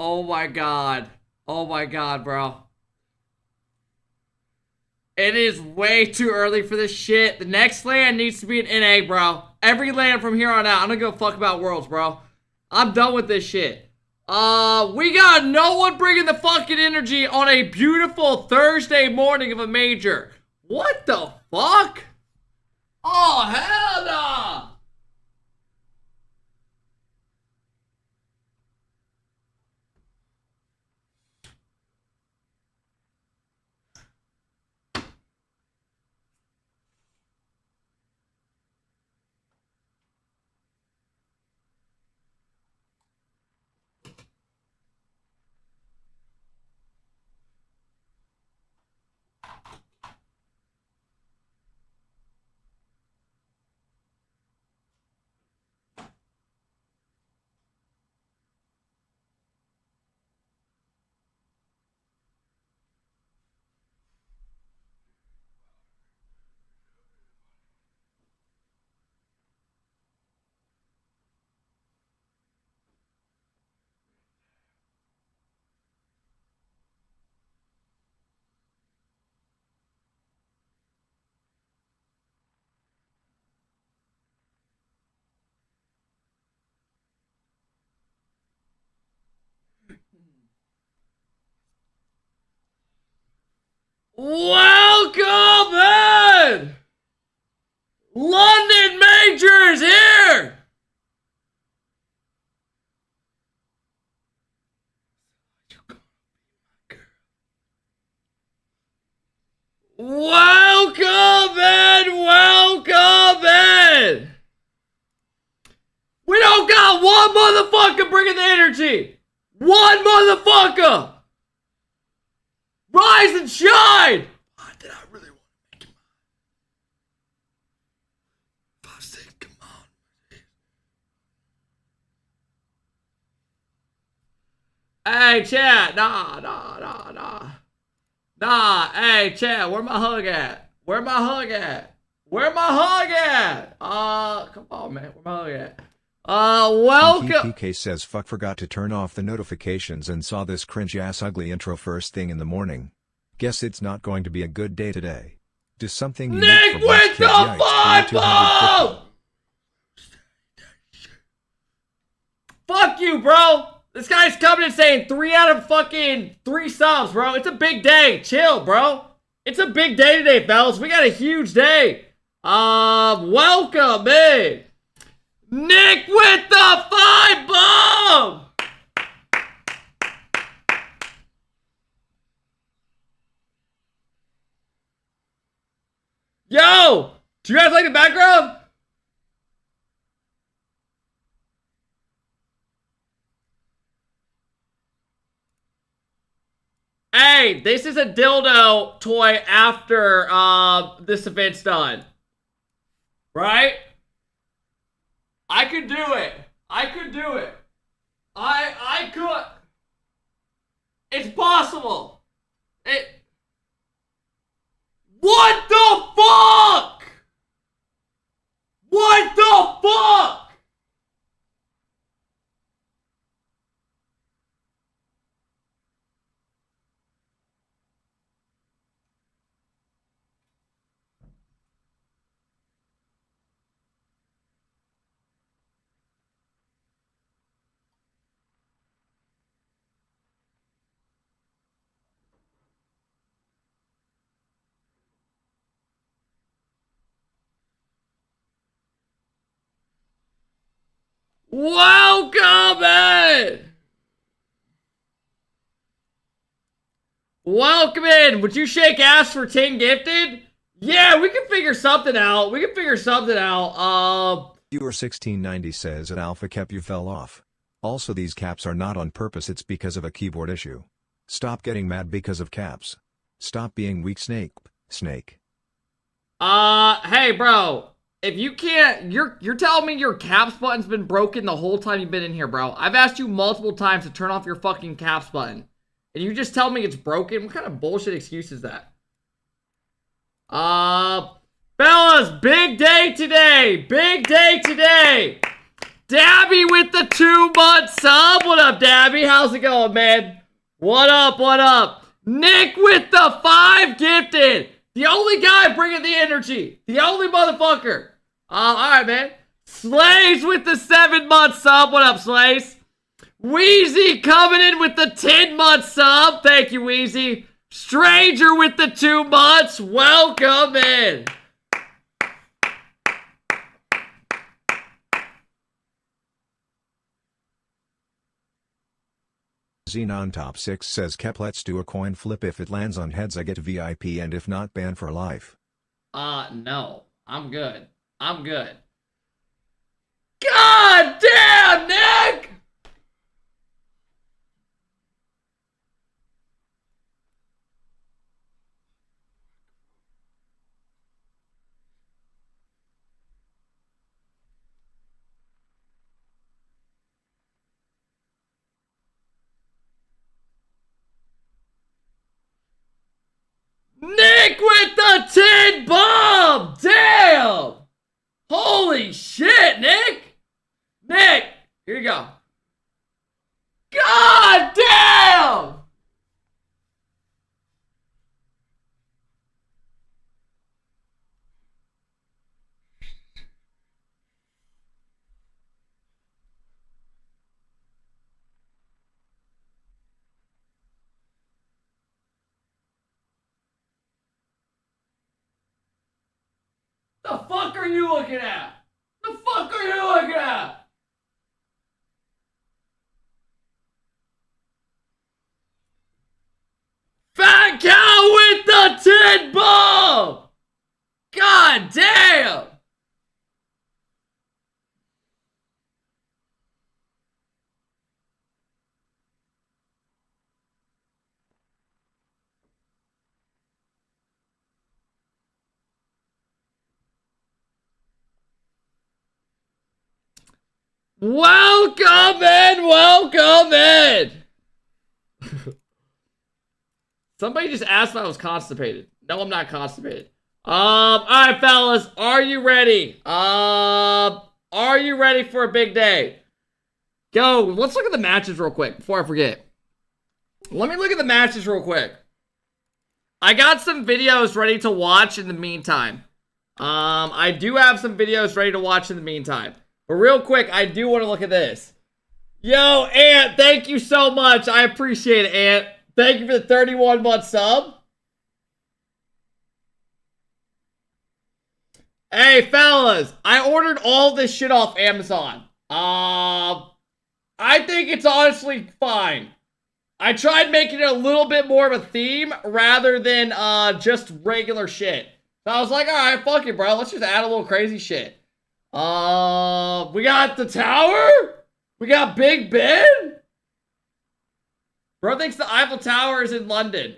Oh my god. Oh my god, bro. It is way too early for this shit. The next land needs to be an NA, bro. Every land from here on out. I'm gonna go fuck about Worlds, bro. I'm done with this shit. We got no one bringing the fucking energy on a beautiful Thursday morning of a major. What the fuck? Oh, hell no! Welcome in! London Major is here! Welcome in! Welcome in! We don't got one motherfucker bringing the energy! One motherfucker! Rise and shine! Why did I really want to make him? I said, come on. Hey, chat. Nah, hey, chat. Where my hug at? Where my hug at? Where my hug at? Come on, man. Where my hug at? Welcome. PK says fuck, forgot to turn off the notifications and saw this cringe-ass ugly intro first thing in the morning. Guess it's not going to be a good day today. Do something unique Nick for Black with Kid the Yikes, five 250. bomb! Fuck you, bro! This guy's coming and saying 3 out of fucking 3 subs, bro. It's a big day. Chill, bro. It's a big day today, fellas. We got a huge day. Welcome in. Nick with the 5 bomb! Yo! Do you guys like the background? Hey, this is a dildo toy after this event's done. Right? I could do it. I could do it. I could. It's possible. What the fuck? What the fuck? Welcome in! Welcome in! Would you shake ass for 10 gifted? Yeah, we can figure something out. We can figure something out. Viewer 1690 says at Alpha Cap you fell off. Also these caps are not on purpose, it's because of a keyboard issue. Stop getting mad because of caps. Stop being weak, snake. Hey bro. If you can't, you're telling me your caps button's been broken the whole time you've been in here, bro. I've asked you multiple times to turn off your fucking caps button. And you just tell me it's broken? What kind of bullshit excuse is that? Fellas, big day today. Big day today. Dabby with the 2-month sub. What up, Dabby? How's it going, man? What up, what up? Nick with the 5 gifted. The only guy bringing the energy. The only motherfucker. Alright, man. Slays with the 7-month sub. What up, Slays? Wheezy coming in with the 10-month sub. Thank you, Wheezy. Stranger with the 2 months. Welcome in. Xenon Top 6 says Kep, let's do a coin flip. If it lands on heads I get VIP, and if not, ban for life. No. I'm good. I'm good. God damn, Nick! Nick with the 10 bomb! Damn! Holy shit, Nick! Nick, here you go. God damn! The fuck are you looking at? The fuck are you looking at? Fat cow with the 10 bomb! God damn! Welcome in, welcome in. Somebody just asked if I was constipated. No, I'm not constipated. All right, fellas, are you ready? Are you ready for a big day? Go, let's look at the matches real quick before I forget. Let me look at the matches real quick. I got some videos ready to watch in the meantime. I do have some videos ready to watch in the meantime. But real quick, I do want to look at this. Yo, Ant, thank you so much. I appreciate it, Ant. Thank you for the 31-month sub. Hey, fellas, I ordered all this shit off Amazon. I think it's honestly fine. I tried making it a little bit more of a theme rather than just regular shit. So I was like, all right, fuck it, bro. Let's just add a little crazy shit. We got the tower. We got Big Ben. Bro thinks the Eiffel Tower is in London.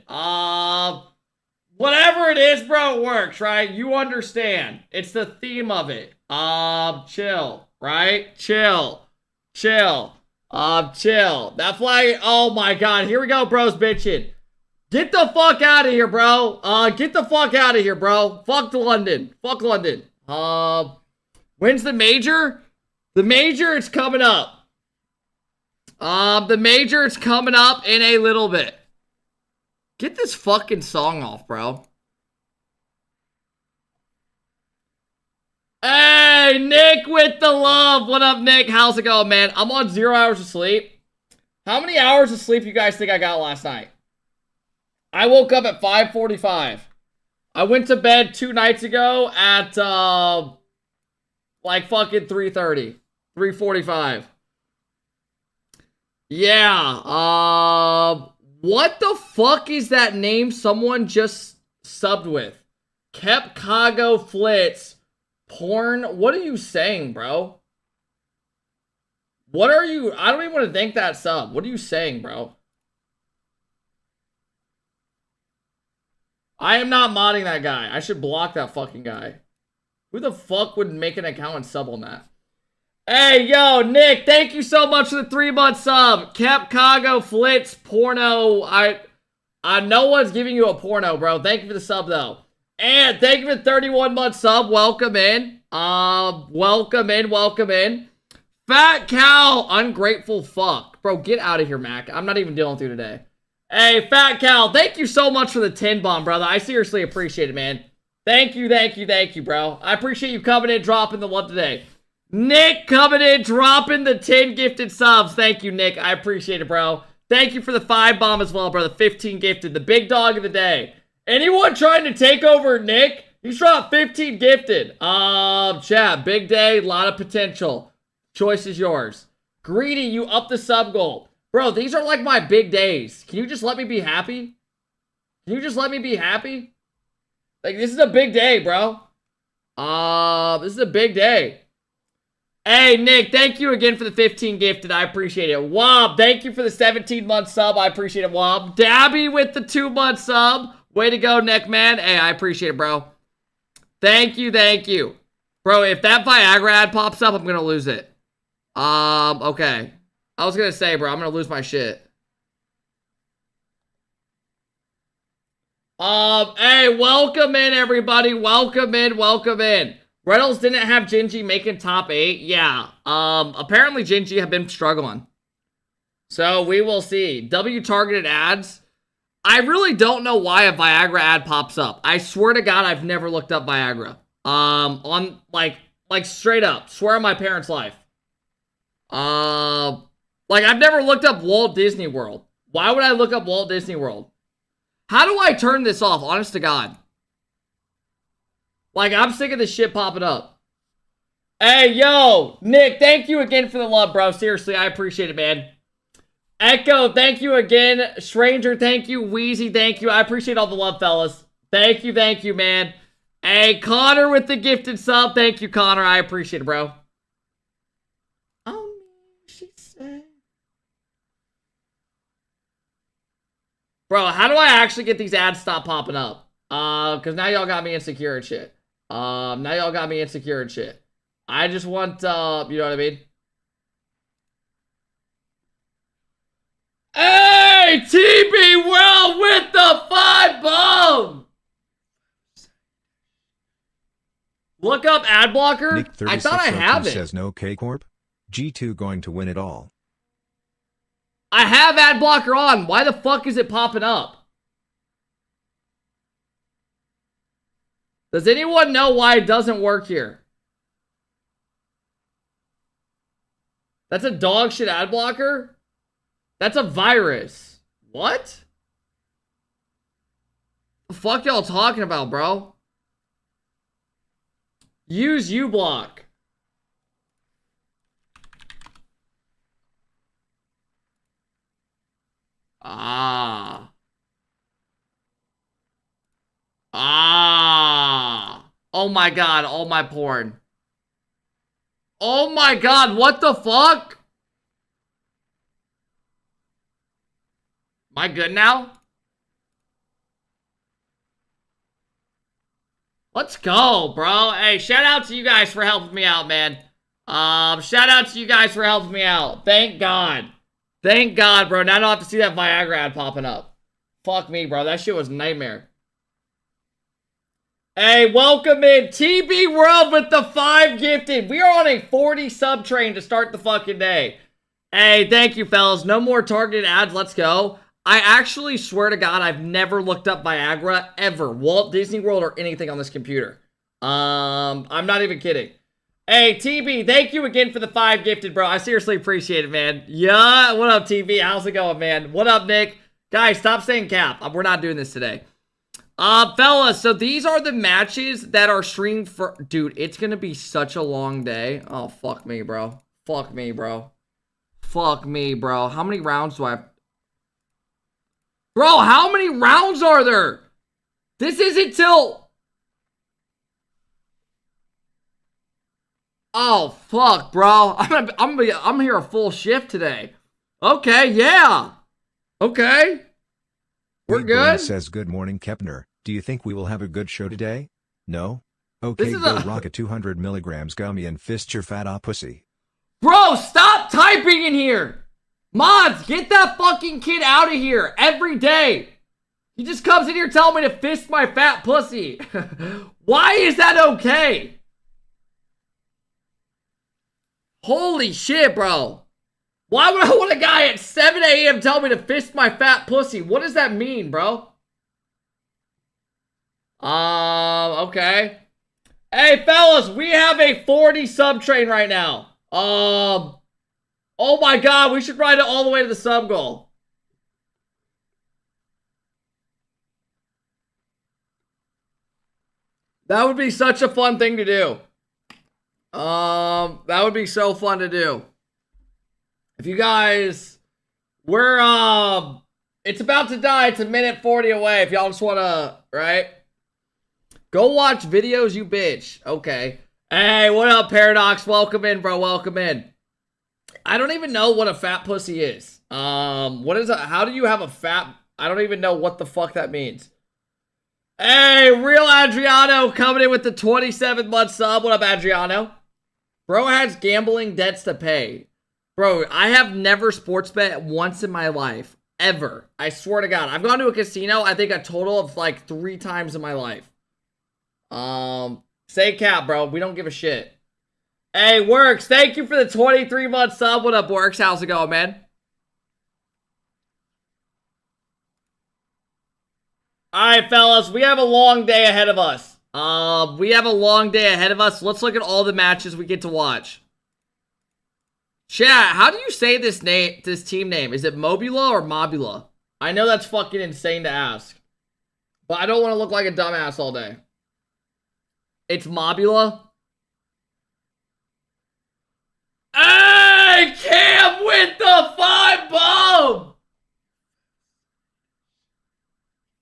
Whatever it is, bro, it works, right? You understand. It's the theme of it. Chill, right? Chill. Chill. Chill. That flag, oh my god. Here we go, bros bitching. Get the fuck out of here, bro. Get the fuck out of here, bro. Fuck London. Fuck London. When's the major? The major is coming up. The major is coming up in a little bit. Get this fucking song off, bro. Hey, Nick with the love. What up, Nick? How's it going, man? I'm on 0 hours of sleep. How many hours of sleep you guys think I got last night? I woke up at 5:45. I went to bed 2 nights ago at, like fucking 3:30. 3:45. Yeah, what the fuck is that name someone just subbed with? Kep Kago Flitz. Porn. What are you saying, bro? What are you? I don't even want to thank that sub. What are you saying, bro? I am not modding that guy. I should block that fucking guy. Who the fuck would make an account and sub on that? Hey, yo, Nick, thank you so much for the 3-month sub. Kep Kago Flitz porno. No one's giving you a porno, bro. Thank you for the sub, though. And thank you for the 31-month sub. Welcome in. Welcome in. Welcome in. Fat cow, ungrateful fuck. Bro, get out of here, Mac. I'm not even dealing with you today. Hey, Fat cow, thank you so much for the 10 bomb, brother. I seriously appreciate it, man. Thank you, bro. I appreciate you coming in, dropping the love today. Nick coming in, dropping the 10 gifted subs. Thank you, Nick. I appreciate it, bro. Thank you for the 5 bomb as well, brother. 15 gifted. The big dog of the day. Anyone trying to take over Nick? He's dropped 15 gifted. Chat. Big day. Lot of potential. Choice is yours. Greedy, you up the sub goal. Bro, these are like my big days. Can you just let me be happy? Can you just let me be happy? Like, this is a big day, bro. This is a big day. Hey, Nick, thank you again for the 15 gifted. I appreciate it. Wob, thank you for the 17-month sub. I appreciate it, Wob. Dabby with the 2-month sub. Way to go, Nick, man. Hey, I appreciate it, bro. Thank you, thank you. Bro, if that Viagra ad pops up, I'm going to lose it. Okay. I was going to say, bro, I'm going to lose my shit. Hey, welcome in, everybody. Welcome in, welcome in. Reynolds didn't have Gingy making top 8. Yeah. Apparently Gingy have been struggling. So we will see. W targeted ads. I really don't know why a Viagra ad pops up. I swear to God, I've never looked up Viagra. On like straight up. Swear on my parents' life. Like I've never looked up Walt Disney World. Why would I look up Walt Disney World? How do I turn this off? Honest to God. Like, I'm sick of this shit popping up. Hey, yo, Nick, thank you again for the love, bro. Seriously, I appreciate it, man. Echo, thank you again. Stranger, thank you. Wheezy, thank you. I appreciate all the love, fellas. Thank you, man. Hey, Connor with the gifted sub. Thank you, Connor. I appreciate it, bro. Oh, she said. Bro, how do I actually get these ads stop popping up? Because now y'all got me insecure and shit. I just want, you know what I mean? Hey, TB Well with the 5 bomb! Look up ad blocker. Nick I thought I have it. Says no K-Corp. G2 going to win it all. I have ad blocker on. Why the fuck is it popping up? Does anyone know why it doesn't work here? That's a dog shit ad blocker? That's a virus. What? The fuck y'all talking about, bro? Use uBlock. Oh my God, all my porn. Oh my God, what the fuck? Am I good now? Let's go, bro. Hey, shout out to you guys for helping me out, man. Shout out to you guys for helping me out. Thank God. Thank God, bro. Now I don't have to see that Viagra ad popping up. Fuck me, bro. That shit was a nightmare. Hey, welcome in. TB World with the 5 gifted. We are on a 40 sub train to start the fucking day. Hey, thank you, fellas. No more targeted ads. Let's go. I actually swear to God, I've never looked up Viagra ever. Walt Disney World or anything on this computer. I'm not even kidding. Hey, TB, thank you again for the 5 gifted, bro. I seriously appreciate it, man. Yeah, what up, TB? How's it going, man? What up, Nick? Guys, stop saying cap. We're not doing this today. Fellas, so these are the matches that are streamed for... Dude, it's gonna be such a long day. Oh, fuck me, bro. Fuck me, bro. Fuck me, bro. How many rounds do I have? Bro, how many rounds are there? This isn't till... Oh, fuck, bro. I'm here a full shift today. Okay, yeah. Okay. We're good. Says good morning, Kepner. Do you think we will have a good show today? No? Okay, go rock a 200 milligrams gummy and fist your fat pussy. Bro, stop typing in here. Mods, get that fucking kid out of here every day. He just comes in here telling me to fist my fat pussy. Why is that okay? Holy shit, bro. Why would I want a guy at 7 a.m. tell me to fist my fat pussy? What does that mean, bro? Okay. Hey, fellas, we have a 40 sub train right now. Oh my god, we should ride it all the way to the sub goal. That would be such a fun thing to do. That would be so fun to do. If you guys, it's about to die. It's a minute 40 away. If y'all just wanna, right? Go watch videos, you bitch. Okay. Hey, what up, Paradox? Welcome in, bro. Welcome in. I don't even know what a fat pussy is. What is it? How do you have a fat? I don't even know what the fuck that means. Hey, Real Adriano coming in with the 27-month sub. What up, Adriano? Bro has gambling debts to pay. Bro, I have never sports bet once in my life. Ever. I swear to God. I've gone to a casino, I think a total of like 3 times in my life. Say cap, bro. We don't give a shit. Hey, Works. Thank you for the 23-month sub. What up, Works? How's it going, man? Alright, fellas, we have a long day ahead of us. Let's look at all the matches we get to watch. Chat, how do you say this team name? Is it Mobula or Mobula? I know that's fucking insane to ask. But I don't want to look like a dumbass all day. It's Mobula? Hey, Cam with the 5 bomb!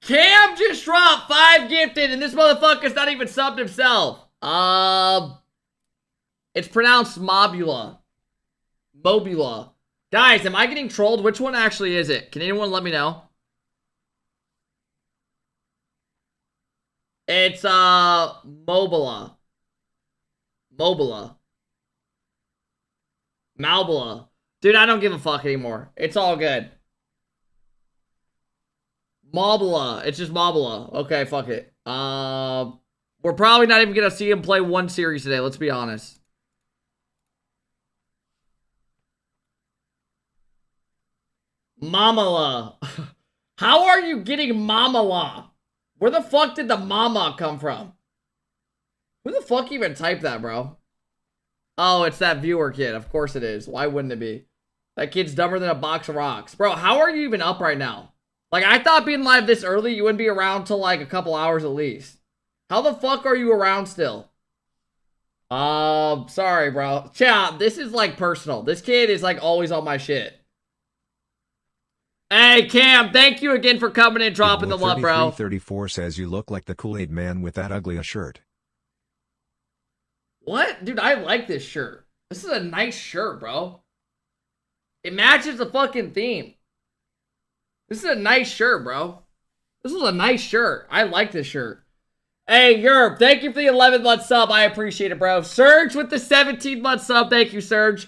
Cam just dropped 5 gifted, and this motherfucker's not even subbed himself. It's pronounced Mobula. Mobula. Guys, am I getting trolled? Which one actually is it? Can anyone let me know? It's, Mobula. Mobula. Malbula. Dude, I don't give a fuck anymore. It's all good. Mobula. It's just Mobula. Okay, fuck it. We're probably not even gonna see him play one series today, let's be honest. Mamala. How are you getting Mamala? Where the fuck did the mama come from? Who the fuck even typed that, bro? Oh, it's that viewer kid. Of course it is. Why wouldn't it be? That kid's dumber than a box of rocks. Bro, how are you even up right now? Like, I thought being live this early, you wouldn't be around till like a couple hours at least. How the fuck are you around still? Sorry, bro. Chat, this is like personal. This kid is like always on my shit. Hey, Cam, thank you again for coming and dropping the love, bro. 34 says you look like the Kool-Aid man with that ugly shirt. What? Dude, I like this shirt. This is a nice shirt, bro. It matches the fucking theme. This is a nice shirt, bro. This is a nice shirt. I like this shirt. Hey, Yerp, thank you for the 11-month sub. I appreciate it, bro. Surge with the 17-month sub. Thank you, Surge.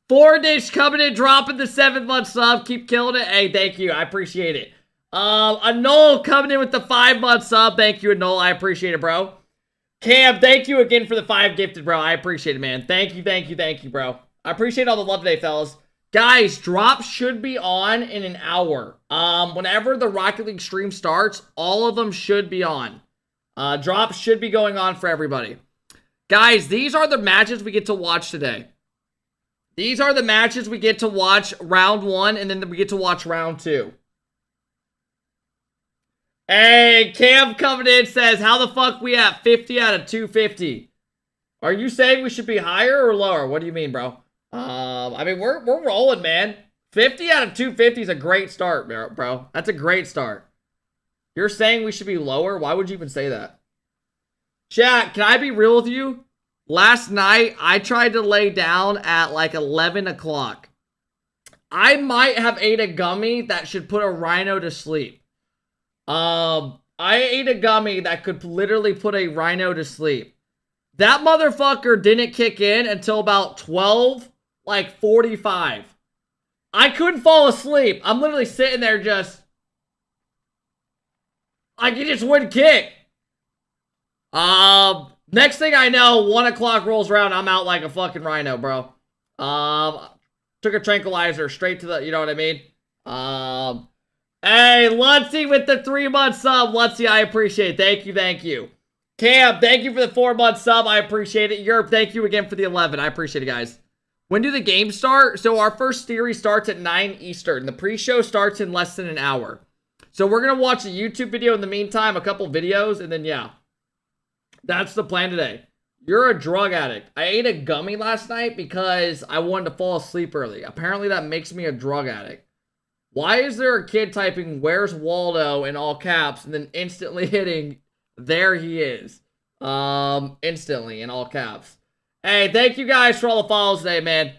4-Dish coming in, dropping the 7-month sub. Keep killing it. Hey, thank you. I appreciate it. Anol coming in with the 5-month sub. Thank you, Anol. I appreciate it, bro. Cam, thank you again for the 5 gifted, bro. I appreciate it, man. Thank you, bro. I appreciate all the love today, fellas. Guys, drops should be on in an hour. Whenever the Rocket League stream starts, all of them should be on. Drops should be going on for everybody. Guys, these are the matches we get to watch today. These are the matches we get to watch round 1, and then we get to watch round 2. Hey, Cam coming in says, how the fuck we at 50 out of 250? Are you saying we should be higher or lower? What do you mean, bro? I mean, we're rolling, man. 50 out of 250 is a great start, bro. That's a great start. You're saying we should be lower? Why would you even say that? Chat, can I be real with you? Last night, I tried to lay down at like 11 o'clock. I might have ate a gummy that should put a rhino to sleep. I ate a gummy that could literally put a rhino to sleep. That motherfucker didn't kick in until about 12:45. I couldn't fall asleep. I'm literally sitting there just... like, it just wouldn't kick. Next thing I know, 1 o'clock rolls around, I'm out like a fucking rhino, bro. Took a tranquilizer straight to the, you know what I mean? Hey, Lunsey with the 3-month sub. Lunsey, I appreciate it. Thank you, thank you. Cam, thank you for the 4-month sub. I appreciate it. Europe, thank you again for the 11. I appreciate it, guys. When do the games start? So our first series starts at 9 Eastern. The pre-show starts in less than an hour. So we're going to watch a YouTube video in the meantime, a couple videos, and then yeah. That's the plan today. You're a drug addict. I ate a gummy last night because I wanted to fall asleep early. Apparently that makes me a drug addict. Why is there a kid typing, "Where's Waldo" in all caps and then instantly hitting, "There he is"? Instantly in all caps. Hey, thank you guys for all the follows today, man.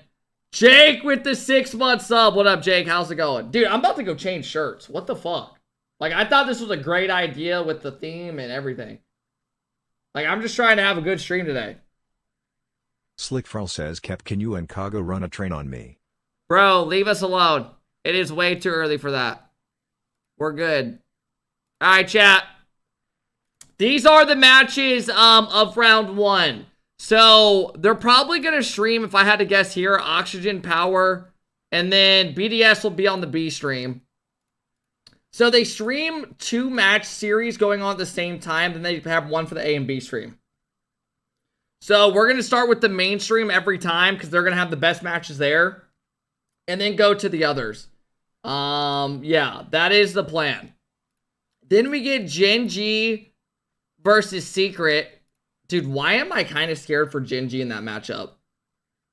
Jake with the 6-month sub. What up, Jake? How's it going? Dude, I'm about to go change shirts. What the fuck? Like, I thought this was a great idea with the theme and everything. Like, I'm just trying to have a good stream today. Slickfrl says, Kep, can you and Kago run a train on me? Bro, leave us alone. It is way too early for that. We're good. All right, chat. These are the matches of round 1. So, they're probably going to stream, if I had to guess here, Oxygen Power. And then BDS will be on the B stream. So, they stream 2 match series going on at the same time. Then they have one for the A and B stream. So, we're going to start with the main stream every time, because they're going to have the best matches there. And then go to the others. Yeah, that is the plan. Then we get Gen G versus Secret. Dude, why am I kind of scared for Gen G in that matchup?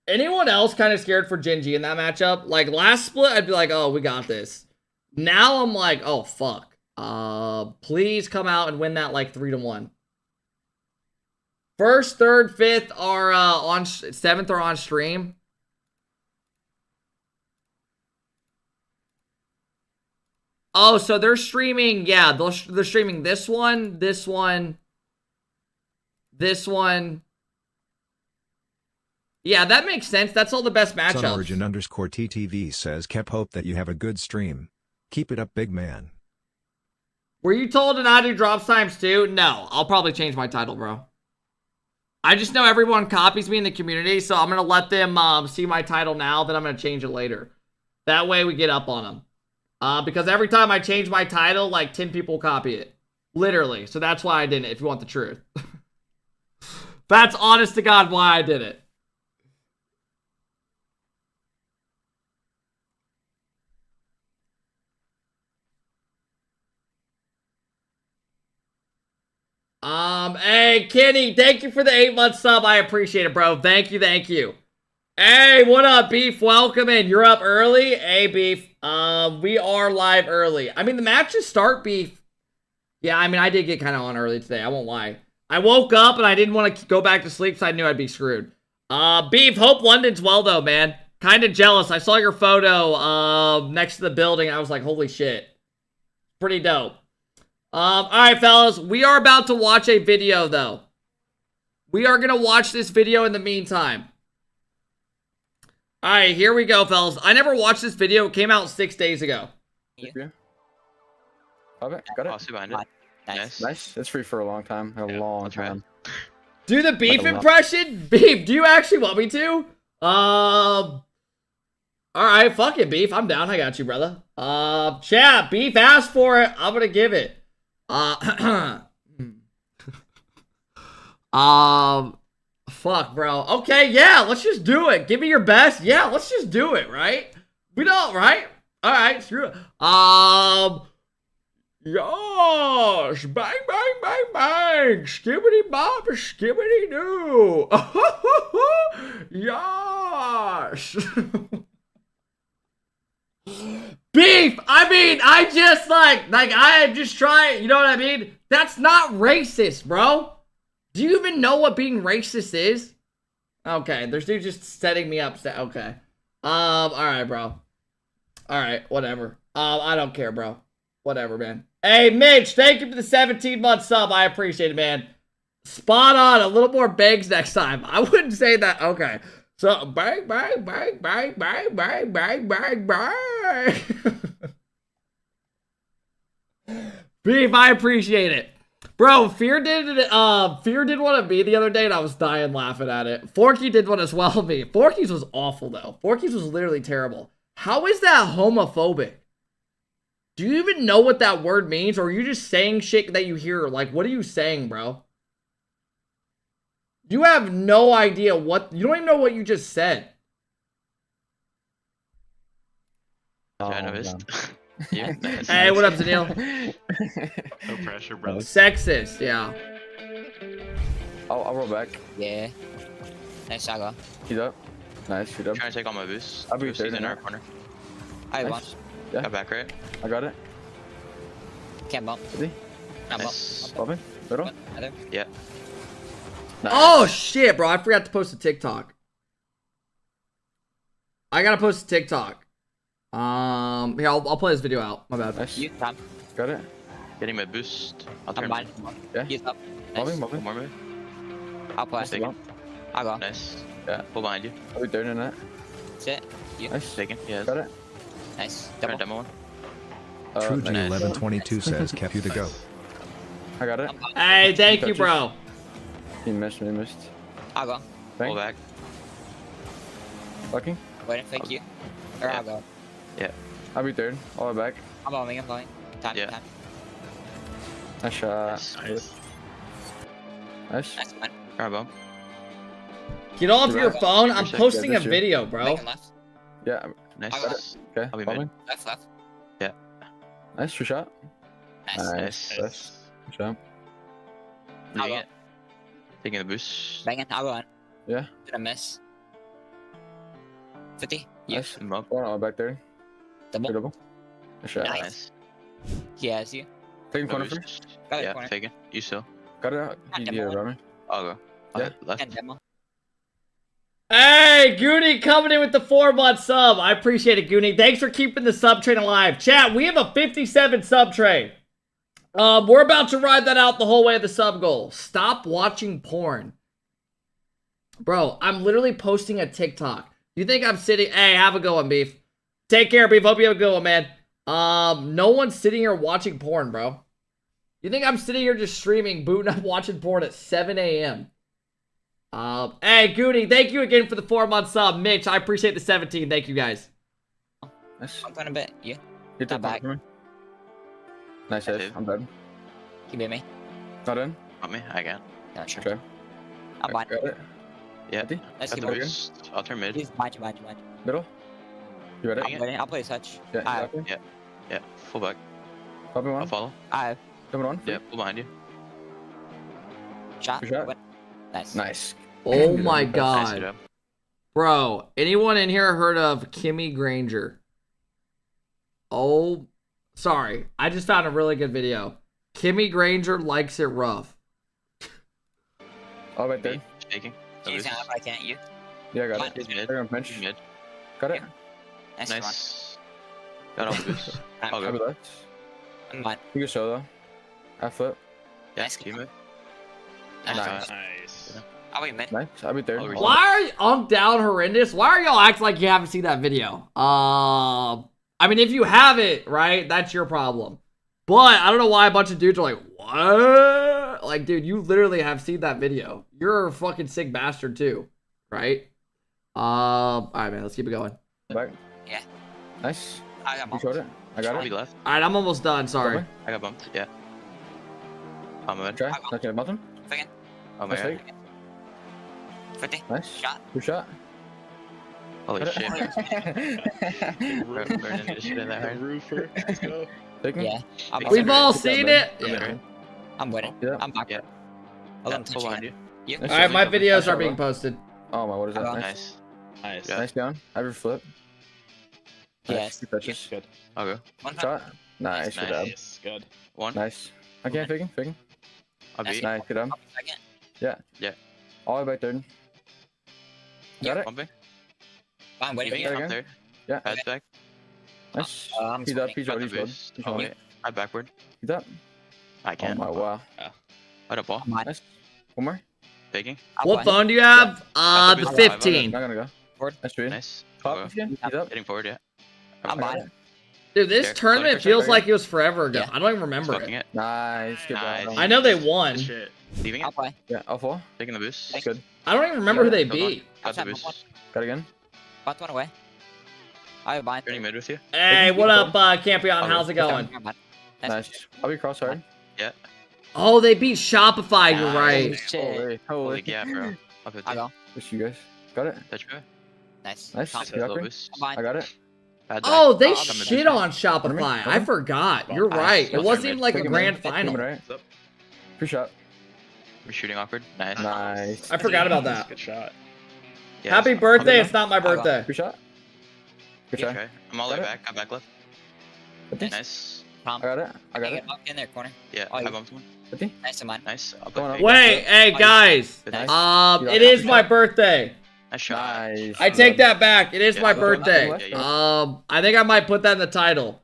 Anyone else kind of scared for Gen G in that matchup? Like, last split, I'd be like, oh, we got this. Now I'm like, oh, fuck. Please come out and win that, like, 3-1. First, third, fifth are on... 7th are on stream. Oh, so they're streaming... Yeah, they're streaming this one, this one... This one. Yeah, that makes sense. That's all the best matchups. SunOrigin_TTV says, Kep, hope that you have a good stream. Keep it up, big man. Were you told to not do drops times 2? No, I'll probably change my title, bro. I just know everyone copies me in the community, so I'm going to let them see my title now, then I'm going to change it later. That way we get up on them. Because every time I change my title, like 10 people copy it. Literally. So that's why I did it, if you want the truth. That's honest to God why I did it. Hey, Kenny, thank you for the 8-month sub. I appreciate it, bro. Thank you, thank you. Hey, what up, Beef? Welcome in. You're up early? Hey, Beef. We are live early. I mean, the matches start, Beef. Yeah, I mean, I did get kind of on early today. I won't lie. I woke up and I didn't want to go back to sleep, so I knew I'd be screwed. Beef, hope London's well, though, man. Kind of jealous. I saw your photo next to the building. I was like, holy shit. Pretty dope. All right, fellas. We are about to watch a video, though. We are going to watch this video in the meantime. All right, here we go, fellas. I never watched this video. It came out 6 days ago. Yeah. Okay, got it. Also behind it. Nice. Nice. That's free for a long time. A long time. Do the Beef impression? Beef, do you actually want me to? Alright, fuck it, Beef. I'm down. I got you, brother. Chat, Beef asked for it. I'm gonna give it. Fuck, bro. Okay, yeah, let's just do it. Give me your best. Yeah, let's just do it, right? We don't, right? Alright, screw it. Yosh! Bang, bang, bang, bang! Skibbity bop, skibbity doo! Yosh! Beef! I mean, I just I am just trying, you know what I mean? That's not racist, bro! Do you even know what being racist is? Okay, there's dude just setting me up. Okay. Alright, bro. Alright, whatever. I don't care, bro. Whatever, man. Hey, Mitch, thank you for the 17-month sub. I appreciate it, man. Spot on. A little more bangs next time. I wouldn't say that. Okay. So, bang, bang, bang, bang, bang, bang, bang, bang, bang. Beef, I appreciate it. Bro, Fear did one of me the other day, and I was dying laughing at it. Forky did one as well of me. Forky's was awful, though. Forky's was literally terrible. How is that homophobic? Do you even know what that word means, or are you just saying shit that you hear? Like, what are you saying, bro? You have no idea what... You don't even know what you just said. Yeah, nice. Hey, what up, Zanil? No pressure, bro. Sexist, yeah. I'll roll back. Yeah. Nice, Saga. He's up. Nice, shoot up. Trying to take all my boosts. I'll be Boost third in in our that. corner. I Nice. won. Yeah. Got back right. I got it. Can't bump. Ready? Can't bump. Nice. Bobbing. Middle. Other. Yeah. Nice. Oh, shit, bro. I forgot to post a TikTok. I gotta post a TikTok. Here, I'll play this video out. My bad. Nice. You, Tom. Got it. Getting my boost. I'll I'm turn. mine. Yeah. He's up. Bobbing, Nice. One bobbing. more move. I'll play. Take it. I'll go. Nice. Yeah. Pull behind you. I'll be third in that. That's it. You. Nice. Taking. Yeah. Got it. Nice. Turn Double. demo one. True G Nice. 1122 says kept you to go. I got it. I'm fine. Hey, thank you, bro. He missed. I'll go. Pull Bang. back. Fucking. Waiting for you. Or Yeah. I'll go. I'll be third. All the way back. I'm bombing. I'm bombing. Time. Yeah. Time. Nice shot. Nice. Nice. Nice one. Grab him. Get off your Right. phone. I'm Appreciate it. posting a Yeah, this video, bro. Making left. Yeah. Nice. Okay. I'll be Bobbing. mid. Left. Nice. True shot. Nice. Nice. Nice. Good shot. Moving I'll it. Taking the boost. Banging. I'll go on. Yeah. Did I miss? 50. You. Nice. I'm up. One all the way back there. Double. Double. Good shot. Nice. Nice. He has you. Taking No corner boost. first. Got it, Yeah, corner. taking. You still. Got it out. And He demo. around me. I'll go. Yeah. Left. And demo. Hey, Goonie coming in with the 4-month sub. I appreciate it, Goonie. Thanks for keeping the sub train alive. Chat, we have a 57 sub train. We're about to ride that out the whole way of the sub goal. Stop watching porn. Bro, I'm literally posting a TikTok. You think I'm sitting... Hey, have a good one, Beef. Take care, Beef. Hope you have a good one, man. No one's sitting here watching porn, bro. You think I'm sitting here just streaming, booting up, watching porn at 7 a.m.? Hey, Goonie, thank you again for the 4-month sub. Mitch, I appreciate the 17. Thank you, guys. Nice. I'm going a bit. You. Hit Not that back. back. Nice I hit. did. I'm dead. He beat me. Not in. Want me? I can. Yeah, sure. Okay. I'm fine. Got it. Yeah. Ready? Let's Got keep the going. boost. I'll turn mid. He's behind you. Middle. You ready? Bang I'm waiting. I'll play touch. Yeah. Alright. Exactly. Yeah. Full back. Copy I'll one. follow. Coming on. Yeah. Pull behind you. Shot. Good shot. What? Nice. Nice. Oh my Nice, Nice god. job. Bro, anyone in here heard of Kimmy Granger? Oh, sorry. I just found a really good video. Kimmy Granger likes it rough. All right there. Mid. Shaking. No He's boost. down. I can't. You. Yeah, I got Fine. it. He's mid. They're on bench. He's mid. Got it. Nice. One. Nice. Got all the boost. I'll I'll be go. left. I'm fine. You can show though. I flip. Yeah. Nice. Keep it. Nice. Nice. Nice. I'll be mid. Nice. I'll be third. I'll reach. Why are you, I'm down horrendous? Why are y'all acting like you haven't seen that video? I mean, if you haven't, right, that's your problem. But I don't know why a bunch of dudes are like, what? Like, dude, you literally have seen that video. You're a fucking sick bastard too, right? All right, man, let's keep it going. Back. Yeah. Nice. I got You bumped. showed it. I got I'll it. be left. All right, I'm almost done. Sorry. I got bumped. Yeah. I'm mid. Try. Not gonna button. Second. Oh my Nice god. fake. 50. Nice. Shot. Good shot. Holy Got shit. it. Burning this shit in that hard. Roofer. Let's go. Taking. Yeah. I'm We've We've bumped. all Good job, seen man. it. Yeah. I'm waiting. Yeah. I'm back. Yeah. I'll Yeah, let him full touch behind you. you. You. Nice. All right, my Nice. videos are being posted. Oh my, what is that? Hello. Nice. Nice. Nice. Yeah. Nice down. Have your flip. Yes. Good touches. Good. I'll go. One time. Shot. Nice. Good job. Nice. Good. One. Nice. I can't faking. Faking. I'll beat. Nice. Good job. I'll be second. All the way back third. Got it. Pumping. I'm waiting for Beat. you. Again? I'm third. Yeah. Pads back. Nice. I'm He's up. sweating. He's Got out. the He's out. boost. He's Oh out. wait. I backward. He's up. I Oh can't. my wow. I don't ball. I'm on. Nice. One more. Taking. I'll What play. phone do you have? Got the The boost. 15. Not gonna go. Forward. That's three. Nice. Pop I'll go. again. He's up. Hitting forward. Yeah. I'm I got on. it. Dude, this There, tournament sorry, feels sorry. like it was forever ago. Yeah. I don't even remember Smoking it. it. Nice. Good Nice. job. I know they won. Good shit. Leaving I'll it. play. Yeah, L4. Taking the boost. That's good. I don't even remember who they Hold on. beat. Got the Outside, boost. Got again. Bunt one away. I have a bind. Turning mid with you. Hey, what up, Campion? Okay. How's it going? Nice. I'll be crossfire. Yeah. Oh, they beat Shopify. You're Nice. right. Shit. Holy. Holy yeah, bro. Up I'll go. Push you guys. Got it. Touch go. Nice. Nice. Calm. Nice little Backward. boost. I'm behind. I got it. Bad Oh, back. they I'm shit on Shopify. I forgot. You're Nice. right. It Nice. wasn't even like a Take him grand in. Take him final. right. Yep. Pre-shot. We're shooting awkward. Nice. Nice. I forgot about that. Good shot. Yeah, Happy so- birthday. Okay. It's not my birthday. Pre-shot. Good Okay. try. I'm all the way Got it. back. Got back left. Okay. Nice. Calm. I got it. I got Get it. up in there, corner. Yeah, Oh, I you- bumped one. 50. Nice to mine. Nice. I'll Going put up. fake. Wait, hey guys. Good, nice. You It got is it. my birthday. Nice shot. Nice. I take that back. It is Yeah, my go birthday. left, I think I might put that in the title.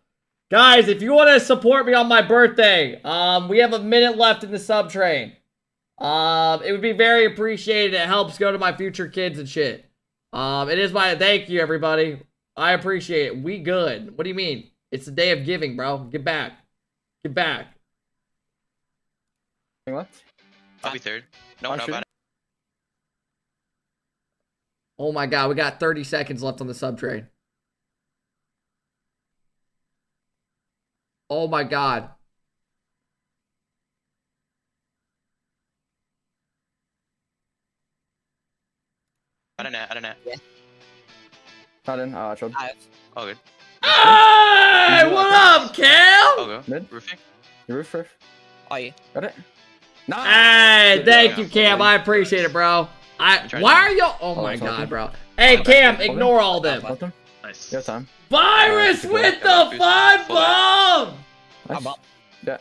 Guys, if you want to support me on my birthday, we have a minute left in the sub train. It would be very appreciated. It helps go to my future kids and shit. It is my thank you, everybody. I appreciate it. We good. What do you mean? It's the day of giving, bro. Get back. Get back. Left. I'll be third. No I'm one up shooting. at it. Oh my god, we got 30 seconds left on the sub train. Oh my god. Out of net. Out of net. Not in. Chilled. I have. All good. Hey, what up, Cam? I'll go. Mid. Roofing. Your roof. Oh, you. Got it. Nice. Hey, Good thank job. you, Cam. I appreciate it, bro. I'm trying Why to- are y'all? Oh Oh, my it's god, open. bro. Hey, back. Cam, Open. ignore all them. Left him. Nice. You have time. Virus with the five bomb. I'm Nice. up. Yeah.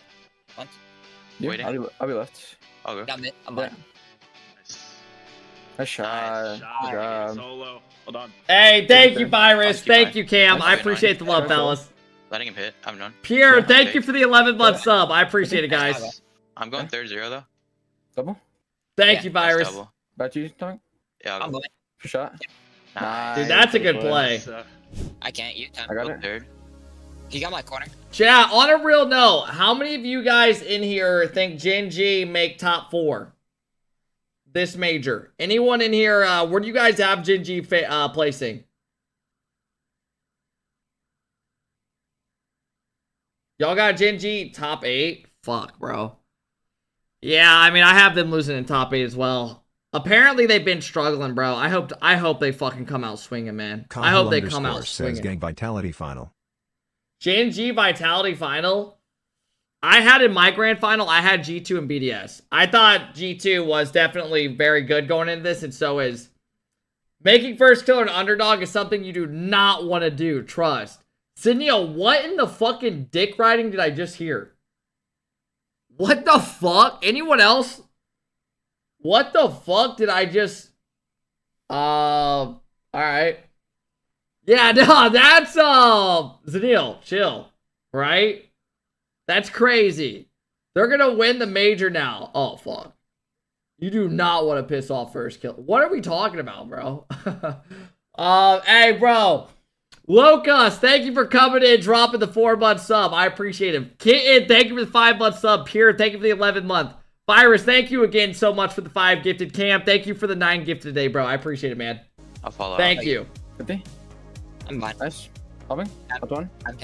Bunt. You? Waiting. I'll be left. I'll go. Down mid. I'm Yeah. behind. Nice. Nice shot. Shot. Good job. Solo. Hold on. Hey, thank you, Good. Virus. Keep Thank going. you, Cam. That's I very appreciate the nice. love, Very cool. fellas. Letting him hit. I'm done. Pierre, Yeah. thank you for the 11th month sub. I appreciate it, guys. Nice. I'm going 3-0 though. Double. Thank Yeah, you, Nice Virus. double. Back to you, Tonk. Yeah, I'll I'm go. going. Pre-shot. Nice. Dude, that's a good Nice play. So, I can't. You can. I got Go it. third. You got my corner. Chat, on a real note, how many of you guys in here think Gen G make top 4 this major? Anyone in here, where do you guys have Gen G placing? Y'all got Gen G top 8? Fuck, bro. Yeah, I mean, I have them losing in top 8 as well. Apparently, they've been struggling, bro. I hope they fucking come out swinging, man. I hope they come out says swinging. gang vitality final. Gen G Vitality Final. I had in my grand final, I had G2 and BDS. I thought G2 was definitely very good going into this, and so is. Making first killer an underdog is something you do not want to do, trust. Sydney, what in the fucking dick riding did I just hear? What the fuck? Anyone else? What the fuck did I just... Alright. Yeah, no, that's, Zanil, chill. Right? That's crazy. They're gonna win the major now. Oh, fuck. You do not want to piss off first kill. What are we talking about, bro? Hey, bro. Locust, thank you for coming in, dropping the 4-month sub. I appreciate it. Kitten, thank you for the 5-month sub. Pure, thank you for the 11th month. Virus, thank you again so much for the 5 gifted. Cam, thank you for the 9 gifted today, bro. I appreciate it, man. I'll follow. Thank you. 50. I'm behind. Nice. Hopping. Up one. I'm.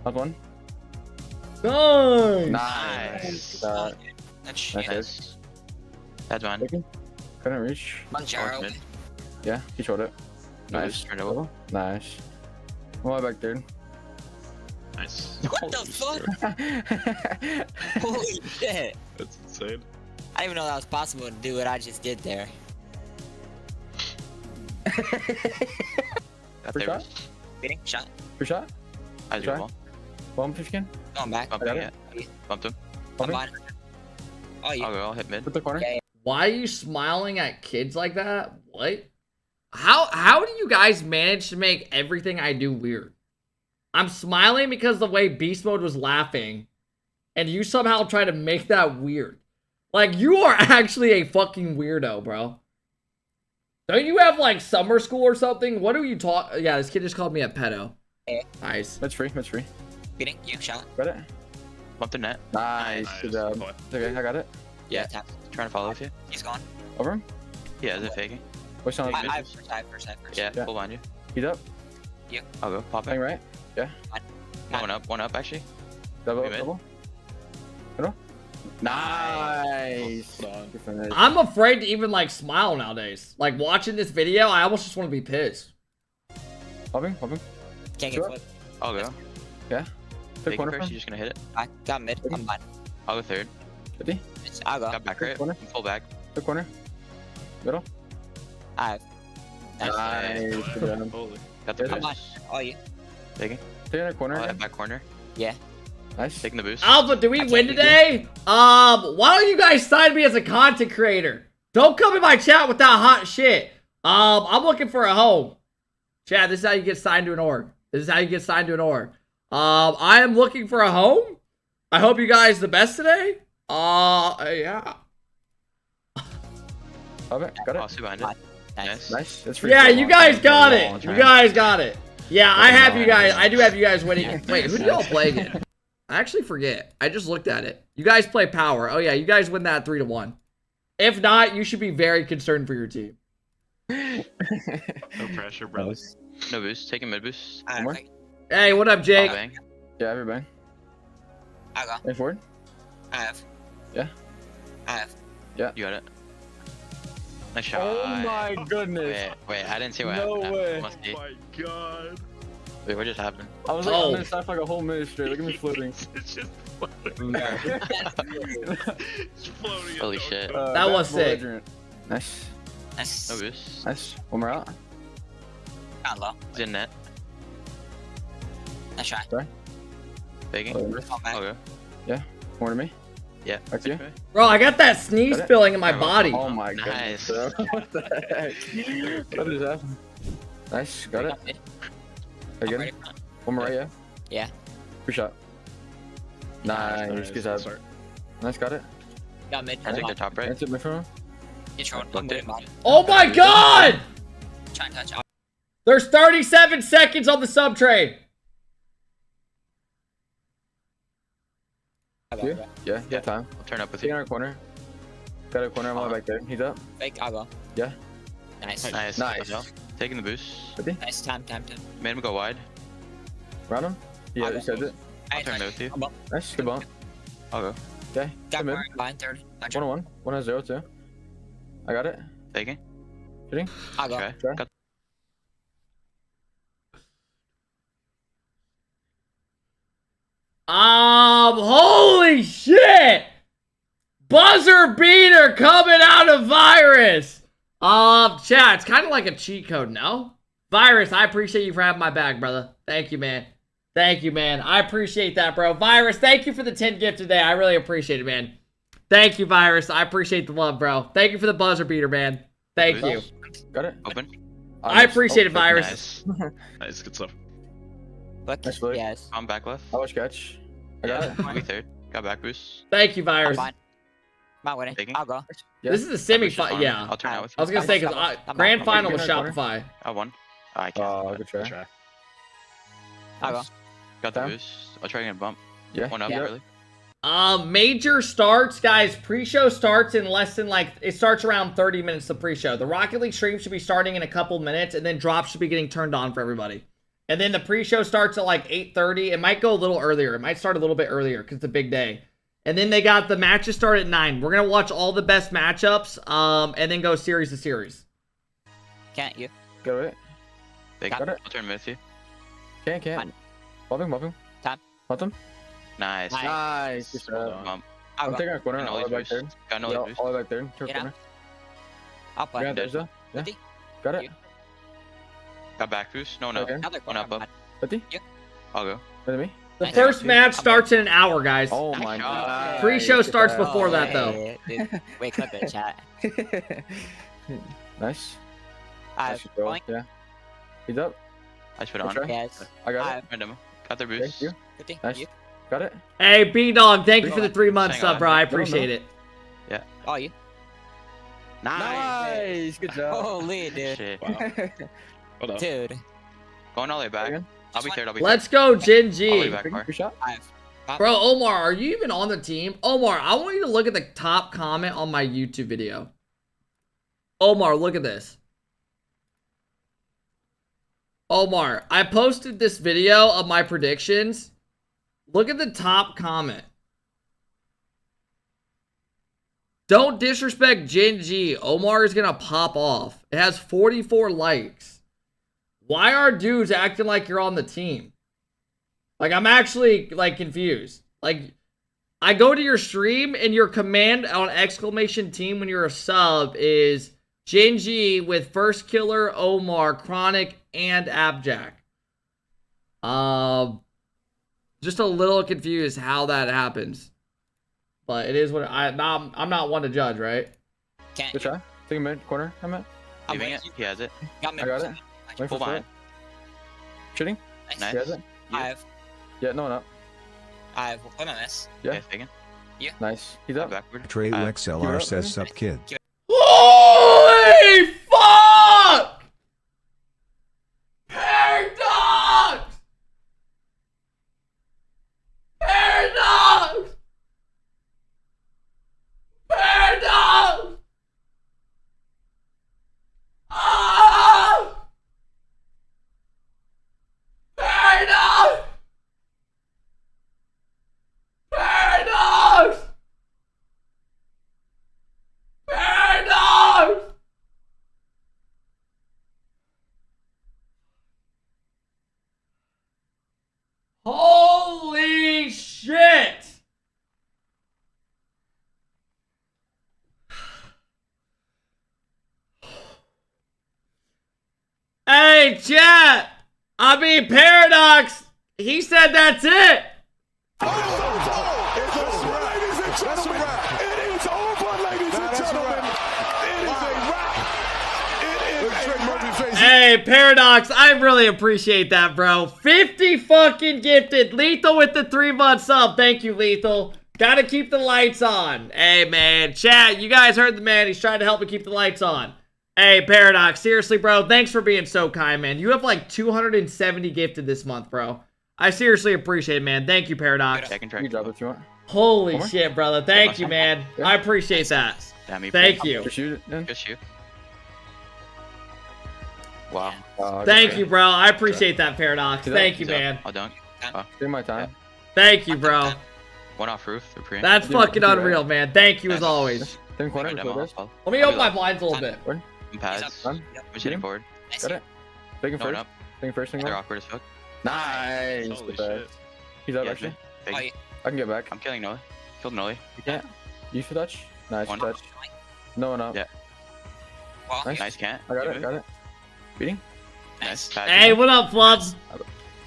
Up one. Nice. Nice. That's shit. Nice. That's mine. Taken. Couldn't reach. Manjaro. Mid. Yeah, he showed it. Nice. Turn over. Double. Nice. One back there. Nice. What the fuck? Holy shit. That's insane. I didn't even know that was possible to do what I just did there. Got Free there. shot? Beating, shot, Pre-shot. How's Try. your ball? Bomb fish again. going back. Bumping Got it. Bumped him. I'm Hopping. behind. Oh, you. I'll go. I'll hit mid. Put the corner. Yeah. Why are you smiling at kids like that? What? How do you guys manage to make everything I do weird? I'm smiling because the way Beast Mode was laughing, and you somehow try to make that weird. Like, you are actually a fucking weirdo, bro. Don't you have, like, summer school or something? What do you talk? Yeah, this kid just called me a pedo. Nice. Mid's free. Mid's free. Beating you, shot. Got it. Bump the net. Nice. Nice. Good job. Boy. It's okay. I got it. Yeah, tap. Trying to follow with you. He's gone. Over him. Yeah, is it faking? Push on. Take I it. have first. Yeah, Yeah. full behind you. He's up. I'll go. Pop Playing it. right. Yeah. One up actually. Double. We mid. Double. Middle. Nice. Hold on. Good finish. I'm afraid to even like smile nowadays. Like watching this video, I almost just want to be pissed. Hopping. Can't get Sure. flip. I'll go. Good Faking corner first. front. You're just gonna hit it. I got mid. I'm fine. I'll go third. 50. I'll go. Got back Good right. corner. Full back. Good corner. Middle. I have. Nice. Nice. Good job. Holy. Got the Good. I'm on. boost. All you. Faking. Taking a corner. I'll again. hit back corner. Yeah. Nice. Taking the boost. Alpha, do we I win can't today? Why don't you guys sign me as a content creator? Don't come in my chat with that hot shit. I'm looking for a home. Chat, this is how you get signed to an org. I am looking for a home. I hope you guys the best today. Yeah. Got it. I'll see behind it. Nice. Nice. That's free. Yeah, you guys got it. You guys got it. Yeah, I have you guys. I do have you guys winning. Wait, who do y'all play again? I actually forget. I just looked at it. You guys play power. Oh yeah, you guys win that 3-1. If not, you should be very concerned for your team. No pressure, brother. No boost. Taking mid boost. I More? have. Hey, what up, Jake? Bang. Yeah, everybody. I'll go. Way forward. I have. Yeah. I have. You got it. Nice shot. Oh my goodness. Wait, I didn't see what No happened. way. Must be. Oh my god. Wait, what just happened? I was like Oh. on this side for like a whole minute straight. Look at me floating. It's just floating. It's floating. Holy shit. That was that's sick. belligerent. Nice. Nice. No boost. Nice. One more out. Not low. He's in net. Nice shot. Faking. Fall back. I'll go. More to me. Yeah. Back to you. Bro, I got that sneeze Got it? feeling in my body. Oh my Nice. goodness. Bro. What the heck? What just happened? Nice. Got it. Mid. Again. I'm ready front. One more right, yeah? Yeah. Free shot. Nice. Good job. Start. Nice. Got it. Got mid. I think the top right. That's it, my friend. Control. I'm Looked with it. him. Oh my god! Try and touch. There's 37 seconds on the sub trade. I'll go. Yeah. Yeah. Yeah. Time. I'll turn up with Taking you. our corner. Got a corner. I'm all back there. He's up. Fake. I'll go. Yeah. Nice. Nice. Nice. Good job. Taking the boost. Nice. Time. Made him go wide. Round him. Yeah. I'll You said it. I'll turn mid with you. I'm up. Nice. Good bump. I'll go. Okay. Got Good mid. more behind third. 1-1. 1-0 too. I got it. Faking. I'll go. Okay. Try. Got Holy shit! Buzzer beater coming out of Virus. Chat, it's kind of like a cheat code, no? Virus, I appreciate you for having my back, brother. Thank you, man. Thank you, man. I appreciate that, bro. Virus, thank you for the 10 gift today. I really appreciate it, man. Thank you, Virus. I appreciate the love, bro. Thank you for the buzzer beater, man. Thank you. Got it. open. I appreciate it, Virus. Nice. Nice, good stuff. Look. Nice flick. Yes. I'm back left. I was catch. I got it. I'll be third. Got back boost. Thank you, I'm Virus. fine. I'm winning. Taking? I'll go. Yeah. This is the semi-final. Yeah. I'll turn out with I was you. going to say, because grand final was Corner. Shopify. I won. Oh, I can't. Oh, good try. Try. I'll go. Got the Down. boost. I'll try to get a bump. Yeah. One up Yeah. early. Major starts, guys. Pre-show starts in less than it starts around 30 minutes. The pre-show. The Rocket League stream should be starting in a couple minutes, and then drops should be getting turned on for everybody. And then the pre-show starts at like 8:30. It might go a little earlier. It might start a little bit earlier because it's a big day. And then they got the matches start at 9. We're gonna watch all the best matchups, and then go series to series. Can't you? Got it. Big. Got it. I'll turn with you. Can't. Fine. Bumping. Time. Bump him. Nice. Nice. Nice. Good Well job. done. Bump. I'll I'm go. taking our corner. Got All no the way back there. boost. Got no Yeah, boost. all the way back there. Turn You corner. know? I'll play. Yeah, there's though. Yeah. 50. Got it. You. Got back boost. No. Okay. Another One corner. up, up. I'm 50. I'll go. Look at me. The Nice. first Yeah. match starts in an hour, guys. Oh Nice my shot. god. Pre-show Good starts job. before that, though. Dude. Wait, clip it, chat. Nice. I Nice goal. going. Yeah. He's up. I just put Good on. try. Yes. I got it. I Random. Got their Thank boost. you. 50. Nice. You. Got it. Hey, B-Dog, thank you for the 3 months Hang sub, on. bro. I No, no. appreciate it. Oh, you. Nice. Good job. Holy dude. Shit. Wow. Hold up. Dude. Going all the way back. Again? I'll be third. Let's go, Jin I'll G. be back far. Free shot. I have. Bro, Omar, are you even on the team? Omar, I want you to look at the top comment on my YouTube video. Omar, look at this. Omar, I posted this video of my predictions. Look at the top comment. Don't disrespect Jin G. Omar is gonna pop off. It has 44 likes. Why are dudes acting like you're on the team? Like, I'm actually, like, confused. Like, I go to your stream and your command on exclamation team when you're a sub is Jin G with First Killer, Omar, Chronic, and Abjack. Just a little confused how that happens. But it is what I'm not one to judge, right? Can't. Good try. Take a mid corner. I'm at. I'm Leaving with it. you. He has it. Got me. I got it. Wait Pull for behind. it. Shooting. Nice. He has it. I have. Yeah, no, no. I have. What on this? Yeah. Okay, taken. Nice. He's Go up. backward. Trey Uh, XLR says sup kid. Holy fuck! Paradox! Paradox! Paradox! Ah! Paradox! Paradox! Paradox! Holy shit! Hey, chat! I mean, Paradox! He said that's it! Hey, Paradox, I really appreciate that, bro. 50 fucking gifted. Lethal with the 3-month sub. Thank you, Lethal. Gotta keep the lights on. Hey, man. Chat, you guys heard the man. He's trying to help me keep the lights on. Hey, Paradox, seriously, bro, thanks for being so kind, man. You have like 270 gifted this month, bro. I seriously appreciate it, man. Thank you, Paradox. Second You track. can drop it if you want. Holy One more? shit, brother. Thank you, man. Yeah. I appreciate that. Damn me. Thank you. Just shoot it then. Good shoot. Wow. Thank you, bro. I appreciate that, Paradox. See that? Thank you, He's up. man. I'll dunk. Take my time. Thank you, bro. One off roof for pre. That's Yeah, fucking you're right. unreal, man. Thank you as always. Take corner. Demo. Let's go. Let me open my blinds a little bit. Pads. Done. We're shooting forward. Nice. Got it. Taking Going first. up. Taking first. Taking They're one. awkward as fuck. Nice. Holy Good pass. shit. He's up Yeah, actually. big. Oh, yeah. I can get back. I'm killing Noli. Killed Noli. You can't. You should touch. Nice One. touch. No one up. Yeah. Well, Nice. Nice can't. I got You it. move. Got it. Beating. Nice. Pads. Hey, what up, Flubs?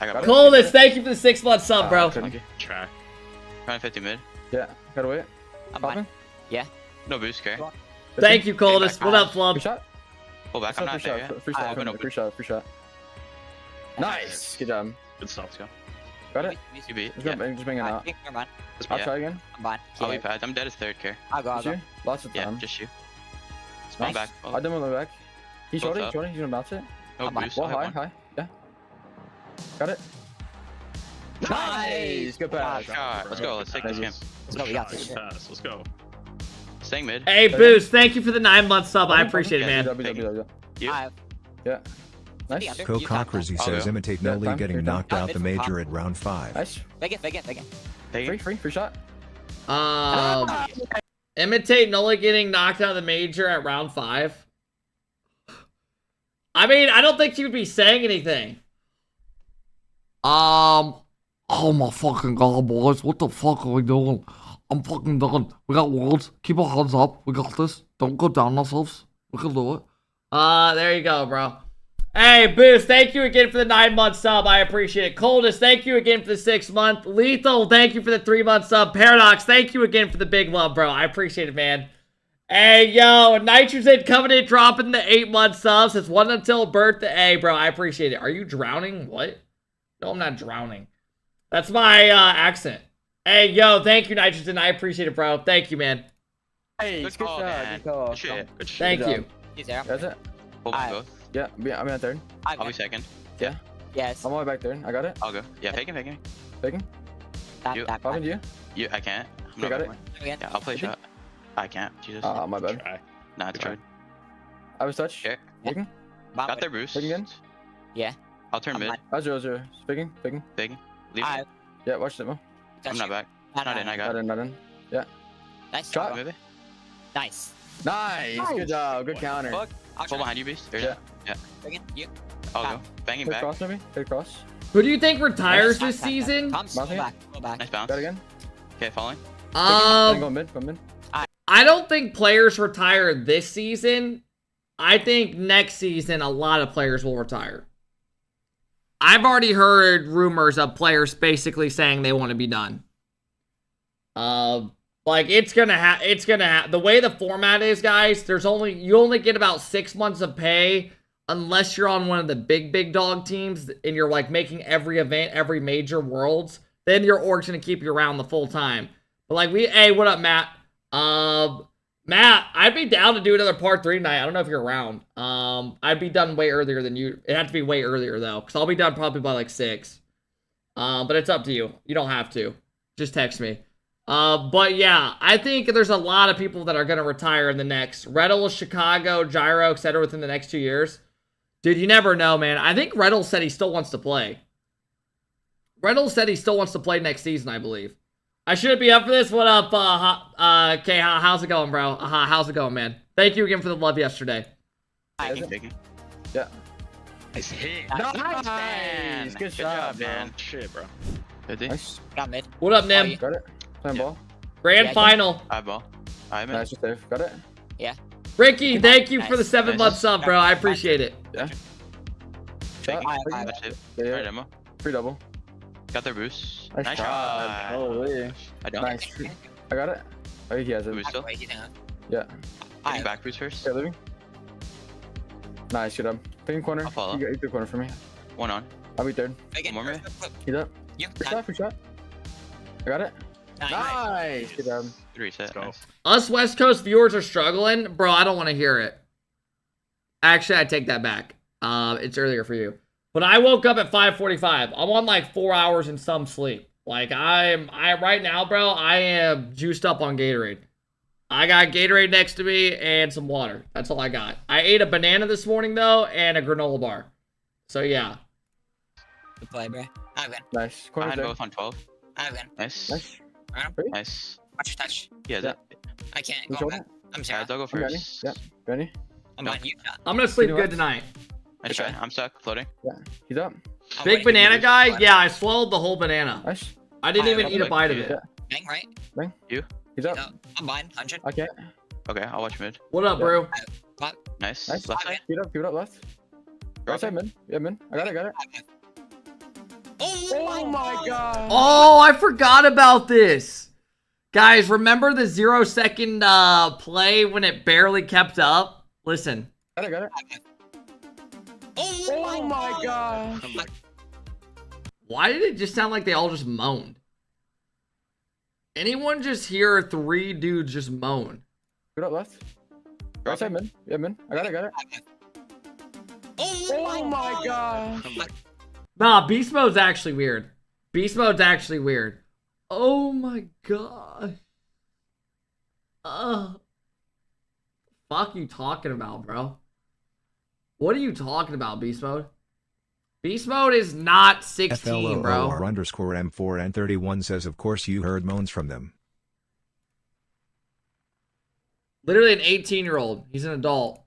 I got Got it. Coldest, thank you for the 6-month sub, bro. Couldn't. Okay. Track. 150 mid. Yeah. Gotta wait. I'm Popping. fine. No boost, care. Thank you, Coldest. What up, Free Flubs? shot. Pull back. I'm not free there shot. yet. Free I shot. open, open. Free shot. Free shot. Nice. Good job. Good stuff. Let's go. Got it. You beat. Just Yeah. bang it out. Never mind. I'll Yeah. try again. I'm fine. I'll be pads. I'm dead as third, care. I'll go. I'll Just go. you. Lots of Yeah, time. just you. Spawn Nice. back. I demo the back. He's Both shorting. up. Shorting. He's gonna bounce it. No I'm fine. boost. Well, I'll high. have one. High. Yeah. Got it. Nice. Good pass. God, let's go. Let's take this game. Let's go. We got Good this. pass. Let's go. Staying mid. Hey, Boost, thank you for the 9-month sub. I appreciate it, Yeah, man. W. You. I have. Yeah. Nice. Under. Co You got Cockers, he I'll says go. imitate Yeah, Noli time, getting free time. knocked out the Mid for major pop. at round 5. Nice. Fake it. Fake it. Fake it. Taking. Free shot. Imitate Nola getting knocked out of the major at round 5. I mean, I don't think he would be saying anything. Oh my fucking god, boys. What the fuck are we doing? I'm fucking done. We got worlds. Keep our hands up. We got this. Don't go down ourselves. We can do it. There you go, bro. Hey, Boost, thank you again for the 9-month sub. I appreciate it. Coldest, thank you again for the 6-month. Lethal, thank you for the 3-month sub. Paradox, thank you again for the big love, bro. I appreciate it, man. Hey, yo, Nitrogen coming in, dropping the 8-month subs. It's one until birthday. Hey, bro, I appreciate it. Are you drowning? What? No, I'm not drowning. That's my accent. Hey, yo, thank you, Nitrogen. I appreciate it, bro. Thank you, man. Hey, Good good call, shot. man. Good call. Good shit. Thank Good you. job. He's there. That's it. Pull I- both. Yeah, I'm at third. I'll be second. Yes. I'm all the way back there. I got it. I'll go. Yeah, faking. Taking. Tap, You- tap, Popping to tap. you. I can't. I'm You got not it? going. Again. Yeah, I'll play Faking? shot. I can't. Jesus. My bad. Try. Nah, it's try. good. I was touch. Okay. Taking. Bomb Got it. their boost. Faking again. Yeah. I'll turn I'm mid. not- I was 0-0. Faking. Faking. Faking. Leave. I Yeah, watch the demo. I'm not back. Not in. I got Not it. in, not in. Nice Shot. shot. Maybe. Nice. Nice. Good job. Good counter. Fuck. I'll Pull try. behind you, beast. Or Yeah. Again. You. I'll Tap. go. Banging Hit back. cross maybe. Hit cross. Who do you think retires Tap, this tap, tap. season? Come, go Nothing. back. Go back. Nice bounce. Got it again. Okay, following. Go mid. Go mid. I don't think players retire this season. I think next season a lot of players will retire. I've already heard rumors of players basically saying they want to be done. Like it's gonna the way the format is, guys, you only get about 6 months of pay unless you're on one of the big dog teams and you're like making every event, every major worlds. Then your org's gonna keep you around the full time. But like hey, what up, Matt? Matt, I'd be down to do another part 3 tonight. I don't know if you're around. I'd be done way earlier than you. It'd have to be way earlier though, because I'll be done probably by like 6. But it's up to you. You don't have to. Just text me. But yeah, I think there's a lot of people that are gonna retire in the next Reddle, Chicago, Gyro, etc. within the next 2 years. Dude, you never know, man. I think Reddle said he still wants to play. Reddle said he still wants to play next season, I believe. I should be up for this. What up, okay, how's it going, bro? How's it going, man? Thank you again for the love yesterday. Faking. Yeah. Nice hit. Nice. Good shot, job, man. Shit, bro. 50. Nice. Got mid. What up, Nim? you- Got it. Playing Yeah. ball. Grand Yeah, final. Eyeball. I'm in. Nice. Just safe. Got it. Ricky, thank you for the Nice. 7-month sub, bro. I appreciate it. Yeah. Faking. Shot. I- That's it. Yeah. Right, demo. Free double. Got their boost. Nice Nice shot. shot. Holy. I don't. Nice. I got it. I think he has it. Boost still. Wait, you think of- Yeah. Getting back boost first. Yeah, living. Nice. Good job. Taking corner. I'll follow. You got the corner for me. One on. I'll be third. Again. One more minute. He's up. You. Free shot. Free shot. I got it. Nice. Nice. Good job. Good reset. Let's go. Nice. Us West Coast viewers are struggling. Bro, I don't want to hear it. Actually, I take that back. It's earlier for you. But I woke up at 5:45. I'm on like 4 hours and some sleep. Like I right now, bro, I am juiced up on Gatorade. I got Gatorade next to me and some water. That's all I got. I ate a banana this morning though and a granola bar. So yeah. Good play, bro. I win. Nice. Corner's Behind there. both on 12. I win. Nice. Nice. Round. Ready? Nice. Watch your touch. Yeah, Yeah. that. I can't You go told back. me? I'm Yeah, sorry. they'll go I'm ready. first. Yeah. Ready? I'm No. on you. Shot. I'm gonna sleep You know good what? tonight. Nice try. I'm stuck. Floating. He's up. I'm Big waiting. banana guy? Yeah, I swallowed the whole banana. Nice. I didn't I even love eat a it. bite of Yeah. it. Bang, right? He's up. No, I'm blind. 100. Okay. Okay, I'll watch mid. What up, Yeah. bro? Nice. Nice. Left I side. win. Keep it up left. Right side mid. Yeah, mid. I got it. Got it. Oh my god. Oh, I forgot about this. Guys, remember the 0-second play when it barely kept up? Listen. Got it. Got it. Oh my god. Why did it just sound like they all just moaned? Anyone just hear 3 dudes just moan? Good up left. Right side mid. Yeah, mid. I got it. Got it. Oh my god. Nah, beast mode's actually weird. Beast mode's actually weird. Oh my god. Fuck you talking about, bro? What are you talking about, beast mode? Beast mode is not 16, bro. FLOOR_M4N31 says of course you heard moans from them. Literally an 18-year-old. He's an adult.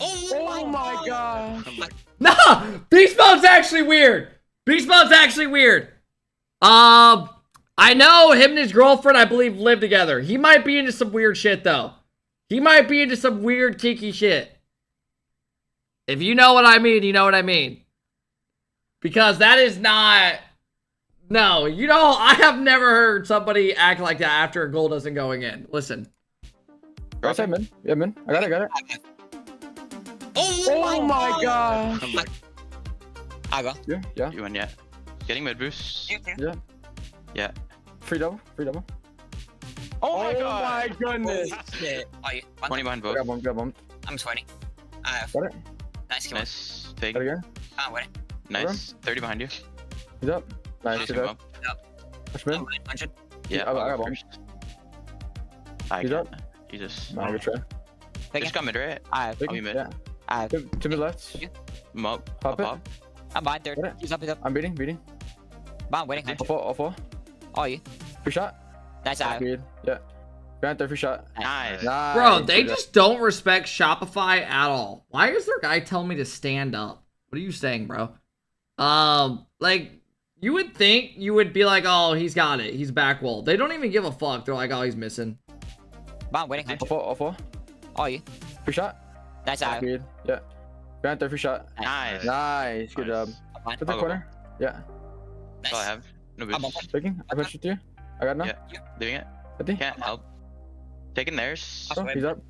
Oh my god. Nah! Beast mode's actually weird. Beast mode's actually weird. I know him and his girlfriend, I believe, live together. He might be into some weird shit, though. He might be into some weird, kinky shit. If you know what I mean, you know what I mean. Because that is not... No, you know, I have never heard somebody act like that after a goal doesn't going in. Listen. Right side mid. Yeah, mid. I got it. Got it. Oh my god. I'll go. Yeah. Yeah. You win yet. Getting mid boost. Yeah. Yeah. Free double. Free double. Oh my god. goodness. Shit. Oh, you. 20 behind Grab both. one. Grab one. I'm sweating. I have. Got it. Nice kill. Nice. Fake. Got it again. I'm waiting. Nice. 30 behind you. He's up. Nice. Push Good him up. up. Push mid. I'm waiting. 100. Yeah, I got I'll go bomb. first. I He's can't. up. You just. Nah, good try. Taking. Just got mid, right? I have. Big. I'll be mid. Yeah. I have. To mid left. I'm up. Pop I'll it. pop. I'm behind third. Got it. He's up. He's up. I'm beating. I'm waiting. All 100. four. All four. All you. Free shot. Nice. I have. Good. Yeah. Behind third. Free shot. Nice. Nice. Bro, they Good job. just don't respect Shopify at all. Why is their guy telling me to stand up? What are you saying, bro? Like, you would think you would be like, oh, he's got it. He's back wall. They don't even give a fuck. They're like, oh, he's missing. I'm waiting. All 100. four. All four. All you. Free shot. Nice. I have. Good. Yeah. Behind third. Free shot. Nice. Nice. Good job. I'm behind. To the I'll go corner. Yeah. That's all I have. No I'm boost. open. Taking. I pushed with you. I got enough. Yeah. Doing it. I think. Can't help. Taking theirs. Oh, he's up.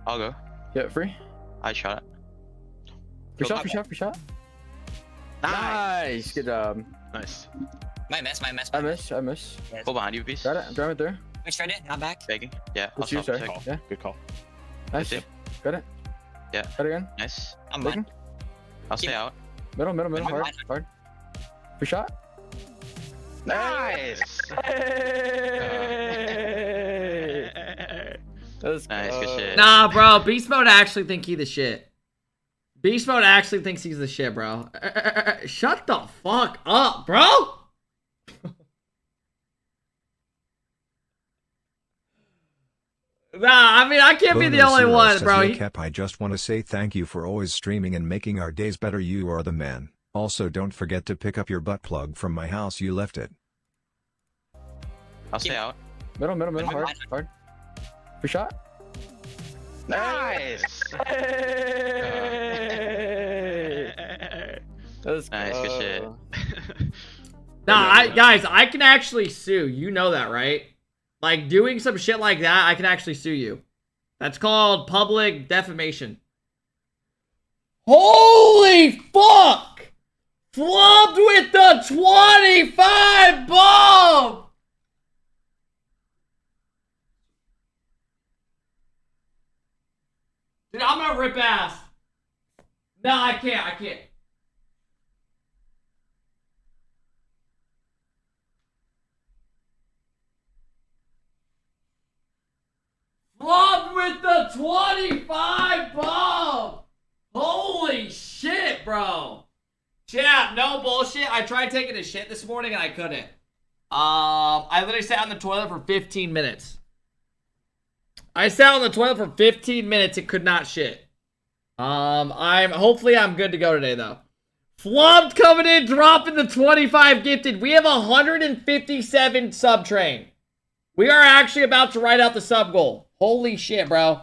I'll go. Yeah. Free. I shot it. Free Go shot. Free shot. Free shot. Nice. Nice. Good job. Nice. My miss. I miss. Pull behind you, piece. Got it. I'm driving through. Which traded? I'm back. Begging. Yeah. I'll It's you, stop sir. a sec. Yeah. Good call. Nice. Good Got it. Yeah. Got it again. Nice. I'm Taking. behind. I'll stay out. Middle. Middle. Hard. Free shot. Nice. Hey. Let's Nice, go. good shit. Nah, bro. Beast Mode actually think he the shit. Beast Mode actually thinks he's the shit, bro. Shut the fuck up, bro. Nah, I mean, I can't be the Bono only Zero one, says, bro. "Yo, Kep, I just want to say thank you for always streaming and making our days better. You are the man. Also, don't forget to pick up your butt plug from my house. You left it." I'll stay out. Middle. Middle. Hard. Free shot. Nice. Hey. Let's Nice, go. good shit. Nah, guys, I can actually sue. You know that, right? Like, doing some shit like that, I can actually sue you. That's called public defamation. Holy fuck! Flubbed with the 25 bomb! Dude, I'm gonna rip ass. No, I can't. Flubbed with the 25 bomb! Holy shit, bro. Chat, no bullshit. I tried taking a shit this morning and I couldn't. I literally sat on the toilet for 15 minutes. I sat on the toilet for 15 minutes and could not shit. Hopefully I'm good to go today though. Flubbed coming in, dropping the 25 gifted. We have 157 sub train. We are actually about to write out the sub goal. Holy shit, bro.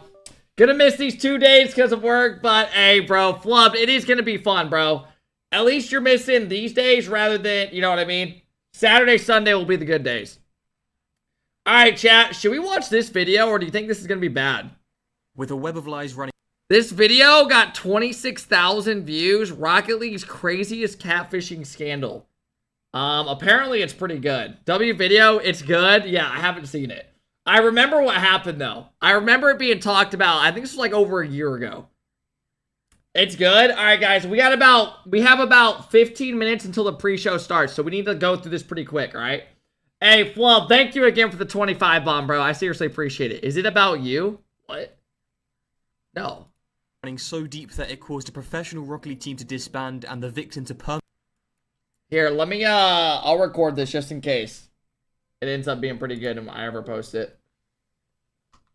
Gonna miss these 2 days because of work, but hey, bro, Flubbed, it is gonna be fun, bro. At least you're missing these days rather than, you know what I mean? Saturday, Sunday will be the good days. Alright, chat, should we watch this video or do you think this is gonna be bad? With a web of lies running. This video got 26,000 views. Rocket League's craziest catfishing scandal. Apparently it's pretty good. W video, it's good. Yeah, I haven't seen it. I remember what happened though. I remember it being talked about. I think this was like over a year ago. It's good. All right, guys, we have about 15 minutes until the pre-show starts, so we need to go through this pretty quick, all right? Hey, Flub, thank you again for the 25 bomb, bro. I seriously appreciate it. Is it about you? What? No. Running so deep that it caused a professional Rocket League team to disband and the victim to permanently. Here, let me, I'll record this just in case it ends up being pretty good and I ever post it.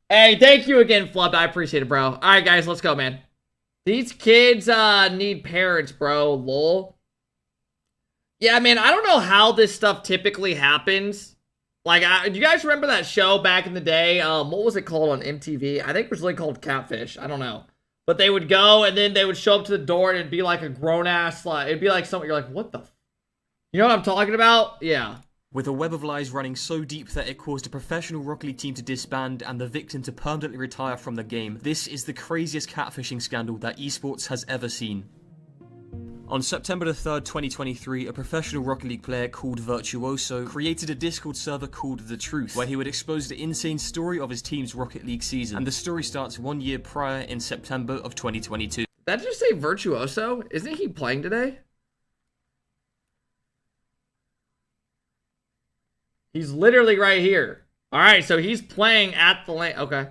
Hey, thank you again, Flubbed. I appreciate it, bro. All right, guys, let's go, man. These kids, need parents, bro. Lol. Yeah, man, I don't know how this stuff typically happens. Like, do you guys remember that show back in the day? What was it called on MTV? I think it was really called Catfish. I don't know. But they would go and then they would show up to the door and it'd be like a grown-ass, like, it'd be like something, you're like, what the You know what I'm talking about? Yeah. With a web of lies running so deep that it caused a professional Rocket League team to disband and the victim to permanently retire from the game. This is the craziest catfishing scandal that esports has ever seen. On September the 3rd, 2023, a professional Rocket League player called Virtuoso created a Discord server called The Truth, where he would expose the insane story of his team's Rocket League season. And the story starts 1 year prior in September of 2022. that just say Virtuoso? Isn't he playing today? He's literally right here. All right, so he's playing at the lane. Okay.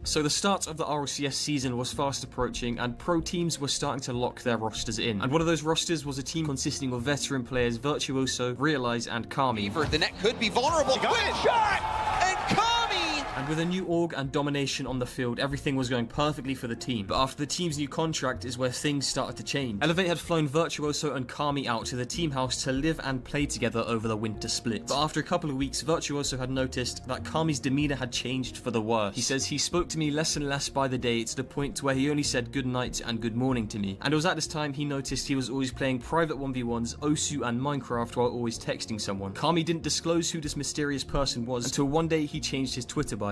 So the start of the RLCS season was fast approaching, and pro teams were starting to lock their rosters in. And one of those rosters was a team consisting of veteran players Virtuoso, Realize, and Kami. The net could be vulnerable. Good shot! And Kami! And with a new org and domination on the field, everything was going perfectly for the team. But after the team's new contract is where things started to change. Elevate had flown Virtuoso and Kami out to the team house to live and play together over the winter split. But after a couple of weeks, Virtuoso had noticed that Kami's demeanor had changed for the worse. He says he spoke to me less and less by the day, to the point where he only said good night and good morning to me. And it was at this time he noticed he was always playing private 1v1s, Osu and Minecraft while always texting someone. Kami didn't disclose who this mysterious person was until one day he changed his Twitter bio.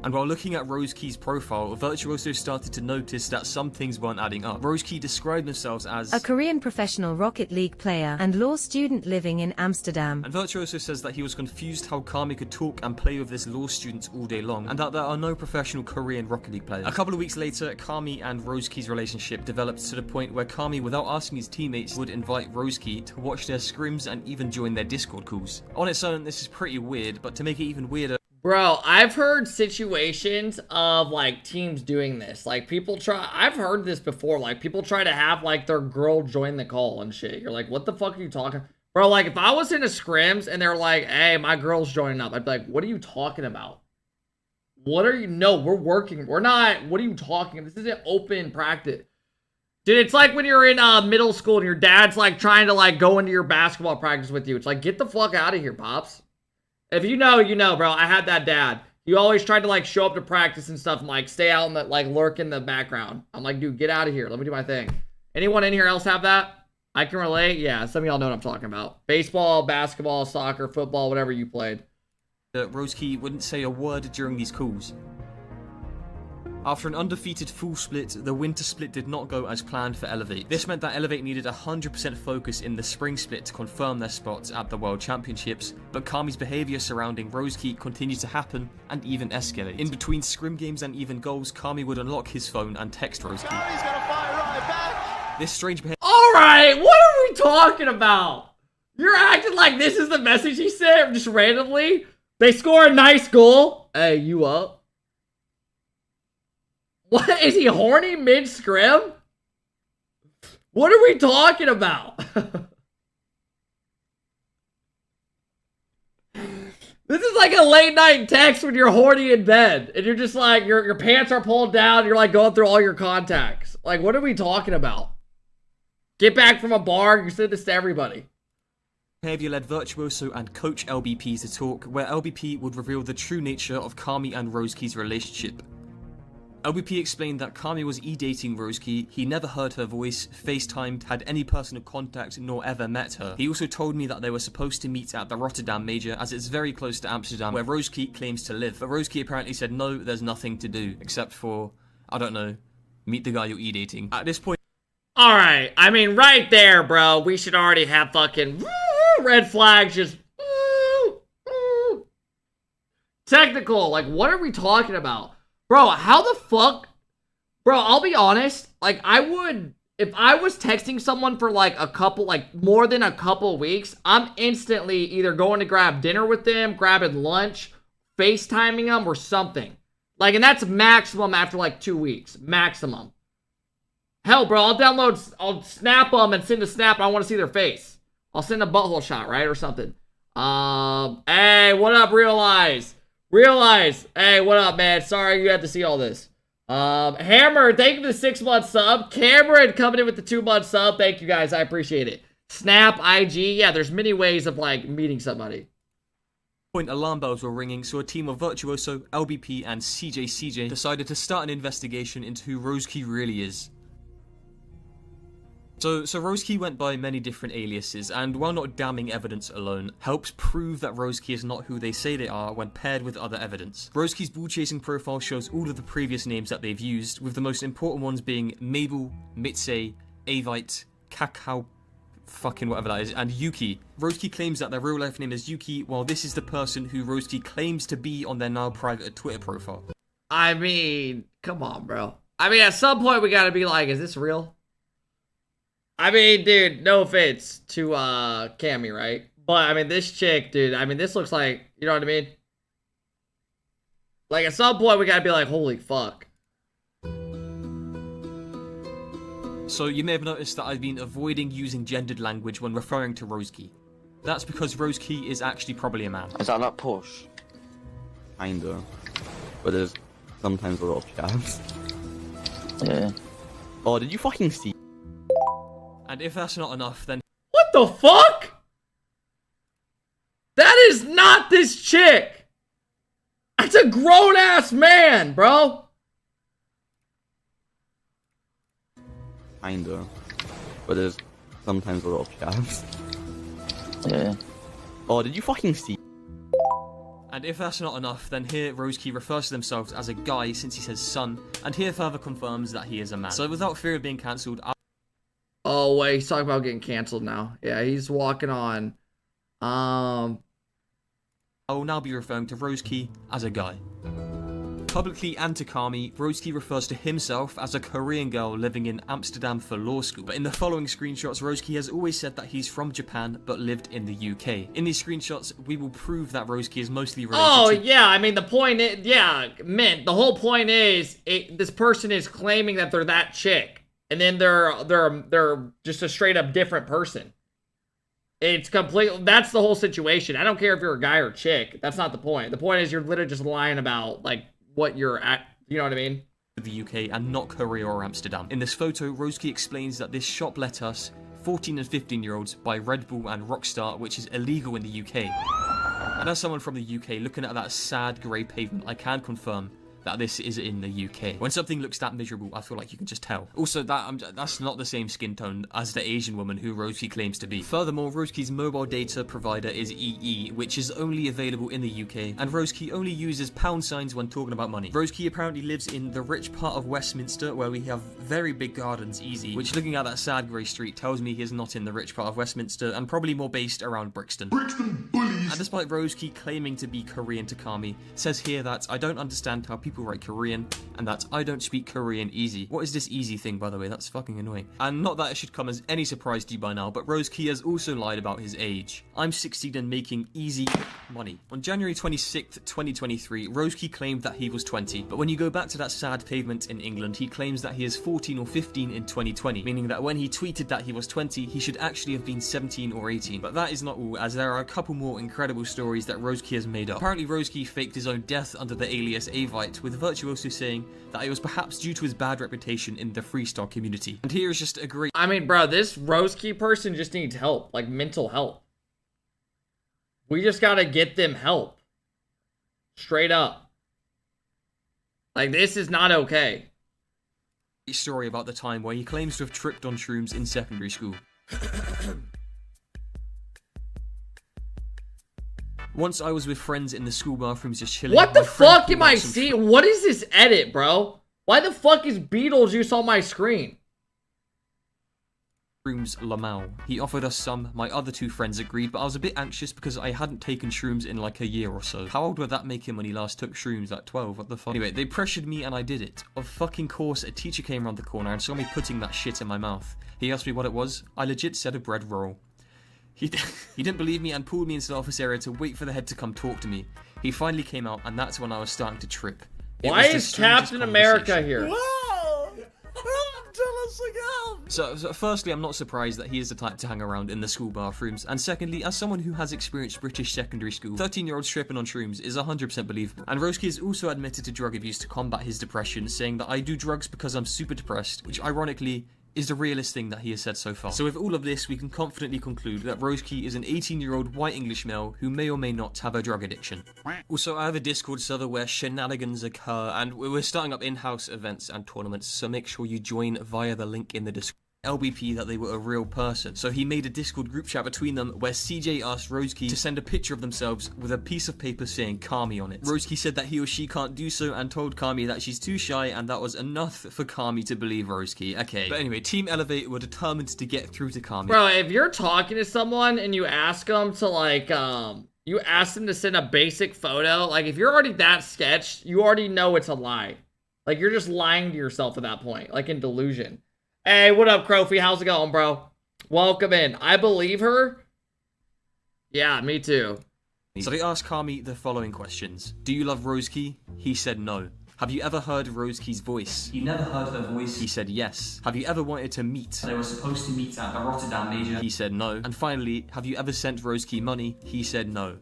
And while looking at RLCS's profile, Virtuoso started to notice that some things weren't adding up. RLCS described themselves as a Korean professional Rocket League player and law student living in Amsterdam. And Virtuoso says that he was confused how Kami could talk and play with this law student all day long, and that there are no professional Korean Rocket League players. A couple of weeks later, Kami and RLCS's relationship developed to the point where Kami, without asking his teammates, would invite RLCS to watch their scrims and even join their Discord calls. On its own, this is pretty weird, but to make it even weirder, Bro, I've heard situations of, like, teams doing this. Like, I've heard this before. Like, people try to have, like, their girl join the call and shit. You're like, what the fuck are you talking? Bro, like, if I was in a scrims and they're like, hey, my girl's joining up, I'd be like, what are you talking about? What are you? No, we're working. We're not. What are you talking about? This isn't open practice. Dude, it's like when you're in middle school and your dad's, like, trying to, like, go into your basketball practice with you. It's like, get the fuck out of here, Pops. If you know, you know, bro. I had that dad. He always tried to, like, show up to practice and stuff and, like, stay out and, like, lurk in the background. I'm like, dude, get out of here. Let me do my thing. Anyone in here else have that? I can relate. Yeah, some of y'all know what I'm talking about. Baseball, basketball, soccer, football, whatever you played. RLCS wouldn't say a word during these calls. After an undefeated full split, the winter split did not go as planned for Elevate. This meant that Elevate needed 100% focus in the spring split to confirm their spots at the World Championships, but Kami's behaviour surrounding RLCS continued to happen and even escalate. In between scrim games and even goals, Kami would unlock his phone and text RLCS. This strange behavior. Alright, what are we talking about? You're acting like this is the message he sent just randomly? They score a nice goal. Hey, you up? What? Is he horny mid-scrim? What are we talking about? This is like a late night text when you're horny in bed. And you're just like, your pants are pulled down. You're like going through all your contacts. Like, what are we talking about? Get back from a bar. You said this to everybody. Behavior led Virtuoso and coach LBP to talk, where LBP would reveal the true nature of Kami and RLCS's relationship. LBP explained that Kami was e-dating RLCS, he never heard her voice, FaceTimed, had any personal contact, nor ever met her. He also told me that they were supposed to meet at the Rotterdam Major, as it's very close to Amsterdam, where RLCS claims to live. But RLCS apparently said no, there's nothing to do, except for, I don't know, meet the guy you're e-dating. At this point... Alright, I mean, right there, bro, we should already have fucking red flags just... Technical, like, what are we talking about? Bro, how the fuck? Bro, I'll be honest. Like, I would... If I was texting someone for, like, a couple... Like, more than a couple weeks, I'm instantly either going to grab dinner with them, grabbing lunch, FaceTiming them, or something. Like, and that's maximum after, like, 2 weeks. Maximum. Hell, bro, I'll snap them and send a snap, and I want to see their face. I'll send a butthole shot, right? Or something. Hey, what up, Realize? Realize, hey, what up, man? Sorry you had to see all this. Hammer, thank you for the 6-month sub. Cameron coming in with the 2-month sub. Thank you guys, I appreciate it. Snap, IG, yeah, there's many ways of, like, meeting somebody. Point alarm bells were ringing, so a team of Virtuoso, LBP, and CJ decided to start an investigation into who RLCS really is. So RLCS went by many different aliases, and while not damning evidence alone, helps prove that RLCS is not who they say they are when paired with other evidence. RLCS's ball-chasing profile shows all of the previous names that they've used, with the most important ones being Mabel, Mitse, Avite, Kakao, fucking whatever that is, and Yuki. RLCS claims that their real-life name is Yuki, while this is the person who RLCS claims to be on their now private Twitter profile. I mean, come on, bro. I mean, at some point we gotta be like, is this real? I mean, dude, no offense to Cammy, right? But I mean, this chick, dude, I mean, this looks like, you know what I mean? Like, at some point we gotta be like, holy fuck. So you may have noticed that I've been avoiding using gendered language when referring to Rosekey. That's because Rosekey is actually probably a man. Is that not push? Kinda. But there's sometimes a lot of chance. Yeah. Oh, did you fucking see? And if that's not enough, then What the fuck? That is not this chick. That's a grown-ass man, bro. Kinda. But there's sometimes a lot of chance. Yeah. Oh, did you fucking see? And if that's not enough, then here Rosekey refers to themselves as a guy since he says son, and here further confirms that he is a man. So without fear of being cancelled, Oh, wait, he's talking about getting canceled now. Yeah, he's walking on. I will now be referring to Rosekey as a guy. Publicly and to Kami, Rosekey refers to himself as a Korean girl living in Amsterdam for law school. But in the following screenshots, Rosekey has always said that he's from Japan but lived in the UK. In these screenshots, we will prove that Rosekey is mostly related Oh, to... yeah, I mean, the point is, yeah, Mint, the whole point is, this person is claiming that they're that chick. And then they're just a straight up different person. It's complete. That's the whole situation. I don't care if you're a guy or chick. That's not the point. The point is you're literally just lying about, like, what you're at. You know what I mean? The UK and not Korea or Amsterdam. In this photo, Rosekey explains that this shop let us, 14 and 15-year-olds, buy Red Bull and Rockstar, which is illegal in the UK. And as someone from the UK looking at that sad grey pavement, I can confirm that this is in the UK. When something looks that miserable, I feel like you can just tell. Also, that's not the same skin tone as the Asian woman who Rosekey claims to be. Furthermore, Rosekey's mobile data provider is EE, which is only available in the UK, and Rosekey only uses pound signs when talking about money. Rosekey apparently lives in the rich part of Westminster, where we have very big gardens easy, which looking at that sad grey street tells me he is not in the rich part of Westminster, and probably more based around Brixton. Brixton bullies! And despite Rosekey claiming to be Korean to Kami, says here that I don't understand how people write Korean, and that I don't speak Korean easy. What is this easy thing, by the way? That's fucking annoying. And not that it should come as any surprise to you by now, but Rosekey has also lied about his age. I'm 16 and making easy money. On January 26th, 2023, Rosekey claimed that he was 20, but when you go back to that sad pavement in England, he claims that he is 14 or 15 in 2020, meaning that when he tweeted that he was 20, he should actually have been 17 or 18. But that is not all, as there are a couple more incredible stories that Rosekey has made up. Apparently, Rosekey faked his own death under the alias Avite, with Virtuoso saying that it was perhaps due to his bad reputation in the freestyle community. And here is just a great... I mean, bro, this Rosekey person just needs help, like mental help. We just gotta get them help. Straight up. Like, this is not okay. story about the time where he claims to have tripped on shrooms in secondary school. Once I was with friends in the school bathrooms just chilling. What the fuck am I seeing? What is this edit, bro? Why the fuck is Beetlejuice on my screen? Shrooms Lamau. He offered us some, my other two friends agreed, but I was a bit anxious because I hadn't taken shrooms in like a year or so. How old would that make him when he last took shrooms? Like 12, what the fuck? Anyway, they pressured me and I did it. Of fucking course, a teacher came around the corner and saw me putting that shit in my mouth. He asked me what it was. I legit said a bread roll. He didn't believe me and pulled me into the office area to wait for the head to come talk to me. He finally came out and that's when I was starting to trip. Why is Captain America here? Whoa! Tell us again! So firstly, I'm not surprised that he is the type to hang around in the school bathrooms, and secondly, as someone who has experienced British secondary school, 13-year-olds tripping on shrooms is 100% believable. And Rosekey has also admitted to drug abuse to combat his depression, saying that I do drugs because I'm super depressed, which ironically is the realest thing that he has said so far. So with all of this, we can confidently conclude that Rosekey is an 18-year-old white English male who may or may not have a drug addiction. Also, I have a Discord server where shenanigans occur, and we're starting up in-house events and tournaments, so make sure you join via the link in the description. LBP that they were a real person. So he made a Discord group chat between them where CJ asked Rosekey to send a picture of themselves with a piece of paper saying Kami on it. Rosekey said that he or she can't do so and told Kami that she's too shy, and that was enough for Kami to believe Rosekey. Okay. But anyway, Team Elevate were determined to get through to Kami. Bro, if you're talking to someone and you ask them to like, you ask them to send a basic photo, like if you're already that sketched, you already know it's a lie. Like, you're just lying to yourself at that point, like in delusion. Hey, what up, Crofy? How's it going, bro? Welcome in. I believe her. Yeah, me too. So they asked Kami the following questions. Do you love Rosekey? He said no. Have you ever heard Rosekey's voice? You never heard her voice? He said yes. Have you ever wanted to meet? They were supposed to meet at the Rotterdam Major. He said no. And finally, have you ever sent Rosekey money? He said no.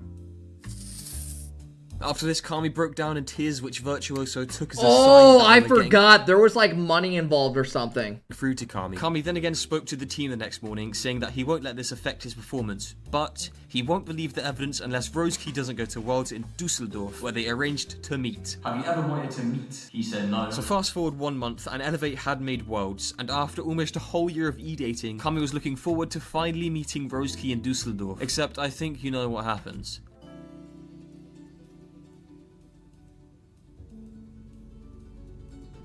After this, Kami broke down in tears, which Virtuoso took as a sign Oh, that I they were getting forgot. There was like money involved or something. through to Kami. Kami then again spoke to the team the next morning, saying that he won't let this affect his performance, but he won't believe the evidence unless Rosekey doesn't go to Worlds in Dusseldorf, where they arranged to meet. Have you ever wanted to meet? He said no. So fast forward 1 month, and Elevate had made Worlds, and after almost a whole year of e-dating, Kami was looking forward to finally meeting Rosekey in Dusseldorf. Except I think you know what happens.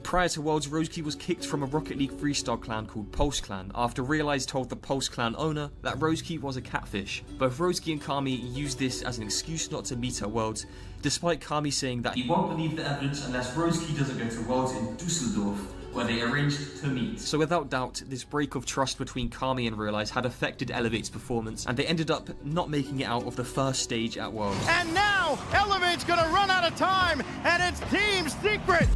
Prior to Worlds, Rosekey was kicked from a Rocket League freestyle clan called Pulse Clan after Realize told the Pulse Clan owner that Rosekey was a catfish. Both Rosekey and Kami used this as an excuse not to meet at Worlds, despite Kami saying that he won't believe the evidence unless Rosekey doesn't go to Worlds in Dusseldorf, where they arranged to meet. So without doubt, this break of trust between Kami and Realize had affected Elevate's performance, and they ended up not making it out of the first stage at Worlds. And now, Elevate's gonna run out of time, and it's Team Secret.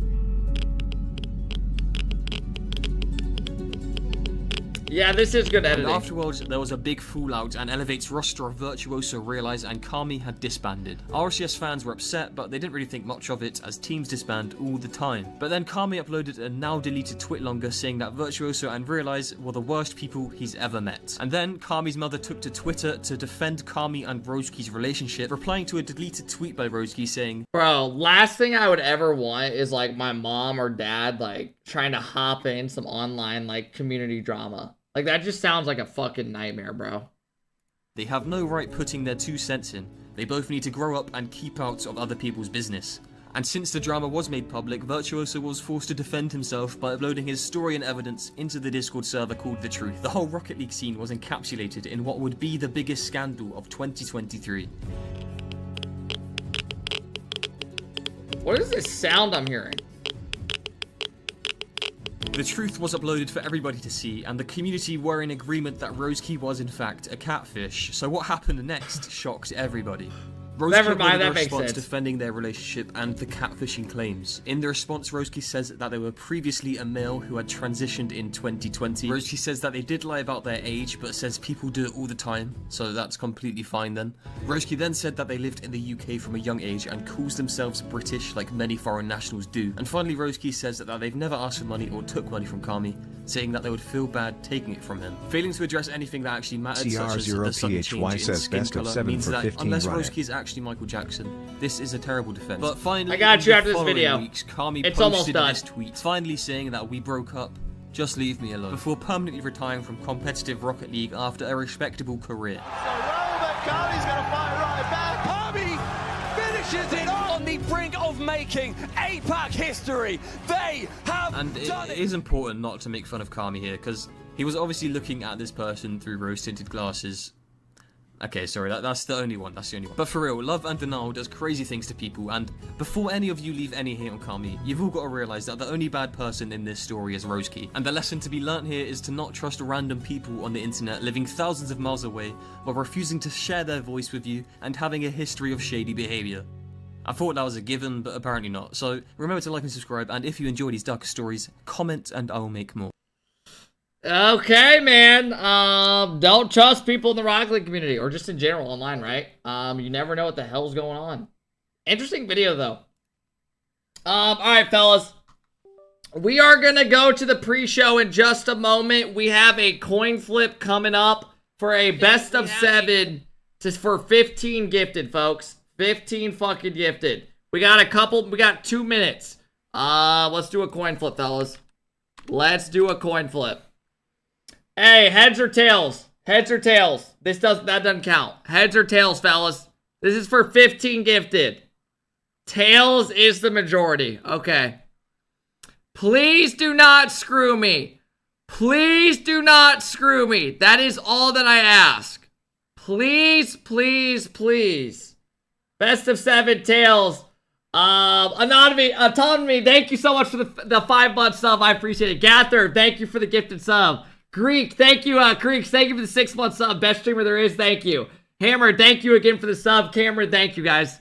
Yeah, this is good editing. And afterwards, there was a big fallout, and Elevate's roster of Virtuoso, Realize, and Kami had disbanded. RLCS fans were upset, but they didn't really think much of it, as teams disband all the time. But then Kami uploaded a now-deleted tweet longer saying that Virtuoso and Realize were the worst people he's ever met. And then Kami's mother took to Twitter to defend Kami and Rosekey's relationship, replying to a deleted tweet by Rosekey saying, Bro, last thing I would ever want is like my mom or dad like trying to hop in some online like community drama. Like, that just sounds like a fucking nightmare, bro. they have no right putting their 2 cents in. They both need to grow up and keep out of other people's business. And since the drama was made public, Virtuoso was forced to defend himself by uploading his story and evidence into the Discord server called The Truth. The whole Rocket League scene was encapsulated in what would be the biggest scandal of 2023. What is this sound I'm hearing? The Truth was uploaded for everybody to see, and the community were in agreement that Rosekey was in fact a catfish. So what happened next shocked everybody. Never Rosekey mind, uploaded a that makes response sense. defending their relationship and the catfishing claims. In the response, Rosekey says that they were previously a male who had transitioned in 2020. Rosekey says that they did lie about their age, but says people do it all the time, so that's completely fine then. Rosekey then said that they lived in the UK from a young age and calls themselves British like many foreign nationals do. And finally, Rosekey says that they've never asked for money or took money from Kami, saying that they would feel bad taking it from him. Failing to address anything that actually mattered, such as the sudden change in says skin best of colour, 7 means for that 15 unless Riot. Rosekey is actually Michael Jackson, this is a terrible defense. But finally, I got you in the after this following video. weeks, Kami It's almost posted done. this tweet, finally saying that we broke up. Just leave me alone. Before permanently retiring from competitive Rocket League after a respectable career. Kami's gonna fight right back. Kami finishes it on the brink of making APAC history. They have And done it is important not to make fun of Kami here, because he was obviously looking at this person through rose-tinted glasses. Okay, sorry, that's the only one, But for real, love and denial does crazy things to people, and before any of you leave any hate on Kami, you've all got to realise that the only bad person in this story is Rosekey. And the lesson to be learnt here is to not trust random people on the internet living thousands of miles away while refusing to share their voice with you and having a history of shady behaviour. I thought that was a given, but apparently not. So remember to like and subscribe, and if you enjoy these darker stories, comment and I'll make more. Okay, man. Don't trust people in the Rocket League community, or just in general online, right? You never know what the hell's going on. Interesting video, though. Alright, fellas. We are gonna go to the pre-show in just a moment. We have a coin flip coming up for a best of 7 for 15 gifted, folks. 15 fucking gifted. We got 2 minutes. Let's do a coin flip, fellas. Let's do a coin flip. Hey, heads or tails? Heads or tails? That doesn't count. Heads or tails, fellas? This is for 15 gifted. Tails is the majority. Okay. Please do not screw me. Please do not screw me. That is all that I ask. Please, please, please. Best of 7 tails. Autonomy, thank you so much for the 5-month sub. I appreciate it. Gather, thank you for the gifted sub. Greek, thank you. Creeks, thank you for the 6-month sub. Best streamer there is, thank you. Hammer, thank you again for the sub. Cameron, thank you guys.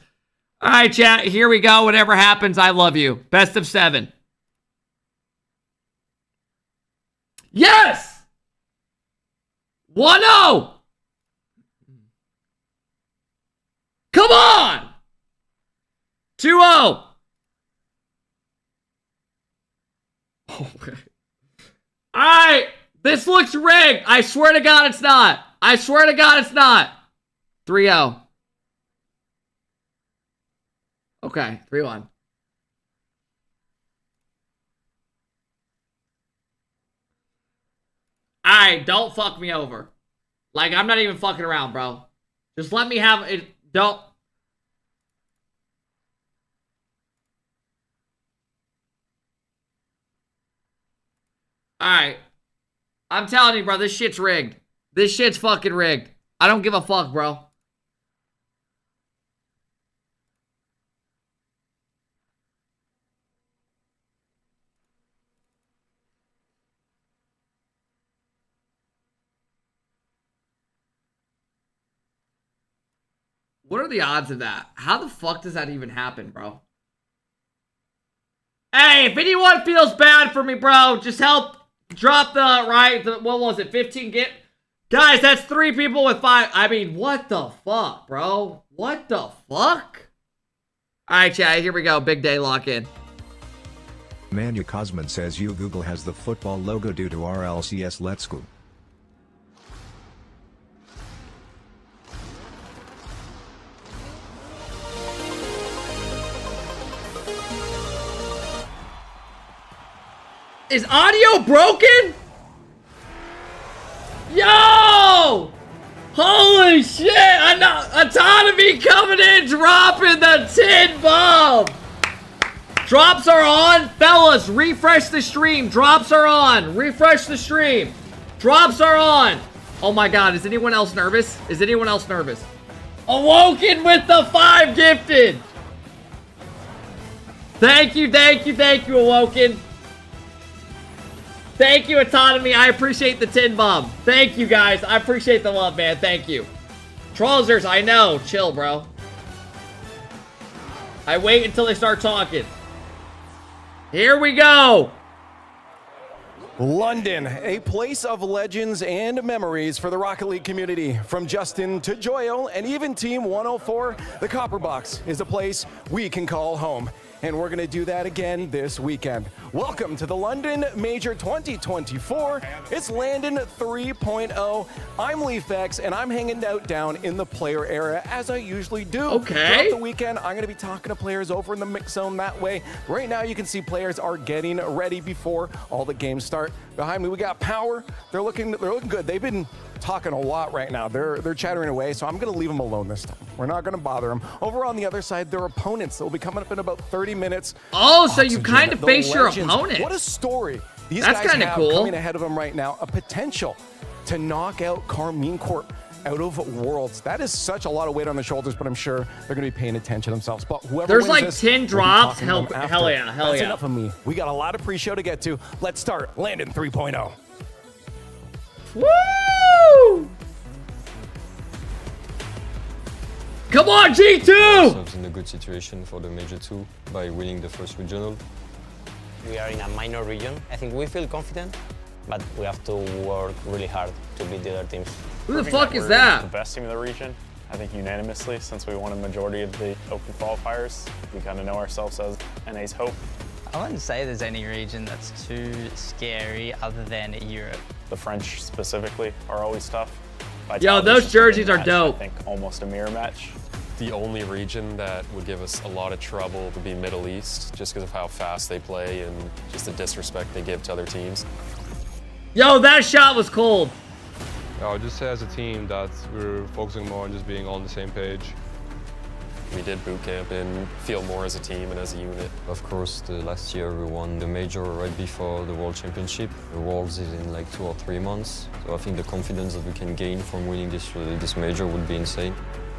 All right, chat, here we go. Whatever happens, I love you. Best of 7. Yes! 1-0! Come on! 2-0. Okay. Alright. This looks rigged. I swear to God it's not. I swear to God it's not. 3-0. Okay. 3-1. Alright. Don't fuck me over. Like, I'm not even fucking around, bro. Just let me have it. Don't. Alright. I'm telling you, bro, this shit's rigged. This shit's fucking rigged. I don't give a fuck, bro. What are the odds of that? How the fuck does that even happen, bro? Hey, if anyone feels bad for me, bro, just help drop what was it, 15 get? Guys, that's 3 people with 5. I mean, what the fuck, bro? What the fuck? Alright, chat, here we go. Big day lock in. Manu Cosman says Google has the football logo due to RLCS. Let's go. Is audio broken? Yo! Holy shit! Autonomy coming in, dropping the 10 bomb! Drops are on. Fellas, refresh the stream. Drops are on. Refresh the stream. Drops are on. Oh my god, is anyone else nervous? Is anyone else nervous? Awoken with the 5 gifted! Thank you, Awoken. Thank you, Autonomy. I appreciate the 10 bomb. Thank you, guys. I appreciate the love, man. Thank you. Trollsers, I know. Chill, bro. I wait until they start talking. Here we go. London, a place of legends and memories for the Rocket League community. From Justin to Joyo and even Team 104, the Copper Box is a place we can call home. And we're going to do that again this weekend. Welcome to the London Major 2024. It's Landon 3.0. I'm LeafX, and I'm hanging out down in the player area as I usually do. Okay. Throughout the weekend, I'm going to be talking to players over in the mix zone that way. Right now, you can see players are getting ready before all the games start. Behind me, we got Power. They're looking good. They've been talking a lot right now. They're chattering away, so I'm going to leave them alone this time. We're not going to bother them. Over on the other side, their opponents. They'll be coming up in about 30 minutes. Oh, so you Oxygen, kind of the face your legends. opponent. What a story. These That's guys kinda have cool. coming ahead of them right now. A potential to knock out Carmine Corp out of Worlds. That is such a lot of weight on the shoulders, but I'm sure they're going to be paying attention themselves. But whoever There's wins like this, 10 we'll be drops. talking to them Hell after. yeah, hell That's yeah. enough of me. We got a lot of pre-show to get to. Let's start Landon 3.0. Woo! Come on, G2! Ourselves in a good situation for the Major 2 by winning the first regional. We are in a minor region. I think we feel confident, but we have to work really hard to beat the other teams. Who the fuck is that? The best team in the region, I think unanimously, since we won a majority of the open qualifiers. We kind of know ourselves as NA's hope. I wouldn't say there's any region that's too scary other than Europe. The French specifically are always tough. Yo, those jerseys are dope. I think almost a mirror match. The only region that would give us a lot of trouble would be Middle East, just because of how fast they play and just the disrespect they give to other teams. Yo, that shot was cold. I would just say as a team that we're focusing more on just being on the same page. We did boot camp and feel more as a team and as a unit. Of course, the last year we won the major right before the World Championship. The Worlds is in like 2 or 3 months. So I think the confidence that we can gain from winning this major would be insane.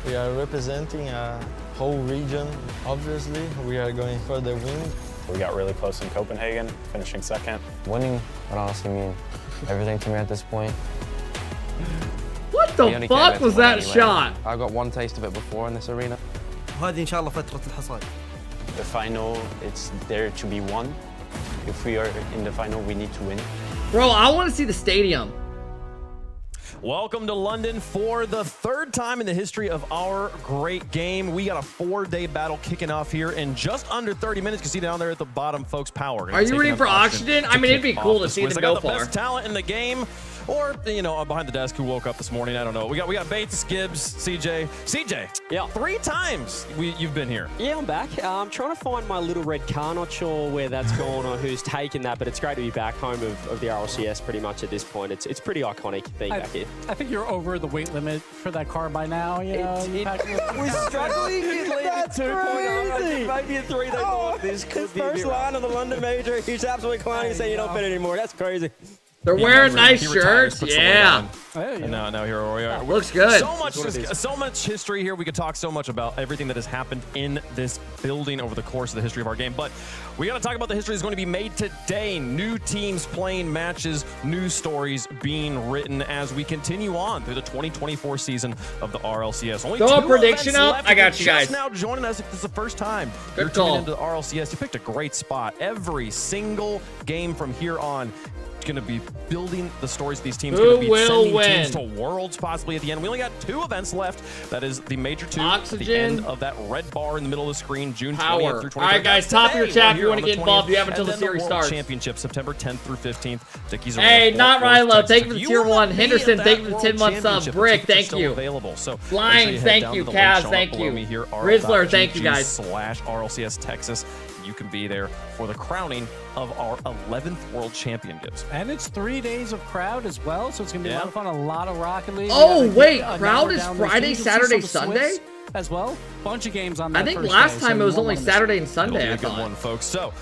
We are representing a whole region. Obviously, we are going for the win. We got really close in Copenhagen, finishing second. Winning would honestly mean everything to me at this point. What the fuck was that shot? I got one taste of it before in this arena. وهذه إن شاء الله فترة الحصاد. The final, it's there to be won. If we are in the final, we need to win. Bro, I want to see the stadium. Welcome to London for the 3rd time in the history of our great game. We got a 4-day battle kicking off here in just under 30 minutes. You can see down there at the bottom, folks, power. Are you ready for oxygen? I mean, it'd be cool to see them go far. The best talent in the game. Or, you know, behind the desk who woke up this morning. I don't know. We got Bates, Gibbs, CJ. CJ. Yeah. 3 times you've been here. Yeah, I'm back. I'm trying to find my little red car. Not sure where that's gone or who's taken that, but it's great to be back home of the RLCS pretty much at this point. It's pretty iconic being back here. I think you're over the weight limit for that car by now. You know, We're struggling to lead at 2.0. Maybe a 3. They thought this could be first line of the London major. He's absolutely clowning, saying you don't fit anymore. That's crazy. They're wearing nice shirts, yeah. And now here we are. Looks good. So much history here. We could talk so much about everything that has happened in this building over the course of the history of our game. But we got to talk about the history that's going to be made today. New teams playing matches, new stories being written as we continue on through the 2024 season of the RLCS. Only Throw a 2 prediction events up. left. I got you guys. Just now joining us if this is the first time Good you're call. tuning into the RLCS. You picked a great spot. Every single game from here on going to be building the stories of these teams. Who going to be will sending win? teams to Worlds possibly at the end. We only got 2 events left. That is the Major 2 Oxygen. at the end of that red bar in the middle of the screen, June 20th Power. through 23rd. All right, guys, top of your chat if you want to get involved. You have until and the then series World starts. Championship, September 10th through 15th. Dickies Hey, Arena, not Fort Worth, Rilo. Texas. Thank you for If the you tier wanna 1. be Henderson, at thank you for that the 10 month sub. World Brick, Championship, thank the tickets are you. still available. So Flying, make sure you head thank down you. to the link Kaz, shown thank below you. me here, Rizzler, thank you, guys. /RLCS Texas. You can be there for the crowning of our 11th World Champion, Gibbs. And it's 3 days of crowd as well, so it's going to be a lot of fun. A lot of Rocket League. Oh, wait. Crowd is Friday, Saturday, Swiss Sunday? As well. Bunch of games on that I think first last day, time so it was you only won't wanna miss Saturday it. and Sunday, It'll I be a good thought. one, folks. So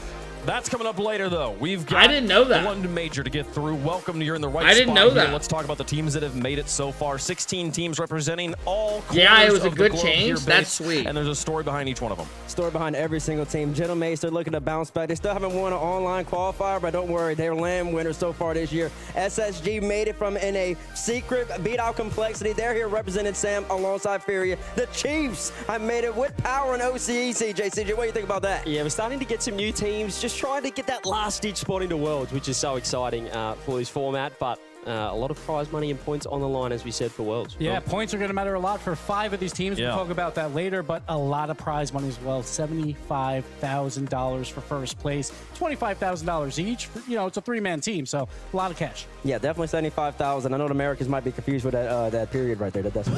that's coming up later, though. We've got I didn't know that. the London Major to get through. Welcome to You're in the Right I didn't spot know here. that. Let's talk about the teams that have made it so far. 16 teams representing all Yeah, it corners was a of the good globe change. here, That's Bates, sweet. And there's a story behind each one of them. Story behind every single team. Gentle Mace, they're looking to bounce back. They still haven't won an online qualifier, but don't worry, they're land winners so far this year. SSG made it from in a secret, beat out Complexity. They're here representing Sam alongside Furia. The Chiefs have made it with power and OCE, CJ. CJ, what do you think about that? Yeah, we're starting to get some new teams, just trying to get that last-ditch spot into Worlds, which is so exciting for this format, but a lot of prize money and points on the line, as we said, for Worlds. Yeah, points are going to matter a lot for 5 of these teams. Yeah. We'll talk about that later, but a lot of prize money as well. $75,000 for first place, $25,000 each. You know, it's a 3-man team, so a lot of cash. Yeah, definitely 75,000. I know the Americans might be confused with that period right there. That's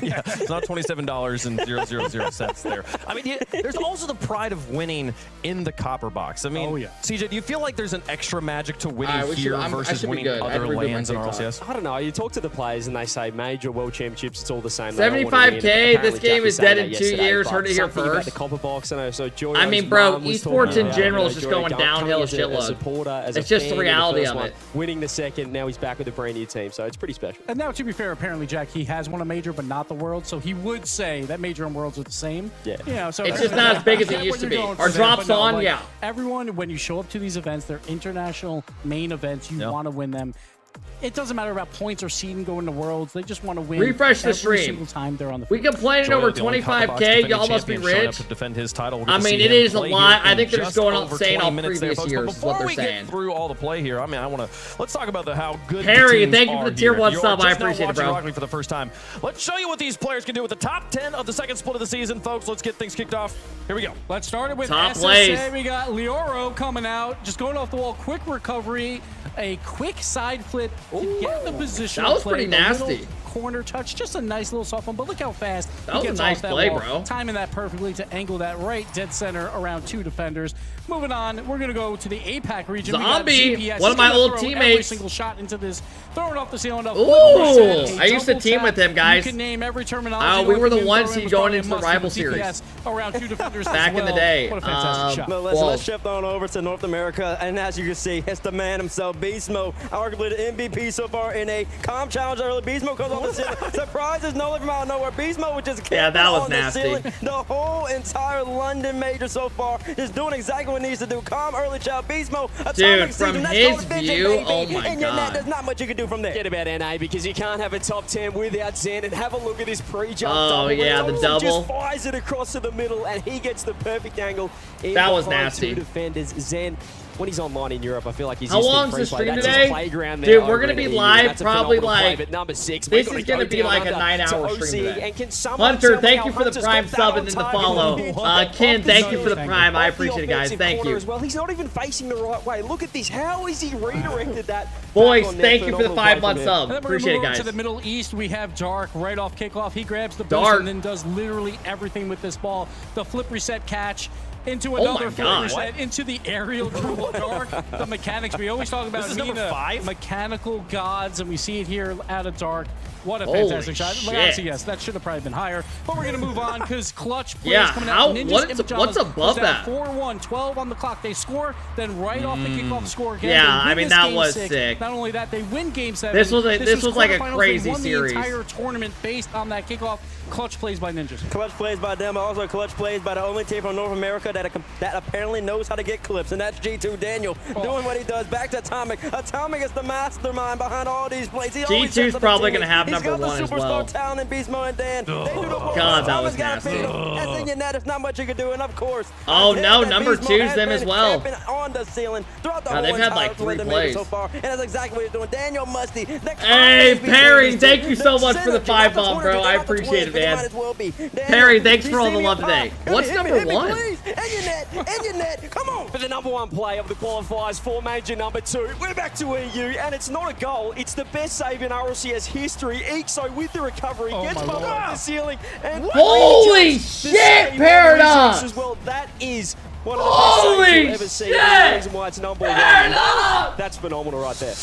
Yeah, it's not $27.000 there. I mean, there's also the pride of winning in the copper box. I mean, CJ, do you feel like there's an extra magic to winning here versus winning other lands in RLCS? I don't know. You talk to the players and they say major world championships, it's all the same. 75K, this game is dead in 2 years. Heard it here Something about first. the copper box, I know. So Joyo's I mean, bro, mum was esports talking in about, general you is know, just Joy going coming downhill a as a shitload. supporter, as It's a just fan the in reality first of one, it. winning the second, now he's back with a brand new team, so it's pretty special. And now, to be fair, apparently, Jack, he has won a major, but not the World, so he would say that major and Worlds are the same. Yeah. You know, so It's just not as big as I it get used what to you're be. going Our for there, drops but no, on, like, yeah. Everyone, when you show up to these events, they're international main events. You want to win them. It doesn't matter about points or seeding going to Worlds. They just want to win. Refresh the every stream. single time they're on the We field. complaining over 25K. Y'all must be rich. To defend his title. I mean, it is a lot. I think they're just going off saying all previous years is what they're Before we saying. get through all the play here, I mean, let's talk about how good Harry, the teams thank you for are the tier here. 1 You're sub. I just now appreciate it, watching bro. Rocket League for the first time. Let's show you what these players can do with the top 10 of the second split of the season, folks. Let's get things kicked off. Here we go. Let's start it with Top SSA. place. We got Leoro coming out, just going off the wall. Quick recovery, a quick side flip to get the position. That was play, pretty the little nasty. corner touch. Just a nice little soft one, but look how fast That he was a gets nice off that play, wall, bro. timing that perfectly to angle that right dead center around 2 defenders. Moving on, we're going to go to the APAC region. Zombie, we got ZPS. one of my He's gonna old throw teammates. Every single shot into this, throwing off the ceiling. Ooh, I used to team with him, guys. You can name every terminology. We were the ones he joined into the rival series around 2 defenders back in the day. What a fantastic shot. But let's shift on over to North America, and as you can see, it's the man himself, Beast Mode, arguably the MVP so far in a calm challenge early. Beast Mode comes on the ceiling. Surprises Nolan from out of nowhere. Beast Mode, which is that was on nasty. The ceiling. The whole entire London major so far is doing exactly what it needs to do. Calm early child. Beast Mode. Dude, from his view, oh my and god. There's not much you can do from there. Forget about NA because you can't have a top 10 without Zen. And have a look at this pre-jump Oh, double. yeah, the double. Just fires it across to the middle, and he gets the perfect angle. That was behind nasty. 2 defenders. Zen, when he's online in Europe, I feel like he's How used long's to the free play. stream That's his today? playground there Dude, we're over gonna in be EU. live That's a probably phenomenal play, like but number 6. this is gonna be like a 9-hour stream today. And can someone Hunter, tell me thank how you for the Hunter's prime got that sub on and then the target? follow. Ken, thank you for the prime. I appreciate it, guys. Offensive Thank corner you. as well. He's not even facing the right way. Look at this. How is he redirected that? Boys, back on net? thank you for the Phenomenal 5-month play from him. sub. And then we're Appreciate it, gonna move over guys. to the Middle East. We have Dark right off kickoff. He grabs the boost Dark. and then does literally everything with this ball. The flip reset catch into Oh another my flip God. reset into the aerial dribble. Dark. The mechanics. We always talk about This is number 5? mechanical gods, and we see it here out of Dark. What a Holy fantastic shot. shit. Obviously, yes, that should have probably been higher. But we're going to move on because clutch plays Yeah, coming how- out. Ninjas what's- in pajamas what's above goes down that? 4-1, 12 on the clock. They score, then right off the kickoff score again. Yeah, They I win mean, this that game was 6. sick. Not only that, they win game 7. This was like a quarterfinals. crazy They won series. the entire tournament based on that kickoff. Clutch plays by Ninjas. Clutch plays by them, also clutch plays by the only team from North America that apparently knows how to get clips, and that's G2 Daniel doing what he does. Back to Atomic. Atomic is the mastermind behind all these plays. He always G2's sets up the probably team. gonna have He's number got the 1 as superstar well. talent in Beast Mode and Dan. They do the work. God, that was Atomic gotta nasty. beat him. That's in your net. There's not much you can do, and of course. Oh, I no, think that number Beast Mode 2's has them been as well. camping on the ceiling throughout the Wow, whole they've had, entire like, 3 London major plays. so far, and that's exactly what he's doing. Daniel Musty. Hey, Perry, Perry, thank you so much for the 5 bomb, bro. I appreciate it, man. Perry, thanks for all the love today. What's number 1? And your net. Come on. For the number 1 play of the qualifiers for major number 2, we're back to EU, and it's not a goal. It's the best save in RLCS history. Ixo with the recovery gets bumped off the ceiling. And Holy rejects the shit, save Paradox! as well. That is one of the best saves you'll ever see. And the reason why it's number 1. That's phenomenal right there.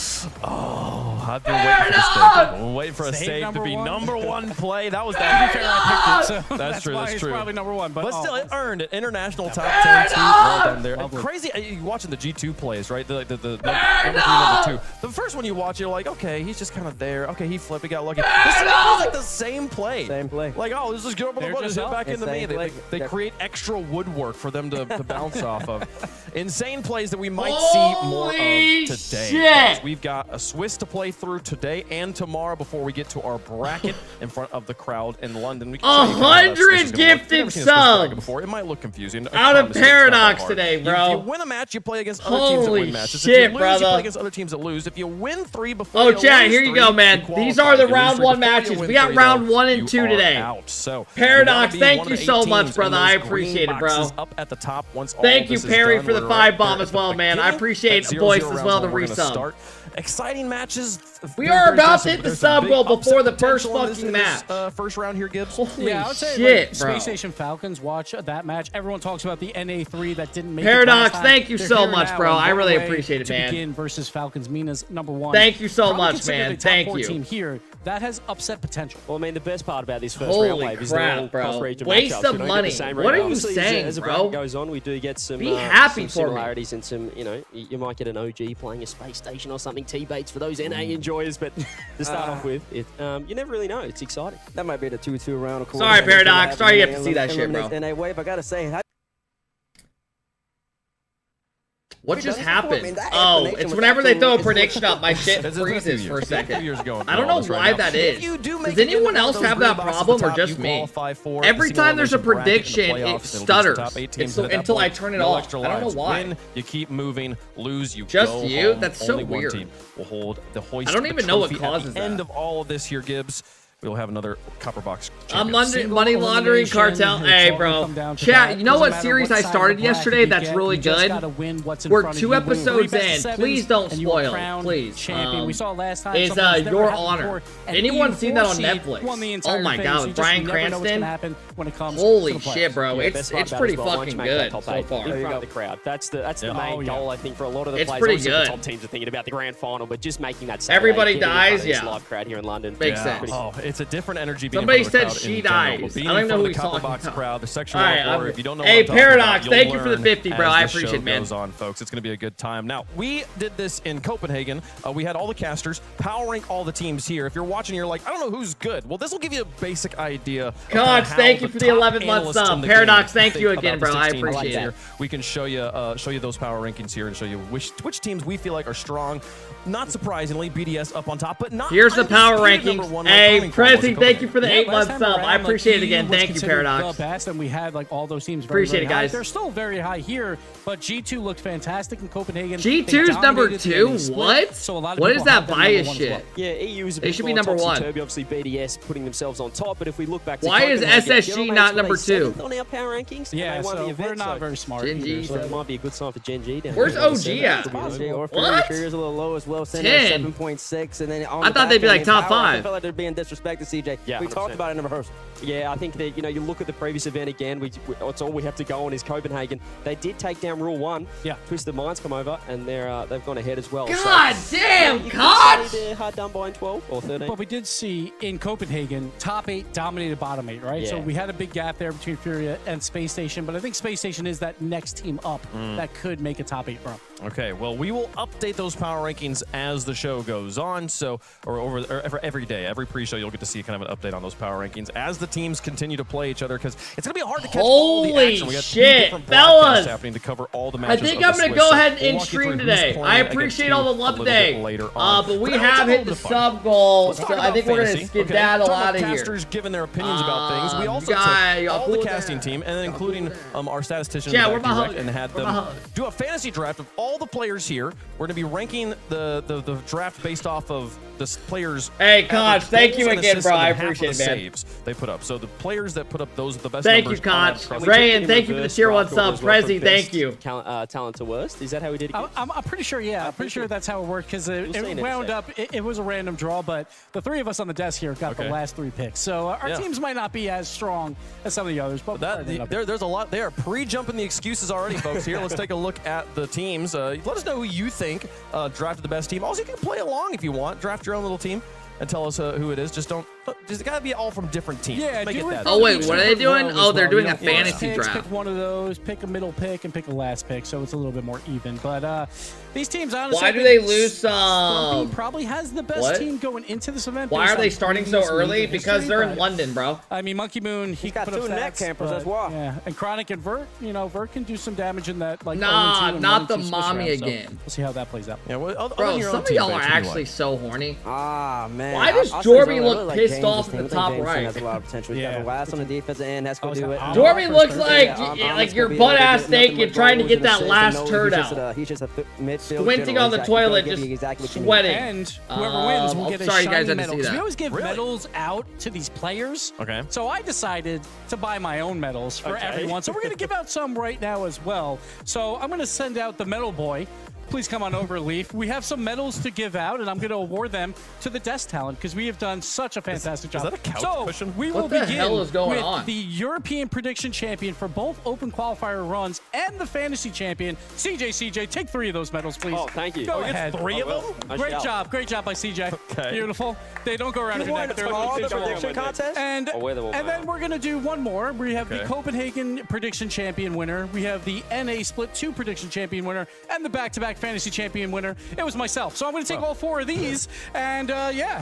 Oh, I've been waiting for this save. We'll wait for a save to be number 1 play. That was that. To be fair, I picked it, so That's true. why That's it's true. probably number 1. But still, it earned it. International top 10 too. Well done there. And crazy. You watching the G2 plays, right? The number 3, number 2. The first one you watch, you're like, okay, he's just kind of there. Okay, he flipped. He got lucky. This is like the same play. Same play. Like, oh, this is good. They're Just just hit up. back into me. Same play. They create extra woodwork for them to bounce off of. Insane plays that we might see more of Holy today. shit. We've got a Swiss to play through today and tomorrow before we get to our bracket in front of the crowd in London. We can show you kind of how 100 Swiss is gonna look. You've gifted never seen a Swiss bracket subs. before. It might look confusing. I Out of promise you it's not that Paradox hard. today, If bro. you win a match, you play against other teams that Holy win matches. shit, if you lose, you brother. play against other teams that lose. If you win 3 before Oh, you chat, lose here you 3, go, man. you These qualify. are the If you lose round 3 1 before you matches. win We got 3, round though, 1 and you 2 are today. out. So Paradox, you wanna be thank one you of the so 8 much, teams brother. in I those appreciate green it, bro. boxes up at the top once all Thank you, this is Perry, done. for the We're 5 right bomb there as at the well, man. I beginning. appreciate At the 0-0 voice as rounds well, where the we're gonna resub. start. Exciting matches. We are about to hit the There's some sub big goal before upset the first potential in fucking this match. First round here, Gibbs. Holy Yeah, I would say shit, like, bro. Space Station Falcons, watch that match. Everyone talks about the NA3 that didn't make Paradox, it last time. thank you They're so here much, now bro. and I one really away appreciate it, to man. begin versus Falcons. Mina's number 1. Thank you so Probably much, considered man. a top Thank 4 you. team here. That has upset potential. Well, I mean, the best part about this first round Holy wave is they're all crap, bro. cross-region Waste matchups. of We don't get money. the same What are you Obviously, saying, as the bro? bracket goes on, we do get some, Be happy some for me. similarities and some, you know, you might get an OG playing a Space Station or something, T-baits for those NA enjoyers, but to start off with, you never really know. It's exciting. That might be the 2-2 round. Of course. Sorry, Paradox. Sorry you have to see that shit, bro. In a wave, I gotta say, What Wait, just that was before, happened? man. That Oh, explanation it's was whenever they throw a absolutely- prediction up, my shit It's a few freezes years. for a It's a few second. years ago I don't know all this right why now. that If is. you do make Does it into anyone one of else those have green that boxes at problem the or top, just you me? qualify for Every the time there's a simulation bracket in the prediction, it playoffs, it'll be stutters. top 8 teams, and at that Until I point, turn it no off. extra I don't know lives. why. Win, you keep moving. Lose, you Just go you? home. That's so Only one weird. team will hold the hoist. I don't of the even know what trophy at causes the end that. of all of this here, Gibbs. we'll have another Copper Box I'm champion. money laundering cartel. Hey, bro. Chat, you know what series I started yesterday that's really good? We're 2 episodes in. Please don't spoil. Please. Champion. We saw it last time. Is Your Honor. Anyone seen that on Netflix? Oh my god, with Bryan Cranston? Holy shit, bro. It's pretty fucking good so far. In front of the crowd. That's the main goal, I think, for a lot of the It's players. pretty Obviously, good. The top teams are thinking about the grand final, but just making that Everybody dies, yeah. live crowd here in London. Makes sense. Oh, it's a different energy. Being Somebody in front said of the crowd she in general, dies. but being I don't in know front who of he's the Copper talking Box about. crowd, the section All right, or if you don't know hey, what I'm talking Paradox, about, thank you for the 50, bro. I as the appreciate it, show man. goes on, folks. It's going to be a good time. Now, we did this in Copenhagen. We had all the casters power rank all the teams here. If you're watching, you're like, I don't know who's good. Well, this will give you a basic idea. Coach, thank you for the 11th month sub. Paradox, thank you again, bro. I appreciate it. We can show you those power rankings here and show you which teams we feel like are strong. Not surprisingly, BDS up on top, but not. Here's the power rankings. Hey, Prezi, thank you for the 8-month sub. I appreciate it again. Thank you, Paradox. The best, and we had like all those teams. Appreciate it, guys. They're still very high here, but G2 looked fantastic in Copenhagen. G2's number 2. What? So a lot of what is that bias well. shit? Yeah, EU is a They bit should be more number 1. topsy-turvy. Obviously, BDS putting themselves on top, but if we look back to Why is SSG not number 2? On our power rankings, yeah, so we're not very smart. Gen G, so it might be a good sign for Gen G. Where's OG at? What? Furious a little low as well. 10. 7.6, and then on I thought they'd be like top 5. I felt like they're being disrespected, CJ. Yeah, we talked about it in rehearsal. Yeah, I think that, you look at the previous event again, it's all we have to go on is Copenhagen. They did take down Rule 1. Yeah. Twisted Minds come over, and they've gone ahead as well. God so, damn, you Koch! They're hard done by in 12 or 13. But we did see in Copenhagen, top 8 dominated bottom 8, right? Yeah. So we had a big gap there between Furia and Space Station, but I think Space Station is that next team up that could make a top 8 run. Okay, well, we will update those power rankings as the show goes on. So, or every day, every pre-show, you'll get to see kind of an update on those power rankings as the teams continue to play each other, because it's gonna be hard to catch all the action. We got shit, 2 different broadcasts fellas! happening to cover all the I matches. think I'm gonna go ahead and stream today. I appreciate all the love today. But we have hit the sub goal, so I think we're gonna skedaddle out of here. Casters giving their opinions about things. We also took all the casting team, and then including our statistician and had them do a fantasy draft of all the players here. We're gonna be ranking the draft based off of the players. Hey, Koch, thank you again, bro. I appreciate it, man. Saves they put up. So the players that put up those are the best. Thank you, Koch. Rayan, thank you for the tier 1 sub. Prezi, thank you. Talent to worst. Is that how we did it? I'm pretty sure, yeah. I'm pretty sure that's how it worked, because it wound up, it was a random draw, but the 3 of us on the desk here got the last 3 picks. So our teams might not be as strong as some of the others, but there's a lot. They are pre-jumping the excuses already, folks. Here, let's take a look at the teams. Let us know who you think drafted the best team. Also, you can play along if you want. Draft your own little team and tell us who it is. Just gotta be all from different teams. Yeah, make it that. Oh wait, what are they doing? Oh, they're doing a fantasy draft. Pick one of those, pick a middle pick, and pick a last pick, so it's a little bit more even. But these teams, honestly, why do they lose? Probably has the best team going into this event. Why are they starting so early? Because they're in London, bro. I mean, Monkey Moon, he's got 2 neck campers. That's why. Yeah, and Chronic and Vert, Vert can do some damage in that. Like, not the mommy again. So we'll see how that plays out. Yeah, well, bro, some of y'all are actually so horny. Ah, man. Why does Jorby look pissed off at the top right? Has a lot of potential. He's got the last on the defensive end. Has to do it. Jorby looks like your butt ass naked trying to get that last turd out. He's just a midfield. Squinting on the toilet, just sweating. And whoever wins will get a shiny medal. We always give medals out to these players. Okay. So I decided to buy my own medals for everyone. So we're going to give out some right now as well. So I'm going to send out the medal boy. Please come on over, Leaf. We have some medals to give out, and I'm going to award them to the desk talent because we have done such a fantastic job. Is that a couch cushion? We will begin with the European Prediction Champion for both Open Qualifier runs and the Fantasy Champion, CJ. Take 3 of those medals, please. Oh, thank you. Go ahead. 3 of them? Great job by CJ. Okay. Beautiful. They don't go around your neck. They're all the prediction contests. And then we're going to do one more. We have the Copenhagen Prediction Champion winner. We have the NA Split 2 Prediction Champion winner, and the back-to-back Fantasy Champion winner. It was myself. So I'm going to take all 4 of these. And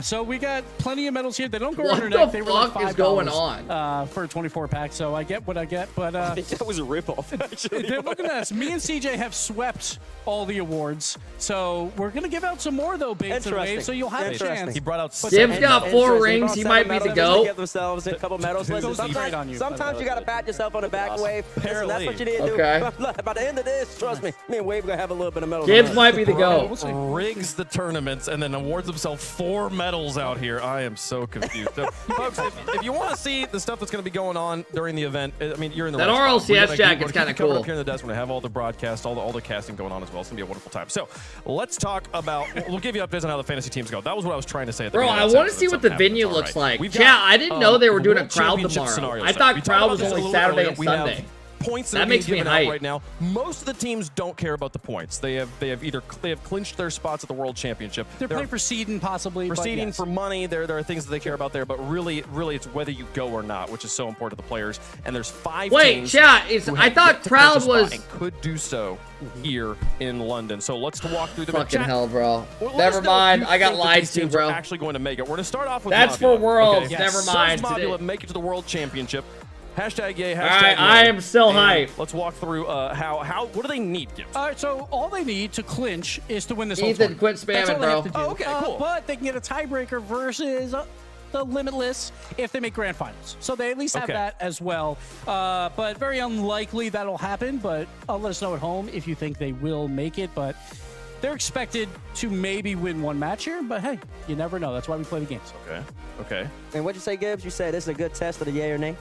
so we got plenty of medals here. They don't go around your neck. They were like $5 is going on for a 24-pack. So I get what I get. But I think that was a ripoff. Actually, they're looking at us. Me and CJ have swept all the awards. So we're going to give out some more, though, Bates and Waves. So you'll have a chance. He brought out Div's got 4 rings. He might be the go. Give themselves a couple medals. Listen, sometimes you got to pat yourself on the back, Wave. Listen, that's what you need to do. By the end of this, trust me, me and Wave going to have a little bit of medal Gibbs might be the GOAT. Rigs the tournaments and then awards himself 4 medals out here. I am so confused. So, folks, if you want to see the stuff that's going to be going on during the event, I mean, you're in the That right spot. RLCS jacket's kind of cool. Up here in the desk, we're going to have all the broadcast, all the casting going on as well. It's going to be a wonderful time. So let's talk about, we'll give you updates on how the fantasy teams go. That was what I was trying to say at the Bro, beginning. I want to see what the venue looks like. Yeah, I didn't know they were doing a crowd tomorrow. I thought crowd was only Saturday and Sunday. Points that makes me hype right now. Most of the teams don't care about the points. They have clinched their spots at the World Championship. They're playing for seeding possibly. For seeding, for money. There are things that they care about there, but really it's whether you go or not, which is so important to the players. And there's 5 teams. Chat, I thought crowd was and could do so here in London. So let's walk through the fucking hell, bro. Well, never mind. I got lied to, bro. Actually going to make it. We're going to start off with that's Mobula. for Worlds. Okay? Never mind. Does Mobula make it to the World Championship? Hashtag yay, hashtag Alright, yay. I am still hyped. Let's walk through what do they need, Gibbs? All right, so all they need to clinch is to win this whole Ethan, tournament. quit That's all spamming, they have bro. to do. Oh, okay, cool. But they can get a tiebreaker versus the Limitless if they make grand finals. So they at least have that as well. But very unlikely that'll happen, but let us know at home if you think they will make it. But they're expected to maybe win one match here, but hey, you never know. That's why we play the games. Okay. And what'd you say, Gibbs? You said this is a good test of the yay or nay?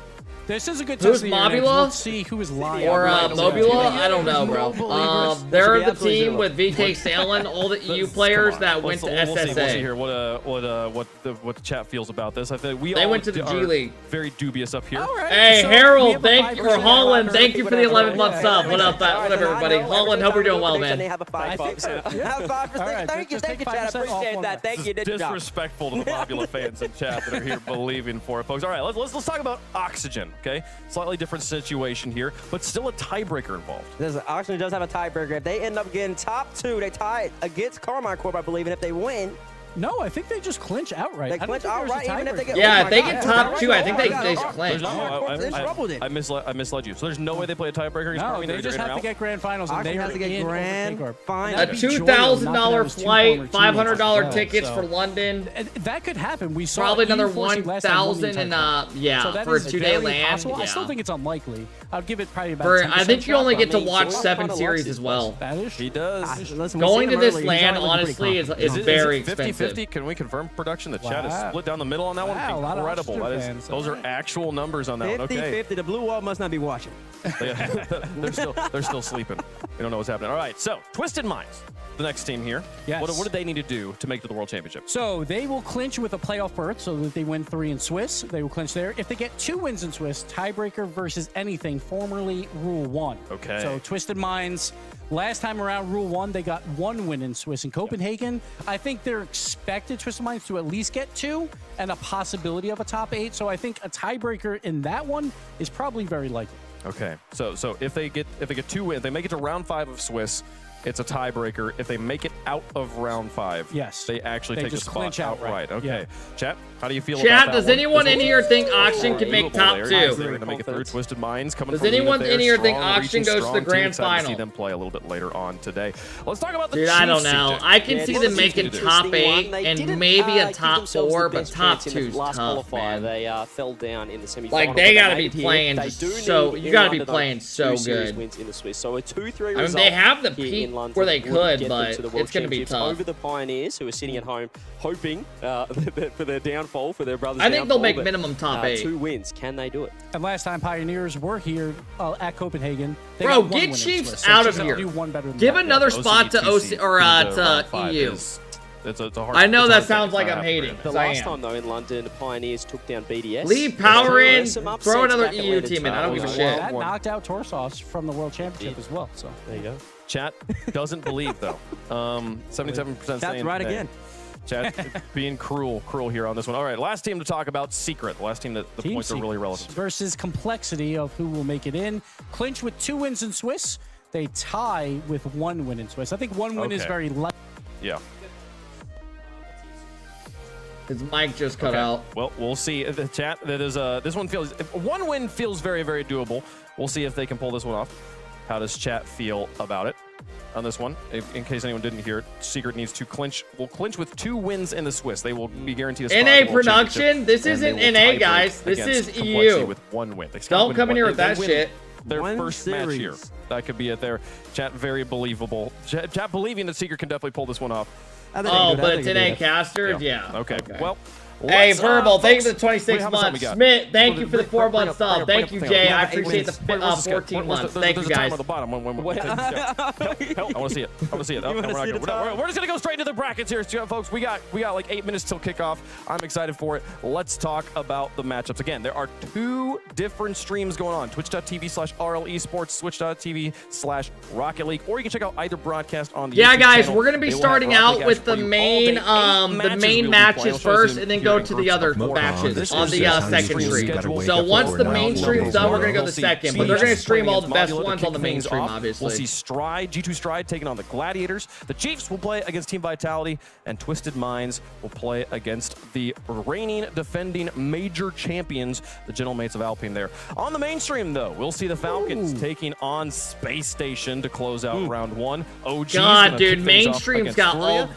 This is a good Who's test. Who's Mobula? Let's see who is lying. Or Mobula? I don't know, bro. They're the team with VK Salen, all the EU players that went to SSA. We'll see here what the chat feels about this. I think they went to the G League. Very dubious up here. Hey, Harold, thank you for Holland. Thank you for the 11th month sub. What up, everybody? Holland, hope you're doing well, man. Have a 5%. Have 5%. Thank you, chat. Appreciate that. Thank you. Disrespectful to the Mobula fans in chat that are here believing for it, folks. All right, let's talk about Oxygen. Okay, slightly different situation here, but still a tiebreaker involved. Oxygen does have a tiebreaker. If they end up getting top 2, they tie it against Carmine Corp, I believe, and if they win. No, I think they just clinch outright. They clinch outright even if they get. Yeah, if they get top 2, I think they clinch. I misled you. So there's no way they play a tiebreaker. No, they just have to get grand finals. And they have to get grand finals. A $2,000 flight, $500 tickets for London. That could happen. We saw probably another 1,000 and for a 2-day land. I still think it's unlikely. I'd give it probably about. I think you only get to watch 7 series as well. He does. Going to this land, honestly, is very expensive. 50? Can we confirm production? The chat is split down the middle on that one. Incredible. Those are actual numbers on that one. Okay. 50-50. The Blue Wall must not be watching. They're still sleeping. We don't know what's happening. All right. So Twisted Minds, the next team here. Yes. What do they need to do to make it to the World Championship? So they will clinch with a playoff berth, so that they win 3 in Swiss. They will clinch there. If they get 2 wins in Swiss, tiebreaker versus anything, formerly Rule 1. Okay. So Twisted Minds. Last time around, Rule 1, they got 1 win in Swiss. In Copenhagen, I think they're expected, Twisted Minds, to at least get 2 and a possibility of a top 8. So I think a tiebreaker in that one is probably very likely. Okay. So if they get 2 wins, if they make it to round 5 of Swiss, it's a tiebreaker. If they make it out of round 5, yes, they actually take the spot clinch outright. Okay. Yeah. Chat, how do you feel about that? Chat, does anyone in here think Auction can make top 2? They're going to make it through. Twisted Minds coming. Does anyone in here think Auction goes to the grand final? See them play a little bit later on today. Let's talk about the Dude, I don't know. I can see them making top 8 and maybe a top 4, but top 2's tough, man. They fell down in the semifinals. Like, they got to be playing so. You got to be playing so good. Wins in the Swiss. So a 2-3 I mean, they have the peak where they could, but it's going to be tough. Over the Pioneers, who are sitting at home hoping for their downfall, for their brothers' I think they'll make minimum top 8. 2 wins. Can they do it? And last time Pioneers were here at Copenhagen, they bro, got 1 get win Chiefs so out of here. Give another spot to OC or to EU. It's a hard, I know that sounds like I'm hating. The last time, though, in London, the Pioneers took down BDS. Leave power in. Throw another EU team in. I don't give a shit. That knocked out Torsos from the World Championship as well. So there you go. Chat doesn't believe, though. 77% saying that's right again. Chat being cruel here on this one. All right, last team to talk about, Secret. The last team that the points are really relevant to. Versus Complexity of who will make it in. Clinch with 2 wins in Swiss. They tie with 1 win in Swiss. I think 1 win is very likely. Yeah. His mic just cut out. Well, we'll see. The chat, that is this one feels 1 win feels very, very doable. We'll see if they can pull this one off. How does chat feel about it on this one? In case anyone didn't hear it, Secret needs to clinch. Will clinch with 2 wins in the Swiss. They will be guaranteed a spot NA production. This isn't NA, guys. This is EU. With 1 win. Don't come in here with that shit. Their first match here. That could be it there. Chat, very believable. Chat believing that Secret can definitely pull this one off. Oh, but it's NA caster? Yeah. Okay. Well, hey, Verbal, thank you for the folks, 26 months. Schmidt, thank you for the 4-month sub. Thank you, Jay. I appreciate the 14 months. Thank you, guys. I want to see it. I want to see it. We're just going to go straight into the brackets here, folks. We got like 8 minutes till kickoff. I'm excited for it. Let's talk about the matchups. Again, there are 2 different streams going on. Twitch.tv/RLEsports, Twitch.tv/Rocket League, or you can check out either broadcast on the YouTube guys, channel. we're going to be starting out with the main matches first, and then go to the other matches on the second stream. So once the main stream's done, we're going to go to the second, but they're going to stream all the best ones on the main stream, obviously. We'll see Stride, G2 Stride taking on the Gladiators. The Chiefs will play against Team Vitality, and Twisted Minds will play against the reigning, defending major champions, the Gentlemates of Alpine there. On the mainstream, though, we'll see the Falcons taking on Space Station to close out round 1. OG's God, dude, mainstream's got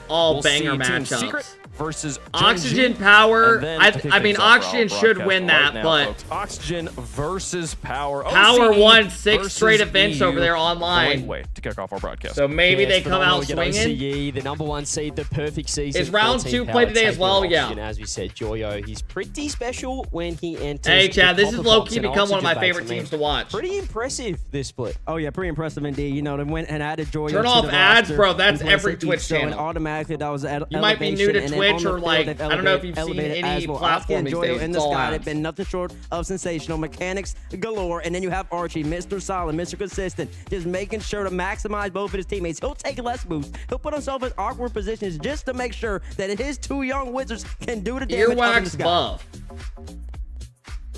all banger matchups. Versus Oxygen Power. I mean, Oxygen should win that, but Oxygen versus Power. Power won 6 straight events over there online. Way to kick off our broadcast. So maybe they come out swinging. OCE, the #1 seed, the perfect season. Is round 2 played today as well? Yeah. As we said, Joyo, he's pretty special when he enters. Hey, Chad, this is low-key become one of my favorite teams to watch. Pretty impressive, this split. Oh, yeah, pretty impressive indeed. You know, they went and added Joyo. Turn off ads, bro. That's every Twitch channel. And automatically, that was you might be new to Twitch or like, I don't know if you've seen any platform these days. In the sky, they've been nothing short of sensational. Mechanics galore. And then you have Archie, Mr. Solid, Mr. Consistent, just making sure to maximize both of his teammates. He'll take less boosts. He'll put himself in awkward positions just to make sure that his 2 young wizards can do the damage up in the sky. Buff.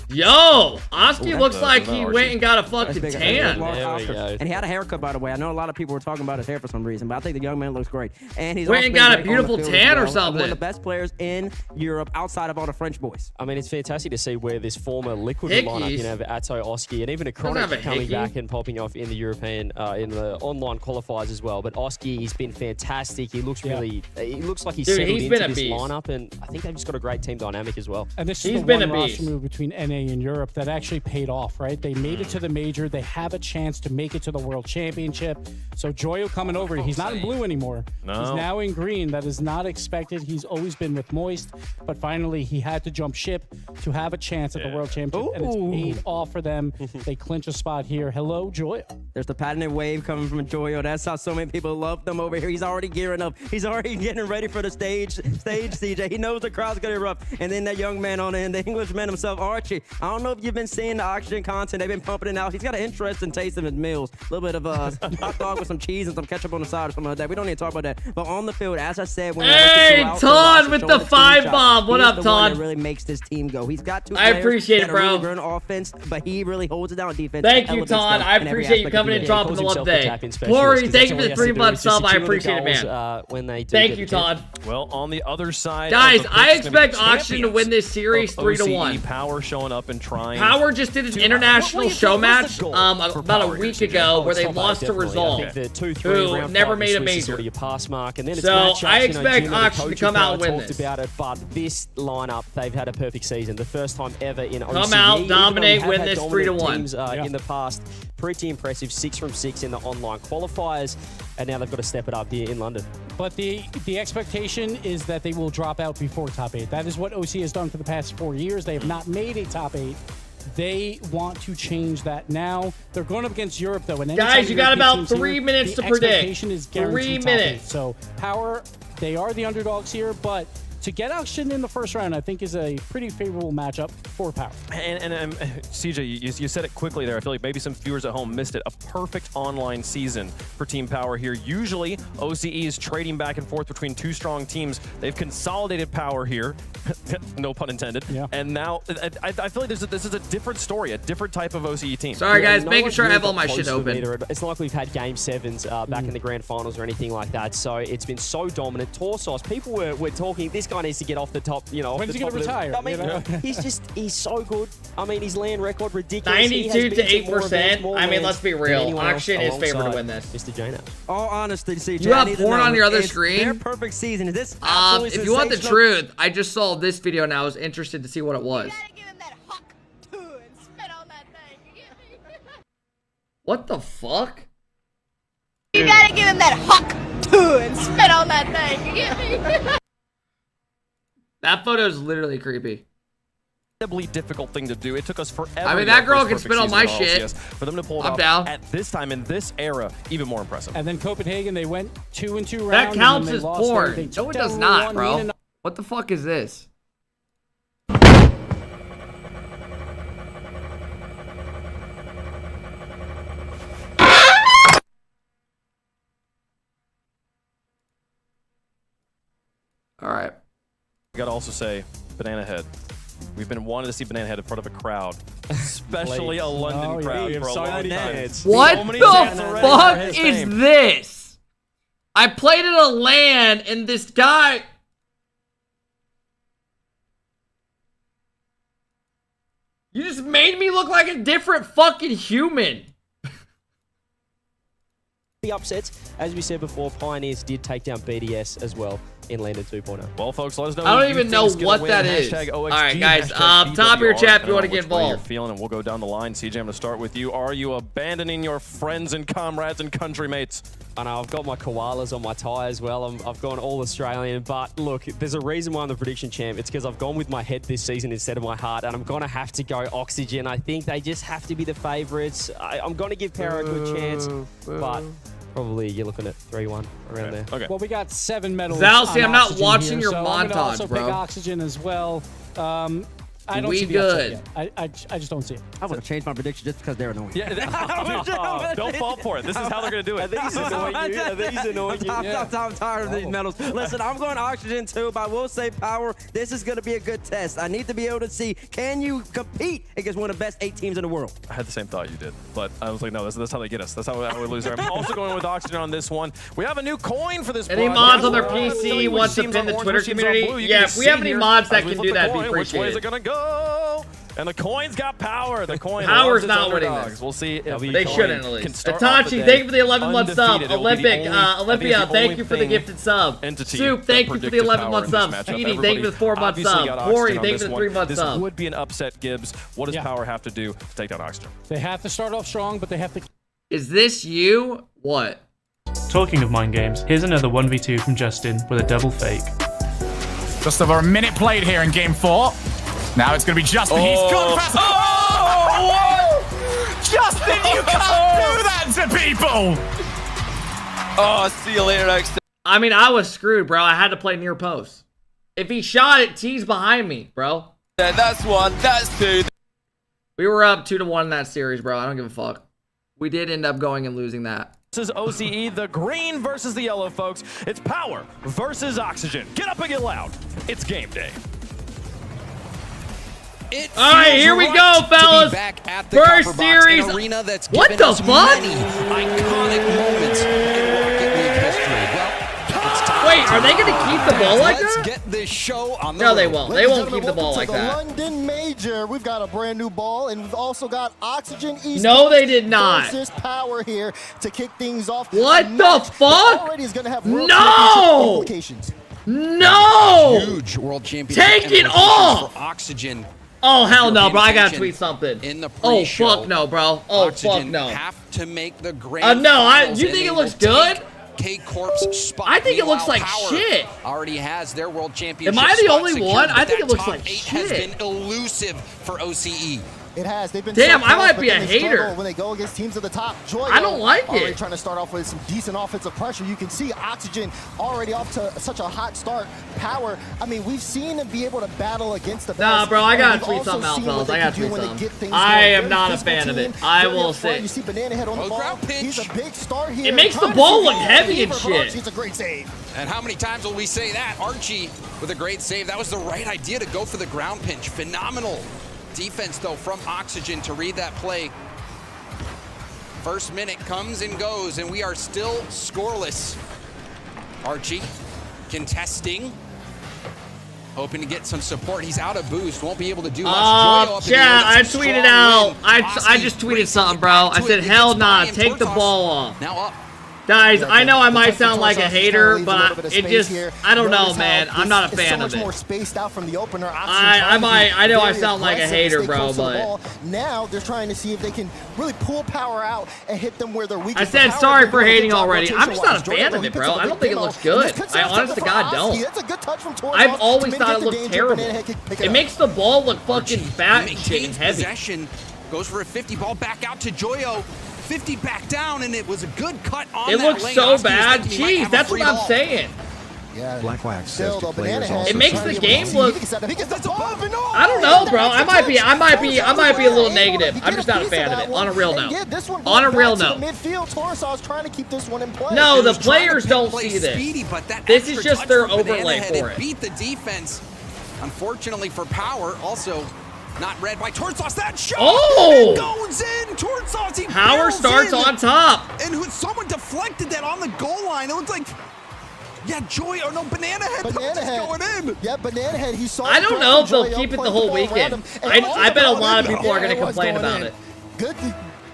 Yo, Oski looks like he went and got a fucking tan. And he had a haircut, by the way. I know a lot of people were talking about his hair for some reason, but I think the young man looks great. And he's went and got a beautiful tan or something. One of the best players in Europe outside of all the French boys. I mean, it's fantastic to see where this former Liquid lineup, you know, Atto, Oski, and even a Chronic coming back and popping off in the European, in the online qualifiers as well. But Oski, he's been fantastic. He looks really, he looks like he's settled into this lineup, and I think they've just got a great team dynamic as well. And this is the one roster move between NA and Europe that actually paid off, right? They made it to the major. They have a chance to make it to the World Championship. So Joyo coming over, he's not in blue anymore. No. He's now in green. That is not expected. He's always been with Moist, but finally he had to jump ship to have a chance at the World Championship, and it's paid off for them. They clinch a spot here. Hello, Joyo. There's the patented wave coming from Joyo. That's how so many people love them over here. He's already gearing up. He's already getting ready for the stage, CJ. He knows the crowd's gonna erupt. And then that young man on the end, the Englishman himself, Archie. I don't know if you've been seeing the Oxygen content. They've been pumping it out. He's got an interesting taste in his meals. A little bit of hot dog with some cheese and some ketchup on the side or something like that. We don't need to talk about that. But on the field, as I said, when hey, Ton with the 5-bomb. What up, Ton? That really makes this team go. He's got 2 I appreciate it, bro. Really offense, but he really holds it down defense. Thank you, Ton. I appreciate you coming and dropping the love day. Glory, thank you for the 3-month sub. I appreciate it, man. Thank you, Todd. Well, on the other side, guys, I expect Oxygen to win this series 3-1. Power showing up and trying. Power just did an international show match about a week ago where they lost to Resolve, who never made a major. So I expect Oxygen to come out and win this. But this lineup, they've had a perfect season. The first time ever in OCE. Come out, dominate, win this 3-1. In the past, pretty impressive. 6 from 6 in the online qualifiers, and now they've got to step it up here in London. But the expectation is that they will drop out before top 8. That is what OC has done for the past 4 years. They have not made a top 8. They want to change that now. They're going up against Europe, though. And guys, you got about 3 minutes to predict. Expectation is guaranteed 3 minutes. So Power, they are the underdogs here, but to get Oxygen in the first round, I think, is a pretty favorable matchup for Power. And CJ, you said it quickly there. I feel like maybe some viewers at home missed it. A perfect online season for Team Power here. Usually, OCE is trading back and forth between 2 strong teams. They've consolidated Power here, no pun intended. Yeah. And now, I feel like this is a different story, a different type of OCE team. Sorry, guys, making sure I have all my shit open. It's not like we've had Game 7s back in the Grand Finals or anything like that. So it's been so dominant. Torsos, people were talking, this guy needs to get off the top, you know. When's he going to retire? I mean, he's so good. I mean, his land record, ridiculous. 92 to 8%. I mean, let's be real. Oxygen is favored to win this. Mr. Jano. All honesty, CJ. You have porn on your other screen? Their perfect season. Is this if you want the truth, I just saw this video and I was interested to see what it was. What the fuck? gotta give him that huck and spit on that thing. You get me? That photo is literally creepy. Difficult thing to do. It took us forever. I mean, that girl can spit on my shit. RLCS. For them to pull it I'm off down. at this time in this era, even more impressive. And then Copenhagen, they went 2-2 rounds. That counts and then as they lost porn. everything. No, it Took does down not, one, bro. Nina- What the fuck is this? All right. I gotta also say, Banana Head. We've been wanting to see Banana Head in front of a crowd, especially a London crowd for a long time. What the fuck is this? I played at a LAN and this guy... You just made me look like a different fucking human. The upsets, as we said before, Pioneers did take down BDS as well in Landon 2.0. Well, folks, let us know. I don't even know what that is. All right, guys. Top of your chat if you want to get involved. You're feeling, and we'll go down the line. CJ, I'm going to start with you. Are you abandoning your friends and comrades and country mates? I know, I've got my koalas on my tie as well. I've gone all Australian, but look, there's a reason why I'm the prediction champ. It's because I've gone with my head this season instead of my heart, and I'm going to have to go Oxygen. I think they just have to be the favourites. I'm going to give Para a good chance, but probably you're looking at 3-1 around there. Okay. Well, we got 7 medals. Zalcy, I'm not Oxygen watching here, your so I'm gonna montage, also bro. pick Oxygen as well. I don't We see the good. upset yet. I just don't see it. I want to change my prediction just because they're annoying. Yeah, don't fall for it. This is how they're going to do it. I think he's annoying you. I think he's annoying you. I'm tired of these medals. Listen, I'm going Oxygen too, but I will say Power. This is going to be a good test. I need to be able to see, can you compete against one of the best 8 teams in the world? I had the same thought you did, but I was like, no, that's how they get us. That's how we lose. I'm also going with Oxygen on this one. We have a new coin for this. Any mods on their PC want to pin the Twitter community? Yeah, if we have any mods that can do that, be Which way is appreciated. it going to go? And the coin's got power. The coin Power's loves its not winning underdogs. this. We'll see if They shouldn't at least. Itachi, thank you for the 11-month sub. Olympic, Olympia, thank you for the gifted sub. Soup, thank you for the 11-month sub. Speedy, thank you for the 4-month sub. Corey, thank you for the 3-month sub. This would be an upset, Gibbs. What does Power have to do to take down Oxygen? They have to start off strong, but they have to... Is this you? What? Talking of mind games, here's another 1v2 from Justin with a double fake. Just over a minute played here in game 4. Now it's going to be Justin. He's gone fast. Oh! Justin, you can't do that to people. Oh, see you later, X. I mean, I was screwed, bro. I had to play near post. If he shot it, T's behind me, bro. Yeah, that's 1. That's 2. We were up 2-1 in that series, bro. I don't give a fuck. We did end up going and losing that. This is OCE, the green versus the yellow, folks. It's Power versus Oxygen. Get up and get loud. It's game day. All right, here we go, fellas. First series. Arena that's what the fuck? Iconic moments in Rocket League history. Well, wait, are they going to keep the ball like let's that? get this show on the No, they road. won't. They won't keep the ball like that. London Major. We've got a brand new ball, and we've also got Oxygen East. No, they did not. Versus Power here to kick things off. What the fuck? Already is going to have no implications. No. Huge world championship. Take it off. For Oxygen. Oh, hell no, bro. I got to tweet something. In the oh, fuck no, bro. Oh, Oxygen fuck no. Have to make the grand no, you think it looks good? K-Corp's spot. I think it looks like Power shit. Already has their world championship. Am I the spot only secured, one? I but think that it looks top like 8 shit. has been elusive for OCE. It has. They've been damn. so I might close, be a but then they hater struggle when they go against teams at the top. Joy, I don't like already it. Trying to start off with some decent offensive pressure. You can see Oxygen already off to such a hot start. Power. I mean, we've seen them be able to battle against the best. Nah, bro. I gotta We've tweet also something out, seen fellas. what I they gotta can do tweet when they something. get things I going. am Very not a physical fan of team, it. I very will upfront. say. You see Banana Head on the ball. He's a big star here. It makes the Trying to ball see look the heavy and fever, but shit. Archie's a great save. And how many times will we say that? Archie with a great save. That was the right idea to go for the ground pinch. Phenomenal defense, though, from Oxygen to read that play. First minute comes and goes, and we are still scoreless. Archie contesting. Hoping to get some support. He's out of boost. Won't be able to do much. Chat, I tweeted out. I just tweeted something, bro. I said, hell nah, take the ball off. Now up Guys, I know I might sound like a hater, but it just, I don't know, man. I'm not a fan of it. More spaced out from the opener. I know I sound like a hater, bro, but now they're trying to see if they can really pull Power out and hit them where they're weak. I said sorry for hating already. I'm just not a fan of it, bro. I don't think it looks good. I honest to God don't. I've always thought it looked terrible. It makes the ball look fucking fat and shit and heavy. Possession goes for a 50 ball back out to Joyo. 50 back down, and it was a good cut on it that looks lane. so bad. Jeez, that's what I'm saying. Yeah, Black Wax says to players also it makes the game look. I I don't know, bro. I might be a little negative. I'm just not a fan of it. On a real note. On a real note. No, the players don't see this. This is just their overlay for it. Beat the defense. Unfortunately for Power, also not read by Tortsauce. That shot goes in. Tortsauce, Power starts on top. And someone deflected that on the goal line. It looked like, yeah, Joy, or no, Banana Head going in. Yeah, Banana Head, he saw I don't know if they'll keep it the whole weekend. I bet a lot of people are going to complain about it. Good.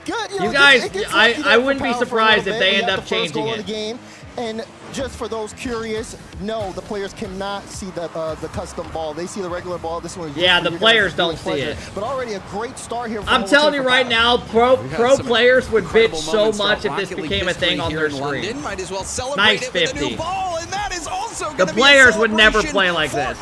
You guys, I wouldn't be surprised if they end up changing it. And just for those curious, no, the players cannot see the custom ball. They see the regular ball. This one. Yeah, the players don't see it. But already a great start here. I'm telling you right now, pro players would bitch so much if this became a thing on their screen. Might as well celebrate nice it with 50. a new ball, and that is also the players would never play like this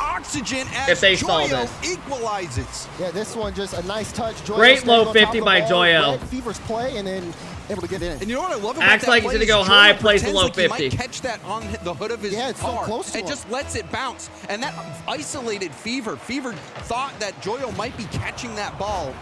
if they saw this. Equalizes. Yeah, this one just a nice touch. Joyo great low 50 by Joyo. Fever's play and then able to get in. And you know what I love about Acts like he's gonna go high, plays the low 50. He might catch that on the hood of his car and just lets it bounce. And that isolated Fever. Fever thought that Joyo might be catching that ball.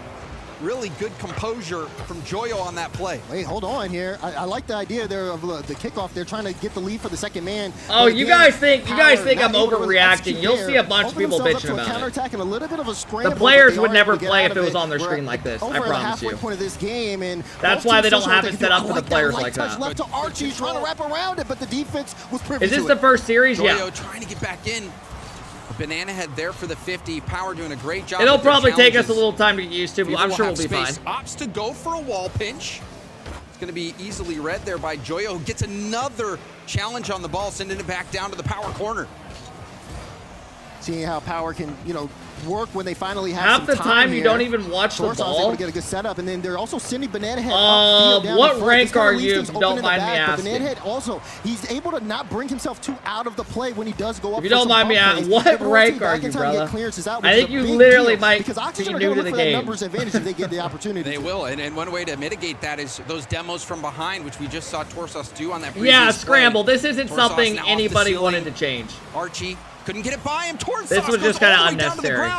Really good composure from Joyo on that play. Wait, hold on here. I like the idea there of the kickoff. They're trying to get the lead for the second man. Oh, you guys think I'm overreacting? You'll see a bunch of people bitching about it. And a little bit of a scramble, the players would never play if it was on their screen like this. I promise you. Point of this game, and that's why they don't have it set up for the players like that. Left to Archie, trying to wrap around it, but the defense was privy to it. Is this the first series? Yeah. Joyo trying to get back in. Banana Head there for the 50. Power doing a great job. It'll probably take us a little time to get used to, but I'm sure we'll be fine. Opts to go for a wall pinch. It's going to be easily read there by Joyo, who gets another challenge on the ball, sending it back down to the Power corner. Seeing how Power can, work when they finally have half the time you don't even watch the ball. Able to get a good setup, and then they're also sending Banana Head. What rank are you? If you don't mind me asking. Banana Head also, he's able to not bring himself too out of the play when he does go up. If you don't mind me asking, what rank are you, brother? I think you literally might be new to the game. Numbers advantage if they get the opportunity. They will, and one way to mitigate that is those demos from behind, which we just saw Torsos do on that previous Yeah, scramble. This isn't something anybody wanted to change. Archie couldn't get it by him. This was just kind of unnecessary.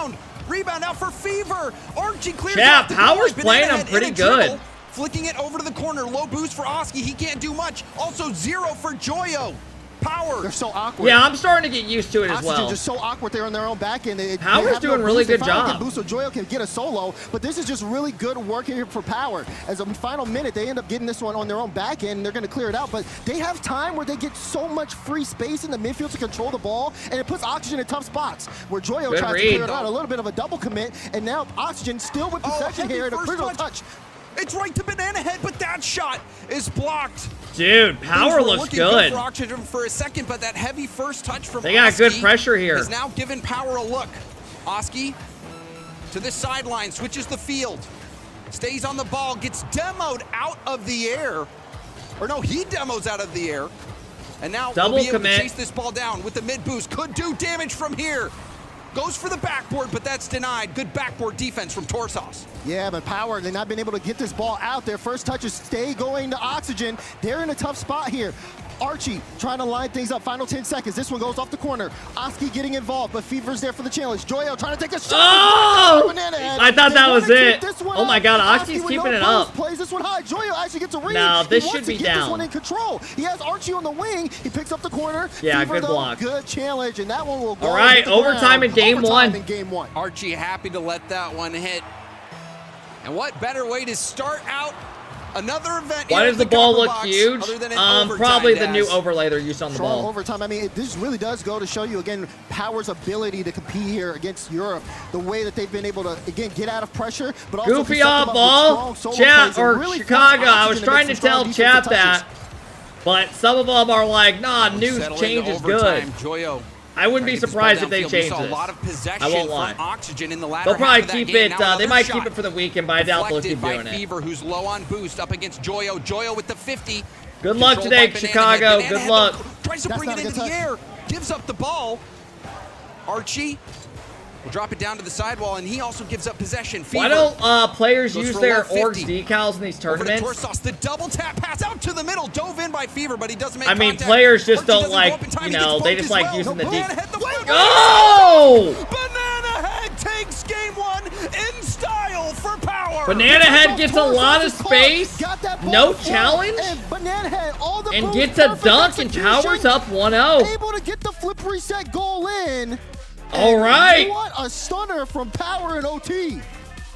Rebound out for Fever. Archie clears. Yeah, Power's playing him pretty good. Flicking it over to the corner. Low boost for Oski. He can't do much. Also 0 for Joyo. Power. They're so awkward. Yeah, I'm starting to get used to it as well. Just so awkward. They're on their own back end. Power's doing a really good job. Boost, so Joyo can get a solo, but this is just really good work here for Power. As a final minute, they end up getting this one on their own back end, and they're going to clear it out. But they have time where they get so much free space in the midfield to control the ball, and it puts Oxygen in tough spots. Where Joyo tries to clear it out, a little bit of a double commit, and now Oxygen still with possession here and a critical touch. It's right to Banana Head, but that shot is blocked. Dude, Power looks good. For Oxygen for a second, but that heavy first touch from they got good pressure here. Has now given Power a look. Oski to the sideline, switches the field, stays on the ball, gets demoed out of the air. Or no, he demos out of the air. And now double will be able commit. to chase this ball down with the mid boost. Could do damage from here. Goes for the backboard, but that's denied. Good backboard defense from Torsos. Yeah, but Power, they've not been able to get this ball out there. First touches stay going to Oxygen. They're in a tough spot here. Archie trying to line things up. Final 10 seconds. This one goes off the corner. Oski getting involved, but Fever's there for the challenge. Joyo trying to take a shot. Oh! I thought that was it. Oh my God, Oski's keeping it up. Plays this one high. Joyo actually gets a read. No, this should be down. This one in control. He has Archie on the wing. He picks up the corner. Yeah, Fever, good block. Good challenge, and that one will go. All right, overtime in game one. Archie happy to let that one hit. And what better way to start out another event? Why does the ball look huge? Probably the new overlay they're using on the ball. Overtime. I mean, this really does go to show you again Power's ability to compete here against Europe. The way that they've been able to again get out of pressure, but also goofy off ball. Chat or really Chicago. I was trying to tell Chat that. But some of them are like, nah, new change is good. Joyo I wouldn't be surprised if they change this. I won't lie. Oxygen in the They'll probably keep it. They might keep it for the weekend, but I doubt they'll keep doing it. Fever, who's low on boost, up against Joyo. Joyo with the 50. Good luck today, Chicago. Good luck. Tries to bring it into the air. Gives up the ball. Archie will drop it down to the sidewall, and he also gives up possession. Fever Why don't players use their orange decals in these tournaments? Over to Torsos, the double tap pass out to the middle, dove in by Fever, but he doesn't make I mean, contact. players just Archie don't like, time, you know, they just like well. using the Banana decals. Oh! Banana Head takes game 1 in style for power. Banana Head gets a lot of space, no challenge, and gets a dunk and powers up 1-0. Able to get the flip reset goal in. All right. What a stunner from Power and OT.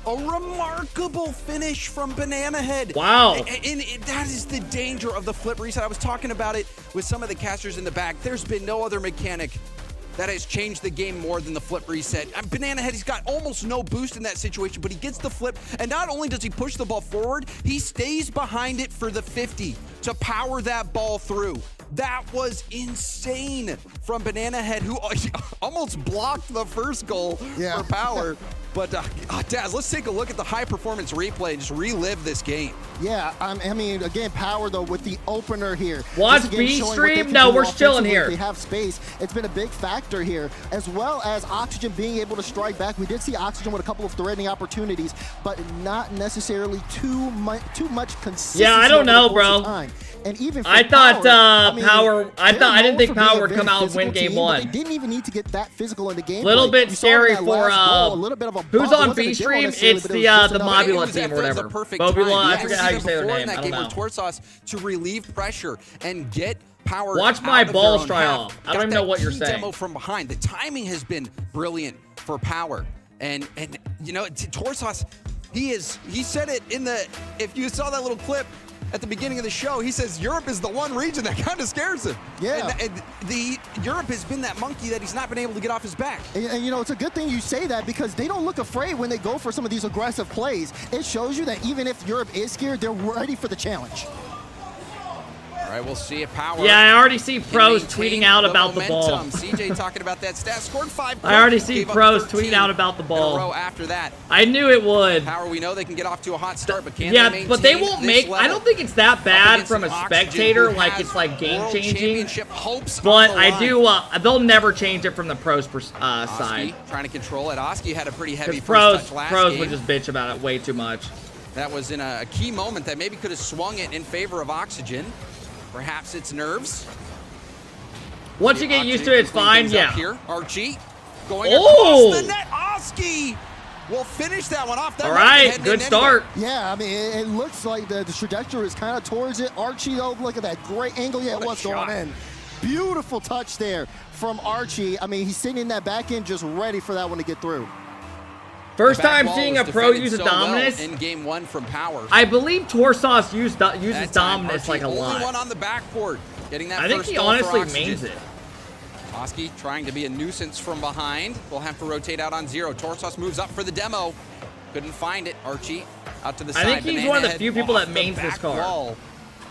A remarkable finish from Banana Head. Wow. And that is the danger of the flip reset. I was talking about it with some of the casters in the back. There's been no other mechanic that has changed the game more than the flip reset. Banana Head, he's got almost no boost in that situation, but he gets the flip, and not only does he push the ball forward, he stays behind it for the 50 to power that ball through. That was insane from Banana Head, who almost blocked the first goal for Power. But, Daz, let's take a look at the high-performance replay and just relive this game. Yeah, I mean, again, Power, though, with the opener here. Watch B stream? No, we're chilling here. They have space. It's been a big factor here, as well as Oxygen being able to strike back. We did see Oxygen with a couple of threatening opportunities, but not necessarily too much consistency. Yeah, I don't know, bro. And even I thought Power. I didn't think Power would come out and win game 1. They didn't even need to get that physical in the game. Little bit scary for who's on B stream? It's the Mobula team or whatever. Mobula, I forget how you say their name. I don't know. Torsos to relieve pressure and get Power. Watch my balls dry off. I don't even know what you're saying. Demo from behind. The timing has been brilliant for Power, and you know, Torsos, he said it in the. If you saw that little clip at the beginning of the show, he says Europe is the one region that kind of scares him. Yeah. And Europe has been that monkey that he's not been able to get off his back. And you know, it's a good thing you say that, because they don't look afraid when they go for some of these aggressive plays. It shows you that even if Europe is scared, they're ready for the challenge. All right, we'll see if Power. Yeah, I already see pros tweeting out about the ball. CJ talking about that stat. Scored 5 I already see pros tweeting out about the ball. In a row after that. I knew it would. Power, we know they can get off to a hot start, but can they maintain but they won't make. level? I don't think it's that bad from a spectator. Like it's like game changing. But I do. They'll never change it from the pros side. Trying to control it. Oski had a pretty heavy first touch last pros game. would just bitch about it way too much. That was in a key moment that maybe could have swung it in favor of Oxygen. Perhaps it's nerves. Once you get used to it, it's fine. Yeah. Here, Archie going across the net. Oski will finish that one off. All right, good start. Yeah, I mean, it looks like the trajectory is kind of towards it. Archie, though, look at that great angle. Yeah, it was going in. Beautiful touch there from Archie. I mean, he's sitting in that back end just ready for that one to get through. First time seeing a pro use a Dominus. In game 1 from Power. I believe Torsos uses Dominus like a lot. Only one on the backboard. Getting that I think he honestly means it. Oski trying to be a nuisance from behind. We'll have to rotate out on 0. Torsos moves up for the demo. Couldn't find it. Archie out to the side. I think he's one of the few people that mains this car.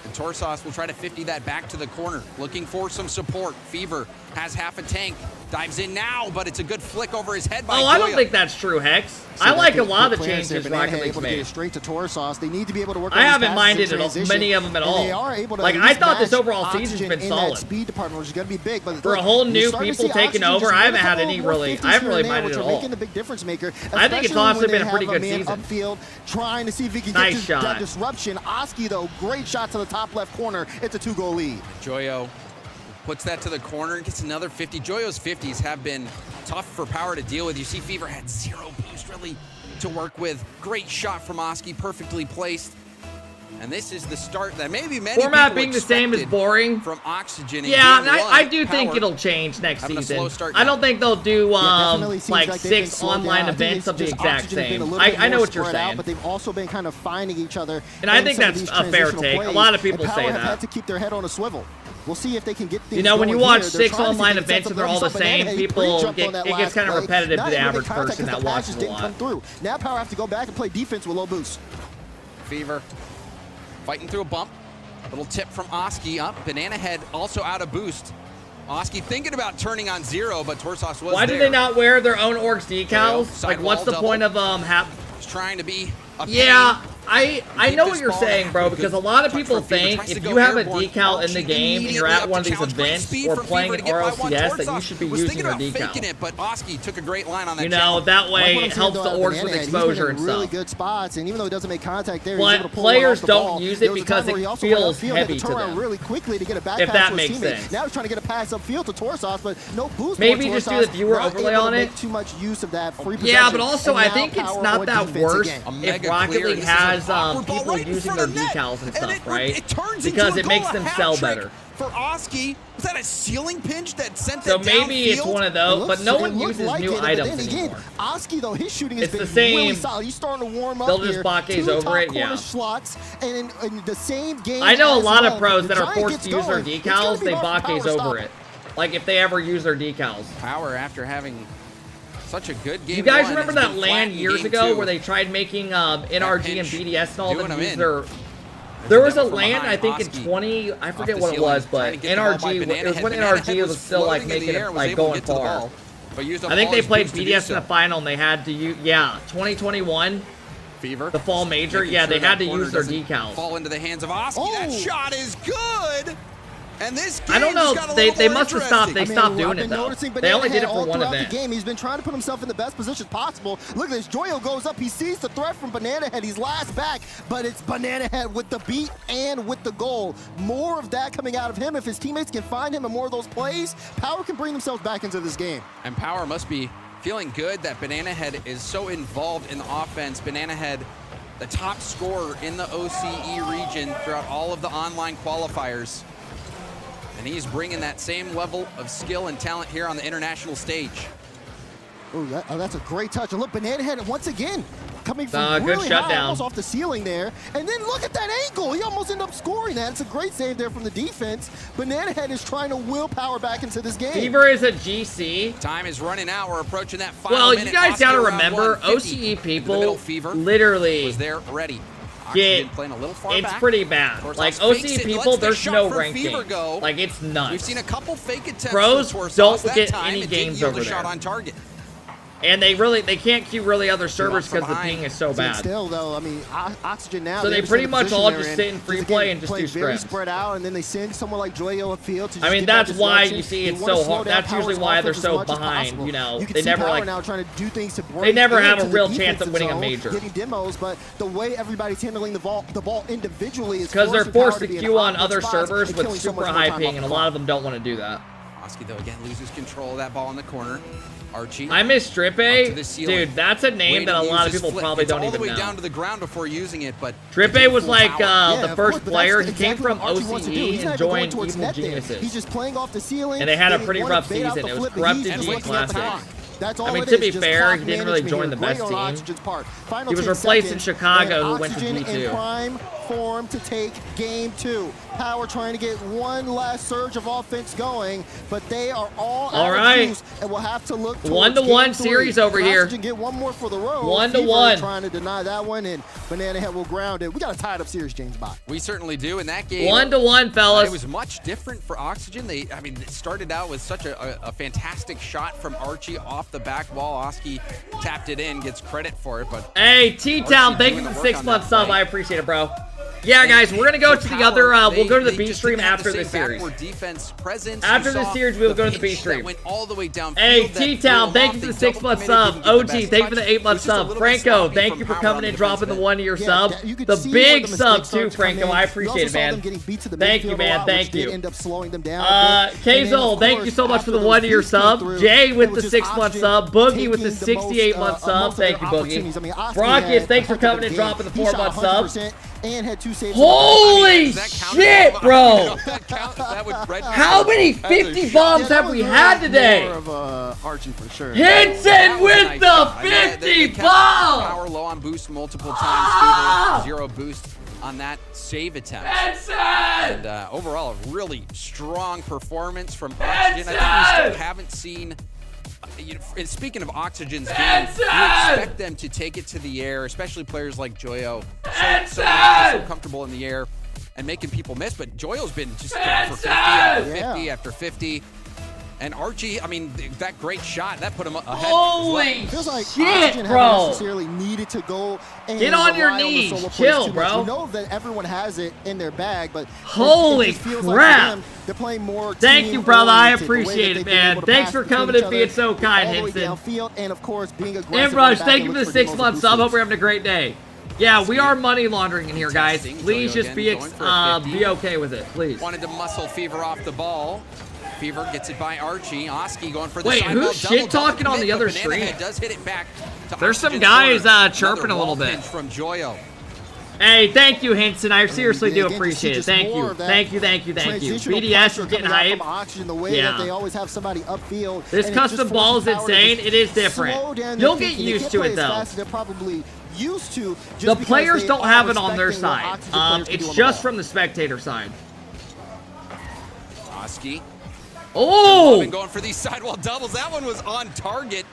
And Torsos will try to 50 that back to the corner. Looking for some support. Fever has half a tank. Dives in now, but it's a good flick over his head by I don't think that's true, Hex. I like a lot of the changes Rocket League's made. Straight to Torsos. They need to be able to work. I haven't minded many of them at all. They are able to like I thought this overall season's been solid. Speed department, which is going to be big, but for a whole new people taking over, I haven't had any really. I haven't really minded at all. Making the big difference maker. I think it's honestly been a pretty good season. Upfield, trying to see if he can get that disruption. Oski though, great shot to the top left corner. It's a 2-goal lead. Joyo puts that to the corner and gets another 50. Joyo's 50s have been tough for Power to deal with. You see Fever had 0 boost really to work with. Great shot from Oski, perfectly placed. And this is the start that maybe many format being the same is boring. From Oxygen. Yeah, I do think it'll change next season. I don't think they'll do like 6 online events of the exact same. I know what you're saying. But they've also been kind of finding each other. And I think that's a fair take. A lot of people say that. Had to keep their head on a swivel. We'll see if they can get things. You know, when you watch 6 online events and they're all the same, people it gets kind of repetitive to the average person that watches a lot. Now Power have to go back and play defense with low boost. Fever fighting through a bump. Little tip from Oski up. Banana Head also out of boost. Oski thinking about turning on 0, but Torsos was Why there. do they not wear their own orcs decals? Like, what's the point of He's trying to be a Yeah, I know what you're saying, bro, because a lot of people think if you have a decal in the game and you're at one of these events or playing in RLCS that you should be using your decal. It, but Oski took a great line on that. You know, that way it helps the orcs with exposure and really stuff. good spots, and even though he doesn't make contact there, but players don't use it because it feels heavy to them. Really quickly to get a back if pass that to makes his teammate. sense. Now he's trying to get a pass upfield to Torsos, but no boost. Maybe just do the viewer overlay on it. Too much use of that free possession. Yeah, but also I think it's not that worse if Rocket League has people using their decals and stuff, right? Because it makes them sell better. For Oski, was that a ceiling pinch that sent so it maybe it's one of those, but no one uses new items anymore. Oski, though, his shooting has it's been the same. Really solid. He's starting to warm up. They'll just Bake's over it, yeah. Slots, and in the same game. I know a lot of pros that are forced to use their decals. They Bake's over it. Like if they ever use their decals. Power after having such a good game. You guys remember that LAN years ago where they tried making NRG and BDS and all them use their... There was a LAN, I think, in 20... I forget what it was, but NRG... It was when NRG was still, like, making it, like, going far. I think they played BDS in the final, and they had to use... Yeah, 2021. Fever. The fall major. Yeah, they had to use their decals. Fall into the hands of Oski. That shot is good! And this game I don't know. They must have stopped. They stopped doing it though. They only did it for one event. The game. He's been trying to put himself in the best position possible. Look at this. Joyo goes up. He sees the threat from Banana Head. He's last back, but it's Banana Head with the beat and with the goal. More of that coming out of him. If his teammates can find him and more of those plays, Power can bring themselves back into this game. And Power must be feeling good that Banana Head is so involved in the offense. Banana Head, the top scorer in the OCE region throughout all of the online qualifiers. And he's bringing that same level of skill and talent here on the international stage. Oh, that's a great touch. And look, Banana Head once again coming from really high, almost off the ceiling there. And then look at that angle. He almost ended up scoring that. It's a great save there from the defense. Banana Head is trying to will Power back into this game. Fever is a GC. Time is running out. We're approaching that final minute. Well, you guys got to remember, OCE people literally was there ready. It's pretty bad. Like, OCE people, there's no ranking. Like, it's nuts. We've seen a couple fake attempts. Pros don't get any games over there. Shot on target. And they can't queue really other servers because the ping is so bad. Still, though, I mean, Oxygen now. So they pretty much all just sit in free play and just do very scrims. spread out, and then they send someone like Joyo upfield to just I mean, that's why you see it's so hard. That's usually why they're so behind. You know, they never like. Now trying to do things to they never have a real chance at winning a major. Getting demos, but the way everybody's handling the ball individually is because they're forced to queue on other servers with super high ping, and a lot of them don't want to do that. Oski, though, again loses control of that ball in the corner. Archie. I miss Drippe. Dude, that's a name that a lot of people probably don't even know. All the way down to the ground before using it, but Drippe was like the first player. He came from OCE and joined Evil Geniuses. He's just playing off the ceiling. And they had a pretty rough season. It was Corrupted G Classic. I mean, to be fair, he didn't really join the best team. He was replaced in Chicago, who went to G2. Prime form to take game 2. Power trying to get one last surge of offense going, but they are all out of juice, and we'll have to look towards 1-1 series over here. Get one more for the road. 1-1. Trying to deny that one, and Banana Head will ground it. We got a tied up series, James Bott. We certainly do. In that game, 1-1, fellas. It was much different for Oxygen. I mean, it started out with such a fantastic shot from Archie off the back wall. Oski tapped it in, gets credit for it, but hey, T-Town, thank you for the 6-month sub. I appreciate it, bro. Yeah, guys, we're going to go to the other, we'll go to the B stream after this series. After this series, we'll go to the B stream. Hey, T-Town, thank you for the 6-month sub. OG, thank you for the 8-month sub. Franco, thank you for coming and dropping the 1-year sub. The big sub, too, Franco. I appreciate it, man. Thank you, man. Thank you. Kazol, thank you so much for the 1-year sub. Jay with the 6-month sub. Boogie with the 68-month sub. Thank you, Boogie. Brockus, thanks for coming and dropping the 4-month sub. And had 2 saves. Holy shit, bro! How many 50 bombs have we had today? Hinton with the 50 bomb! Power low on boost multiple times. 0 boost on that save attempt. And overall, a really strong performance from Oxygen. I think we still haven't seen. And speaking of Oxygen's game, you expect them to take it to the air, especially players like Joyo. So comfortable in the air. and making people miss, but Joyo's been just going for 50 after 50 after 50. And Archie, I mean, that great shot, that put him ahead. Holy feels like shit, Oxygen bro. haven't necessarily needed to go and Get on your rely the knees. solo plays Chill, too much. bro. We know that everyone has it in their bag, but holy it just feels crap. like for them, they're playing more Thank you, brother. I team-oriented, the way that appreciate they've it, been man. able to Thanks pass for between coming each and being other so kind, all the way Henson. downfield, and of course, being aggressive. Ambrose, on the back thank end, you for look the for 6 demos months and sub. Hope boosters. we're having a great day. Yeah, we are money laundering in here, guys. Please just be okay with it, please. Wanted to muscle Fever off the ball. Fever gets it by Archie. Oski going for the Wait, sideball. who's shit talking on the other Banana stream? Head does hit it back to There's some Oxygen's guys corner. chirping Another a little wall bit. pinch from Joyo. Hey, thank you, Henson. I seriously do Again, appreciate it. just Thank more you. of that Thank you, thank you, thank you. transitional BDS pressure is getting coming out from hyped. Oxygen, the way that they always have somebody upfield. This and it just custom ball is forces Power to insane. just It is slow different. down You'll their get thinking. They used can't to play it, as though. fast as they're probably used to. Just The because players they don't are have it on their respecting what side. Oxygen players can do It's on the just ball. from the spectator side. Oski. Oh! Been going for these sidewall doubles. That one was on target.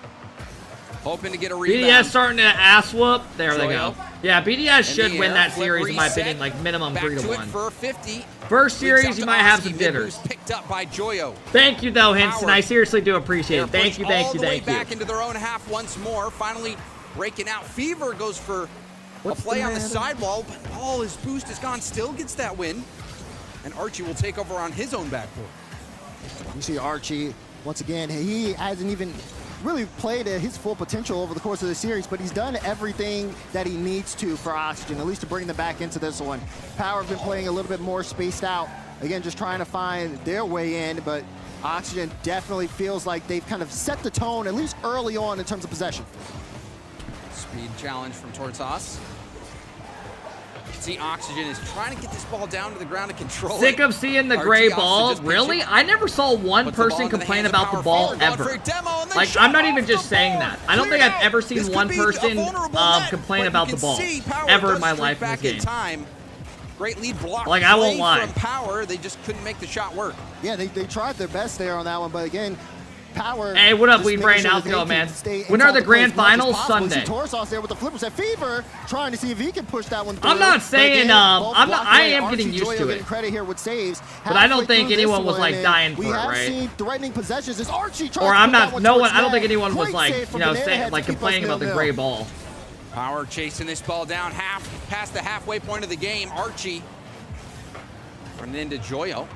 Hoping to get a rebound. BDS starting to ass whoop. There they Joyo. go. Yeah, BDS should In the win air, that flip series, in my reset. opinion, like minimum Back 3 to to it 1. for 50. First Leads out series, you to might have Oski. some Mid jitters. boost picked up by Joyo. Thank you, though, Henson. Power. I seriously do appreciate They're it. Thank pushed you, thank all you, the way thank you. back into their own half once more. Finally breaking out. Fever goes for a play on the sidewall, but all his boost is gone. Still gets that win. And Archie will take over on his own backboard. You see Archie, once again, he hasn't even really played at his full potential over the course of the series, but he's done everything that he needs to for Oxygen, at least to bring them back into this one. Power have been playing a little bit more spaced out. Again, just trying to find their way in, but Oxygen definitely feels like they've kind of set the tone, at least early on in terms of possession. Speed challenge from Tortsas. You can see Oxygen is trying to get this ball down to the ground to control it. Sick of seeing the Archie gray opts to ball. just pitch Really? it. I never saw one Puts the ball person into the complain hands of about the Power ball forward, going ever. for a demo, and they Like, shot I'm not off even the just saying ball. that. I don't think Cleared I've out. ever seen This could one be a person vulnerable net, complain but about you the can ball see Power ever in does my streak life in back this in game. time. Great lead block. Like, I won't play lie. From Power, they just couldn't make the shot work. Yeah, they tried their best there on that one, but again, Power. Hey, what up, just Weed making Brain? sure How's that it they going, can man? stay When are inside the play grand as much as finals? possible. You see Sunday. Torsos there with the flippers at Fever, trying to see if he can push that one through. I'm not But saying, again, both I'm not- blocked I away. am Archie getting used Joyo to getting it. credit here with saves. But I don't Halfway think through this anyone was, one, like, and dying we for it, have right? seen threatening possessions as Archie tries Or to I'm put that not, one no towards one, I don't net. think anyone was Great like, save you from know, Banana saying, Head like to keep us complaining about the 0-0. gray ball. Power chasing this ball down past the halfway point of the game. Archie running into Joyo.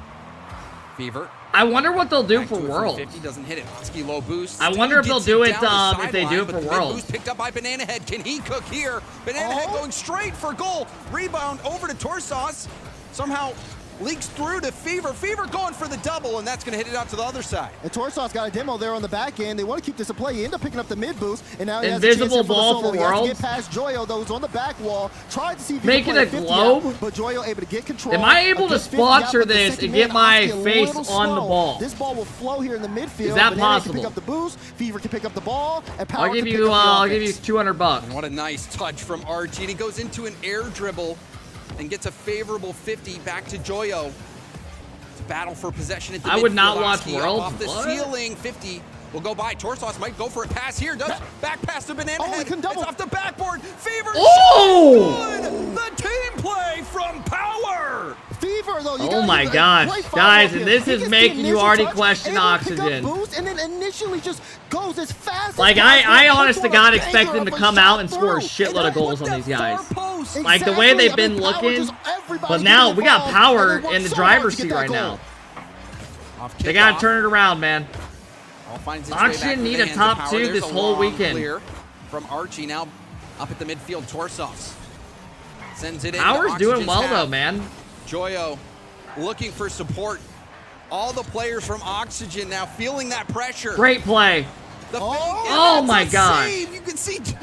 Fever. I wonder what they'll do Back for to it from Worlds. 50 doesn't hit it. Oski low boost. I wonder if Still they'll do gets it, down the if they do sideline, it for but the Worlds. mid-boost picked up by Banana Head. Can he cook here? Banana Head going straight for goal. Rebound over to Torsos. Somehow leaks through to Fever. Fever going for the double, and that's going to hit it out to the other side. And Torsos got a demo there on the back end. They want to keep this a play. He ended up picking up the mid boost, and now he has a chance Invisible here for the ball solo. for He has to Worlds. get past Joyo, though, who's on the back wall. Tried to see if he Make could it play a 50 globe? out, but Joyo able to get control. Am I able to Again, 50 out, sponsor but the this second and get man, my Oski a face little on the slow. ball? This ball will flow here in the midfield. Is that Banana possible? Can pick up the boost. Fever can pick up the ball, and Power I'll give can pick you, up the I'll give offense. you $200. And what a nice touch from Archie. And he goes into an air dribble and gets a favorable 50 back to Joyo. It's a battle for possession at the I would not midfield. watch Oski up Worlds. off the What? ceiling. 50 will go by. Torsos might go for a pass here. Does back pass to Banana Head. couldn't double. It's off the backboard. Fever. Oh! Good. The team play from Power. Fever, though. Oh my gosh, guys, and this is making you already question Oxygen. Boost, and then initially just goes as fast Like, as I possible. honest to Puts on a God expect them to banger come of a out and shot score a through. shitload of goals on these guys. Like, the Exactly. way they've I been mean, Power looking, just- everybody but getting now we got involved, Power and they work in the so driver's hard to get seat that right goal. now. Off They gotta kickoff. turn it around, man. All finds its way back Oxygen to need the a hands top of Power. two There's this a whole long weekend. Clear from Archie now up at the midfield. Torsos sends it in. Power's to doing Oxygen's well, half. though, man. Joyo looking for support. All the players from Oxygen now feeling that pressure. Great play. The Oh that's my a gosh. save. You can see it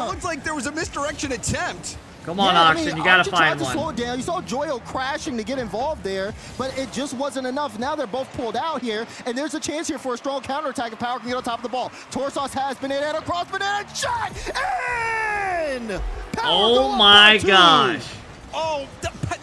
looked like there was a misdirection attempt. Come on, Yeah, I Oxygen, mean, you gotta Archie tried find to slow one. it down. You saw Joyo crashing to get involved there, but it just wasn't enough. Now they're both pulled out here, and there's a chance here for a strong counterattack if Power can get on top of the ball. Torsos has Banana Head across, Banana Head shot in! Power Oh going my by two. gosh. Oh,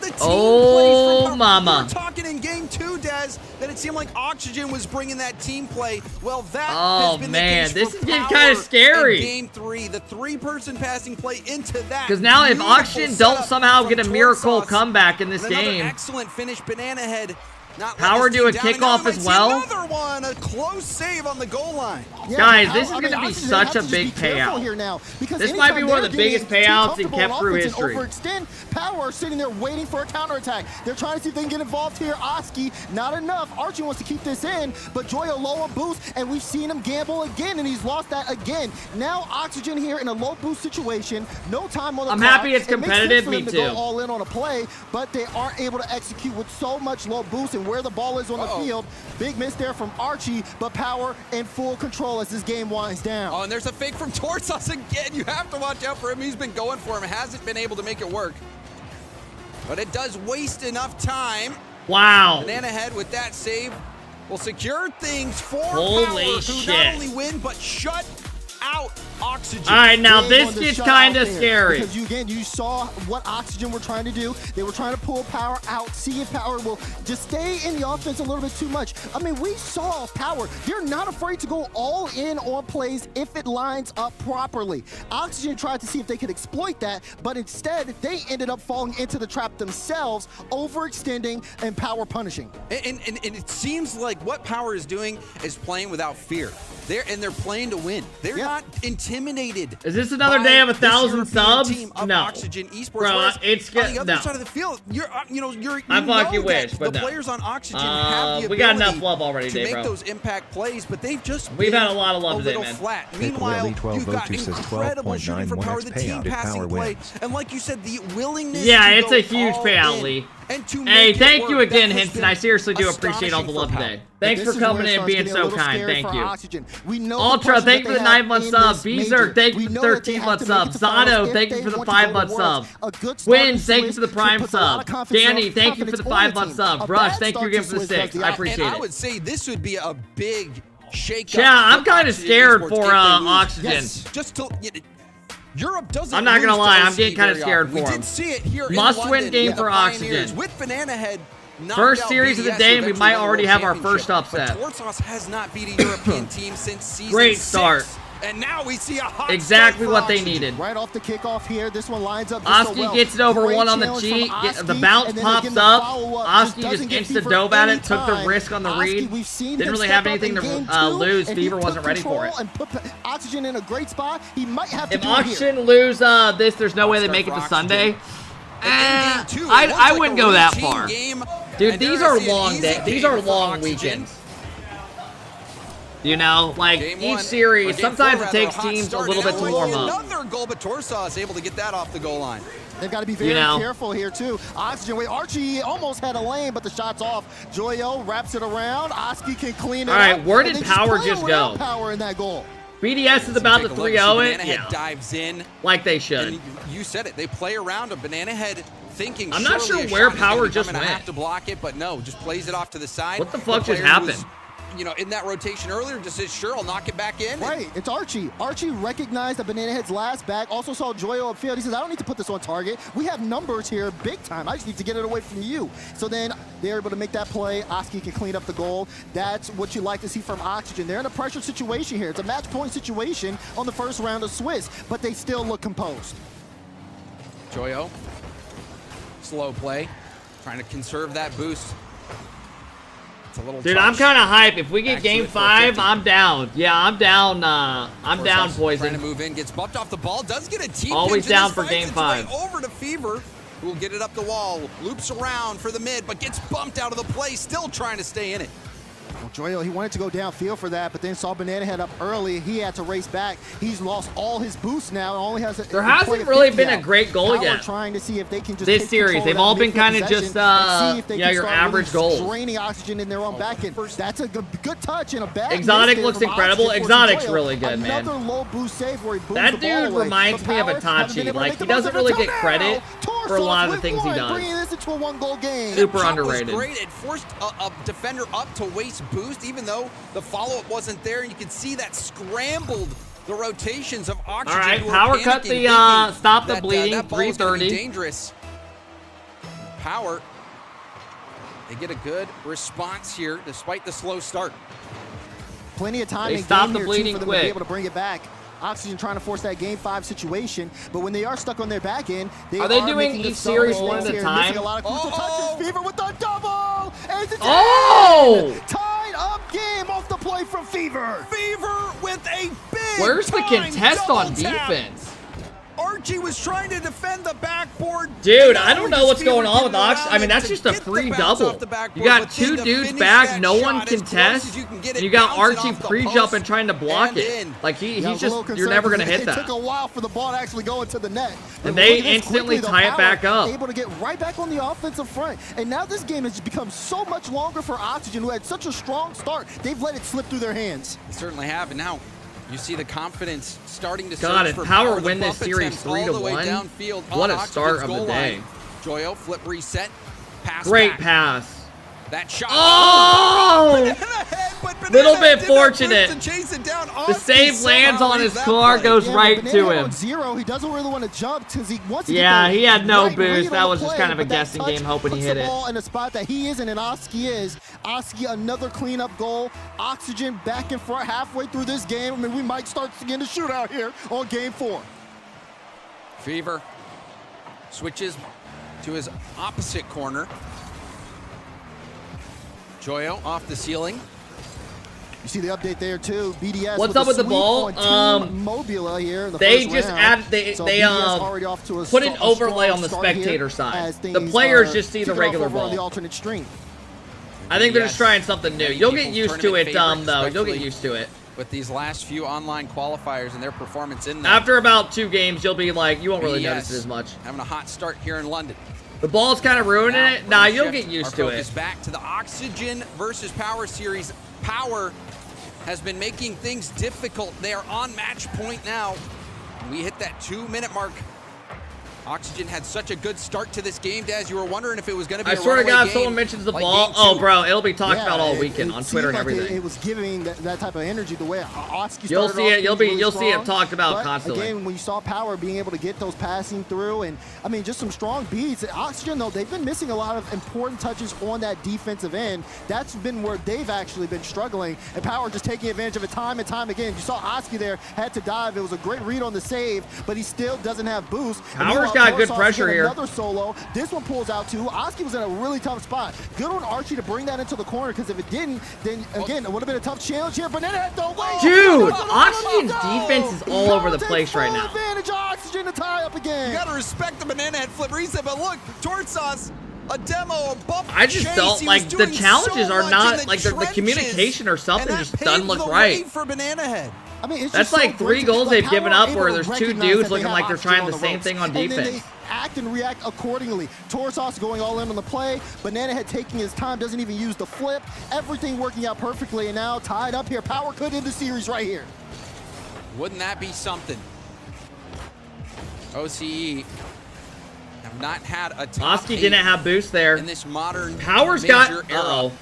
the team Oh, plays from mama. We're talking in game 2, Dez, that it seemed like Oxygen was bringing that team play. Well, that has been man, the case this for is getting Power kind of scary. in game 3. The 3-person passing play into that. Because now if beautiful Oxygen don't setup somehow from get a miracle Torsauce. comeback in this Another game. excellent finish, Banana Head. Not Power letting do a his team down, and now kickoff we as might see well. Another one, a close save on the goal line. Guys, this is going to be such a big payout. Here now, because This might be one of the biggest payouts in Kept Through history. Overextend, Power sitting there waiting for a counterattack. They're trying to see if they can get involved here. Oski, not enough. Archie wants to keep this in, but Joyo low on boost, and we've seen him gamble again, and he's lost that again. Now Oxygen here in a low boost situation, no time on the I'm clock. happy it's competitive, It makes sense for me them to too. go all in on a play, but they aren't able to execute with so much low boost and where the ball is on the field. Big miss there from Archie, but Power in full control as this game winds down. Oh, and there's a fake from Torsauce again. You have to watch out for him. He's been going for him. Hasn't been able to make it work. But it does waste enough time. Wow. Banana Head with that save will secure things for Holy Power, who shit. not only win, but shut out Oxygen. All right, now Big this on the gets shot kind out of there, scary. Because you saw what Oxygen were trying to do. They were trying to pull Power out, see if Power will just stay in the offense a little bit too much. I mean, we saw Power. They're not afraid to go all in on plays if it lines up properly. Oxygen tried to see if they could exploit that, but instead they ended up falling into the trap themselves, overextending and Power punishing. And it seems like what Power is doing is playing without fear. They're playing to win. They're not intimidated. Is this another day of 1,000 subs? No. Oxygen Esports. Bro, it's on the other no. side of the field, I fucking wish, but the no. players on Oxygen have the we got ability enough love already, to Dave, make bro. those impact plays, but they've just We've been had a lot of love today, little man. flat. Pick Meanwhile, Willie 12 you've got 02 says incredible shooting from 12.91 Power, X the team payout if passing Power play, wins. and like you said, the willingness. Yeah, to it's go a huge all payout, in Lee. and to Hey, make it thank work. you again, That has Henson. been I seriously do appreciate all the astonishing love for Power. today. Thanks This for is coming where it in and starts being to get a so little kind. scary Thank for you. Oxygen. We know the Ultra, pressure thank that you for they the have 9-month in sub. this Beezer, major. thank We you for know the that they 13-month have to make sub. it to finals Zato, if thank they you for the want to go to 5-month Worlds. sub. A good start Win, in thank you Swiss for the Prime puts a lot sub. of confidence Danny, and thank you for the confidence 5-month on sub. the team. Brush, A thank you bad again for start the to 6. Swiss I does appreciate And I it. would say this would be a big shake-up. Yeah, I'm for kind of Oxygen scared Esports for if they lose. Oxygen. Yes, just to Europe doesn't. I'm not gonna lose to lie, I'm OC getting kind of very scared often. for We him. did see it here in Must-win London game with the for Pioneers. Oxygen. With Banana Head. First series of the day, and we might already have our first upset. But Torsauce has not beat a European team since season Great 6. start. And now we see a hot Exactly start for what they Oxygen. needed. Right off the kickoff here, this one lines up just so Oski well. gets it over Great one on the challenge cheek. from The Oski, bounce and then pops again, the up. follow-up Oski doesn't just get instant Fever dove at any it, took the time. risk on the Oski, read. we've seen Didn't him really step have up anything in to game 2, lose. and he Fever took wasn't ready for it. control and put Oxygen in a great spot. He might have to If do it here. Oxygen lose this, there's no way they make it to Sunday. I wouldn't go that far. Dude, these are long days. These are long weekends. You know, like each series, sometimes it takes teams a little bit to warm up. Another goal, but Torsauce able to get that off the goal line. They've got to be very careful here, too. Oxygen, wait, Archie almost had a lane, but the shot's off. Joyo wraps it around. Oski can clean it up. All right, where did and they Power play just without go? Power in that goal. BDS is about to 3-0 it. Banana Head dives in. Like they should. And you said it. They play around a Banana Head thinking I'm not surely sure a where shot is gonna Power be just coming. I went. have to block it, but no, just plays it off to the side. What the fuck The just player who was, happened? you know, in that rotation earlier, just says, sure, I'll knock it back in. Right, it's Archie. Archie recognized the Banana Head's last back, also saw Joyo upfield. He says, I don't need to put this on target. We have numbers here big time. I just need to get it away from you. So then they're able to make that play. Oski can clean up the goal. That's what you like to see from Oxygen. They're in a pressure situation here. It's a match point situation on the first round of Swiss, but they still look composed. Joyo, slow play, trying to conserve that boost. It's a little Dude, touch. I'm kind of hype. If we get Back to game it for 5, 50. I'm down. Yeah, I'm down. I'm down, Torsauce Poison. Trying to move in, gets bumped off the ball, does get a team Always pinch, and down this for finds game its 5. way over to Fever, who will get it up the wall, loops around for the mid, but gets bumped out of the play, still trying to stay in it. Well, Joyo, he wanted to go downfield for that, but then saw Banana Head up early. He had to race back. He's lost all his boosts now. Only has There hasn't really been a great goal yet. Trying to see if they can just This take series, control they've of all that been midfield kind of possession just, and see if they yeah, can your start average really goals. draining Oxygen in their own back end. That's a good touch and a bad Exotic miss looks there from incredible. Oxygen for Exotic's Joyo. really good, man. Another low boost save where he booms That the ball dude away. reminds But me of Power haven't been Itachi. able to Like, make he the most doesn't of it really until get now. credit for a lot of the Torsauce things he with does. bringing this into a one-goal game. Super That underrated. was great. It forced a defender up to waste boost, even though the follow-up wasn't there, and you can see that scrambled the rotations of Oxygen. All right, who are Power cut panicking, the thinking stop the that, bleeding. that ball was gonna be 330. dangerous. Power, they get a good response here despite the slow start. Plenty of time They in stop game the here, bleeding too, for them quick. to be able to bring it back. Oxygen trying to force that game 5 situation, but when they are stuck on their back end, Are they doing making each some series mistakes one at a here, time? missing a lot of crucial touches. Fever with the double! And it's Oh! tied up game off the play from Fever. Fever with a big Where's the contest on double tap. defense? Archie was trying to defend the backboard. Dude, I don't know what's going on with Ox. I mean, that's just a free double. You got 2 dudes back, no one contest, and you got Archie pre-jumping trying to block it. Like, he's just, you're never going to hit It that. took a while for the ball to actually go into the net. And they instantly tie it back up. Able to get right back on the offensive front. And now this game has become so much longer for Oxygen, who had such a strong start. They've let it slip through their hands. They certainly have, and now you see the confidence starting to God, surge if for Power The win this bump series attempts all the way 3-1, downfield what on a start Oxygen's of the goal day. line. Joyo, flip reset, pass Great back. pass. That shot. Oh! Little bit fortunate. The save lands on his car, goes right to him. Zero, he doesn't really want to jump because he wants to Yeah, get the he had no right read boost. on That the was just player, kind of a but that guessing touch game, hoping he puts hit the it. ball in a spot that he isn't and Oski is. Oski, another cleanup goal. Oxygen back in front halfway through this game. I mean, we might start seeing a shootout here on game 4. Fever switches to his opposite corner. Joyo off the ceiling. You see the update there too. BDS. with What's up with the sweep ball? on Team Mobula here in the They first just round. added. They So BDS already off to a put an a overlay strong on the start here spectator side. as The things players are just see the kicking off regular over on ball. the alternate string. I think they're just BDS, trying something new. many You'll get people's used to tournament it, favorite, though. You'll especially get used to it. With these last few online qualifiers and their performance in them. After about 2 games, you'll be like, you won't really BDS notice it as much. having a hot start here in London. The ball's kind of ruining Now, it. Nah, we're gonna you'll shift get used our to focus it. back to the Oxygen versus Power series. Power has been making things difficult. They are on match point now. We hit that 2-minute mark. Oxygen had such a good start to this game, Daz. You were wondering if it was going to be I a swear to runaway God, if game someone mentions the like ball, game oh, 2. bro, it'll be talked Yeah, about all it weekend on seemed Twitter and like everything. It was giving that type of energy the way Oski You'll started see off it. You'll really see it strong. talked about But constantly. Again, when you saw Power being able to get those passing through, and I mean, just some strong beats. Oxygen, though, they've been missing a lot of important touches on that defensive end. That's been where they've actually been struggling, and Power just taking advantage of it time and time again. You saw Oski there, had to dive. It was a great read on the save, but he still doesn't have boost. Power's got good pressure here. Another solo. This one pulls out too. Oski was in a really tough spot. Good on Archie to bring that into the corner, because if it didn't, then again, it would have been a tough challenge here. Banana had no way. Dude, Oxygen's defense is all over the place right now. Advantage of Oxygen to tie up again. You got to respect the banana head flip reset, but look, Tortsauce, a demo, a bump I just chase. felt He like was the doing challenges so are much not in the like the trenches, communication or something and that just doesn't paved look the right. way for Banana Head. I mean, it's That's just so like great 3 to- goals like, they've given Power up able where to there's 2 recognize dudes that they looking have like they're Oxygen trying the the same ropes. thing on And then defense. they act and react accordingly. Torsos going all in on the play. Banana Head taking his time, doesn't even use the flip. Everything working out perfectly, and now tied up here. Power could end the series right here. Wouldn't that be something? OCE have not had a top Oski 8 didn't have boost there. in this modern Power's got. major era. Uh-oh.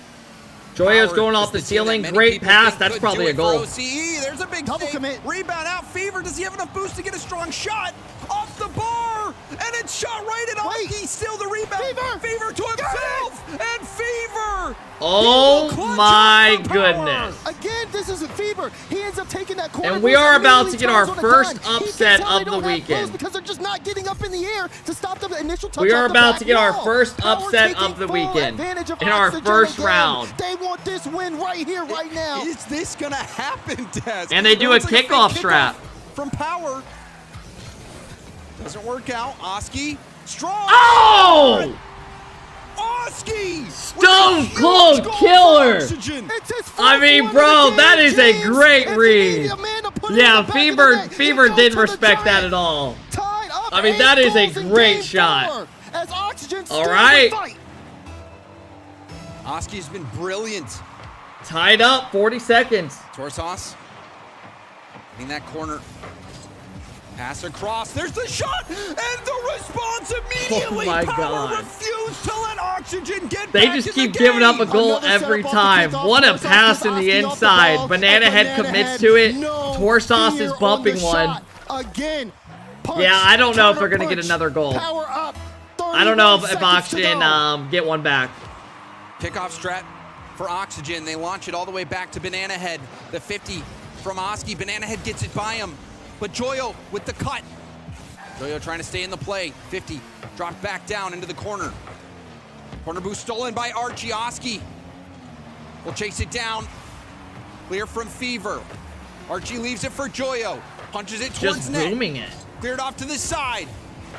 Joyo's Power going is off the team that ceiling. many Great people pass. think That's could probably do a it goal. for OCE. There's a big Double save. commit. Rebound out. Fever. Does he have enough boost to get a strong shot? Off the bar. And it's shot right at Oski. Still the rebound. Fever to himself. And Fever. Oh my goodness. Again, this isn't Fever. He ends up taking that corner. And we boost are about immediately to get our turns on a first dime. He can upset tell they of the don't have weekend. boost because they're just not getting up in the air to stop the initial touch. We are off the about back to get our wall. first Power upset taking of the full weekend advantage of in our Oxygen first again. round. They want this win right here, right now. Is this going to happen, Daz? And they do a Looks like kickoff fake strap. From Power. Doesn't work out. Oski. Strong. Oh! Oski! Stone Cold Killer! I mean, bro, that is a great read. Yeah, Fever didn't respect that at all. I mean, that is a great shot. All right. Oski's been brilliant. Tied up, 40 seconds. Torsos. In that corner. Pass across. There's the shot! And the response immediately! Oh my Power God. refused to let Oxygen get They back just in keep the giving game. up a goal every time. What a pass in the inside. Banana Head commits to it. Torsos is bumping one. Again. Yeah, I don't know if they're going to get another goal. Power up. I don't know if Oxygen get one back. Kickoff strat for Oxygen. They launch it all the way back to Banana Head. The 50 from Oski. Banana Head gets it by him. But Joyo with the cut. Joyo trying to stay in the play. 50 dropped back down into the corner. Corner boost stolen by Archie. Oski will chase it down. Clear from Fever. Archie leaves it for Joyo. Punches it towards Just net. booming it. Cleared off to the side.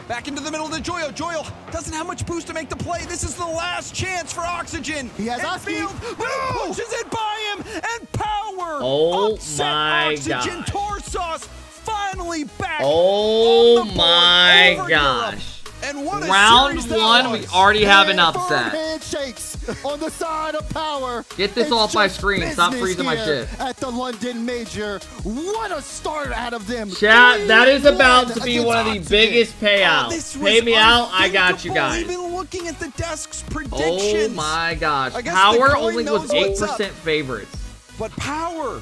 Back into the middle of the Joyo. Joyo doesn't have much boost to make the play. This is the last chance for Oxygen. He has Oski. Field, but he pushes it by him, and Power Oh upset my Oxygen. God. Torsos finally back. Oh on the board my over gosh. Europe. And what a Round series that one, we was. already have an Firm upset. handshakes on the side of Power. Get this It's off my just screen. Stop business freezing my here shit. At the London Major. What a start out of them. Chat, that is 3-1 about to be one of the against biggest Oh, payouts. this was Pay me out, I got you unthinkable. guys. Even looking at the desk's Oh predictions. my gosh. I guess the Power coin only was knows what's 8% up. favorites. But Power.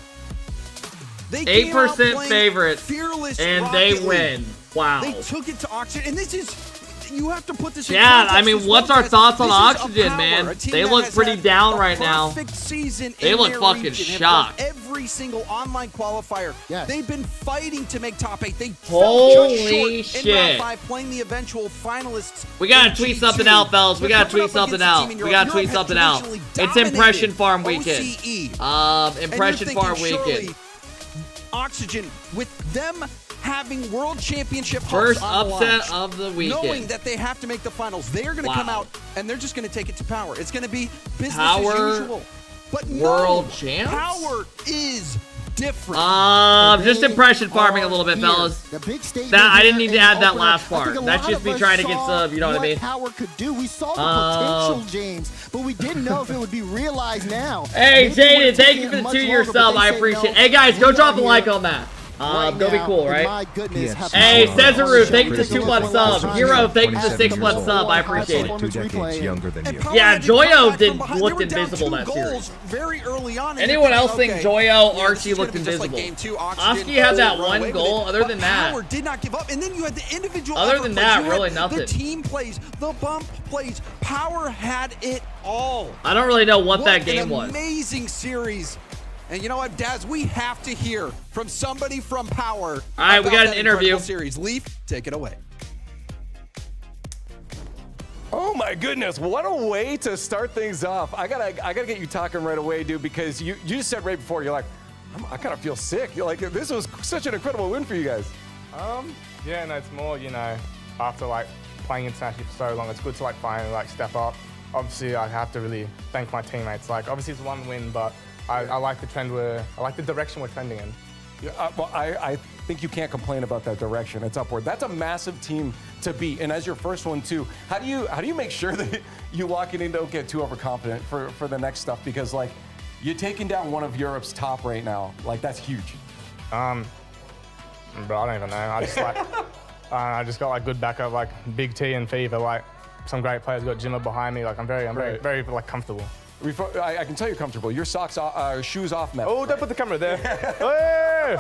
They came out 8% playing favorites. fearless And they Rocket League. win. Wow. They took it to Oxygen, and this is, you have to put this in Yeah, context I mean, as what's well, our guys. thoughts on This is a Oxygen, Power, man? a team They that look has pretty had down a right now. perfect season They in look their fucking region, have shocked. won every single online qualifier. Yes. They've been fighting to make top 8. They Holy fell just short in shit. round 5, playing the eventual finalists. We gotta in tweet G2. something out, fellas. We They're gotta coming tweet up something against a out. team in We Europe. gotta tweet Europe something has out. traditionally It's dominated Impression Farm weekend. OCE. Impression And you're Farm thinking, weekend. surely, Oxygen, with them having world championship hopes First on the upset line, of the weekend. knowing that they have to make the finals, they are going to Wow. come out and they're just going to take it to Power. It's going to be business Power as usual. But world no, champs? Power is different. Just impression farming a little bit, fellas. The big stage That I didn't here need to in add the that opener. last I think part. a That's lot just of me us trying to get saw sub, you know what I mean? Power could do. We saw the potential, James, but we didn't know if it would be realized now. Hey, Maybe it Jaden, would've thank taken you for the much 2-year longer, but sub. they I said appreciate it. no, Hey, guys, go we drop are a like here on that. right Go be now, cool, and right? My goodness, have Hey, Power Cesaru, on thank you for the the 2-month show. sub. Hero, thank you for the 27 6-month years sub. old. I appreciate it. 2 decades younger than you. Yeah, Joyo did They looked were down invisible 2 that goals series. very early on. and Anyone you're else think thinking, Joyo, okay, Archie this is looked gonna be just like invisible? game 2, Oxygen Oski had that run away one with goal. it, Other but than that, Power did not give up, and then you had the individual Other effort than plays. that, You had really the nothing. team plays, the bump plays. Power had it all. I don't really know what that An game was. amazing series. And you know what, Daz? We have to hear from somebody from Power. All right, we about got an that interview. incredible series. Leaf, take it away. Oh my goodness, what a way to start things off. I gotta get you talking right away, dude, because you just said right before, you're like, I kind of feel sick. You're like, this was such an incredible win for you guys. Yeah, no, it's more, you know, after like playing internationally for so long, it's good to like finally like step up. Obviously, I have to really thank my teammates. Like, obviously it's one win, but I like the trend I like the direction we're trending in. Yeah, well, I think you can't complain about that direction. It's upward. That's a massive team to beat, and as your first one too. How do you make sure that you walking in don't get too overconfident for the next stuff? Because like you're taking down one of Europe's top right now. Like that's huge. Bro, I don't even know. I just like I just got like good backup, like Big T and Fever, like some great players. Got Jimmer behind me. Like I'm very like comfortable. I can tell you're comfortable. Your shoes off meta. Oh, don't put the camera there. Hey!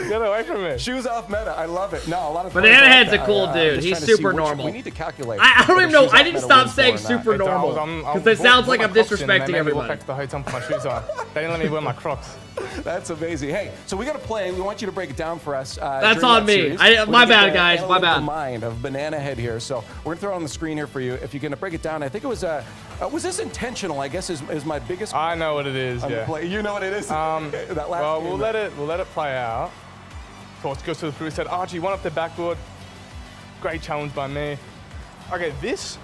Get away from me. Shoes off meta. I love it. No, a lot of Banana Head's a cool dude. He's super normal. We need to calculate. I don't even know. Shoes I off didn't meta stop wins saying more than super that. normal because it sounds like I'm disrespecting They everybody. walk back to the hotel, put my shoes on. They didn't let me wear my Crocs. That's amazing. Hey, so we got to play. We want you to break it down for us. That's during on that me. series. My We're gonna bad, get the guys. My analytical bad. mind of Banana Head here. So we're gonna throw it on the screen here for you. If you're gonna break it down, I think it was this intentional? I guess is my biggest. I know what it is. on the Yeah. play. You know what it is. That last Well, game. we'll let it play out. Torch goes to the through. Said Archie, one up the backboard. Great challenge by me. Okay, this.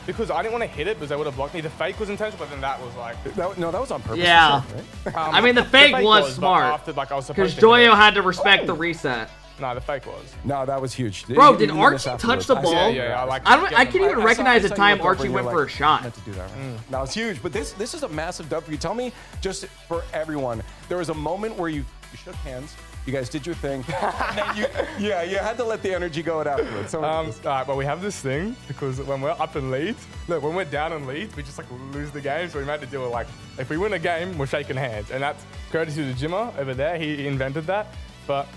Because I didn't want to hit it because they would have blocked me. The fake was intentional, but then that was like... that was on purpose. Yeah. Right? I mean, the fake was but smart after, like, I was because supposed to hit Joyo it. had to respect the reset. No, the fake was. No, that was huge. Bro, You did knew Archie this touch afterwards. the ball? Yeah, I can't even recognize the I saw you time look over Archie and went you're for a like, shot. meant to do that, right? That was huge. But this is a massive dub for you. Tell me, just for everyone, there was a moment where you shook hands. You guys did your thing. And then you had to let the energy go out afterwards. So All right, but we have this thing because when we're up in lead, look, when we're down in lead, we just like lose the game. So we had to do it like, if we win a game, we're shaking hands. And that's courtesy to Jimmer over there. He invented that. But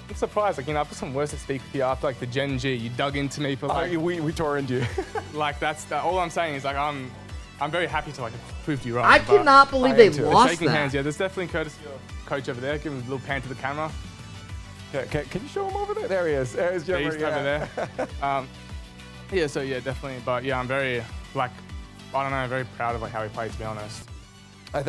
I'm surprised. Like, you know, I put some words to speak with you after like the Gen G. You dug into me for like. We tore into you. Like that's all I'm saying is like I'm very happy to like prove to you right. I cannot believe they lost shaking that. hands, yeah. There's definitely courtesy of coach over there. Give him a little pan to the camera. Can you show him over there? There he is. There's Jimmer, He's over there. Yeah, so yeah, definitely. But yeah, I'm very like, I don't know, very proud of like how he played, to be honest.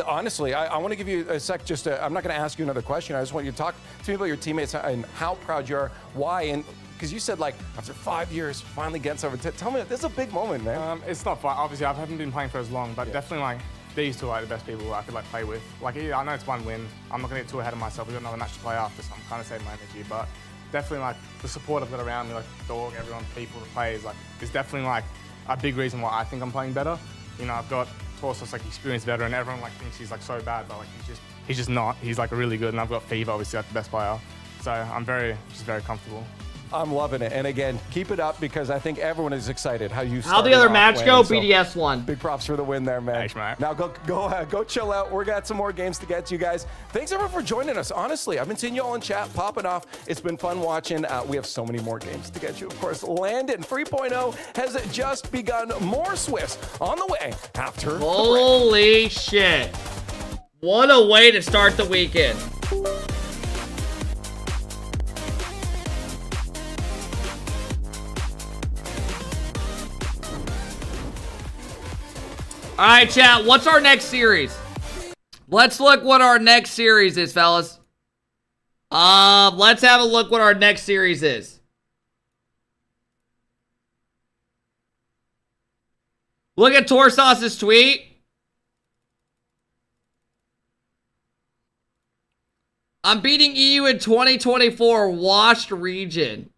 Honestly, I want to give you a sec. I'm not going to ask you another question. I just want you to talk to me about your teammates and how proud you are. Why? And because you said like after 5 years, finally gets over. Tell me, this is a big moment, man. It's not fun. Obviously, I haven't been playing for as long, but definitely like these two are like the best people I could like play with. Like, yeah, I know it's one win. I'm not going to get too ahead of myself. We've got another match to play after, so I'm kind of saving my energy. But definitely like the support I've got around me, like the dog, everyone, people, the players, like is definitely like a big reason why I think I'm playing better. You know, I've got Torsos like experienced veteran. Everyone like thinks he's like so bad, but like he's just not. He's like really good, and I've got Fever, obviously like the best player. So I'm very comfortable. I'm loving it, and again, keep it up because I think everyone is excited how you. How'd the other match go? BDS won. Big props for the win there, man. Thanks, man. Now go chill out. We got some more games to get to, you guys. Thanks everyone for joining us. Honestly, I've been seeing you all in chat popping off. It's been fun watching. We have so many more games to get you. Of course, Landon 3.0 has just begun. More Swifts on the way after. Holy shit! What a way to start the weekend. All right, chat, what's our next series? Let's look what our next series is, fellas. Let's have a look what our next series is. Look at Torsos's tweet. I'm beating EU in 2024 washed region.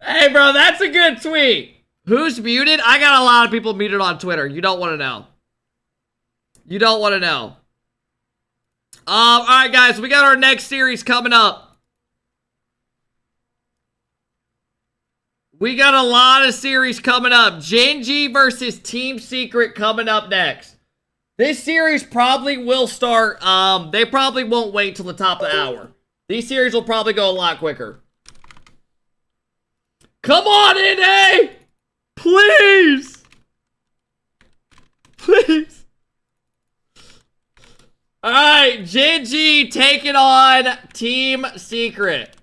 Hey, bro, that's a good tweet. Who's muted? I got a lot of people muted on Twitter. You don't want to know. You don't want to know. All right, guys, we got our next series coming up. We got a lot of series coming up. Gen G versus Team Secret coming up next. This series probably will start. They probably won't wait till the top of the hour. These series will probably go a lot quicker. Come on, NA! Please! Please! Alright, Gen G taking on Team Secret.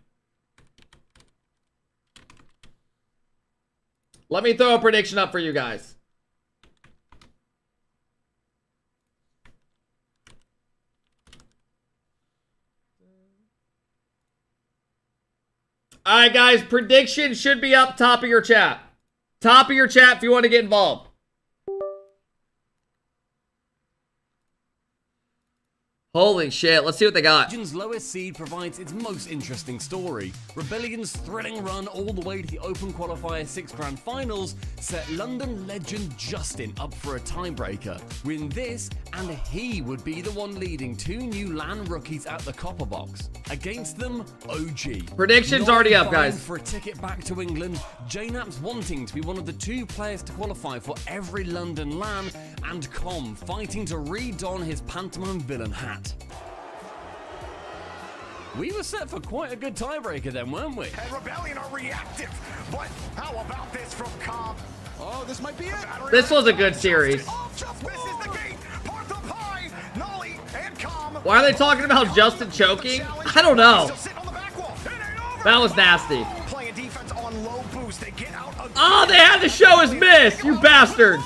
Let me throw a prediction up for you guys. Alright, guys, prediction should be up top of your chat. Top of your chat if you want to get involved. Holy shit, let's see what they got. Legion's lowest seed provides its most interesting story. Rebellion's thrilling run all the way to the Open Qualifier 6 Grand Finals set London legend Justin up for a tiebreaker. Win this, and he would be the one leading 2 new LAN rookies at the Copper Box. Against them, OG. Predictions already up, guys. For a ticket back to England, JNAP's wanting to be one of the 2 players to qualify for every London LAN, and Com fighting to re-don his pantomime villain hat. We were set for quite a good tiebreaker then, weren't we? And Rebellion are reactive, but how about this from Com? Oh, this might be it. This was a good series. Why are they talking about Justin choking? I don't know. That was nasty. Oh, they had to show his miss, you bastards.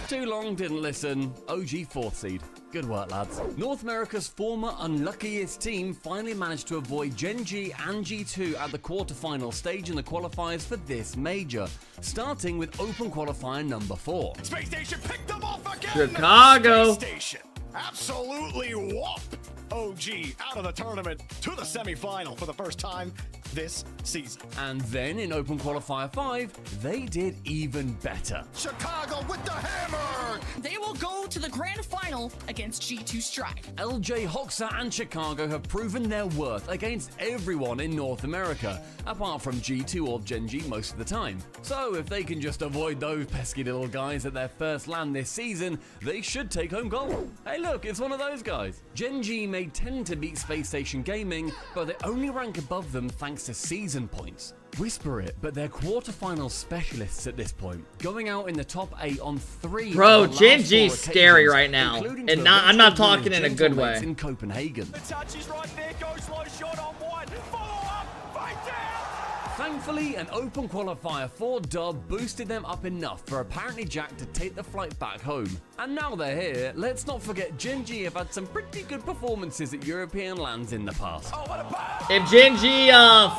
Too long, didn't listen. OG 4th seed. Good work, lads. North America's former unluckiest team finally managed to avoid Gen G and G2 at the quarterfinal stage in the qualifiers for this major, starting with Open Qualifier number 4. Space Station picked them off again. Chicago. Space Station absolutely whoop OG out of the tournament to the semifinal for the first time this season. And then in Open Qualifier 5, they did even better. Chicago with the hammer! They will go to the grand final against G2 Stride. LJ Hoxha and Chicago have proven their worth against everyone in North America, apart from G2 or Gen G most of the time. So if they can just avoid those pesky little guys at their first LAN this season, they should take home gold. Hey look, it's one of those guys. Gen G may tend to beat Space Station Gaming, but they only rank above them thanks to season points. Whisper it, but they're quarterfinal specialists at this point, going out in the top 8 on 3. Bro, Gen G's scary right now, and I'm not talking in a good way. In Copenhagen. The touch is right there, goes low, shot on one, follow up, fight down! Thankfully, an Open Qualifier 4 dub boosted them up enough for apparently Jack to take the flight back home. And now they're here, let's not forget Gen G have had some pretty good performances at European LANs in the past. If Gen G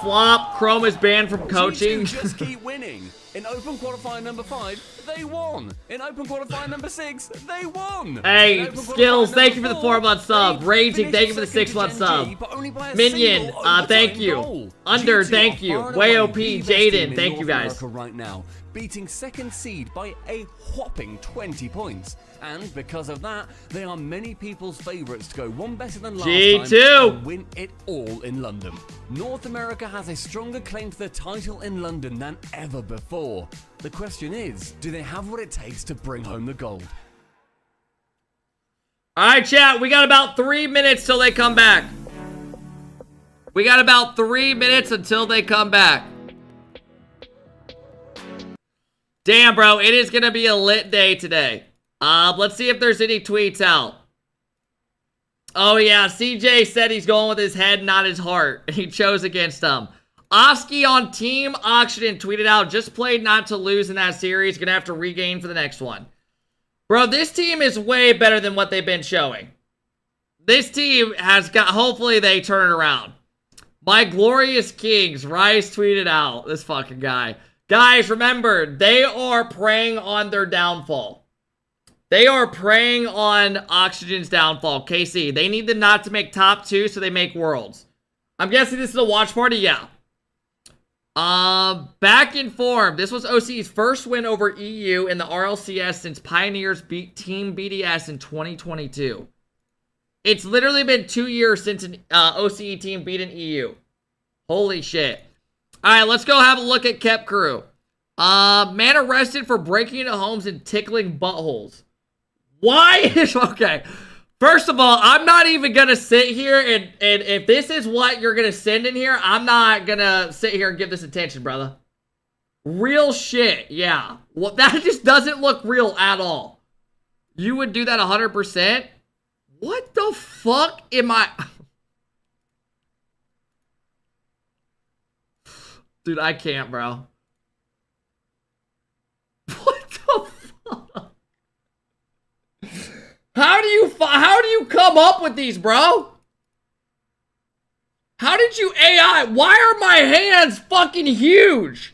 flop, Chrome is banned from coaching. G2 just keep winning. In Open Qualifier number 5, they won. In Open Qualifier number 6, they won. Hey, Skills, thank you for the 4-month sub. Raging, thank you for the 6-month sub. Minion, thank you. Under, thank you. Way OP, Jaden, thank you guys. Right now, beating second seed by a whopping 20 points. And because of that, they are many people's favourites to go one better than last G2 time and win it all in London. North America has a stronger claim to the title in London than ever before. The question is, do they have what it takes to bring home the gold? Alright, chat, we got about 3 minutes till they come back. We got about 3 minutes until they come back. Damn, bro, it is gonna be a lit day today. Let's see if there's any tweets out. Oh yeah, CJ said he's going with his head, not his heart. He chose against them. Oski on Team Oxygen tweeted out, just played not to lose in that series. Gonna have to regain for the next one. Bro, this team is way better than what they've been showing. This team has got, hopefully they turn it around. My Glorious Kings, Rice tweeted out, this fucking guy. Guys, remember, they are preying on their downfall. They are preying on Oxygen's downfall. KC, they need them not to make top 2 so they make Worlds. I'm guessing this is a watch party? Yeah. Back in form. This was OC's first win over EU in the RLCS since Pioneers beat Team BDS in 2022. It's literally been 2 years since an OCE team beat an EU. Holy shit. Alright, let's go have a look at Kep Crew. Man arrested for breaking into homes and tickling buttholes. Why is... Okay. First of all, I'm not even going to sit here and if this is what you're going to send in here, I'm not going to sit here and give this attention, brother. Real shit, yeah. Well, that just doesn't look real at all. You would do that 100%? What the fuck am I... Dude, I can't, bro. What the fuck? How do you come up with these, bro? How did you AI? Why are my hands fucking huge?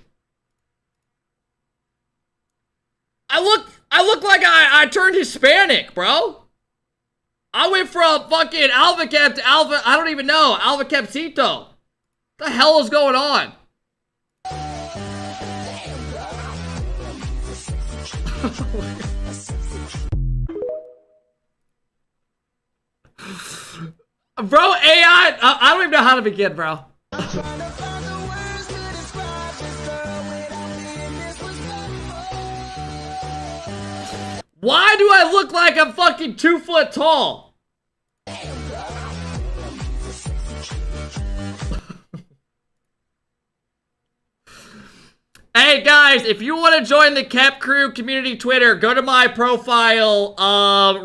I look like I turned Hispanic, bro. I went from fucking Alpha Cap to Alpha, I don't even know, Alpha Capcito. What the hell is going on? Bro, AI, I don't even know how to begin, bro. Why do I look like I'm fucking 2 foot tall? Hey guys, if you want to join the Kep Crew community Twitter, go to my profile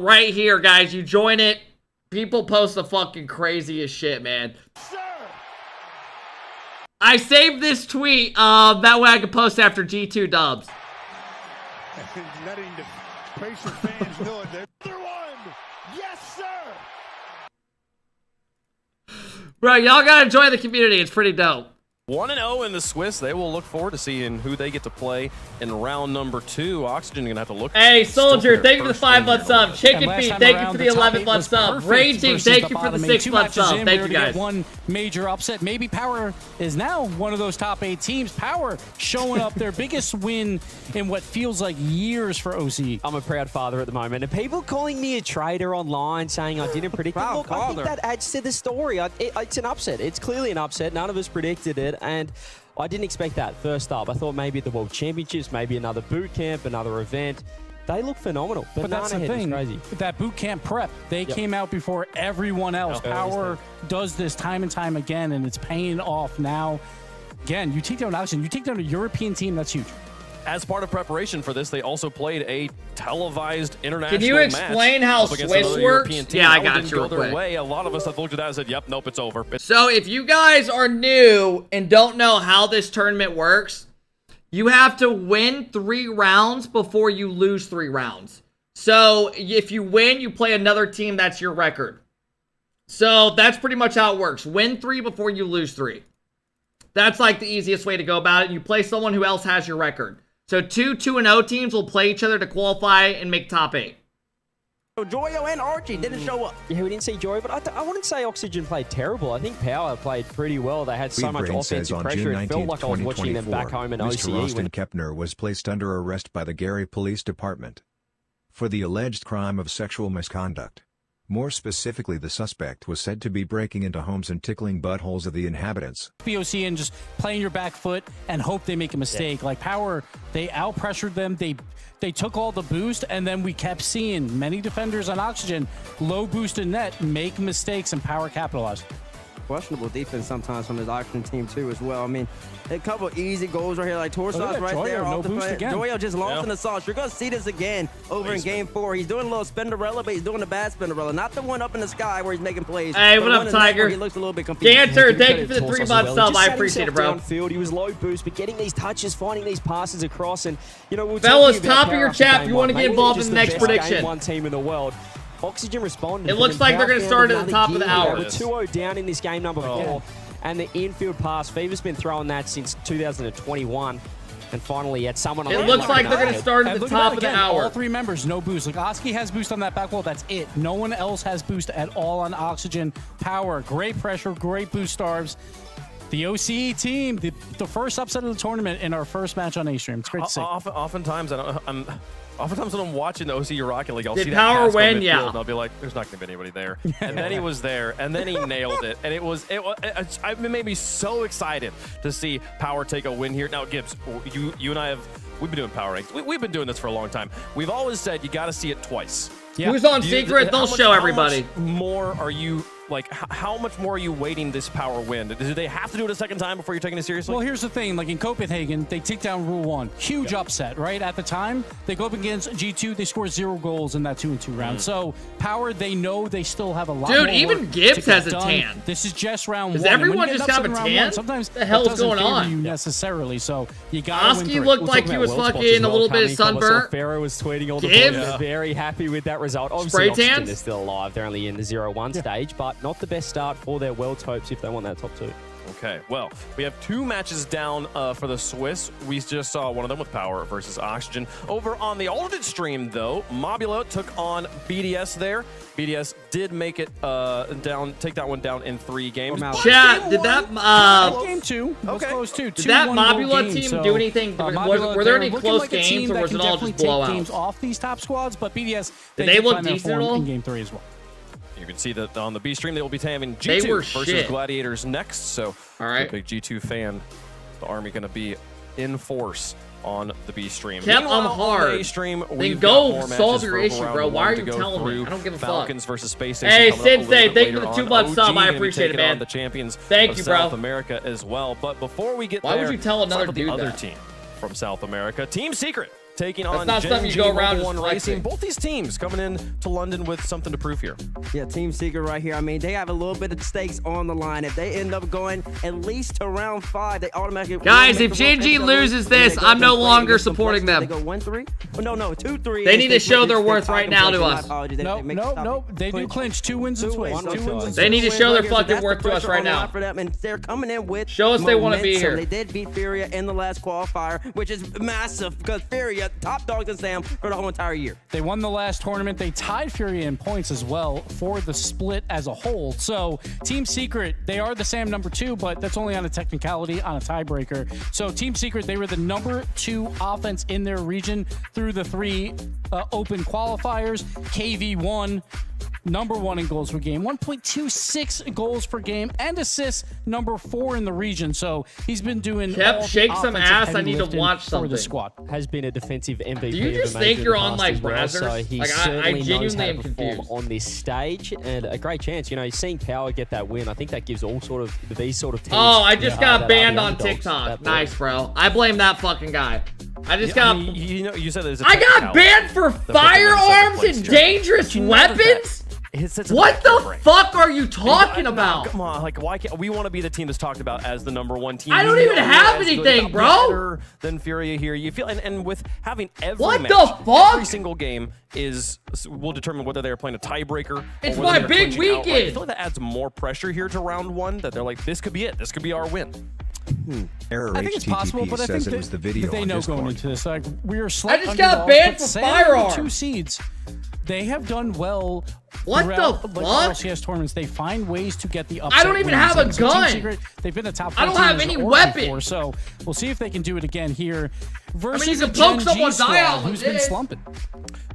right here, guys. You join it. People post the fucking craziest shit, man. I saved this tweet that way I can post after G2 dubs. Letting the patient fans know it. Another one! Yes, sir! Bro, y'all gotta join the community. It's pretty dope. 1-0 in the Swiss. They will look forward to seeing who they get to play in round number 2. Oxygen going to have to look. Hey, Soldier, thank you for the 5-month sub. Chicken Feet, thank you for the 11-month sub. Raging, thank you for the 6-month sub. Thank you, guys. One major upset. Maybe Power is now one of those top 8 teams. Power showing up their biggest win in what feels like years for OC. I'm a proud father at the moment. And people calling me a traitor online saying I didn't predict it. Look, I think that adds to the story. It's an upset. It's clearly an upset. None of us predicted it. And I didn't expect that first up. I thought maybe at the World Championships, maybe another boot camp, another event. They look phenomenal. But that's the thing. Crazy. That boot camp prep, they came out before everyone else. Power does this time and time again, and it's paying off now. Again, you take down Oxygen, you take down a European team, that's huge. As part of preparation for this, they also played a televised international match. Can you explain how Swiss works? Yeah, I got you real quick. A lot of us have looked at that and said, yep, nope, it's over. So if you guys are new and don't know how this tournament works, you have to win 3 rounds before you lose 3 rounds. So if you win, you play another team, that's your record. So that's pretty much how it works. Win 3 before you lose 3. That's like the easiest way to go about it. You play someone who else has your record. So 2 2-0 teams will play each other to qualify and make top 8. So Joyo and Archie didn't show up. Yeah, we didn't see Joy, but I wouldn't say Oxygen played terrible. I think Power played pretty well. They had so much offensive pressure. It felt like I was watching them back home in OCE. Mr. Austin Kepner was placed under arrest by the Gary Police Department for the alleged crime of sexual misconduct. More specifically, the suspect was said to be breaking into homes and tickling buttholes of the inhabitants. BOC and just playing your back foot and hope they make a mistake. Like Power, they out-pressured them. They took all the boost, and then we kept seeing many defenders on Oxygen, low boost in net, make mistakes, and Power capitalized. Questionable defense sometimes from his Oxygen team, too, as well. I mean, a couple easy goals right here, like Torsauce right there. No boost again. Joyo just lost in the sauce. You're going to see this again over in Game 4. He's doing a little Spinderella, but he's doing the bad Spinderella, not the one up in the sky where he's making plays. Hey, what up, Tiger? He looks a little bit confused. Dancer, thank you for the 3-month sub. I appreciate it, bro. Downfield. He was low boost, but getting these touches, finding these passes across, and we'll fellas, top of your chat if you want to get involved in the next prediction. One team in the world. Oxygen responded. It looks like they're going to start at the top of the hour. We're 2-0 down in this game number 4. And the infield pass, Fever's been throwing that since 2021. And finally, had someone on it looks like they're going to start at the top of the hour. All 3 members, no boost. Like, Oski has boost on that back wall. That's it. No one else has boost at all on Oxygen. Power, great pressure, great boost stars. The OCE team, the first upset of the tournament in our first match on A-Stream. It's great to see. Oftentimes, Oftentimes when I'm watching the OC Rocket League, I'll see that Power win, yeah. And I'll be like, there's not going to be anybody there. And then he was there, and then he nailed it. And it made me so excited to see Power take a win here. Now, Gibbs, you and I we've been doing Power Ranks. We've been doing this for a long time. We've always said you got to see it twice. Yeah. Who's on Secret? They'll show everybody. How much more are you... Like, how much more are you waiting this Power win? Do they have to do it a second time before you're taking it seriously? Well, here's the thing. Like, in Copenhagen, they take down Rule 1. Huge upset, right? At the time, they go up against G2. They score 0 goals in that 2-2 round. So, Power, they know they still have a lot more even Gibbs has a tan. This is just round 1. Does everyone just have a tan? Sometimes the hell's going on? You necessarily, so you got to Oski looked like he was fucking a little bit sunburnt. Pharaoh was tweeting all the boys. Very happy with that result. Obviously, Oxygen is still alive. They're only in the 0-1 stage, but not the best start for their world's hopes if they want that top 2. Okay, well, we have 2 matches down for the Swiss. We just saw one of them with Power versus Oxygen. Over on the alternate stream, though, Mobula took on BDS there. BDS did make it take that one down in 3 games. Chat, did that game 2 was close too. Did that Mobula team do anything? Were there any close games, or was it all just blowouts? Games off these top squads, but BDS did they look decent at all in game 3 as well. You can see that on the B stream, they will be having G2 versus Gladiators next. So, all right, big G2 fan, the Army going to be in force on the B stream. Kept on hard. The A stream, then go solve your issue, bro. Why are you telling me? I don't give a Falcons fuck. Versus Space Station. Hey, Sensei, thank you for the 2-month sub. I appreciate it, man. The champions thank you, bro. South America as well. But before we get why there, would you tell another dude the other team from South America, Team Secret. taking on not Gen something you G go around Mobile just One Racing. flexing. Both these teams coming in to London with something to prove here. Yeah, Team Secret right here. I mean, they have a little bit of stakes on the line. If they end up going at least to round 5, they automatically... Guys, if GG loses this, I'm no longer supporting them. They go 1-3? Oh, no, 2-3. They need to show their worth right now to us. Nope. They do clinch 2 wins and swings. They need to show their fucking worth to us right now. For them, and they're coming in with show us they want to be momentum. here. They did beat Furia in the last qualifier, which is massive because Furia top dogs in Sam for the whole entire year. They won the last tournament. They tied Furia in points as well for the split as a whole. So Team Secret, they are the Sam number 2, but that's only on a technicality, on a tiebreaker. So Team Secret, they were the number 2 offense in their region through the 3 open qualifiers. KV won. Number 1 in goals per game, 1.26 goals per game, and assists, number 4 in the region. So he's been doing shake some ass. I need to watch something. For the squad. Has been a defensive MVP. Do you just of the think major you're in the on past like as well. Brazzers? So he Like certainly I knows genuinely how am to perform confused on this stage, and a great chance. You know, seeing Power get that win, I think that gives all sort of these sort of teams. Oh, I just got that banned are the on underdogs, TikTok. Nice, bro. I blame that fucking guy. I just got. I mean, you said there's a I got banned for firearms and dangerous weapons. What the fuck are you talking about? Come on, like why can't we want to be the team that's talked about as the number 1 team? I don't even have anything, bro. Better than Furia here. You feel and with having every what match, the fuck? every single game will determine whether they're playing a tiebreaker. It's or my they're big clinching outright. weekend. I feel like that adds more pressure here to round 1. That they're like, this could be it. This could be our win. Error I think it's possible, HTTP but I says think it was the video they on know Discord. going into this. Like we are I slight just got underdogs, banned but for Sam, firearms. 2 seeds. They have done well. What throughout the like, fuck? RLCS tournaments, they find ways to get the upset. I don't even wins. have a And so Team gun. Secret, they've been a top 14 I don't have as any an org weapon. before, so we'll see if they can do it again here. Versus you can the poke Gen G someone's eye squad, out with who's been this. slumping.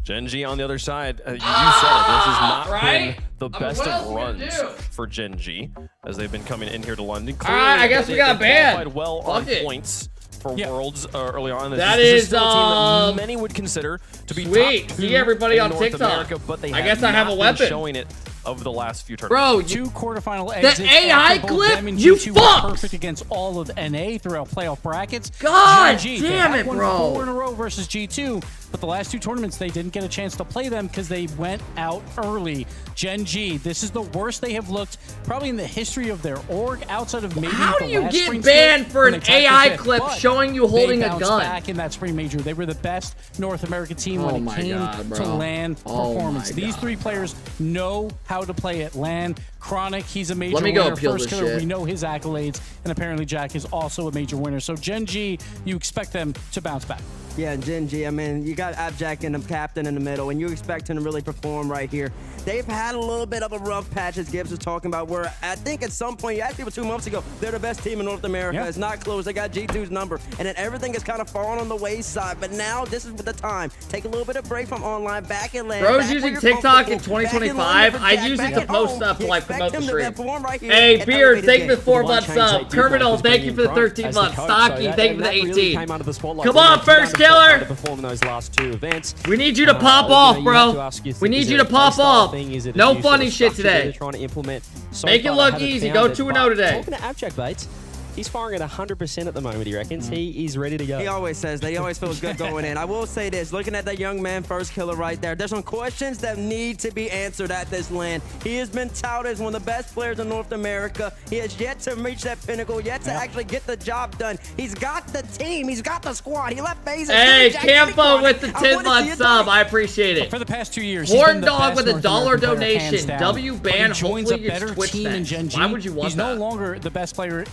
Gen G on the other side, you said it. This has not right? been the I mean, best what else of we gonna runs do? for Gen G as they've been coming in here to London. All right, I guess we got banned. Qualified well Fuck on it. points for Worlds early on. That this is, still a team that many would consider to be sweet. top 2 See everybody in on North TikTok. America, but they I guess I not have a been weapon. showing it over the last few Bro, tournaments. 2 quarterfinal the exits. AI after both clip? them and You G2 were fucks! perfect against all of NA throughout playoff brackets. God GG, damn they it, have won bro. 4 in a row versus G2, but the last 2 tournaments they didn't get a chance to play them because they went out early. Gen G, this is the worst they have looked probably in the history of their org, outside of maybe How the do you last get spring banned split for when an they tied for AI fifth, clip but showing you holding they a bounced gun? back in that spring major. They were the best North American team Oh when it my came God, bro. to LAN Oh performance. my These God. 3 players know how to play at LAN. Chronic, he's a major Let me go winner. appeal First this killer, shit. we know his accolades, and apparently Jack is also a major winner. So Gen G, you expect them to bounce back. Yeah, Gen G, I mean, you got Abjack and the captain in the middle, and you expect him to really perform right here. They've had a little bit of a rough patch, as Gibbs was talking about, where I think at some point, you asked people 2 months ago, they're the best team in North America. Yeah. It's not close. They got G2's number, and then everything is kind of falling on the wayside. But now, this is the time. Take a little bit of break from online, back in LAN. Bro's back using where you're TikTok in comfortable, back 2025. line for I Jack, use it back to at post home. stuff to You like expect promote the him to stream. perform right here Hey, and Beard, elevate thank his you for the 4 game. months sub. Terminal, thank you for the 13 months. Stocky, thank you for the 18. Come on, first killer. Perform in those last 2 events. We need you to pop off, bro. We need you to pop off. No funny shit today. Trying to implement. So Make it far, look they haven't easy. found Go it, 2-0 but today. Talking to Abjack Bates, he's firing at 100% at the moment, he reckons. He is ready to go. He always says that. He always feels good going in. I will say this, looking at that young man first killer right there, there's some questions that need to be answered at this LAN. He has been touted as one of the best players in North America. He has yet to reach that pinnacle, yet to actually get the job done. He's got the team. He's got the squad. He left Bazes. Hey, Campo with the 10-month sub. I appreciate it. For the past 2 years, Horn he's been the Dog best with a North American $1 player, hands donation. down. W But ban. he joins Hopefully a gets better Twitch team in fans. Gen G. Why would you want He's that? no longer the best player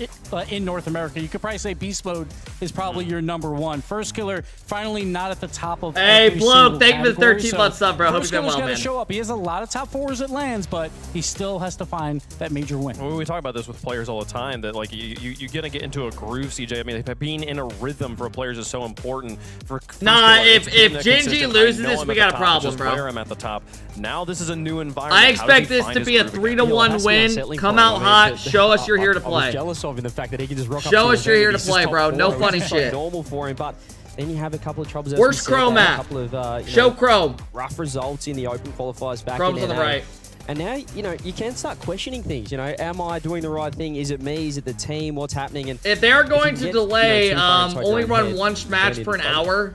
in North America. You could probably say Beast Mode is probably your number 1. First killer, finally not at the top of Hey, every Bloke, single thank you for the category. 13 month sub, bro. Hope First you're doing killer's well, got man. to show up. He has a lot of top 4s at LANs, but he still has to find that major win. Well, we talk about this with players all the time, that like you're gonna get into a groove, CJ. I mean, being in a rhythm for players is so important. For Nah, if Gen G loses this, we got a problem, bro. I'm at the top. Now this is a new environment. I expect this to be a 3-1 win. Come out hot. Show us you're here to I was play. jealous of in the fact that he can just rock up Show to us the you're event here and to he's just play, top bro. 4. No It's funny just so shit. normal for him, but then you have a couple of troubles. Where's Chrome A at? couple of Show Chrome. rough results in the open qualifiers back Chrome's in on the NA. right. And now, you know, you can start questioning things. You know, am I doing the right thing? Is it me? Is it the team? What's happening? And If they're going you to get, delay, you know, 2 fights over only your run head, 1 match then per an it's hour,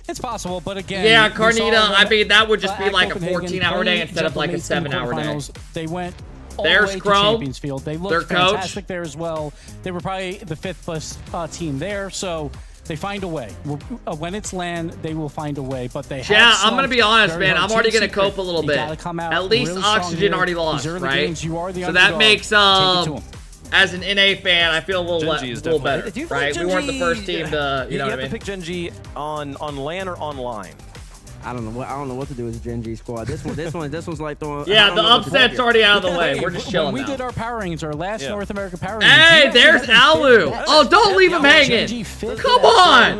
It's possible, but again... Yeah, Carnita, I mean, that would just be like a 14-hour day instead of like a 7-hour day. They went all There's the way Crow, to Champions Field. They looked their fantastic coach. there as well. They were probably the 5th best team there, so they find a way. When it's LAN, they will find a way, but they Yeah, have I'm going to be honest, man. I'm already going to cope a little bit. At At least Oxygen already lost, right? So that makes, as an NA fan, I feel a little better, right? We weren't the first team to, you know what I mean? You have to pick Gen G on LAN or online. I don't know what to do with the Gen G squad. This one's like throwing. Yeah, the upset's already out of the way. We're just chilling When we now. did our power rankings, our last North American power rankings. Hey, there's Alu. Oh, don't leave him hanging. Come on.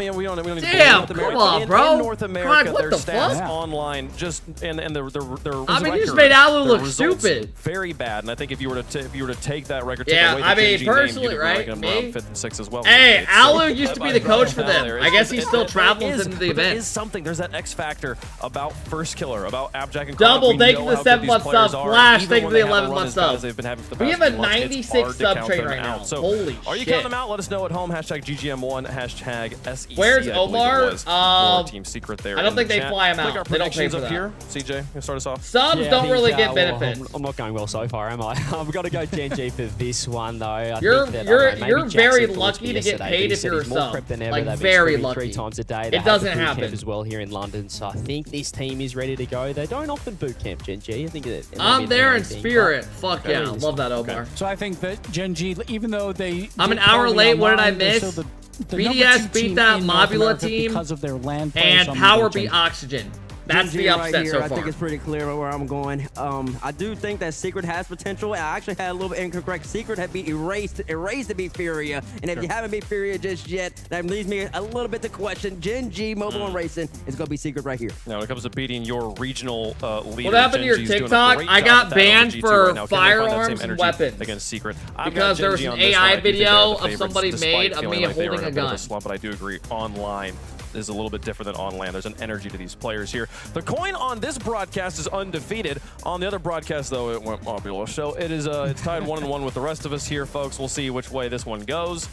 Damn, come on, bro. North America, what their the stats fuck? online just and their I mean, you just made Alu look stupid. Very bad, and I think if you were to take that record, yeah, take away the I mean, Gen G name, personally, you'd right? rank him around 5th and 6th as well. Hey, Alu used to be the coach for them. I guess he still travels into the event. There is something. There's that X factor about First Killer, about Abjack and Double, thank you for the 7-month sub. Flash, thank you for the 11-month sub. We have a 96 sub train right now. So holy shit. Are you counting them out? Let us know at home. Hashtag GGM1, hashtag SEC. Where's Omar? Team Secret there. I don't think they fly him out. They don't pay for that. Here. CJ, you start us off. Subs don't really get benefits. I'm not going well so far, am I? I've got to go Gen G for this one, though. You're very lucky to get paid if you're a sub. Like, very lucky. 3 times a day. It doesn't happen. As well here in London, so I think this team is ready to go. They don't often boot camp Gen G. I think I'm there in spirit. Fuck yeah, love that, Omar. So I think that Gen G, even though they... I'm an hour late. What did I miss? BDS beat that Mobula team, because of their LAN play, and Power beat Oxygen. That's the upset right here, so far. I think it's pretty clear where I'm going. I do think that Secret has potential. I actually had a little bit incorrect. Secret had been erased to beat Furia. And if you haven't beat Furia just yet, that leaves me a little bit to question. Gen G, Mobile and Racing is going to be Secret right here. Now, when it comes to beating your regional leader, what happened to your TikTok? I got banned for firearms and weapons against Secret because there was an AI video of somebody made of me holding a gun. But I do agree, online is a little bit different than on LAN. There's an energy to these players here. The coin on this broadcast is undefeated. On the other broadcast, though, it went popular. So it is it's tied 1-1 with the rest of us here, folks. We'll see which way this one goes.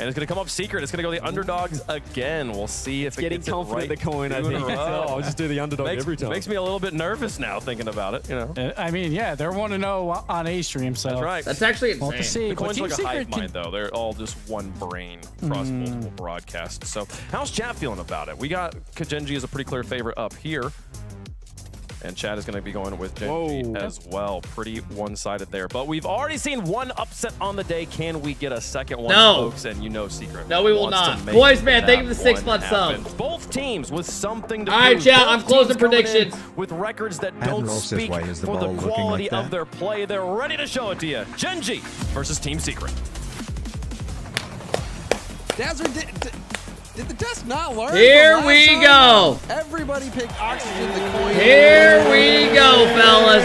And it's going to come up Secret. It's going to go the underdogs again. We'll see if it gets confident right. The coin, I think. I'll just do the underdog every time. Makes me a little bit nervous now thinking about it, you know. I mean, yeah, they're 1-0 on A-Stream, so... That's right. That's actually insane. We'll have to see. The coin's like a hive mind, though. They're all just one brain across multiple broadcasts. So how's chat feeling about it? We got Gen G as a pretty clear favorite up here. And Chad is going to be going with Gen G as well. Pretty one-sided there. But we've already seen one upset on the day. Can we get a second one, folks? And you know Secret. No, we will not. Boys, man, thank you for the 6-month sub. Both teams with something to All right, Chad, I'm closing predictions. With records that don't speak for the quality of their play. They're ready to show it to you. Gen G versus Team Secret. Dazzler, did the desk not learn? Here we go. Everybody picked Oxygen the coin. Here we go, fellas.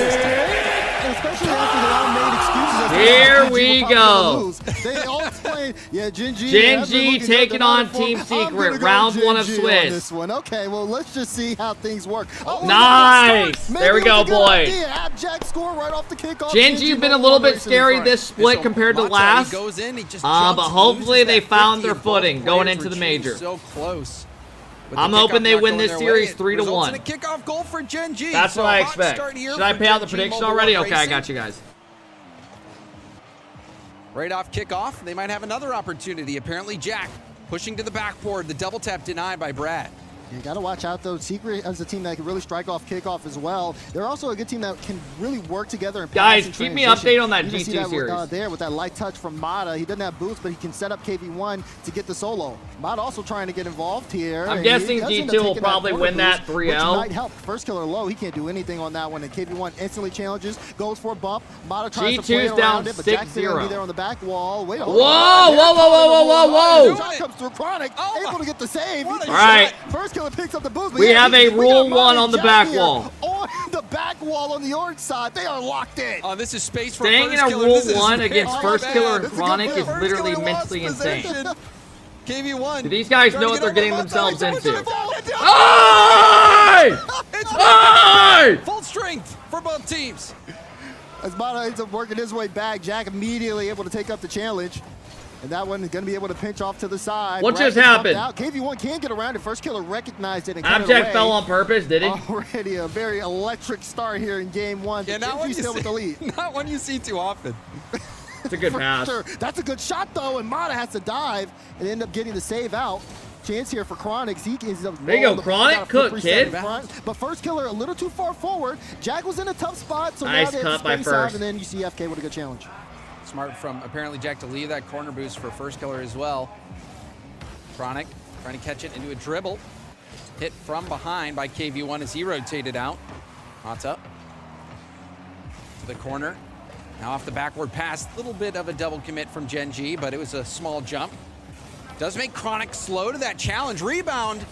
Especially after they all made excuses. Here we go. They all explained, yeah, Gen G taking on Team Secret, round 1 of Swiss. This one. Okay, well, let's just see how things work. Oh, nice. There we go, boys. Abjack score right off the kickoff. Gen G's been a little bit scary this split compared to last. But hopefully they found their footing going into the major. So close. I'm hoping they win this series 3-1. A kickoff goal for Gen G. That's what I expect. Should I pay out the prediction already? Okay, I got you guys. Right off kickoff, they might have another opportunity. Apparently, Jack pushing to the backboard. The double tap denied by Brad. You got to watch out, though. Secret as a team that can really strike off kickoff as well. They're also a good team that can really work together. Guys, keep me updated on that G2 series. There with that light touch from Mata. He doesn't have boots, but he can set up KV1 to get the solo. Mata also trying to get involved here. I'm guessing G2 will probably win that 3-0. Which might help. First killer low. He can't do anything on that one. And KV1 instantly challenges, goes for a bump. Mata tries to play around it, but Jack's going to be there on the back wall. Wait, whoa. Shot comes through Chronic, able to get the save. All right. First killer picks up the boost. We have a rule 1 on the back wall. On the back wall on the orange side, they are locked in. This is space for staying in a rule 1 against First Killer and Chronic is literally mentally insane. KV1. Do these guys know what they're getting themselves into? Hey! Full strength for both teams. As Mata ends up working his way back, Jack immediately able to take up the challenge. And that one is going to be able to pinch off to the side. What Brad just happened? KV1 can't get around it. First killer recognized it and cut it Abject away. fell on purpose, did he? Already a very electric start here in game 1. Yeah, not when you still see, with the lead. Not when you see too often. It's a good pass. Sure. That's a good shot, though, and Mata has to dive and end up getting the save out. Chance here for Chronic. Zeke is there you go, Chronic. Cook, kid. But first killer a little too far forward. Jack was in a tough spot, so nice now cut by space first. out, and then you see FK with a good challenge. Smart from apparently Jack to leave that corner boost for first killer as well. Chronic trying to catch it into a dribble. Hit from behind by KV1 as he rotated out. Mata to the corner. Now off the backward pass. A little bit of a double commit from Gen G, but it was a small jump. Does make Chronic slow to that challenge. Rebound.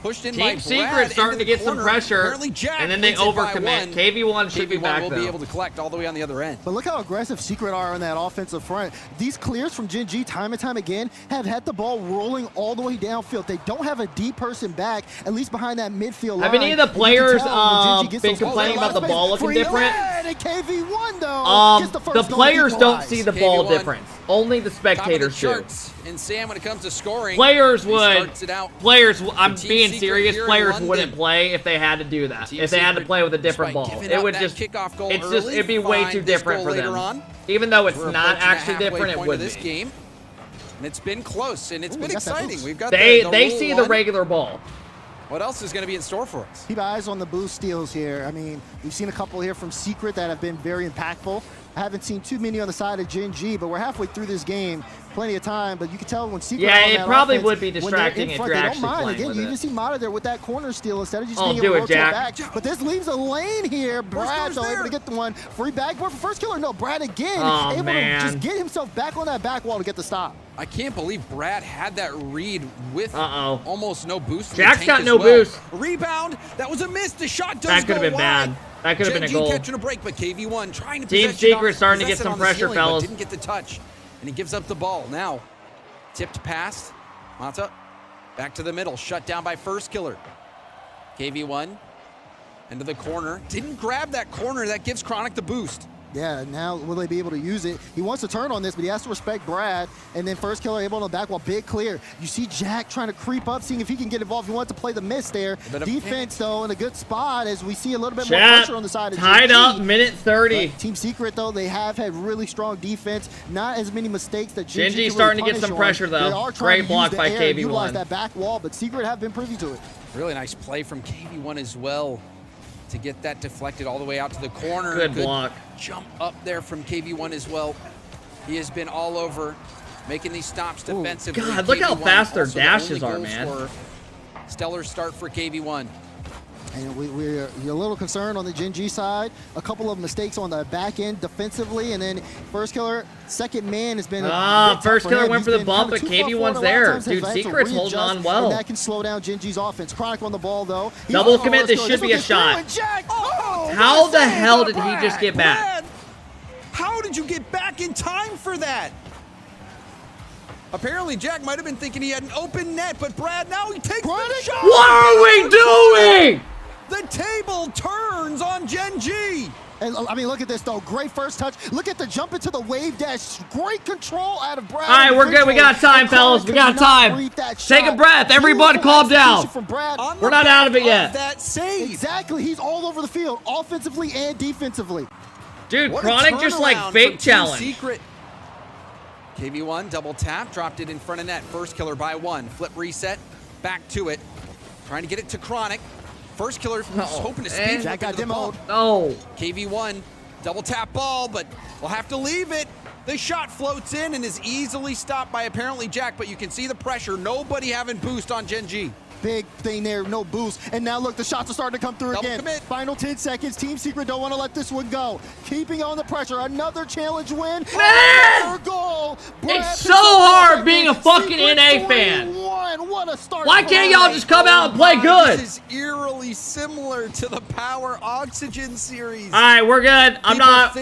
Pushed in by Team Brad. Secret starting to get some pressure, and then they overcommit. KV1 should be back will though. be able to collect all the way on the other end. But look how aggressive Secret are on that offensive front. These clears from Gen G time and time again have had the ball rolling all the way downfield. They don't have a deep person back, at least behind that midfield line. Have any of the players been complaining about the ball looking different? KV1 though. The players don't see the ball difference. Only the spectators do. And Sam, when it comes to scoring, players would. I'm being serious. here in Players London. wouldn't play if they had to do that. Team if they had to Secret, play with a different ball, giving it up would that just. kickoff goal It's early, just. It'd be way find too this different goal for them. later on. Even though it's We're not approaching the actually halfway different, it point would of this be. game, and it's been close, and it's been we got that exciting. boost. We've got They rule see the one. regular ball. What else is going to be in store for us? Keep eyes on the boost steals here. I mean, we've seen a couple here from Secret that have been very impactful. I haven't seen too many on the side of Gen G, but we're halfway through this game. Plenty of time, but you can tell when Secret Yeah, on it that probably offense, would be when they're distracting in if front, you're they don't actually mind. playing Again, with you it. even see Mata there with that corner steal instead of just Oh, being able do to it, rotate Jack. back. But this leaves a lane here. Brad, though, able to get the one. Free backboard for first killer. No, Brad again, Oh, able man. to just get himself back on that back wall to get the stop. I can't believe Brad had that read with almost no boost. Jack's got no boost. Rebound. That was a miss. The shot does That could have go been wide. bad. That could have been a Gen G goal. catching a break, but KV1 trying to Team possess it Secret on- starting to get possess it some on the pressure, ceiling, but fellas. didn't get the touch, and he gives up the ball. Now, tipped pass. Mata back to the middle, shut down by first killer. KV1 into the corner. Didn't grab that corner. That gives Chronic the boost. Yeah, now will they be able to use it? He wants to turn on this, but he has to respect Brad. And then first killer able on the back wall, big clear. You see Jack trying to creep up, seeing if he can get involved. He wants to play the miss there. Defense, though, in a good spot as we see a little bit more Chat, pressure on the side of tied GG. up, minute 30. But Team Secret, though, they have had really strong defense. Not as many mistakes that Gen G can really starting to get punish some on. pressure, though. They are trying Great to block use by the air and KV1. utilize that back wall, but Secret have been privy to it. Really nice play from KV1 as well to get that deflected all the way out to the corner. Good block. Jump up there from KV1 as well. He has been all over, making these stops defensively. God, look how KV1 fast their also the dashes only are, goal man. scorer. Stellar start for KV1. And we're a little concerned on the Gen G side. A couple of mistakes on the back end defensively, and then first killer, second man has been. First killer went for the bump, but KV1's there. Dude, Secret's holding on well. And that can slow down Gen G's offense. Chronic on the ball though. Double commit. This should be a shot. How the hell did he just get back? How did you get back in time for that? Apparently, Jack might have been thinking he had an open net, but Brad, now he takes the shot. What are we doing? The table turns on Gen G. And I mean, look at this though. Great first touch. Look at the jump into the wave dash. Great control out of Brad. All right, we're good. We got time, fellas. We got time. Take a breath. Everybody calm down. We're not out of it yet. That save. Exactly. He's all over the field, offensively and defensively. Dude, What a Chronic just like turnaround fake from Team challenge. Secret. KV1 double tap, dropped it in front of net. First killer by one. Flip reset, back to it. Trying to get it to Chronic. First killer hoping to speed Jack got demoed. No. KV1 double tap ball, but we'll have to leave it. The shot floats in and is easily stopped by apparently Jack, but you can see the pressure. Nobody having boost on Gen G. Big thing there, no boost. And now look, the shots are starting to come through Double again. commit. Final 10 seconds. Team Secret don't want to let this one go. Keeping on the pressure. Another challenge win. Man! Another goal. It's so hard being a fucking NA fan. What a start. Why can't y'all just come out and play good? This is eerily similar to the Power Oxygen series. All right, we're good.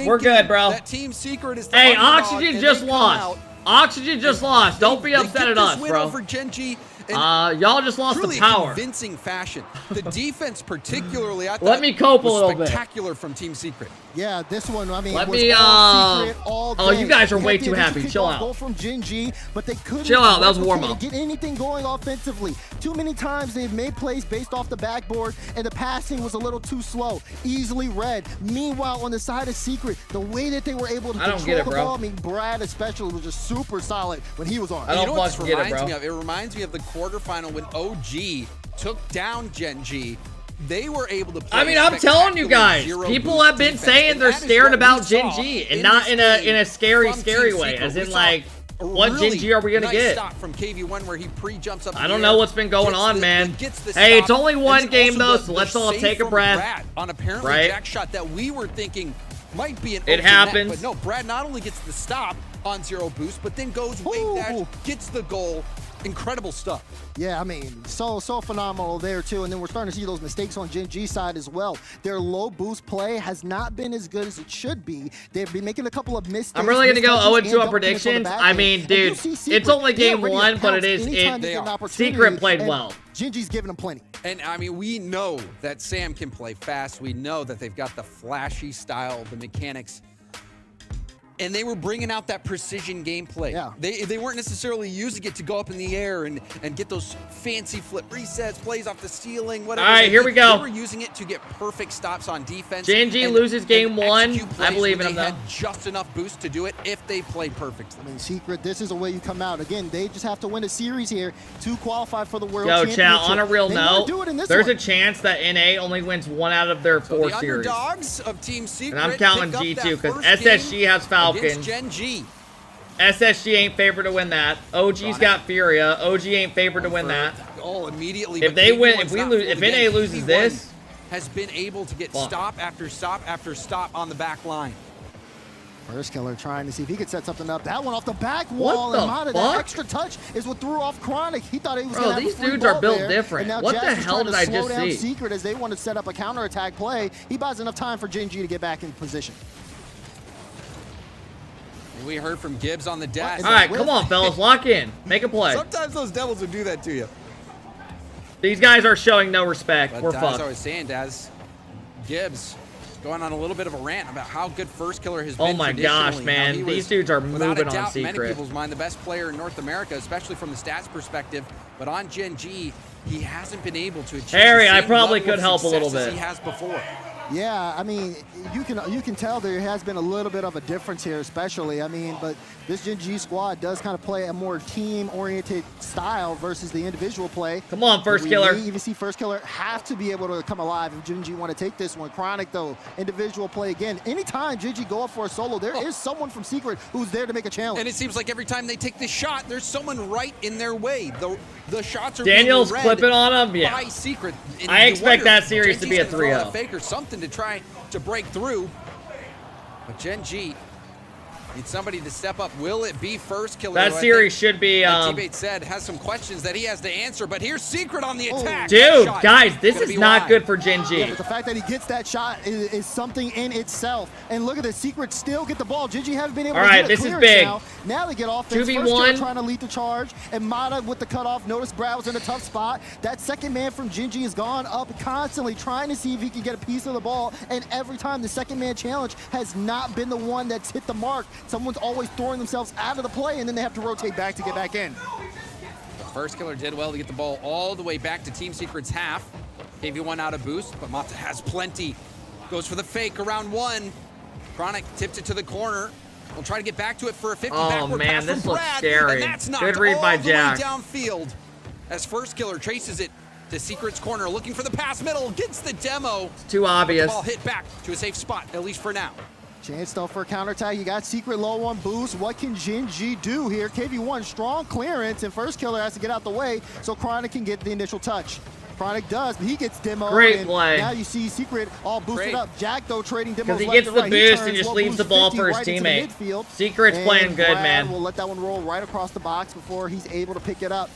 We're good, bro. That Team Secret is the Hey, underdog, Oxygen and just they come lost. out. Oxygen just lost. Don't be They upset get at this us, win bro. over Gen G, Y'all just lost the Truly power. convincing fashion. The defense, particularly, I thought Let me cope a was little bit. spectacular from Team Secret. Yeah, this one, I mean, Let was me, all secret all day. oh, you guys are They way had the too initial happy. kickoff Chill out. Goal from Gen G, but they couldn't Chill out. That was a replicate warm-up. and get anything going offensively. Too many times they've made plays based off the backboard, and the passing was a little too slow. Easily read. Meanwhile, on the side of Secret, the way that they were able to control the ball, I mean, Brad especially was just super solid when he was on. I don't you know what fucking this get it, reminds bro. me of? It reminds me of the quarterfinal when OG took down Gen G. They were able to play. I mean, I'm telling you guys, people have been saying they're scared about Gen G, and not in a scary way, as in like, what Gen G are we gonna get? Stop from KV1 where he pre-jumps up. I don't know what's been going on, man. Hey, it's only one game though, so let's all take a breath. On apparently right? jack shot that we were thinking might be an It open happens. net, but no, Brad not only gets the stop on zero boost, but then goes wing dash, gets the goal. Incredible stuff. Yeah, I mean, so phenomenal there too. And then we're starting to see those mistakes on Gen G side as well. Their low boost play has not been as good as it should be. They've been making a couple of mistakes. I'm really gonna go 0-2 on predictions. I mean, dude, it's only game one, but Secret played well. Gen G's giving them plenty. And I mean, we know that Sam can play fast. We know that they've got the flashy style, the mechanics. And they were bringing out that precision gameplay. Yeah. They weren't necessarily using it to go up in the air and get those fancy flip resets, plays off the ceiling, whatever. All right, here we go. They were using it to get perfect stops on defense. Gen G loses game one. I believe in them, though. They though. had just enough boost to do it if they played perfectly. I mean, Secret, this is the way you come out. Again, they just have to win a series here to qualify for the World Yo, Championship. chat, on a real note, there's one. a chance that NA only wins one out of their 4 the series. underdogs of Team Secret, And I'm counting pick up G2 that because first SSG game has Falcons. against Gen G. SSG ain't favored to win that. OG's got Furia. OG ain't favored to win that. Oh, immediately. If they win, if we lose, if NA loses this, has been able to get stop after stop after stop on the back line. First Killer trying to see if he could set something up. That one off the back wall. What the and Mata, fuck? that extra touch is what threw off Chronic. He thought he was Bro, going to have these a free dudes are ball built there. different. And now What Jax the is hell trying did to I slow just down see? Secret as they want to set up a counterattack play. He buys enough time for Gen G to get back in position. We heard from Gibbs on the dash. all right, come on, fellas, lock in, make a play. Sometimes those devils would do that to you. These guys are showing no respect. But We're as fucked. I was saying, Daz, Gibbs going on a little bit of a rant about how good First Killer has been. Oh my gosh, traditionally, man. how he These was, dudes are without a moving on doubt, in many Secret. people's mind, the best player in North America, especially from the stats perspective. But on Gen G, he hasn't been able to achieve Harry, the I same probably level could of help a little success as bit. he has before. Yeah, I mean, you can tell there has been a little bit of a difference here, especially. I mean, but this Gen G squad does kind of play a more team-oriented style versus the individual play. Come on, First Killer. We even see First Killer have to be able to come alive if Gen G want to take this one. Chronic, though, individual play again. Anytime Gen G go up for a solo, there is someone from Secret who's there to make a challenge. And it seems like every time they take this shot, there's someone right in their way. The shots are Daniel's being read clipping on him. Yeah. by Secret. And I you expect wonder that if series Gen to G's be a gonna throw out 3-0. fake or something to try to break through. But Gen G needs somebody to step up. Will it be First Killer? That who I series think, should be. like T-Bait said, has some questions that he has to answer. But here's Secret on the attack. Dude, Shot guys, this gonna is be not wide. good for Gen G. Yeah, but the fact that he gets that shot is something in itself. And look at this, Secret still get the ball. Gen G haven't been able All to right, get a this is clearance big. Now they get offense. 2v1. First Killer trying to lead the charge, and Mata with the cutoff. Notice Brad was in a tough spot. That second man from Gen G has gone up constantly, trying to see if he can get a piece of the ball. And every time the second man challenge has not been the one that's hit the mark. Someone's always throwing themselves out of the play, and then they have to rotate back to get back in. First Killer did well to get the ball all the way back to Team Secret's half. KV1 out of boost, but Mata has plenty. Goes for the fake around one. Chronic tips it to the corner. We'll try to get back to it for a 50 Oh, backward man, pass this from looks Brad, scary. and that's knocked Good read all by the way Jack. downfield. As First Killer traces it to Secret's corner, looking for the pass middle, gets the demo. It's too obvious. The ball hit back to a safe spot, at least for now. Chance though for a counterattack. You got Secret low on boost. What can Gen G do here? KV1 strong clearance, and First Killer has to get out the way so Chronic can get the initial touch. Chronic does, but he gets demoed. Great and play. Now you see Secret all boosted up. Jack though trading demos Because he left gets to the right. boost and turns just well leaves the boost ball 50 for his right into the teammate. midfield. Secret's And playing good, Brad man. will let that one roll right across the box before he's able to pick it up.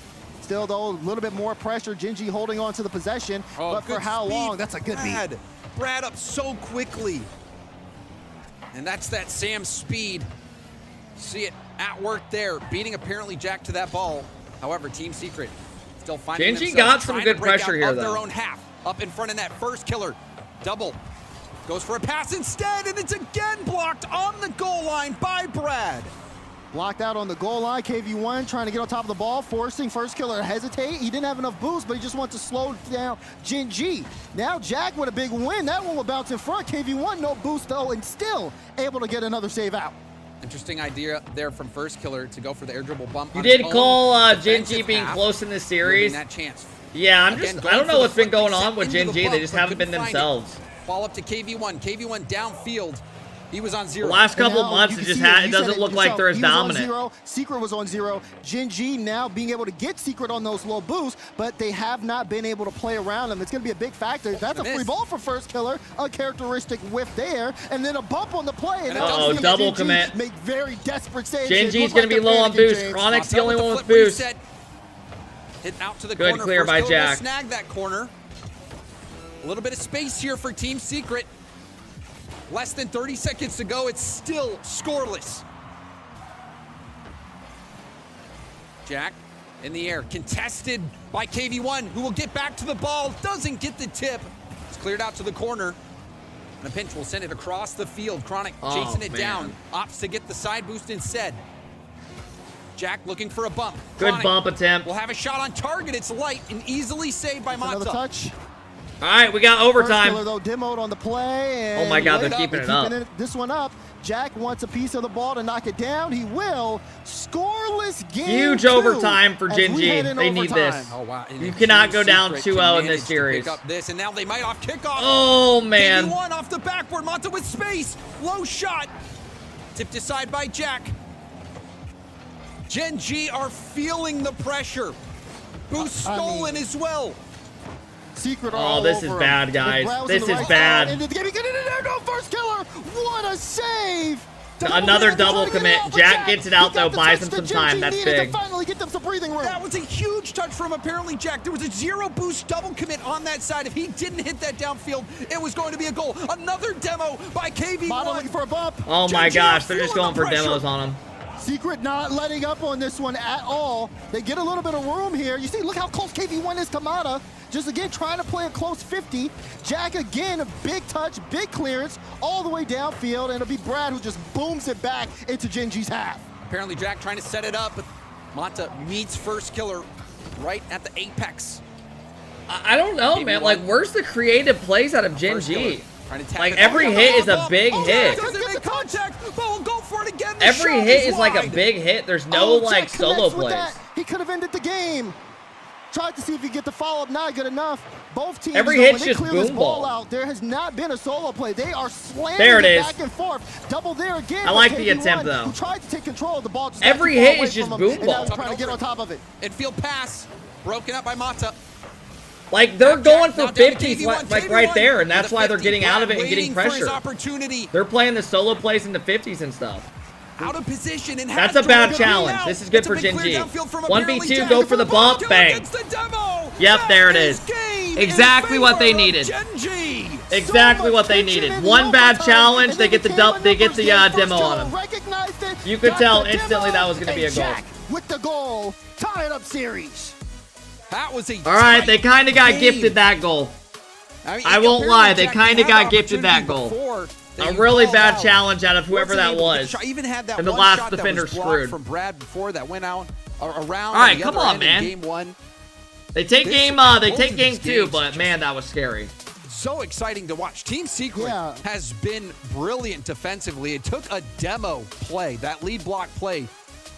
Still though, a little bit more pressure. Gen G holding on to the possession, but for good how speed long? from That's a good Brad. beat. Brad up so quickly. And that's that Sam speed. See it at work there, beating apparently Jack to that ball. However, Team Secret Still finding Gen G themselves got some trying good to break pressure out here, of their though. own half. Up in front of that first killer. Double. Goes for a pass instead, and it's again blocked on the goal line by Brad. Blocked out on the goal line. KV1 trying to get on top of the ball, forcing first killer to hesitate. He didn't have enough boost, but he just wants to slow down Gen G. Now Jack with a big win. That one will bounce in front. KV1 no boost though, and still able to get another save out. Interesting idea there from first killer to go for the air dribble bump. You did call Gen G being close in this series. That chance. Yeah, I don't know what's been going on with into Gen the G. bump, They just but haven't been couldn't find themselves. Ball up to KV1. KV1 downfield. He was on 0. The last couple Now, months, you it can just see it doesn't look like they're as He was on dominant. 0. Secret was on 0. Gen G now being able to get Secret on those low boosts, but they have not been able to play around him. It's going to be a big factor. That's a free ball for first killer. A characteristic whiff there, and then a bump on the play. And Uh-oh, double Gen G commit. make very desperate saves. Gen It G's looked going to like be low they're on panicking, boost. James. Chronic's the Monta only with one the with flip boost. reset. Hit out to the Good corner. clear First by killer will Jack. snag that corner. A little bit of space here for Team Secret. Less than 30 seconds to go. It's still scoreless. Jack in the air, contested by KV1, who will get back to the ball. Doesn't get the tip. It's cleared out to the corner. And a pinch will send it across the field. Chronic chasing it down. Opts to get the side boost instead. Jack looking for a bump. Good Chronic bump attempt. will have a shot on target. It's light and easily saved by Monta. Another touch. All right, we got overtime. First killer, though, demoed on the play. And Oh my God, they're wait keeping it up. This one up. Jack wants a piece of the ball to knock it down. He will. Scoreless game. Huge 2 overtime for as Gen we G. head in They need overtime. this. Oh, wow. You cannot go down Secret 2-0 in can this manage to series. pick up this, and now they might off kickoff. Oh, man. KV1 off the backboard. Monta with space. Low shot. Tipped aside by Jack. Gen G are feeling the pressure. Boost stolen as well. Secret Oh, all this is over bad, him. guys. Browse This in the is right bad. side, and the game, he get it in there. No, first killer. What a save. Another double commit. Jack Jack gets it out, He got though, the buys touch him that some Gen time. G That's needed big. to finally get them some breathing room. That was a huge touch from apparently Jack. There was a 0 boost double commit on that side. If he didn't hit that downfield, it was going to be a goal. Another demo by KV1. Mono looking for a bump. Oh my Gen G gosh, are they're just feeling going the for pressure. demos on him. Secret not letting up on this one at all. They get a little bit of room here. You see, look how close KV1 is to Mata. Just again, trying to play a close 50. Jack again, a big touch, big clearance, all the way downfield, and it'll be Brad who just booms it back into Gen G's half. Apparently Jack trying to set it up, but Monta meets first killer right at the apex. I don't know, man. Like, where's the creative plays out of Gen G? Like, it. every hit is a big hit. Doesn't make contact, but we'll go for it again. The Every shot hit is like a wide. big hit. There's no, like, Jack solo connects with plays. that. He could have ended the game. Tried to see if he could get the follow-up, not good enough. Both teams, Every though, hit's when they just clear this boom ball ball. out, there has not been a solo play. They are slamming There it is. back and forth. Double there again. I for like the KV1, attempt, though. Who tried to take control of the ball. Just Every got too far hit away is just from him, boom and now ball. he's trying to get on top of it. Infield pass, broken up by Monta. Like, they're going for now down to 50s, KV1, like, right KV1 there, and that's with a why they're 50. getting out of it and Waiting getting for his pressure. opportunity. They're playing the solo plays in the 50s and stuff. Out of position and That's has a bad to challenge. out. This is good It's a for big Gen clear G. downfield from 1v2, apparently Jack. go for the bump, Kill bang. against the demo. Yep, That there it is. game Exactly in what they favor of needed. Gen G. Exactly what they needed. One bad challenge, they get the demo on him. You could tell instantly that was going to be a goal. Jack with the goal, tie it up series. That was a All right, tight they kind of got game. gifted that goal. mean, I won't apparently lie, they Jack kind of had got gifted that opportunity goal. before that A you really called bad out. challenge out of whoever Wasn't that able to was. try- Even had that And the one last shot that defender was blocked screwed. from Brad before that went out around. All right, the come other on, end in man. Game 1. They take This game both of two, these games but man, that was scary. So exciting to watch. Team Secret has been brilliant defensively. It took a demo play, that lead block play,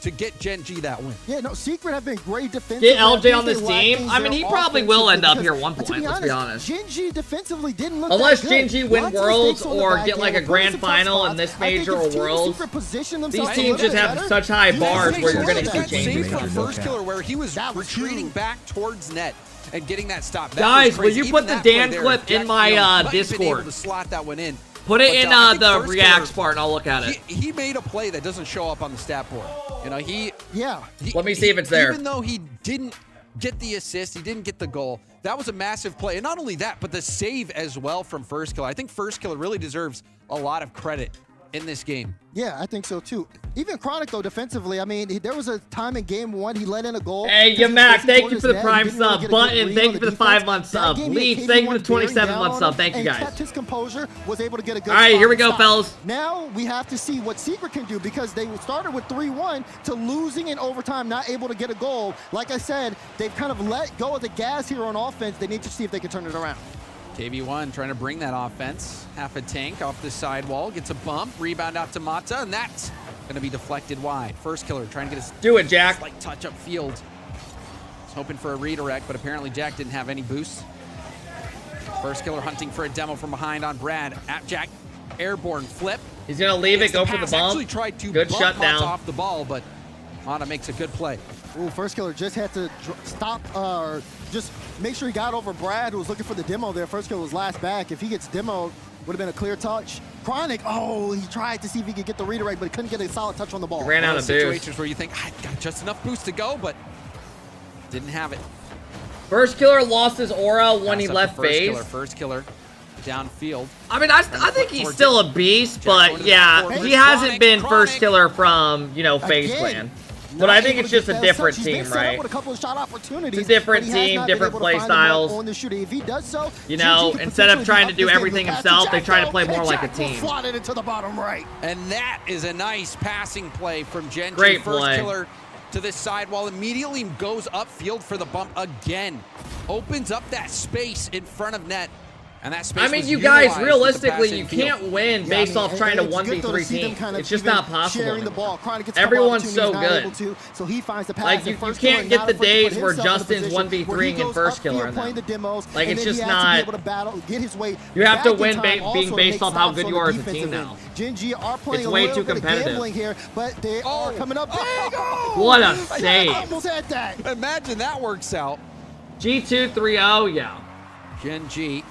to get Gen G that win. Yeah, no, Secret have been great defensively. Get LJ I on think this they lack team? things I mean, there he probably will end up here at one offensively, point, let's be honest. Gen G defensively didn't look Unless that good. Gen G win Lots of Worlds mistakes on the or back get end. like a We're grand putting some tough final in spots. this I think major if or Team Worlds, Secret position these themselves a teams little just have better, such high you bars guys where you're make going to sure see that changes. Save from first killer where he was retreating back towards net and getting that stop. That Guys, was will crazy. you Even put the that play Dan there, clip Jack in my Neal might have been Discord? able to slot that one in. Put it But, in I think the first reacts killer, part and I'll look at it. He made a play that doesn't show up on the stat board. You know, Let me see if it's there. Even though he didn't get the assist, he didn't get the goal. That was a massive play. And not only that, but the save as well from first killer. I think first killer really deserves a lot of credit in this game. Yeah, I think so too. Even Chronic, though, defensively, I mean, there was a time in game 1 he let in a goal. Hey, Yamak, thank you for the prime sub. Button, thank you for the 5-month sub. Leaf, thank you for the 27-month sub. Thank you, guys. Kept his composure, was able to get a good All right, here we go, stop. fellas. Now we have to see what Secret can do, because they started with 3-1 to losing in overtime, not able to get a goal. Like I said, they've kind of let go of the gas here on offense. They need to see if they can turn it around. KV1 trying to bring that offense. Half a tank off the sidewall, gets a bump, rebound out to Mata, and that's going to be deflected wide. First killer trying to get a do it, Jack. Slight touch up field. Was hoping for a redirect, but apparently Jack didn't have any boosts. First killer hunting for a demo from behind on Brad. At Jack, airborne flip. He's going to leave it, go for the bump. Actually tried to good bump shutdown. Mata off the ball, but Mata makes a good play. Ooh, First killer just had to stop, just make sure he got over Brad, who was looking for the demo there. First killer was last back. If he gets demoed, would have been a clear touch. Chronic, oh, he tried to see if he could get the redirect, but he couldn't get a solid touch on the ball. He ran out of situations boost. Where you think, I got just enough boost to go, but didn't have it. First killer lost his aura when he left phase. First killer downfield. I mean, I think he's still a beast, but yeah, he hasn't been first killer from, you know, FaZe Clan. But I think it's just a different team, right? With a couple of shot opportunities, it's a different team, different play styles. On the shooting. If he does so, you know, instead of trying to do everything himself, they try to play more like a team. Slot it into the bottom right. And that is a nice passing play from Genji. Great First play. Killer to this sidewall, immediately goes upfield for the bump again. Opens up that space in front of net. And that space, I mean, you guys, realistically, you can't win based off trying to 1v3 team. It's just not possible anymore. Everyone's so good. So he finds the pass. Like, you can't get the days where Justin's 1v3ing in first killer. Like, it's just not. You have to win being based off how good you are as a team now. It's way too competitive. Here, but they are coming up big. What a save. Almost had that. Imagine that works out. G2 3-0, yeah. Genji.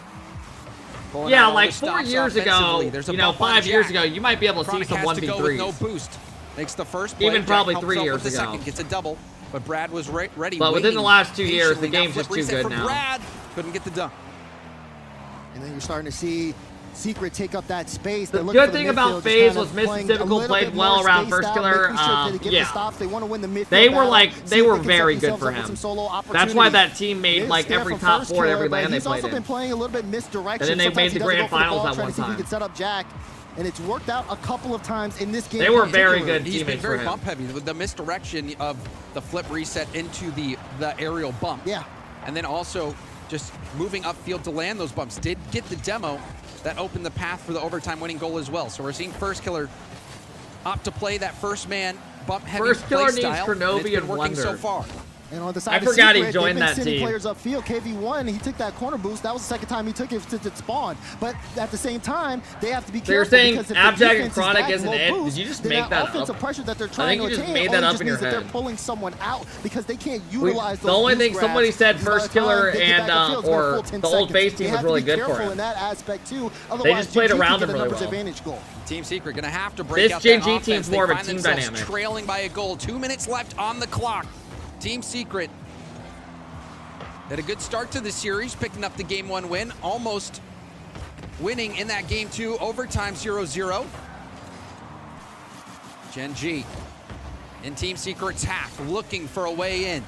Yeah, like 4 years ago, you know, 5 years ago, you might be able to see some 1v3s. No boost. Makes the first play. Even probably 3 years ago. Second, gets a double, but Brad was ready. But within the last 2 years, the game's just too good now. Brad couldn't get the dunk. And then you're starting to see Secret take up that space. The good thing about FaZe was Mr. Typical played well around first killer. Yeah, they were very good for him. That's why that team made like every top 4 at every LAN they played in. He's also been playing a little bit misdirection. And then they made the grand finals at one time. He could set up Jack, and it's worked out a couple of times in this game. They were very good teammates. He's been very for him. bump heavy. The misdirection of the flip reset into the aerial bump. Yeah, and then also just moving upfield to land those bumps. Did get the demo. That opened the path for the overtime winning goal as well. So we're seeing First Killer opt to play that first man bump heavy First Killer play needs style, Kronovi and Wonder. So far. And on the side I of forgot Secret, he joined that sending team. Players upfield, KV1, he took that corner boost. That was the second time he took it since it spawned. But at the same time, they have to be careful. So you're saying because if Abjack the and Chronic is isn't back, it? low boost, Did you just then make that offensive up? pressure that they're I trying think you to just attain made that only up in your means that head. they're pulling someone out because they can't utilize those The only boost thing somebody grabs. said By the First time Killer they get and back upfield, it's been a full 10 the old seconds. base team was really good for They have to be careful him. in that aspect too. They Otherwise, just played GG around could him get a really numbers well. advantage goal. Team Secret gonna have to break This out that GG offense. team's They more of a find team themselves dynamic. trailing by a goal. 2 minutes left on the clock. Team Secret had a good start to the series, picking up the Game 1 win, almost winning in that Game 2 overtime 0-0. Genji in Team Secret's half, looking for a way in.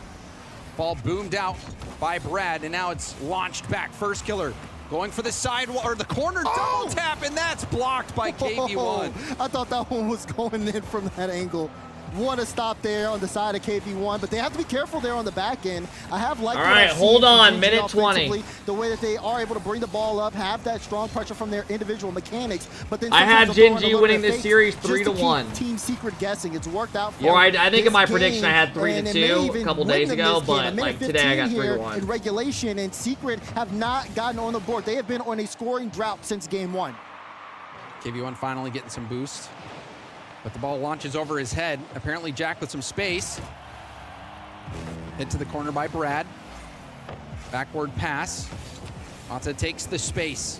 Ball boomed out by Brad, and now it's launched back. First Killer going for the sidewall, or the corner double tap, and that's blocked by KV1. I thought that one was going in from that angle. What a stop there on the side of KV1, but they have to be careful there on the back end. I have liked All right, hold on, minute 20. The way that they are able to bring the ball up, have that strong pressure from their individual mechanics, but then I had sometimes they'll throw in a Genji little winning bit of this fake series just to 3-1. keep Team Secret guessing. It's worked out for Or I think this in my game, prediction I had 3-2 a couple days ago, A but minute like today I got 15 here 3-1. in regulation, and Secret have not gotten on the board. They have been on a scoring drought since game 1. KV1 finally getting some boost, but the ball launches over his head. Apparently Jack with some space. Hit to the corner by Brad. Backward pass. Mata takes the space.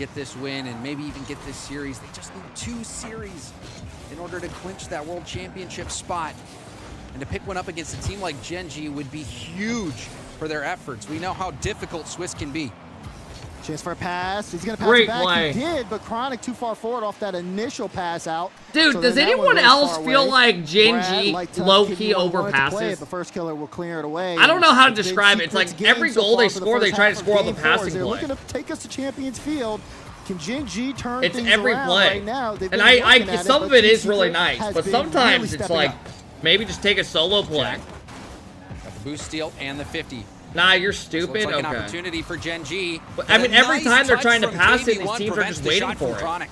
get this win and maybe even get this series. They just need 2 series in order to clinch that World Championship spot. And to pick one up against a team like Gen G would be huge for their efforts. We know how difficult Swiss can be. Chance for a pass. He's going to pass Great it back. play. He did, but Chronic too far forward off that initial pass out. Dude, So does then that one anyone goes else far feel away. like Gen Brad, G like Tuck, low-key Kid wanted to play overpasses? it, but first killer will clear it away. I don't know how to It's been describe it. It's like Secret's every game so goal they far for the score, they first try to half of score on the Game 4 passing as They're play. looking to take us to Champions Field. Can Gen G turn It's things every around play. right now? They've And been looking at some it, of but it is Secret really nice, has but been sometimes really it's stepping like, up. maybe just take a solo play. Got the boost steal and the 50. Nah, you're So stupid. looks like an Okay. opportunity for Gen G. I mean, every Nice time they're touch trying to from pass it, KV1 these teams are prevents just the waiting shot for from it. Chronic.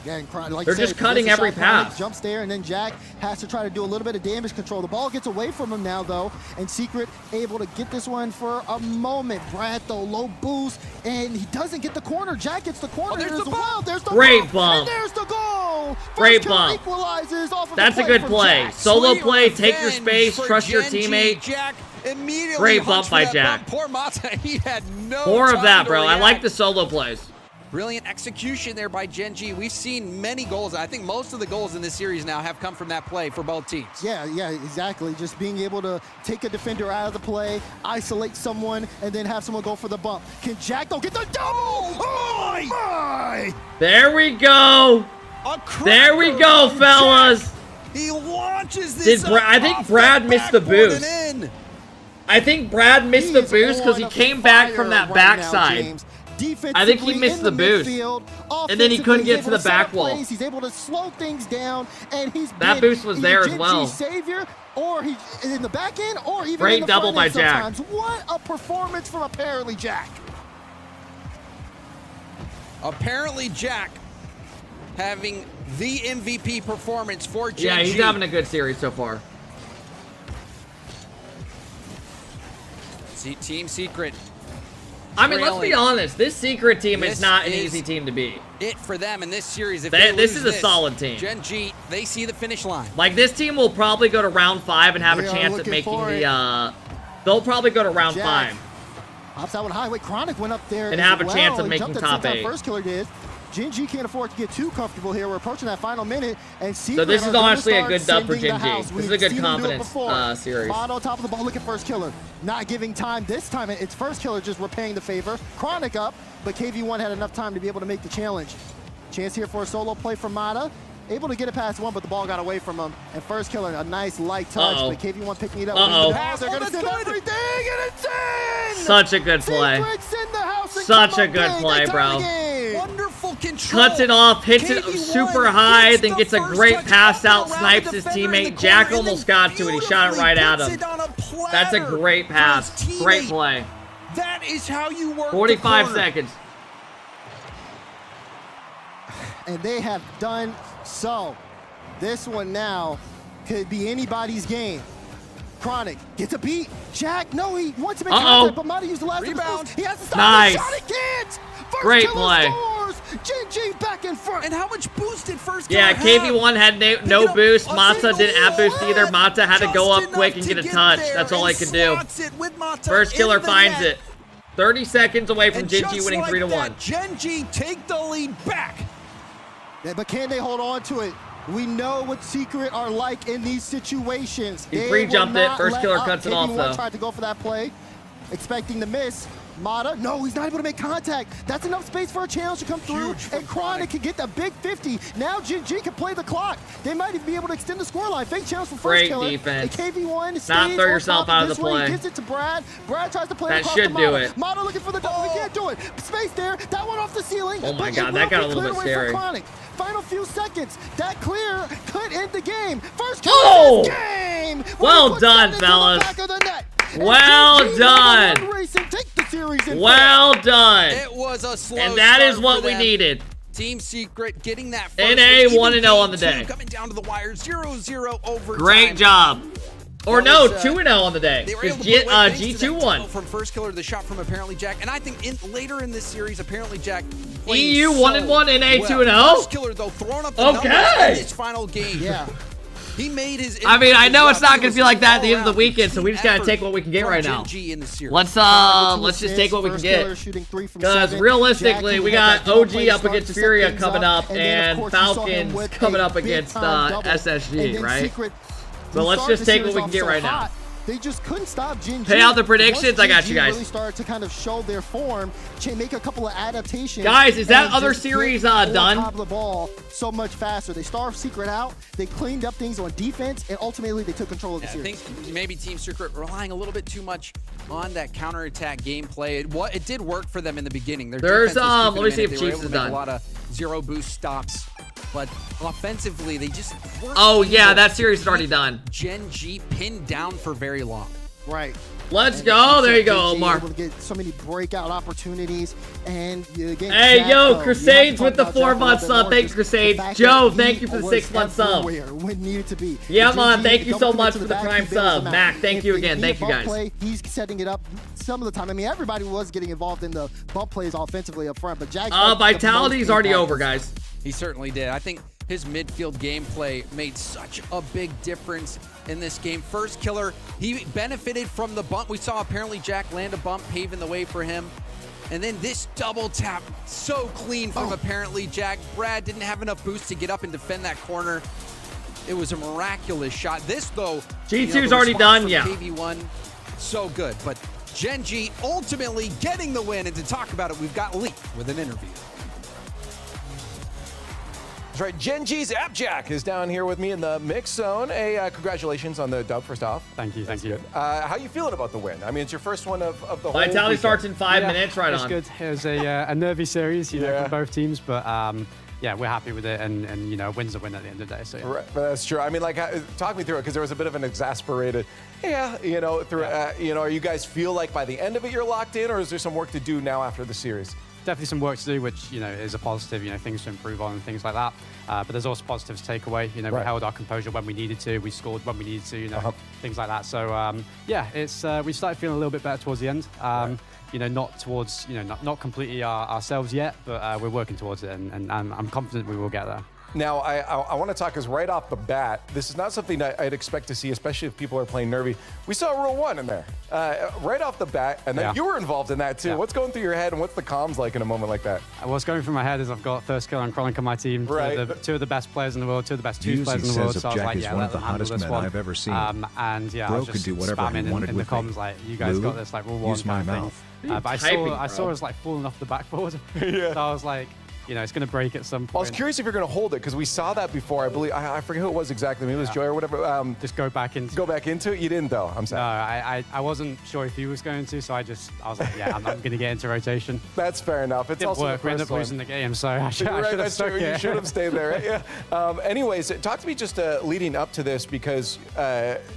Yeah, and like They're you said, just if he cutting gets a every shot, Chronic pass. Jumps there, and then Jack has to try to do a little bit of damage control. The ball gets away from him now, though, and Secret able to get this one for a moment. Brad, though, low boost, and he doesn't get the corner. Jack gets the corner there's as the well. There's the Great bump, bump. and there's the goal. Great First kill bump. equalizes off of That's the a play good from play. Jack. Solo Sweet play, take your revenge space, for trust your Gen G. teammate. Jack immediately Great hunched bump for by that Jack. bump. Poor Mata, he had no More of time that, to bro. I react. like the solo plays. Brilliant execution there by Gen G. We've seen many goals. I think most of the goals in this series now have come from that play for both teams. Yeah, exactly. Just being able to take a defender out of the play, isolate someone, and then have someone go for the bump. Can Jack, though, get the double? Oh, my! There we go. There we go, fellas. He launches this I think Brad missed the boost. I think Brad missed the boost because he came back from that backside. I think he missed the boost. And then he couldn't get to the back wall. He's able to slow things down, and That boost was there as well. Savior, or he's in the back end, or even Great in the double front by end Jack. sometimes. What a performance from apparently Jack. Apparently Jack having the MVP performance for Gen G. Yeah, he's having a good series so far. Team Secret. I mean, let's be honest. This Secret team This is not an is easy team to beat. It for them in this series. If This lose is a solid team. Gen G, they see the finish line. Like, this team will probably go to round 5 and have They a are chance at looking making for the, they'll probably go to round Jack 5. Pops that one high. Wait, Chronic went up there And as have a well. chance of He making jumped at the top same time 8. First killer did. Gen G can't afford to get too comfortable here. We're approaching that final minute, and Secret this is are gonna honestly a start good dub for sending Gen the G. house. This We've is a good seen them do it confidence, before. series. Mod on top of the ball. Look at first killer. Not giving time. This time it's first killer just repaying the favor. Chronic up, but KV1 had enough time to be able to make the challenge. Chance here for a solo play from Mata. Able to get it past one, but the ball got away from him. And first killer, a nice light touch, but KV1 picking it up. They're going to send everything, and it's in! Such a good play. Secret's in the house and Such come a up good big. play, They tie bro. the game. Wonderful control. Cuts it off, hits it KV1 super high, gets then the gets a first great touch pass up out, and around snipes the his defender in the teammate. Jack corner, and almost then got to it. He shot it right at puts him. it on a platter That's a great for pass. his Great teammate. play. That is how you work 45 the corner. seconds. And they have done so. This one now could be anybody's game. Chronic gets a beat. Jack, no, he wants to make contact, but Mata used the last rebound. He has to stop Nice. the shot. He can't. First Great killer play. scores. Gen G back in front. And how much boost did first Yeah, killer have? KV1 had no boost. Mata didn't have boost either. Mata had to go up quick and get a touch. That's all I could do. First killer finds it. 30 seconds away from Gen G winning 3-1. Gen G take the lead back. Yeah, but can they hold on to it? We know what Secret are like in these situations. He They pre-jumped will it. not First let killer up. cuts it off, KV1 though. tried to go for that play, expecting to miss. Mata, no, he's not able to make contact. That's enough space for a challenge to come through, and Chronic can get the big 50. Now Gen G can play the clock. They might even be able to extend the scoreline. Fake challenge for first Great killer. defense. And KV1 Not stays throw on yourself top out of this the way. play. Gives it to Brad. Brad tries to play That across should to do Mata. it. Mata looking for the double. He can't do it. Space there. That one off the ceiling. Oh my but God, it that will got be a little cleared bit away scary. from Chronic. Final few seconds. That clear could end the game. First Oh! game. Well done, fellas. Well done. Well done. It was a slow And that is start what for we them. needed. Team Secret getting that first. NA even 1-0 on the game day. two Coming down to the wire, 0-0 overtime. Great job. Or That no, was, 2-0 on the day. They were Because able to put away thanks to that G2 won. double from first killer to the shot from apparently Jack. And I think later in this series, apparently Jack played EU so 1-1, NA well. 2-0. First killer though throwing up the numbers in his final game. Yeah. He made his. I mean, I know it's not It going was to be like that at the end of the all-around weekend, so we just got to effort take what we can get from right Gen now. G in the series. Let's just take what we can get. Because Jack, realistically, who we had got that double OG play up start against to set Furia things coming up, and then, and of course, you saw him Falcons with coming a up against big-time double. And SSG, then right? Secret, So who let's started just the take what series we can off get so right now. hot, they just couldn't stop Gen G. Pay out the predictions. I got you guys. Really started to kind of show their form, make a couple of adaptations. Guys, is that other series done? Top of the ball so much faster. They starved Secret out. They cleaned up things on defense, and ultimately they took control of the series. I think maybe Team Secret relying a little bit too much on that counterattack gameplay. It did work for them in the beginning. There's let me see if Chiefs is done. A lot of zero boost stops, but offensively they just weren't. Oh yeah, that series is already done. Gen G pinned down for very long. Right. Let's go. There you go, Omar. Able to get so many breakout opportunities, and again, hey, Jack, yo, Crusades with the 4-month sub. Thanks, Crusades. Joe, thank you for the 6-month sub. When needed to be. Yeah, man. Thank you so much for the prime sub. Mac, thank you again. Thank you, guys. He's setting it up some of the time. I mean, everybody was getting involved in the bump plays offensively up front, but Jack. Vitality's already over, guys. He certainly did. I think his midfield gameplay made such a big difference in this game. First killer, he benefited from the bump. We saw apparently Jack land a bump, paving the way for him. And then this double tap, so clean from apparently Jack. Brad didn't have enough boost to get up and defend that corner. It was a miraculous shot. This, though, G2's already done, yeah. KV1, so good. But Gen G ultimately getting the win. And to talk about it, we've got Lee with an interview. That's right, Gen G's Appjack is down here with me in the mix zone. Hey, congratulations on the dub, first off. Thank you, thank you. How you feeling about the win? I mean, it's your first one of the whole Vitality starts in 5 minutes, right on. It's good. It was a nervy series, you know, from both teams, but yeah, we're happy with it, and you know, win's a win at the end of the day. So yeah. Right, that's true. I mean, like, talk me through it, because there was a bit of an exasperated, you know, are you guys feel like by the end of it you're locked in, or is there some work to do now after the series? Definitely some work to do, which, you know, is a positive, you know, things to improve on and things like that. But there's also positives to take away. You know, we held our composure when we needed to. We scored when we needed to, you know, things like that. So, yeah, it's we started feeling a little bit better towards the end. You know, not towards, you know, not completely ourselves yet, but we're working towards it, and I'm confident we will get there. Now, I want to talk, because right off the bat, this is not something that I'd expect to see, especially if people are playing nervy. We saw Rule 1 in there, right off the bat, and then you were involved in that too. Yeah. What's going through your head, and what's the comms like in a moment like that? What's going through my head is I've got First Killer and Chronic on my team, two of the best players in the world, two of the best twos players in the world. So I was like, yeah, one of the hottest men I've ever seen. And yeah, Bro I was just could do whatever he wanted in the with comms, me. like, you guys got this, like, Rule 1 Use my kind of mouth. thing. But I saw us like falling off the backboard. So I was like, you know, it's going to break at some point. I was curious if you're going to hold it, because we saw that before. I believe, I forget who it was exactly. Maybe it was Joy or whatever. Just go back into it? You didn't, though. I'm sorry. No, I wasn't sure if he was going to, so I was like, yeah, I'm going to get into rotation. That's fair enough. It didn't also work. We ended up losing the game, so I should have stuck it. You should have stayed there, right? Yeah. Anyways, talk to me just leading up to this, because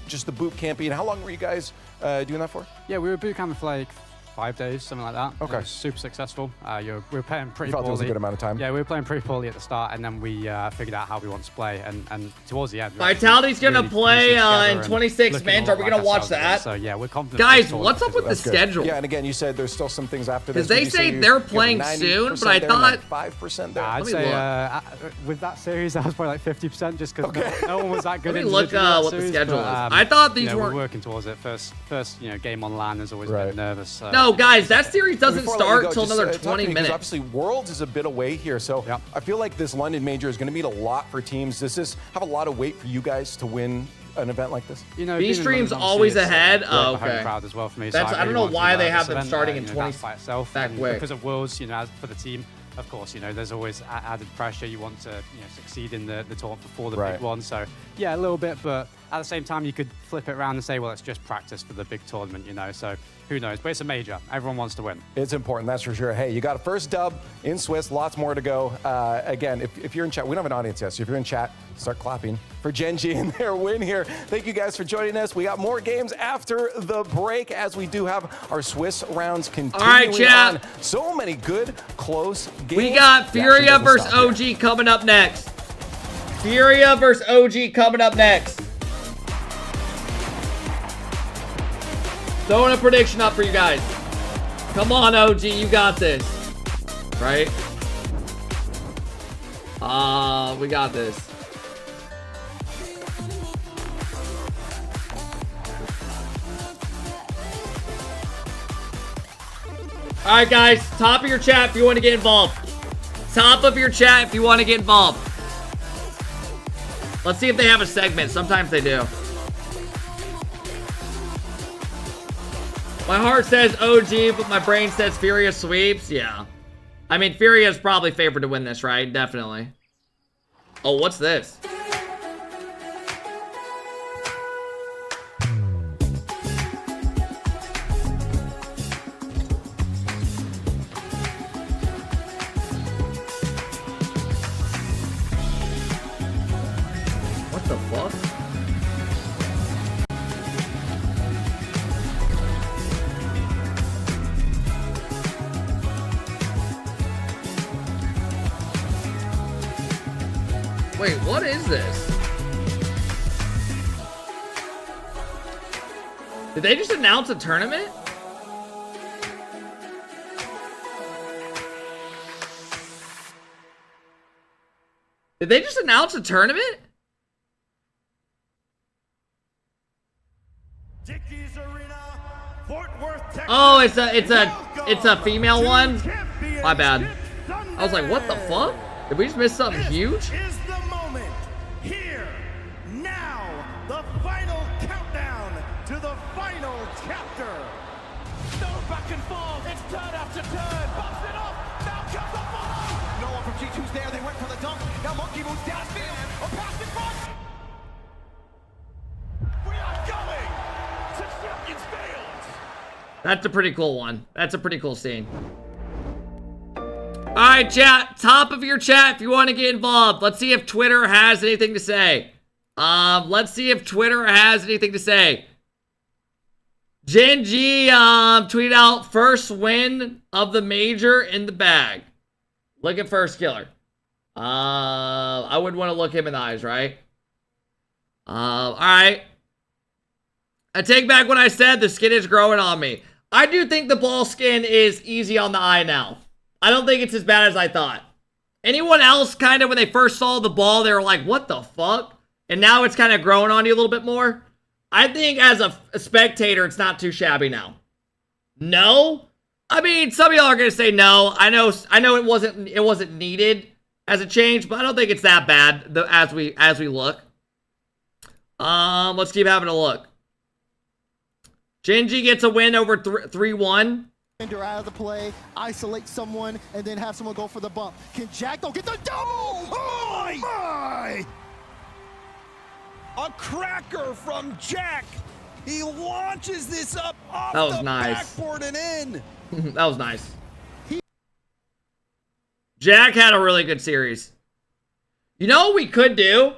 just the boot camping. How long were you guys doing that for? Yeah, we were boot camping for like 5 days, something like that. Okay. It was super successful. We were playing pretty felt poorly. it was a good amount of time. Yeah, we were playing pretty poorly at the start, and then we figured out how we want to play. And towards the end, Vitality's going to play in 26 minutes. Are we going to watch that? So yeah, we're confident. Guys, what's up with the schedule? Yeah, and again, you said there's still some things after this. Because they say they're playing soon, but I thought 5% there. I'd say with that series, that was probably like 50%, just because no one was that good. Let me look what the schedule is. I thought these we're working towards it. First, you know, game on LAN is always a bit nervous. No, guys, that series doesn't start until another 20 minutes. Obviously, Worlds is a bit away here, so I feel like this London Major is going to mean a lot for teams. Does this have a lot of weight for you guys to win an event like this? You know, B-Stream's always ahead. Oh, okay. Crowd as well for me. That's, so I don't know why they have them event, starting in 20 by itself. Because of Worlds, you know, as for the team, of course, you know, there's always added pressure. You want to, you know, succeed in the tournament before the big one. So yeah, a little bit, but at the same time, you could flip it around and say, well, it's just practice for the big tournament, you know. So who knows? But it's a major. Everyone wants to win. It's important, that's for sure. Hey, you got a first dub in Swiss, lots more to go. Again, if you're in chat, we don't have an audience yet, so if you're in chat, start clapping for Gen G and their win here. Thank you guys for joining us. We got more games after the break, as we do have our Swiss rounds continuing. All right, chat. On. So many good, close games. We got Furia versus OG coming up next. Furia versus OG coming up next. Throwing a prediction up for you guys. Come on, OG, you got this. Right? We got this. All right, guys, top of your chat if you want to get involved. Top of your chat if you want to get involved. Let's see if they have a segment. Sometimes they do. My heart says OG, but my brain says Furia sweeps. Yeah. I mean, Furia is probably favored to win this, right? Definitely. Oh, what's this? What the fuck? Wait, what is this? Did they just announce a tournament? Did they just announce a tournament? Oh, it's a female one? My bad. I was like, what the fuck? Did we just miss something huge? Is the moment. Here, now, the final countdown to the final chapter. No back and forth. It's turn after turn. Bumps it off. Now comes the follow. No one from G2's there. They went for the dunk. Now Monkey moves downfield. A pass in front. We are going to Champions Field. That's a pretty cool one. That's a pretty cool scene. All right, chat. Top of your chat if you want to get involved. Let's see if Twitter has anything to say. Let's see if Twitter has anything to say. Gen G tweeted out first win of the major in the bag. Look at First Killer. I wouldn't want to look him in the eyes, right? All right. I take back what I said. The skin is growing on me. I do think the ball skin is easy on the eye now. I don't think it's as bad as I thought. Anyone else kind of when they first saw the ball, they were like, what the fuck? And now it's kind of growing on you a little bit more. I think as a spectator, it's not too shabby now. No? I mean, some of y'all are going to say no. I know it wasn't needed as a change, but I don't think it's that bad as we look. Let's keep having a look. Genji gets a win over 3-1. Out of the play, isolate someone, and then have someone go for the bump. Can Jack go get the double? Oh my! A cracker from Jack. He launches this up off the backboard and in. That was nice. Jack had a really good series. You know what we could do?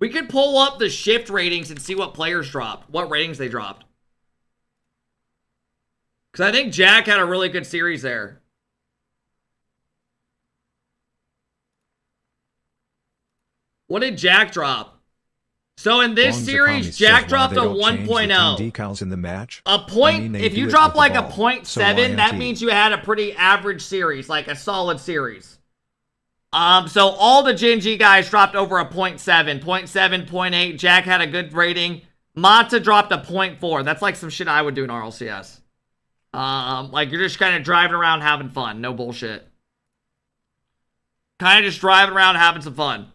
We could pull up the shift ratings and see what players dropped, what ratings they dropped. Because I think Jack had a really good series there. What did Jack drop? So in this series, Jack dropped a 1.0. Decals in the match. A point, if you drop like a 0.7, that means you had a pretty average series, like a solid series. So all the Gen G guys dropped over a 0.7, 0.7, 0.8. Jack had a good rating. Mata dropped a 0.4. That's like some shit I would do in RLCS. Like you're just kind of driving around having fun. No bullshit. Kind of just driving around having some fun.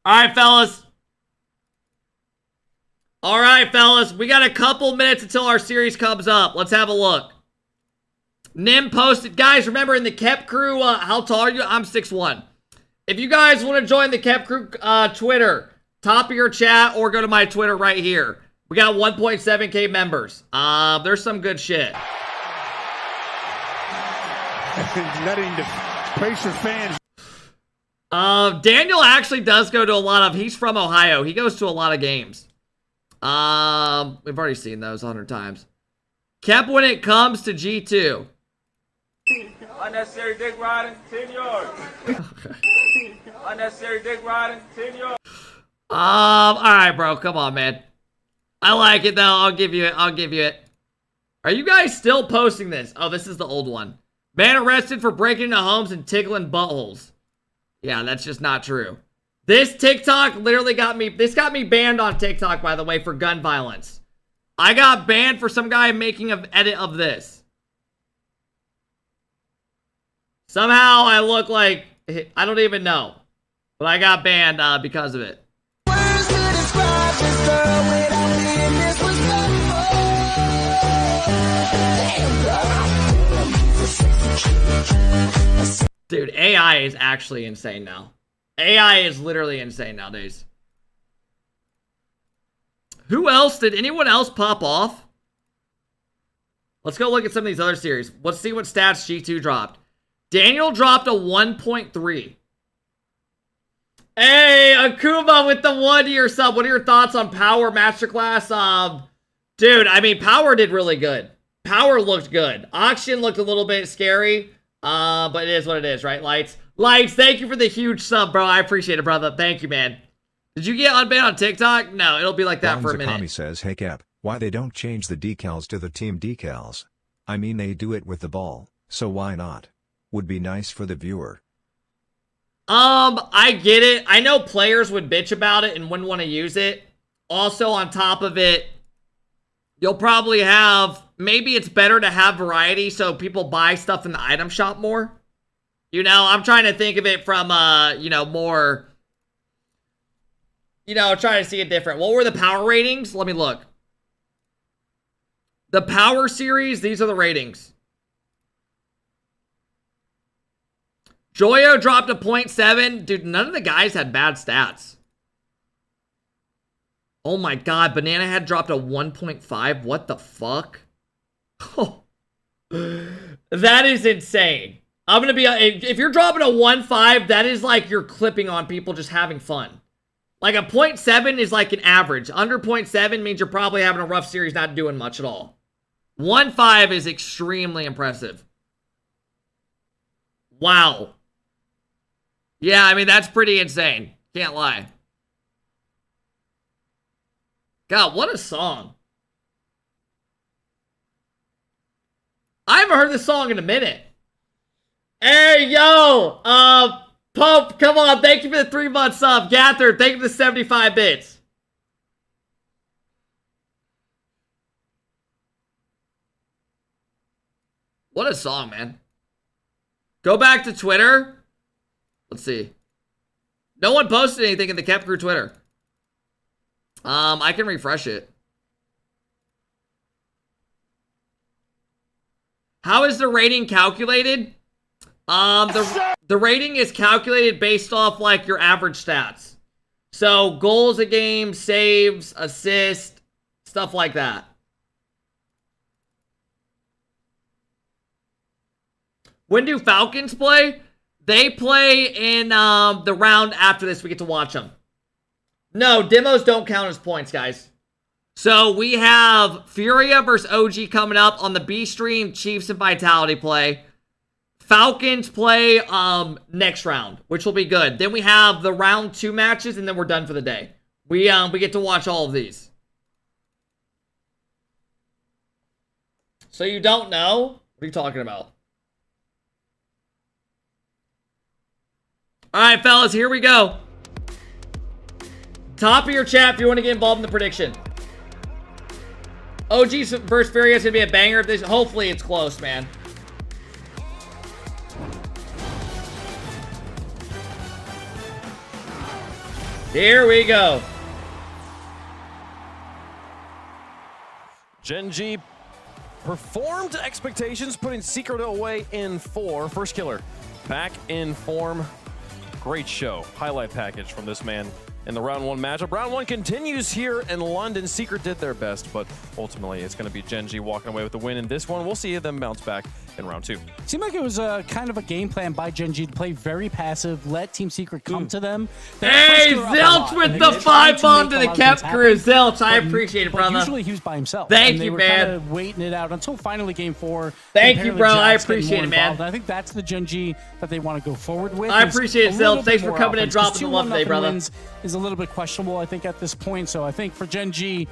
Alright, fellas. Alright, fellas. We got a couple minutes until our series comes up. Let's have a look. Nim posted. Guys, remember in the Kep crew, how tall are you? I'm 6'1". If you guys want to join the Kep crew Twitter, top of your chat or go to my Twitter right here. We got 1.7K members. There's some good shit. Letting the Pacer fans. Daniel actually does go to a lot of. He's from Ohio. He goes to a lot of games. We've already seen those 100 times. Kep when it comes to G2. Unnecessary dick riding, 10 yards. Unnecessary dick riding, 10 yards. All right, bro. Come on, man. I like it, though. I'll give you it. I'll give you it. Are you guys still posting this? Oh, this is the old one. Man arrested for breaking into homes and tickling buttholes. Yeah, that's just not true. This TikTok literally got me... This got me banned on TikTok, by the way, for gun violence. I got banned for some guy making an edit of this. Somehow I look like... I don't even know. But I got banned because of it. Dude, AI is actually insane now. AI is literally insane nowadays. Who else? Did anyone else pop off? Let's go look at some of these other series. Let's see what stats G2 dropped. Daniel dropped a 1.3. Hey, Akuma with the 1-year sub. What are your thoughts on Power Masterclass? Dude, I mean, Power did really good. Power looked good. Auction looked a little bit scary. But it is what it is, right? Lights. Lights, thank you for the huge sub, bro. I appreciate it, brother. Thank you, man. Did you get unbanned on TikTok? No, it'll be like that for a minute. Zakami says, hey Cap, why they don't change the decals to the team decals? I mean, they do it with the ball, so why not? Would be nice for the viewer. I get it. I know players would bitch about it and wouldn't want to use it. Also, on top of it, you'll probably have, maybe it's better to have variety so people buy stuff in the item shop more. You know, I'm trying to think of it from, you know, more, you know, trying to see it different. What were the power ratings? Let me look. The power series, these are the ratings. Joyo dropped a 0.7. Dude, none of the guys had bad stats. Oh my god, Banana had dropped a 1.5. What the fuck? Oh, that is insane. I'm gonna be, if you're dropping a 1.5, that is like you're clipping on people just having fun. Like a 0.7 is like an average. Under 0.7 means you're probably having a rough series, not doing much at all. 1.5 is extremely impressive. Wow. Yeah, I mean, that's pretty insane. Can't lie. God, what a song. I haven't heard this song in a minute. Hey, yo. Pope, come on. Thank you for the 3-month sub. Gather, thank you for the 75 bits. What a song, man. Go back to Twitter. Let's see. No one posted anything in the Cap Crew Twitter. I can refresh it. How is the rating calculated? The rating is calculated based off like your average stats. So goals a game, saves, assists, stuff like that. When do Falcons play? They play in the round after this. We get to watch them. No, demos don't count as points, guys. So we have Furia versus OG coming up on the B stream. Chiefs and Vitality play. Falcons play next round, which will be good. Then we have the round 2 matches, and then we're done for the day. We get to watch all of these. So you don't know? What are you talking about? All right, fellas, here we go. Top of your chat if you want to get involved in the prediction. OG versus Furia is going to be a banger. Hopefully it's close, man. Here we go. Gen G performed to expectations, putting Secret away in 4. First killer back in form. Great show. Highlight package from this man in the round 1 matchup. Round 1 continues here in London. Secret did their best, but ultimately it's going to be Gen G walking away with the win in this one. We'll see them bounce back in round 2. Seemed like it was kind of a game plan by Gen G to play very passive, let Team Secret come to them. Hey, Zilch with the 5 bomb to the Cap Crew. Zilch, I appreciate it, brother. Usually he was by himself. Thank you, man. Kind of waiting it out until finally game 4. Thank you, bro. I appreciate it, man. And I think that's the Gen G that they want to go forward with. I appreciate it, Zilch. Thanks for coming and dropping the love today, brother. Is a little bit questionable, I think, at this point. So I think for Gen G,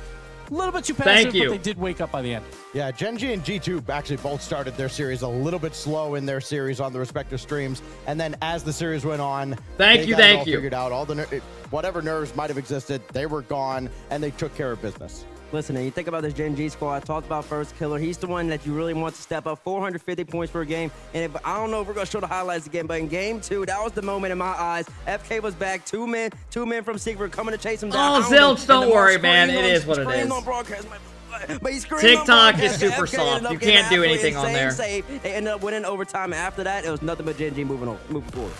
a little bit too passive, but they did wake up by the end. Yeah, Gen G and G2 actually both started their series a little bit slow in their series on the respective streams, and then as the series went on, thank you. Figured out all the whatever nerves might have existed, they were gone, and they took care of business. Listen, you think about this Gen G squad. I talked about first killer. He's the one that you really want to step up. 450 points per game. And I don't know if we're going to show the highlights again, but in game 2, that was the moment in my eyes. FK was back. Two men from Secret coming to chase him down. Oh, Zilch, don't worry, man. It is what it is. But he's screaming TikTok on is super FK ended soft. up You getting can't do absolutely anything on insane there. Save. They ended up winning overtime. After that, it was nothing but Gen G moving forward.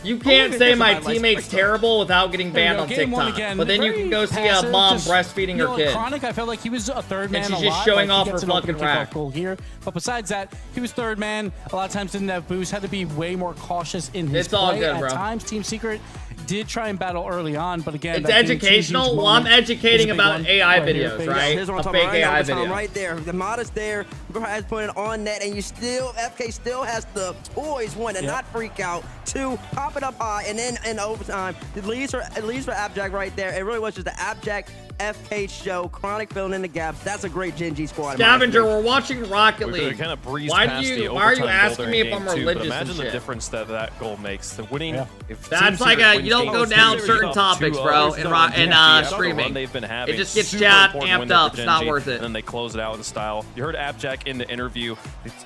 You can't say my teammate's terrible without getting banned on TikTok. But then you can go see a mom breastfeeding her kid. Chronic, I felt like he was a third man. And she's just showing off her fucking rack. Goal here. But besides that, he was third man. A lot of times didn't have boost. Had to be way more cautious in his play. It's all good, bro. At times, Team Secret did try and battle early on, but again, it's educational. Well, I'm educating about AI videos, right? Here's what I'm A fake talking about AI video. right there. The mod is there. Has put it on net, and you still FK still has the poise, one, to not freak out, two, pop it up high, and then in overtime, it leads for Abjack right there. It really was just the Abjack FK show. Chronic filling in the gaps. That's a great Gen G squad. Scavenger, we're watching Rocket We League. kind of breezed Why past the are you overtime asking goal me if during I'm game two, religious but imagine and the shit? difference that goal makes. The winning. That's like you don't go down certain topics, bro, in streaming. They've been It having just gets super chat important win amped there up. for It's not Gen G, worth it. And then they close it out in style. You heard Abjack in the interview.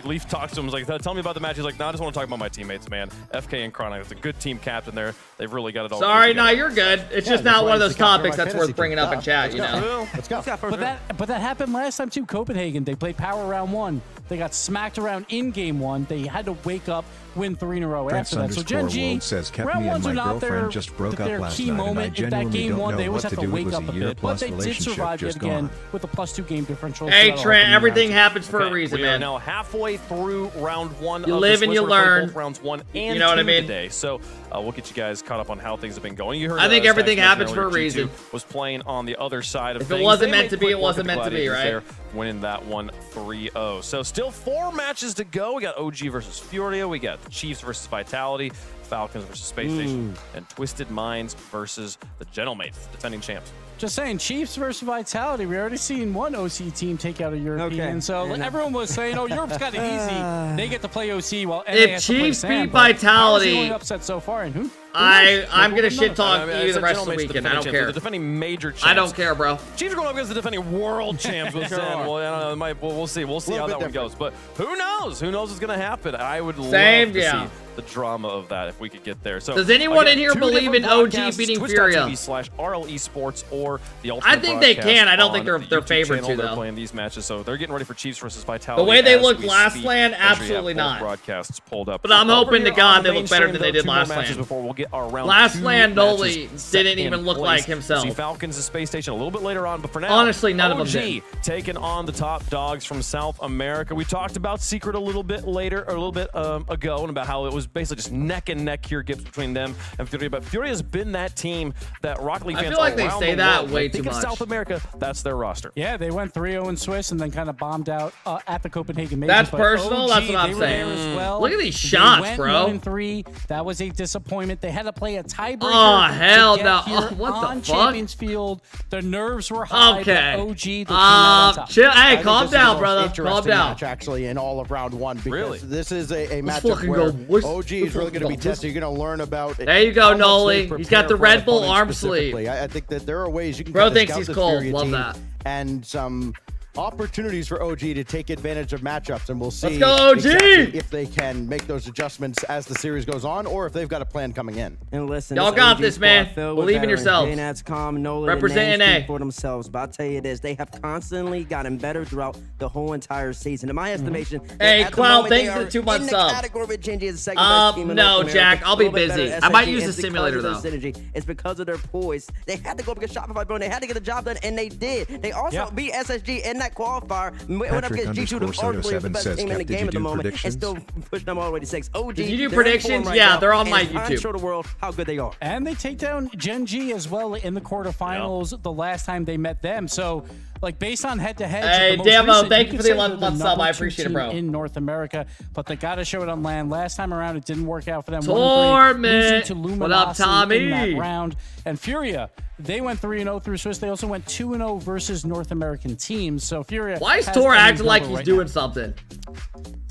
Leaf talks to him. He's like, "Tell me about the match." He's like, "No, I just want to talk about my teammates, man. FK and Chronic. It's a good team captain there. They've really got it all." Sorry, no, you're good. It's just not one of those topics that's worth bringing up in chat, you know. Let's go. But that happened last time too. Copenhagen, they played power round 1. They got smacked around in game 1. They had to wake up, win 3 in a row after that. So Gen G, says, kept round me and 1s my are not girlfriend just broke up their last key night, and I moment. If that genuinely game don't 1, they know always what have to to do. It wake was up a a year bit. But plus they did relationship survive yet just again gone. with a +2 game differential. Hey, So that'll Trent, help them everything out. happens for a reason, we are man. now halfway through round 1. You of live the and you Swiss. We're gonna play learn. both rounds 1 and You know what I 2 mean? today. So we'll get you guys caught up on how things have been going. You heard. I think everything Stacks happens mention for a earlier, G2 reason. Was playing on the other side of If things. it wasn't They meant made to be, quick it work wasn't of the meant to be, Gladiators right? there, winning that one 3-0. So still 4 matches to go. We got OG versus Furia. We got the Chiefs versus Vitality, Falcons versus Space Station, and Twisted Minds versus the Gentlemates, defending champs. Just saying, Chiefs versus Vitality. We already seen one OC team take out a European. So everyone was saying, "Oh, Europe's kind of easy. They get to play OC while NA If has to play Chiefs Sam." beat But Vitality- that was the only upset so far. And who I'm gonna knows? shit talk I mean, you it's the rest of the Gentlemates, weekend. I don't defending champs. care. They're the defending major champs. I don't care, bro. Chiefs are going up against the defending world champs with Sam. Well, I don't know, we'll see. We'll see how that one goes. But who knows? Who knows what's going to happen? I would love to see the drama of that if we could get there. So does anyone again, in here 2 believe in different OG broadcasts, beating Furia? Twitch.tv/RLE Sports or the Ultimate I think they Broadcast can. I don't think on they're the YouTube favored channel. to, They're though. playing these matches, so they're getting ready for Chiefs versus Vitality. The way they as looked we last speak. LAN, Make sure you have absolutely both not. Broadcasts pulled up. But I'm Over hoping to here God on they the look better main than stream, they did though, 2 more last matches LAN. before we'll get our round Last 2 LAN, matches Noli set didn't even in look place. like himself. We'll see Falcons and Space Station a little bit later on, but for now, Honestly, none of them OG did. taking on the top dogs from South America. We talked about Secret a little bit later, or a little bit ago, and about how it was basically just neck and neck here gives between them and Furia. But Furia has been that team that Rocket League I fans feel like they around say the that world, way when they too think of much. South America, that's their roster. Yeah, they went 3-0 in Swiss and then kind of bombed out at the Copenhagen Majors. That's But personal? OG, That's what I'm they were saying. there as well. Look at these They shots, went bro. 1-3. That was a disappointment. They had to play a tiebreaker. Oh, hell to get no. here Oh, what the on fuck? Champions Field. The nerves were high. Okay. But OG, they came out on top. Chill. I Hey, think calm this is the down, most brother. Calm interesting down. match, actually, in all of round 1. Because Really? this is a Let's matchup fucking where go, boys. OG is really going to be tested. You're going to learn about There you go, how much they Noli. He's got the prepare Red for Bull an arm opponent sleeve. specifically. I think that there are ways you can Bro kinda thinks scout he's this cold. Furia Love team that. and some opportunities for OG to take advantage of matchups, and we'll see Let's go, OG! exactly if they can make those adjustments as the series goes on, or if they've got a plan coming in. And listen, Y'all this got OG this, squad man. filled with Believe in veterans. yourselves. JNatsCom, Nolan, Represent and names NA. speak for themselves. But I'll tell you this, they have constantly gotten better throughout the whole entire season. In my estimation, Hey, at the Cloud, moment, thank they you for the are 2 month in the sub. category with Gen G as the second best team in No, North America. Jack, I'll be A little bit better busy. than I might SSG. use the It's because simulator, of their though. synergy. It's because of their poise. They had to go against Shopify, bro, and they had to get the job done, and they did. They also beat SSG in that qualifier. Went up against G2, the arguably the best team in the game at the moment, and still pushed them all the way to 6. OG, Did you do they're in predictions? form right Yeah, now, they're on my and trying to YouTube. show the world how good they are. And they take down Gen G as well in the quarterfinals the last time they met them. So, like, based on head-to-head, Hey, Damo, thank you for the 11-month sub. I appreciate it, bro. In North America, but they got to show it on land. Last time around, it didn't work out for them. Torment. To What up, Tommy? In that round. And Furia, they went 3-0 through Swiss. They also went 2-0 versus North American teams. So Furia. Why is has Tor the acting like number he's right doing now. something?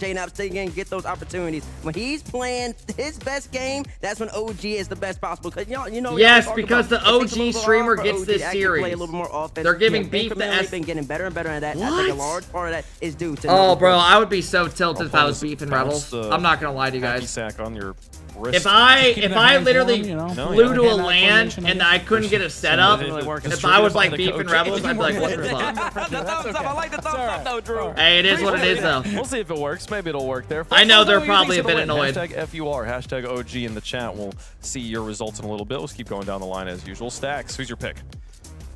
J-Naps again get those opportunities. When he's playing his best game, that's when OG is the best possible. Because you know. Yes, because the OG streamer gets this series. Play a little more offense. They're giving Beef the S. Been getting better and better at that. What? I think a large part of that is due to. Oh, bro, I would be so tilted if I was Beef and Rebels. I'm not gonna lie to you guys. Sack on your wrist. If I literally flew to a land and I couldn't get a setup, if I was like Beef and Rebels, I'd be like, what the fuck? The thumbs up. I like the thumbs up though, Drew. Hey, it is what it is though. We'll see if it works. Maybe it'll work there. I know they're probably a bit annoyed. Hashtag FUR, hashtag OG in the chat. We'll see your results in a little bit. Let's keep going down the line as usual. Stacks, who's your pick?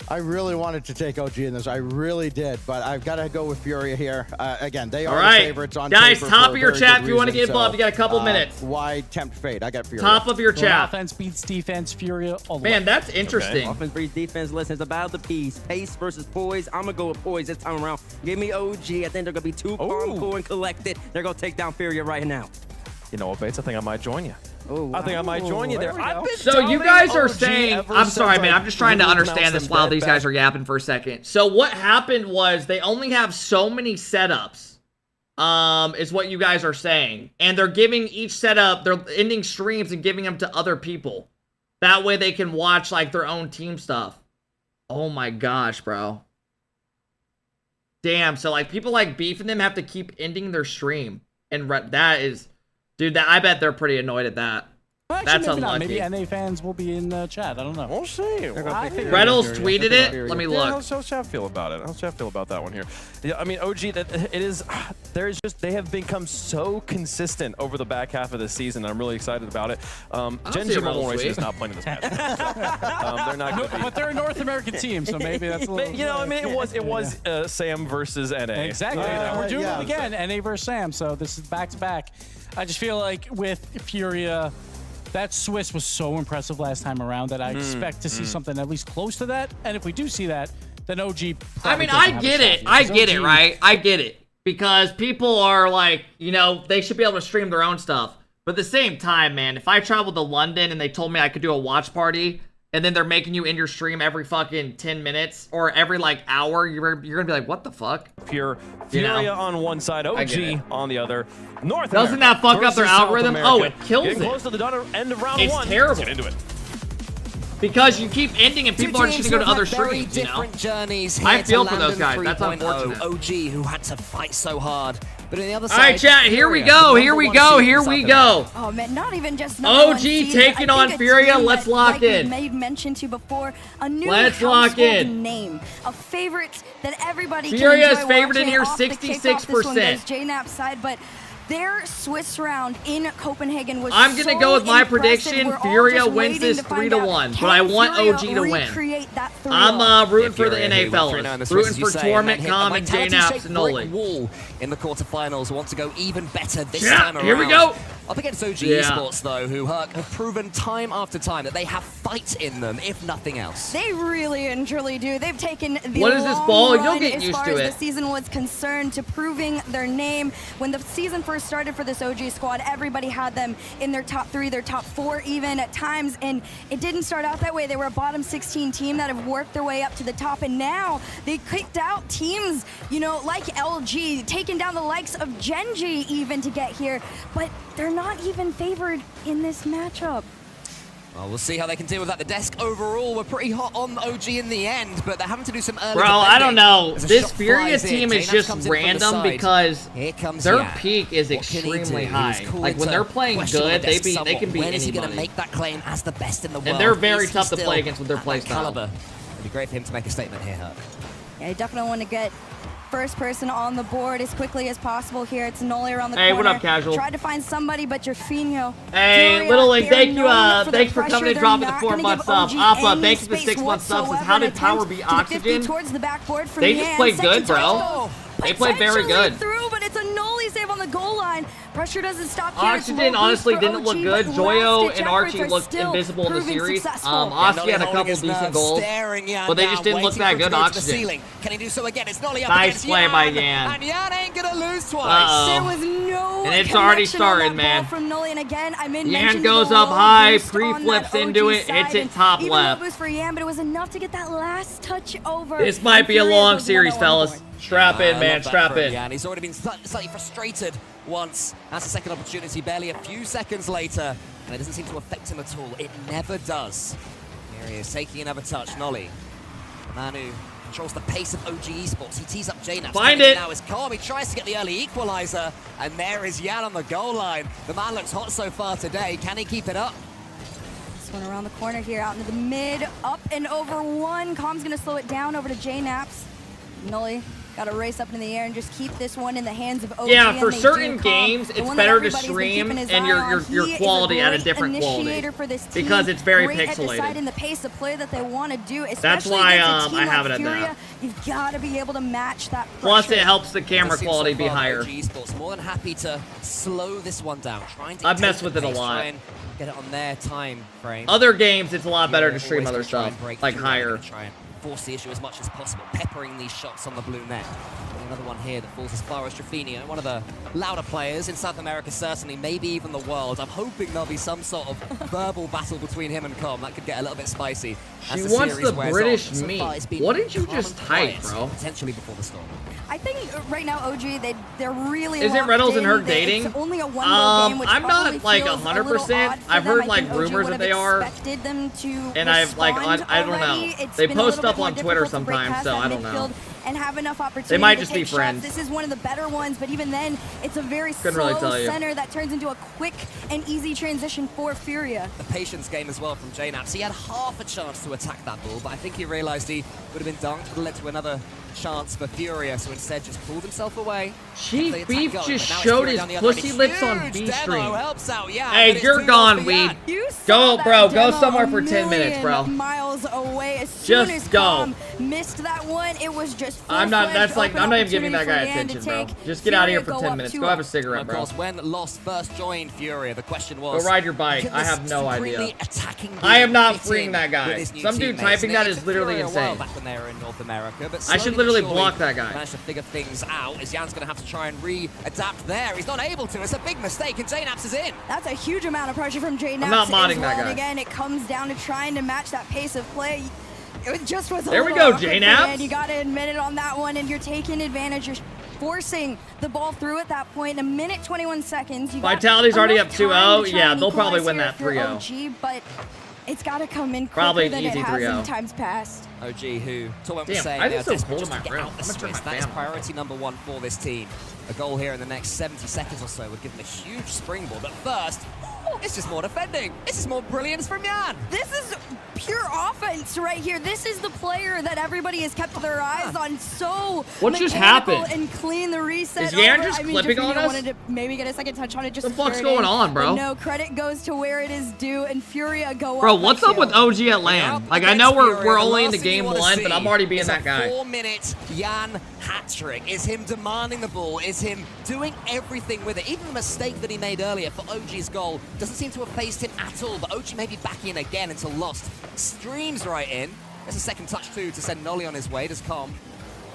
I really wanted to take OG in this. I really did, but I've got to go with Furia here. Again, they are the favorites on guys, paper top for of your very chat good if you want to reason, get involved. You got a couple minutes. Why tempt fate? I got Furia. Top of your chat. Offense beats defense, Furia. Man, that's interesting. Offense beats defense. Listen, it's about the piece. Pace versus poise. I'm going to go with poise this time around. Give me OG. I think they're going to be too calm, cool, and collected. They're going to take down Furia right now. You know what, Bates? I think I might join you. Oh, wow. I think I might join you there. So you guys are saying, I'm sorry, man. I'm just trying to understand this while these guys are yapping for a second. So what happened was they only have so many setups, is what you guys are saying. And they're giving each setup, they're ending streams and giving them to other people. That way they can watch like their own team stuff. Oh my gosh, bro. Damn, so like people like beefing them have to keep ending their stream. And that is... Dude, I bet they're pretty annoyed at that. Well, actually, that's maybe unlucky. not. Maybe NA fans will be in chat. I don't know. We'll see. Reynolds tweeted it. Let me look. How's Chad feel about it? How's Chad feel about that one here? Yeah, I mean, OG, they have become so consistent over the back half of the season. I'm really excited about it. Genji Mobile Racing is not playing in this match. They're not going to be. But they're a North American team, so maybe that's a little. You know, I mean, it was Sam versus NA. Exactly. We're doing it again. NA versus Sam. So this is back to back. I just feel like with Furia, that Swiss was so impressive last time around that I expect to see something at least close to that. And if we do see that, then OG. I mean, I get it. I get it, right? I get it. Because people are like, you know, they should be able to stream their own stuff. But at the same time, man, if I traveled to London and they told me I could do a watch party, and then they're making you end your stream every fucking 10 minutes or every like hour, you're gonna be like, what the fuck? Pure Furia on one side, OG on the other. North Doesn't that fuck up their algorithm? Oh, it kills it. Getting close to the end of round one. It's terrible. Let's get into it. Because you keep ending and people are just gonna go to other streams, you know? Journeys I feel for those guys. That's unfortunate. OG, who had to fight so hard. But on the other side, all right, chat, here we go. Here we go. Here we go. Oh, man, not even just OG taking on Furia. Let's lock in. Made mention to before, a new name, a favorite that everybody Furia is can favored in here, 66%. JNAP's side, but their Swiss round in Copenhagen was I'm going to go with my prediction. Furia wins this 3-1, but I want OG to win. I'm rooting for the NA fellas. Rooting for Torment, Com, and JNAPs and Noli. Wall in the quarterfinals want to go even better this time around. Here we go. Up against OG Esports, though, who have proven time after time that they have fight in them, if nothing else. They really and truly do. They've taken the what is this ball? You'll get as used far to as it. the season was concerned to proving their name. When the season first started for this OG squad, everybody had them in their top 3, their top 4 even at times, and it didn't start out that way. They were a bottom 16 team that have worked their way up to the top, and now they kicked out teams, you know, like LG, taking down the likes of Genji even to get here, but they're not even favored in this matchup. Well, we'll see how they can deal with that. The desk overall were pretty hot on OG in the end, but they're having to do some early Bro, I don't know. This Furia team is just random because their peak is extremely high. Like when they're playing good, they can beat When is he going to anybody. make that claim as the best in the world? And they're very tough to play against with their play style. It'd be great for him to make a statement here, Herc. Yeah, I definitely want to get first person on the board as quickly as possible here. It's Noli around the corner. corner. Hey, what up, Casual? Tried to find somebody, but Jorfinho. Hey, Little Link, thank you. Thanks for coming and dropping the 4-month sub. Appa, thank you for 6-month subs. How did Power beat Oxygen? They just played good, bro. They played very good. Through, but it's a Noli save on the goal line. Pressure doesn't stop here. Oxygen honestly didn't look good. Joyo and Archie looked invisible in the series. Oski had a couple decent goals, but they just didn't look that good. Oxygen. Can he do so again? It's Noli up nice play by Yan. And Yan ain't gonna lose twice. There was no and it's already started, man. From Noli, and again, Yan goes up high, pre-flips into it, hits it top left. Boost for Yan, but it was enough to get that last touch over. This might be a long series, fellas. Strap in, man. Strap in. Yan. He's already been slightly frustrated once. That's a second opportunity, barely a few seconds later, and it doesn't seem to affect him at all. It never does. Here he is, taking another touch. Noli, the man who controls the pace of OG Esports. He tees up Jaynap. Find it. Now is Calm. He tries to get the early equalizer, and there is Yan on the goal line. The man looks hot so far today. Can he keep it up? This one around the corner here, out into the mid, up and over one. Calm's gonna slow it down over to Jnaps. Noli Got to race up in the air and just keep this one in the hands of OG. Yeah, for certain games, it's better to stream and your quality at a different quality because it's very pixelated. Deciding the pace of play that they want to do. That's why I have it at that. You've got to be able to match that pressure. Plus, it helps the camera quality be higher. OG Esports more than happy to slow this one down. I've messed with it a lot. Get it on their time frame. Other games, it's a lot better to stream other stuff, like higher. Try and force the issue as much as possible, peppering these shots on the blue net. Another one here that falls as far as Trafino, one of the louder players in South America, certainly, maybe even the world. I'm hoping there'll be some sort of verbal battle between him and Com. That could get a little bit spicy. She wants the British meat. What did you just type, bro? Potentially before the storm. I think right now, OG, they're really Isn't Reynolds and her dating? It's only a one-goal game, which I'm not like 100%. I've heard like rumors that they are, and I've like I don't know. They post up on Twitter sometimes, so I don't know. And have enough opportunity. They might to just take be friends. Shots. This is one of the better ones, but even then, it's a very slow center that turns into a quick and easy transition for Furia. The patience game as well from JNaps. He had half a chance to attack that ball, but I think he realized he would have been dunked, would have led to another chance for Furia, so instead just pulled himself away. Chief Beef just showed his pussy lips on B stream. Helps out, yeah, hey, you're gone, weed. Go, bro. Go somewhere for 10 minutes, bro. Miles away. As soon as Com missed that one, it was just. I'm not. That's like. I'm not even giving that guy attention, bro. Just get out of here for 10 minutes. Go have a cigarette, bro. Of course, when Lost first joined Furia, the question was, go ride your bike. I have no idea. I am not freeing that guy. Some dude typing that is literally insane. Back when they were in North America, but I should literally block that guy. Managed to figure things out. As Jan's going to have to try and re-adapt there. He's not able to. It's a big mistake, and JNaps is in. That's a huge amount of pressure from JNaps. I'm not modding that guy. And again, it comes down to trying to match that pace of play. It just was. There we go, JNaps. You got to admit it on that one, and you're taking advantage. You're forcing the ball through at that point. 1:21 seconds. Vitality's already up 2-0. Yeah, they'll probably win that 3-0. But it's got to come in quicker probably than easy it has 3-0. in times past. OG, who Torwent was Damn, saying I they are think so desperate cold just in to my get room. out the I'm gonna turn Swiss. my That is fan on. priority number one for this team. A goal here in the next 70 seconds or so would give them a huge springboard. But first, it's just more defending. This is more brilliance from Jan. This is pure offense right here. This is the player that everybody has kept their eyes on. So what just happened? And clean the reset. Is Jan just clipping on us? Wanted to maybe get a second touch on it. Just what the fuck's going on, bro? No, credit goes to where it is due, and Furia go bro, up. What's up with OG at LAN? Like, I know we're only into game one, but I'm already being that guy. 4-minute Jan hat-trick. Is him demanding the ball, is him doing everything with it. Even the mistake that he made earlier for OG's goal doesn't seem to have faced him at all, but OG may be back in again until Lost streams right in. There's a second touch too to send Nolly on his way. Does Com?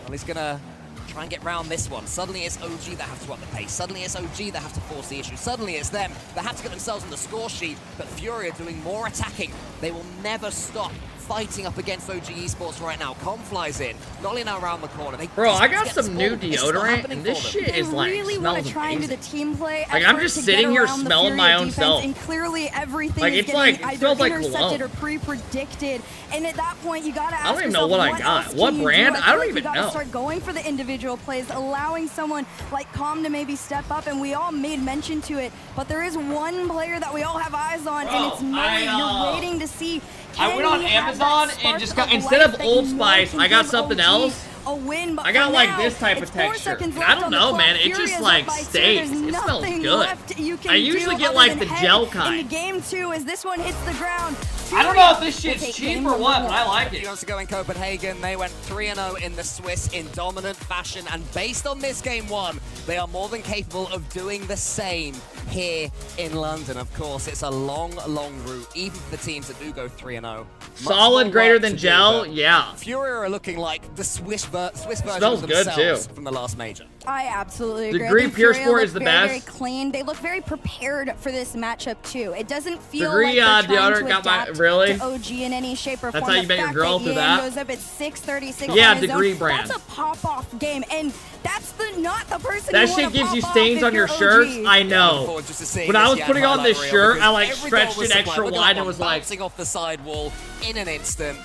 Well, he's gonna try and get round this one. Suddenly it's OG that have to up the pace. Suddenly it's OG that have to force the issue. Suddenly it's them that have to get themselves on the score sheet, but Furia doing more attacking. They will never stop fighting up against OG Esports right now. Com flies in. Nolly now around the corner. Bro, I got some new deodorant, and this shit is like, really want to try and do the team play. Like, I'm just sitting here smelling my own self. And clearly everything like, is it's like, getting it smells either like intercepted cologne. or pre-predicted. And at that point, you got to ask I don't even know yourself, what I got. else What can you brand? do? I don't feel like even you got know. to start going for the individual plays, allowing someone like Com to maybe step up. And we all made mention to it. But there is one player that we all have eyes on, and it's Nolly. You're waiting to see. I went on Amazon and just got, instead of Old Spice, I got something else. A win, but I got like now, this type of texture. I don't know, man. It just like stays. It smells good. I usually get like the gel kind. In game 2, as this one hits the ground. I don't know if this shit's cheap or what, but I like it. He wants to go in Copenhagen. They went 3-0 in the Swiss in dominant fashion, and based on this game 1, they are more than capable of doing the same here in London. Of course, it's a long, long route, even for the teams that do go 3-0. Solid, greater than gel, yeah. Furia are looking like the Swiss version Smells of good themselves too. from the last major. I absolutely agree. Degree Pure Sport is the best. Very clean. They look very prepared for this matchup too. It doesn't feel Degree, like they're trying to got my adapt really to OG in any shape or That's form. how you met your girl through that. Goes up at 6:36. Yeah, Degree brand. That's a pop-off game, and that's not the person. That shit gives you stains on your shirts. I know. When I was putting on this shirt, I like stretched it extra wide and was like bouncing off the sidewall in an instant.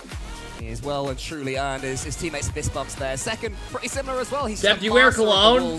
He is well and truly earned his teammates' fist bumps there. Second, pretty similar as well. He's Steph, do you wear cologne?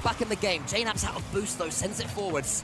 back in the game. JNap's out of boost, though, sends it forwards.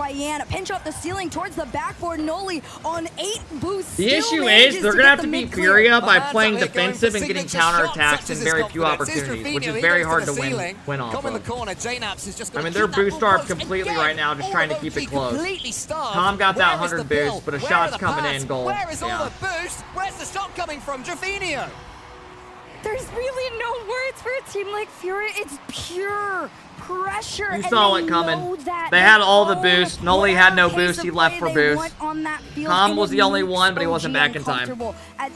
by Yan. Pinch off the ceiling towards the backboard. Noli on 8 boosts. The issue is they're going to have to beat Furia by playing defensive and getting counterattacks and very few opportunities, which is very hard to win off of. I mean, they're boost starved completely right now, just trying to keep it close. Tom got that 100 boost, but a shot's coming in, goal. Where is all the boost? Where's the shot coming from? Dravinio. There's really no words for a team like Fury. It's pure pressure. You saw it coming. They had all the boost. Noli had no boost. He left for boost. Calm was the only one, but he wasn't back in time.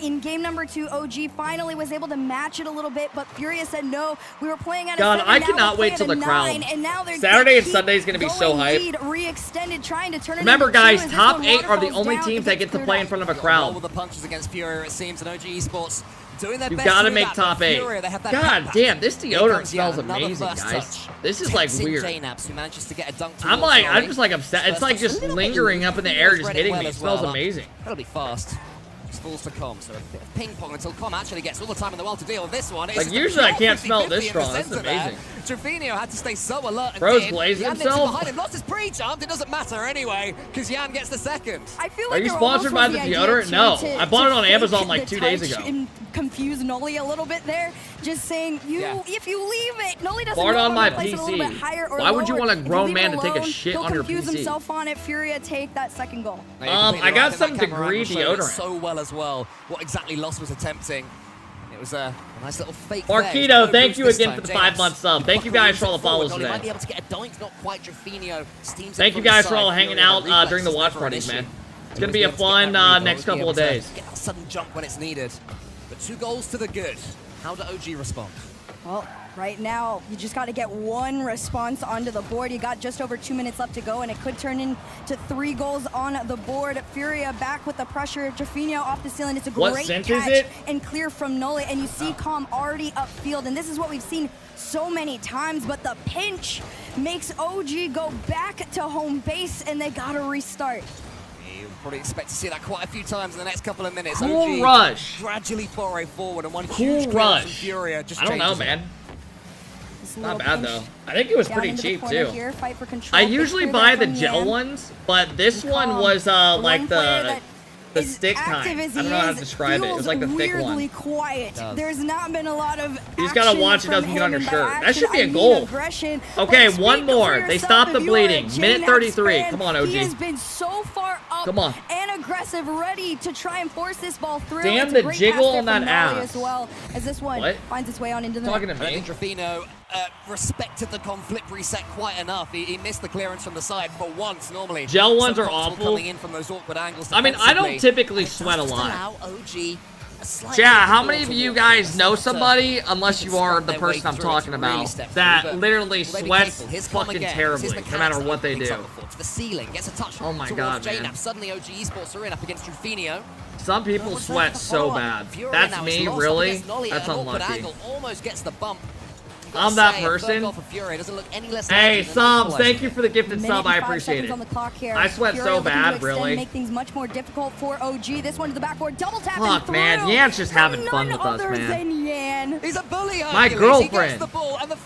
In game number 2, OG finally was able to match it a little bit, but Furious said no. We were playing at a God, 7, I cannot wait till the crown. Saturday and Sunday is going to be so hyped. Remember, guys, top 8 are the only teams that get to play in front of a crowd. The punches against Fury, it seems, and OG Esports doing their You've best got to do make that, top 8. God damn, this deodorant smells amazing, guys. This is like weird. I'm just like upset. It's like just lingering up in the air, just hitting me. It smells amazing. That'll be fast. Just falls to Com, so a bit of ping pong until Com actually gets all the time in the world to deal with this one. Like usually I can't smell it this strong. This is amazing. Trevino had to stay so alert and Bro's blazing himself. Behind him, lost his pre-jump. It doesn't matter anyway, because Yan gets the second. I feel like Are you sponsored by the deodorant? No. I bought it on Amazon like 2 days ago. And confuse Noli a little bit there. Just saying, if you leave it, Noli doesn't Bart know on my place it a little bit higher or PC. Why would you lower. want a grown man to If you take leave a it shit alone, on your he'll confuse PC? himself on it. Furia take that second goal. I got some degree deodorant. So well as well. What exactly Lost was attempting. It was a nice little fake. Marquito, thank you again for the 5-month sub. Thank you guys for all the follows today. Might be able to get a dunk, not quite Trevino. Thank you guys for all hanging out during the watch parties, man. It's gonna be a fun next couple of days. Get that sudden jump when it's needed. But 2 goals to the good. How do OG respond? Well, right now, you just got to get 1 response onto the board. You got just over 2 minutes left to go, and it could turn into 3 goals on the board. Furia back with the pressure. Trevino off the ceiling. It's a great catch and clear from Noli, and you see Calm already upfield, and this is what we've seen so many times, but the pinch makes OG go back to home base, and they got to restart. You probably expect to see that quite a few times in the next couple of minutes. Cool OG rush. Gradually foray forward, and one Cool huge rush. from Furia just I don't know, man. Not bad though. I think it was pretty cheap too. Here, fight for control. I usually buy the gel ones, but this one was like the stick kind. I don't know how to describe it. It was like the thick one. Weirdly quiet. There's not been a lot of. You just gotta watch it doesn't get on your shirt. That should be a goal. Okay, one more. They stopped the bleeding. Minute 33. Come on, OG. He has been so far up Come on. and aggressive, ready to try and force this ball through. Damn the jiggle on that ass. As well as this one finds its way on into the Talking to net. me. I think Trevino respected the conflict reset quite enough. He missed the clearance from the side for once. Normally, gel ones are awful. Coming in from those awkward angles. I mean, I don't typically sweat a lot. OG Yeah, how many of you guys know somebody, unless you are the person I'm talking about, that literally sweats fucking terribly, no matter what they do? The ceiling gets a touch. Oh my god, man. Suddenly, OG Esports are in up against Trevino. Some people sweat so bad. That's me, really? That's unlucky. Almost gets the bump. I'm that person. Hey, Psalms, thank you for the gifted sub. I appreciate it. I sweat so bad, really. Make things much more difficult for OG. This one to the backboard, double tap. Fuck, man. Yan's just having fun with us, man. Yan. He's a bully. My girlfriend.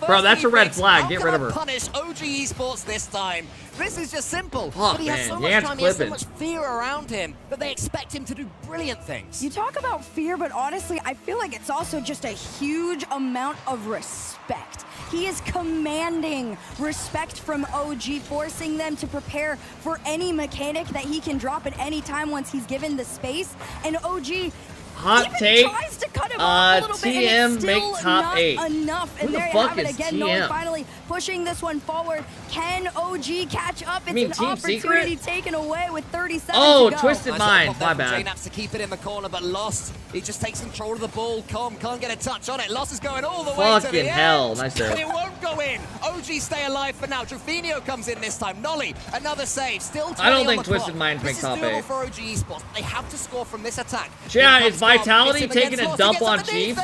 Bro, that's a red flag. Get rid of her. Punish OG Esports this time. This is just simple. Fuck, but he has so man. much time, he has so much fear around him that they expect him to do brilliant things. You talk about fear, but honestly, I feel like it's also just a huge amount of respect. He is commanding respect from OG, forcing them to prepare for any mechanic that he can drop at any time once he's given the space. And OG hot take. Tries to cut him off a little bit, and it's make still top not 8. Enough. And Who the there you fuck have it is again. TM? Nolan finally pushing this one forward. Can OG catch up? It's an Team opportunity Secret? taken away with 30 seconds Oh, to go. Twisted Minds. My bad. J-Naps to keep it in the corner, but Lost. He just takes control of the ball. Com can't get a touch on it. Lost is going all the way to the Fucking end. hell. Nice there. But it won't go in. OG stay alive for now. Trevino comes in this time. Nolly, another save. Still 20 I don't on think the Twisted clock. Minds make top 8. For OG Esports. They have to score from this attack. Yeah, is Vitality taking a dump on Chief?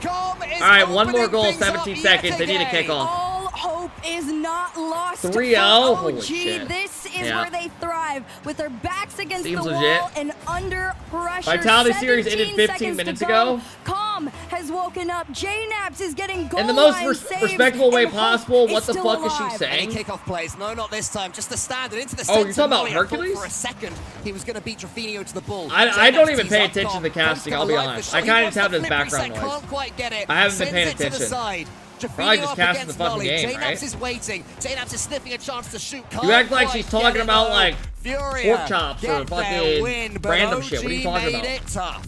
Alright, one more goal, 17 seconds. They need a kickoff. All hope is not lost. 3-0? For Holy OG. shit. This is Yeah. where they thrive, with their backs against Seems the legit. wall and under pressure. Vitality series ended 15 seconds minutes to go. ago. Calm has woken up. J-Naps is getting goal In the most line saves, respectable way and hope possible. is What the still fuck is alive. she saying? Any kickoff plays? No, not this time. Just the standard into the Oh, you're center. talking about Nolly, I thought Hercules? For a second, he was going to beat Trevino to the ball. I don't even J-Naps pay tees up attention to the Com. casting, Com's I'll be gonna like honest. the I shot. kinda He just have wants this the flip background reset, noise. Can't quite get it. I haven't been Sends paying it to the attention. side. Probably Trevino just up casting against the fucking Nolly. game, J-Naps right? is waiting. J-Naps is sniffing a chance to shoot. You act like Can't she's quite talking get it, about though. like Furia pork chops or get their fucking win, but random OG shit. What are you talking made about? it tough.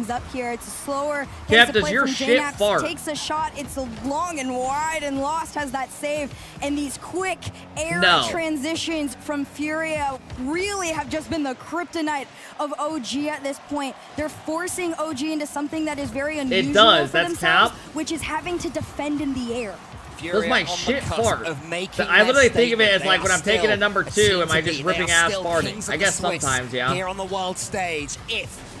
things up here. It's a slower Cap, pace of does play your from shit JMax. fart? Takes a shot. It's long and wide, and Lost has that save. And these quick air transitions from Furia really have just been the kryptonite of OG at this point. They're forcing OG into something that is very unusual for themselves, which is having to defend in the air. Does my shit fart? I literally think of it as like when I'm taking a number 2, am I just ripping ass farting? I guess sometimes, yeah. Here on the world stage, if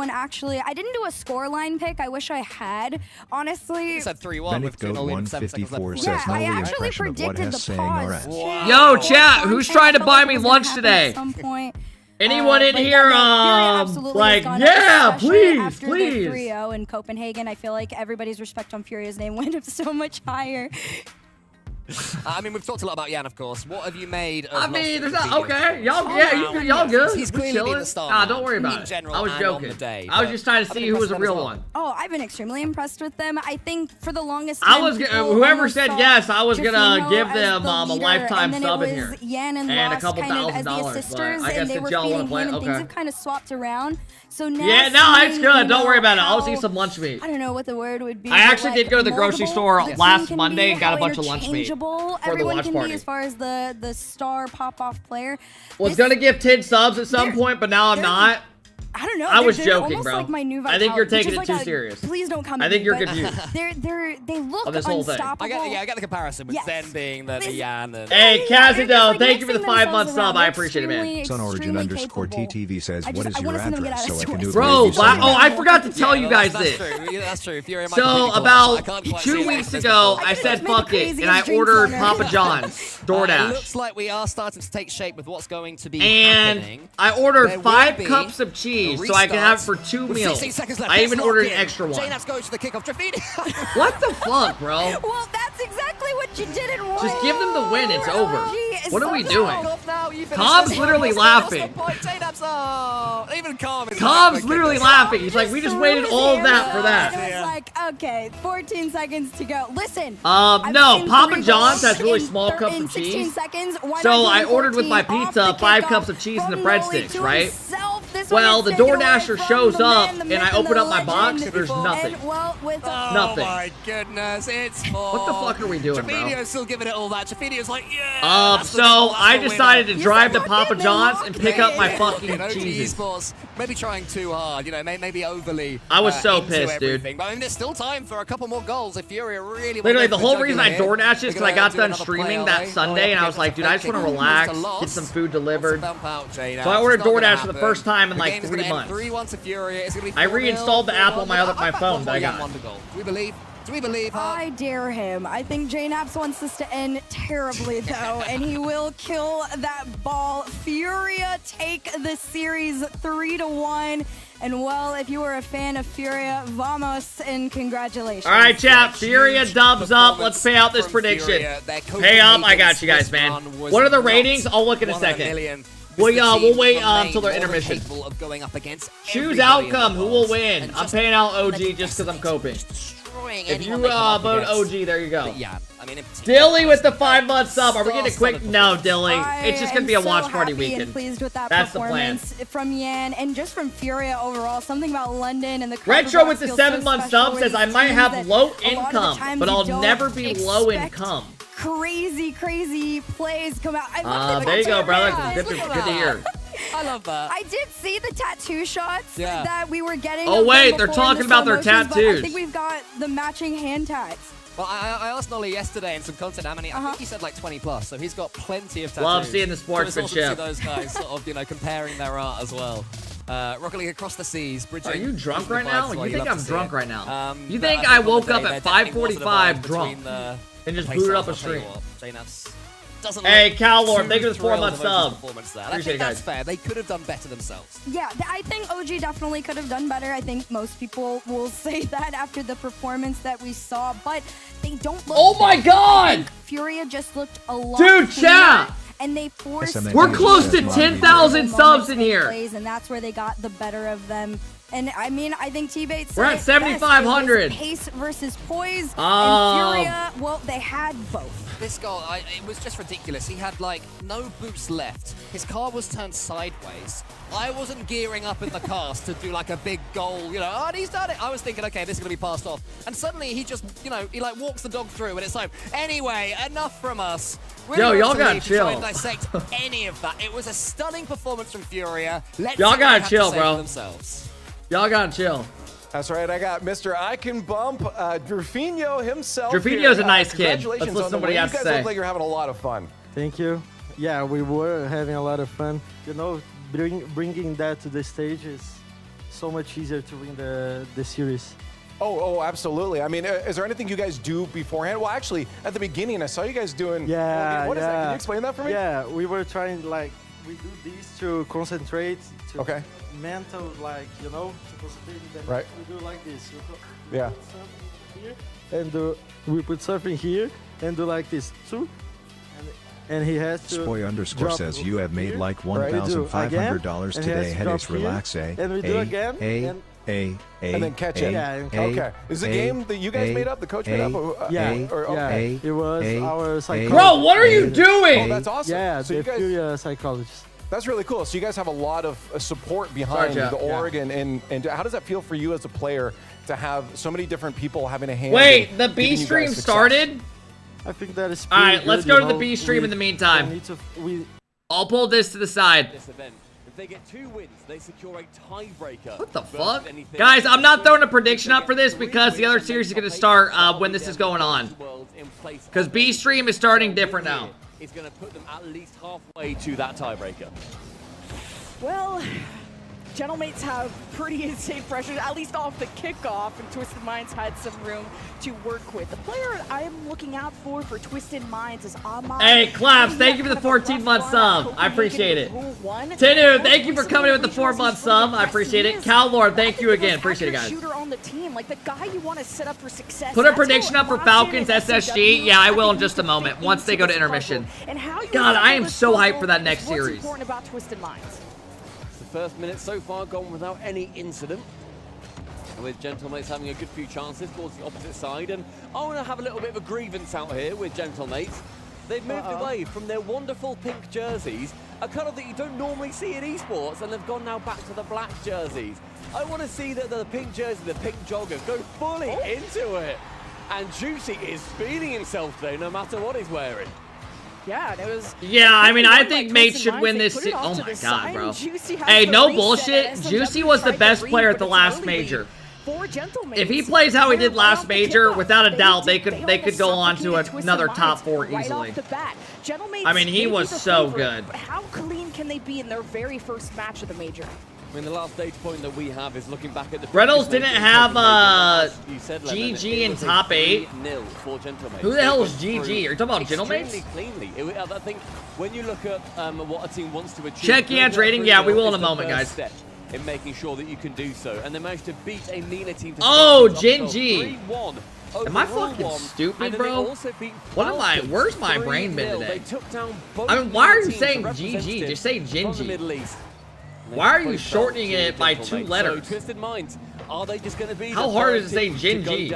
one, actually. I didn't do a scoreline pick. I wish I had. Honestly. You said 3-1 with 7 seconds left. Yeah, I actually predicted the pause. Yo, chat, who's trying to buy me lunch today? At some point. Anyone in here, like, yeah, please, please. After the 3-0 in Copenhagen, I feel like everybody's respect on Furia's name went up so much higher. I mean, we've talked a lot about Yan, of course. What have you made of I mean, there's not, Lost okay. Y'all good. He's We're clearly been chilling. the star. Nah, don't worry in about it. general I was and on joking. the day, I was but just trying to I've been see who was the impressed with real them as one. Oh, I've been extremely impressed with them. I think for the longest time, I was whoever said yes, I was gonna give them a lifetime sub in here Yan and a Lost couple kind of as the $1,000. assisters, I guess and they if were y'all feeding wanna play, him, and okay. things have kind of swapped around. So now, Yeah, no, it's seeing, good. Don't worry about it. how- I'll see some lunch meat. I don't know what the word would be. I actually but, did go to the grocery moldable, store the team last can Monday be, and got a how bunch of lunch meat interchangeable for the everyone watch can party. be as far as the star pop-off player. Was gonna give 10 subs at some point, but now I'm not. I don't know. I was they're joking, almost bro. Like my new I think you're taking Vitality, it too which is serious. Please don't come. I at think me, you're but confused. They look Of this whole thing. unstoppable. I get the comparison with Zen being the Yan. And Hey, Kazido, thank you for the 5-month sub. I appreciate it, man. SunOrigin_TTV says, what is your address so I can do Bro, gravy sandwich? I forgot to tell you guys that's this. True. Yeah, that's true. If you're in my So community collapse, I about can't quite 2 see weeks this ago, before. I said fuck it, and I ordered Papa John's It DoorDash. looks like we are starting to take shape with what's going to be And happening. I ordered There will 5 be cups of cheese a so I can have it for restart 2 with meals. 16 seconds left. I Let's even lock ordered an in. extra one. JNAPS goes to the kickoff. Trafini. What the fuck, bro? Well, that's exactly what you didn't want. Just give them the win. It's over. What are we doing? Com's Com's literally laughing. Even Calm is Com's literally laughing. He's like, we just waited all of that for And that. it was like, okay, 14 seconds to go. Listen. No, I've Papa seen John's three has really goals small in cups of 16 cheese. seconds. Why So not do I ordered with 14 my off pizza the 5 kickoff cups of cheese and the from Noli breadsticks, to right? himself? This Well, one the is taken away DoorDasher from shows the up, man, the and I myth, open the up my box, legend. there's nothing. And, well, with Nothing. Oh my goodness, it's more. What the fuck are we doing, bro? Trafino's still giving it all that. Trafino's like, yeah. So I decided to drive to Papa John's and pick up my fucking OG cheeses. Esports maybe trying too hard, maybe overly. I was so into pissed, dude. everything. But I mean, there's still time for a couple more goals if Furia really. Literally, want the to whole go for reason the I jugular DoorDashed is here. because I They're got gonna do done another streaming play, that are they? Sunday, and I was like, dude, I just want to relax, get some food delivered. So I ordered DoorDash for the first time in like 3 months. 3-1 to Furia. It's gonna be I 4-0, reinstalled the app on my 4-1. phone that I got. Do we believe? I dare him. I think JNAPS wants this to end terribly, though, and he will kill that ball. Furia take the series 3-1. And, well, if you were a fan of Furia, vamos and congratulations. All right, chat. Furia dubs up. Let's pay out this prediction. Pay up. I got you guys, man. What are the ratings? I'll look in a second. We'll wait until their intermission. Choose outcome. Who will win? I'm paying out OG just because I'm coping. If you vote OG, there you go. Dilly with the 5-month sub. Are we getting a quick? No, Dilly. It's just gonna be a watch party weekend. And pleased with that That's the plan. performance from Yan and just from Furia overall. Something about London and the Retro with the 7-month sub says I might have low income, but I'll never be low income. Crazy plays come out. I love there you go, brother. Guys. Good to hear. I love that. I did see the tattoo shots that we were getting. Oh, wait, they're talking about their tattoos. I think we've got the matching hand tats. Well, I asked Nolly yesterday in some content how many. I think he said like 20+, so he's got plenty of tattoos. Love seeing the sportsmanship. So it's awesome to see those guys sort of, comparing their art as well. Rocket League across the seas, bridging. Are you drunk right now? You think I'm drunk right now? You but think I woke up at 5:45 drunk and just booted up a stream? Hey, Cal Lord, thank you for the 4-month sub. Appreciate it, guys. That's fair. They could have done better themselves. Yeah, I think OG definitely could have done better. I think most people will say that after the performance that we saw, but they don't look. Oh my God! Furia just looked a lot. Dude, chat! And they forced. We're close to 10,000 subs in here. And that's where they got the better of them. And I mean, I think T-Bait. We're at 7,500. Pace versus poise. And Furia, well, they had both. This goal, it was just ridiculous. He had like no boost left. His car was turned sideways. I wasn't gearing up in the cast to do like a big goal, and he's done it. I was thinking, okay, this is gonna be passed off. And suddenly he just, he like walks the dog through and it's like, anyway, enough from us. Yo, y'all gotta chill. Try and dissect any of that. It was a stunning performance from Furia. Y'all gotta chill, bro. Y'all gotta chill. That's right. I got Mr. I Can Bump, Drafinho himself. Drafinho's a nice kid. Congratulations Let's listen to on the what he win. has to You guys say. look like you're having a lot of fun. Thank you. Yeah, we were having a lot of fun. Bringing that to the stage is so much easier to win the series. Oh, absolutely. I mean, is there anything you guys do beforehand? Well, actually, at the beginning, I saw you guys doing. Yeah, What is that? Can you explain that for me? Yeah, we were trying like we do this to concentrate, to Okay. mental, like, you know, to concentrate. Then Right. we do like this. Yeah. Put something here, and we put something here and do like this too. And he has to. Spoy underscore drop says you have made here. like Right. $1,500 And he has today. to drop Headaches here, relax. and we do again, and And then catch it. Yeah, and Okay. Is the game that you guys made up? The coach made up? Yeah, Okay. it was our psychologist. Bro, what are you doing? Oh, that's awesome. Yeah, So the you guys, Furia psychologist. that's really cool. So you guys have a lot of support behind Sorry, the Jeff. org, and how does that feel for you as a player to have so many different people having a hand? Wait, in the giving B you guys stream success? started? I think that is. All right, pretty let's good, go you to the know. B stream in the meantime. Need to, we I'll pull this to the side. This event. If they get 2 wins, they secure a tiebreaker. What the fuck? Guys, I'm not throwing a prediction up for this because the other series is going to start when this is going on. Because B stream is starting different now. It's going to put them at least halfway to that tiebreaker. Well, Gentlemates have pretty insane pressure, at least off the kickoff, and Twisted Minds had some room to work with. The player I am looking out for Twisted Minds is Ahmad. Hey, Claps, thank you for the 14-month sub. I appreciate it. Tinu, thank you for coming in with the 4-month sub. I appreciate it. Calor, thank you again. Appreciate it, guys. Shooter on the team, like the guy you want to set up for success. Put a prediction up for Falcons SSG. Yeah, I will in just a moment once they go to intermission. God, I am so hyped for that next series. What's important about Twisted Minds? First minute so far gone without any incident. And with Gentlemates having a good few chances towards the opposite side. And I want to have a little bit of a grievance out here with Gentlemates. They've moved away from their wonderful pink jerseys, a colour that you don't normally see in esports, and they've gone now back to the black jerseys. I want to see that the pink jersey, the pink joggers, go fully into it. And Juicy is feeling himself today, no matter what he's wearing. Yeah, and it was. Yeah, I mean, I think Mate should win this. Oh my god, bro. Hey, no bullshit. Juicy was the best player at the last major. If he plays how he did last major, without a doubt, they could go on to another top 4 easily. I mean, he was so good. But how clean can they be in their very first match of the major? I mean, the last data point that we have is looking back at the... Reynolds didn't have GG in top 8. Who the hell is GG? Are you talking about Gentlemates? Cleanly. I think when you look at what a team wants to achieve... Check Yance rating? Yeah, we will in a moment, guys. In making sure that you can do so. And they managed to beat a MENA team to Genji. Am I fucking stupid, bro? What am I? Where's my brain been today? I mean, why are you saying GG? Just say Genji. Why are you shortening it by 2 letters? Twisted Minds, are they just going to be how hard is it to say Genji?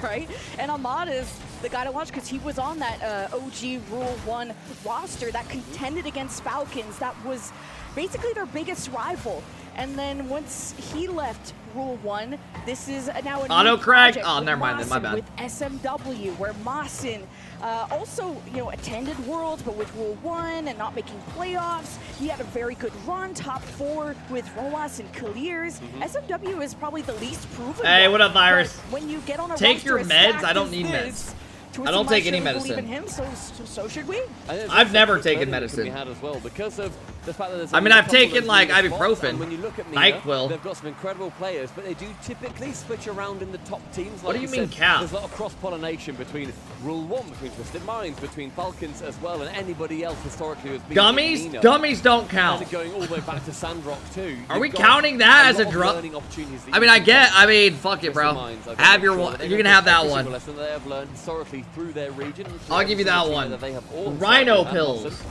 Right? And Ahmad is the guy to watch because he was on that OG Rule 1 roster that contended against Falcons. That was basically their biggest rival. And then once he left Rule 1, this is now a auto new crack. project Oh, with never mind. Then my Maasin, bad. with SMW, where Maasin also, attended Worlds, but with Rule 1 and not making playoffs, he had a very good run, top 4 with Roas and Clears. SMW is probably the least proven. Hey, what up, Virus? When you get on a take your meds. I don't as need this, meds. I don't take any believe in medicine. him, so should we? I've never taken medicine. As well because of the fact that there's I mean, I've taken like ibuprofen, when you look at NyQuil. They've got some incredible players, but they do typically switch around in the top teams. What Like do you mean, said, Cal? There's a lot of cross-pollination between Rule 1, between Twisted Minds, between Falcons as well, and anybody else historically who's been Gummies? Gummies don't count. And going all the way back to Sandrock too. Are we counting that as a drug? I mean, fuck it, bro. Have your one. You can have that one. They have learned historically through their region. I'll give you that one. Rhino pills.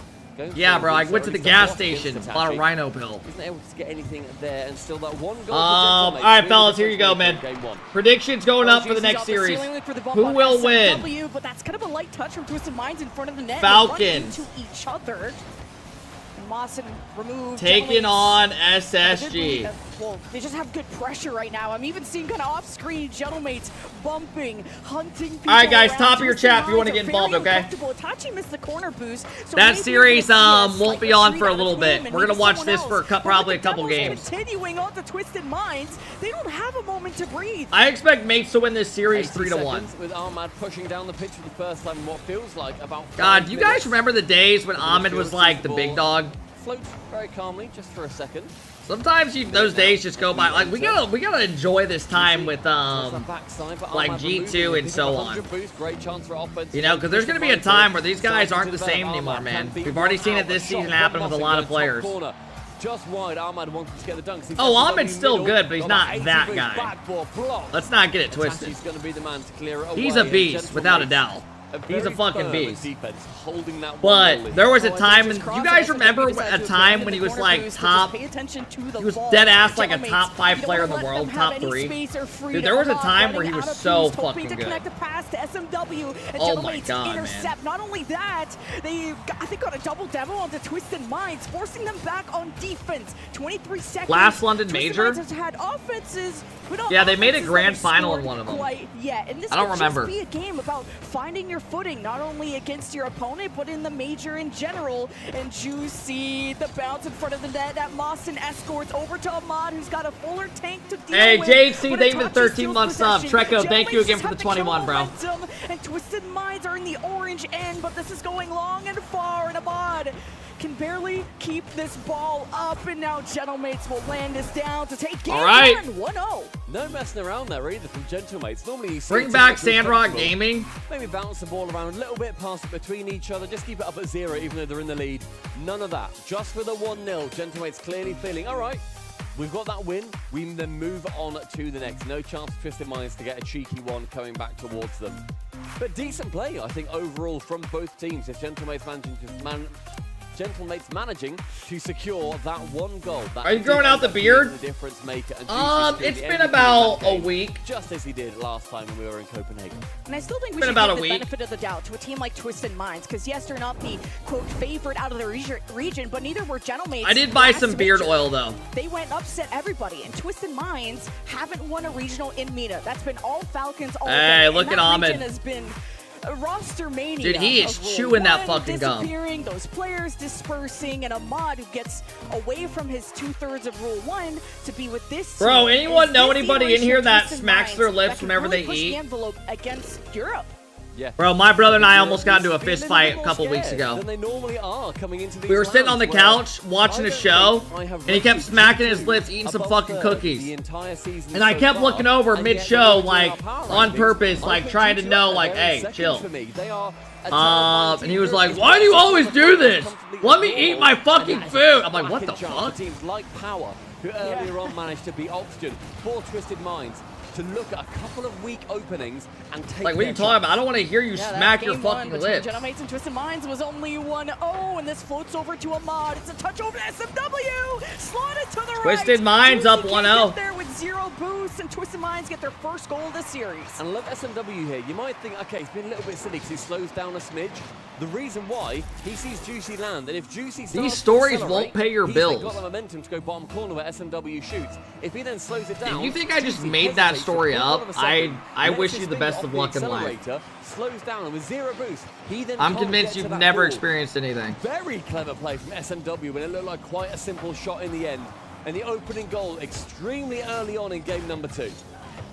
Yeah, bro, I went to the gas station, bought a Rhino pill. Isn't able to get anything there, and still that one goal. All right, fellas, here you go, man. Predictions going up for the next series. Who will win? But that's kind of a light touch from Twisted Minds in front of the net. Falcons. To each other. Maasin removed. Taking on SSG. Well, they just have good pressure right now. I'm even seeing kind of off-screen Gentlemates bumping, hunting people. All right, guys, top of your chat if you want to get involved, okay? Itachi missed the corner boost. So that series won't be on for a little bit. We're gonna watch this for probably a couple games. Continuing on to Twisted Minds, they don't have a moment to breathe. I expect Mates to win this series 3-1. With Ahmad pushing down the pitch for the first time in what feels like about. God, do you guys remember the days when Ahmed was like the big dog? Floats very calmly just for a second. Sometimes those days just go by. Like we gotta enjoy this time with like G2 and so on. You know, because there's gonna be a time where these guys aren't the same anymore, man. We've already seen it this season happen with a lot of players. Just wide, Ahmad wanting to get the dunks. Oh, Ahmad's still good, but he's not that guy. Let's not get it twisted. He's a beast, without a doubt. He's a fucking beast. But there was a time, and you guys remember a time when he was like top, he was dead ass like a top 5 player in the world, top 3. Dude, there was a time where he was so fucking good. Oh my god, man. Not only that, they I think got a double demo onto Twisted Minds, forcing them back on defense. 23 seconds. Last London Major? Had offenses, yeah, they made a grand final in one of them. Yeah, and this I don't remember. Just be a game about finding your footing, not only against your opponent, but in the major in general. And Juicy, the bounce in front of the net, that Mawson escorts over to Ahmad, who's got a fuller tank to deal with. Hey, JC, thank you for the 13-month sub. Treco, thank you again for the 21, bro. And Twisted Minds are in the orange end, but this is going long and far, and Ahmad can barely keep this ball up, and now Gentlemates will land this down to take game 1-0. No messing around there either from Gentlemates. Normally you see bring back Sandrock Gaming. Maybe bounce the ball around a little bit, pass it between each other, just keep it up at 0 even though they're in the lead. None of that. Just for the 1-0, Gentlemates clearly feeling, all right, we've got that win. We then move on to the next. No chance for Twisted Minds to get a cheeky one coming back towards them. But decent play, I think, overall from both teams. If Gentlemates managing to secure that 1 goal. Are you growing out the beard? The difference maker, it's been about a week. Just as he did last time when we were in Copenhagen. And I still think we should give the benefit of the doubt to a team like Twisted Minds, because yes, they're not the quote favorite out of the region, but neither were Gentlemates. I did buy some beard oil though. They went upset everybody, and Twisted Minds haven't won a regional in MENA. That's been all Falcons all day. Hey, look at Ahmed. Has been roster mania. Dude, he is chewing that fucking gum. Disappearing, those players dispersing, and Ahmad, who gets away from his 2/3 of Rule 1 to be with this team. Bro, anyone know anybody in here that smacks their lips whenever they eat? The envelope against Europe. Yeah. Bro, my brother and I almost got into a fist fight a couple weeks ago. They normally are coming into we were sitting on the couch watching a show, and he kept smacking his lips, eating some fucking cookies. And I kept looking over mid-show, like, on purpose, like, trying to know, like, hey, chill. And he was like, why do you always do this? Let me eat my fucking food. I'm like, what the fuck? Teams like Power, who earlier on managed to beat Oxygen, for Twisted Minds, to look at a couple of weak openings and take like, what are you talking about? I don't want to hear you smack your fucking lips. Gentlemates and Twisted Minds was only 1-0, and this floats over to Ahmad. It's a touch over to SMW. Slotted to the right. Twisted Minds up 1-0. There with 0 boosts, and Twisted Minds get their first goal of the series. And look, SMW here. You might think, okay, it's been a little bit silly because he slows down a smidge. The reason why, he sees Juicy land, and if Juicy these stories won't pay your bills. He's got the momentum to go bottom corner where SMW shoots. If he then slows it down, you think I just made that story up? I wish you the best of luck in life. Slows down with 0 boost. He then I'm convinced you've never experienced anything. Very clever play from SMW when it looked like quite a simple shot in the end. And the opening goal extremely early on in game number 2.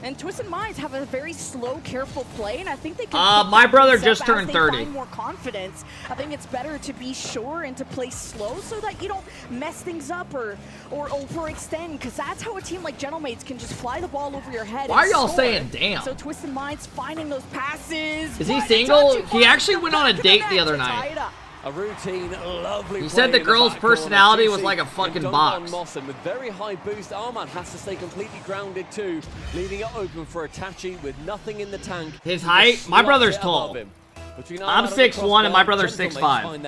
And Twisted Minds have a very slow, careful play, and I think they can. My brother just turned 30. Find more confidence. I think it's better to be sure and to play slow so that you don't mess things up or overextend, because that's how a team like Gentlemates can just fly the ball over your head. Why are y'all saying damn? So Twisted Minds finding those passes. Is he single? He actually went on a date the other night. A routine, lovely. He said the girl's personality was like a fucking box. Mawson with very high boost. Ahmad has to stay completely grounded too, leaving it open for Itachi with nothing in the tank. His height? My brother's tall. I'm 6'1" and my brother's 6'5".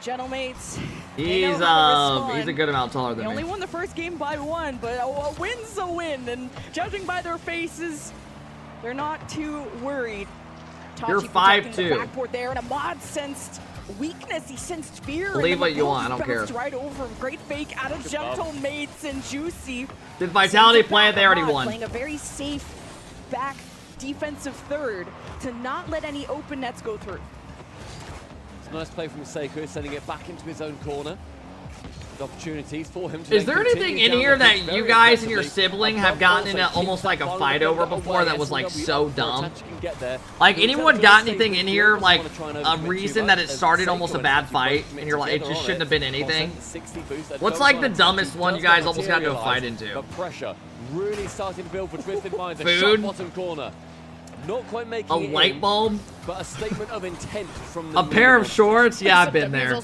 Gentlemates. He's a good amount taller than me. They only won the first game by 1, but a win's a win, and judging by their faces, they're not too worried. You're 5'2". Backboard there, and Ahmad sensed weakness. He sensed fear. Believe what you want. I don't care. Right over him. Great fake out of Gentlemates and Juicy. Did Vitality play it? They already won. Playing a very safe back defensive third to not let any open nets go through. It's a nice play from Seiko, sending it back into his own corner. opportunities for him to. Is there anything in here that you guys and your sibling have gotten in almost like a fight over before that was like so dumb? Like anyone got anything in here like a reason that it started almost a bad fight and you're like it just shouldn't have been anything? What's like the dumbest one you guys almost got into a fight into? The pressure really starting to build for Twisted Minds. Food? Bottom corner. Not quite making a light bulb, but a statement of intent from a pair of shorts. Yeah, I've been there.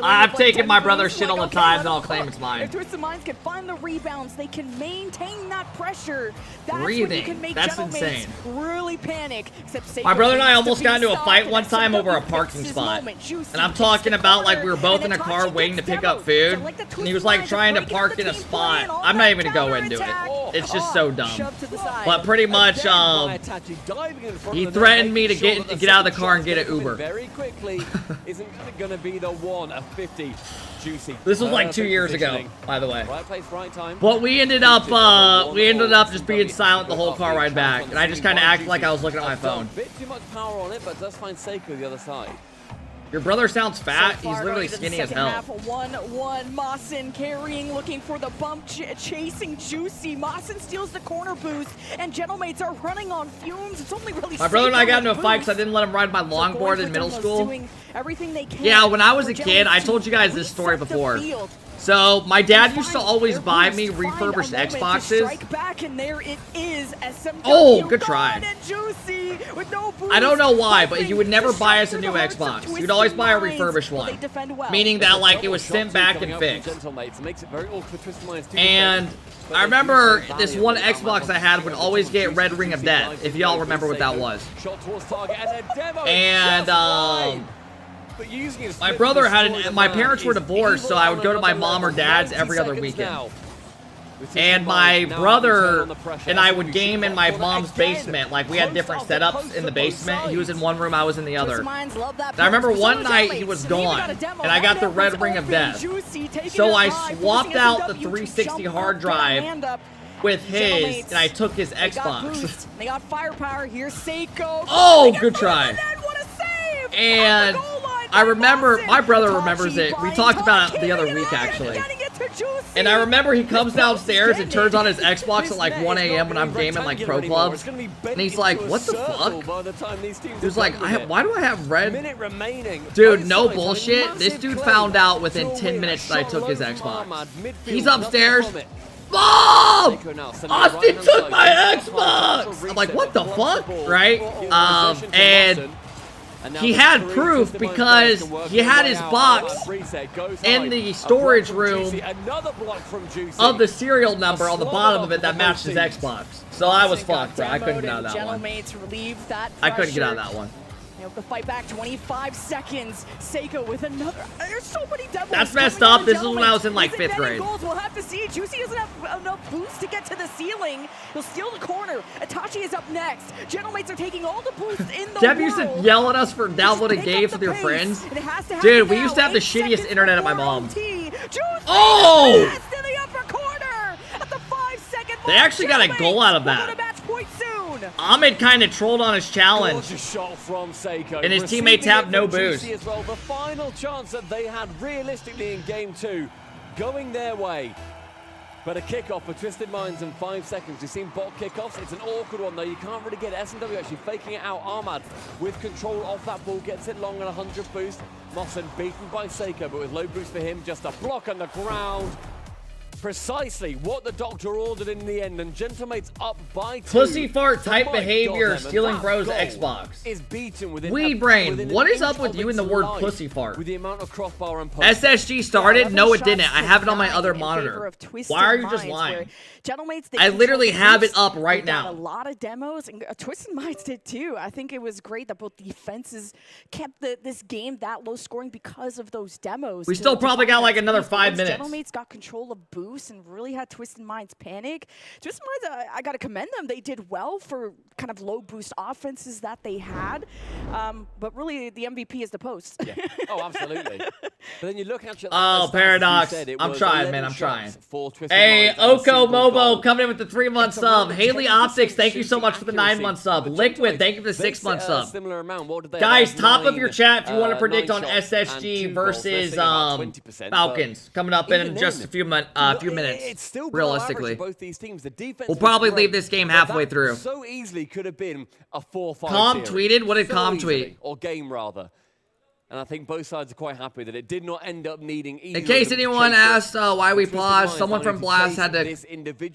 I've taken my brother's shit all the time, and I'll claim it's mine. If Twisted Minds can find the rebounds, they can maintain that pressure. That's breathing. when you can make That's insane. Really panic. My brother and I almost got into a fight one time over a parking spot, and I'm talking about like we were both in a car waiting to pick up food, and he was like trying to park in a spot. I'm not even gonna go into it. It's just so dumb. But pretty much, he threatened me to get out of the car and get an Uber. Very quickly, isn't going to be the one of 50. Juicy. This was like 2 years ago, by the way. Right place, right time. But we ended up just being silent the whole car ride back, and I just kind of acted like I was looking at my phone. A bit too much power on it, but does find Seiko the other side. Your brother sounds fat. He's literally skinny as hell. 1-1. Mawson carrying, looking for the bump, chasing Juicy. Mawson steals the corner boost, and Gentlemates are running on fumes. It's only really my brother and I got into a fight because I didn't let him ride my longboard in middle school. Doing everything they can. Yeah, when I was a kid, I told you guys this story before. So my dad used to always buy me refurbished Xboxes. Back and there it is. SMW oh, good try. Juicy with no I don't know why, but he would never buy us a new Xbox. He would always buy a refurbished one, meaning that like it was sent back and fixed. And I remember this one Xbox I had would always get Red Ring of Death, if y'all remember what that was. And my brother had my parents were divorced, so I would go to my mom or dad's every other weekend. And my brother and I would game in my mom's basement. Like, we had different setups in the basement. He was in one room, I was in the other. And I remember one night he was gone, and I got the Red Ring of Death. So I swapped out the 360 hard drive with his, and I took his Xbox. They got firepower here. Seiko. Oh, good try. And I remember, my brother remembers it. We talked about it the other week, actually. And I remember he comes downstairs and turns on his Xbox at like 1 a.m. when I'm gaming like pro clubs. And he's like, what the fuck? He was like, why do I have red? Dude, no bullshit. This dude found out within 10 minutes that I took his Xbox. He's upstairs. Mom! Austin took my Xbox! I'm like, what the fuck? Right? And he had proof because he had his box in the storage room of the serial number on the bottom of it that matched his Xbox. So I was fucked, bro. I couldn't get out of that one. I couldn't get out of that one. The fight back, 25 seconds. Seiko with another. There's so many demos. That's messed up. This is when I was in like 5th grade. Goals. We'll have to see. Juicy doesn't have enough boost to get to the ceiling. He'll steal the corner. Itachi is up next. Gentlemates are taking all the boost in the Deb used to yell at us for downloading games with your friends. Dude, we used to have the shittiest internet at my mom's. Oh! They actually got a goal out of that. Ahmed kind of trolled on his challenge, and his teammates have no boost. The final chance that they had realistically in game 2 going their way. But a kickoff for Twisted Minds in 5 seconds. We've seen bot kickoffs. It's an awkward one, though. You can't really get it. SMW actually faking it out. Ahmad with control of that ball gets it long and 100 boost. Mawson beaten by Seiko, but with low boost for him. Just a block on the ground. Precisely what the doctor ordered in the end, and Gentlemates up by 2. Pussy fart type behavior, stealing bro's Xbox. Is beaten within Weed brain, what is up with you in the word pussy fart? With the amount of crossbar and SSG started? No, it didn't. I have it on my other monitor. Why are you just lying? I literally have it up right now. A lot of demos, and Twisted Minds did too. I think it was great that both defenses kept this game that low scoring because of those demos. We still probably got like another 5 minutes. Gentlemates got control of boost and really had Twisted Minds panic. Twisted Minds, I got to commend them. They did well for kind of low boost offenses that they had. But really, the MVP is the post. Yeah. Oh, absolutely. But then you look actually at Oh, that, Paradox. I'm trying, man. I'm trying. Hey, Oko Mobo coming in with the 3-month sub. Haley Optics, thank you so much for the 9-month sub. Liquid, thank you for the 6-month sub. Guys, top of your chat if you want to predict on SSG versus Falcons coming up in just a few minutes. Realistically, we'll probably leave this game halfway through. So easily could have been a 4-5. Com tweeted. What did Com tweet? Or game rather. And I think both sides are quite happy that it did not end up needing either. In case anyone asked why we paused, someone from Blast had to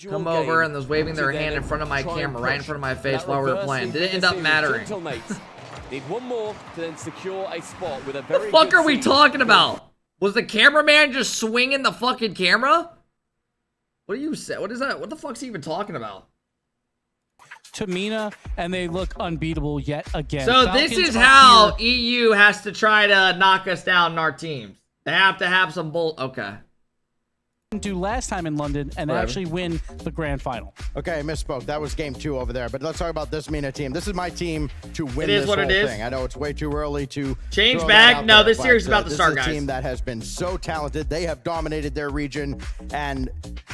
come over and was waving their hand in front of my camera, right in front of my face while we were playing. Didn't end up mattering. Need one more to then secure a spot with a very. What the fuck are we talking about? Was the cameraman just swinging the fucking camera? What do you say? What is that? What the fuck's he even talking about? Tamina, and they look unbeatable yet again. So Falcons this is how EU has to try to knock us down in our teams. They have to have some Okay. Do last time in London and actually win the grand final. Okay, I misspoke. That was game 2 over there. But let's talk about this MENA team. This is my team to win this whole thing. I know it's way too early to change back. No, this series is about to start, guys. This is a team that has been so talented. They have dominated their region, and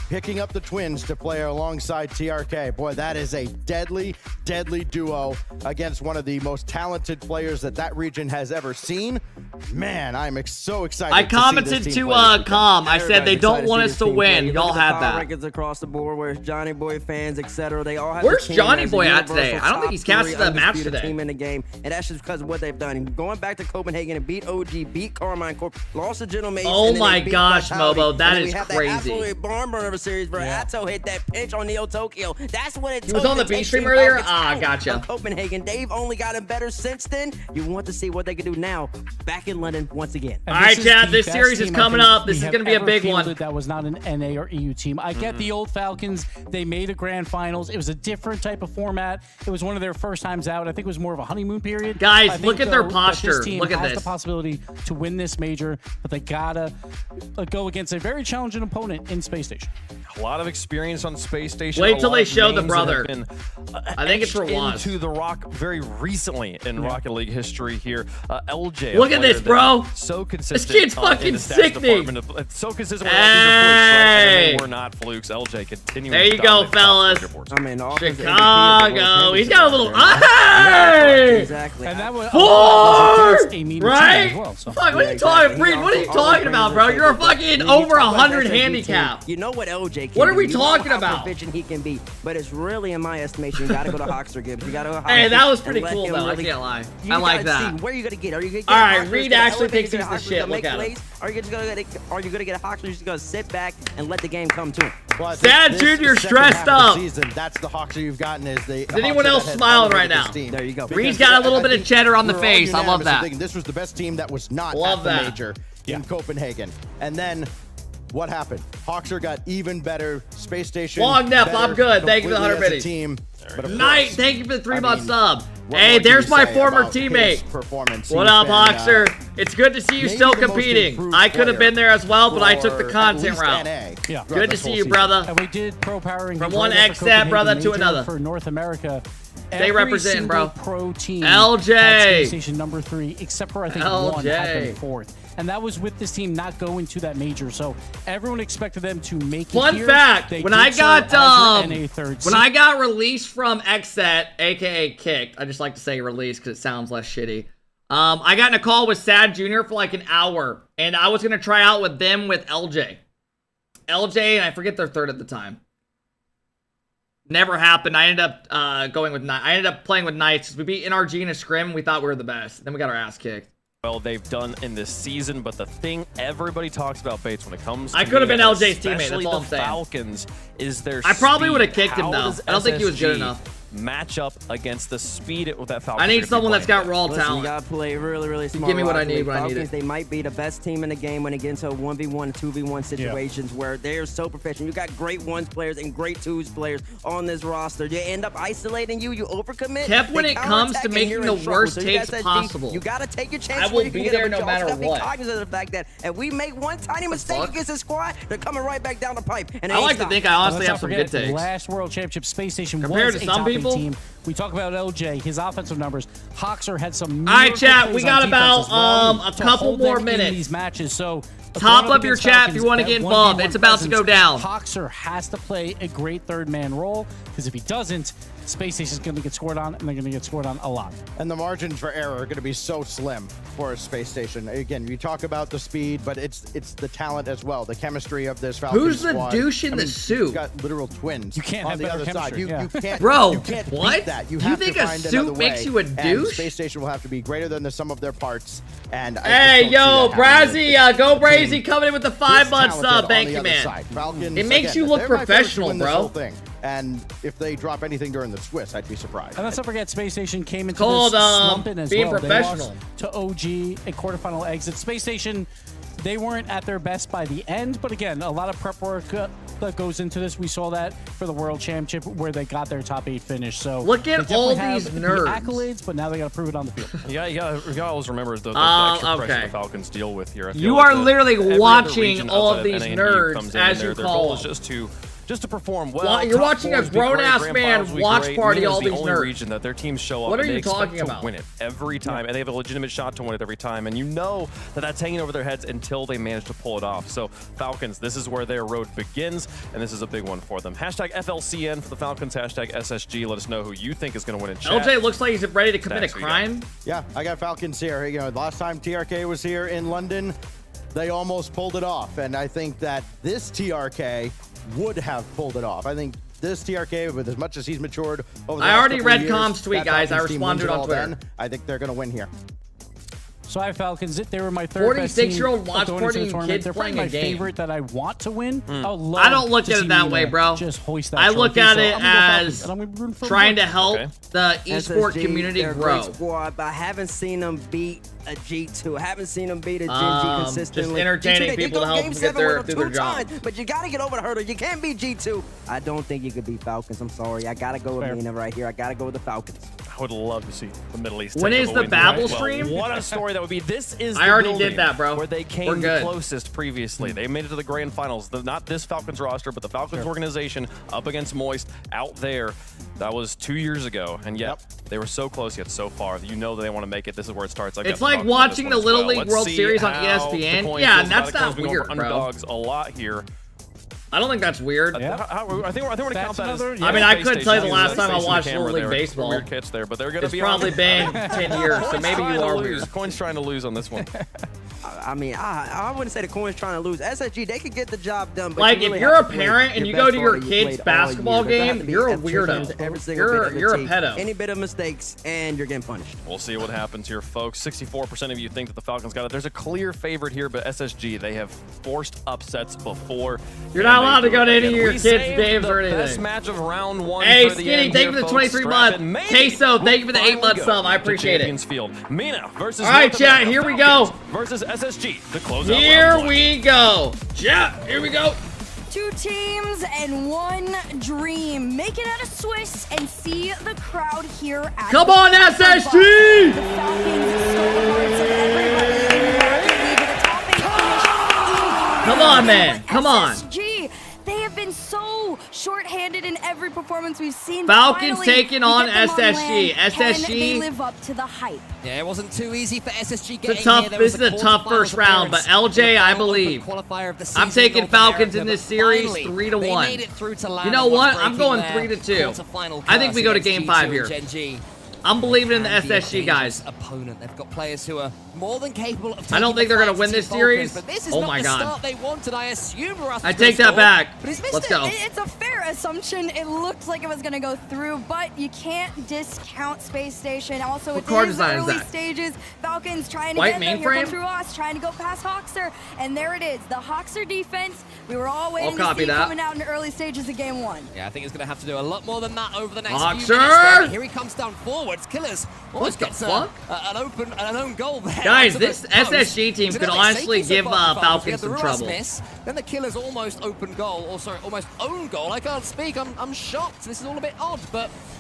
picking up the Twins to play alongside TRK. Boy, that is a deadly, deadly duo against one of the most talented players that region has ever seen. Man, I'm so excited. I commented to Com. I said they don't want us to win. Y'all have that. Rankings across the board, where's Johnny Boy fans, etc. They all have. Where's Johnny Boy at today? I don't think he's casted the match today. Team in the game, and that's just because of what they've done. Going back to Copenhagen and beat OG, beat Carmine Corp, lost to General Mason. Oh my gosh, Mobo, that is crazy. Absolutely barn burner series where Atto hit that pinch on Neo Tokyo. That's what it took. He was on the B stream earlier. Ah, gotcha. Copenhagen. They've only gotten better since then. You want to see what they can do now, back in London once again. All right, Chad. This series is coming up. This is going to be a big one. That was not an NA or EU team. I get the old Falcons. They made a grand finals. It was a different type of format. It was one of their first times out. I think it was more of a honeymoon period. Guys, look at their posture. This team look at has this. The possibility to win this major, but they gotta go against a very challenging opponent in Space Station. A lot of experience on Space Station. Wait till they show the brother. I think it's into the Rock very recently in Rocket League history here. LJ. Look at this, bro. So consistent. This kid's fucking sickening. So consistent. Hey. We're not flukes. LJ continuing. There you go, fellas. I mean, Chicago. He's got a little. Hey! Exactly. And that was right? Well, so. Fuck, what are you talking, Breed? What are you talking about, bro? You're a fucking over 100 handicap. You know what LJ can What are we do. talking you know about? How proficient he can be, but it's really, in my estimation, you gotta go to Hoxer Gibbs. You gotta go. Hey, that was pretty cool though. I can't lie. I like that. Where are you gonna get? Are you gonna get? All right, Reed actually thinks he's the shit. Look at him. Are you gonna get a Hoxer? You're just gonna sit back and let the game come to him. Well, Sad Junior stressed up. That's the Hoxer you've gotten. Is anyone else smiling right now? There you go. Reed's got a little bit of cheddar on the face. I love that. This was the best team that was not at the major in Copenhagen. And then what happened? Hoxer got even better. Space Station. Long nap, I'm good. Thank you for the 100 biddies. Team. Knight, thank you for the 3-month sub. Hey, there's my former teammate. What up, Hoxer? It's good to see you still competing. I could have been there as well, but I took the content route. Yeah. Good to see you, brother. And we did pro powering from one XStat brother to another. For North America. They represent, bro. Pro team. LJ. Station number 3, except for I think one had been 4th. And that was with this team not going to that major, so everyone expected them to make it. Fun here. fact: they when I got when I got released from XSET, aka kicked, I just like to say released because it sounds less shitty. I got in a call with Sad Junior for like an hour, and I was gonna try out with them with LJ, and I forget their third at the time. Never happened. I ended up going with Knight. I ended up playing with Knights. We beat NRG in a scrim. We thought we were the best. Then we got our ass kicked. Well, they've done in this season, but the thing everybody talks about, Bates, when it comes to I could have been LJ's teammate, that's all I'm saying. Falcons is their I probably would have speed. kicked him, How though. does I don't think he was good SSG enough. match up against the speed with that Falcons. I need someone that's got raw Listen, talent. You gotta play really, really smart. Give me what I need when I need Falcons, it. They might be the best team in the game when it gets into 1v1, 2v1 situations where they're so professional. You got great ones players and great twos players on this roster. They end up isolating you. You overcommit. Kept when it comes to making the worst takes possible. You gotta take your chance. I will be there no matter what. Be cognizant of the fact that if we make one tiny mistake against this squad, they're coming right back down the pipe. And I like to think I honestly have some good takes. Last World Championship Space Station compared was to some people. people? team. We talk about LJ, his offensive numbers. Hoxer had some. All right, chat. We got about well a couple more in minutes. These matches, so top up your chat if you want to get involved. It's about to go down. Hoxer has to play a great third-man role because if he doesn't, Space Station's going to get scored on, and they're going to get scored on a lot. And the margins for error are going to be so slim for a Space Station. Again, you talk about the speed, but it's the talent as well, the chemistry of this Falcons Who's the squad. douche in the suit? You've got literal twins. You can't on have the better other side. chemistry, You can't, Bro, you can't what? beat that. You Do you have think to a find suit another makes way, you a and douche? Space Station will have to be greater than the sum of their parts. And Hey, yo, Brazzy, go Brazy, coming in with the 5-month sub. Thank you, man. Falcons, It makes again, you look they're my favorite to professional, win this bro. whole thing. And if they drop anything during the Swiss, I'd be surprised. And let's not forget, Space Station came into Called, this slumping as being well. professional. They lost to OG, a quarterfinal exit. Space Station, they weren't at their best by the end, but again, a lot of prep work that goes into this. We saw that for the World Championship where they got their top 8 finish. So look at they all definitely these have the nerds. accolades, but now they got to prove it on the field. Yeah, you gotta always remember the extra pressure the Falcons deal with here. I feel You like are literally every other watching region all outside of these NA&D nerds comes in as there. you Their call goal is them. just to perform well. You're Top watching a fours be great, grown-ass grand man finals be watch great. party MENA all is the these only nerds. region that their teams show up What are and they you expect talking to about? win it every time, and they have a legitimate shot to win it every time. And you know that that's hanging over their heads until they manage to pull it off. So Falcons, this is where their road begins, and this is a big one for them. Hashtag FLCN for the Falcons. Hashtag SSG. Let us know who you think is going to win in chat. LJ looks like he's ready to commit a Stacks, who you crime. Yeah, I got Falcons here. You know, last time TRK was here in London, they almost pulled it off. And I think that this TRK would have pulled it off. I think this TRK, with as much as he's matured over the I last already couple of read years, Com's tweet, that guys. I Falcons team wins responded it on all Twitter. then. I think they're going to win here. So I have Falcons. They were my third best team 46-year-old watch going into party the and tournament. kids They're probably playing my a game. favorite that I want to win. I don't look at it that way, bro. Just hoist that I look trophy. at So it I'm gonna go Falcons, as and I'm gonna root for trying them. to help the esport SSG, community they're a grow. great squad, but I haven't seen them beat a G2. I haven't seen them beat a Gen G Just consistently. entertaining G2, they people go to help game them get 7 with their, them do their 2 job. times, but you got to get over the hurdle. You can't beat G2. I don't think you could beat Falcons. I'm sorry. I got to go with Fair. Mina right here. I got to go with the Falcons. I would love to see the Middle East. When take is a the win Babel tonight. stream? Well, what a story that would be. This is I the already building did that, bro. where they We're came the good. closest previously. They made it to the grand finals. Not this Falcons roster, but the Falcons organization up against Moist out there. That was 2 years ago, and yet they were so close yet so far. You know that they want to make it. This is where it starts. It's like watching the Little League World Series on ESPN. Yeah, and that's not weird, bro. Underdogs a lot here. I don't think that's weird. I think we're gonna count that as. I mean, I couldn't tell you the last time I watched Little League baseball. Weird kits there, but they're gonna It's be. probably been 10 years, so maybe you are weird. Coin's trying to lose on this one. I mean, I wouldn't say the Coin's trying to lose. SSG, they could get the job done. But Like, you really if you're have a to play parent and your you go best to your ball you kid's played all basketball year. There have game, to be you're a attrition weirdo. to every single bit of the You're a team. pedo. Any bit of mistakes, and you're getting punished. We'll see what happens here, folks. 64% of you think that the Falcons got it. There's a clear favorite here, but SSG, they have forced upsets before. You're not allowed to go to any of your kids' games or anything. Best match of round one. Hey, for the Skinny, end thank you here, for the folks. 23 Strap month. in. Queso, thank you for the Maybe 8-month we'll sub. I go appreciate to it. Champions Field. Mina versus All right, North chat, America here we go. Falcons versus SSG. The closeout. Here round one. we go. Chat, here we go. 2 teams and 1 dream. Make it out of Swiss and see the crowd here at Come the on, Falcons. SSG! The Falcons stole the hearts of everybody in the American League with a top 8 finish. Come on, man. Come on. SSG, they have been so short-handed in every performance we've seen. Falcons Finally, taking we on get them SSG. land. Can SSG. they live up to the hype? Yeah, it wasn't too easy for SSG getting It's a tough. here. There This was is a tough first round, but LJ, I believe. Qualifier of the I'm season, taking North Falcons America, in this but series finally, 3-1. they made it through to land You know and what? was I'm going breaking their 3-2. quarterfinal I think we go to curse game against 5 G2 here. and Gen G. I'm believing in the Can be a SSG guys. dangerous opponent. They've got players who are more than capable of taking I don't think they're the gonna fight win to this Team series. Falcons, but this is Oh not my the God. start they wanted. I assume Russ I take that back. But he's missed Let's it. go. It's a fair assumption. It looked like it was going to go through, but you can't discount Space Station. Also, What it card is design is early that? stages. Falcons trying to White get them. Here mainframe? come through us, trying to go past Hoxer. And there it is, the Hoxer defense. We were all waiting to copy see that. coming out in the early stages of game 1. Yeah, I think he's going to have to do a lot more than that over the next Hoxer! few minutes. Here he comes down forwards. Killers almost the gets fuck? an own goal there. Guys, Out to this the post. SSG team It's could gonna be honestly safety give so far for Falcons We had the some Russ trouble. Miss, then the Killers almost open goal, or sorry, almost own goal. I can't speak. I'm shocked. This is all a bit odd, but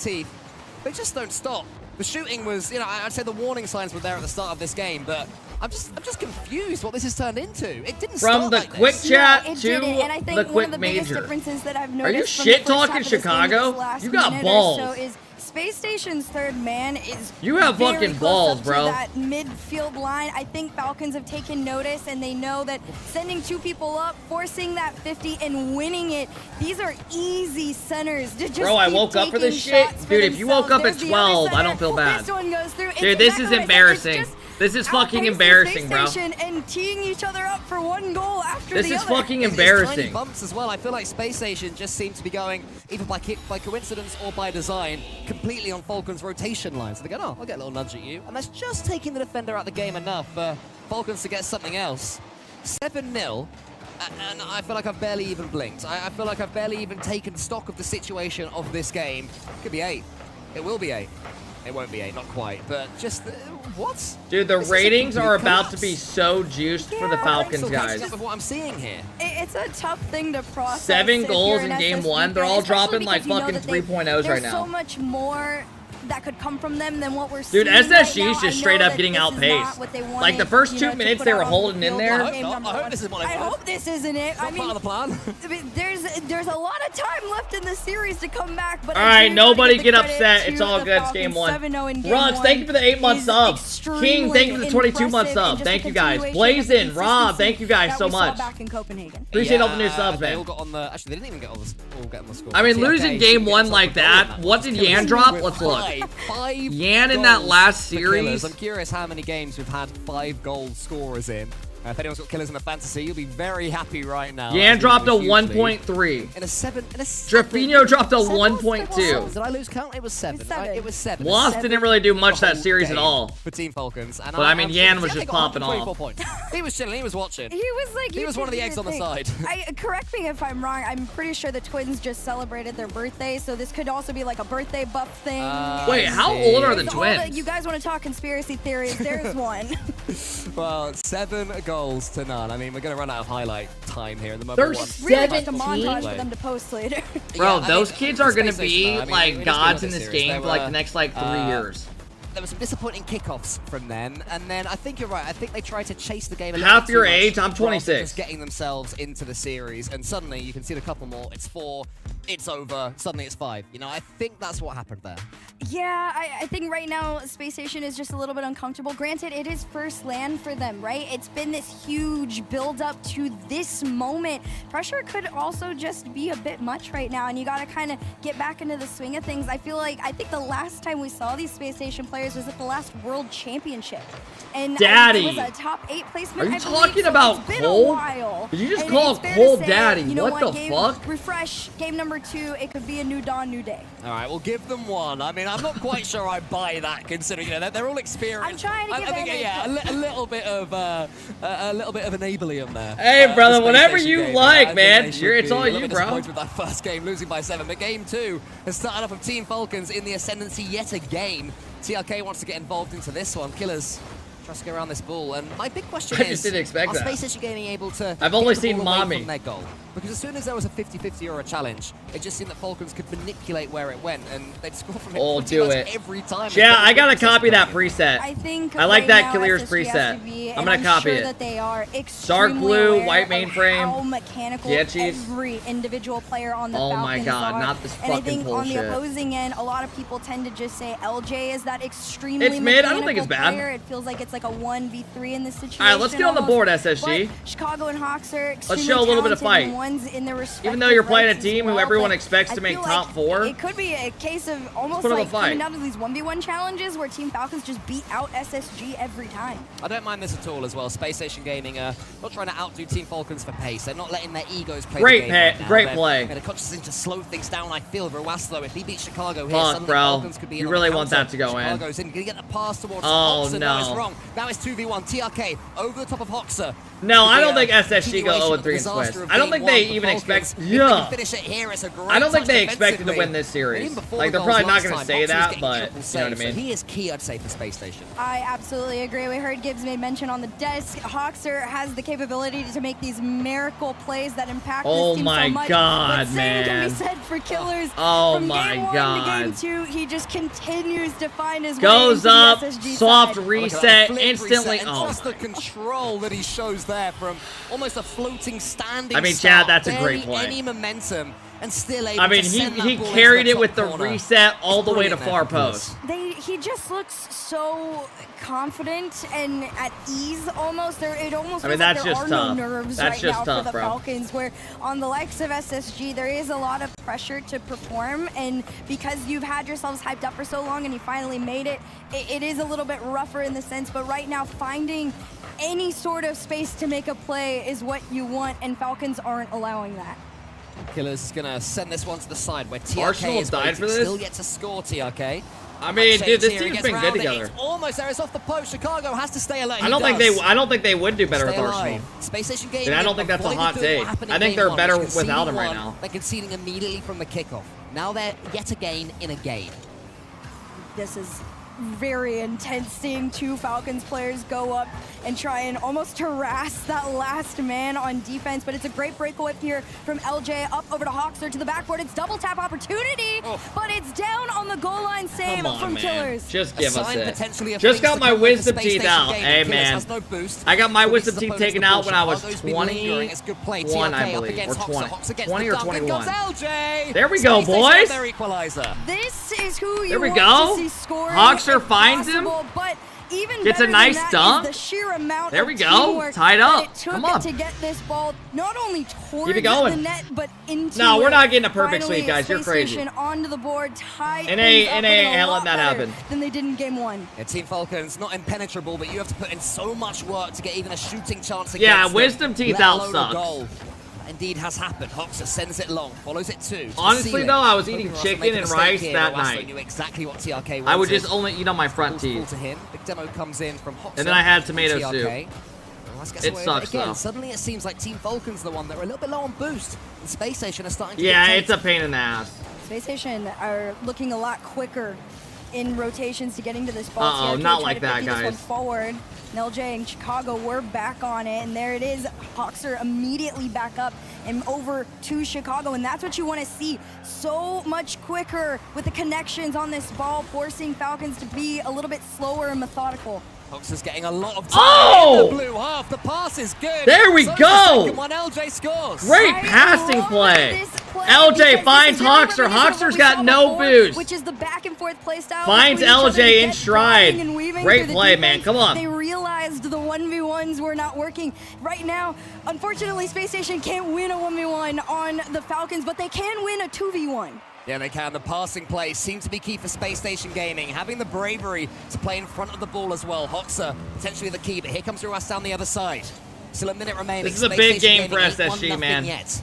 teeth. They just don't stop. The shooting was, you know, I'd say the warning signs were there at the start of this game, but I'm just confused what this has turned into. It didn't From start the like quick this. chat No, it to didn't, and I think the one quick of the biggest major. differences that I've Are you noticed from the shit first half talking of this game to Chicago? this last You got minute or balls. So is Space Station's third man is You have very fucking close balls, up bro. To that midfield line. I think Falcons have taken notice, and they know that sending 2 people up, forcing that 50, and winning it. These are easy centers to just Bro, I keep woke up for this taking shit. shots for Dude, if you woke up at themselves. There's the other 12, I center. don't feel bad. This one goes through. It's Dude, this is exactly what I said. embarrassing. It's just This is fucking outpacing embarrassing, Space bro. Station and teeing each other up for one goal after This the is other. fucking It's embarrassing. tiny bumps as well. I feel like Space Station just seems to be going, either by coincidence or by design, completely on Falcons' rotation line. So they go, oh, I'll get a little nudge at you. And that's just taking the defender out of the game enough for Falcons to get something else. 7-0. And I feel like I've barely even blinked. I feel like I've barely even taken stock of the situation of this game. It could be 8. It will be 8. It won't be 8, not quite, but just what? Dude, the This is a ratings are complete about collapse. to be so juiced for the Falcons, Still catching guys. up with what I'm seeing here. It's a tough thing to process. 7 if goals you're in an game SSG 1. They're fan, all especially dropping like because you know fucking that they- 3.0s right There's so now. much more that could come from them than what we're Dude, seeing right SSG's now. just I know straight up that getting this is outpaced. not what they Like, the wanted, first you 2 know, to minutes put they were out on holding the in field there. on game number I hope one. this isn't what I it was. hope this isn't it. It's not part of the plan. I mean, there's a lot of time left in the series to come back, but All I right, do gotta nobody give the get credit upset. to It's all the good. It's game Falcons. 1. 7-0 in game Rux, thank you for the 8-month is sub. extremely King, thank you for the 22-month impressive, sub. and just Thank the you guys. continuation of the Blazin, Rob, consistency thank you guys that so we saw much. back in Copenhagen. Appreciate all the new subs, They man. all got on the. Actually, they didn't even get on the score. I mean, TFK losing should game get 1 themselves like a goal in that. What did Yan drop? Let's look. Five Yan in that goals last for Killers. series. I'm curious how many games we've had 5 goal scorers in. If anyone's got Killers in the fantasy, you'll be very happy right now. Yan dropped a Huge lead. 1.3. In a 7. Drafinho dropped a 1.2. Did I lose count? It was 7. Right? It was 7. Lost didn't really do much that series at all. For Team Falcons. And But I mean, I'm Yan sure was TFK just got popping 124 off. points. He was chilling. He was watching. He was like, He was one of the eggs on the side. Correct me if I'm wrong. I'm pretty sure the twins just celebrated their birthday, so this could also be like a birthday buff thing. Wait, how old are the There's all the- twins? You guys want to talk conspiracy theories? There's one. Well, 7 goals to none. I mean, we're going to run out of highlight time here in the moment. They're Really just a 17? montage for them to post later. Bro, Yeah, I those mean, kids are Space gonna Station, be though. I mean, like we just gods deal in with this series. game They for like the were, next like 3 years. There were some disappointing kickoffs from them, and then I think you're right. I think they tried to chase the game a little Half too your much age, I'm rather than 26. Just getting themselves into the series, and suddenly you can see a couple more. It's 4, it's over. Suddenly it's 5. You know, I think that's what happened there. Yeah, I think right now Space Station is just a little bit uncomfortable. Granted, it is first land for them, right? It's been this huge build up to this moment. Pressure could also just be a bit much right now, and you got to kind of get back into the swing of things. I think the last time we saw these Space Station players was at the last World Championship. And Daddy. it was a top 8 placement. Are you I believe, talking so about it's been Cole? a while. Did you just And call it's fair Cole to say, Daddy? you know What the game, fuck? Refresh, game number 2, it could be a new dawn, new day. All right, we'll give them 1. I mean, I'm not quite sure I buy that, considering they're all experienced. I'm trying to give I think, them yeah, a little bit of enabling there. Hey, brother, The Space whatever Station you game. like, I think man. they should It's be all a little you, bit bro. disappointed with that first game, losing by 7. But game 2 has started off with Team Falcons in the ascendancy yet again. TRK wants to get involved into this one. Killers tries to go around this ball, and my big question I is, just didn't expect are that. Space Station Gaming able to I've only get the seen ball away Mommy. from their goal? Because as soon as there was a 50-50 or a challenge, it just seemed that Falcons could manipulate where it went, and they'd score from it Oh, pretty do much it. every time. Yeah, I gotta copy that preset. I think I like right that now Killiers SSG has preset. to be, I'm and gonna copy sure it. That they are Dark extremely blue, aware white of mainframe. How mechanical Getchies. every individual player on the Oh Falcons my God, are. not this And I fucking think on the bullshit. opposing end, a lot of people tend to just say LJ is that extremely It's mid. I don't think it's mechanical bad. player. It feels like it's like a 1v3 in this situation. All right, let's get on the almost. board, SSG. But Chicago and Hawks are Let's show a little bit of fight. Ones in their respective Even though you're playing a rights as team who well, everyone but expects I to make feel top like 4. It could be a case of almost put up a like fight. coming down to these 1v1 challenges where Team Falcons just beat out SSG every time. I don't mind this at all as well. Space Station Gaming are not trying to outdo Team Falcons for pace. They're not letting their egos play Great the game pay- right now. great They're play. They're conscious to slow things down, I feel. Ruaslo, if he beats Chicago here, Fuck, suddenly bro. Falcons could be in You on really the want counter. that to go in. Chicago's in. Gonna get the pass towards Oh, Hoxer. no. It's wrong. Now it's 2v1. TRK over the top of Hoxer. No, I don't think SSG go 0-3 in Swiss. I don't think they even expect. Yeah. I don't think they expected to win this series. Like, they're probably not going to say that, but you know what I mean. He is key, I'd say, for Space Station. I absolutely agree. We heard Gibbs made mention on the desk. Hawkster has the capability to make these miracle plays that impact this team so much. God, but man. Same can be said for Killers. Oh From my game 1 God. to game 2, he just continues to find his Goes way into up, the SSG soft side. reset, instantly. And Oh, just the control that he shows there from almost a floating standing I mean, start, Chad, that's a great barely play. any momentum, and still able I mean, to send that he ball carried into it with the top corner. reset all the way to Brilliant far there from post. He just looks so confident and at ease almost. It almost I mean, feels like that's there just are tough. no nerves That's right just now tough, for the bro. Falcons, where on the likes of SSG, there is a lot of pressure to perform, and because you've had yourselves hyped up for so long and you finally made it, it is a little bit rougher in the sense, but right now finding any sort of space to make a play is what you want, and Falcons aren't allowing that. Killers is going to send this one to the side where TRK Arsenal is died waiting, for this? still yet to score TRK. I mean, dude, this Here, he team's gets been good round it. together. It's almost there. It's off the post. Chicago has to stay alert. I don't think they would do better with Arsenal. Space Station Gaming. Dude, I don't think that's a avoided hot doing take. what happened I in think game they're 1, better which conceding without him right one. now. They're conceding immediately from the kickoff. Now they're yet again in a game. This is very intense seeing two Falcons players go up and try and almost harass that last man on defense, but it's a great breakaway here from LJ up over to Hawkster to the backboard. It's double tap opportunity, but it's down on the goal line save Come on, from man. Killers. Just give us potentially it. a Just flex got to my come with wisdom the Space teeth Station out. game. Hey, Killers man. has no boost. I got my So wisdom this is teeth opposed taken to out when I Porsche. was Those been lingering. It's good play. 21, I TRK up believe, or against 20. Hawkster. Hawkster gets 20 the or dunk. In 21. goes LJ. There we go, Space Station boys. with their equalizer. This is who you There we want go. to see scoring. Hawkster if finds him. possible, but even Gets a better nice than that dunk. is the sheer amount There of we go. teamwork Tied that up. it took Come on. to get this ball not only towards Keep it going. the net, but into No, we're it. not getting a perfect Finally, sweep, guys. You're Space crazy. Station onto the board, tied NA things up, and a let lot that better happen. than they did in game one. Yeah, Team Falcons, not impenetrable, but you have to put in so much work to get even a shooting chance against Yeah, them, wisdom teeth let out alone a sucks. goal. That indeed has happened. Hawkster sends it long, follows it too. to the Honestly, ceiling. though, I was Hoping eating Ross will chicken make a and mistake rice here. that Ross night. knew exactly what TRK wanted. I would just only eat on my front Ball's pulled teeth. to him. Big demo comes in from Hawkster. And then I had from tomato TRK. soup. Ross gets It away with sucks, again. though. Suddenly it seems like Team Falcons are the one that are a little bit low on boost. And Space Station are starting to Yeah, dictate. it's a pain in the ass. Space Station are looking a lot quicker in rotations to getting to this ball. Uh-oh, TRK not tried like to that, pick this one guys. forward. And LJ and Chicago were back on it, and there it is. Hawkster immediately back up and over to Chicago, and that's what you want to see. So much quicker with the connections on this ball, forcing Falcons to be a little bit slower and methodical. Hawkster's getting a lot of time Oh! in the blue half. The pass is good. There we So go. The second one, LJ scores. Great passing play. LJ finds Hawkster. Hawkster's got no boost. Which is the back and forth play style. Finds between each other to LJ in get stride. bobbing and weaving Great through the play, man. defense. Come on. They realized the 1v1s were not working. Right now, unfortunately, Space Station can't win a 1v1 on the Falcons, but they can win a 2v1. Yeah, they can. The passing play seems to be key for Space Station Gaming. Having the bravery to play in front of the ball as well. Hawkster potentially the key, but here comes Ruas down the other side. Still a minute remaining. This is a Space big Station game for Gaming ain't SSG, won man. nothing yet.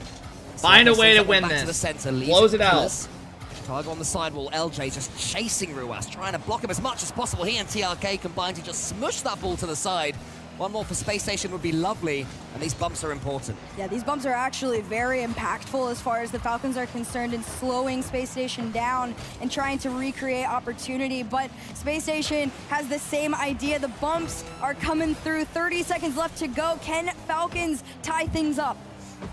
Find a So way to sends that win one back to the this. center, leaves Close it to out. Killers. Chicago on the sidewall. LJ just chasing Ruas, trying to block him as much as possible. He and TRK combined to just smush that ball to the side. One more for Space Station would be lovely, and these bumps are important. Yeah, these bumps are actually very impactful as far as the Falcons are concerned in slowing Space Station down and trying to recreate opportunity. But Space Station has the same idea. The bumps are coming through. 30 seconds left to go. Can Falcons tie things up?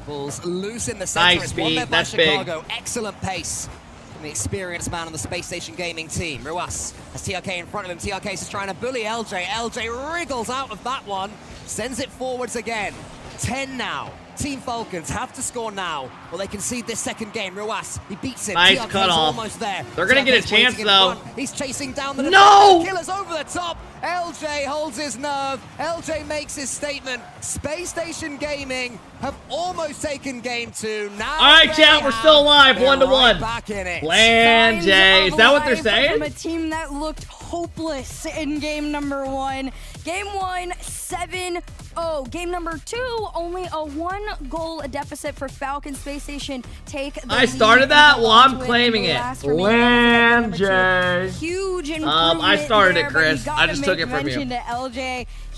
Ball's loose in the center. Nice It's one speed, there by that's big. Chicago. Excellent pace from the experienced man on the Space Station Gaming team. Ruas has TRK in front of him. TRK is trying to bully LJ. LJ wriggles out of that one, sends it forwards again. 10 now. Team Falcons have to score now, or they concede this second game. Ruas, he beats him. Nice TRK's cutoff. almost there. They're gonna get a TRK's waiting chance, in though. front. He's chasing down the No! defender. Killers over the top. LJ holds his nerve. LJ makes his statement. Space Station Gaming have almost taken game 2. Now All right, they chat, we're have- still alive, they're 1-1. right back in it. Land, Signs Jay. Is of that what they're life saying? From a team that looked hopeless in game number 1. Game 1, 7-0. Game number 2, only a 1-goal deficit for Falcon. Space Station take the I started lead that? and Well, hold I'm on to it claiming in the it. last remaining Land, minutes of game number 2. Jay. Huge improvement I started there, it, but you Chris. I gotta just make took it from you. mention to LJ.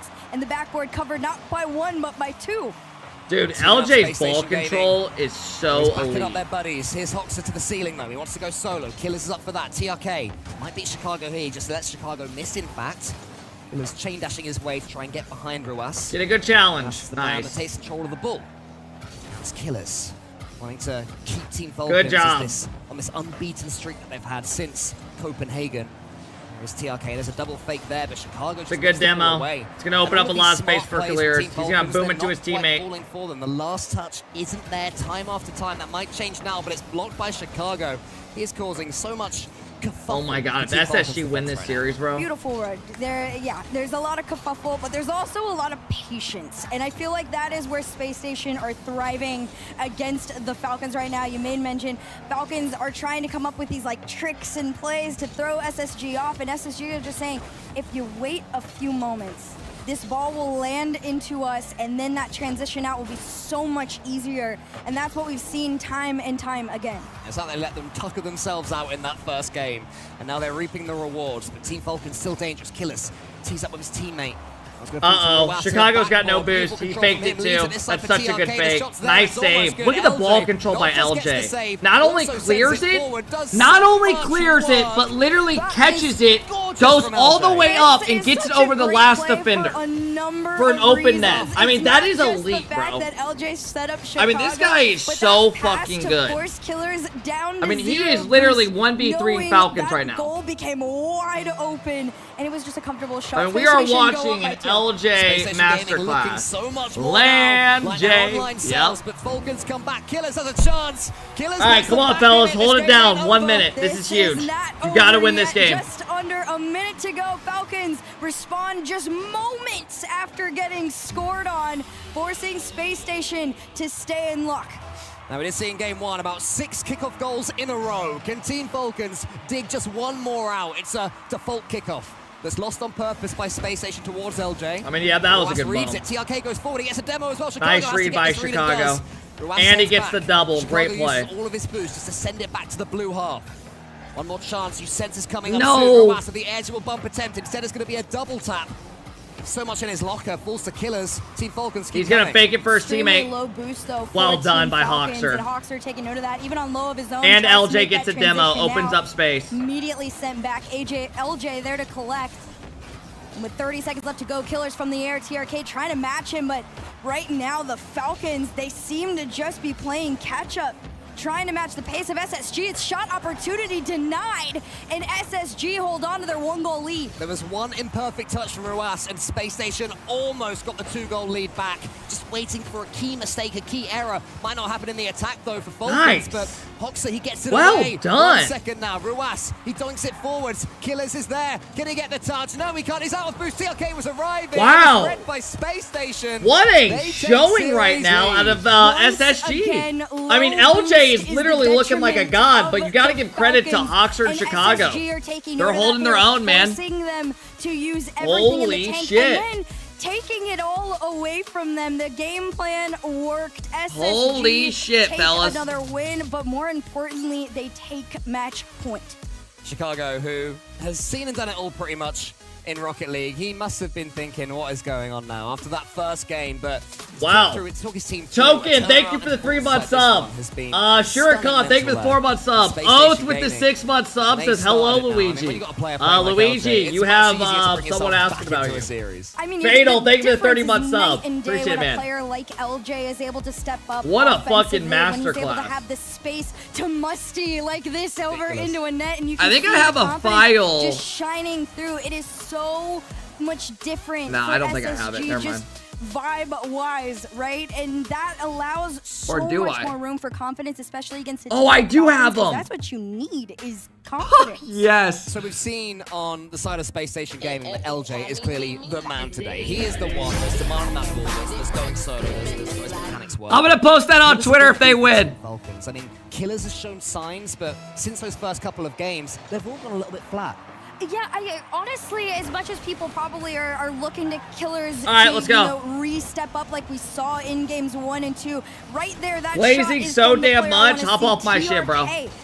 next, and the backboard covered not by one, but by two. Dude, LJ's ball control is so He's backing elite. up their buddies. Here's Hoxer to the ceiling, though. He wants to go solo. Killers is up for that. TRK might beat Chicago here. He just lets Chicago miss, in fact. Killers chain dashing his way to try and get behind Ruas. Get a good challenge. The man Nice. that takes control of the ball. It's Killers wanting to keep Team Falcons Good job. on this unbeaten streak that they've had since Copenhagen. There's TRK, there's a double fake there, but Chicago It's a good demo. It's going to open up a lot of space for Clears. He's going to boom it to his teammate. Falling for them. The last touch isn't there time after time. That might change now, but it's blocked by Chicago. He is causing so much kerfuffle. Oh my god, if SSG win this series, bro. Beautiful run. There's a lot of kerfuffle, but there's also a lot of patience. And I feel like that is where Space Station are thriving against the Falcons right now. You made mention Falcons are trying to come up with these like tricks and plays to throw SSG off, and SSG are just saying, if you wait a few moments, this ball will land into us, and then that transition out will be so much easier. And that's what we've seen time and time again. It's like they let them tucker themselves out in that first game, and now they're reaping the rewards. But Team Falcon's still dangerous. Killers tees up with his teammate. Uh-oh, Chicago's got no boost. He faked it too. That's such a good fake. Nice save. Look at the ball control by LJ. Not only clears it, but literally catches it, goes all the way up, and gets it over the last defender for an open net. I mean, that is elite, bro. I mean, this guy is so fucking good. I mean, he is literally 1v3 Falcons right now. Goal became wide open, and it was just a comfortable shot. I mean, we are watching an LJ masterclass. So much Land J. Yep. But Falcons come back. Killers has a chance. Killers. All right, come on, fellas, hold it down. 1 minute. This is huge. You got to win this game. Just under a minute to go. Falcons respond just moments after getting scored on, forcing Space Station to stay in luck. Now we did see in game one about 6 kickoff goals in a row. Can Team Falcons dig just one more out? It's a default kickoff that's lost on purpose by Space Station towards LJ. I mean, yeah, that was a good reads ball. it. TRK goes forward. He gets a demo as well. Chicago nice read by Chicago. And he gets the double. Great play. All of his boost just to send it back to the blue half. One more chance. You sense is coming up no. soon. Ruas, the edge will bump attempt. Instead, it's going to be a double tap. So much in his locker. Falls to Killers. Team Falcons. He's going to fake it for his teammate. Low boost, though, well done by Falcons, Hawkser. And Hawkser taking note of that. Even on low of his own. And LJ gets a demo. Opens up space. Immediately sent back. LJ there to collect. And with 30 seconds left to go, Killers from the air. TRK trying to match him, but right now the Falcons, they seem to just be playing catch-up, trying to match the pace of SSG. It's shot opportunity denied, and SSG hold on to their 1-goal lead. There was one imperfect touch from Ruas, and Space Station almost got the 2-goal lead back. Just waiting for a key mistake, a key error. Might not happen in the attack, though, for Falcons, nice. But Hawkser, he gets it well away. Done. 1 second now. Ruas, he dunks it forwards. Killers is there. Can he get the touch? No, he can't. He's out of boost. TRK was arriving. Wow. Read by Space Station. What a showing right now out of SSG. Again, I mean, LJ is literally looking like a god, but you got to give credit to Hawkser and Chicago. They're holding their own, man. Forcing them to use everything in the tank. Shit. And then taking it all away from them. The game plan worked. SSG Holy shit, take fellas. Another win, but more importantly, they take match point. Chicago, who has seen and done it all pretty much in Rocket League, he must have been thinking, what is going on now after that first game? But wow. Took his team Token, thank you for the 3-month sub. Shurikan, thank you for the 4-month sub. Oath with the 6-month sub says hello, Luigi. Luigi, you have someone asking about you. I mean, Fatal, thank you for the 30-month sub. Appreciate it, man. A player like LJ is able to step up. What a fucking masterclass. When he's able to have the space to musty like this over into a net, and you can I think see I have the a file just shining through. It is so much different. Nah, for I don't SSG, think I have it. Never mind. Vibe-wise, right? And that allows so much more room for confidence, especially against a team. Oh, I do have them. That's what you need is confidence. Yes. So we've seen on the side of Space Station Gaming that LJ is clearly the man today. He is the one that's demanding that ball, that's going solo, that's mechanics work. I'm going to post that on Twitter if they win. Falcons. I mean, Killers has shown signs, but since those first couple of games, they've all gone a little bit flat. Yeah, honestly, as much as people probably are looking to Killers let's go. re-step up like we saw in games 1 and 2, right there, that Blazing shot is so from the damn player I much. wanna Hop see, off my TRK. shit, bro.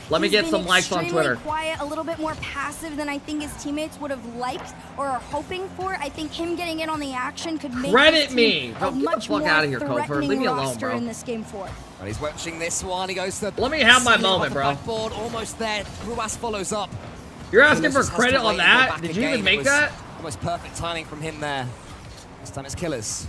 Let me He's get some been likes on Twitter. extremely quiet, a little bit more passive than I think his teammates would have liked or are hoping for. I think him getting in on the action could make Credit this me. team Bro, a get the much fuck more out of here, Cofer. threatening Leave me alone, roster bro. in this game 4. Well, he's watching this one. He goes to Let me have my ceiling moment, off the bro. backboard, almost there. Ruas follows up. You're asking for Killers just has credit to on wait and go that? back Did you again. even make It was that? Almost perfect timing from him there. This time it's Killers.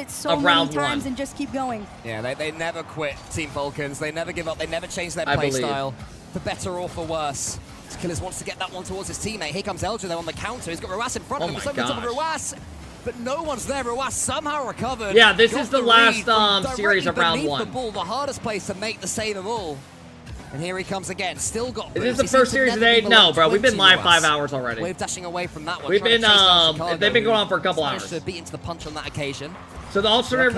it so many times and just keep going. Yeah, they never quit, Team Falcons. They never give up. They never change their play style, for better or for worse. Killers wants to get that one towards his teammate. Here comes LJ though on the counter. He's got Ruas in front of him. my He's over top of gosh. Ruas, but no one's there. Ruas somehow recovered. Yeah, this Got is the last read series of round beneath one. The ball, the hardest place to make the save of all. And here he comes again. Still got Is boost. this the first series of the day? No, bro. We've been live 5 hours already. Wave dashing away from that one. We've trying to been, chase down Chicago, they've been going on for a who couple managed hours. to beat into the punch on that occasion. So the alternate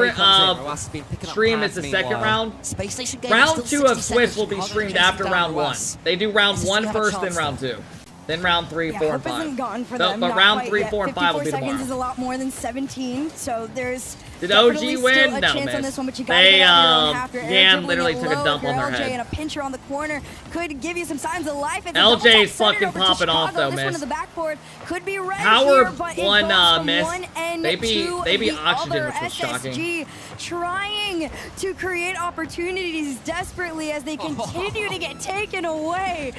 stream is the second round. Space Station Gaming Round still 2 of 60 Swiss seconds. will be Chicago streamed chasing after down round 1. Ruas. They do round This is 1 you have a first, then chance round 2. Then round 3, Yeah, 4, hope and 5. isn't gone for No, them. but not round quite 3, yet. 4, and 5 will be 54 seconds tomorrow. is a lot more than 17, so there's Did definitely OG win? still a No, chance miss. on this one, but you gotta They, get out of your own half. Your air Gan dribbling literally it took a low. dump If on you're their LJ head. and a pincher on the corner could give you some signs of life. It's a LJ double is tap center fucking over to popping off, Chicago. though, This one miss. to the backboard could be red Howard here, but it won, goes from miss. one end They beat to Oxygen, the other. which was shocking. SSG trying to create opportunities desperately as they continue to get taken away.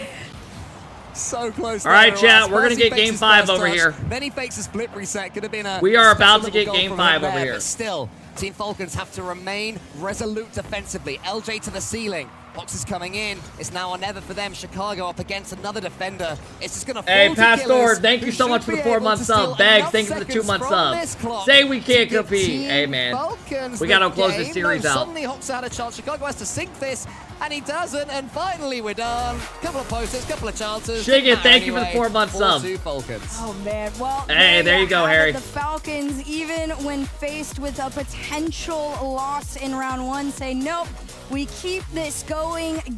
So close. All right, there, chat, Ruas. we're gonna First he get fakes game his 5 first over touch, here. Then he fakes a split reset. Could have been a. We are about special to get little game goal 5 from him over there, here. But still, Team Falcons have to remain resolute defensively. LJ to the ceiling. Box is coming in. It's now or never for them. Chicago up against another defender. It's just gonna fall Hey, to Pastor, Killers, thank who you so should much for be the 4 able month to sub. steal Bags, enough thank you for the 2 seconds month from sub. this clock Say we to can't give compete. Team Hey, man. Falcons We gotta the close this game. series No, out. Suddenly Hawks had a chance. Chicago has to sink this, and he doesn't. And finally, we're done. Couple of posters, couple of chances. Shig it, Doesn't thank you for the matter 4 month anyway. sub. 4-2 Falcons. Oh man, well, Hey, there you go, have it. Harry. The Falcons, even when faced with a potential loss in round 1, say nope. We keep this going.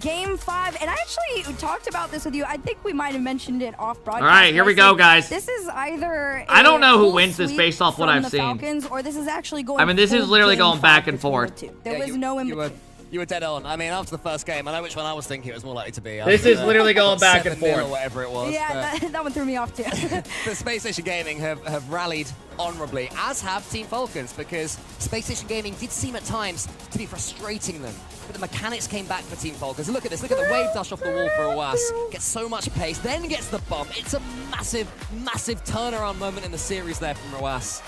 Game 5, and I actually talked about this with you. I think we might have mentioned it off broadcast. All right, here we go, guys. This is either I don't know who full wins this sweep based off what from I've the seen. Falcons, or this is actually going. I mean, this is full literally game going 5 back and between the forth. two. There was no in between. You were dead on. I mean, after the first game, I know which one I was thinking it was more likely to be. This is literally going back and 7-0 forth. or whatever it was. Yeah, that one threw me off too. The Space Station Gaming have rallied honorably, as have Team Falcons, because Space Station Gaming did seem at times to be frustrating them. But the mechanics came back for Team Falcons. Look at this. Look at the wave dash off the wall for Ruas. Gets so much pace, then gets the bump. It's a massive, massive turnaround moment in the series there from Ruas.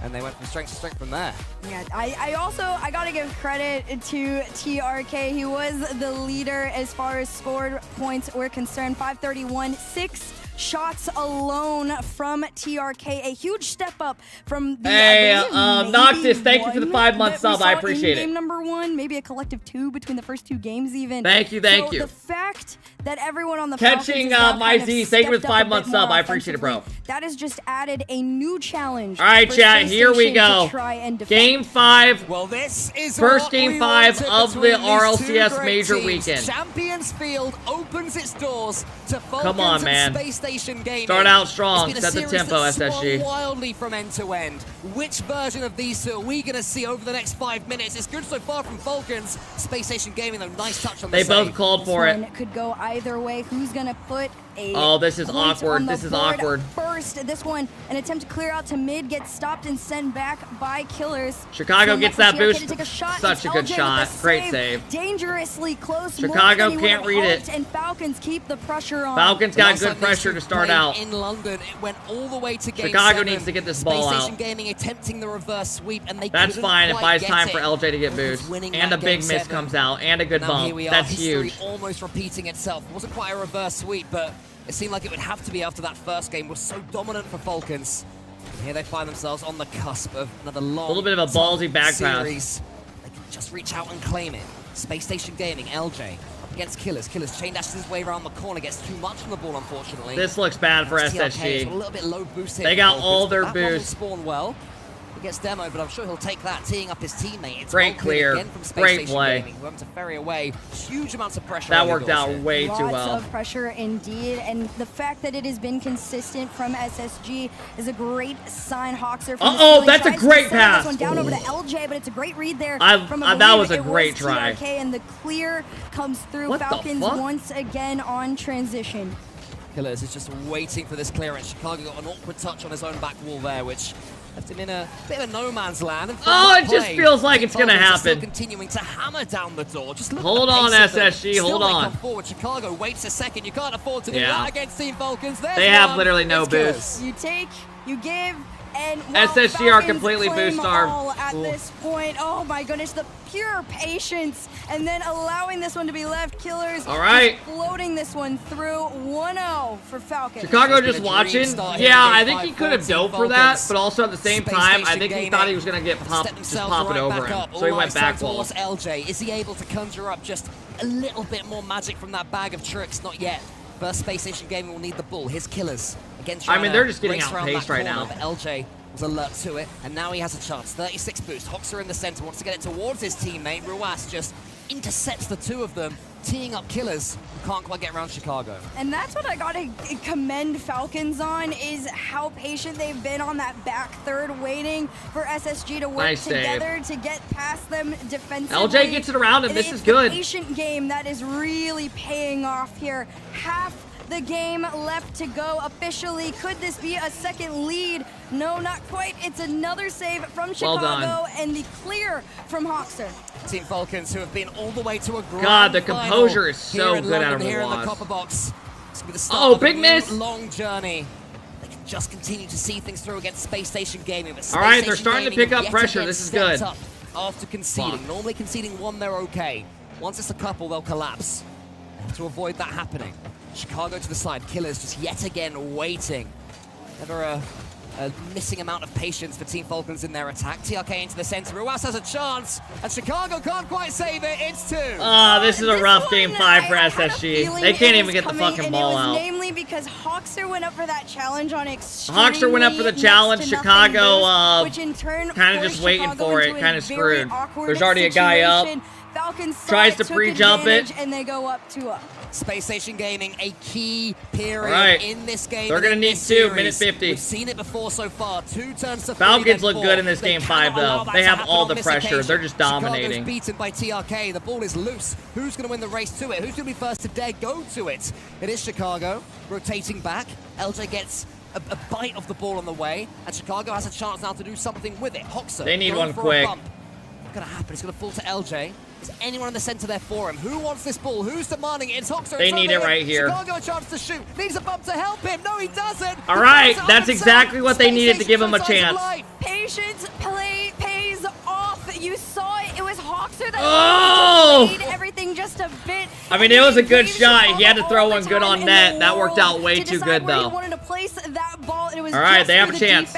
And they went from strength to strength from there. Yeah, I gotta give credit to TRK. He was the leader as far as scored points were concerned. 531, 6 shots alone from TRK. A huge step up from the. Hey, Noctis, thank you for the 5 month sub. I appreciate Game it. number 1, maybe a collective 2 between the first 2 games even. Thank you, thank you. The fact that everyone on the Catching my Z, thank you for the 5 month sub. I appreciate it, bro. That has just added a new challenge. All right, for chat, Space here we Station go. to try and defend. Game 5. Well, this is first what game we 5 wanted of the between these two RLCS great major teams. weekend. Champions Field opens its doors to Falcons Come on, man. and Space Station Gaming. Start out strong. It's been a Set the series tempo, that's swung SSG. wildly from end to end. Which version of these two are we going to see over the next 5 minutes? It's good so far from Falcons. Space Station Gaming, though, nice touch on the They save. both called for This it. one could go either way. Who's gonna put a Oh, this is point awkward. on the This is board awkward. First, this one, an attempt to clear out to mid, gets stopped and sent back by Killers. Chicago One gets left that for TRK boost. to take a shot. Such It's a good LJ with shot. the Great save. Dangerously close. more Chicago than he would can't have read it. hoped, And Falcons keep the pressure on. Falcons got Last good time these pressure two to start played out. in London, it went all the way to game Chicago 7. needs to get this Space ball Station out. Gaming attempting the reverse sweep, and they That's couldn't fine. It quite buys get time it. for LJ to get Falcons boost. winning And that a big game miss 7. comes out. And a good Now here bump. we are. That's History huge. almost repeating itself. It wasn't quite a reverse sweep, but it seemed like it would have to be after that first game was so dominant for Falcons. And here they find themselves on the cusp of another long, A little bit of a ballsy back pass. series. They can just reach out and claim it. Space Station Gaming, LJ up against Killers. Killers chain dashes his way around the corner, gets too much on the ball, unfortunately. This looks bad for TRK, SSG. so a little bit low boost here They for got Falcons, all their but that one will boost. spawn well. He gets demoed, but I'm sure he'll take that, teeing up his teammate. It's Great well cleared clear. again from Space Great Station play. Gaming, who happened to ferry away huge amounts of pressure. That on the worked doors out here. way too Lots well. of pressure indeed, and the fact that it has been consistent from SSG is a great sign. Hawks are from the Uh-oh, ceiling, that's a tries to great send pass. This one down over to LJ, but it's a great read there from that believe was a it great try. TRK, and the clear comes through. What the Falcons fuck? once again on transition. Killers is just waiting for this clearance. Chicago got an awkward touch on his own back wall there, which left him in a bit of a no man's land. And from Oh, that it just play, feels like it's gonna Falcons are still happen. continuing to hammer down the door. Just look Hold at the on, pace of them. SSG, Still hold they on. come forward. Chicago waits a second. You can't afford to do Yeah. that against Team Falcons. There's They have one. literally no It's boost. Killers. You take, you give, And while SSG are Falcons completely claim boost armed. all at this point. Oh my goodness, the pure patience, and then allowing this one to be left. Killers all right, just floating this one through. 1-0 for Falcons. Chicago just watching. Yeah, I think he could have dove for that, but also at the same time, I think he thought he was gonna get popped, just pop it over him. So he went back wall. LJ, is he able to conjure up just a little bit more magic from that bag of tricks? Not yet. First Space Station Gaming will need the bull. His killers against. I mean, they're just getting outpaced right now. LJ was alert to it, and now he has a chance. 36 boost. Hoxer in the center, wants to get it towards his teammate. Ruas just intercepts the two of them, teeing up killers who can't quite get around Chicago. And that's what I gotta commend Falcons on, is how patient they've been on that back third, waiting for SSG to work together to get past them defensively. LJ gets it around him. This is good. It's a patient game that is really paying off here. Half the game left to go officially. Could this be a second lead? No, not quite. It's another save from Chicago and the clear from Hoxer. Team Falcons, who have been all the way to a grand God, the composure is so good out of here in the Ruas. copper box. It's gonna be the start of big miss. Long journey. They can just continue to see things through against Space Station Gaming. But all right, they're starting to pick up pressure. This is good. After conceding, normally conceding one, they're okay. Once it's a couple, they'll collapse. To avoid that happening, Chicago to the side. Killers just yet again waiting. Never a missing amount of patience for Team Falcons in their attack. TRK into the center. Ruas has a chance, and Chicago can't quite save it. It's 2. This is a rough game 5 for SSG. They can't even get the fucking ball out. Namely because Hoxer went up for that challenge on Extreme. Hoxer went up for the challenge. Chicago which in turn kind of just waiting for it. Kind of screwed. There's already a guy up. Falcons tries to pre-jump it, and they go up 2-up. Space Station Gaming, a key period in this game. They're gonna need 2, minute 50. We've seen it before so far. 2 turns to 3. Falcons look good in this game 5 though. They have all the pressure. They're just dominating. Chicago's beaten by TRK. The ball is loose. Who's gonna win the race to it? Who's gonna be first to dare go to it? It is Chicago rotating back. LJ gets a bite of the ball on the way, and Chicago has a chance now to do something with it. Hoxer. They need one quick. What's gonna happen? It's gonna fall to LJ. Is anyone in the center there for him? Who wants this ball? Who's demanding it? It's Hoxer. They need it right here. Chicago a chance to shoot. Needs a bump to help him. No, he doesn't. All right, that's exactly what they needed to give him a chance. Patience pays off. You saw it. It was Hoxer that made everything just a bit. I mean, it was a good shot. He had to throw one good on net. That worked out way too good though. He wanted to place that ball, and it was all right. They have a chance.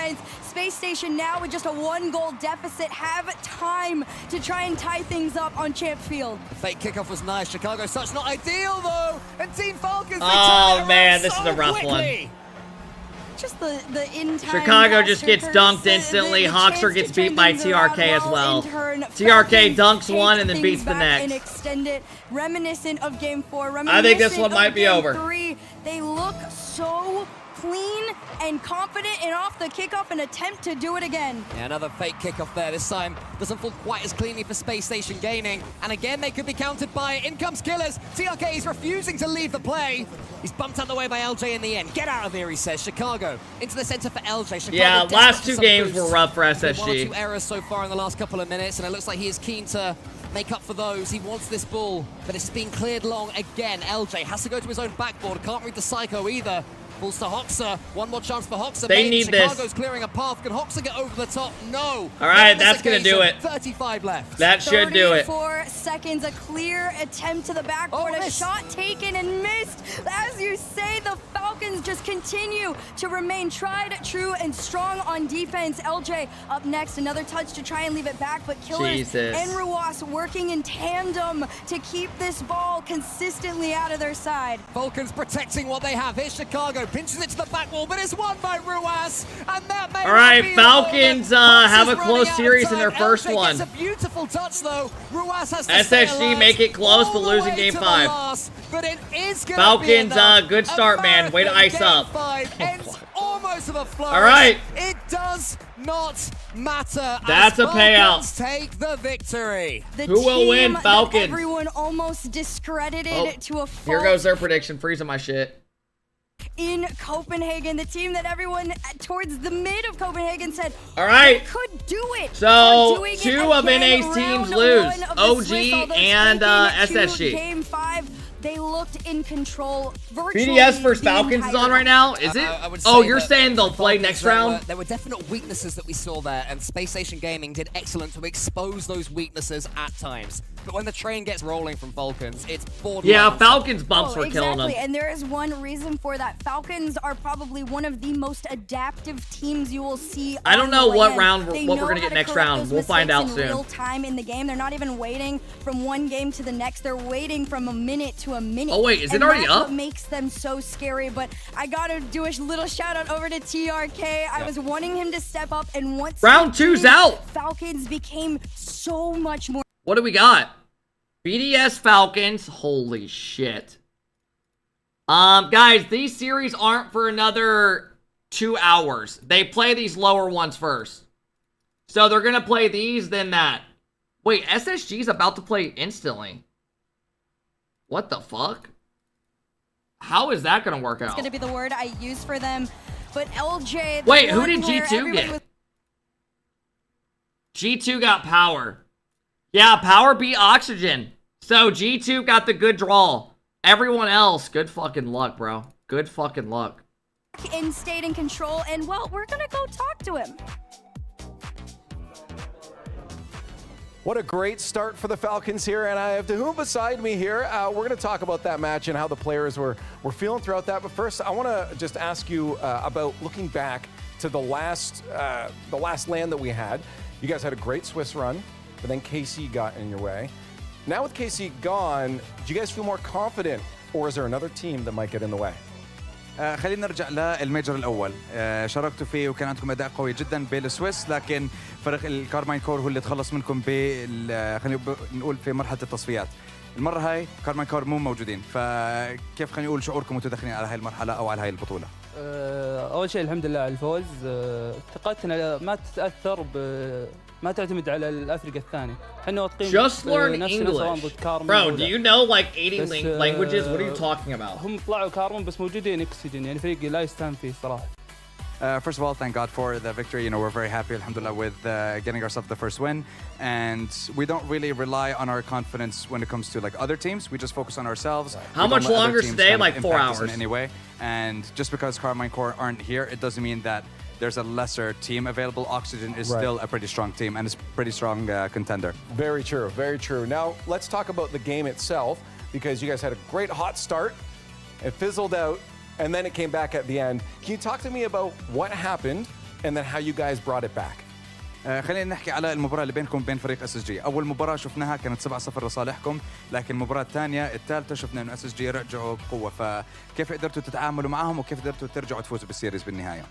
Space Station now with just a 1-goal deficit have time to try and tie things up on Champ Field. The fake kickoff was nice. Chicago's touch not ideal though, and Team Falcons. Oh man, this is a rough one. Just the in-time Chicago just gets dunked instantly. Hoxer gets beat by TRK as well. TRK dunks one and then beats the next. And extend it, reminiscent of Game 4. I think this one might be over. 3. They look so clean and confident, and off the kickoff an attempt to do it again. Yeah, another fake kickoff there. This time doesn't fall quite as cleanly for Space Station Gaming, and again they could be countered by it. In comes Killers. TRK is refusing to leave the play. He's bumped out the way by LJ in the end. Get out of here, he says. Chicago into the center for LJ. Chicago, yeah, last 2 games were rough for SSG. 1 or 2 errors so far in the last couple of minutes, and it looks like he is keen to make up for those. He wants this ball, but it's being cleared long again. LJ has to go to his own backboard. Can't read the psycho either. Falls to Hoxer. One more chance for Hoxer. They need Chicago's this. Clearing a path. Can Hoxer get over the top? No. All right, that's going to do it. 35 left. That should do it. 34 seconds. A clear attempt to the backboard. A shot taken and missed. As you say, the Falcons just continue to remain tried, true, and strong on defense. LJ up next. Another touch to try and leave it back, but Killers and Ruas working in tandem to keep this ball consistently out of their side. Falcons protecting what they have. Here's Chicago. Pinches it to the back wall, but it's won by Ruas, and that may all right, Falcons have a close series in their first one. It's a beautiful touch though. Ruas has to SSG make it close, but losing game 5. But it is Falcons, good start, man. Way to ice up. It's almost of a flourish. All right. It does not matter. That's a payout. Take the victory. Who will win? Falcons. Everyone almost discredited to a fault. Here goes their prediction. Freezing my shit. In Copenhagen, the team that everyone towards the mid of Copenhagen said, all right, could do it. So 2 of NA's teams lose, OG and SSG. Game 5, they look looked in control virtually. BDS versus Falcons is on right now, is it? I would Oh, say you're that saying they'll the play Falcons, next round? There were definite weaknesses that we saw there, and Space Station Gaming did excellent to expose those weaknesses at times. But when the train gets rolling from Falcons, it's borderline. Yeah, Falcons bumps were killing them. Exactly, and there is one reason for that. Falcons are probably one of the most adaptive teams you will see. I don't know what round, what we're gonna get next round. We'll find out soon. Real time in the game, they're not even waiting from one game to the next. They're waiting from a minute to a minute. Oh wait, is it already that's up? What makes them so scary? But I gotta do a little shout out over to TRK. I was wanting him to step up, and once round 2's out, Falcons became so much more. What do we got? BDS Falcons. Holy shit. Guys, these series aren't for another 2 hours. They play these lower ones first. So they're gonna play these, then that. Wait, SSG's about to play instantly. What the fuck? How is that gonna work out? It's gonna be the word I use for them. But LJ. Wait, who did G2 get? G2 got Power. Yeah, Power beat Oxygen. So G2 got the good draw. Everyone else, good fucking luck, bro. Good fucking luck. And stayed in control, and well, we're gonna go talk to him. What a great start for the Falcons here, and I have Dahum beside me here. We're going to talk about that match and how the players were feeling throughout that. But first, I want to just ask you about looking back to the last LAN that we had. You guys had a great Swiss run, but then KC got in your way. Now with KC gone, do you guys feel more confident, or is there another team that might get in the way? خلينا نرجع للميجر الاول. شاركتوا فيه وكان عندكم اداء قوي جدا بالسويس، لكن فريق الكارماين كور هو اللي تخلص منكم خلينا نقول في مرحله التصفيات. المره هاي كارماين كور مو موجودين، فكيف خلينا نقول شعوركم وانتم داخلين على هاي المرحله او على هاي البطوله؟ اول شيء الحمد لله على الفوز. ثقتنا ما تتاثر ما تعتمد على الافريقيا الثاني. احنا واثقين. Just learn English. Bro, do you know like 80 languages? What are you talking about? هم طلعوا كارمون بس موجودين اكسجين، يعني فريق لا يستهان فيه صراحه. First of all, thank God for the victory. You know, we're very happy, alhamdulillah, with getting ourselves the first win. And we don't really rely on our confidence when it comes to like other teams. We just focus on ourselves. How much longer today? Like 4 hours. In any way. And just because Carmine Core aren't here, it doesn't mean that there's a lesser team available. Oxygen is still a pretty strong team and is a pretty strong contender. Very true, very true. Now, let's talk about the game itself, because you guys had a great hot start. It fizzled out, and then it came back at the end. Can you talk to me about what happened and then how you guys brought it back? خلينا نحكي على المباراة اللي بينكم وبين فريق SSG. أول مباراة شفناها كانت 7-0 لصالحكم، لكن المباراة الثانية الثالثة شفنا إنه SSG رجعوا بقوة، فكيف قدرتوا تتعاملوا معهم وكيف قدرتوا ترجعوا تفوزوا بالسيريز بالنهاية؟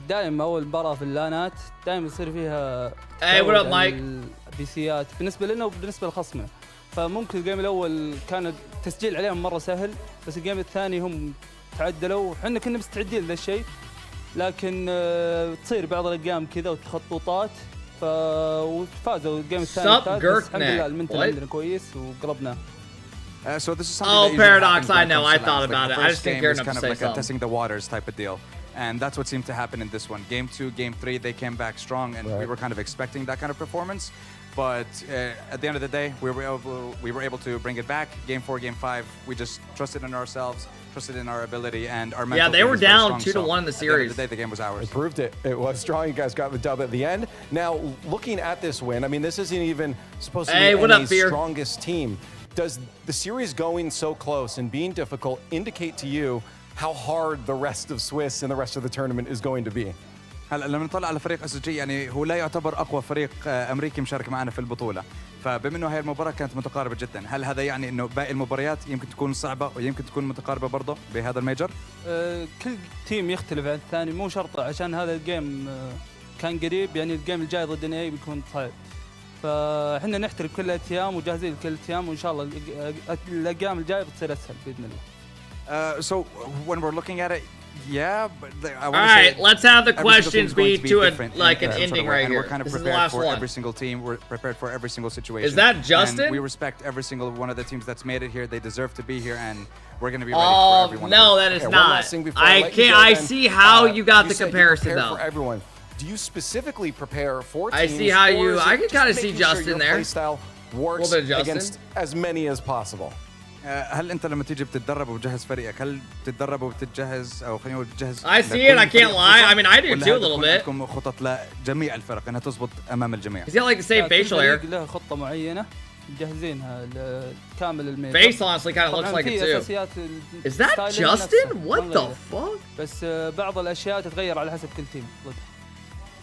دائما اول مباراه في اللانات دائما يصير فيها البيسيات بالنسبه لنا وبالنسبه لخصمنا، فممكن الجيم الاول كان التسجيل عليهم مره سهل، بس الجيم الثاني هم تعدلوا وحنا كنا مستعدين لهذا الشيء، لكن تصير بعض الايام كذا وتخطيطات وفازوا الجيم الثاني والثالث. الحمد لله المنتل عندنا كويس وقلبناه. So this is something Paradox, I know, I thought about it. I just didn't care enough to say like something. Testing the waters type of deal. And that's what seemed to happen in this one. Game 2, Game 3, they came back strong, and we were kind of expecting that kind of performance. But at the end of the day, we were able to bring it back. Game 4, Game 5, we just trusted in ourselves, trusted in our ability, and our mental. Yeah, they were down 2-1 in the series. At the end of the day, the game was ours. It proved it. It was strong. You guys got the dub at the end. Now, looking at this win, I mean, this isn't even supposed to be NA's strongest team. Does the series going so close and being difficult indicate to you how hard the rest of Swiss and the rest of the tournament is going to be? هلا لما نطلع على فريق SSG يعني هو لا يعتبر اقوى فريق امريكي مشارك معنا في البطوله، فبما انه هاي المباراه كانت متقاربه جدا، هل هذا يعني انه باقي المباريات يمكن تكون صعبه ويمكن تكون متقاربه برضه بهذا الميجر؟ كل تيم يختلف عن الثاني، مو شرط عشان هذا الجيم كان قريب يعني الجيم الجاي ضد NA بيكون صعب، فاحنا نحترم كل الايام وجاهزين لكل الايام، وان شاء الله الايام الجايه بتصير اسهل باذن الله. So when we're looking at it, yeah, but I want to say let's have the questions be to like an ending right here. We're kind of prepared for every single team. We're prepared for every single situation. Is that Justin? And we respect every single one of the teams that's made it here. They deserve to be here, and we're going to be ready for everyone. No, that is not. I can't. I see how you got the comparison though. For everyone. Do you specifically prepare for teams? I see how you. I can kind of see Justin there. Playstyle works against as many as possible. هل انت لما تيجي بتتدرب وبتجهز فريقك هل بتتدرب وبتجهز او خلينا نقول بتجهز I see it, I can't lie. I mean, I do too a little bit. عندكم خطط لجميع الفرق انها تزبط امام الجميع. He's got like the same facial hair. له خطة معينة مجهزينها كامل الميتا. Face honestly kind of looks like it too. Is that Justin? What the fuck? بس بعض الأشياء تتغير على حسب كل تيم.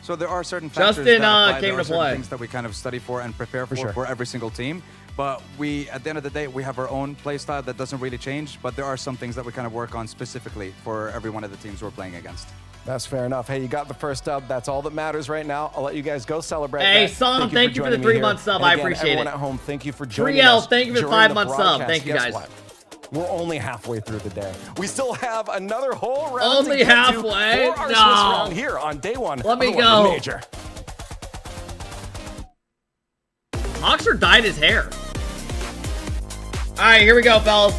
So there are certain factors Justin that apply. came There are to play. certain things that we kind of study for and prepare for every single team. But we, at the end of the day, we have our own play style that doesn't really change. But there are some things that we kind of work on specifically for every one of the teams we're playing against. That's fair enough. Hey, you got the first dub. That's all that matters right now. I'll let you guys go celebrate. Hey, that. Sam, thank you for the 3-month sub. I appreciate everyone it. At home, thank you for joining us. 3L, thank you for the 5-month sub. Thank you, guys. What? We're only halfway through the day. We still have another whole round. Only to get halfway? to for our No. Swiss round here on day one. Let me of go. The major. Oxford dyed his hair. All right, here we go, fellas.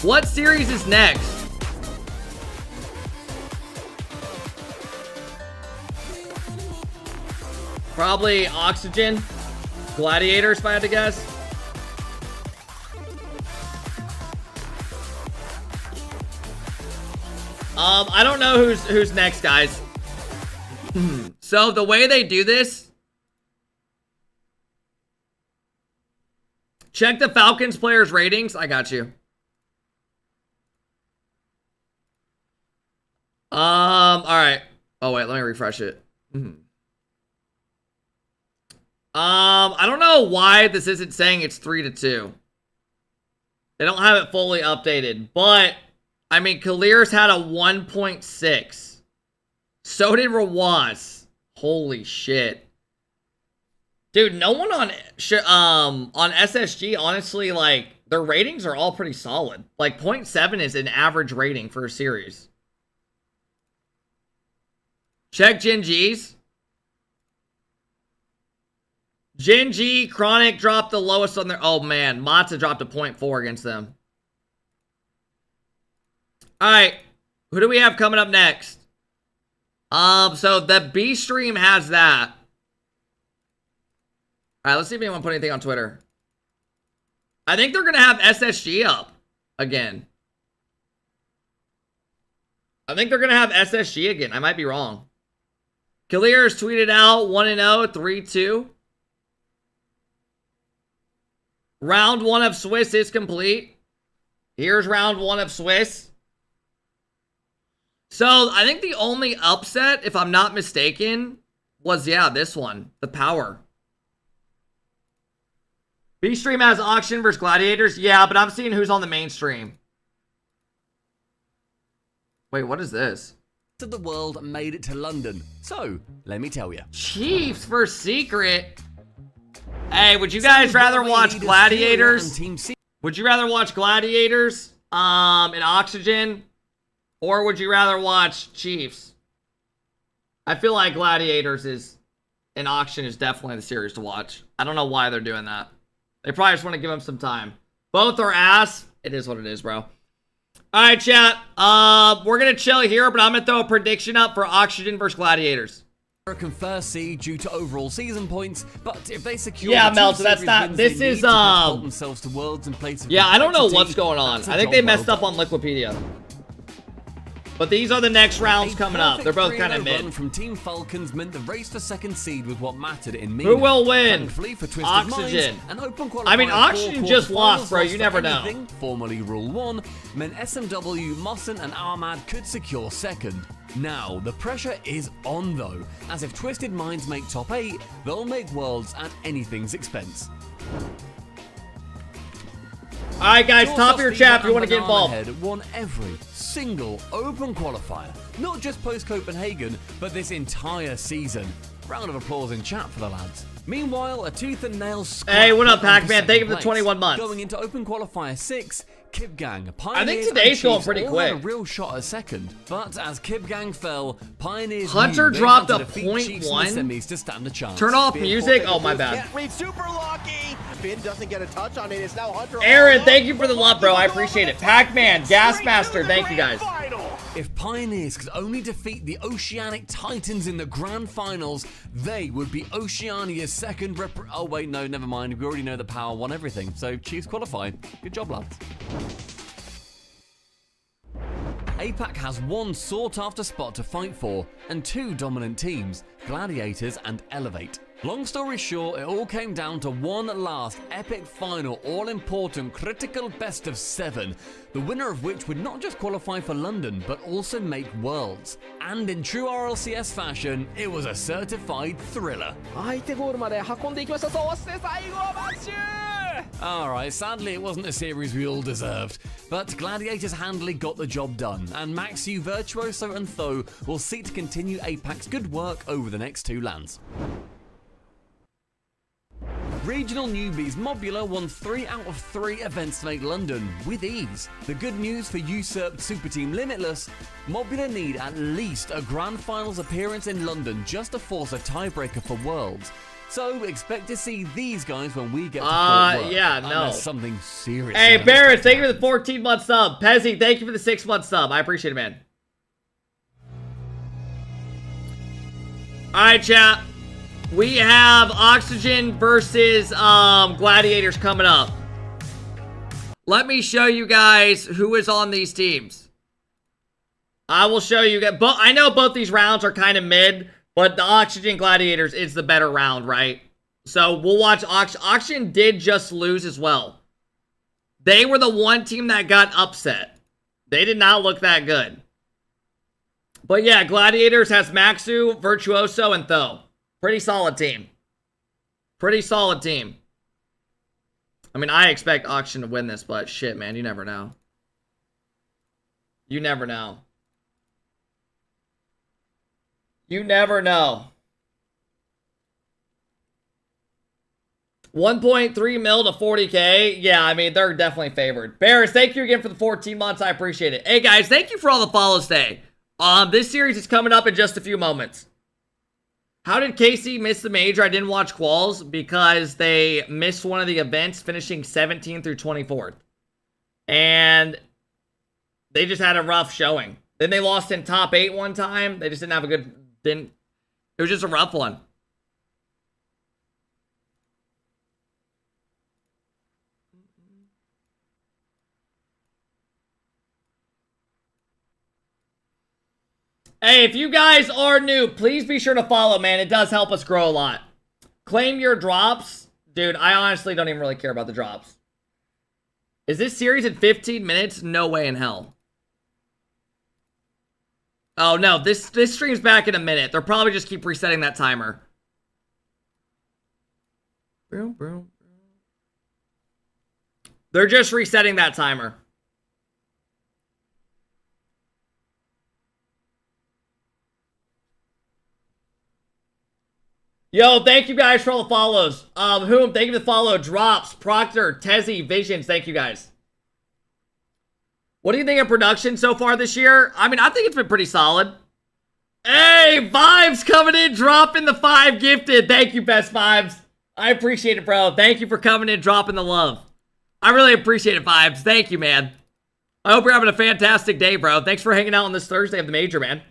What series is next? Probably Oxygen. Gladiators, if I had to guess. I don't know who's next, guys. So the way they do this, check the Falcons players' ratings. I got you. All right. Oh wait, let me refresh it. I don't know why this isn't saying it's 3-2. They don't have it fully updated, but I mean, Kalir's had a 1.6. So did Rawaz. Holy shit. Dude, no one on SSG, honestly, like, their ratings are all pretty solid. Like, 0.7 is an average rating for a series. Check Gen G's. Gen G, Chronic dropped the lowest on their... Oh, man. Matza dropped a 0.4 against them. Alright. Who do we have coming up next? So the B stream has that. Alright, let's see if anyone put anything on Twitter. I think they're going to have SSG up again. I think they're going to have SSG again. I might be wrong. Kalir's tweeted out 1-0, 3-2. Round 1 of Swiss is complete. Here's round 1 of Swiss. So, I think the only upset, if I'm not mistaken, was, yeah, this one. The Power. B-Stream has Auction versus Gladiators. Yeah, but I'm seeing who's on the mainstream. Wait, what is this? Of the world made it to London. So, let me tell you. Chiefs for Secret. Hey, would you guys rather watch Gladiators? Would you rather watch Gladiators in Oxygen? Or would you rather watch Chiefs? I feel like Gladiators in Auction is definitely the series to watch. I don't know why they're doing that. They probably just want to give them some time. Both are ass. It is what it is, bro. Alright, chat. We're going to chill here, but I'm going to throw a prediction up for Oxygen versus Gladiators. American first seed due to overall season points, but if they secure Mel, so that's not. This is themselves to worlds and places. Yeah, I don't know what's going on. I think they messed up on Liquipedia. But these are the next rounds coming up. They're both kind of mid. From Team Falcons meant the race for second seed was what mattered in Mina. Who will win? For Oxygen. Minds, I mean, Oxygen just lost, bro. You never know. Formerly Rule 1 meant SMW, Mossen, and Armad could secure second. Now, the pressure is on though, as if Twisted Minds make top 8, they'll make Worlds at anything's expense. Alright guys, top of your chat if you want to get involved. Won every single open qualifier, not just post-Copenhagen, but this entire season. Round of applause in chat for the lads. Meanwhile, a tooth and nail squad. Hey, what up, Pac-Man? Thank you for the 21 months. Going into open qualifier 6, Kipgang, Pioneers, I think today's going pretty quick. Had a real shot at second, but as Kipgang fell, Pioneers Hunter knew dropped they a had to defeat Chiefs in the 0.1. semis to stand a chance. Turn off music. Oh my bad. Can't read super lucky. Finn doesn't get a touch on it. It's now Hunter. Aaron, thank you for the love, bro. I appreciate it. Pac-Man, Gasmaster, thank you guys. If Pioneers could only defeat the Oceanic Titans in the Grand Finals, they would be Oceania's second oh wait, no, never mind. We already know that Power won everything, so Chiefs qualify. Good job, lads. APAC has one sought-after spot to fight for, and two dominant teams, Gladiators and Elevate. Long story short, it all came down to one last epic final, all-important, critical best of 7, the winner of which would not just qualify for London, but also make Worlds. And in true RLCS fashion, it was a certified thriller. Alright, sadly it wasn't a series we all deserved, but Gladiators handily got the job done, and Maxu, Virtuoso and Tho will seek to continue APAC's good work over the next 2 lands. Regional newbies Mobula won 3 out of 3 events to make London, with ease. The good news for usurped Super Team Limitless, Mobula need at least a Grand Finals appearance in London just to force a tiebreaker for Worlds. So expect to see these guys when we get to Fort Worth. Yeah, no. Unless something serious. Hey, Barrett, thank you for the 14-month sub. Pezzy, thank you for the 6-month sub. I appreciate it, man. Alright, chat. We have Oxygen versus Gladiators coming up. Let me show you guys who is on these teams. I will show you guys. I know both these rounds are kind of mid, but the Oxygen Gladiators is the better round, right? So we'll watch Oxygen did just lose as well. They were the one team that got upset. They did not look that good. But yeah, Gladiators has Maxu, Virtuoso, and Tho. Pretty solid team. Pretty solid team. I mean, I expect Auction to win this, but shit, man, you never know. You never know. You never know. 1.3 mil to 40K. Yeah, I mean, they're definitely favored. Barris, thank you again for the 14 months. I appreciate it. Hey, guys, thank you for all the follows today. This series is coming up in just a few moments. How did KC miss the major? I didn't watch quals because they missed one of the events, finishing 17th through 24th. And they just had a rough showing. Then they lost in top 8 one time. They just didn't have a good... It was just a rough one. Hey, if you guys are new, please be sure to follow, man. It does help us grow a lot. Claim your drops. Dude, I honestly don't even really care about the drops. Is this series in 15 minutes? No way in hell. Oh, no. This stream's back in a minute. They'll probably just keep resetting that timer. They're just resetting that timer. Yo, thank you guys for all the follows. Whom, thank you for the follow. Drops, Proctor, Tezzy, Visions, thank you guys. What do you think of production so far this year? I mean, I think it's been pretty solid. Hey, Vibes coming in, dropping the 5 gifted. Thank you, Best Vibes. I appreciate it, bro. Thank you for coming in, dropping the love. I really appreciate it, Vibes. Thank you, man. I hope you're having a fantastic day, bro. Thanks for hanging out on this Thursday of the major, man.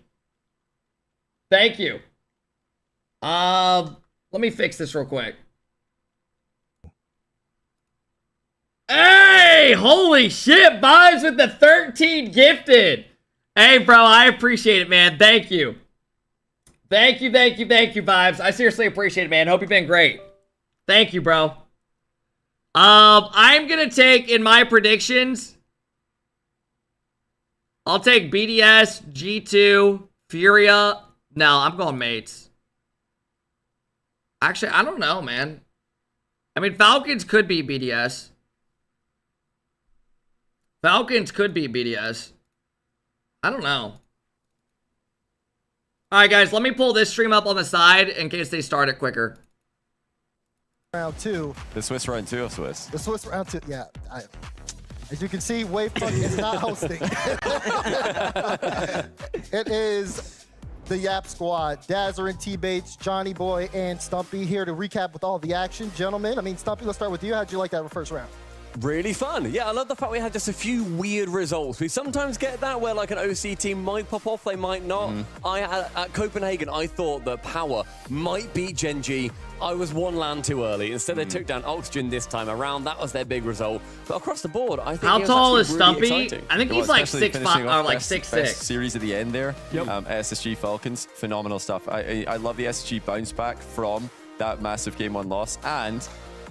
Thank you. Let me fix this real quick. Hey, holy shit, Vibes with the 13 gifted. Hey, bro, I appreciate it, man. Thank you. Thank you, Vibes. I seriously appreciate it, man. Hope you've been great. Thank you, bro. I'm gonna take, in my predictions, I'll take BDS, G2, Furia. No, I'm going mates. Actually, I don't know, man. I mean, Falcons could be BDS. Falcons could be BDS. I don't know. Alright, guys, let me pull this stream up on the side in case they start it quicker. Round 2. The Swiss round 2 or Swiss? The Swiss round 2, yeah. As you can see, Wavefront is not hosting. It is the Yap Squad. Dazzer T-Bates, Johnny Boy, and Stumpy here to recap with all the action. Gentlemen, I mean, Stumpy, let's start with you. How'd you like that first round? Really fun. Yeah, I love the fact we had just a few weird results. We sometimes get that where like an OC team might pop off, they might not. At Copenhagen, I thought that Power might beat Gen G. I was one land too early. Instead, they took down Oxygen this time around. That was their big result. But across the board, I think how tall is Stumpy? Really exciting. I think he's like 6'5" or like 6'6". Best series at the end there. SSG Falcons, phenomenal stuff. I love the SSG bounce back from that massive Game 1 loss, and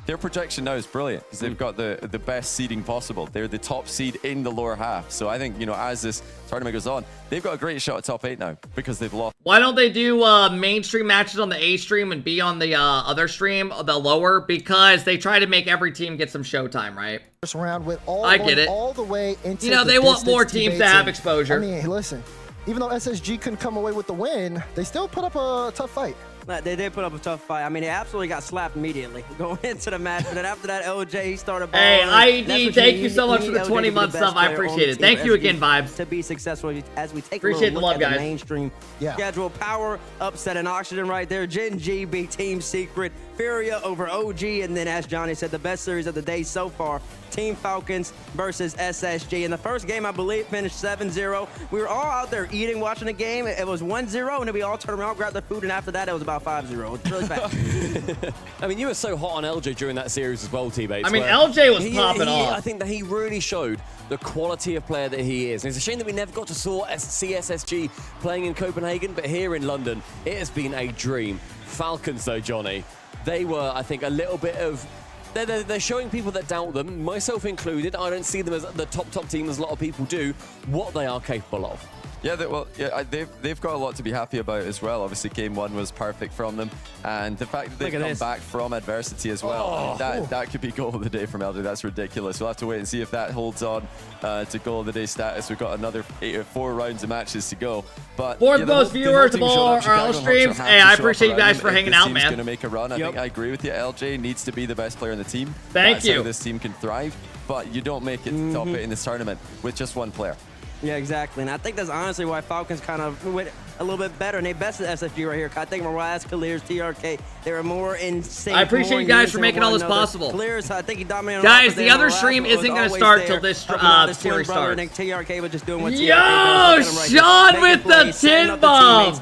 their projection now is brilliant because they've got the best seeding possible. They're the top seed in the lower half. So I think, as this tournament goes on, they've got a great shot at top 8 now because they've lost. Why don't they do mainstream matches on the A stream and B on the other stream, the lower? Because they try to make every team get some showtime, right? First round with all I get it. all the way into they want more teams to have exposure. I mean, listen, even though SSG couldn't come away with the win, they still put up a tough fight. They did put up a tough fight. I mean, they absolutely got slapped immediately going into the match. And then after that, LJ, he started balling. Hey, IED, thank you so much for the 20-month stuff. I appreciate it. Thank you again, Vibes. To be successful as we take appreciate a little look the at love, the guys. mainstream schedule. Power upsetting Oxygen right there. Gen G beat Team Secret. Furia over OG. And then, as Johnny said, the best series of the day so far, Team Falcons versus SSG. In the first game, I believe, finished 7-0. We were all out there eating, watching the game. It was 1-0, and then we all turned around, grabbed the food, and after that, it was about 5-0. It's really fast. I mean, you were so hot on LJ during that series as well, T-Bates. I mean, LJ was popping off. I think that he really showed the quality of player that he is. And it's a shame that we never got to see SSG playing in Copenhagen, but here in London, it has been a dream. Falcons, though, Johnny, they were, I think, a little bit of... They're showing people that doubt them, myself included. I don't see them as the top team as a lot of people do, what they are capable of. Yeah, they've got a lot to be happy about as well. Obviously, Game 1 was perfect from them, and the fact that they've come back from adversity as well, that could be goal of the day from LJ. That's ridiculous. We'll have to wait and see if that holds on to goal of the day status. We've got another 4 rounds of matches to go. But fourth most viewers of all our streams. Hey, I appreciate you guys for hanging out, man. Going to make a run. I think I agree with you. LJ needs to be the best player in the team. That's how this team can thrive. But you don't make it to top 8 in this tournament with just one player. Yeah, exactly. And I think that's honestly why Falcons kind of went a little bit better. And they bested SSG right here. I think Mirage, Clears, TRK, they were more in sync. I appreciate you guys for making all this possible. Clears, I think he dominated. Guys, the other stream isn't going to start till this series starts. And TRK was just doing what Yo, Sean with the 10 bomb.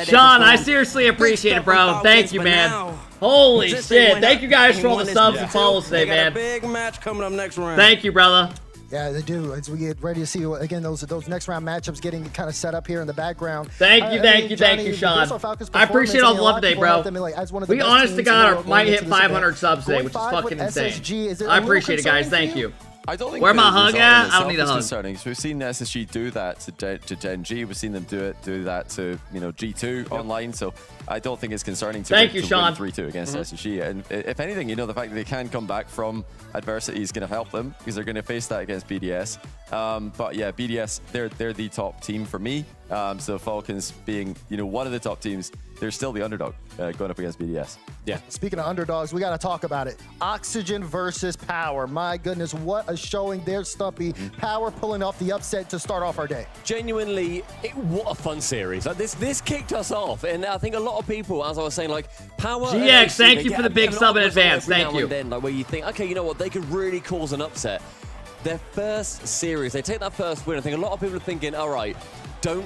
Sean, I seriously appreciate it, bro. Thank you, man. Holy shit. Thank you guys for all the subs and follows today, man. Big match coming up next round. Thank you, brother. Yeah, they do. As we get ready to see, again, those next round matchups getting kind of set up here in the background. Thank you, Sean. I appreciate all the love today, bro. We, honest to God, might hit 500 subs today, which is fucking insane. I appreciate it, guys. Thank you. I don't think where my hug at? I don't need a hug. Concerning. So we've seen SSG do that to Gen G. We've seen them do that to G2 online. So I don't think it's concerning to win 3-2 against SSG. And if anything, the fact that they can come back from adversity is going to help them because they're going to face that against BDS. But yeah, BDS, they're the top team for me. So Falcons being one of the top teams, they're still the underdog going up against BDS. Yeah. Speaking of underdogs, we got to talk about it. Oxygen versus Power. My goodness, what a showing there, Stumpy. Power pulling off the upset to start off our day. Genuinely, what a fun series. Like this kicked us off, and I think a lot of people, as I was saying, like Power. GX, thank you for the big sub in advance. Thank you. Then, like where you think, okay, you know what, they could really cause an upset. Their first series, they take that first win. I think a lot of people are thinking, all right, don't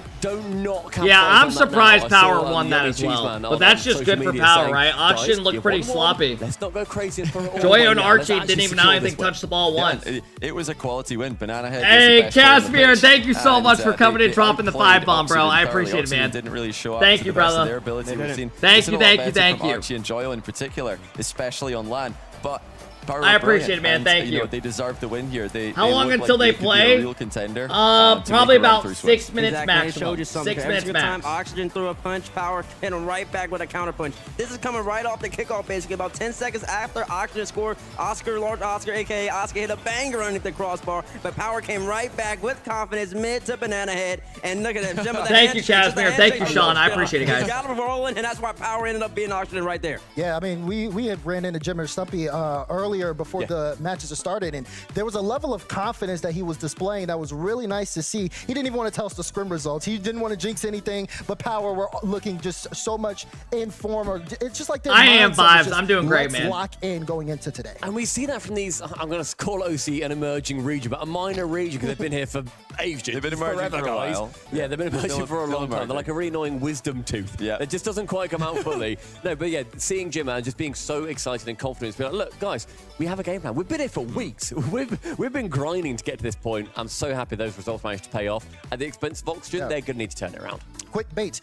not capitalize. Yeah, I'm on surprised that Power won that as well. But that's just good for Power, right? Oxygen looked pretty sloppy. Let's not go crazy. Joyo and Archie didn't even know anything touched the ball once. It was a quality win. Banana Head. Hey, Caspier, thank you so much for coming in, dropping the 5 bomb, bro. I appreciate it, man. Didn't really show up. Thank you, brother. Their ability. We've seen thank you. Archie and Joyo in particular, especially on LAN, but. I appreciate it, man. Thank you. They deserve the win here. How long until they play? Real contender. Probably about 6 minutes max. 6 minutes max. Oxygen threw a punch. Power hit him right back with a counter punch. This is coming right off the kickoff, basically. About 10 seconds after Oxygen scored, Large Oscar, aka Oscar, hit a banger underneath the crossbar. But Power came right back with confidence, mid to Banana Head. And look at him. Thank you, Casimir. Thank you, Sean. I appreciate it, guys. Got him rolling, and that's why Power ended up being Oxygen right there. Yeah, I mean, we had ran into Jim and Stumpy early earlier before the matches started, and there was a level of confidence that he was displaying that was really nice to see. He didn't even want to tell us the scrim results. He didn't want to jinx anything, but Power were looking just so much in form. Or it's just like I am vibes. I'm doing great, man. Lock in going into today. And we see that from these, I'm going to call OC an emerging region, but a minor region because they've been here for ages. They've been emerging for a while. Yeah, they've been emerging for a long time. They're like a really annoying wisdom tooth. Yeah. It just doesn't quite come out fully. No, but yeah, seeing Jim and just being so excited and confident, being like, look, guys, we have a game plan. We've been here for weeks. We've been grinding to get to this point. I'm so happy those results managed to pay off. At the expense of Oxygen, they're going to need to turn it around. Quick bait.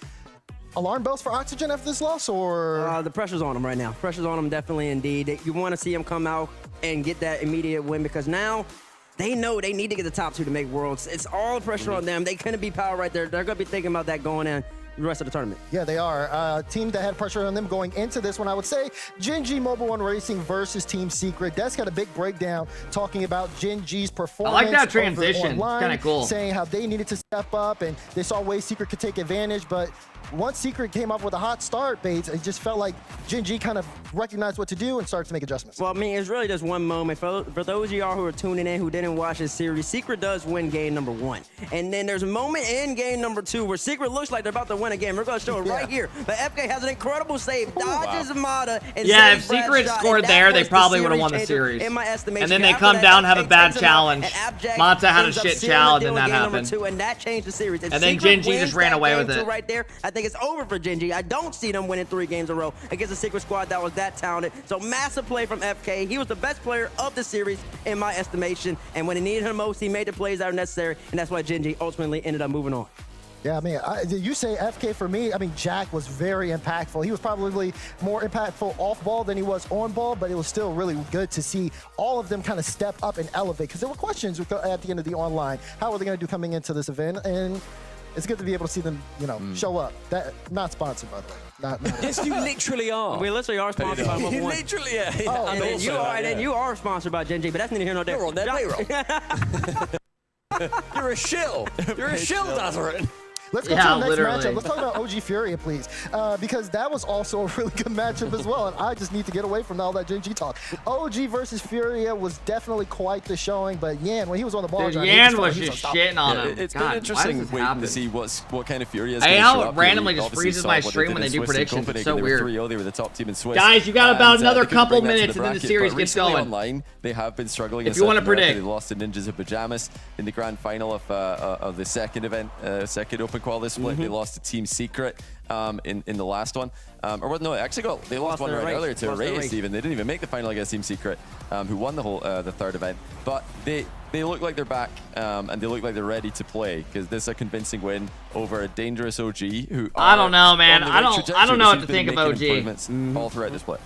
Alarm bells for Oxygen after this loss, or? The pressure's on them right now. Pressure's on them, definitely, indeed. You want to see them come out and get that immediate win because now they know they need to get the top 2 to make Worlds. It's all pressure on them. They couldn't be Power right there. They're going to be thinking about that going in the rest of the tournament. Yeah, they are. Team that had pressure on them going into this one, I would say Gen G Mobile One Racing versus Team Secret. Desk had a big breakdown talking about Gen G's performance. I like that transition. It's kind of cool. Saying how they needed to step up and they saw ways Secret could take advantage, but once Secret came up with a hot start, Bates, it just felt like Gen G kind of recognized what to do and started to make adjustments. Well, I mean, it's really just one moment. For those of y'all who are tuning in who didn't watch this series, Secret does win game number 1. And then there's a moment in game number 2 where Secret looks like they're about to win a game. We're going to show it right here. But FK has an incredible save, dodges Mata, and if Secret scored there, they probably would have won the series. In my estimation. And then they come down and have a bad challenge. Mata had a shit challenge, and that happened. And that changed the series. And then Gen G just ran away with it. Right there, I think it's over for Gen G. I don't see them winning 3 games in a row against a Secret squad that was that talented. So massive play from FK. He was the best player of the series in my estimation. And when he needed him most, he made the plays that were necessary. And that's why Gen G ultimately ended up moving on. Yeah, I mean, you say FK for me. I mean, Jack was very impactful. He was probably more impactful off ball than he was on ball, but it was still really good to see all of them kind of step up and elevate because there were questions at the end of the online. How are they going to do coming into this event? And it's good to be able to see them, show up. That not sponsored, by the way. Not yes, you literally are. We literally are sponsored by Mobile One. Literally, yeah. Oh, and you are sponsored by Gen G, but that's neither here nor there. You're on their payroll. You're a shill. You're a shill, Dazarin. Let's go to the next matchup. Let's talk about OG Furia, please, because that was also a really good matchup as well, and I just need to get away from all that Gen G talk. OG versus Furia was definitely quite the showing, but Yan, when he was on the ball, Yan was just shitting on him. It's been interesting waiting to see what kind of Furia is going to to show show up. Randomly just freezes my stream when they do predictions. It's so weird. They were the top team in Swiss. Guys, you got about another couple minutes, and then the series gets going. Online, they have been struggling. If you want to predict, they lost to Ninjas of Pajamas in the grand final of the second event, second open qual this split. They lost to Team Secret in the last one. They lost one right earlier to Race even. They didn't even make the final against Team Secret, who won the third event. But they look like they're back, and they look like they're ready to play because this is a convincing win over a dangerous OG who I don't know, man. I don't know what to think of OG. All throughout this split.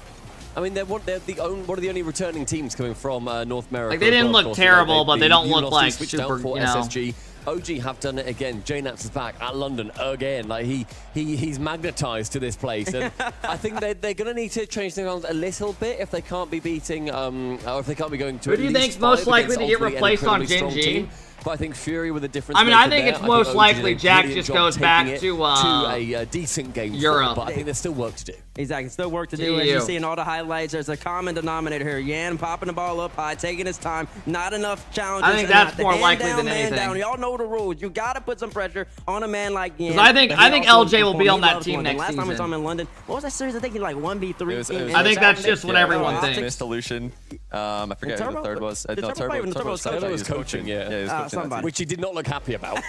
I mean, they're one of the only returning teams coming from North America. Like, they didn't look terrible, but they don't look like super, SSG. OG have done it again. J-Naps is back at London again. Like he's magnetized to this place, and I think they're going to need to change things around a little bit if they can't be beating, or if they can't be going to. Who do you think's most likely to get replaced on Gen G? But I think Fury with a different. I mean, I think it's most likely Jack just goes back to a decent game. Europe, but I think there's still work to do. Exactly, still work to do. As you see in all the highlights, there's a common denominator here. Yan popping the ball up high, taking his time. Not enough challenges. I think that's more likely than anything. Y'all know the rules. You got to put some pressure on a man like Yan. I think LJ will be on that team next season. Last time we saw him in London, what was that series? I think he like 1v3. I think that's just what everyone thinks. Missed illusion. I forget who the third was. Turbo was coaching. Yeah, which he did not look happy about.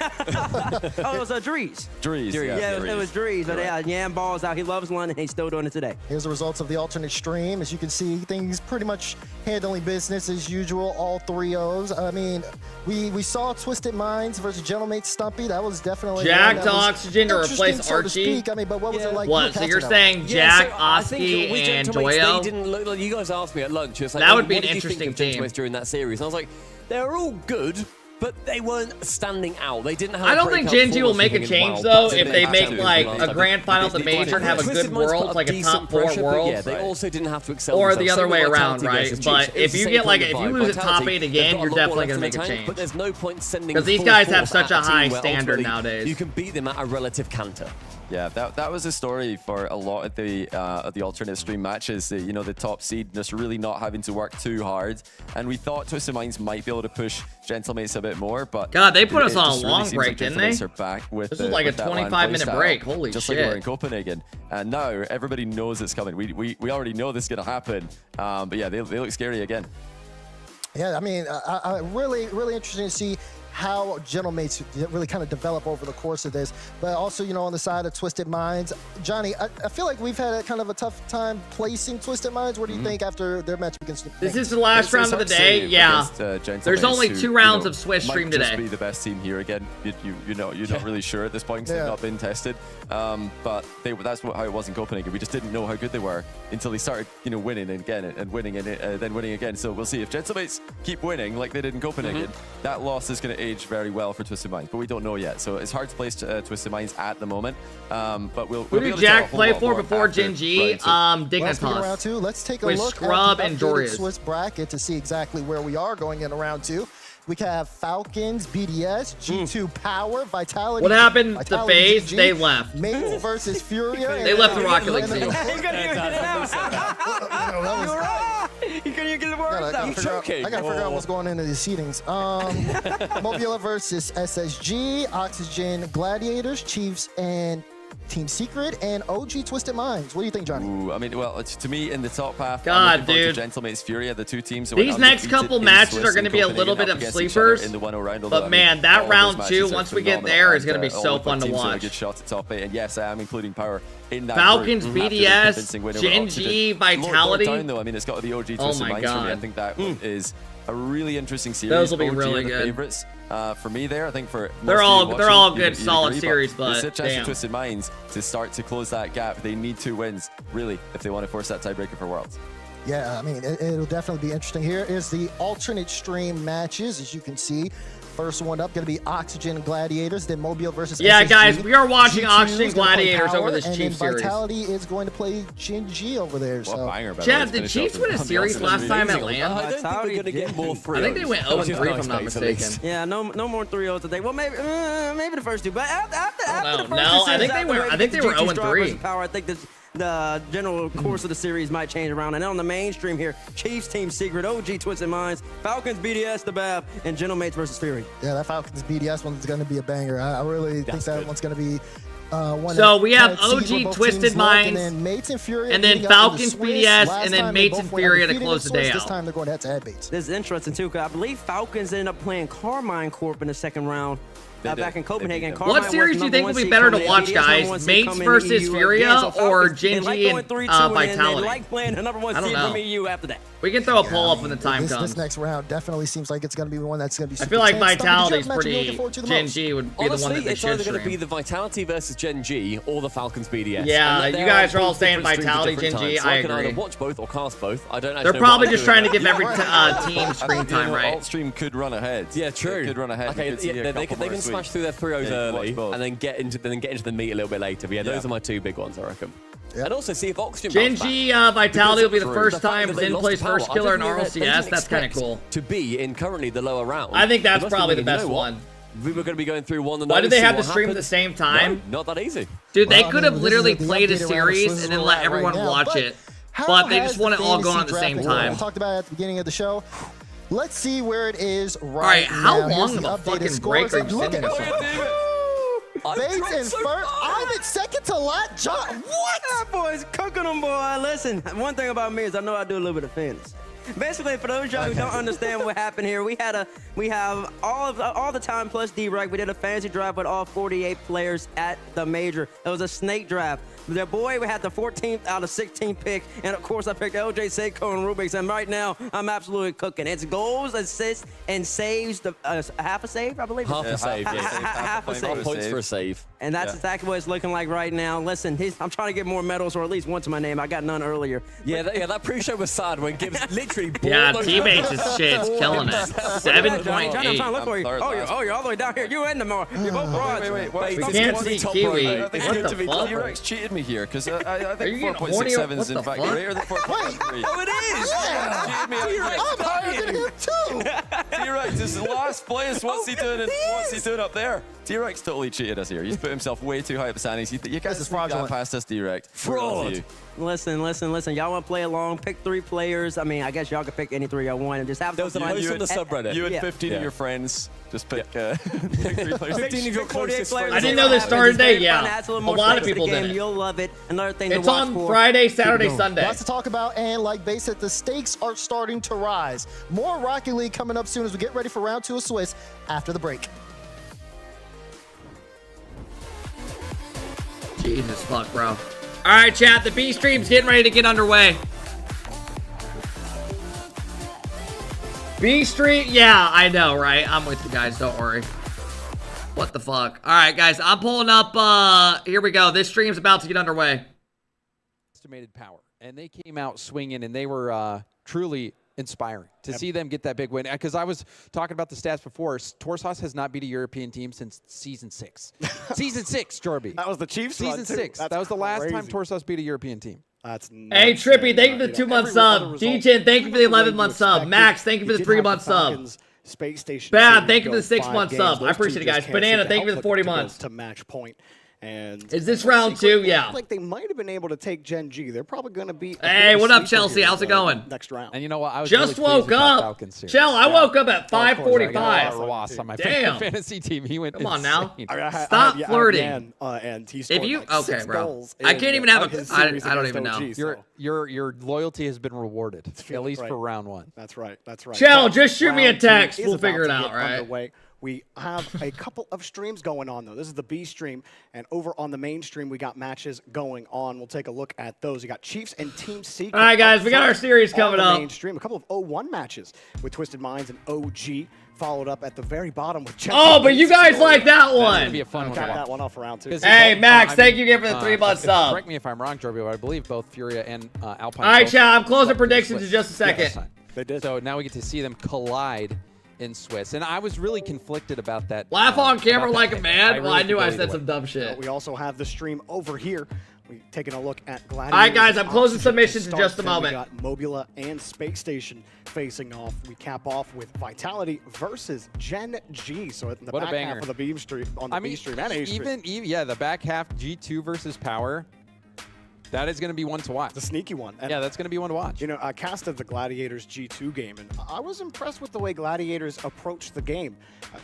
Oh, it was Dries. Yeah, it was Dries. But yeah, Yan balls out. He loves London. He's still doing it today. Here's the results of the alternate stream. As you can see, things pretty much handling business as usual. All 3-0s. I mean, we saw Twisted Minds versus Gentlemate Stumpy. That was definitely Jack to Oxygen to replace so Archie. I mean, but what was it like? What? So you're saying Jack, Oski, and Doyo? Didn't look like you guys asked me at lunch. It's like, that would be an interesting team during that series. And I was like, they're all good. But they weren't standing out. They didn't have. I don't think Gen G will make a change though if they make like a grand final at the major and have a good world, like a top 4 world. Yeah, they also didn't have to excel. Or the other way around, right? But if you get like if you lose a top 8 again, you're definitely gonna make a change. But there's no point sending because these guys have such a high standard nowadays. You can beat them at a relative canter. Yeah, that was a story for a lot of the alternate stream matches. The top seed just really not having to work too hard, and we thought Twisted Minds might be able to push Gentlemates a bit more, but God, they put us on a really long seems break, like didn't Gentlemates they? are back with This was like a 25-minute break. Holy just shit! Like we were in Copenhagen, and now everybody knows it's coming. We already know this is gonna happen, but yeah, they look scary again. Yeah, I mean, I really interesting to see how Gentlemates really kind of develop over the course of this. But also, on the side of Twisted Minds, Johnny, I feel like we've had a kind of a tough time placing Twisted Minds. What do you think after their match against This is the last round of the day. Yeah. There's only 2 rounds of Swiss stream today. Might just be the best team here again. You're not really sure at this point. They've not been tested. But that's how it was in Copenhagen. We just didn't know how good they were until they started, winning again and winning and then winning again. So we'll see if Gentlemates keep winning like they did in Copenhagen. That loss is going to age very well for Twisted Minds, but we don't know yet. So it's hard to place Twisted Minds at the moment. But we'll Who be able did to tell a Jack whole play lot for more before after Gen G? round two. Let's begin round 2. Let's take a With look Scrub at and the updated Dorias. Swiss bracket to see exactly where we are going into round 2. We can have Falcons, BDS, G2 Power, Vitality. What happened to Vitality FaZe? GG, They left. Mates versus Furia. They left the Rocket League and- team. You couldn't even get the words out. I gotta figure out what's going into these seedings. Mobula versus SSG, Oxygen Gladiators, Chiefs, and Team Secret, and OG Twisted Minds. What do you think, Johnny? Ooh, I mean, well, it's, to me, in the top half, God, I'm looking forward dude. to Gentlemates Furia, the 2 teams. These next couple matches are going to be a little bit of sleepers, in the 1-0 round, but man, that round 2, once we get there, is going to be so fun to watch. Good shot at top 8, and yes, I am including Power in that Falcons, group after the BDS, convincing win over Gen Oxygen. G, Lower Vitality. down, though, I mean, it's got the OG Twisted Minds for me. I think that one is a really interesting series. Those will be OG really are the good. favorites for me there. I think for They're most of you all watching, good, you'd solid agree, series, but there's a chance damn. for Twisted Minds to start to close that gap. They need 2 wins, really, if they want to force that tiebreaker for Worlds. Yeah, I mean, it'll definitely be interesting. Here is the alternate stream matches, as you can see. First one up going to be Oxygen Gladiators, then Mobile versus Yeah, SSG. guys, we are watching G2 Oxygen is gonna play Gladiators Power, over this and Chiefs then series. Vitality is going to play Gen G over there. So. Banger, by the way. Chad, It's did finished Chiefs off win a with series something else last time at amazing. LAN? I don't think we're going to get more 3-0s. I think they went 0-3 if I'm not mistaken. Yeah, no more 3-0s today. Well, maybe the first 2, but after the first No, 2 I think series, they were. I think they were 0-3. Power. I think the general course of the series might change around. And on the mainstream here, Chiefs, Team Secret, OG Twisted Minds, Falcons, BDS, the BAB, and Gentlemates versus Fury. Yeah, that Falcons BDS one's going to be a banger. I really think that one's going to be one. So we have kind of see where OG both Twisted teams look, Minds, and then Mates and Furia, and then meeting up in the Falcons, Swiss. BDS, Last and then time they Mates both and went Furia to undefeated close in the Swiss. day This out. time they're going head-to-head Mates. This is interesting, too, because I believe Falcons ended up playing Carmine Corp in the second round. Back in Copenhagen. What series do you think will be better to watch, guys? Mates versus Furia or Gen G and Vitality? They like playing the number 1 I don't seed know. from EU after that. We can throw a poll up when the time This comes. next round definitely seems like it's going to be one that's going to be I feel like super tense. Vitality's Match you're looking pretty. forward to the Gen most? G would be the one Honestly, that they it's should either going to be stream. the Vitality versus Gen G or the Falcons BDS. Yeah, And you they guys are all both saying different streams at Vitality, different Gen G. times, so I can agree. either watch both or cast both. I don't actually They're know probably what just I'm trying to doing. give every team screen time, right? Alt stream could run ahead. Yeah, true. It could run ahead. Okay, We could see a yeah, they couple can more smash sweeps. through their 3-0s Yeah, watch early both. and then get into the meat a little bit later. But yeah, those are my 2 big ones, I reckon. And also see if Oxygen Gen bounce back. G Vitality will be the Because first the fact time that they Zen lost plays to Power, first I killer in didn't RLCS. expect That's kind of cool. To be in currently the lower round. I think that's They must be probably the thinking, best you know what? one. We were going to be going through one. Why did they have to stream at the same time? No, not that easy. Dude, they Well, I could mean, have this literally is the played a updated round of series Swiss and then we're let at everyone right now, watch but it. how But they has just want it the all going fantasy at the same draft been going? time. We talked about it at the beginning of the show. Let's see where it is right All right, how now. Here's long the of a updated fucking scores. break are you Look sending at us on? Bates in first. I'm in second to last. John, what? That boy's cooking them, boy. Listen, one thing about me is I know I do a little bit of fantasy. Basically, for those of y'all who don't understand what happened here, we have all the time plus D-Rec. We did a fantasy draft with all 48 players at the major. It was a snake draft. Their boy, we had the 14th out of 16 pick, and of course I picked LJ, Seiko, and Rubik's, and right now I'm absolutely cooking. It's goals, assists, and saves. Half a save, I believe. Half a save, yeah. Half a save. Points for a save. And that's exactly what it's looking like right now. Listen, I'm trying to get more medals, or at least one to my name. I got none earlier. Yeah, that pre-show was sad when Gibbs literally bought Yeah, those teammates is shit's killing it. Johnny, I'm trying to 7.8. look for you. Oh, you're all the way down here. You and the more. You're both broads. Wait. We can't see Kiwi. I think What the fuck? T-Rex cheated me here because I Are think you getting horny? 4.67 is What in the fact fuck? greater than 4.3. Oh, it is! Cheated me out here. I'm higher than him too. T-Rex is the last place. What's he doing? What's he doing up there? T-Rex totally cheated us here. He's put himself way too high up the standings. You guys just got past us, T-Rex. Fraud. Listen. Y'all want to play along? Pick 3 players. I mean, I guess y'all could pick any 3 y'all want and just have those on the subreddit. You and 15 of your friends just pick 3 players. 15 of your closest friends. I didn't know this started today. Yeah, a lot of people did. You'll love it. Another thing it's to watch on for. Friday, Saturday, Sunday. Lots to talk about, and like Bay said, the stakes are starting to rise. More Rocket League coming up soon as we get ready for round 2 of Swiss after the break. Jesus fuck, bro. All right, chat. The B stream's getting ready to get underway. B stream, yeah, I know, right? I'm with you guys. Don't worry. What the fuck? All right, guys. I'm pulling up. Here we go. This stream's about to get underway. Estimated power, and they came out swinging, and they were truly inspiring to see them get that big win. Because I was talking about the stats before. Torsas has not beat a European team since season 6. Season 6, Jorby. That was the Chiefs. Season 6. That was the last time Torsas beat a European team. That's hey, Trippy, thank you for the 2-month sub. D-Chin, thank you for the 11-month sub. Max, thank you for the 3-month sub. Space Station. Bad, thank you for the 6-month sub. I appreciate it, guys. Banana, thank you for the 40 months. To match point. And is this round 2? Yeah. Like they might have been able to take Gen G. They're probably going to be. Hey, what up, Chelsea? How's it going? Next round. And you know what? I was just really woke up. Chell, I woke up at 5:45. Ross on my Damn. fantasy team. He went. Come on now. Stop flirting. And he if you okay, bro. I can't even have a. I don't even know. Your loyalty has been rewarded, at least for round 1. That's right. That's right. Chell, just shoot me a text. We'll figure it out, right? Underway. We have a couple of streams going on, though. This is the B stream, and over on the main stream, we got matches going on. We'll take a look at those. We got Chiefs and Team Secret. All right, guys, we got our series coming up. Main stream, a couple of 0-1 matches with Twisted Minds and OG, followed up at the very bottom with. Oh, but you guys like that one. That's gonna be a fun one. Got that one off for round 2. Hey, Max, thank you again for the 3-month sub. Correct me if I'm wrong, Jorby, but I believe both Furia and Alpine. All right, chat. I'm closing predictions in just a second. Yes, they did. So now we get to see them collide in Swiss, and I was really conflicted about that. Laugh on camera like a man. Well, I knew I said some dumb shit. We also have the stream over here. We're taking a look at Gladiators. All right, guys, I'm closing submissions in just a moment. We got Mobula and Space Station facing off. We cap off with Vitality versus Gen G. So in the back half of the B stream, on the B stream and A stream. Even the back half G2 versus Power. That is going to be one to watch. The sneaky one. And yeah, that's going to be one to watch. You know, I casted the Gladiators G2 game, and I was impressed with the way Gladiators approached the game.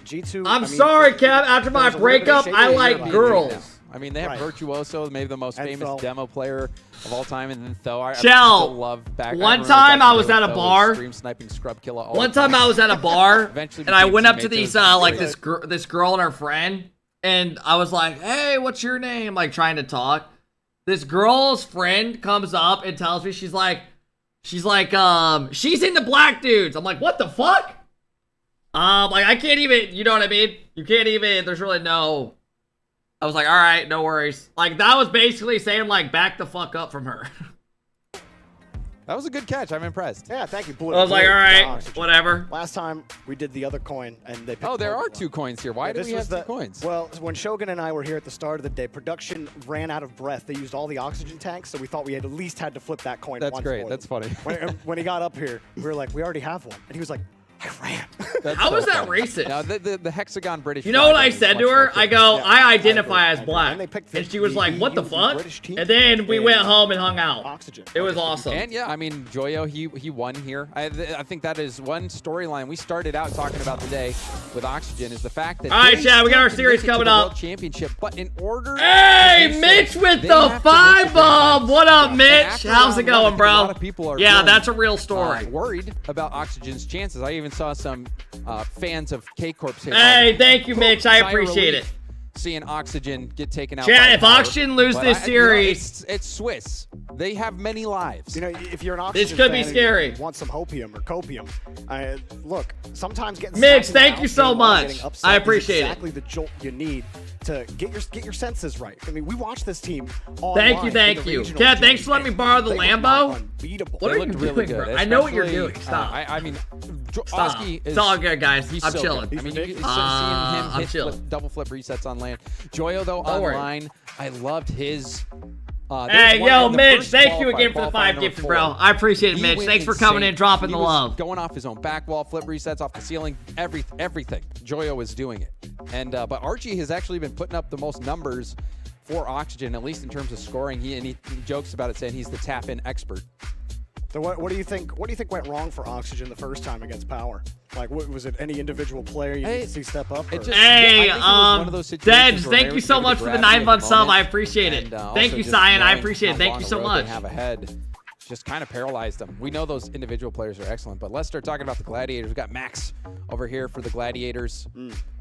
G2. I'm sorry, Kev. After my breakup, I like girls. I mean, they have Virtuoso, maybe the most famous demo player of all time, and then Tho. I still love back. One time I was at a bar. Stream sniping scrub killer. One time I was at a bar, and I went up to these like this girl and her friend, and I was like, "Hey, what's your name?" Like trying to talk. This girl's friend comes up and tells me she's into black dudes. I'm like, what the fuck? Like I can't even, you know what I mean? You can't even, there's really no, I was like, all right, no worries. Like that was basically saying like, back the fuck up from her. That was a good catch. I'm impressed. Yeah, thank you. I was like, all right, whatever. Last time we did the other coin, and they picked there are 2 coins here. Why do we have 2 coins? Well, when Shogun and I were here at the start of the day, production ran out of breath. They used all the oxygen tanks, so we thought we had at least had to flip that coin once. That's great. That's funny. When he got up here, we were like, we already have one. And he was like, I ran. How was that racist? Now, the hexagon British. You know what I said to her? I go, I identify as black. And she was like, what the fuck? And then we went home and hung out. Oxygen. It was awesome. And yeah, I mean, Joyo, he won here. I think that is one storyline we started out talking about today with Oxygen is the fact that. All right, Chad, we got our series coming up. Championship, but in order. Hey, Mitch with the 5 bomb. What up, Mitch? How's it going, bro? Yeah, that's a real story. Worried about Oxygen's chances. I even saw some fans of K-Corp's here. Hey, thank you, Mitch. I appreciate it. Seeing Oxygen get taken out. Chad, if Oxygen lose this series, it's Swiss. They have many lives. You know, if you're an Oxygen this could be scary. Want some hopium or copium? Look, sometimes getting Mitch, thank you so much. I appreciate exactly the jolt you need to get your senses right. I mean, we watched this team. Thank you. Chad, thanks for letting me borrow the Lambo. What are you doing, bro? I know what you're doing. Stop. I mean, stop. It's all good, guys. I'm chilling. I mean, seeing him hit double flip resets on land. Joyo, though, online, I loved his Hey, yo, Mitch, thank you again for the 5 gifted, bro. I appreciate it, Mitch. Thanks for coming in and dropping the love. Going off his own back wall, flip resets off the ceiling, everything. Joyo is doing it. And but Archie has actually been putting up the most numbers for Oxygen, at least in terms of scoring. He jokes about it, saying he's the tap-in expert. So what do you think? What do you think went wrong for Oxygen the first time against Power? Like, what was it? Any individual player you need to see step up? Hey, Dej, thank you so much for the 9-month sub. I appreciate it. Thank you, Cyan. I appreciate it. Thank you so much. Have ahead, just kind of paralyzed them. We know those individual players are excellent, but let's start talking about the Gladiators. We've got Max over here for the Gladiators.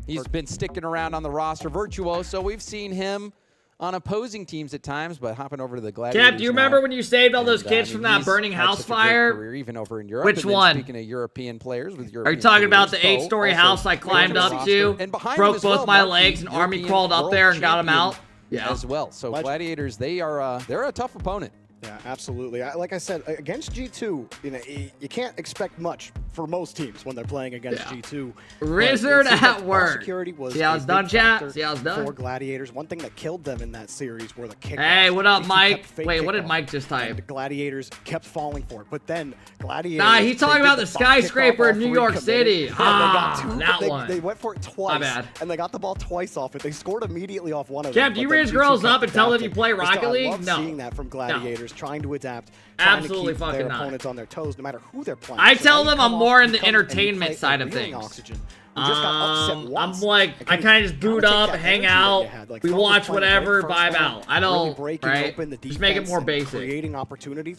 He's been sticking around on the roster. Virtuoso, we've seen him on opposing teams at times, but hopping over to the Gladiators. Cap, do you remember when you saved all those kids from that burning house fire? Career, even over in Europe. Which one? Speaking of European players with European Are you talking about the careers, 8-story house I climbed up to, broke both my legs, and Army crawled up there and got him out? Yeah, as well. So Gladiators, they're a tough opponent. Yeah, absolutely. Like I said, against G2, you know, you can't expect much for most teams when they're playing against G2. Wizard at work. Security was See how it's done, chat? See how it's done? For Gladiators, one thing that killed them in that series were the kickoffs. Hey, what up, They Mike? kept fake Wait, what did kickoffs, Mike just type? and the Gladiators kept falling for it. But then Gladiators. Nah, he's talking about the skyscraper in New York City. That one. They went for it twice. My bad. And they got the ball twice off it. They scored immediately off one of Cap, them. do you but then raise G2 girls kept up and tell them you adapting. play But Rocket still, League? I love No. seeing that from Gladiators, trying to adapt, Absolutely trying to keep fucking their not. opponents on their toes, no matter who they're playing. I So tell when them you I'm come more off, in you the come and you entertainment play side a of reeling things. Oxygen. We just got upset once. I'm like, I kind of just boot up, hang out, we watch whatever, vibe out. I Really don't, breaking right? open the Just make it defense more and basic. Creating opportunities.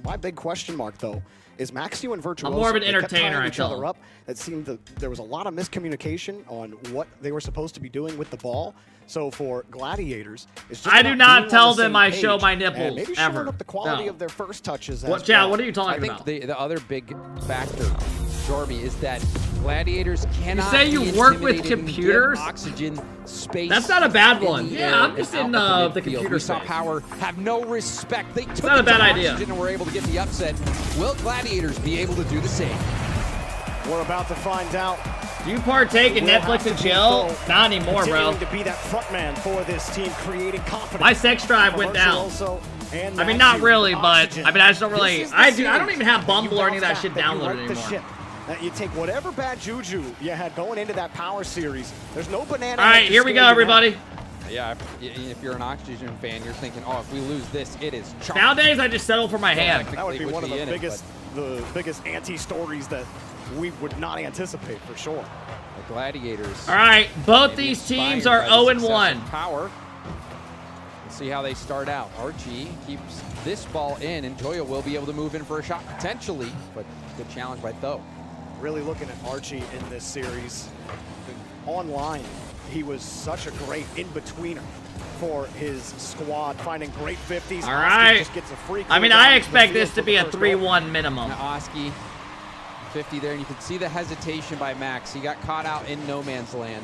My big question mark, though, is Maxio and Virtuoso. I'm more of an they kept entertainer, tying I each tell other them. up. It seemed that there was a lot of miscommunication on what they were supposed to be doing with the ball. So for Gladiators, it's just I about do not being tell on the them same I show page my and nipples, maybe ever. showing up the quality No. of their first touches. What, as Chad, well. what are you talking I think about? the other big factor, Jormy, is that Gladiators cannot. say you be work with intimidated and give computers? Oxygen space. That's not a bad in one. the Yeah, air I'm just and in out of the midfield. computer We saw space. Power have no respect. They took not a it to bad idea. Oxygen and were able to get the upset. Will Gladiators be able to do the same? We're about to find out. Do you partake in Will Netflix have and to be chill? Phil, Not anymore, bro. continuing to be that front man for this team, creating confidence. My sex drive for went down. Virtuoso and I mean, not Maxi. really, but Oxygen. I mean, I just don't really. This is the I series don't even have that Bumble you or any of that bounce shit back, that you downloaded right the anymore. ship. That you take whatever bad juju you had going into that Power series. There's no banana. All right, here we go, everybody. Yeah, if you're an Oxygen fan, you're thinking, oh, if we lose this, it is chalk. Nowadays, I just settle for my hand. That would be one of the in it, biggest anti-stories that we would not anticipate for sure. The Gladiators. All right, both maybe these teams inspired are by the 0 and success 1. of Power. Let's see how they start out. Archie keeps this ball in, and Joya will be able to move in for a shot potentially, but good challenge by Tho. Really looking at Archie in this series. Online, he was such a great in-betweener for his squad, finding great 50s. All Oski right. just gets a free I mean, clear I down the expect field this for to the be a first goal. 3-1 minimum. Now Oski, 50 there, and you can see the hesitation by Max. He got caught out in no man's land.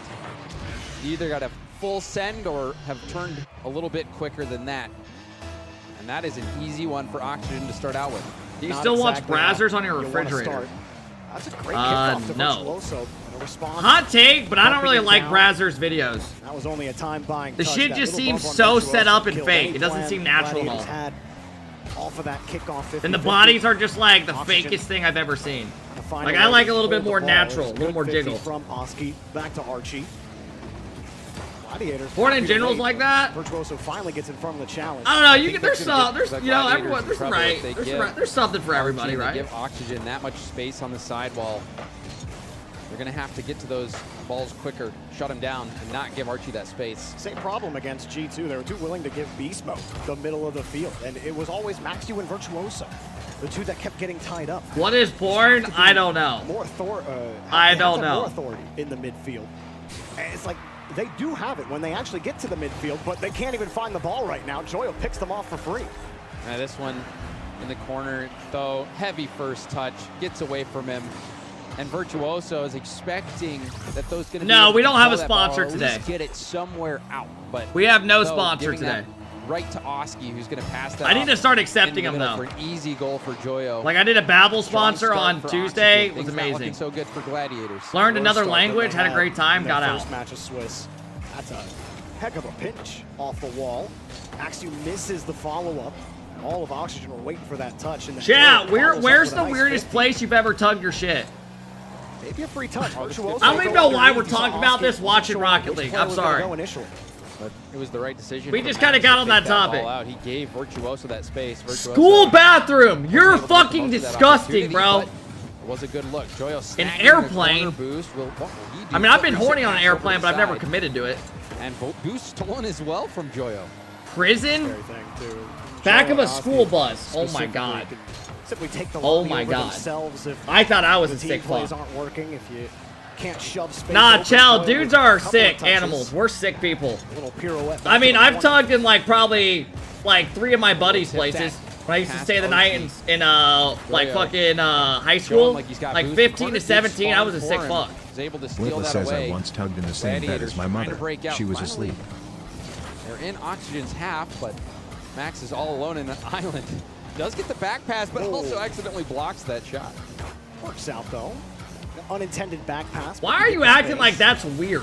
He either got a full send or have turned a little bit quicker than that. And that is an easy one for Oxygen to start out with. Do you still watch Brazzers on your refrigerator? That's a great kickoff to No. Virtuoso. And a response. Hot take, but I don't really Bumping it like down. Brazzers videos. That was only a time-buying The touch. shit That just little seems bump on so Virtuoso set up and killed fake. any It doesn't plan seem natural at all. Gladiators had off of that kickoff 50, And the 50. bodies are just like the Oxygen. fakest thing I've ever seen. To find Like, a I way like to a little bit hold the more ball. natural, a There's little more good 50 jiggle. From Oski back to Archie. Gladiators. Ford in happy to general's wait. like that? Virtuoso finally gets in front of the challenge. I don't know. I You think can, there's that's gonna some, give there's the you know, Gladiators everyone, there's trouble right, if they there's give right, there's something for everybody, Archie, they right? Give Oxygen that much space on the sidewall. They're going to have to get to those balls quicker, shut him down, and not give Archie that space. Same problem against G2. They were too willing to give Beast Mode the middle of the field, and it was always Maxi and Virtuoso, the two that kept getting tied up. What is porn? I don't know. More I don't More know. authority in the midfield. And it's like they do have it when they actually get to the midfield, but they can't even find the ball right now. Joyo picks them off for free. Now this one in the corner, though, heavy first touch, gets away from him. And Virtuoso is expecting that those going to No, we don't have a sponsor today. Get it somewhere out, but We have no Tho sponsor giving that today. Right to Oski, who's going to pass that. I need to off start in accepting the them, middle though. For an easy goal for Joyo. Like I did a Babbel Strong sponsor start on for Tuesday. Oxygen. Was Things not looking amazing. so good for Gladiators. Learned Worst another start that language, they had a great time, in got their out. First match of Swiss. That's a Heck of a pinch off the wall. Axiu misses the follow-up. All of Oxygen were waiting for that touch. And Chat, where's the weirdest place you've ever tugged your shit? Maybe a free touch. I don't even know why we're talking about this watching Rocket League. I'm sorry. But it was the right decision. We just kind of got on that topic. Out. He gave Virtuoso that space. Virtuoso School bathroom. You're fucking disgusting, bro. It was a good look. Joyo an airplane. Boost. I mean, I've been horny on an airplane, but I've never committed to it. And boost stolen as well from Joyo. Prison? Back of a school bus. Oh my god. Oh my god. I thought I was a sick fuck. Nah, chill. Dudes are sick animals. We're sick people. I mean, I've tugged in like probably like 3 of my buddies' places. When I used to stay the night in like fucking high school, like 15 to 17, I was a sick fuck. Whitla says I once tugged in the same bed as my mother. She was asleep. They're in Oxygen's half, but Max is all alone in an island. Does get the back pass, but also accidentally blocks that shot. Works out though. Unintended back pass. Why are you acting like that's weird?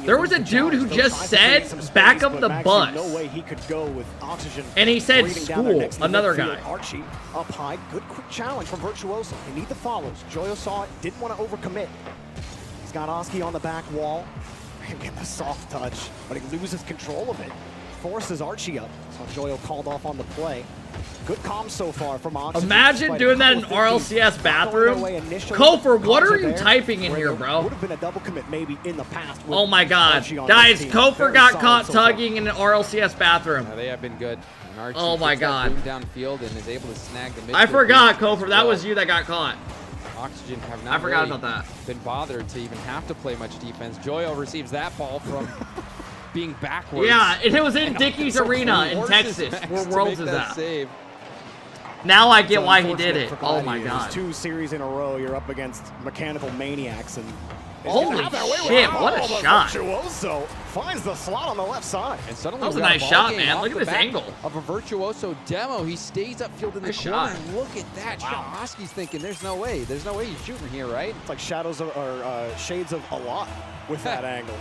There was a dude who just said back up the bus. No way he could go with Oxygen. And he said school, another guy. Archie up high. Good quick challenge from Virtuoso. They need the follows. Joyo saw it, didn't want to overcommit. He's got Oski on the back wall. Getting the soft touch, but he loses control of it. Forces Archie up. So Joyo called off on the play. Good comms so far from Oxygen. Imagine doing that in RLCS bathroom. Kofor, what are you typing in here, bro? Would have been a double commit maybe in the past. Oh my god. Guys, Kofor got caught tugging in an RLCS bathroom. They have been good. Oh my god. Downfield and is able to snag the I forgot, Kofor. That was you that got caught. Oxygen have not I forgot about that. Been bothered to even have to play much defense. Joyo receives that ball from being backwards. Yeah, and it was in Dickey's Arena in Texas, where Worlds is at. Save. Now I get why he did it. Oh my god. 2 series in a row, you're up against mechanical maniacs and holy shit, what a shot. Virtuoso finds the slot on the left side. And suddenly that was a nice shot, man. Look at this angle. Of a Virtuoso demo. He stays upfield in the corner. And look at that shot. Oski's thinking, there's no way. There's no way he's shooting here, right? It's like shadows of, or shades of a lot with that angle.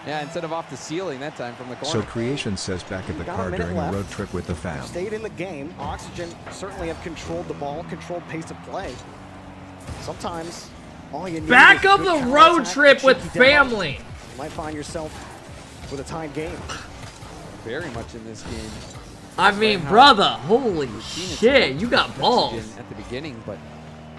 Yeah, instead of off the ceiling that time from the corner. So Creation says back at the car during a road trip with the fam. Stayed in the game. Oxygen certainly have controlled the ball, controlled pace of play. Sometimes all you need back is up the road trip with family. You might find yourself with a tied game. Very much in this game. I mean, brother, holy shit, you got balls. At the beginning, but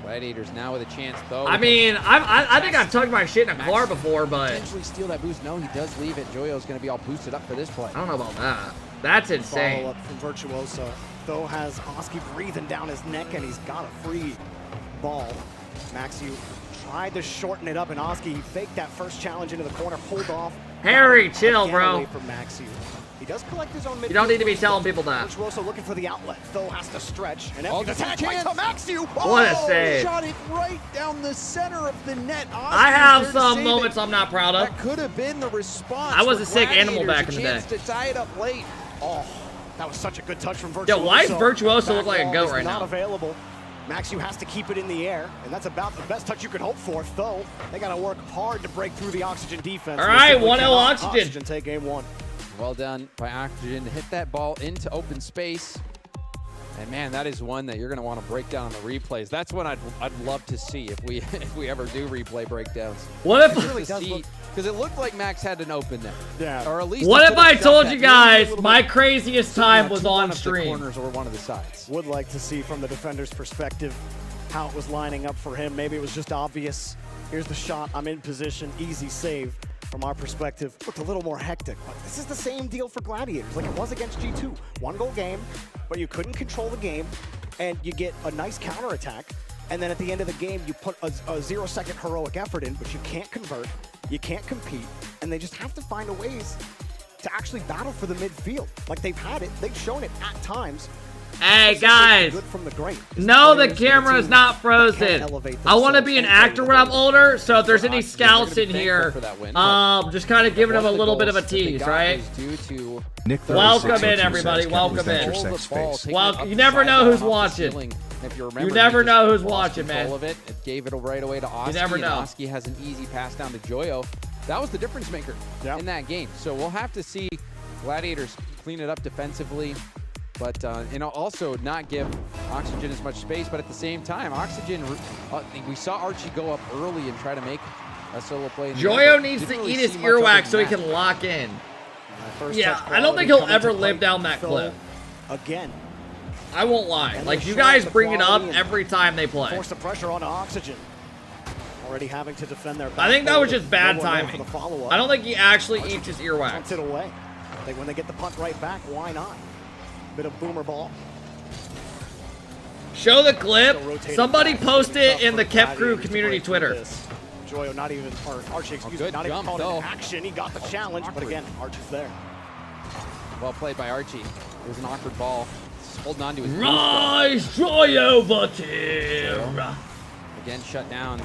Gladiators now with a chance, though. I mean, I think I've tugged my shit in a car before, but potentially steal that boost. No, he does leave it. Joyo's going to be all boosted up for this play. I don't know about that. That's insane. Follow up from Virtuoso. Though has Oski breathing down his neck, and he's got a free ball. Maxiu tried to shorten it up, and Oski faked that first challenge into the corner, pulled off. Harry, chill, bro. Away from Maxiu. He does collect his own midfield. You don't need to be telling people that. Virtuoso looking for the outlet. Though has to stretch. And empty attack by Maxiu. What a save. Shot it right down the center of the net. I have some moments I'm not proud of. That could have been the response. I was a sick animal back in the day. To tie it up late. Oh, that was such a good touch from Virtuoso. Yo, why does Virtuoso look like a goat right now? Not available. Maxiu has to keep it in the air, and that's about the best touch you could hope for. Though they got to work hard to break through the Oxygen defense. All right, 1-0 Oxygen. Oxygen take game 1. Well done by Oxygen to hit that ball into open space. And man, that is one that you're going to want to break down on the replays. That's one I'd love to see if we ever do replay breakdowns. What if because it looked like Max had an open there. Yeah. Or at least what if I told you guys my craziest time was on stream? Corners or one of the sides. Would like to see from the defender's perspective how it was lining up for him. Maybe it was just obvious. Here's the shot. I'm in position. Easy save. From our perspective, looked a little more hectic, but this is the same deal for Gladiators like it was against G2. 1-goal game, but you couldn't control the game, and you get a nice counterattack, and then at the end of the game, you put a 0-second heroic effort in, but you can't convert, you can't compete, and they just have to find a ways to actually battle for the midfield. Like they've had it, they've shown it at times. Hey guys, no, the camera is not frozen. I want to be an actor when I'm older, so if there's any scouts in here, just kind of giving them a little bit of a tease, right? Welcome in, everybody. Welcome in. Well, you never know who's watching. You never know who's watching, man. It gave it right away to Oski. You never know. Oski has an easy pass down to Joyo. that was the difference maker in that game. So we'll have to see Gladiators clean it up defensively, but also not give Oxygen as much space. But at the same time, Oxygen, we saw Archie go up early and try to make a solo play. Joyo needs to eat his earwax so he can lock in. Yeah, I don't think he'll ever live down that cliff. Again. I won't lie. Like, you guys bring it up every time they play. Force the pressure on Oxygen. Already having to defend their I think that was just bad timing. I don't think he actually eats his earwax. Punts it away. When they get the punt right back, why not? Bit of boomer ball. Show the clip. Somebody post it in the Kep Crew community Twitter. Joyo not even, or Archie, excuse me, not even called in action. He got the challenge, but again, Archie's there. Well played by Archie. It was an awkward ball. Just holding on to his Rise, Joyo Vatir. Again, shut down.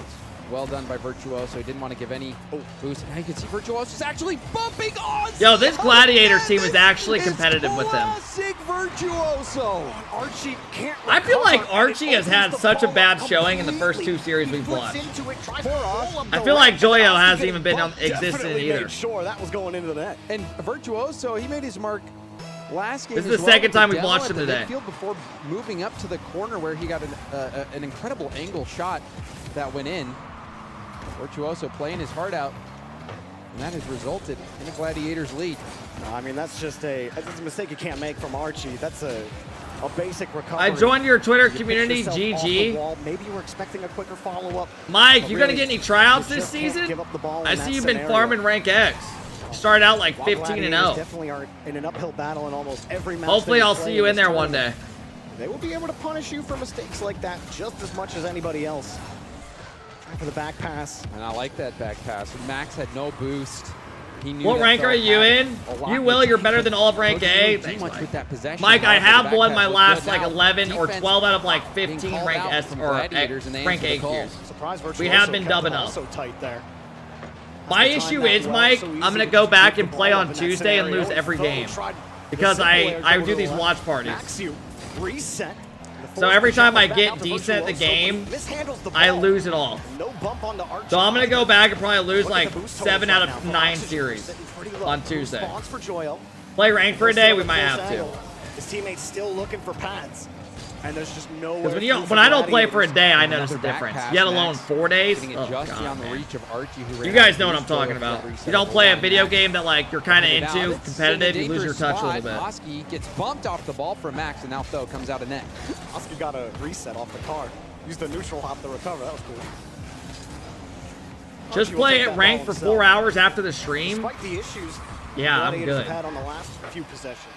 Well done by Virtuoso. He didn't want to give any boost. Now you can see Virtuoso's actually bumping on. Yo, this Gladiators team is actually competitive with them. Classic Virtuoso. Archie can't. I feel like Archie has had such a bad showing in the first 2 series we've watched. I feel like Joyo hasn't even been existent either. Sure, that was going into the net. And Virtuoso, he made his mark last game. This is the second time we've watched him today. Before moving up to the corner where he got an incredible angle shot that went in. Virtuoso playing his heart out, and that has resulted in a Gladiators lead. No, I mean, that's a mistake you can't make from Archie. That's a basic recovery. I joined your Twitter community, GG. Maybe you were expecting a quicker follow-up. Mike, you gonna get any tryouts this season? I see you've been farming rank X. You started out like 15-0. Definitely are in an uphill battle in almost every match. Hopefully I'll see you in there one day. They will be able to punish you for mistakes like that just as much as anybody else. For the back pass. And I like that back pass. Max had no boost. He knew what rank are you in? You will, you're better than all of rank A. Thanks, Mike. Mike, I have won my last like 11 or 12 out of like 15 rank S or rank A queues. We have been dubbing up. My issue is, Mike, I'm going to go back and play on Tuesday and lose every game. Because I do these watch parties. So every time I get decent at the game, I lose it all. So I'm going to go back and probably lose like 7 out of 9 series on Tuesday. Play rank for a day, we might have to. His teammates still looking for pads. And there's just no way. When I don't play for a day, I notice the difference. Yet alone 4 days. Oh, God, man. You guys know what I'm talking about. You don't play a video game that like you're kind of into, competitive, you lose your touch a little bit. Oski gets bumped off the ball for Max, and now Tho comes out of net. Oski got a reset off the car. Used the neutral hop to recover. That was cool. Just play it ranked for 4 hours after the stream. Despite the issues yeah, I'm good. Had on the last few possessions.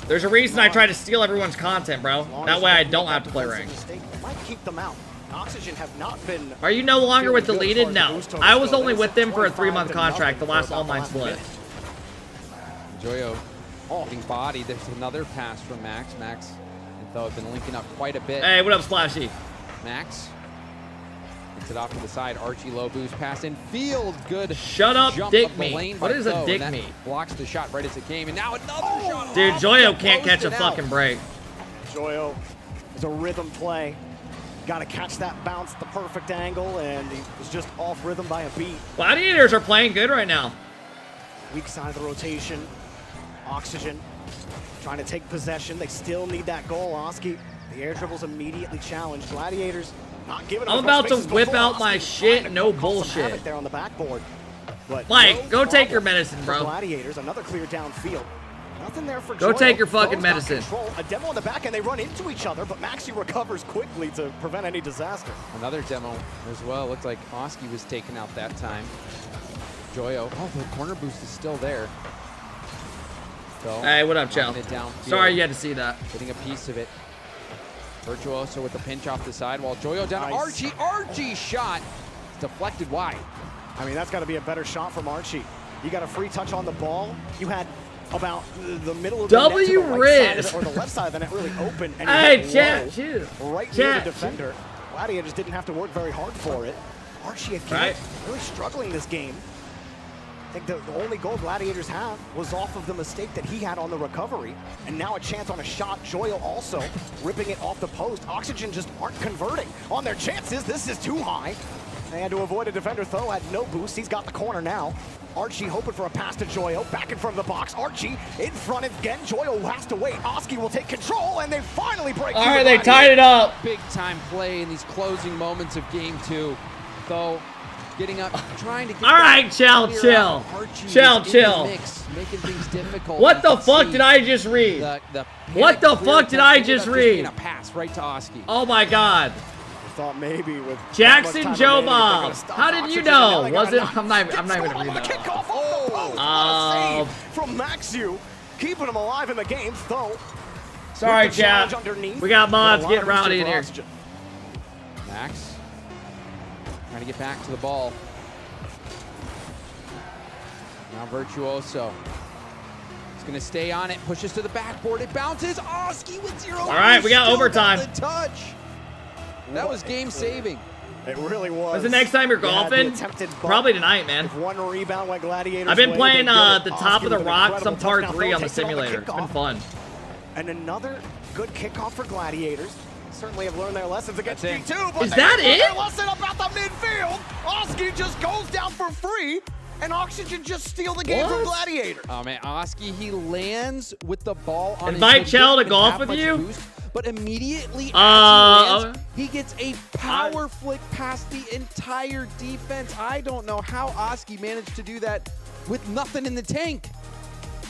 There's a reason I try to steal everyone's content, bro. That way I don't have to play ranked. Might keep them out. Oxygen have not been. Are you no longer with Deleted? No. I was only with them for a 3-month contract, the last online split. Joyo getting bodied. There's another pass from Max. Max and Tho have been linking up quite a bit. Hey, what up, Splashy? Max gets it off to the side. Archie low boost pass in field. Good. Shut up, dick me. What is a dick me? Blocks the shot right as it came, and now another shot. Dude, Joyo can't catch a fucking break. Joyo is a rhythm play. Got to catch that bounce at the perfect angle, and he was just off rhythm by a beat. Gladiators are playing good right now. Weak side of the rotation. Oxygen trying to take possession. They still need that goal, Oski. The air dribble's immediately challenged. Gladiators not giving I'm about to whip out my shit, no bullshit. There on the backboard. But Mike, go take your medicine, bro. Gladiators, another clear downfield. Nothing there for Go Joyo. take your fucking medicine. A demo on the back, and they run into each other, but Maxi recovers quickly to prevent any disaster. Another demo as well. Looks like Oski was taken out that time. Joyo. Oh, the corner boost is still there. So, hey, what up, Chow? Sorry you had to see that. Getting a piece of it. Virtuoso with the pinch off the side while Joyo down. Nice. Archie shot. It's deflected wide. I mean, that's got to be a better shot from Archie. You got a free touch on the ball. You had about the middle of the net to the right side or the left side of the net really open. And hey, chat, chill. Right near the defender. Gladiators didn't have to work very hard for it. Archie again, really struggling this game. I think the only goal Gladiators have was off of the mistake that he had on the recovery. And now a chance on a shot. Joyo also ripping it off the post. Oxygen just aren't converting on their chances. This is too high. And to avoid a defender, Tho had no boost. He's got the corner now. Archie hoping for a pass to Joyo. Back in front of the box. Archie in front again. Joyo has to wait. Oski will take control, and they finally break. All right, they tied it up. Big time play in these closing moments of game 2. Though getting up, trying to get. All right, chill. Mix, making things difficult. What the fuck did I just read? What the fuck did I just read? A pass right to Oski. Oh my God. Thought maybe with Jackson Joe Bob. How did you know? Was it? I'm not even gonna read that. From Maxu, keeping him alive in the game. Though. Sorry, chat. We got mods getting rowdy in here. Max trying to get back to the ball. Now Virtuoso. He's gonna stay on it. Pushes to the backboard. It bounces. Oski with 0. All right, we got overtime. The touch. That was game saving. It really was. When's the next time you're golfing? Probably tonight, man. One rebound went Gladiators. I've been playing the top of the rock, some part 3 on the simulator. It's been fun. And another good kickoff for Gladiators. Certainly have learned their lessons against G2. But is that it? Their lesson about the midfield. Oski just goes down for free, and Oxygen just steal the game from Gladiators. Oh man, Oski, he lands with the ball on Invite his Chell to golf with you? Boost, but immediately as he lands, he gets a power flick past the entire defense. I don't know how Oski managed to do that with nothing in the tank.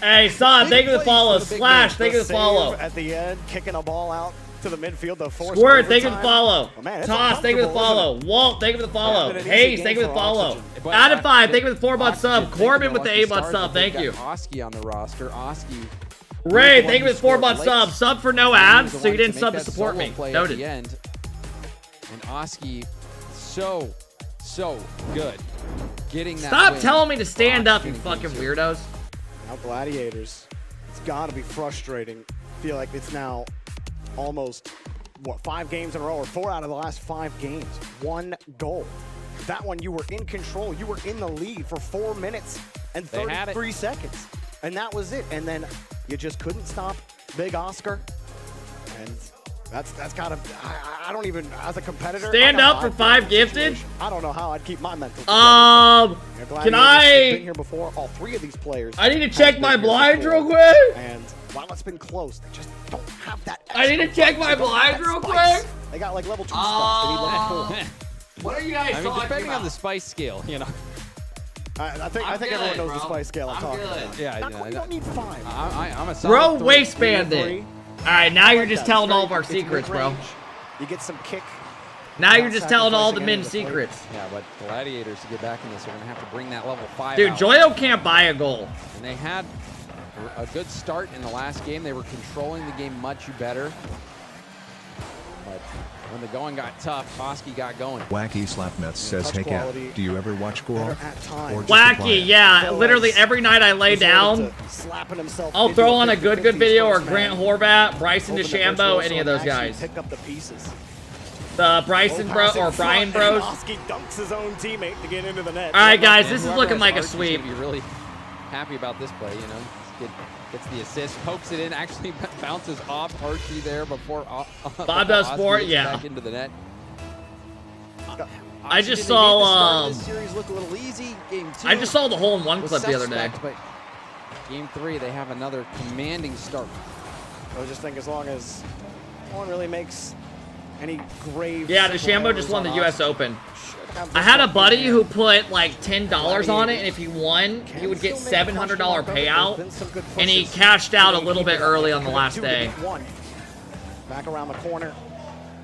Hey, Son, thank you for the follow. Slash, thank you for the follow. At the end, kicking a ball out to the midfield. The force Squirt, thank you for the follow. Oh, man, Toss, thank you for the follow. Walt, thank you for the follow. Hayes, thank you for the follow. Out of 5, thank you for the 4-month sub. Corbin with the 8-month sub, thank you. Oski on the roster. Oski. Ray, thank you for the 4-month sub. Sub for no ads, so you didn't sub to support me. Noted. And Oski, so good. Getting that Stop win. telling me to stand up, you fucking weirdos. Now Gladiators, it's got to be frustrating. Feel like it's now almost, 5 games in a row, or 4 out of the last 5 games. 1 goal. That one, you were in control. You were in the lead for 4 minutes and 33 seconds. And that was it. And then you just couldn't stop Big Oscar. And that's got to, I don't even, as a competitor. Stand up for 5 gifted? I don't know how I'd keep my mental. Can I? Been here before. All 3 of these players. I need to check my blinds real quick. And while it's been close, they just don't have that. I need to check my blinds real quick. They got like level 2 spice. They need level 4. What are you guys talking about? Depending on the spice scale, you know. I think everyone knows the spice scale I'm talking about. Yeah, you don't need 5. I'm a solid Bro, 3. waistband it. All right, now you're just telling all of our secrets, bro. You get some kick. Now you're just telling all the men's secrets. Yeah, but Gladiators, to get back in this, are going to have to bring that level 5 Dude, out. Joyo can't buy a goal. And they had a good start in the last game. They were controlling the game much better. But when the going got tough, Oski got going. Wacky Slapnuts says, hey Cat, do you ever watch golf? Wacky, yeah. Literally every night I lay down, I'll throw on a good video or Grant Horvat, Bryson DeChambeau, any of those guys. Pick up the pieces. The Bryson bro or Brian bros. Oski dunks his own teammate to get into the net. All right, guys, this is looking like a sweep. Be really happy about this play, you know. Gets the assist, pokes it in, actually bounces off Archie there before Bob does for it, yeah. Back into the net. I just saw this series look a little easy. Game 2. I just saw the hole-in-one clip the other day. But game 3, they have another commanding start. I just think as long as no one really makes any grave. Yeah, DeChambeau just won the U.S. Open. I had a buddy who put like $10 on it, and if he won, he would get $700 payout, and he cashed out a little bit early on the last day. Back around the corner,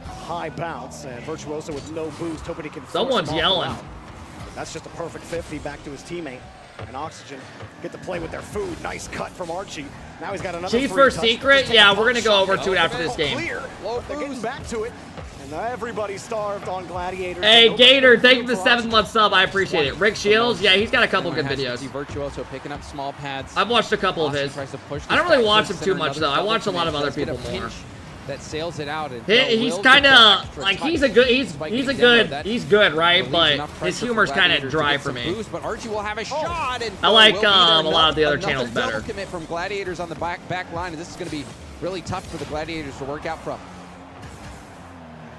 high bounce, and Virtuoso with no boost, hoping he can. Someone's yelling. That's just a perfect 50 back to his teammate. And Oxygen get to play with their food. Nice cut from Archie. Now he's got another. Chiefs first secret? Yeah, we're gonna go over to it after this game. They're getting back to it. And everybody starved on Gladiators. Hey, Gator, thank you for the 7-month sub. I appreciate it. Rick Shields, yeah, he's got a couple good videos. Virtuoso picking up small pads. I've watched a couple of his. I don't really watch him too much though. I watch a lot of other people more. That sails it out. And he's kind of like he's good, right? But his humor's kind of dry for me. But Archie will have a shot. And I like a lot of the other channels better. Commit from Gladiators on the back line, and this is going to be really tough for the Gladiators to work out from.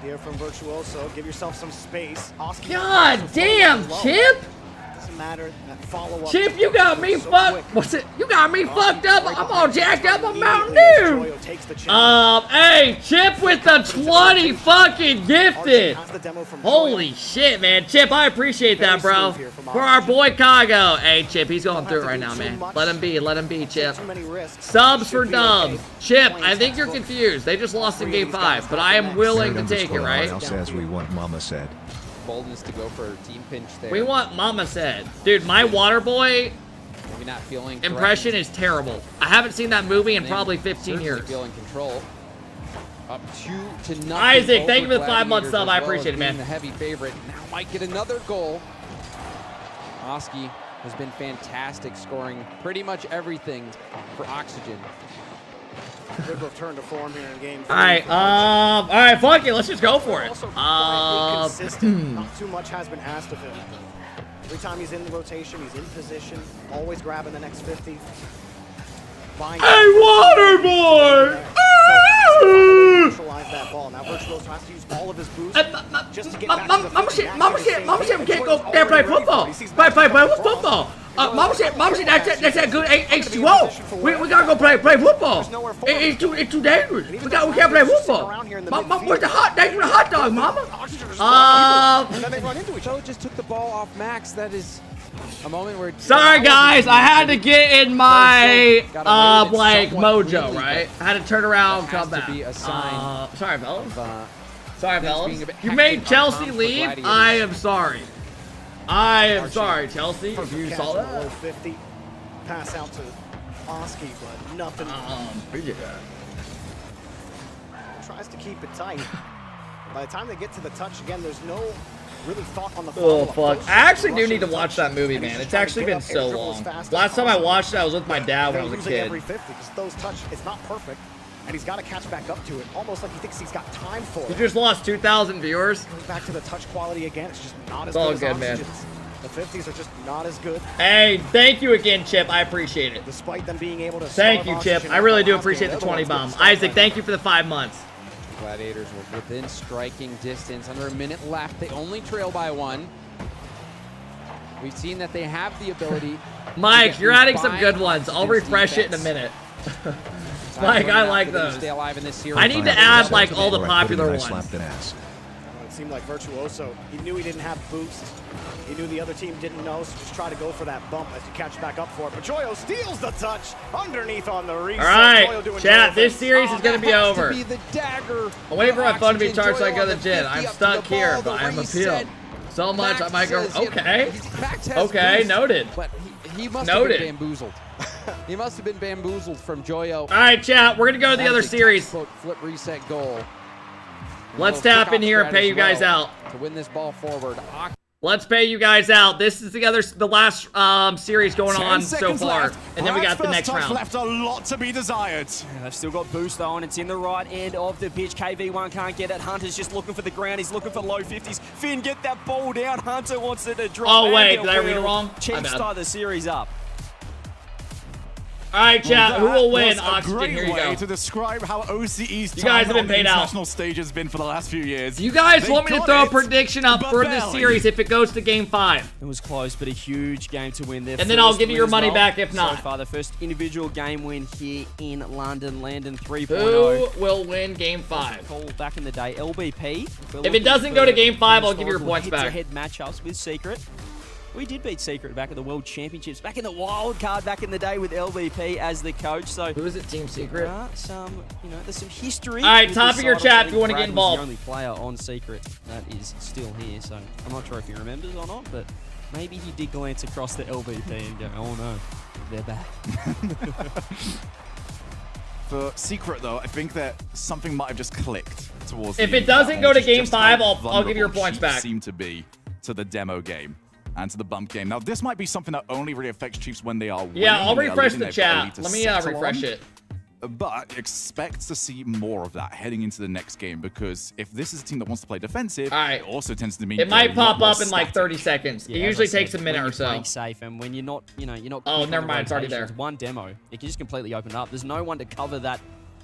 Here from Virtuoso, give yourself some space. Oski God damn, Chip! Doesn't matter. That follow-up. Chip, you got me fucked. What's it? You got me fucked up. I'm all jacked up on Mountain Dew. Hey, Chip with the 20 fucking gifted. Holy shit, man. Chip, I appreciate that, bro. For our boy Kago. Hey, Chip, he's going through it right now, man. Let him be, Chip. Subs for Dubs. Chip, I think you're confused. They just lost in game 5, but I am willing to take it, right? RL says we want Mama said. Boldness to go for a team pinch there. We want Mama said. Dude, my water boy maybe not feeling impression is terrible. I haven't seen that movie in probably 15 years. Feeling control. Up 2 to nothing. Isaac, thank you for the 5-month sub. I appreciate it, man. The heavy favorite now might get another goal. Oski has been fantastic, scoring pretty much everything for Oxygen. Good return to form here in game 3. All right, fuck it, let's just go for it. Consistent. Not too much has been asked of him. Every time he's in the rotation, he's in position, always grabbing the next 50. Hey, water boy! Neutralize that ball. Now Virtuoso has to use all of his boost just to get back to the Mama shit, can't go there play football. Play football. Mama shit, that's that good H2O. We gotta go play football. It's too dangerous. We can't play football. Where's the hot dog, mama? And then they run into each other. Just took the ball off Max. That is a moment where. Sorry guys, I had to get in my like mojo, right? I had to turn around and come back. Sorry, fellas. Sorry, fellas. You made Chelsea leave? I am sorry. I am sorry, Chelsea, if you saw that. 50. Pass out to Oski, but nothing. Appreciate that. Tries to keep it tight. By the time they get to the touch again, there's no really thought on the oh, fuck. I actually do need to watch that movie, man. It's actually been so long. Last time I watched it, I was with my dad when I was a kid. Every 50, because those touch, it's not perfect. And he's got to catch back up to it, almost like he thinks he's got time for it. You just lost 2,000 viewers. Goes back to the touch quality again. It's just not as it's all good as man. The 50s are just not as good. Hey, thank you again, Chip. I appreciate it. Despite them being able to. Thank you, Chip. I really do appreciate the 20 bomb. Isaac, thank you for the 5 months. Gladiators were within striking distance. Under a minute left. They only trail by 1. We've seen that they have the ability. Mike, you're adding some good ones. I'll refresh it in a minute. Mike, I like those. I need to add like all the popular ones. It seemed like Virtuoso, he knew he didn't have boost. He knew the other team didn't know, so just try to go for that bump as you catch back up for it. But Joyo steals the touch underneath on the reset. All right, chat, this series is going to be over. To be the dagger. I'm waiting for my phone to be charged so I go to the gym. I'm stuck here, but I'm appealed. So much I might go, okay. Okay, noted. But he must have been bamboozled. He must have been bamboozled from Joyo. All right, chat, we're going to go to the other series. Flip reset goal. Let's tap in here and pay you guys out. To win this ball forward. Let's pay you guys out. This is the last series going on so far, and then we got the next round. Left a lot to be desired. Yeah, they've still got boost on. It's in the right end of the pitch. KV1 can't get it. Hunter's just looking for the ground. He's looking for low 50s. Finn, get that ball down. Hunter wants it to drop. Oh wait, did I read it wrong? Chiefs start the series up. All right, chat. Who will win? Oxygen. Here you go. To describe how OCE's you guys have been paid out. International stage has been for the last few years. You guys want me to throw a prediction up for this series if it goes to Game 5? It was close, but a huge game to win there. And then I'll give you your money back if not. So far, the first individual game win here in London. Landon 3.0. Who will win Game 5? Call back in the day, LBP. If it doesn't go to Game 5, I'll give you your points back. Head-to-head matchups with Secret. We did beat Secret back at the World Championships, back in the wild card back in the day with LVP as the coach. So who is it, Team Secret? There's some history. All right, top of your chat if you want to get involved. The only player on Secret that is still here, so I'm not sure if he remembers or not, but maybe he did glance across the LVP and go, oh no, they're back. For Secret, though, I think that something might have just clicked towards. If it doesn't go to Game 5, I'll give you your points back. Seem to be to the demo game and to the bump game. Now, this might be something that only really affects Chiefs when they are winning. Yeah, I'll refresh the chat. Let me refresh it. But expect to see more of that heading into the next game, because if this is a team that wants to play defensive, it also tends to mean it might pop up in like 30 seconds. Yeah, it usually takes a minute or so. Playing safe, and when you're not, you're not. Oh, never mind, it's already there. One demo, it can just completely open up. There's no one to cover that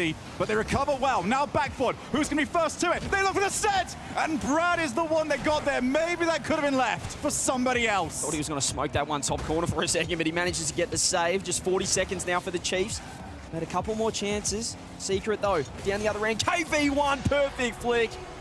see, but they recover well. Now backboard. Who's going to be first to it? They look for the set, and Brad is the one that got there. Maybe that could have been left for somebody else. Thought he was going to smoke that one top corner for a second, but he manages to get the save. Just 40 seconds now for the Chiefs. Had a couple more chances. Secret, though, down the other end. KV1, perfect flick.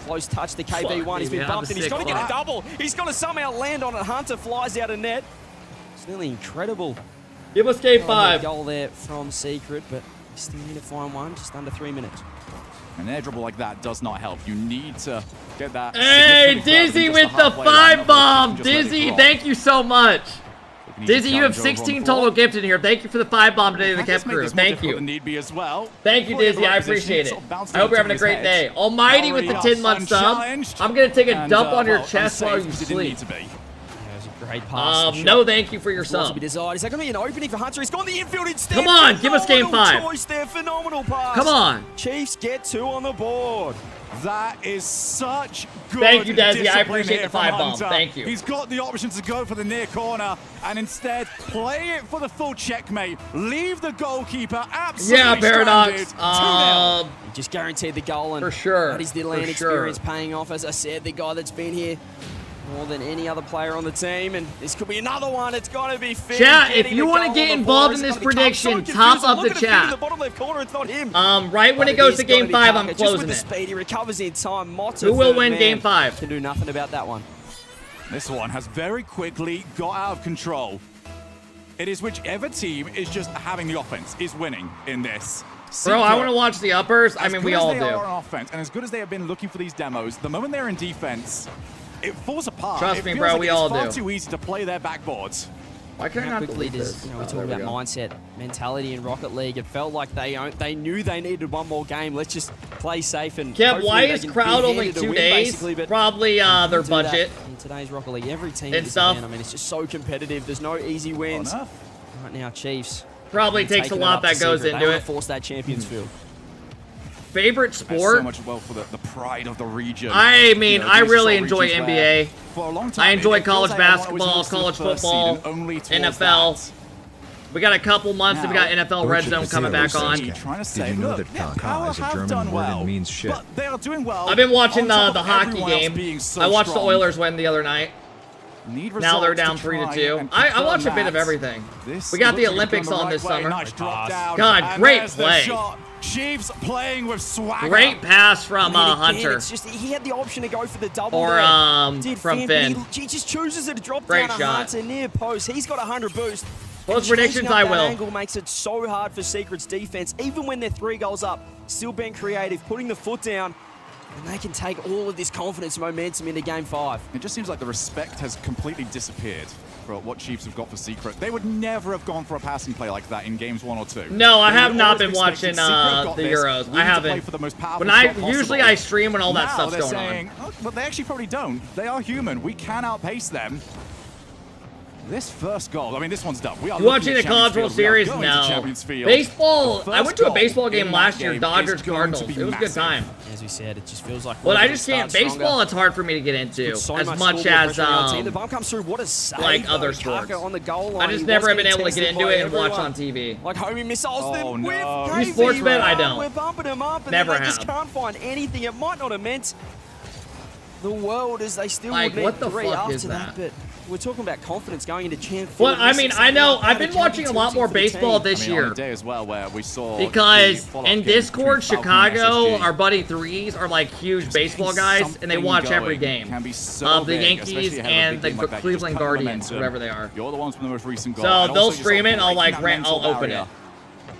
Close touch to KB1. He's been bumped in. He's got to get a double. He's got to somehow land on it. Hunter flies out of net. It's nearly incredible. Give us game 5. Goal there from Secret, but still need to find one. Just under 3 minutes. An air dribble like that does not help. You need to get that. Hey, Dizzy with the 5 bomb. Dizzy, thank you so much. Dizzy, you have 16 total gifted here. Thank you for the 5 bomb today to the Kev crew. Thank you. Thank you, Dizzy. I appreciate it. I hope you're having a great day. Almighty with the 10-month sub. I'm going to take a dump on your chest while you sleep. Great pass. No, thank you for your sub. Is that going to be an opening for Hunter? He's gone the infield instead. Come on, give us game 5. Choice there. Phenomenal pass. Come on. Chiefs get 2 on the board. That is such good. Thank you, Desi. I discipline appreciate here the 5 from bomb. Hunter. Thank you. He's got the option to go for the near corner and instead play it for the full checkmate. Leave the goalkeeper absolutely Paradox. stranded. 2-0. He just guaranteed the goal. And for sure. That is the land experience paying off. As I said, the guy that's been here more than any other player on the team, and this could be another one. It's got to be Finn. Chat, if you want to get involved in this prediction, top up the chat. The bottom left corner, it's not him. Right when it goes to game 5, I'm closing it. Speed, he recovers in time. Who will win game 5? Can do nothing about that one. This one has very quickly got out of control. It is whichever team is just having the offense is winning in this. Bro, I want to watch the uppers. I mean, we all do. As good as they are on offense, and as good as they have been looking for these demos, the moment they're in defense, it falls apart. Trust me, feels bro, like we it's all far do. too easy to play their backboards. Why can I not believe this? We talk about mindset, mentality in Rocket League. It felt like they knew they needed one more game. Let's just play safe and. Kev, why is crowd only 2 days? Probably their budget. In today's Rocket League, every team and is stuff. I mean, it's just so competitive. There's no easy wins. Right now, Chiefs. Probably takes a lot that goes into it. Force that Champions field. Favorite sport? So much well for the pride of the region. I mean, I really enjoy NBA. For a long time, I enjoy it feels college like everyone basketball, always college looks to the first football, seed and only towards NFL. that. We got a couple months. We got NFL Red Zone coming back on. Did you know that Kaka is a German word and means shit? But they are doing well. I've been watching on top the of hockey everyone else game. being so I watched strong. the Oilers win the other night. Now they're down 3-2. I watch a bit of everything. We got the Olympics on this summer. God, great play. Chiefs playing with swagger. Great pass from Hunter. It's just he had the option to go for the double. Or from Finn. He just chooses to drop Great down shot. Hunter near post. He's got 100 boost. Post predictions, I will. Angle makes it so hard for Secret's defense, even when they're 3 goals up. Still being creative, putting the foot down. And they can take all of this confidence and momentum into Game 5. It just seems like the respect has completely disappeared for what Chiefs have got for Secret. They would never have gone for a passing play like that in games 1 or 2. No, I have not always been watching expected, the Secret got Euros. this. We I need to play haven't. for the most powerful When shot usually possible. I stream when all that Now stuff's they're going saying, on. oh, but they actually probably don't. They are human. We can outpace them. This first goal, I mean, this one's done. We are You watching the looking at College World Champions Series? Field. We are going to No. Champions Field. Baseball. The I went to a first baseball goal game in last that year. game Dodgers is going Cardinals. to be It was a good massive. time. As we said, it just feels like. But I just can't. Baseball, it's hard for me to get into So as much much scoreboard as pressure on the team. The ball comes through. What a save! like though. other Kaka sports. on the goal line. I just He never was have been getting able to get tested into by it and watch everyone. on TV. Like homie missiles them with You sports bet? I don't. We're bumping them up, and Never then they just have. can't find anything. It might not have meant the world as they still Like, would need what the 3 fuck after is that? But we're talking about confidence going into Champ. Well, I mean, I know I've been watching a lot more baseball this I mean, year. on a day as well where we saw Because the follow-up in game between Discord, Falcons and Chicago, SSG. our buddy Threes are like huge baseball guys, and they watch every game Can be so of the big, especially Yankees ahead of a and big the game like that. You just Cleveland cut the Guardians, momentum. whatever they are. You're the ones from the most recent goal. So And they'll also just stream it, and I'll breaking like that mental I'll open barrier. it,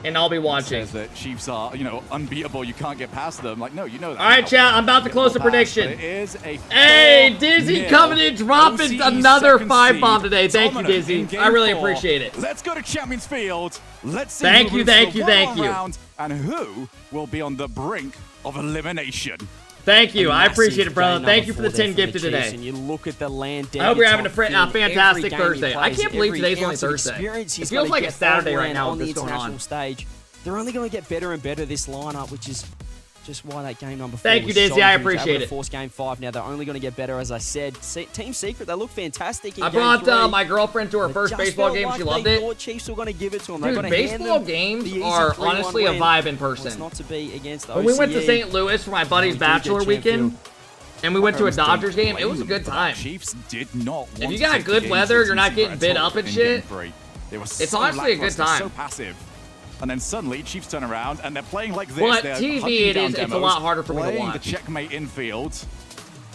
and I'll be watching. Says that Chiefs are, you know, unbeatable. You can't get past them. Like, no, you know that. All right, now. chat. I'm about to close the But prediction. it is a Hey, Dizzy 4-0 coming in, dropping OCE another second 5 seed. bomb today. Thank you, Dominant Dizzy. in game I really 4. appreciate it. Let's go to Champions Field. Let's see Thank who you, moves thank to you, one thank more you. round and who will be on the brink of elimination. Thank you. I appreciate it, brother. Game Thank you number for the 4 10 there for gifted the Chiefs, today. And you look at the land. I hope you're having a fantastic fantastic Thursday. I can't believe today's only Thursday. It feels like it's Saturday right now on with the this going international on. stage. They're only going to get better and better this lineup, which is just why that game number 4 Thank you, was Dizzy. so I huge. appreciate Able to it. Force game 5 now. They're only going to get better, as I said. Team Secret, they look fantastic in I game brought 3. my girlfriend to her It first just baseball felt game. like She loved they it. thought Chiefs were going to give it to them. They're Dude, going to hand baseball them games the easy are 3-1 honestly a win. vibe in What's person. not to be against the When we went to OCE. St. Louis for my buddy's They do get bachelor champ weekend, and we went to a Dodgers game, it was a good time. Chiefs did not. If want you to got take the good game weather, to you're not Secret getting at bit all up and in shit. Game 3. They were It's so honestly a good lackluster, time. So passive. And then suddenly, Chiefs turn around and they're playing like this. Well, at They're TV, hunting it down is- it's a demos, lot harder for me to playing watch. the checkmate infield.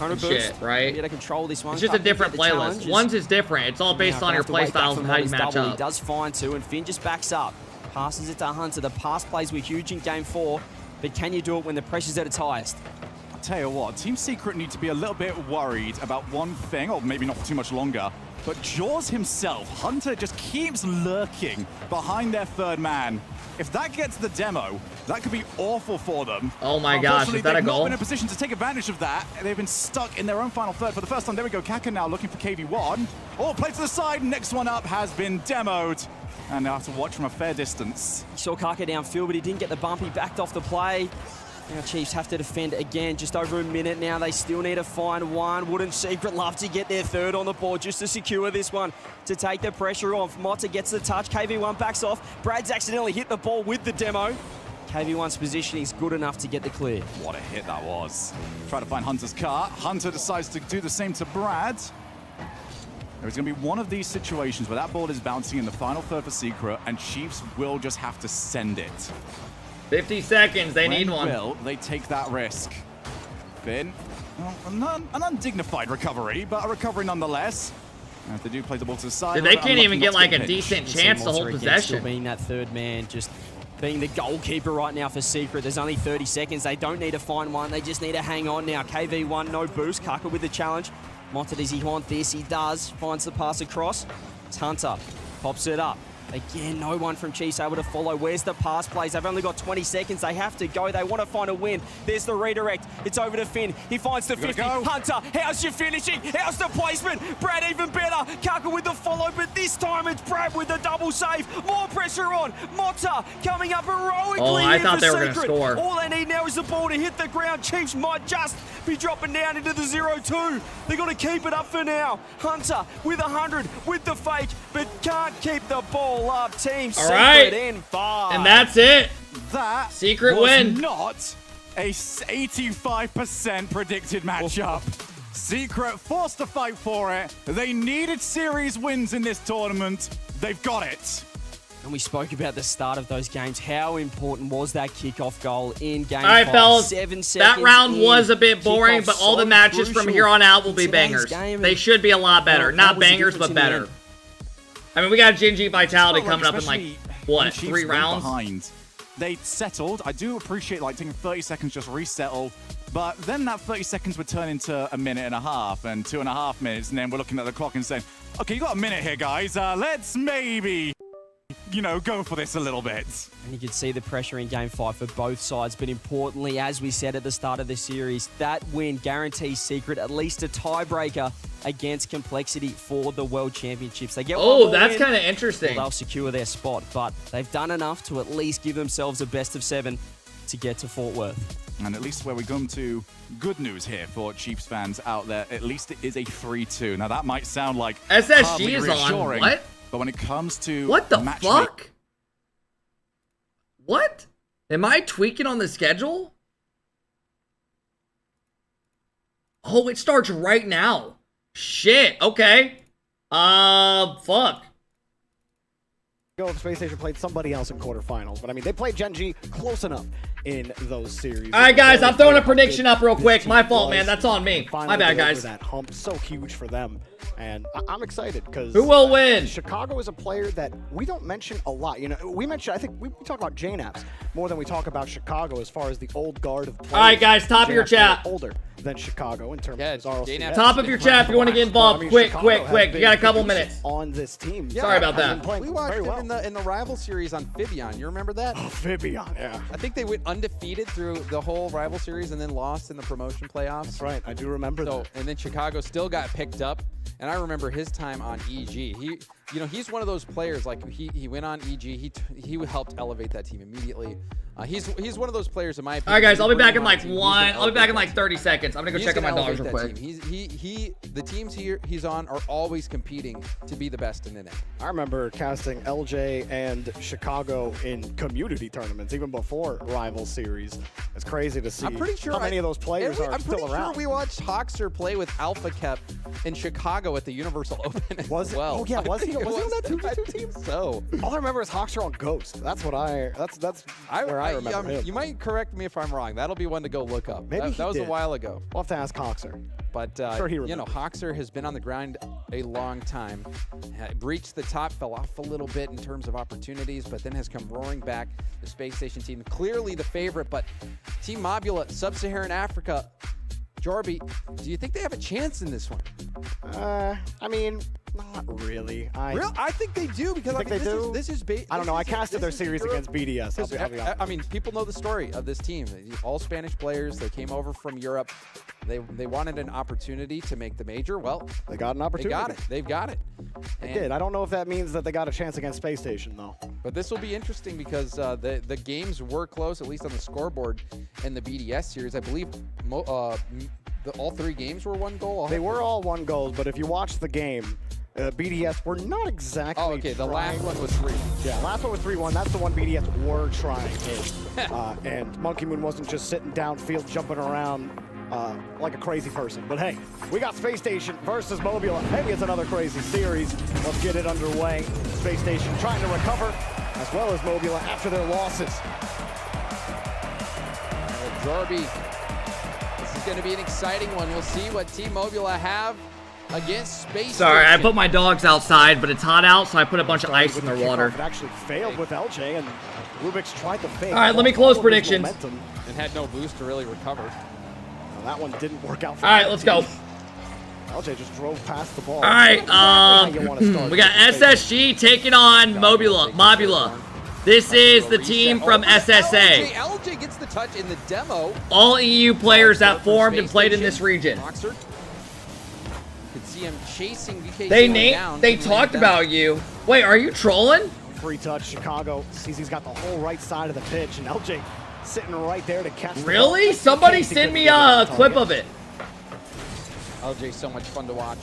weapons and shit, right? Yeah, to control this one. It's just a different playlist. One's is different. It's all based on your playstyles and how you match up. He does find two, and Finn just backs up. Passes it to Hunter. The pass plays were huge in Game 4, but can you do it when the pressure's at its highest? I'll tell you what, Team Secret need to be a little bit worried about one thing, or maybe not for too much longer, but Jaws himself, Hunter, just keeps lurking behind their third man. If that gets the demo, that could be awful for them. Oh my gosh, is that a They've not goal? been in a position to take advantage of that. They've been stuck in their own final third for the first time. There we go, Kaka now looking for KV1. Oh, play to the side, next one up has been demoed. And now have to watch from a fair distance. He saw Kaka downfield, but he didn't get the bump. He backed off the play. Now Chiefs have to defend again, just over a minute now. They still need to find one. Wouldn't Secret love to get their third on the board just to secure this one, to take the pressure off. Motta gets the touch, KV1 backs off. Brad's accidentally hit the ball with the demo. KV1's positioning is good enough to get the clear. What a hit that was. Try to find Hunter's car. Hunter decides to do the same to Brad. There's going to be one of these situations where that ball is bouncing in the final third for Secret, and Chiefs will just have to send it. 50 seconds, they need one. Will they take that risk? Finn, well, an undignified recovery, but a recovery nonetheless. And if they do play the ball to the side, Dude, they can't even get like a decent chance to hold possession. Still being that third man, just being the goalkeeper right now for Secret. There's only 30 seconds. They don't need to find one. They just need to hang on now. KV1, no boost. Kaka with the challenge. Motta, does he want this? He does. Finds the pass across. It's Hunter. Pops it up. Again, no one from Chiefs able to follow. Where's the pass plays? They've only got 20 seconds. They have to go. They want to find a win. There's the redirect. It's over to Finn. He finds the 50. Hunter, how's your finishing? How's the placement? Brad even better. Kaka with the follow, but this time it's Brad with the double save. More pressure on. Motta coming up heroically. Oh, I thought they were going to score. All they need now is the ball to hit the ground. Chiefs might just be dropping down into the 0-2. They've got to keep it up for now. Hunter with 100 with the fake, but can't keep the ball up. Team All right. in 5. And that's it. That Secret was win. Not a 85% predicted matchup. Secret forced to fight for it. They needed series wins in this tournament. They've got it. And we spoke about the start of those games. How important was that kickoff goal in game 5? All right, fellas. 7 seconds That round in. was a bit boring, Kickoff but all the so matches from crucial here on out will be in today's bangers. game. They should be a lot better. Well, Not that was the bangers, difference but in the better. end. I mean, we got Gingy Vitality Well, coming up in like, especially what, when Chiefs 3 went rounds? Behind. They settled. I do appreciate like taking 30 seconds, just resettle. But then that 30 seconds would turn into a minute and a half and 2.5 minutes. And then we're looking at the clock and saying, okay, you got a minute here, guys. Let's maybe, go for this a little bit. And you can see the pressure in Game 5 for both sides. But importantly, as we said at the start of the series, that win guarantees Secret at least a tiebreaker against Complexity for the World Championships. They get one more that's win, kind of interesting. They'll secure their spot. But they've done enough to at least give themselves a best of 7 to get to Fort Worth. And at least where we come to good news here for Chiefs fans out there, at least it is a 3-2. Now that might sound like SSG is on. reassuring, What? But when it comes to What the match fuck? What? Am I tweaking on the schedule? Oh, it starts right now. Shit. Okay. Fuck. Go, Space Station played somebody else in quarterfinals, but I mean, they played Gen G close enough in those series. All right, guys, I'm throwing a prediction up real quick. My fault, man. That's on me. My bad, guys. That hump, so huge for them. And I'm excited because who will win? Chicago is a player that we don't mention a lot. We mention, I think we talk about JNAPs more than we talk about Chicago as far as the old guard of players. All right, guys, top of your chat. Older than Chicago in terms of RLCS. Top of your chat if you want to get involved. I mean, quick. Chicago You got a couple minutes on this team. Sorry about that. We watched him in the rival series on Fibion. You remember that? Oh, Fibion, yeah. I think they went undefeated through the whole rival series and then lost in the promotion playoffs. That's right. I do remember that. And then Chicago still got picked up. And I remember his time on EG. He's one of those players, like he went on EG. He helped elevate that team immediately. He's one of those players in my opinion. All right, guys, I'll be back in like 30 seconds. I'm gonna go check on my dogs real quick. The teams he's on are always competing to be the best in NA. I remember casting LJ and Chicago in community tournaments even before rival series. It's crazy to see. I'm pretty sure how many of those players are I'm still pretty around. sure we watched Hoxer play with Alpha Kep in Chicago at the Universal Open as well. Oh yeah, was he on that 2v2 team? So all I remember is Hoxer on Ghost. That's what that's where I remember him. You might correct me if I'm wrong. That'll be one to go look up. Maybe that was a while ago. We'll have to ask Hoxer. But sure he remembers. Hoxer has been on the grind a long time. Breached the top, fell off a little bit in terms of opportunities, but then has come roaring back. The Space Station team, clearly the favorite, but Team Mobula, Sub-Saharan Africa, Jorby, do you think they have a chance in this one? I mean, Not really. I think they do because I mean, this is I don't know. I casted their series against BDS. I'll be honest. I mean, people know the story of this team. All Spanish players. They came over from Europe. They wanted an opportunity to make the major. Well, they got an opportunity. They got it. They've got it. They did. I don't know if that means that they got a chance against Space Station, though. But this will be interesting because the games were close, at least on the scoreboard in the BDS series. I believe all 3 games were 1 goal. They were all 1 goal, but if you watch the game, BDS were not exactly. Oh, okay. The last one was 3. Yeah, last one was 3-1. That's the one BDS were trying to. And Monkey Moon wasn't just sitting downfield jumping around like a crazy person. But hey, we got Space Station versus Mobula. Maybe it's another crazy series. Let's get it underway. Space Station trying to recover, as well as Mobula after their losses. Jorby, this is going to be an exciting one. We'll see what Team Mobula have against Space Sorry, Station. I put my dogs outside, but it's hot out, so I put a bunch of ice in their water. It actually failed with LJ, and Rubik's tried to fake. All right, let me close predictions. And had no boost to really recover. Well, that one didn't work out for All right, let's go. LJ just drove past the ball. All right, we got SSG taking on Mobula. This is the team from SSA. LJ gets the touch in the demo. All EU players that formed and played in this region. Could see him chasing VK. They talked about you. Wait, are you trolling? Free touch, Chicago sees he's got the whole right side of the pitch, and LJ sitting right there to catch the ball. Really? Somebody send me a clip of it. LJ's so much fun to watch.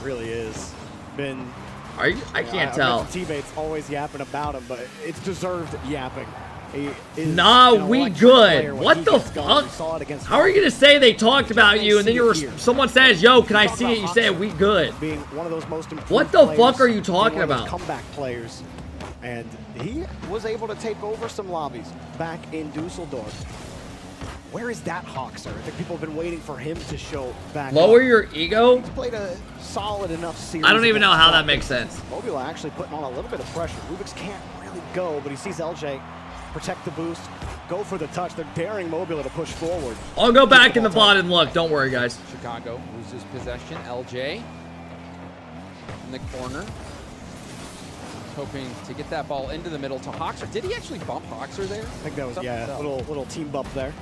Really is. Been. Are you? I can't tell. Teammates always yapping about him, but it's deserved yapping. Nah, we good. What the fuck? How are you gonna say they talked about you and then someone says, "Yo, can I see it?" You say, "We good." Being one of those most what the fuck are you talking about? Comeback players, and he was able to take over some lobbies back in Dusseldorf. Where is that Hawkser? I think people have been waiting for him to show back. Lower your ego? He's played a solid enough series. I don't even know how that makes sense. Mobula actually putting on a little bit of pressure. Rubik's can't really go, but he sees LJ protect the boost, go for the touch. They're daring Mobula to push forward. I'll go back in the bot and look. Don't worry, guys. Chicago loses possession. LJ in the corner. Hoping to get that ball into the middle to Hawkser. Did he actually bump Hawkser there? I think that was, little team bump there.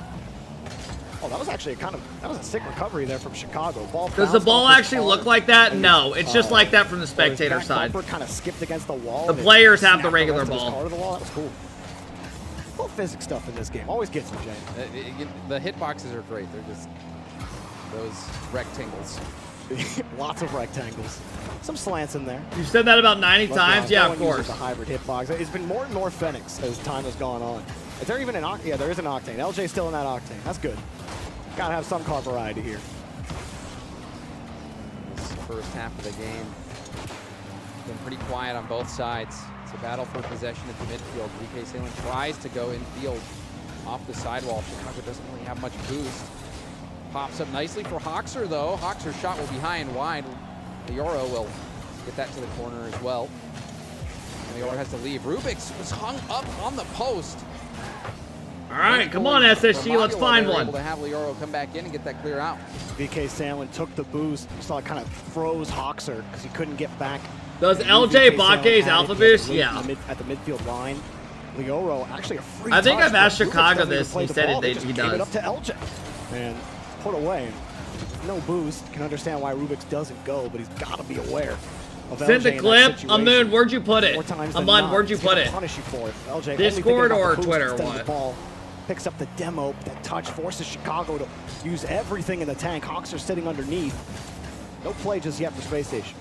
Oh, that was actually that was a sick recovery there from Chicago. Does the ball actually look like that? No, it's just like that from the spectator side. Kind of skipped against the wall. The players have the regular ball. That was cool. Little physics stuff in this game. Always gets them, Jay. The hitboxes are great. They're just those rectangles. Lots of rectangles. Some slants in there. You said that about 90 times? Yeah, of course. The hybrid hitbox. It's been more and more Phoenix as time has gone on. Is there even an Octane? Yeah, there is an Octane. LJ's still in that Octane. That's good. Gotta have some car variety here. This first half of the game been pretty quiet on both sides. It's a battle for possession at the midfield. VK Salem tries to go infield off the sidewall. Chicago doesn't really have much boost. Pops up nicely for Hawkser, though. Hawkser's shot will be high and wide. Leoro will get that to the corner as well. And Leoro has to leave. Rubix was hung up on the post. All right, come on, SSG, let's find one. Able to have Leoro come back in and get that clear out. VK Salem took the boost. You saw it kind of froze Hawkser because he couldn't get back. Does LJ Bake's alpha boost? Yeah. At the midfield line. Leoro actually a free I think touch, I've asked but Chicago Rubix this, doesn't and he play said the he ball. They just does. gave it up to LJ. And put away. No boost. Can understand why Rubix doesn't go, but he's got to be aware of LJ. Send the clip. Amun, where'd you put it? Amun, where'd you put it? Punish you for it. LJ Discord or Twitter or what? Ball, picks up the demo. That touch forces Chicago to use everything in the tank. Hawks are sitting underneath. No play just yet for Space Station.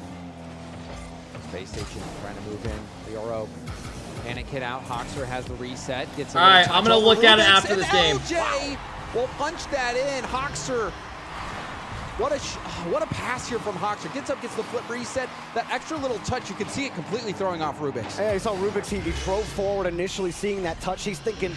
Space Station trying to move in. Leoro panic hit out. Hawkser has the reset. Gets all right, I'm gonna look at it after this game. LJ will punch that in. Hawkser. What a pass here from Hawkser. Gets up, gets the flip reset. That extra little touch, you can see it completely throwing off Rubix. Yeah, you saw Rubix, he drove forward initially, seeing that touch. He's thinking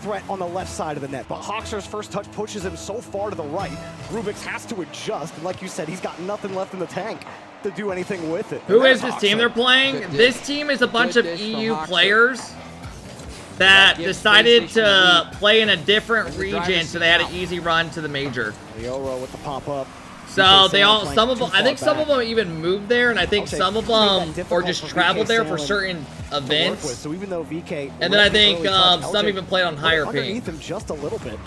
threat on the left side of the net. But Hawkser's first touch pushes him so far to the right. Rubix has to adjust. And like you said, he's got nothing left in the tank to do anything with it. Who is this team they're playing? This team is a bunch of EU players that decided to play in a different region, so they had an easy run to the major. Leoro with the pop-up. So they all, some of them, I think some of them even moved there, and I think some of them or just traveled there for certain events. So even though VK And then I think some even played on higher ping. underneath him just a little bit.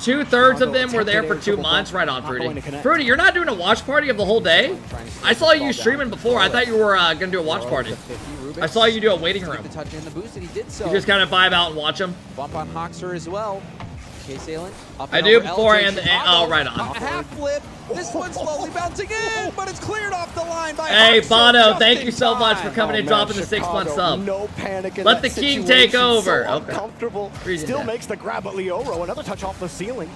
2/3 of them were there for 2 months. Right on, Fruity. Fruity, you're not doing a watch party of the whole day? I saw you streaming before. I thought you were gonna do a watch party. I saw you do a waiting room. The touch in the boost, and he did so. You just kind of vibe out and watch them. Bump on Hoxer as well. K-Sailing. I do before I end the oh, right on. Half flip. This one's slowly bouncing in, but it's cleared off the line by Hey, Hoxer Bono, just thank in you so much for time. coming and dropping the 6-month sub. No panic in Let that the king situation. take over. So Okay. uncomfortable. Reason Still that. makes the grab at Leoro. Another touch off the ceiling.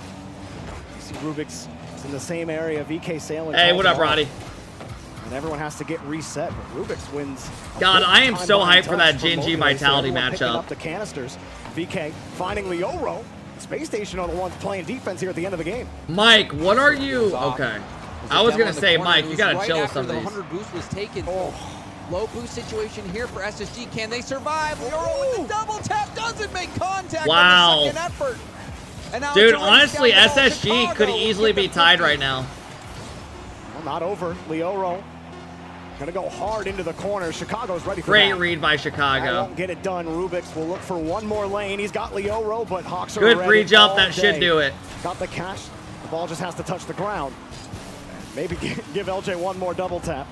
You see Rubik's is in the same area. VK Sailing. Hey, calls what it up, off. Roddy? And everyone has to get reset, but Rubik's wins. a God, big I am so time-buying hyped for that touch Gen G Mobius. Vitality Everyone picking matchup. up the canisters. VK finding Leoro. Space Station are the ones playing defense here at the end of the game. Mike, what are you? Okay. I was going to say, Mike, you got to chill with some of The these. 100 boost was taken. Low boost situation here for SSG. Can they survive? Leoro with the double tap doesn't make contact. Wow. On the second effort. And now Dude, it's already honestly, down the ball. SSG Chicago could easily with the be tied right now. Well, not over. Leoro gonna go hard into the corner. Chicago's ready for Great that. read by That Chicago. won't get it done. Rubik's will look for one more lane. He's got Leoro, but Hawks are Good ready free jump. all That should day. do it. Got the catch. The ball just has to touch the ground. Maybe give LJ one more double tap.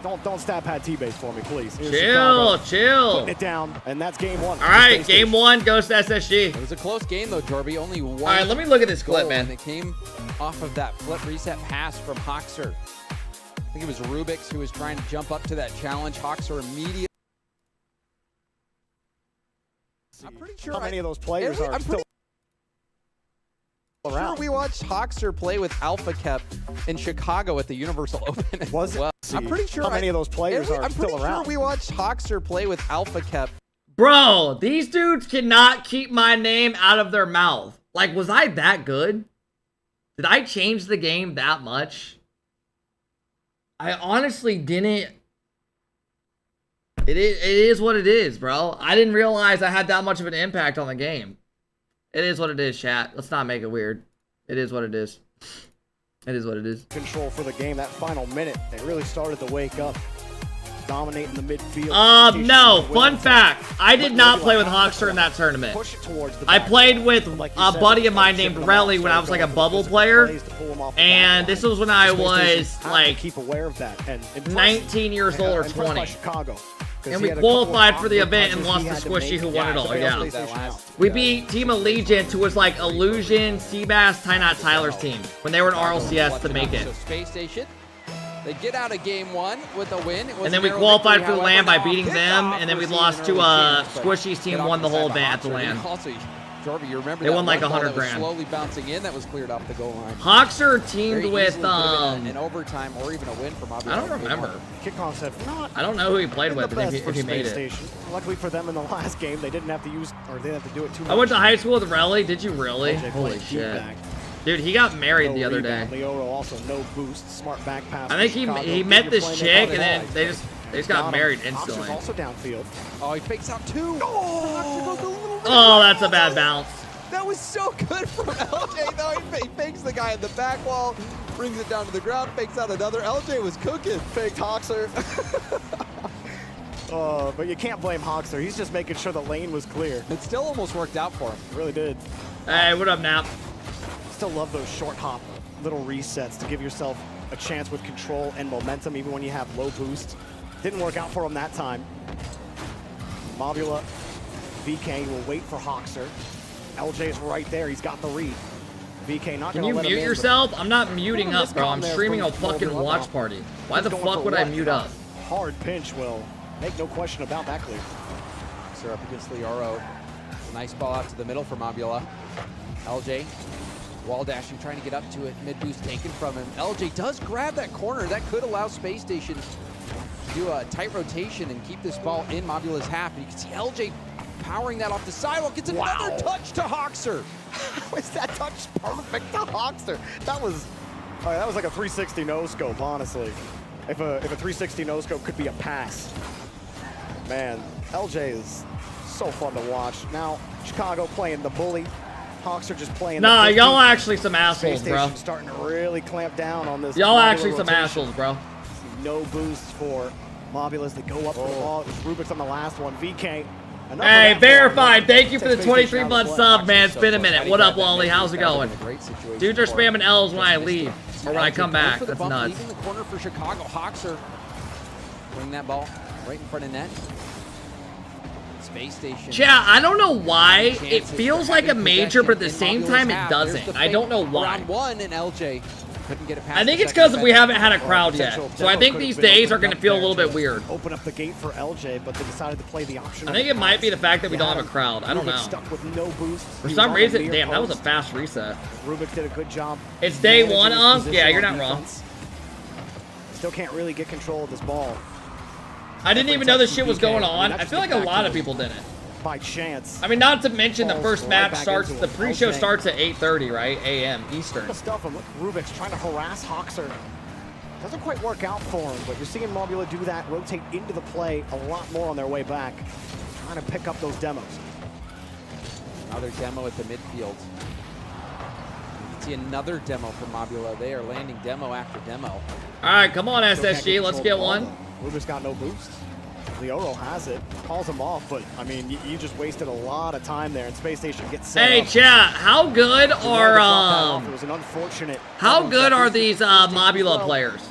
Don't stab pad T-base for me, please. Here's Chill, Chicago. chill. Putting it down, and that's game one. All right, game one goes to SSG. It was a close game though, Jorby. Only one. All right, let me look at this clip, goal, man. And it came off of that flip reset pass from Hoxer. I think it was Rubik's who was trying to jump up to that challenge. Hoxer immediately. I'm pretty sure How many of those players are still sure around? we watched Hoxer play with Alpha Kep in Chicago at the Universal Open. Was it? Well, I'm pretty sure How many of those players are I'm still pretty around? sure we watched Hoxer play with Alpha Kep. Bro, these dudes cannot keep my name out of their mouth. Like, was I that good? Did I change the game that much? I honestly didn't. It is what it is, bro. I didn't realize I had that much of an impact on the game. It is what it is, chat. Let's not make it weird. It is what it is. It is what it is. Control for the game. That final minute, they really started to wake up, dominating the midfield. No. Fun fact. I did not play with Hoxer in that tournament. Push it towards the I back. played with Like you a said, buddy of mine chipping named them Relly off, when I was like a started bubble going for player. plays to pull them off the And back this line. was when I Space was Station have to like keep aware of that and impressed. 19 years old or Impressed by 20. Chicago, 'cause And he we had a couple of qualified for the awkward event and punches lost he to had to Squishy, make who won it to all. bail Yeah. Space Station out. We beat Team Allegiant, who was like Illusion, Seabass, Ty Not Tyler's team when they were in RLCS to make it. So Space Station, they get out of game one with a win. It was And then we a narrow qualified victory, for the LAN by however, beating now them, kickoff and then we we're lost seeing to an early chance, but Squishy's get team off won the side whole by event at the Hoxer. LAN. Also, Jorby, you remember They that won like one ball 100 that was grand. slowly bouncing in that was cleared off the goal line. Hoxer Very teamed easily with could have been an overtime or even a win from I don't remember. Kickoffs have not I don't know who he played been with, the but best if for he made Space it. Station. Luckily for them in the last game, they didn't have to use, or they didn't have to do it too much. I went to high school with Relly. Did you really? LJ Holy played deep shit. back. Dude, he got married No the other day. rebound. Leoro also no boost, smart back pass. I think from Chicago. he Get met your this playmaker chick, on and then the they ball. just got him. married Hoxer's instantly. also downfield. Oh, he fakes out two. Oh, that's a bad bounce. That was so good from LJ, though. He fakes the guy in the back wall, brings it down to the ground, fakes out another. LJ was cooking. Faked Hoxer. But you can't blame Hoxer. He's just making sure the lane was clear. It still almost worked out for him. It really did. Hey, what up, Nap? Still love those short hop little resets to give yourself a chance with control and momentum even when you have low boost. Didn't work out for him that time. Mobula, VK will wait for Hoxer. LJ's right there. He's got the read. VK not Can going to you let him mute in, yourself? I'm not muting Little up, bro. I'm miscom there streaming a from fucking Mobula. watch party. Why He's the going fuck for would I what? mute up? Hard pinch will make no question about that clear. Hoxer up against Leoro. Nice ball out to the middle for Mobula. LJ, wall dashing, trying to get up to it. Mid boost taken from him. LJ does grab that corner. That could allow Space Station to do a tight rotation and keep this ball in Mobula's half. And you can see LJ powering that off the sidewalk. Gets another touch to Hoxer. Was that touch perfect to Hoxer? That was like a 360 no scope, honestly. If a 360 no scope could be a pass. Man, LJ is so fun to watch. Now, Chicago playing the bully. Hawks are just playing. Nah, y'all actually some assholes, bro. Starting to really clamp down on this. Y'all actually some assholes, bro. No boosts for Mobulus. They go up for the ball. It was Rubik's on the last one. VK. Hey, verified. Thank you for the 23-month sub, man. It's been a minute. What up, Wally? How's it going? Dudes are spamming L's when I leave or when I come back. That's nuts. Leaving the corner for Chicago. Hawks are bring that ball right in front of net. Space station. Yeah, I don't know why. It feels like a major, but at the same time, it doesn't. I don't know why. Round one, and LJ couldn't get it past. I think it's because we haven't had a crowd yet. So I think these days are going to feel a little bit weird. Open up the gate for LJ, but they decided to play the option. I think it might be the fact that we don't have a crowd. I don't know. Stuck with no boost. For some reason, damn, that was a fast reset. Rubik did a good job. It's day one, yeah, you're not wrong. Still can't really get control of this ball. I didn't even know this shit was going on. I feel like a lot of people didn't. By chance. I mean, not to mention the first match starts, the pre-show starts at 8:30, right? A.M. Eastern. The stuff of Rubik's trying to harass Hoxer. Doesn't quite work out for him, but you're seeing Mobula do that, rotate into the play a lot more on their way back. Trying to pick up those demos. Another demo at the midfield. See another demo from Mobula. They are landing demo after demo. All right, come on, SSG. Let's get one. Rubik's got no boost. Leoro has it, calls him off, but I mean, you just wasted a lot of time there, and Space Station gets set Hey, up. chat, how good are It was an unfortunate. how good are these Mobula players?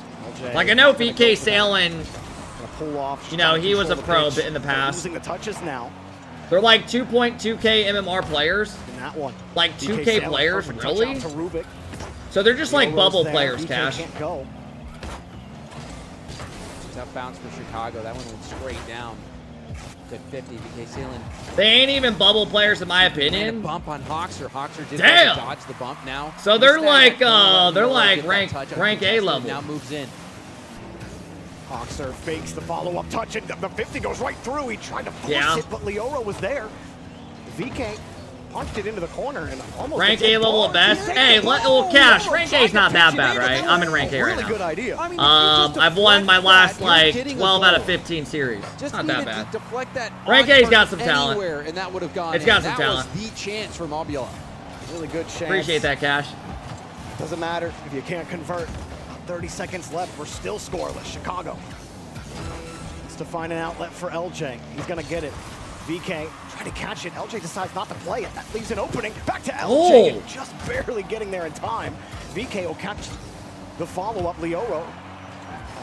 Like I know VK Salen, you know, he was a pro in the past. Losing the touches now. They're like 2.2K MMR players. In that one. Like 2K players, really? To Rubik. So they're just like Leoro's bubble there. players, VK Cash. Can't go. Tough bounce for Chicago. That one went straight down. Good 50. VK Sealand. They ain't even bubble players in my And a opinion. bump on Hoxer. Hoxer did Damn. dodge the bump now. So they're like rank A level. Now moves in. Hoxer fakes the follow-up touch, and the 50 goes right through. He tried to force Yeah. it, but Leoro was there. VK punched it into the corner and almost Rank A level at best. Hey, Cash, rank A's not that bad, right? I'm in rank A right now. Good idea. I've won my last like 12 out of 15 series. Just Not that needed bad. to deflect that Rank on A's got target some talent. anywhere, and that would have gone It's in. got some That talent. was the chance for Mobula. Really good chance. Appreciate that, Cash. Doesn't matter if you can't convert. 30 seconds left. We're still scoreless. Chicago. It's to find an outlet for LJ. He's going to get it. VK trying to catch it. LJ decides not to play it. That leaves an opening. Back to LJ. And just barely getting there in time. VK will catch the follow-up. Leoro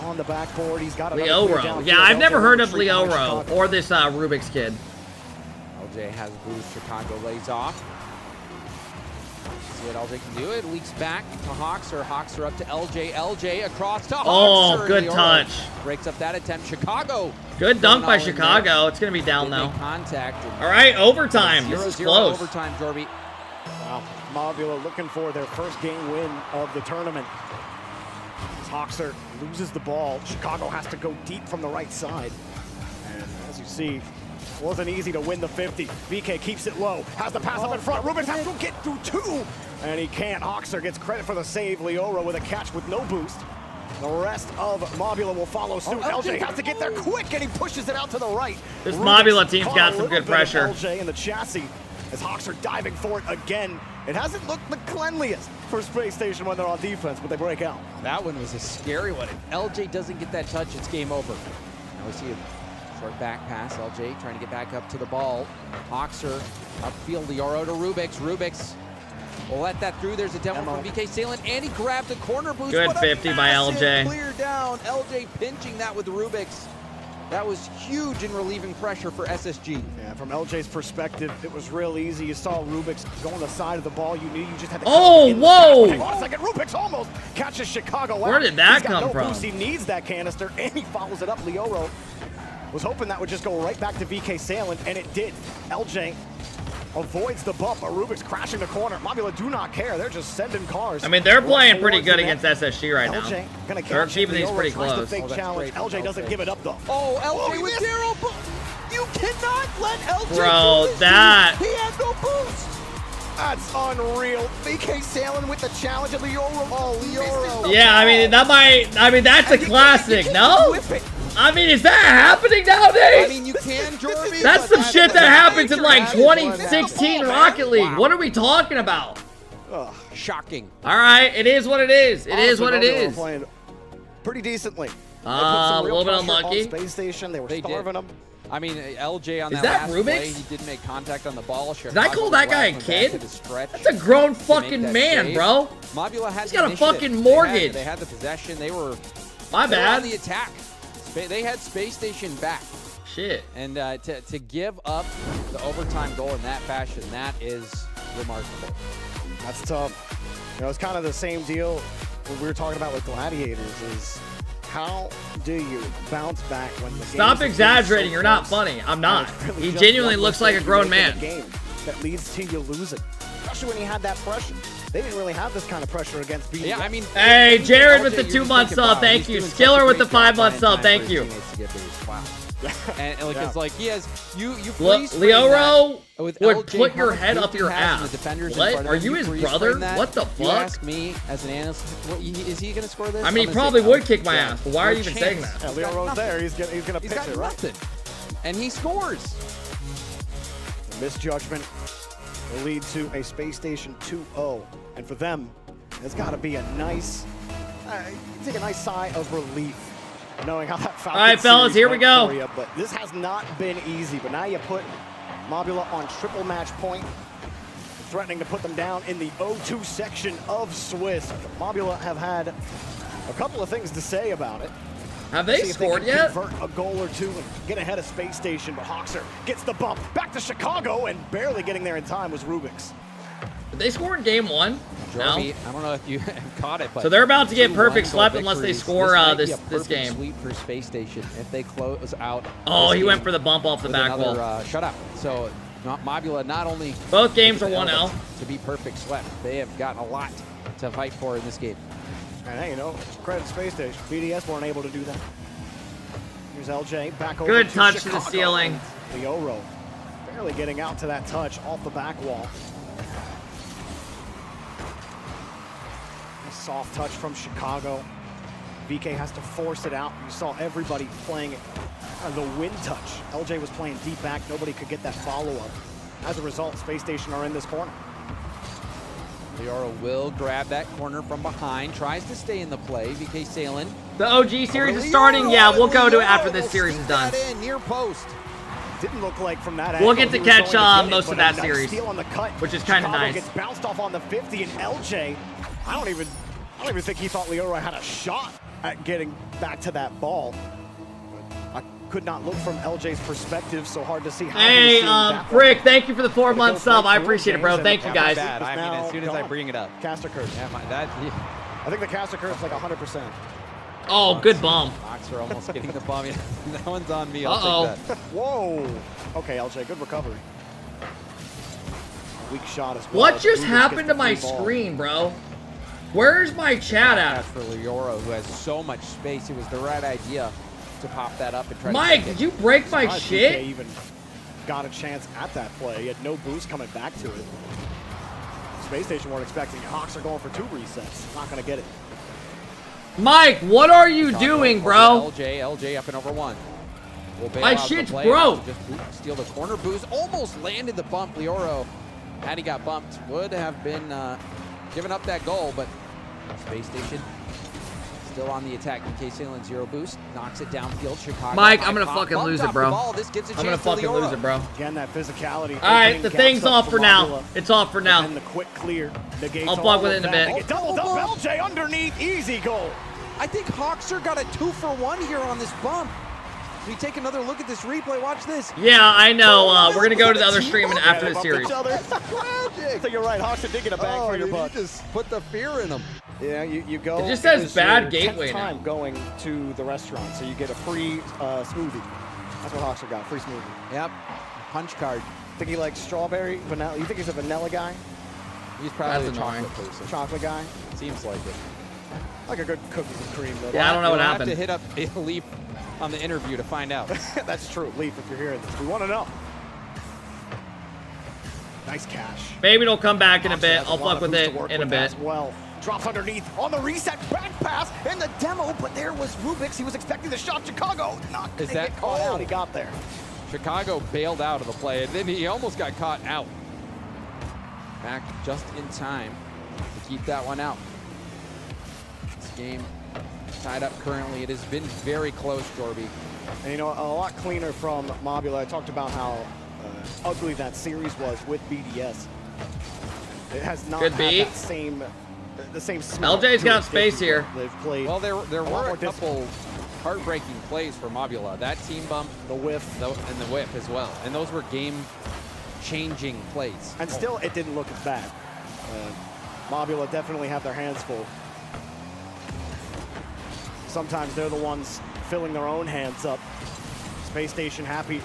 on the backboard. He's got another clear Leoro. downfield. Yeah, I've never LJ heard of retreat on Leoro Chicago. or this Rubik's kid. LJ has boost. Chicago lays off. See what LJ can do. It leaks back to Hoxer. Hoxer up to LJ. LJ across to Hoxer. Oh, good Leoro touch. Breaks up that attempt. Chicago. Good dunk by Going all in Chicago. It's going to be down They though. make contact. and All right, overtime. This is 0-0 close. Overtime, Jorby. Wow, Mobula looking for their first game win of the tournament. As Hoxer loses the ball, Chicago has to go deep from the right side. And as you see, it wasn't easy to win the 50. VK keeps it low, has the pass up in front. Rubik has to get through two, and he can't. Hoxer gets credit for the save. Leoro with a catch with no boost. The rest of Mobula will follow suit. LJ has to get there quick, and he pushes it out to the right. This Rubik's Mobula team's caught got a some little good bit of pressure. LJ in the chassis as Hoxer diving for it again. It hasn't looked the cleanliest for Space Station when they're on defense, but they break out. That one was a scary one. If LJ doesn't get that touch, it's game over. Now we see a short back pass. LJ trying to get back up to the ball. Hoxer upfield. Leoro to Rubik's. Rubik's will let that through. There's a demo from VK Salen, and he grabbed the corner boost. Good What a 50 by massive LJ. Clear down. LJ pinching that with Rubik's. That was huge in relieving pressure for SSG. Yeah, from LJ's perspective, it was real easy. You saw Rubik's go on the side of the ball. You knew you just had to. Oh, whoa! Hang on a second. Rubik's almost catches Chicago out. Where did that He's got come no from? Boost. He needs that canister, and he follows it up. Leoro was hoping that would just go right back to VK Salen, and it did. LJ avoids the bump, but Rubik's crashing the corner. Mobula do not care. They're just sending cars. I mean, they're playing pretty towards good the against SSG right now. LJ gonna They're catch keeping it. these Leoro pretty tries to close. fake that's challenge. great. LJ doesn't give it up though. Oh, LJ he with missed. zero boost. You cannot let LJ Bro, do this. that- He had no boost. That's unreal. VK Salen with the challenge of Leoro. Oh, Leoro. Yeah, I mean, that's a classic, no? I mean, is that happening nowadays? I mean, you can, Jorby. That's some shit that happens in like 2016 Rocket League. What are we talking about? Ugh, shocking. All right, it is what it is. It is what it is. Playing pretty decently. A little bit unlucky. Space Station, they were starving them. I mean, LJ on Is that that last Rubik's? play, he did make contact on the ball. Did I call that guy a kid? That's a grown fucking man, bro. Mobula had He's got a initiative. fucking mortgage. They had the possession. They were My they were bad. on the attack. They had Space Station back. Shit. And to give up the overtime goal in that fashion, that is remarkable. That's tough. You know, it's kind of the same deal when we were talking about with Gladiators is how do you bounce back when the Stop exaggerating. You're not funny. I'm not. He genuinely looks like a grown man. Game that leads to you losing, especially when you had that pressure. They didn't really have this kind of pressure against BDS. Yeah, I mean, hey, Jared with the 2-month sub, thank you. Skiller with the 5-month sub, thank you. Wow. And it's like he has you freeze frame Leoro that with would LJ, put your how much head weight up he your has and ass. the defenders in What? front of Are him, you his freeze brother? frame that. What the You fuck? ask me as an analyst, is he going to score this? I mean, he I'm gonna probably say would no. kick my Yeah. ass, but why are you No even chance. saying that? Yeah, Leoro's there. He's gonna He's pitch got it, right? nothing, and he scores. The misjudgment will lead to a Space Station 2-0, and for them, it's got to be a nice, take a nice sigh of relief, knowing how that Falcons All right, fellas, series here we went go. for you, but this has not been easy. But now you put Mobula on triple match point, threatening to put them down in the 0-2 section of Swiss. Mobula have had a couple of things to say about it. Have they See if scored can yet? Convert a goal or two and get ahead of Space Station, but Hawkser gets the bump back to Chicago, and barely getting there in time was Rubik's. Did they score in game 1? Jorby, I don't know if you caught it, but So they're about to get 2-1 perfect goal swept unless they victories. score might be this a perfect game. Sweep for Space Station if they close out. Oh, this he went game for the bump off the with back another, wall. shutout. So Mobula not only Both games are to 1-0. to be perfect swept, they have gotten a lot to fight for in this game. And hey, you know, credit Space Station. BDS weren't able to do that. Here's LJ back over Good to touch to Chicago. the ceiling. Leoro barely getting out to that touch off the back wall. A soft touch from Chicago. VK has to force it out. You saw everybody playing it. The win touch. LJ was playing deep back. Nobody could get that follow-up. As a result, Space Station are in this corner. Leoro will grab that corner from behind, tries to stay in the play. VK Salen. The OG series is starting. Yeah, we'll go to it after this series is done. In near post. Didn't look like from that We'll angle get to he was catch going to get it, most of but that a nice series, steal on the cut. which is kind of Chicago nice. Gets bounced off on the 50, and LJ, I don't even think he thought Leoro had a shot at getting back to that ball. I could not look from LJ's perspective, so hard to see how. Hey, Frick, thank you for the 4-month sub. I appreciate it, bro. Thank you, guys. Bad. I mean, as soon as I bring it up. Caster curse. Yeah, I think the caster curse is like 100%. Oh, good bomb. Oxer almost getting the bomb. That one's on me. Uh-oh. Take that. Whoa. Okay, LJ, good recovery. Weak shot as well. What just Rubik happened gets to the my free ball. screen, bro? Where's my chat at? For Leoro, who has so much space, it was the right idea to pop that up and try Mike, to did you break my Surprised shit? DK even got a chance at that play. He had no boost coming back to it. Space Station weren't expecting it. Hawks are going for 2 resets. Not going to get it. Mike, what are you doing, bro? LJ up and over 1. We'll bail My out the shit's play. broke. Just steal the corner boost. Almost landed the bump. Leoro, had he got bumped, would have been giving up that goal, but Space Station still on the attack. VK Salen 0 boost. Knocks it downfield. Chicago. Mike, high I'm gonna pop, fucking bumped lose it, off bro. the ball. This gives a I'm gonna chance to fucking Leoro. lose it, bro. Again, that physicality. All right, opening the gaps thing's up off for Mobula. now. It's off for now. And the quick clear negates I'll plug all with of it in a that. bit. They get doubled up. LJ underneath. Easy goal. I think Hawkser got a 2-for-1 here on this bump. We take another look at this replay. Watch this. Yeah, I know. We're gonna go to the other stream after the series. I think you're right. Hawks did get a bang for your buck. Just put the fear in them. Yeah, you go. It just says was bad your gateway 10th now. time going to the restaurant, so you get a free smoothie. That's what Hawks got, free smoothie. Yep, punch card. Think he likes strawberry, vanilla? You think he's a vanilla guy? He's probably That's a chocolate annoying. person. Chocolate guy? Seems like it. Like a good cookies and cream. Though. Yeah, I don't know what We'll happened. have to hit up a Leaf on the interview to find out. That's true. Leaf, if you're hearing this, we want to know. Nice cash. Maybe it'll come back in a Hawks bit. has I'll lot fuck of with boost it to work in a with bit. as well. Drops underneath on the reset. Back pass in the demo, but there was Rubix. He was expecting the shot. Chicago not Is gonna that get caught out. He got there. Chicago bailed out of the play, and then he almost got caught out. Back just in time to keep that one out. This game tied up currently. It has been very close, Jorby. And you know, a lot cleaner from Mobula. I talked about how ugly that series was with BDS. It has not Good had beat. that same, the same smell. LJ's got to it. space here. They've played. Well, there a lot were more a couple heartbreaking plays for Mobula. That team bump, the whiff, and the whiff as well. And those were game-changing plays. And still, it didn't look as bad. Mobula definitely have their hands full. Sometimes they're the ones filling their own hands up. Space Station happy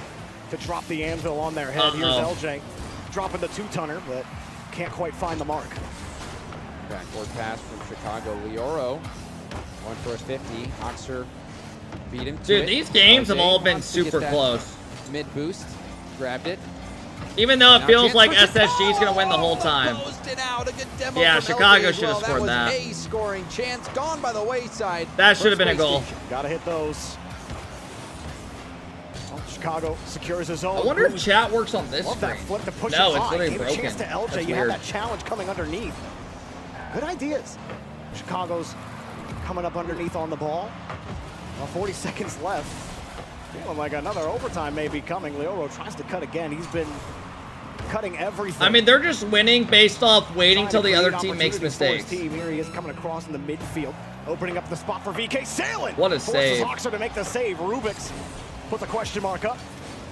to drop the anvil on their head. Here's LJ dropping the two-tonner, but can't quite find the mark. Backboard pass from Chicago. Leoro went for a 50. Hoxer beat him to Dude, it. these games have all been wants to get super that close. Mid boost, grabbed it. Even though it Now feels chance like for SSG is going to win the whole time. Posted out, a good demo Yeah, from Chicago LJ as should have well. scored that. That was a scoring chance, gone by the wayside. That for should have been a Space goal. Station. Gotta hit those. Well, Chicago secures his own. I wonder if chat works on this Love that screen. flip to push No, it it's high. literally Gave a broken. chance to LJ. That's You weird. have that challenge coming underneath. Good ideas. Chicago's coming up underneath on the ball. Well, 40 seconds left. Feeling like another overtime may be coming. Leoro tries to cut again. He's been cutting everything. I mean, they're just winning based off waiting Trying till to the other create team makes opportunities for his mistakes. team. Here he is coming across in the midfield, opening up the spot for VK. Sailing! What a Forces save. Hoxer to make the save. Rubix puts a question mark up,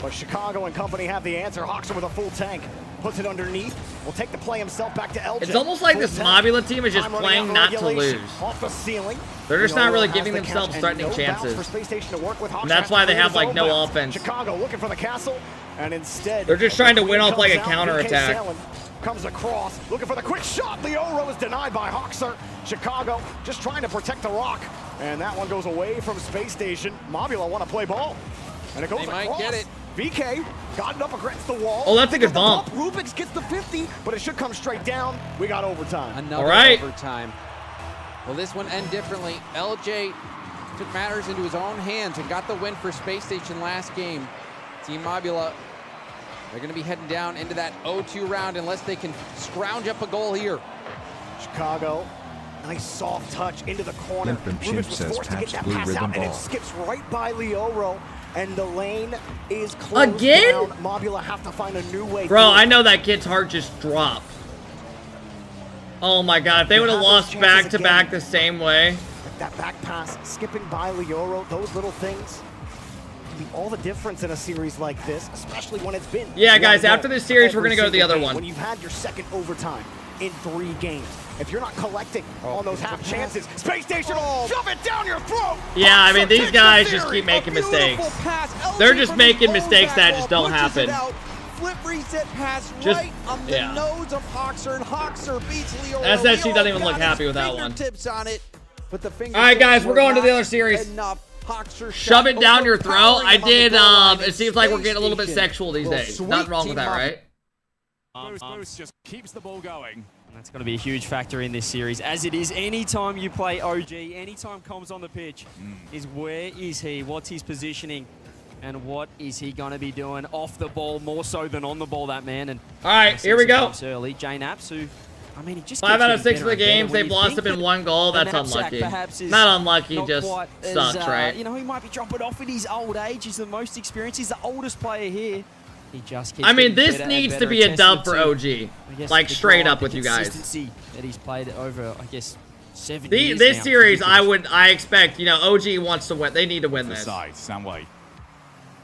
but Chicago and company have the answer. Hoxer with a full tank. Puts it underneath. Will take the play himself back to LJ. It's almost like Full this tank. Mobula team is just Time running playing out not to regulation. lose. Off the ceiling. They're just not Leoro really has giving the themselves catch and threatening no bounce chances. for Space Station to work with. And that's why they have like no bounce. offense. Chicago looking for the castle, and instead They're just trying to win Queen off like a comes out. counterattack. VK Sailing comes across, looking for the quick shot. Leoro is denied by Hoxer. Chicago just trying to protect the rock, and that one goes away from Space Station. Mobula want to play ball, and it goes They across. might get it. VK got it up against the wall. Oh, that's a good Gets the bump. Rubix gets the 50, but it should come straight down. We got overtime. Another All right. overtime. Will this one end differently? LJ took matters into his own hands and got the win for Space Station last game. Team Mobula, they're going to be heading down into that 0-2 round unless they can scrounge up a goal here. Chicago, nice soft touch into the corner. Limp and Rubix Chimp was says forced to get Pabst that Blue pass Ribbon out, and it Ball. skips right by Leoro, and the lane is closed Again? down. Mobula have to find a new way. Bro, through. I know that kid's heart just dropped. Oh my god, if they You would have have those lost chances back to back again. the same way. That back pass, skipping by Leoro, those little things can be all the difference in a series like this, especially when it's been. Yeah, one guys, goal after this series, we're every gonna go to the single other game. one. When you've had your second overtime in 3 games, if you're not collecting on those half chances, Space Station, shove it down your throat. Yeah, I mean, Hoxer these takes guys the just theory. keep making A beautiful mistakes. pass. LJ They're just from his making own mistakes that back just ball don't pushes it happen. out. Flip reset pass Just- right on the yeah. nose of Hoxer, and Hoxer beats Leoro. SSG doesn't Leoro even look got happy his with that one. fingertips on it, but the All right, guys, we're were going to the not other series. enough. Hoxer Shove it down your throat. overpowering I him on the did, goal line, it and seems like we're Space getting a little bit Station sexual these will days. sweep Nothing wrong with Team that, Mobula. right? Boost just keeps the ball going. That's going to be a huge factor in this series, as it is anytime you play OG, anytime Com's on the pitch, is where is he, what's his positioning, and what is he going to be doing off the ball, more so than on the ball, that man. And all right, here we go. Early, Jay Naps, who, I mean, he just 5 keeps out of 6 getting of better the and better. games, When they've you lost think them in that 1 goal. the That's knapsack unlucky. perhaps is Not unlucky, not just quite as, sucks, right? You know, he might be dropping off at his old age. He's the most experienced. He's the oldest player here. He just keeps I mean, getting this better and needs to better. be a Attested dub for to, OG. I guess, Like, the straight drive, up with the you guys. consistency that he's played over, I guess, 7 years This now. series, I expect, you know, OG wants to win. They need to win this. Side, Samway.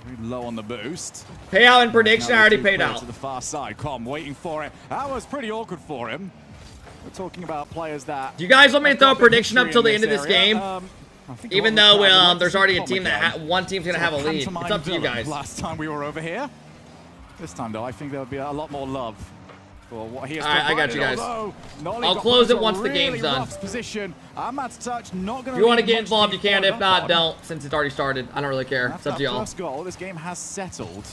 Very low on the boost. Payout and prediction, I already paid out. To the far side, Com waiting for it. That was pretty awkward for him. We're talking about players that. Do you guys want me to have throw a got big prediction up history till the in end of this area. game? I think a Even lot of though the crowd would like there's to already see a team that Com one team's gonna have a lead. It's pantomime up to you villain guys. Last time we were over here. This time, though, I think there would be a lot more love for what he has All right, I got provided, you guys. although Nolly I'll got close put it into a once the game's really done. rough Position. Ahmad's touch not going If you want to get involved, you can. If not, don't, since it's already started. I don't really care. It's After up to that y'all. first goal, this game has settled.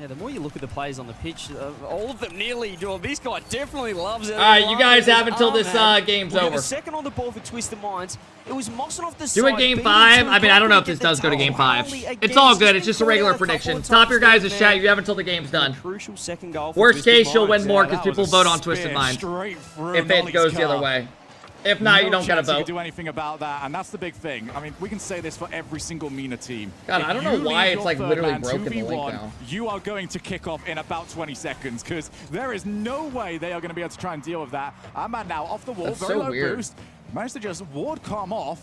Yeah, the more you look at the players on the pitch, all of them nearly, well, this guy definitely loves it. All right, you guys have until this game's we'll over. get a second on the ball for Twisted Minds. It was Mossing off the Do a game 5. I mean, I don't know if this does go to game 5. It's all good. It's just a regular prediction. Top your guys' chat. You have until the game's done. Crucial second goal. Worst case, you'll win more because people vote on Twisted Minds. If it goes the other way. If not, you don't get a vote. You can do anything about that, and that's the big thing. I mean, we can say this for every single MENA team. God, I don't know why it's like literally broken the link now. You are going to kick off in about 20 seconds because there is no way they are going to be able to try and deal with that. Ahmad now off the wall, That's very so low weird. boost. Managed to just ward calm off.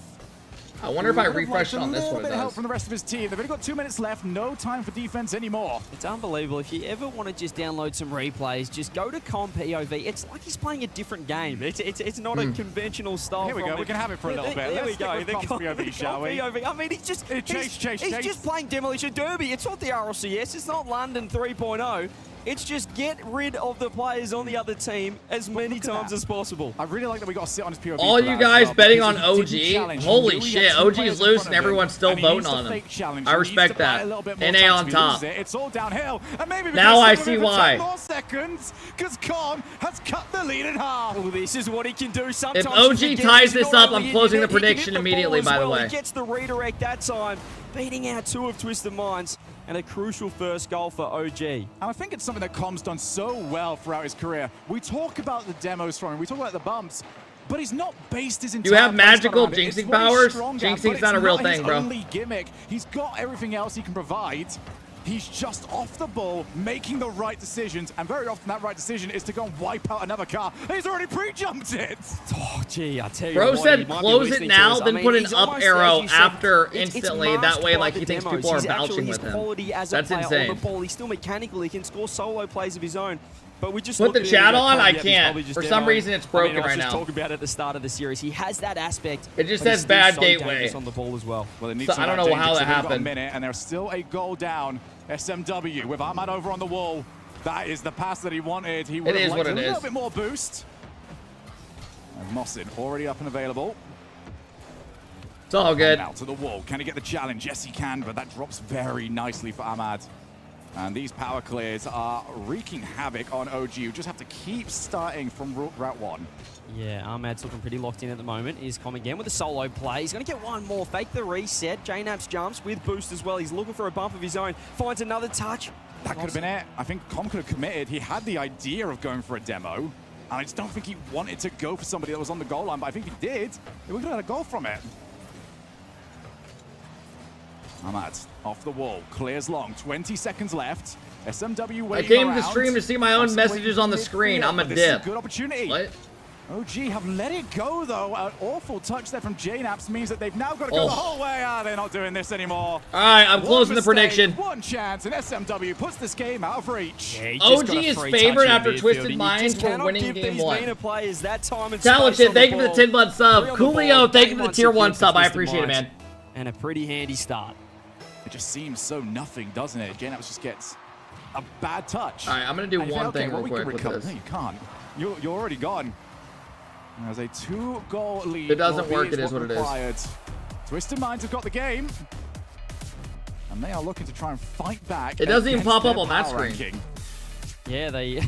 I wonder if I refresh it on this one. A one. bit of help from the rest of his team. They've only got 2 minutes left. No time for defense anymore. It's unbelievable. If you ever want to just download some replays, just go to Com POV. It's like he's playing a different game. It's not a conventional style. Here we go. We can have it for a little bit. There Let's we go. stick with Com's POV, shall we? POV. I mean, he's just Chase. He's just playing Demolition Derby. It's not the RLCS. It's not London 3.0. It's just get rid of the players on the other team as many times as possible. I really like that we got to sit on his POV. All you guys betting on OG? Holy shit, OG's loose and everyone's still voting on him. I respect that. NA on top. It's all downhill. And maybe now I see why. 10 more seconds because Com has cut the lead in half. Well, this is what he can do. Sometimes if OG ties this up, I'm closing the prediction immediately, by the way. He gets the redirect that time, beating out 2 of Twisted Minds. And a crucial first goal for OG. And I think it's something that Com's done so well throughout his career. We talk about the demos from him, we talk about the bumps, but he's not based his entire You have magical jinxing jinxing powers? Jinxing's Jinxing's not a real thing, bro. Only gimmick. He's got everything else he can provide. He's just off the ball, making the right decisions, and very often that right decision is to go and wipe out another car. He's already pre-jumped it! Oh, gee, I tell you Bro what, said close it now, then put an up arrow after instantly. That way, like, he thinks people are vouching with him. That's insane. On the ball. He's still mechanical. He can score solo plays of his own. But we just put the chat on. I can't. For some reason, it's broken right now. I was just talking about it at the start of the series. He has that aspect. It just says bad gateway on the ball as well. Well, it needs I don't know how that happened. A minute, and there's still a goal down. SMW with Ahmad over on the wall. That is the pass that he wanted. He would have liked a little bit more boost. And Mossin already up and available. It's all good. Now to the wall. Can he get the challenge? Yes, he can, but that drops very nicely for Ahmad. And these power clears are wreaking havoc on OG. You just have to keep starting from Route 1. Yeah, Ahmad's looking pretty locked in at the moment. He's come again with a solo play. He's going to get one more. Fake the reset. JNaps jumps with boost as well. He's looking for a bump of his own. Finds another touch. That could have been it. I think Com could have committed. He had the idea of going for a demo. And I just don't think he wanted to go for somebody that was on the goal line, but I think he did. We could have had a goal from it. Ahmad off the wall, clears long, 20 seconds left. SMW waiting I came around. to stream to see my own messages on the screen. I'm a dip. Good opportunity. What? OG have let it go, though. An awful touch there from JNaps means that they've now got to go the whole way. They're not doing this anymore. All right, I'm closing the prediction. One chance, and SMW puts this game out of reach. Yeah, OG is favored after Twisted Minds for winning game 1. Players that time and Talented, thank you for the 10-month sub. Coolio, thank you for the tier 1 sub. I appreciate it, man. And a pretty handy start. It just seems so nothing, doesn't it? JNaps just gets a bad touch. All right, I'm going to do one thing real quick with this. No, you can't. You're already gone. There's a 2-goal lead. If it doesn't work, it is what it is. Twisted Minds have got the game. And they are looking to try and fight back. It doesn't even pop up on that screen. Yeah, they...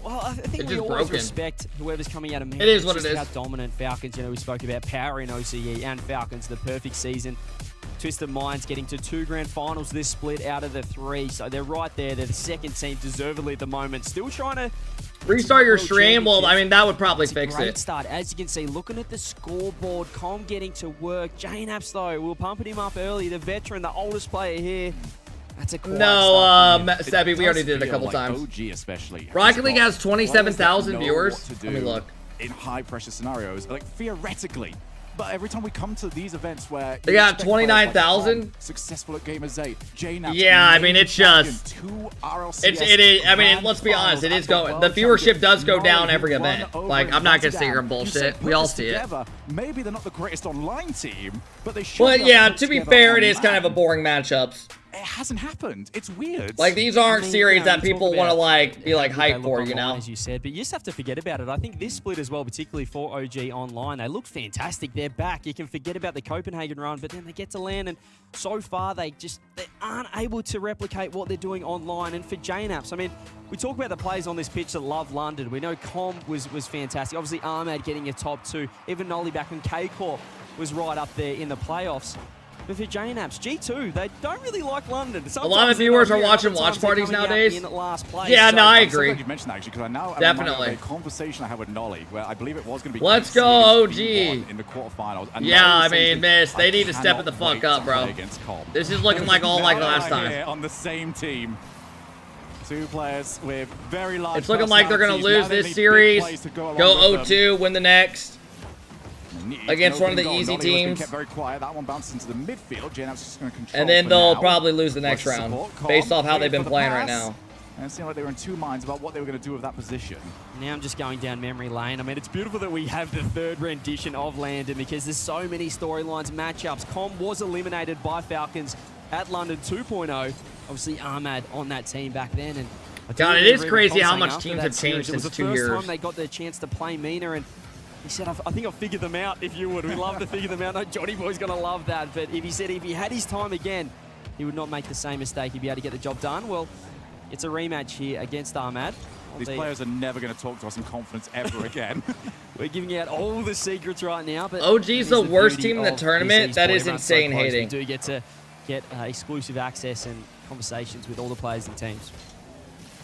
Well, I think we always respect whoever's coming out of MENA. It is what it is. How dominant Falcons, we spoke about power in OCE and Falcons, the perfect season. Twisted Minds getting to 2 grand finals this split out of the 3. So they're right there. They're the second team deservedly at the moment. Still trying to restart your stream. Well, I mean, that would probably fix great it. Start. As you can see, looking at the scoreboard, Com getting to work. JNaps, though, we're pumping him up early. The veteran, the oldest player here. That's a Sebby, we already did it a couple times. OG especially. Rocket League has 27,000 viewers. Let me look. In high pressure scenarios, like theoretically. But every time we come to these events where they got 29,000 successful at Gamers 8, JNaps. Yeah, I mean it's just 2 RLCS. It is. I mean, let's be honest. It is going. The viewership does go down every event. Like I'm not gonna sit here and bullshit. We all see it. Maybe they're not the greatest online team, but they should. Well, yeah. To be fair, it is kind of a boring matchups. it hasn't happened. It's weird. Like, these aren't series that we people talk want to, about like, be, like, how they hyped look for, you online, know? as you said, but you just have to forget about it. I think this split as well, particularly for OG online, they look fantastic. They're back. You can forget about the Copenhagen run, but then they get to land, and so far they aren't able to replicate what they're doing online. And for JNAPs, I mean, we talk about the players on this pitch that love London. We know Com was fantastic. Obviously, Ahmad getting a top 2. Even Nolly back when K-Corp was right up there in the playoffs. But for JNAPs, G2, they don't really like London. A lot of viewers are watching watch parties nowadays. Yeah, no, I agree. You mentioned that, actually, because I now definitely a conversation I had with Nolly, where I believe it was going to be. Let's go, OG. In the quarterfinals. And yeah, I mean, miss. They need to step it the fuck up, bro. This is looking like all like last time. On the same team. 2 players with very large. It's looking like they're going to lose this series, go 0-2, win the next. Against one of the easy teams. Kept very quiet. That one bounces into the midfield. JNAP's just going to control. And then they'll probably lose the next round, based off how they've been playing right now. And it seemed like they were in 2 minds about what they were going to do with that position. Now I'm just going down memory lane. I mean, it's beautiful that we have the 3rd rendition of Landon because there's so many storylines, matchups. Com was eliminated by Falcons at London 2.0. Obviously, Ahmad on that team back then. And God, it is crazy how much teams have changed since 2 years. It was the first time they got the chance to play Mina, and he said, I think I'll figure them out if you would. We love to figure them out. No, Johnny Boy's going to love that. But if he said if he had his time again, he would not make the same mistake. He'd be able to get the job done. Well, it's a rematch here against Ahmad. These players are never going to talk to us in confidence ever again. We're giving out all the secrets right now. But OG's the worst team in the tournament. That is insane hating. We do get to get exclusive access and conversations with all the players and teams.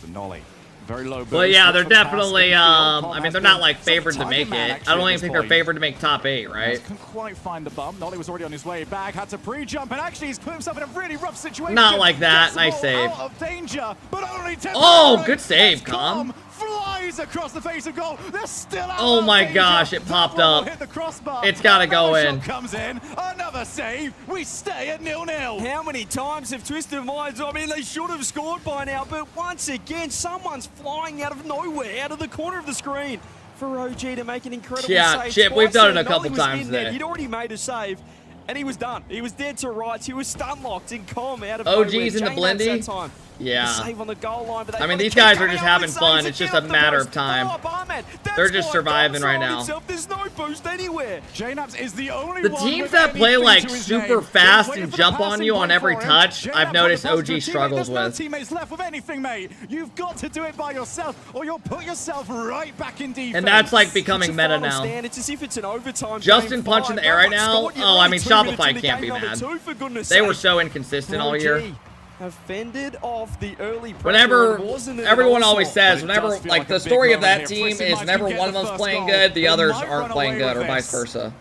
The Nolly. Very low boost. Well, yeah, they're definitely, I mean, they're not, like, favored to make it. I don't even think they're favored to make top 8, right? Couldn't quite find the bump. Nolly was already on his way back, had to pre-jump, and actually he's put himself in a really rough situation. Not like that. Nice save. Out of danger, but only oh, good save, Com. Flies across the face of goal. They're still out. Oh my gosh, it popped up. It's got to go in. Comes in. Another save. We stay at 0-0. How many times have Twisted Minds? I mean, they should have scored by now, but once again, someone's flying out of nowhere, out of the corner of the screen for OG to make an incredible save. Yeah, Chip, we've done it a couple times today. He'd already made a save, and he was done. He was dead to rights. He was stun locked in Com out of OG's in the blindy. Yeah. Save on the goal line, but I mean, these guys are just having fun. It's just a matter of time. They're just surviving right now. There's no boost anywhere. JNAPs is the only the teams that play like super fast and jump on you on every touch, I've noticed OG struggles with. Teammates left with anything, mate. You've got to do it by yourself, or you'll put yourself right back in defense. And that's like becoming meta now. It's as if it's an overtime. Justin punch in the air right now. Oh, I mean, Shopify can't be mad. They were so inconsistent all year. Have fended off the early pressure. Whenever everyone always says, whenever like the story of that team is whenever one of them's playing good, the others aren't playing good, or vice versa.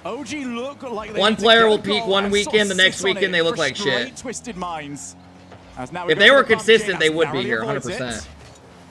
OG look like one player will peak one weekend, the next weekend they look like shit. Twisted minds. If they were consistent, they would be here 100%.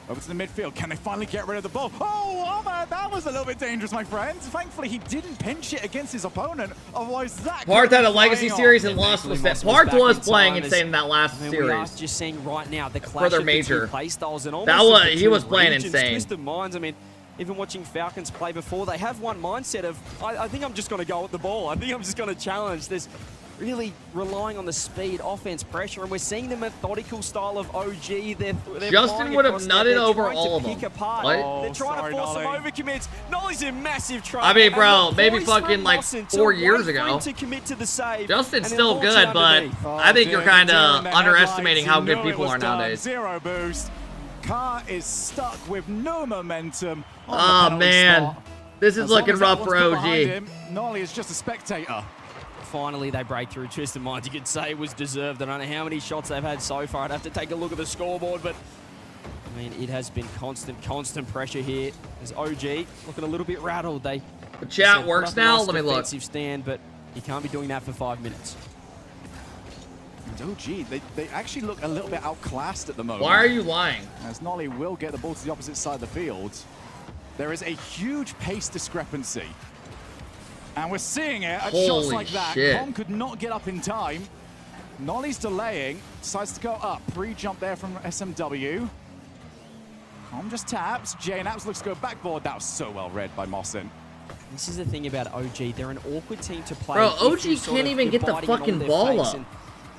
Over to the midfield. Can they finally get rid of the ball? Oh, man, that was a little bit dangerous, my friends. Thankfully, he didn't pinch it against his opponent. Otherwise, that Part had a legacy series and lost with that. Part was playing insane in that last series. We are just seeing right now the clash of the two play styles and almost he was playing insane. Twisted Minds. I mean, even watching Falcons play before, they have one mindset of, I think I'm just going to go at the ball. I think I'm just going to challenge this. Really relying on the speed, offense, pressure, and we're seeing the methodical style of OG. They're Justin would have nutted over all of them. What? They're trying to force some overcommits. Nolly's in massive trouble. I mean, bro, maybe fucking like 4 years ago. To commit to the save, Justin's still good, but I think you're kind of underestimating how good people are nowadays. Zero boost. Car is stuck with no momentum. Oh man, this is looking rough for OG. Nolly is just a spectator. Finally, they break through. Twisted Minds, you could say it was deserved. I don't know how many shots they've had so far. I'd have to take a look at the scoreboard, but I mean, it has been constant pressure here. As OG looking a little bit rattled. The chat works now. Let me look. Defensive stand, but you can't be doing that for 5 minutes. And OG, they actually look a little bit outclassed at the moment. Why are you lying? As Nolly will get the ball to the opposite side of the field. There is a huge pace discrepancy. And we're seeing it at shots like that. Shit. Com could not get up in time. Nolly's delaying, decides to go up. Pre-jump there from SMW. Com just taps. JNAPs looks to go backboard. That was so well read by Mossin. This is the thing about OG. They're an awkward team to play. Bro, OG can't even get the fucking ball up.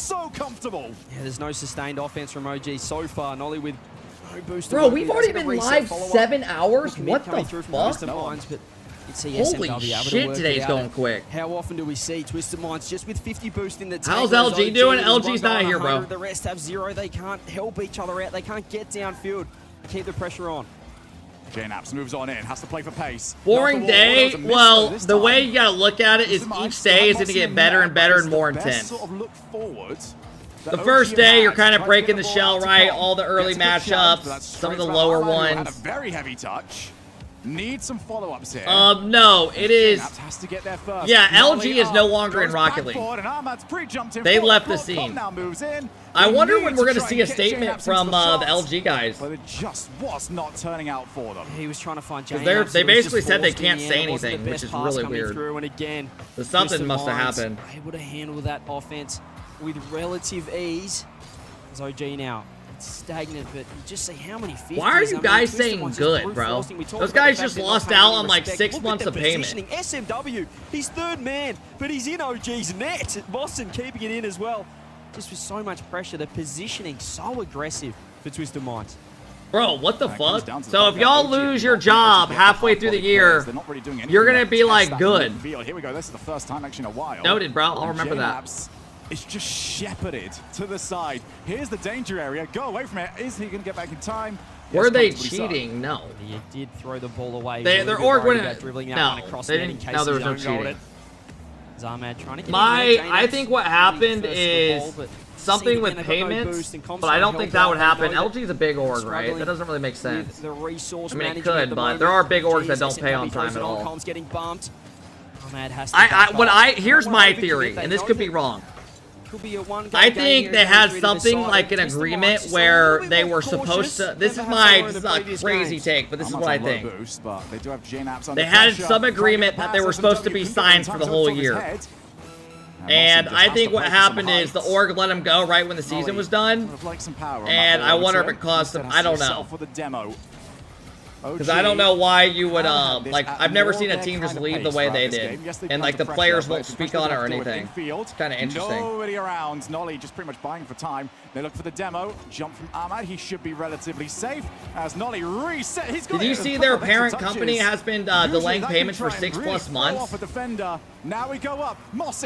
so comfortable. Yeah, there's no sustained offense from OG so far. Nolly with no boost. Bro, we've already been live 7 hours? What the fuck? Minds, but holy shit, today's going quick. How often do we see Twisted Minds just with 50 boost in the tank? How's LG doing? LG's not here, bro. The rest have 0. They can't help each other out. They can't get downfield. Keep the pressure on. JNaps moves on in, has to play for pace. Boring day. Well, the way you gotta look at it is each day is gonna get better and better and more intense. The first day, you're kind of breaking the shell, right? All the early matchups, some of the lower ones. Had a very heavy touch. Need some follow-ups here. No, it is. Has to get there first. Yeah, LG is no longer in Rocket League. They left the scene. I wonder when we're going to see a statement from the LG guys. But it just was not turning out for them. He was trying to find Because they basically said they can't say anything, which is really weird. And again, So something must have happened. Able to handle that offense with relative ease. As OG now. Stagnant, but you just say how many 50s. Why are you guys saying good, bro? Those guys just lost out on like 6 months of payment. SMW, he's third man, but he's in OG's net. Boston keeping it in as well. Just with so much pressure, the positioning so aggressive for Twisted Minds. Bro, what the fuck? So if y'all lose your job halfway through the year, you're gonna be like good. Here we go. This is the first time actually in a while. Noted, bro. I'll remember that. It's just shepherded to the side. Here's the danger area. Go away from it. Is he going to get back in time? Were they cheating? No. He did throw the ball away. They're org winning. No, they didn't. No, there was no cheating. Zarmad trying to get I think what happened is something with payments, but I don't think that would happen. LG's a big org, right? That doesn't really make sense. I mean, it could, but there are big orgs that don't pay on time at all. Here's my theory, and this could be wrong. I think they had something like an agreement where they were supposed to. This is a crazy take, but this is what I think. They had some agreement that they were supposed to be signed for the whole year. And I think what happened is the org let them go right when the season was done. And I wonder if it caused them. I don't know. Because I don't know why you would, like, I've never seen a team just leave the way they did. And, like, the players won't speak on it or anything. It's kind of interesting. Nobody around. Nolly just pretty much buying for time. They look for the demo. Jump from Ahmad. He should be relatively safe as Nolly reset. He's got Did you see their parent company has been delaying payments for 6+ months? Now we go up. Moss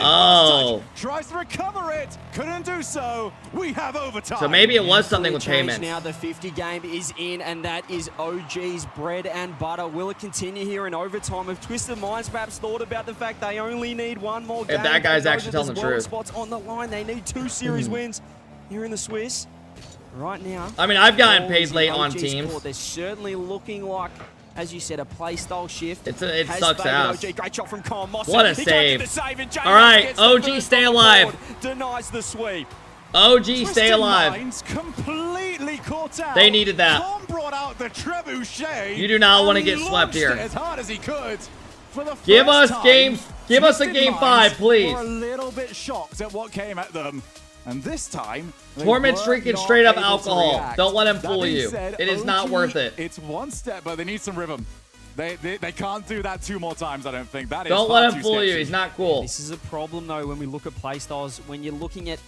tries to recover it. Couldn't do so. We have overtime. So maybe it was something with payments. Now the 50 game is in, and that is OG's bread and butter. Will it continue here in overtime? If Twisted Minds perhaps thought about the fact they only need one more game. If that guy's actually telling the truth. Spots on the line. They need 2 series wins here in the Swiss. Right now. I mean, I've gotten paid late on teams. They're certainly looking like, as you said, a play style shift. It sucks ass. Great shot from Kyle Moss. What a save. All right, OG, stay alive. Denies the sweep. OG, stay alive. Completely caught out. They needed that. Tom brought out the trebuchet. You do not want to get swept here. As hard as he could. Give us a game 5, please. We're a little bit shocked at what came at them. And this time, Torment's drinking straight up alcohol. Don't let him fool you. It is not worth it. It's one step, but they need some rhythm. They can't do that 2 more times, I don't think. That is Don't let him fool you. He's not cool. This is a problem, though, when we look at playstyles. When you're looking at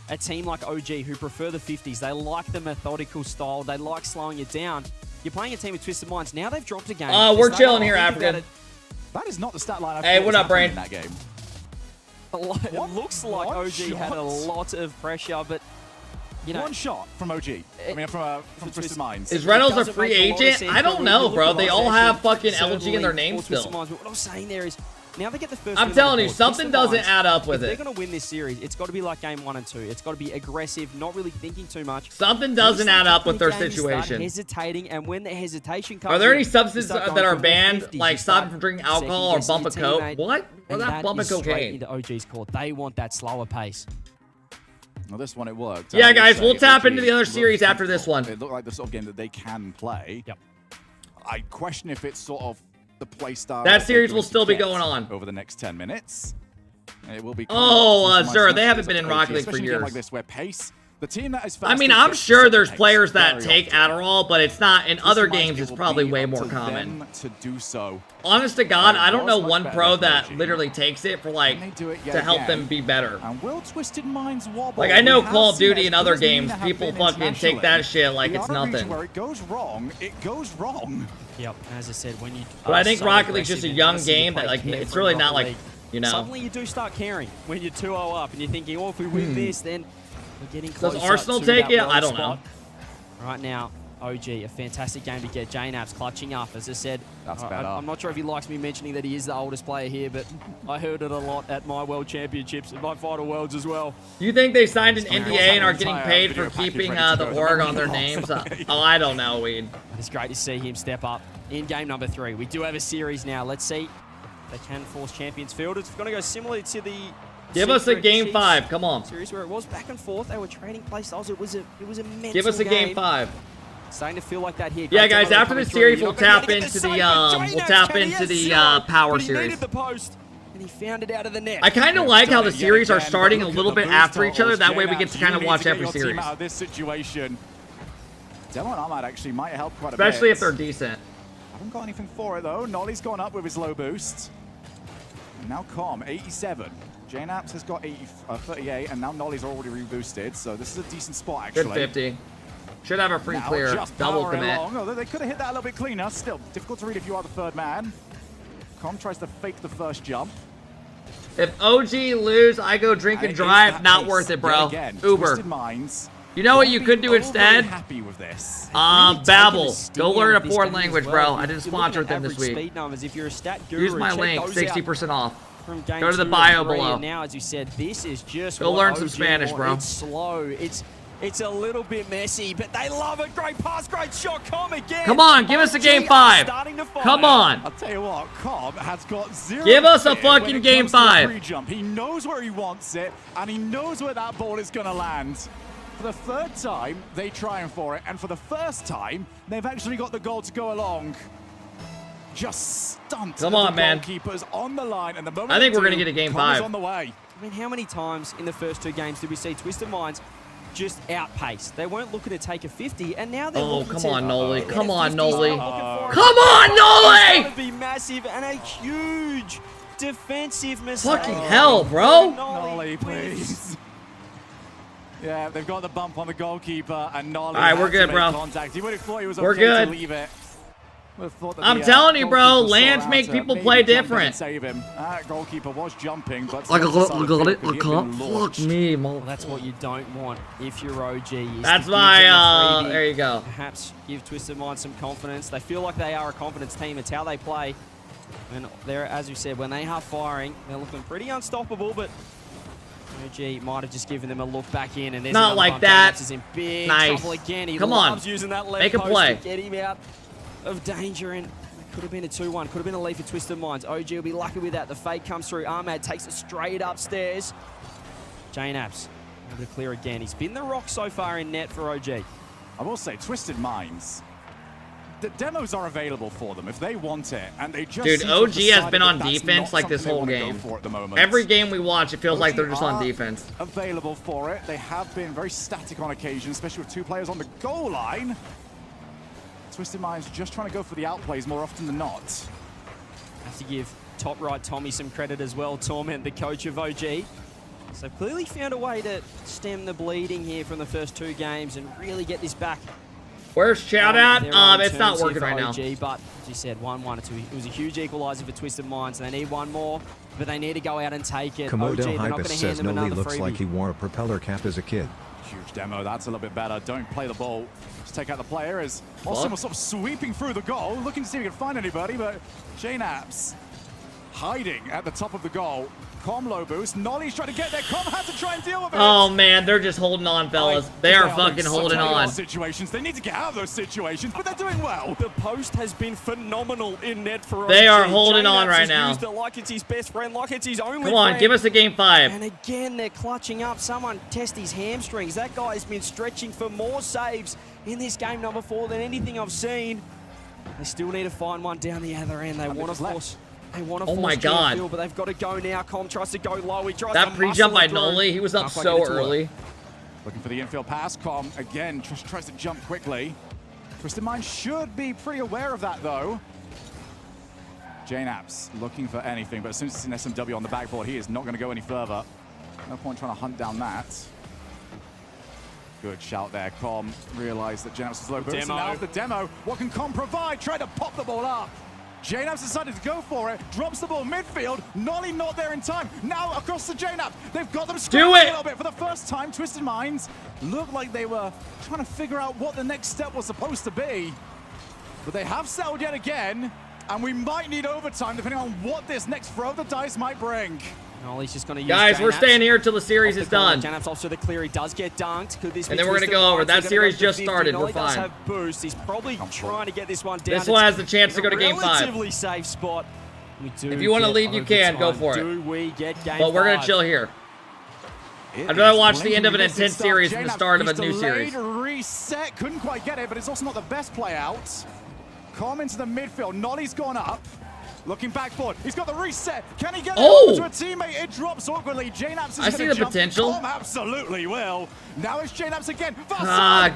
a team like OG who prefer the 50s, they like the methodical style. They like slowing it down. You're playing a team with Twisted Minds. Now they've dropped a game. We're chilling here, African. That is not the stat line. Hey, what up, Brain? In that game. It looks like OG had a lot of pressure, but you know, one shot from OG. I mean, from Twisted Minds. Is Reynolds a free agent? I don't know, bro. They all have fucking LG in their name still. What I'm saying there is, now they get the first. I'm telling you, something doesn't add up with it. If they're going to win this series, it's got to be like game 1 and 2. It's got to be aggressive, not really thinking too much. Something doesn't add up with their situation. Hesitating, and when the hesitation comes, are there any substances that are banned, like stopping from drinking alcohol or bump of coke? What? Well, that bump of cocaine. Into OG's court. They want that slower pace. Well, this one it worked. Yeah, guys, we'll tap into the other series after this one. It looked like the sort of game that they can play. Yep. I question if it's sort of the play style. That series will still be going on over the next 10 minutes. It will be. Sir, they haven't been in Rocket League for years. Like this, where pace. The team that is I mean, I'm sure there's players that take Adderall, but it's not. In other games, it's probably way more common. To do so. Honest to God, I don't know one pro that literally takes it for like to help them be better. And will Twisted Minds wobble? Like I know Call of Duty and other games, people fucking take that shit like it's nothing. Where it goes wrong, it goes wrong. Yep. As I said, when you. But I think Rocket League's just a young game that like it's really not like, you know. Suddenly you do start caring when you're 2-0 up and you're thinking, oh, if we win this, then. We're getting closer. Does Arsenal take it? I don't know. Right now, OG, a fantastic game to get. JNAP's clutching up, as I said. That's better. I'm not sure if he likes me mentioning that he is the oldest player here, but I heard it a lot at my World Championships and my Final Worlds as well. Do you think they signed an NDA and are getting paid for keeping the org on their names? Oh, I don't know, Weed. It's great to see him step up in game number 3. We do have a series now. Let's see if they can force Champions Field. It's going to go similar to the... Give us a game Chiefs 5. Come on. Series where it was back and forth. They were trading play styles. It was a mental Give us a game 5. Starting to feel like that here. Yeah, guys. After the series, we'll tap into the power series. The post, and he found it out of the net. I kind of like how the series are starting a little bit after each other. That way, we get to kind of watch every series. Out of this situation. Demo and Ahmad actually might help quite a bit. Especially if they're decent. Haven't got anything for it though. Nolly's gone up with his low boost. And now Com, 87. JNAPS has got 38, and now Nolly's already reboosted, so this is a decent spot actually. Good 50. Should have a free clear. Double commit. Although they could have hit that a little bit cleaner. Still, difficult to read if you are the third man. Com tries to fake the first jump. If OG lose, I go drink and drive. Not worth it, bro. Uber. You know what you could do instead? Happy with this. Babel. Go learn a foreign language, bro. I did a sponsor with them this week. If you're a stat guru, Use my link, 60% off. Go to the bio below. Now, as you said, this is just go learn some Spanish, bro. It's slow. It's a little bit messy, but they love it. Great pass, great shot. Com again. Come on, give us a game 5. Come on. I'll tell you what, Com has got 0. Give us a fucking game 5. Jump. He knows where he wants it, and he knows where that ball is going to land. For the third time, they try for it, and for the first time, they've actually got the goal to go along. Just stunt. Come on, man. Goalkeepers on the line, and the moment I think we're going to get a game 5. on the way. I mean, how many times in the first 2 games did we see Twisted Minds just outpace? They weren't looking to take a 50, and now they're looking to... come on, Noli. Come on, Noli. Come on, Noli! It's going to be massive and a huge defensive mistake. Fucking hell, bro. Noli, please. Yeah, they've got the bump on the goalkeeper, and Nolly. All right, we're good, bro. Contact. He would have thought he was we're okay good. To leave it. I'm telling you, bro, lands make people play different. Save him. Goalkeeper was jumping, but fuck me, well, that's what you don't want if you're OG. That's my there you go. Perhaps give Twisted Mind some confidence. They feel like they are a confidence team. It's how they play. And they're, as you said, when they are firing, they're looking pretty unstoppable, but OG might have just given them a look back in, and there's not like that. Is in big nice. trouble again. He Come on, loves using that left make a post play. to get him out of danger, and it could have been a 2-1, could have been a lead for Twisted Minds. OG will be lucky with that. The fake comes through. Ahmad takes it straight upstairs. JNAPS able to clear again. He's been the rock so far in net for OG. I will say, Twisted Minds, the demos are available for them if they want it, and they just. Dude, OG has been on defense like this whole game. Every game we watch, it feels like they're just on defense. Available for it. They have been very static on occasion, especially with 2 players on the goal line. Twisted Minds just trying to go for the outplays more often than not. Have to give top right Tommy some credit as well, Torment, the coach of OG. So clearly found a way to stem the bleeding here from the first 2 games and really get this back. Where's Shout at? It's not working right now. But as you said, 1-1 or 2. It was a huge equalizer for Twisted Minds. They need 1 more, but they need to go out and take it. Komodo OG, they're not going Hypus to hand says them Noli another looks freebie. like he wore a propeller cap as a kid. Huge demo, that's a little bit better. Don't play the ball. Just take out the player as Austin was sort of sweeping through the goal, looking to see if he could find anybody, but JNAPS hiding at the top of the goal. Com low boost. Nolly's trying to get there. Com has to try and deal with it. Oh, man, they're just holding on, fellas. They are fucking holding on. Situations. They need to get out of those situations, but they're doing well. The post has been phenomenal in net for OG. They are holding on right now. Used it like it's his best friend, like it's his only Come on, friend. give us a game 5. And again, they're clutching up. Someone test his hamstrings. That guy has been stretching for more saves in this game number 4 than anything I've seen. They still need to find one down the other end. They want to force. They want to force Field, but they've got to go now. Com tries to go low. He tries that to pre-jump by muscle it Noli, he was up so early. Looking for the infield pass. Com again just tries to jump quickly. Twisted Mind should be pretty aware of that though. JNAPS looking for anything, but as soon as it's an SMW on the backboard, he is not going to go any further. No point trying to hunt down that. Good shout there. Com realized that JNAPS was low boost. Now the demo. What can Com provide? Try to pop the ball up. JNAPS decided to go for it, drops the ball midfield. Nolly not there in time. Now across the JNAPS. They've got them scrambling a little bit for the first time. Twisted Minds looked like they were trying to figure out what the next step was supposed to be. But they have settled yet again, and we might need overtime depending on what this next throw of the dice might bring. Nolly's just going to use Guys, we're staying here until the series is done. JNAPS off to the clear. He does get dunked. Could this and then we're going to go over. That series just started. We're fine. Does have boost. He's probably trying to get this one down. This one has the chance to go to game 5. Relatively safe spot. If you want to leave, you can. Go for it. Do we get game But we're going to 5? chill here. I'd rather watch the end of an intense series than the start of a new series. Reset. Couldn't quite get it, but it's also not the best play out. Calm into the midfield. Nolly's gone up. Looking backboard. He's got the reset. Can he get it over to a teammate? It drops awkwardly. JNAPS is I see the potential. Calm absolutely will. Now it's JNAPS again.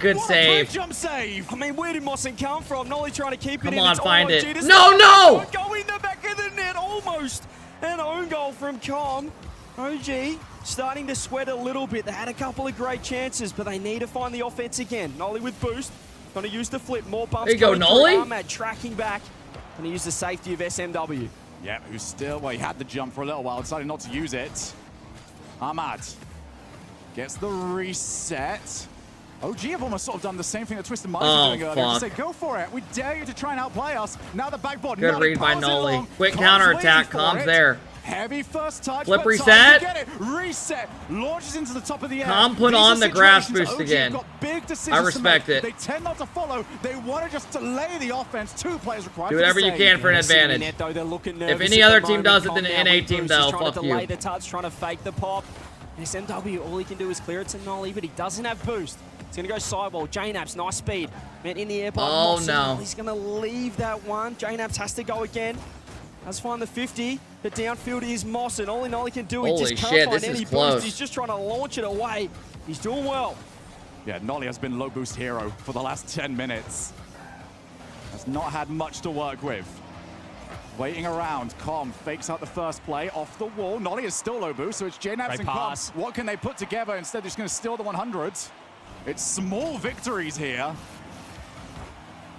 Good save. Jump save. I mean, where did Mossen come from? Nolly trying to keep it in. Come on, find it. It's No! Go in the back of the net, almost. An own goal from Com. OG starting to sweat a little bit. They had a couple of great chances, but they need to find the offense again. Nolly with boost. Going to use the flip. More bumps. There you go, Nolly. Ahmad tracking back. Going to use the safety of SMW. Yeah, who's still, well, he had the jump for a little while, decided not to use it. Ahmad gets the reset. OG have almost sort of done the same thing that Twisted Minds were doing earlier. Just say, go for it. We dare you to try and outplay us. Now the backboard. Good read by Nolly. Quick counterattack. Com's there. Heavy first touch. Flip reset. Get it. Reset. Launches into the top of the air. Com put on the grass boost again. Big I respect it. They tend not to follow. They want to just delay the offense. 2 players required. Do whatever you can for an advantage. If any other team does it, then an NA team does. Fuck you. Trying to delay the touch, trying to fake the pop. SMW, all he can do is clear it to Nolly, but he doesn't have boost. He's going to go sidewall. JNAPS, nice speed. Man, in the air by Mossen. No. He's going to leave that one. JNAPS has to go again. Let's find the 50. The downfield is Mossen. All Nolly can do, he just can't find any boost. He's just trying to launch it away. He's doing well. Yeah, Nolly has been low boost hero for the last 10 minutes. Has not had much to work with. Waiting around, Com fakes out the first play off the wall. Nolly is still low boost, so it's JNAPS and Com. What can they put together? Instead, they're just going to steal the 100s. It's small victories here.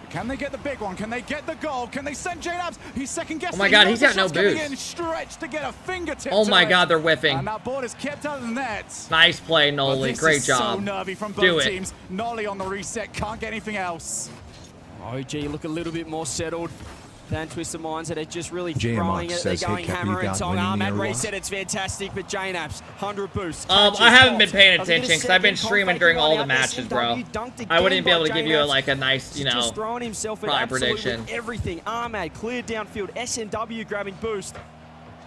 Can they get the big one? Can they get the goal? Can they send JNAPS? He's second guessing. Oh my God, he's got no boost. Stretched to get a fingertip. Oh my God, they're whiffing. And that ball is kept out of the net. Nice play, Nolly. Great job. So nervy from both teams. Nolly on the reset, can't get anything else. OG look a little bit more settled than Twisted Minds, that are just really throwing it. They're going hammer and tong. Ahmad reset, it's fantastic, but JNAPS, 100 boosts. I haven't been paying attention because I've been streaming during all the matches, bro. I wouldn't be able to give you a nice, just throwing himself at probably prediction. Everything. Ahmad cleared downfield. SMW grabbing boost.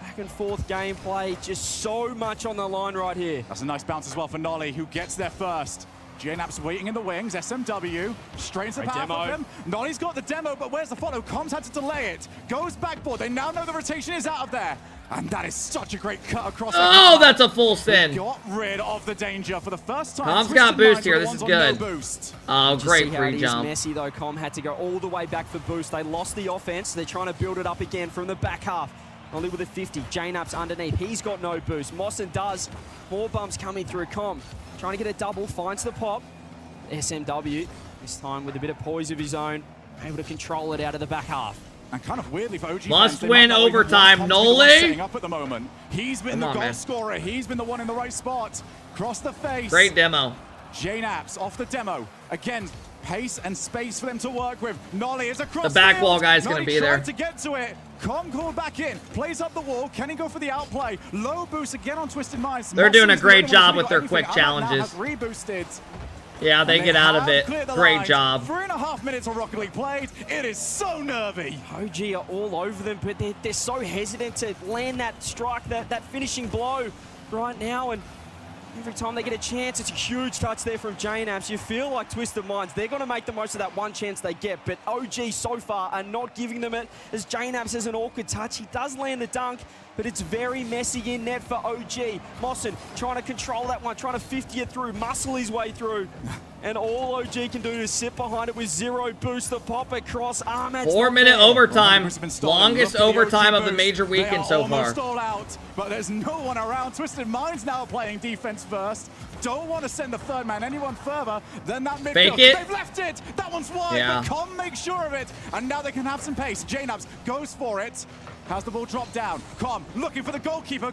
Back and forth gameplay, just so much on the line right here. That's a nice bounce as well for Nolly, who gets there first. JNAPS waiting in the wings, SMW, strains the path of him. Nolly's got the demo, but where's the follow? Com's had to delay it. Goes backboard, they now know the rotation is out of there. And that is such a great cut across. Oh, that's a full send. Got rid of the danger for the first time. Com's got boost here, this is good. Oh, great free jump. Messy though, Com had to go all the way back for boost. They lost the offense, they're trying to build it up again from the back half. Only with a 50, JNAPS underneath, he's got no boost. Mossen does, more bumps coming through. Com trying to get a double, finds the pop. SMW, this time with a bit of poise of his own, able to control it out of the back half. And kind of weirdly for OG must win overtime, Nolly. Up at the moment. He's been the goal scorer. He's been the one in the right spot. Cross the face. Great demo. JNAPS off the demo. Again, pace and space for them to work with. Nolly is across the back wall guy's going to be there. To get to it. Com called back in. Plays up the wall. Can he go for the outplay? Low boost again on Twisted Minds. They're doing a great job with their quick challenges. Reboosted. Yeah, they get out of it. Great job. 3.5 minutes of Rocket League played. It is so nervy. OG are all over them, but they're so hesitant to land that strike, that finishing blow right now. And every time they get a chance, it's a huge touch there from JNAPS. You feel like Twisted Minds, they're going to make the most of that one chance they get. But OG so far are not giving them it, as JNAPS has an awkward touch. He does land the dunk, but it's very messy in net for OG. Mossen trying to control that one, trying to 50 it through, muscle his way through. And all OG can do is sit behind it with 0 boost. The pop across. Ahmed's 4-minute overtime. Longest overtime of the major weekend so far. Almost all out, but there's no one around. Twisted Mind's now playing defense first. Don't want to send the third man anyone further than that midfield. Fake it. They've left it. That one's wide, Yeah. but Com makes sure of it. And now they can have some pace. JNabs goes for it. Has the ball dropped down. Com looking for the goalkeeper.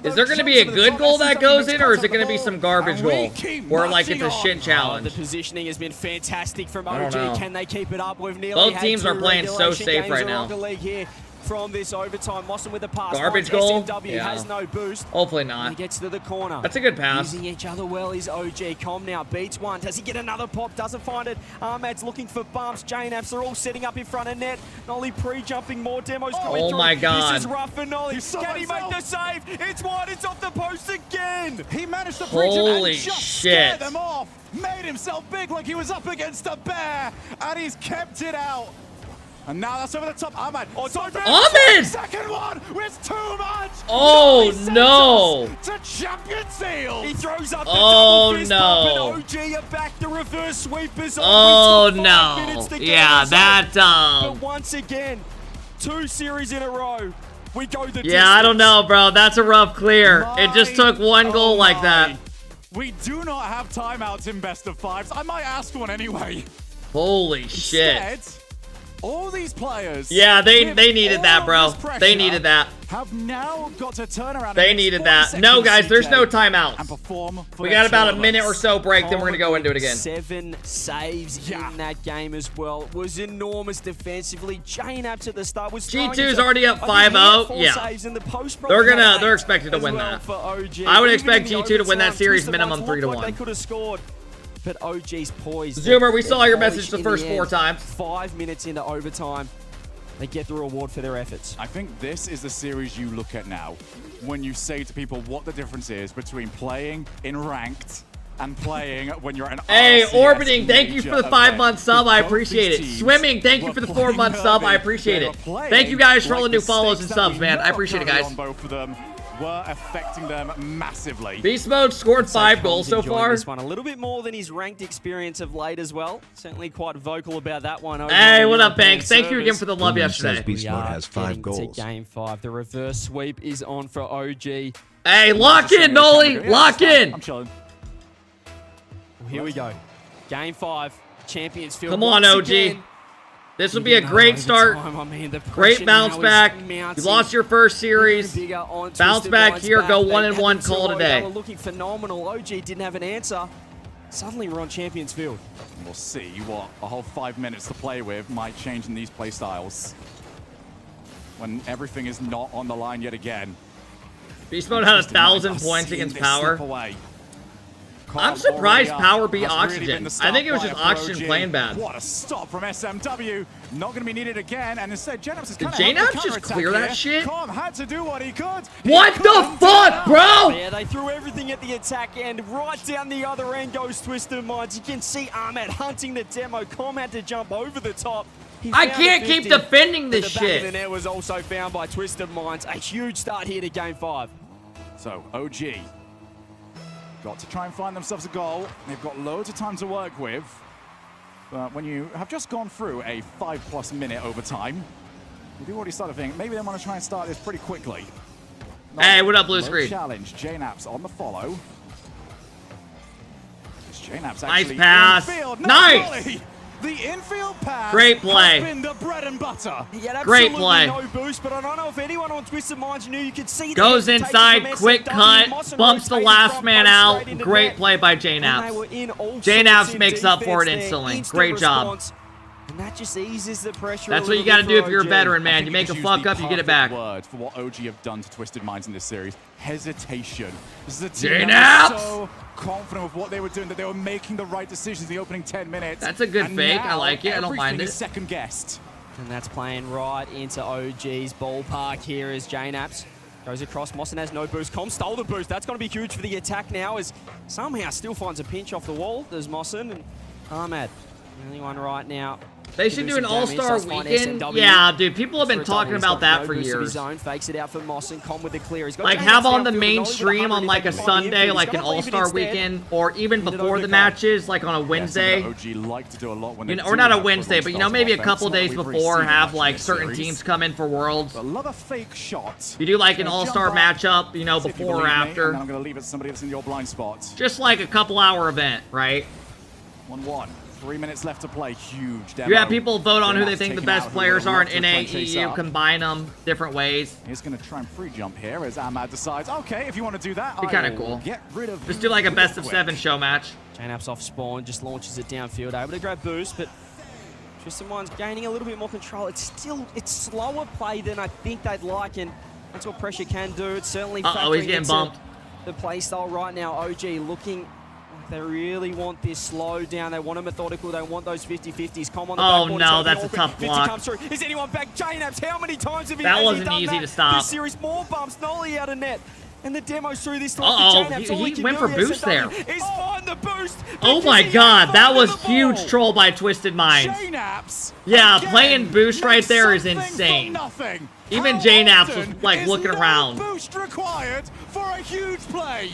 Is there going to be a good goal that goes in, or is it going to be some garbage goal? Where, like, it's a shit challenge? The positioning has been fantastic from I don't OG. know. Can they keep it up? We've nearly Both had teams are 2 playing so regulation safe games right around now. the league here. From this overtime, Mosson with the pass. Garbage finds goal? SMW, Yeah. has no boost. Hopefully not. He gets to the corner. That's a good pass. Using each other well is OG. Com now beats one. Does he get another pop? Doesn't find it. Ahmad's looking for bumps. JNabs are all setting up in front of net. Nolly pre-jumping. More demos coming through. My God. This is rough for Nolly. Can he make the save? It's wide. It's off the post again. He managed to breach him Holy and just shit. scare them off. Made himself big like he was up against a bear, and he's kept it out. And now that's over the top. Ahmed. Ahmed! Second one with too much. Oh, no. To champion seal. He throws up the Oh, double fist no. bump, and OG are back. The reverse sweep is on. Oh, We took 5 no. minutes to get Yeah, this that, up. But once again, 2 series in a row. We go the Yeah, I don't distance. know, bro. That's a rough clear. It just took one goal like that. We do not have timeouts in best of 5s. I might ask one anyway. Holy shit. Instead, all these players. Yeah, they with needed that, all bro. this pressure, They needed that. Have now got to turn around. They in needed 40 that. No, seconds, guys, there's CJ, no timeouts. And perform for We their got about a tournaments. minute or so break, then we're going to go into it again. 7 saves in that game as well. Was enormous defensively. JNabs at the start was G2's already up 5-0. Yeah. They're expected to win that. I would expect G2 to win that series minimum 3-1. They could have scored. But OG's poised. Zoomer, we saw your They're message the poised first in 4 end. times. 5 minutes into overtime. They get the reward for their efforts. I think this is the series you look at now when you say to people what the difference is between playing in ranked and playing when you're an Hey, RLCS Orbiting, thank you for the major 5-month sub. I Both appreciate these it. teams Swimming, thank you were for the playing 4-month sub. I early. appreciate They it. were playing Thank you guys for all the like new follows and stakes that subs, man. I were appreciate it, currently guys. on both of them were affecting them massively. Beast Mode scored 5 goals so Enjoying far. This one a little bit more than his ranked experience of late as well. Certainly quite vocal about that one. over Hey, on the what up, European Banks? Thank you again servers. for the love yesterday. Beast Mode has 5 Getting goals. to game 5. The reverse sweep is on for OG. Hey, lock in, Nolly. Lock in. I'm chilling. Well, here we go. Game 5. Champions field. Come on, once OG. again. This will be a great start. Great bounce back. You lost your first series. Bounce back here, go 1-1, call it a They day. were looking phenomenal. OG didn't have an answer. Suddenly we're on Champions Field. We'll see what a whole 5 minutes to play with might change in these play styles when everything is not on the line yet again. Beast Mode had 1,000 points against Power. I'm surprised Power beat Oxygen. I think it was just Oxygen playing bad. What a stop from SMW. Not going to be needed again. And instead, JNabs is Did kind of JNabs just clear that shit? Com had to do what he could. What the fuck, bro? Yeah, they threw everything at the attack end. Right down the other end goes Twisted Minds. You can see Ahmed hunting the demo. Com had to jump over the top. He I found can't a keep 50, defending but this the back shit. of the net was also found by Twisted Minds. A huge start here to game 5. So, OG got to try and find themselves a goal. They've got loads of time to work with. But when you have just gone through a 5+ minute overtime, you do already start to think, maybe they want to try and start this pretty quickly. Hey, what up, blue Low screen? Challenge, JNabs on the follow. JNabs Nice actually pass. infield. Nice. Volley. The infield pass Great play. has been the bread and butter. He had Great absolutely play. no boost, but I don't know if anyone on Twisted Minds knew. You could see the Goes hesitation inside, from quick SMW. cut, Mossen bumps the rotated last front man post out. straight into Great net. play by And they JNabs. were in all JNabs sorts makes in up for it defense there. instantly. Instant Great job. response. And that just eases the pressure. That's a what you little got to bit do for if you're a OG. veteran, I man. think You make a just fuck used the up, you get it perfect back. word for what OG have done to Twisted Minds in this series. Hesitation. This is a team JNabs! that was so confident with what they were doing, that they were making the right decisions in the opening 10 minutes. That's a good And fake. I now like it. I don't mind everything it. is second guessed. And that's playing right into OG's ballpark here as JNabs goes across. Mossen has no boost. Com stole the boost. That's going to be huge for the attack now as somehow still finds a pinch off the wall. There's Mossen and Ahmed. Only one right now. They should do an all-star weekend. Yeah, dude, people have been talking about that for years. Fakes it out for Moss and Com with the clear. Like, have on the main stream on like a Sunday, like an all-star weekend, or even before the matches, like on a Wednesday. You know, or not a Wednesday, but you know, maybe a couple days before, have like certain teams come in for Worlds. You do like an all-star matchup, you know, before or after. I'm going to leave it to somebody that's in your blind spot. Just like a couple-hour event, right? 1-1. 3 minutes left to play. Huge demo. You have people vote on who they think the best players are in NA, EU, combine them different ways. He's going to try and free jump here as Ahmad decides, okay, if you want to do that, be kind of cool. Get rid of just do like a best of 7 show match. JNAP's off spawn, just launches it downfield, able to grab boost, but Twisted Mind's gaining a little bit more control. It's slower play than I think they'd like, and that's what pressure can do. It's certainly he's getting bumped. The play style right now. OG looking. They really want this slow down. They want a methodical. They want those 50-50s. Come on the oh no, that's a tough block. Comes through. Is anyone back? JNAPs, how many times have he That has wasn't he done easy that to stop. This series, more bumps. Nolly out of net. And the demo's through this time. He went for boost there. He's find the boost. Oh my god, that was huge troll by Twisted Minds. Yeah, playing boost right there is insane. Even JNAPs was like looking around. Boost required for a huge play.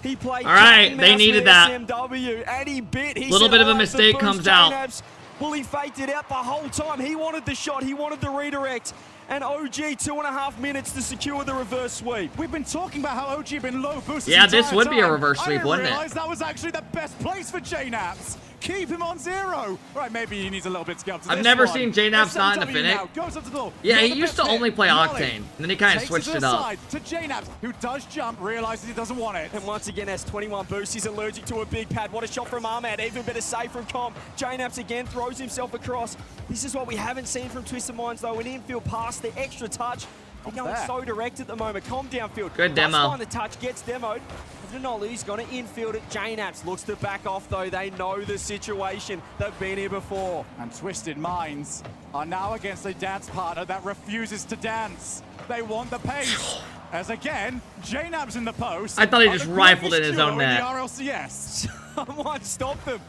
He played. All right, they needed that. SMW, and he bit. He little bit of a mistake comes out. Well, he faked it out the whole time. He wanted the shot. He wanted the redirect. And OG 2.5 minutes to secure the reverse sweep. We've been talking about how OG had been low boost. Yeah, this would be a reverse sweep, wouldn't it? I didn't realize that was actually the best place for JNAPs. Keep him on 0. Right, maybe he needs a little bit to get up to this I've never one. seen JNAPs not in the Finnick. Yeah, he used to only play Octane, and then he kind of switched it up. To JNAPs, who does jump, realizes he doesn't want it. And once again has 21 boost. He's allergic to a big pad. What a shot from Ahmad. Even better save from Com. JNAPs again throws himself across. This is what we haven't seen from Twisted Minds, though. An infield pass, the extra touch. They're going so direct at the moment. Com downfield. Good demo. Must find the touch, gets demoed. Nolly's going to infield it. JNAPs looks to back off, though. They know the situation. They've been here before. And Twisted Minds are now against a dance partner that refuses to dance. They want the pace. As again, JNAPs in the post. I thought he just rifled in his own net. The RLCS. Someone stop them.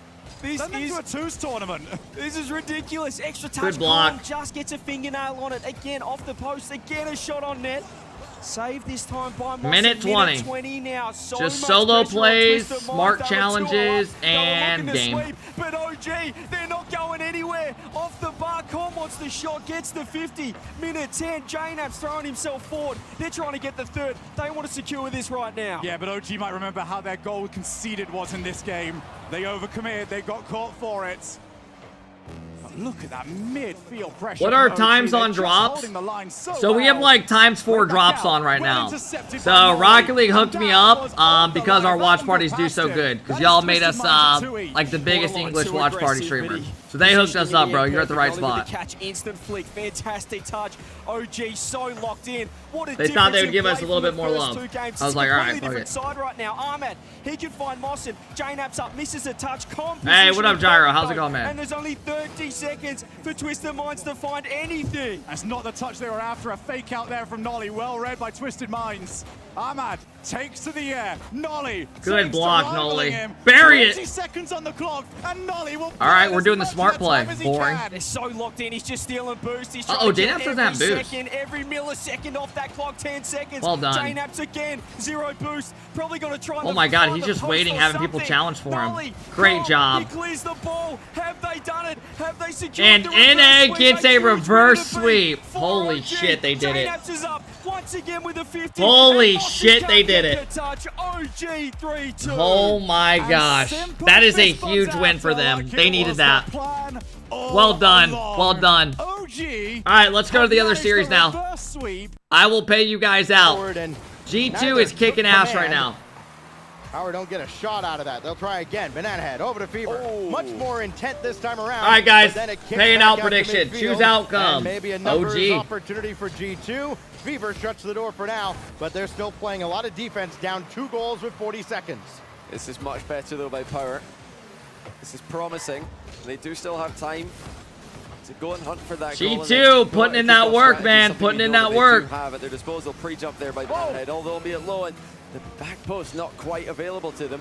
This is a twos tournament. This is ridiculous. Extra touch. Good block. Just gets a fingernail on it. Again, off the post. Again, a shot on net. Save this time by Moss. Minute 20. Minute 20 now. So just solo plays, smart challenges, and game. Sweep, but OG, they're not going anywhere. Off the bar, Com wants the shot, gets the 50. Minute 10, JNAP's throwing himself forward. They're trying to get the third. They want to secure this right now. Yeah, but OG might remember how their goal conceded was in this game. They overcommitted, they got caught for it. Look at that midfield pressure. What are times on drops? So we have like ×4 drops on right now. So Rocket League hooked me up because our watch parties do so good. Because y'all made us like the biggest English watch party streamers. So they hooked us up, bro. You're at the right spot. Catch, instant flick, fantastic touch. OG so locked in. What a they thought they would give us a little bit more love. I was like, all right, fuck it. Side right now. Ahmad, he can find Mossin. JNAP's up, misses a touch. Hey, what up, Gyro? How's it going, man? And there's only 30 seconds for Twisted Minds to find anything. That's not the touch they were after. A fake out there from Nolly. Well read by Twisted Minds. Ahmad takes to the air. Nolly. Good block, Nolly. Bury it. 20 seconds on the clock, and Nolly will. All right, we're doing the smart play. Boring. They're so locked in. He's just stealing boost. He's JNAPs doesn't have boost. Second, every millisecond off that clock. 10 seconds. Well done. JNAPs again. 0 boost. Probably going to try. Oh my God, he's just waiting, having people challenge for him. Great job. He clears the ball. Have they done it? Have they secured and NA gets a reverse sweep. Holy shit, they did it. Is up once again with a 50. Holy shit, they did it. Touch. OG 3-2. Oh my gosh. That is a huge win for them. They needed that. Well done. Well done. All right, let's go to the other series now. I will pay you guys out. G2 is kicking ass right now. Power don't get a shot out of that. They'll try again. Banana Head over to Fever. Much more intent this time around. All right, guys. Paying out prediction. Choose outcome. And maybe a numbers opportunity for G2. Fever shuts the door for now, but they're still playing a lot of defense, down 2 goals with 40 seconds. This is much better, though, by Power. This is promising. They do still have time to go and hunt for that goal. G2 putting in that work, man. Putting in that work. They do have at their disposal. Pre-jump there by Banana Head, although be it low, and the back post not quite available to them.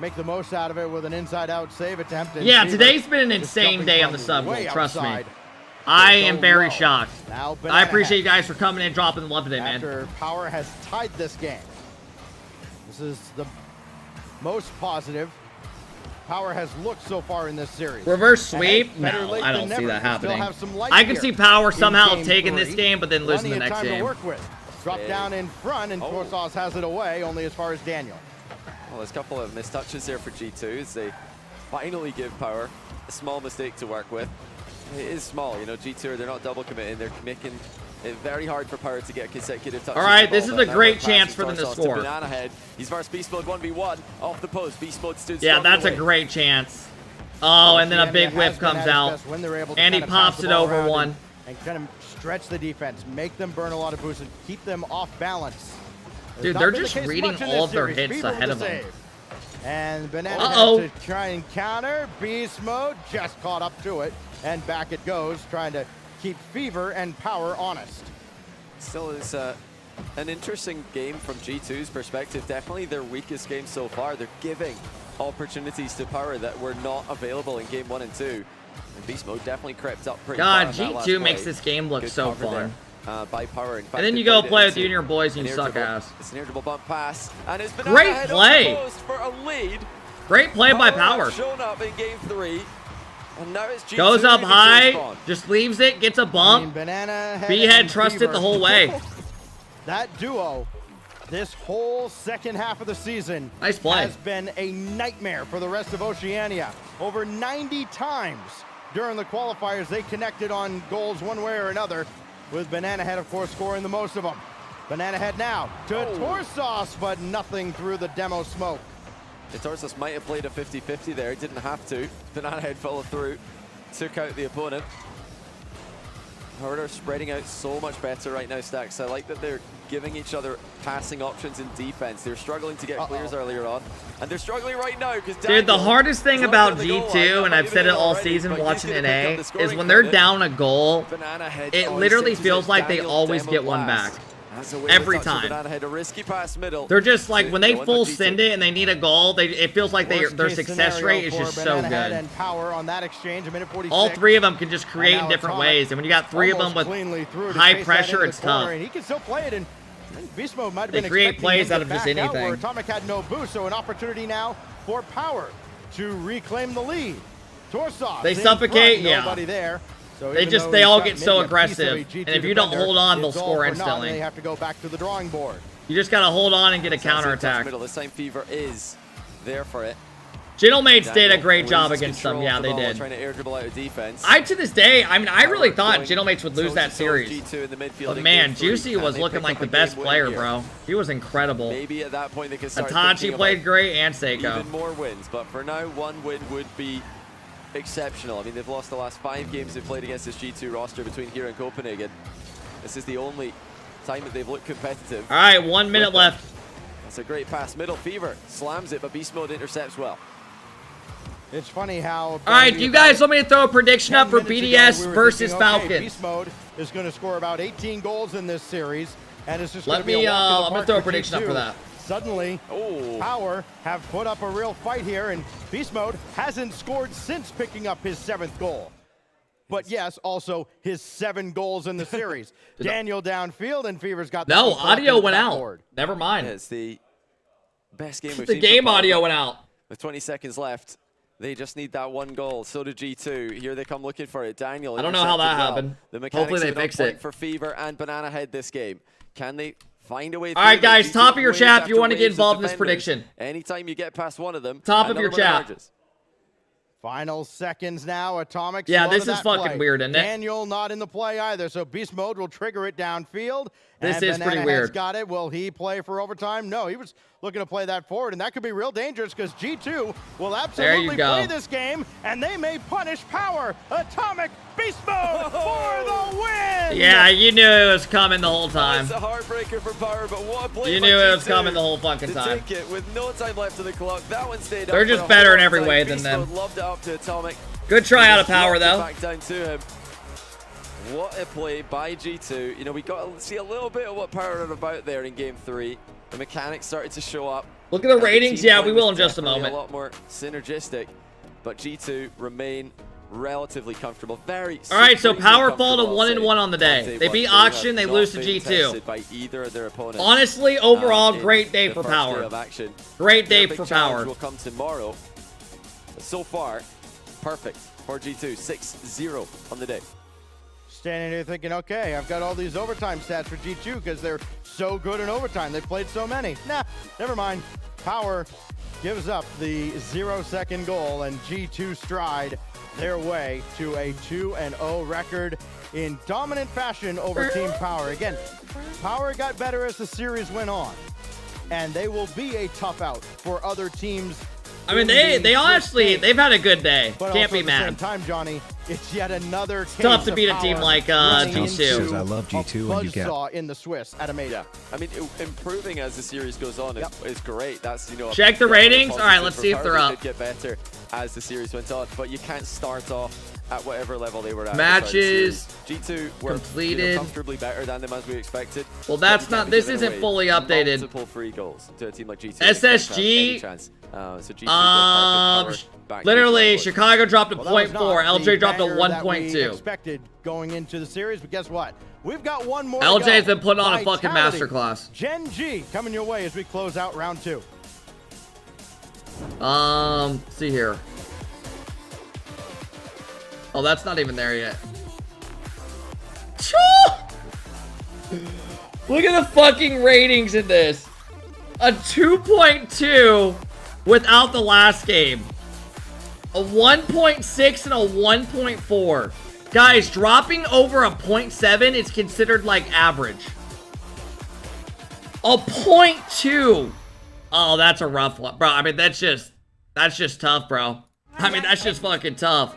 make the most out of it with an inside-out save attempt. Yeah, today's been an insane day on the sub world, trust me. I am very shocked. I appreciate you guys for coming and dropping the love today, man. After Power has tied this game. This is the most positive Power has looked so far in this series. Reverse sweep? No, I don't see that happening. I can see Power somehow taking this game, but then losing the next game. Drop down in front, and Torsas has it away, only as far as Daniel. Well, there's a couple of missed touches there for G2 as they finally give Power a small mistake to work with. It is small, you know, G2, they're not double committing, they're making it very hard for Power to get consecutive touches. All right, this is a great chance for them to score. Banana Head. He's versus Beast Mode 1v1 off the post. Beast Mode stood Yeah, strong that's a away. great chance. Oh, and then a big whip comes out. And he pops it over one. And kind of stretch the defense, make them burn a lot of boosts, and keep them off balance. Dude, they're just reading all of their hits ahead of them. And Banana Head to try and counter. Beast Mode just caught up to it. And back it goes, trying to keep Fever and Power honest. Still is an interesting game from G2's perspective. Definitely their weakest game so far. They're giving opportunities to Power that were not available in game 1 and 2. And Beast Mode definitely crept up pretty God, far on that last G2 makes play. this game look Good so cover fun. there, by Power. In fact, And then they you go played it play with into you and your boys and you an suck irritable- ass. It's an irritable bump pass. And it's Banana Great Head play. on the post for a lead. Great play by Power. have shown up in game 3. And now it's G2 Goes up needing to high, respond. just leaves it, gets a bump. Banana Head B-Head and trusted Fever. the whole way. That duo, this whole second half of the season, nice play, has been a nightmare for the rest of Oceania. Over 90 times during the qualifiers, they connected on goals one way or another, with Banana Head, of course, scoring the most of them. Banana Head now to Torsos, but nothing through the demo smoke. Torsos might have played a 50-50 there. He didn't have to. Banana Head followed through, took out the opponent. However, spreading out so much better right now, Stacks. I like that they're giving each other passing options in defense. They're struggling to get clears earlier on, and they're struggling right now because Dude, the hardest thing about G2, and I've said it all season watching NA, is when they're down a goal, it literally feels like they always get one back. Every time. They're just like, when they full send it and they need a goal, it feels like their success rate is just so good. And Power on that exchange, a minute 46. All three of them can just create in different ways, and when you got three of them with high pressure, it's tough. And he can still play it, and Beast Mode might have been They create expecting plays him out to of just back out anything. where Atomic had no boost, so an opportunity now for Power to reclaim the lead. Torsos They in suffocate, front, yeah. Nobody there. So They all get so aggressive, and if you don't hold on, they'll score instantly. They have to go back to the drawing board. You just gotta hold on and get a counterattack. This time Fever is there for it. Gentlemates did a great job against them. Yeah, they did. Trying to air dribble out of defense. To this day, I mean, I really thought Gentlemates would lose that series. But man, Juicy was looking like the best player, bro. He was incredible. Maybe at that point they could start Itachi played great, and Seiko. Even more wins, but for now, one win would be exceptional. I mean, they've lost the last 5 games they've played against this G2 roster between here and Copenhagen. This is the only time that they've looked competitive. All right, 1 minute left. That's a great pass. Middle, Fever slams it, but Beast Mode intercepts well. It's funny how... All right, do you guys want me to throw a prediction up for BDS versus Falcons? Beast Mode is going to score about 18 goals in this series, and it's just going Let to be me, a walk in the I'm gonna park throw a for prediction up G2. for that. Suddenly, Power have put up a real fight here, and Beast Mode hasn't scored since picking up his 7th goal. But yes, also his 7 goals in the series. Daniel downfield, and Fever's got No, the audio went out. backboard. Never mind. Yeah, it's the best game we've The seen. game from Power. audio went out. With 20 seconds left, they just need that 1 goal. So do G2. Here they come looking for it. Daniel. I don't know how that intercepted well. happened. The mechanics Hopefully they have been on fix point it. For Fever and Banana Head this game. Can they find a way All right, through? guys, G2 top of your waves chat if you after want to get waves of involved in this defenders. prediction. Anytime you get past one of them, Top of your another one chat. emerges. Final seconds now. Atomic. Yeah, slow this to is that fucking play. weird, isn't it? Daniel not in the play either, so Beast Mode will trigger it downfield. This and is pretty Banana weird. Head's got it. Will he play for overtime? No, he was looking to play that forward, and that could be real dangerous because G2 will absolutely go. play this game, and they may punish Power. Atomic Beast Mode for the win! Yeah, you knew it was coming the whole time. It's a heartbreaker for Power, but what a play You by knew it was G2 coming the whole fucking to time. take it with no time left to the clock. That one stayed They're up just for a better in whole every time. way than Beast them. Mode loved it up to Atomic. Good try out of Just Power, dropped it though. Back down to him. What a play by G2. You know, we got to see a little bit of what Power are about there in Game 3. The mechanics started to show up. Look at the And ratings. team Yeah, play we will was in just a definitely moment. A lot more synergistic, but G2 remain relatively comfortable. Very. All right, so supremely Power fall to comfortable, 1-1 on the day. They beat Auction, they lose to G2. By either of their opponents. Honestly, overall, in great day the for first day Power. of action. Great day Their big for challenge Power. will come tomorrow. But so far, perfect for G2. 6-0 on the day. Standing here thinking, okay, I've got all these overtime stats for G2 because they're so good in overtime. They've played so many. Nah, never mind. Power gives up the 0-second goal, and G2 stride their way to a 2-0 record in dominant fashion over Team Power. Again, Power got better as the series went on, and they will be a tough out for other teams. I mean, they've had a good day. But Can't be also at the same mad. time, Johnny, it's yet another case Tough to of beat a team Power like running G2. into I love G2 a and you get buzzsaw in the Swiss at Amazing. Yeah, I mean, improving as the series goes on is great. That's, you know, Check the ratings. All right, let's see if they're They up. did get better as the series went on, but you can't start off at whatever level they were at. Matches G2 were completed. comfortably better than them as we expected. Well, that's not. This isn't fully updated. Multiple free goals to a team like G2. SSG. So G2 literally, Chicago dropped a Well, that was 0.4. not LJ the dropped a banger that we 1.2. expected going into the series, but guess what? We've got one more. LJ has to go. been putting on a fucking Vitality. masterclass. Gen G coming your way as we close out round 2. See here. Oh, that's not even there yet. Look at the fucking ratings in this. A 2.2 without the last game. A 1.6 and a 1.4. Guys, dropping over a 0.7 is considered like average. A 0.2. Oh, that's a rough one, bro. I mean, that's just tough, bro. I mean, that's just fucking tough.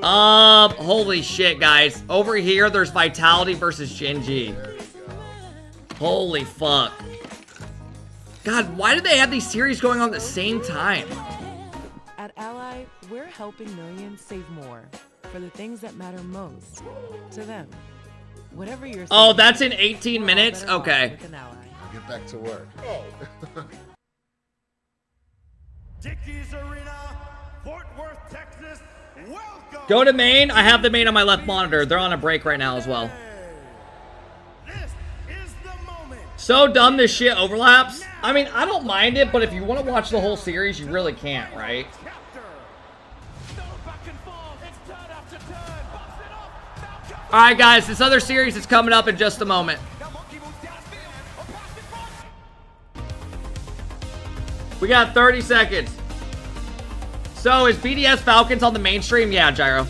Holy shit, guys. Over here, there's Vitality versus Gen G. Holy fuck. God, why do they have these series going on at the same time? At Ally, we're helping millions save more for the things that matter most to them. Whatever you're Oh, saving, that's in 18 minutes? better off Okay. with an Ally. I'll get back to work. Dickies Arena, Fort Worth, Texas. Welcome. Go to main. I have the main on my left monitor. They're on a break right now as well. So dumb this shit overlaps. I mean, I don't mind it, but if you want to watch the whole series, you really can't, right? Alright, guys, this other series is coming up in just a moment. We got 30 seconds. So, is BDS Falcons on the mainstream? Yeah, Gyro.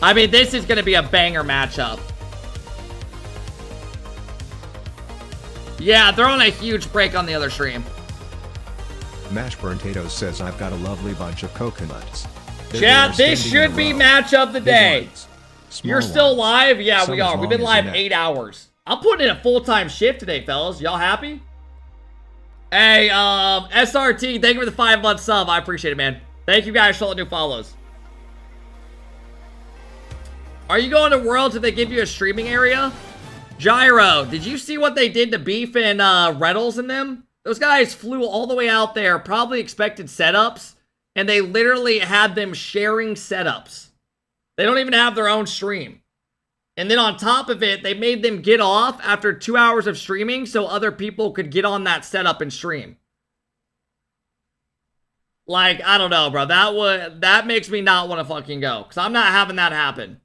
I mean, this is going to be a banger matchup. Yeah, they're on a huge break on the other stream. Mashed Potatoes says I've got a lovely bunch of coconuts. They're Chat, there this standing in should a be row. match of the Big day. ones, small You're still ones, live? Yeah, some we as are. We've long been as live your neck. 8 hours. I'm putting in a full-time shift today, fellas. Y'all happy? Hey, SRT, thank you for the 5-month sub. I appreciate it, man. Thank you guys for all the new follows. Are you going to Worlds if they give you a streaming area? Gyro, did you see what they did to Beef and Reynolds and them? Those guys flew all the way out there, probably expected setups, and they literally had them sharing setups. They don't even have their own stream. And then on top of it, they made them get off after 2 hours of streaming so other people could get on that setup and stream. Like, I don't know, bro. That makes me not want to fucking go. Because I'm not having that happen.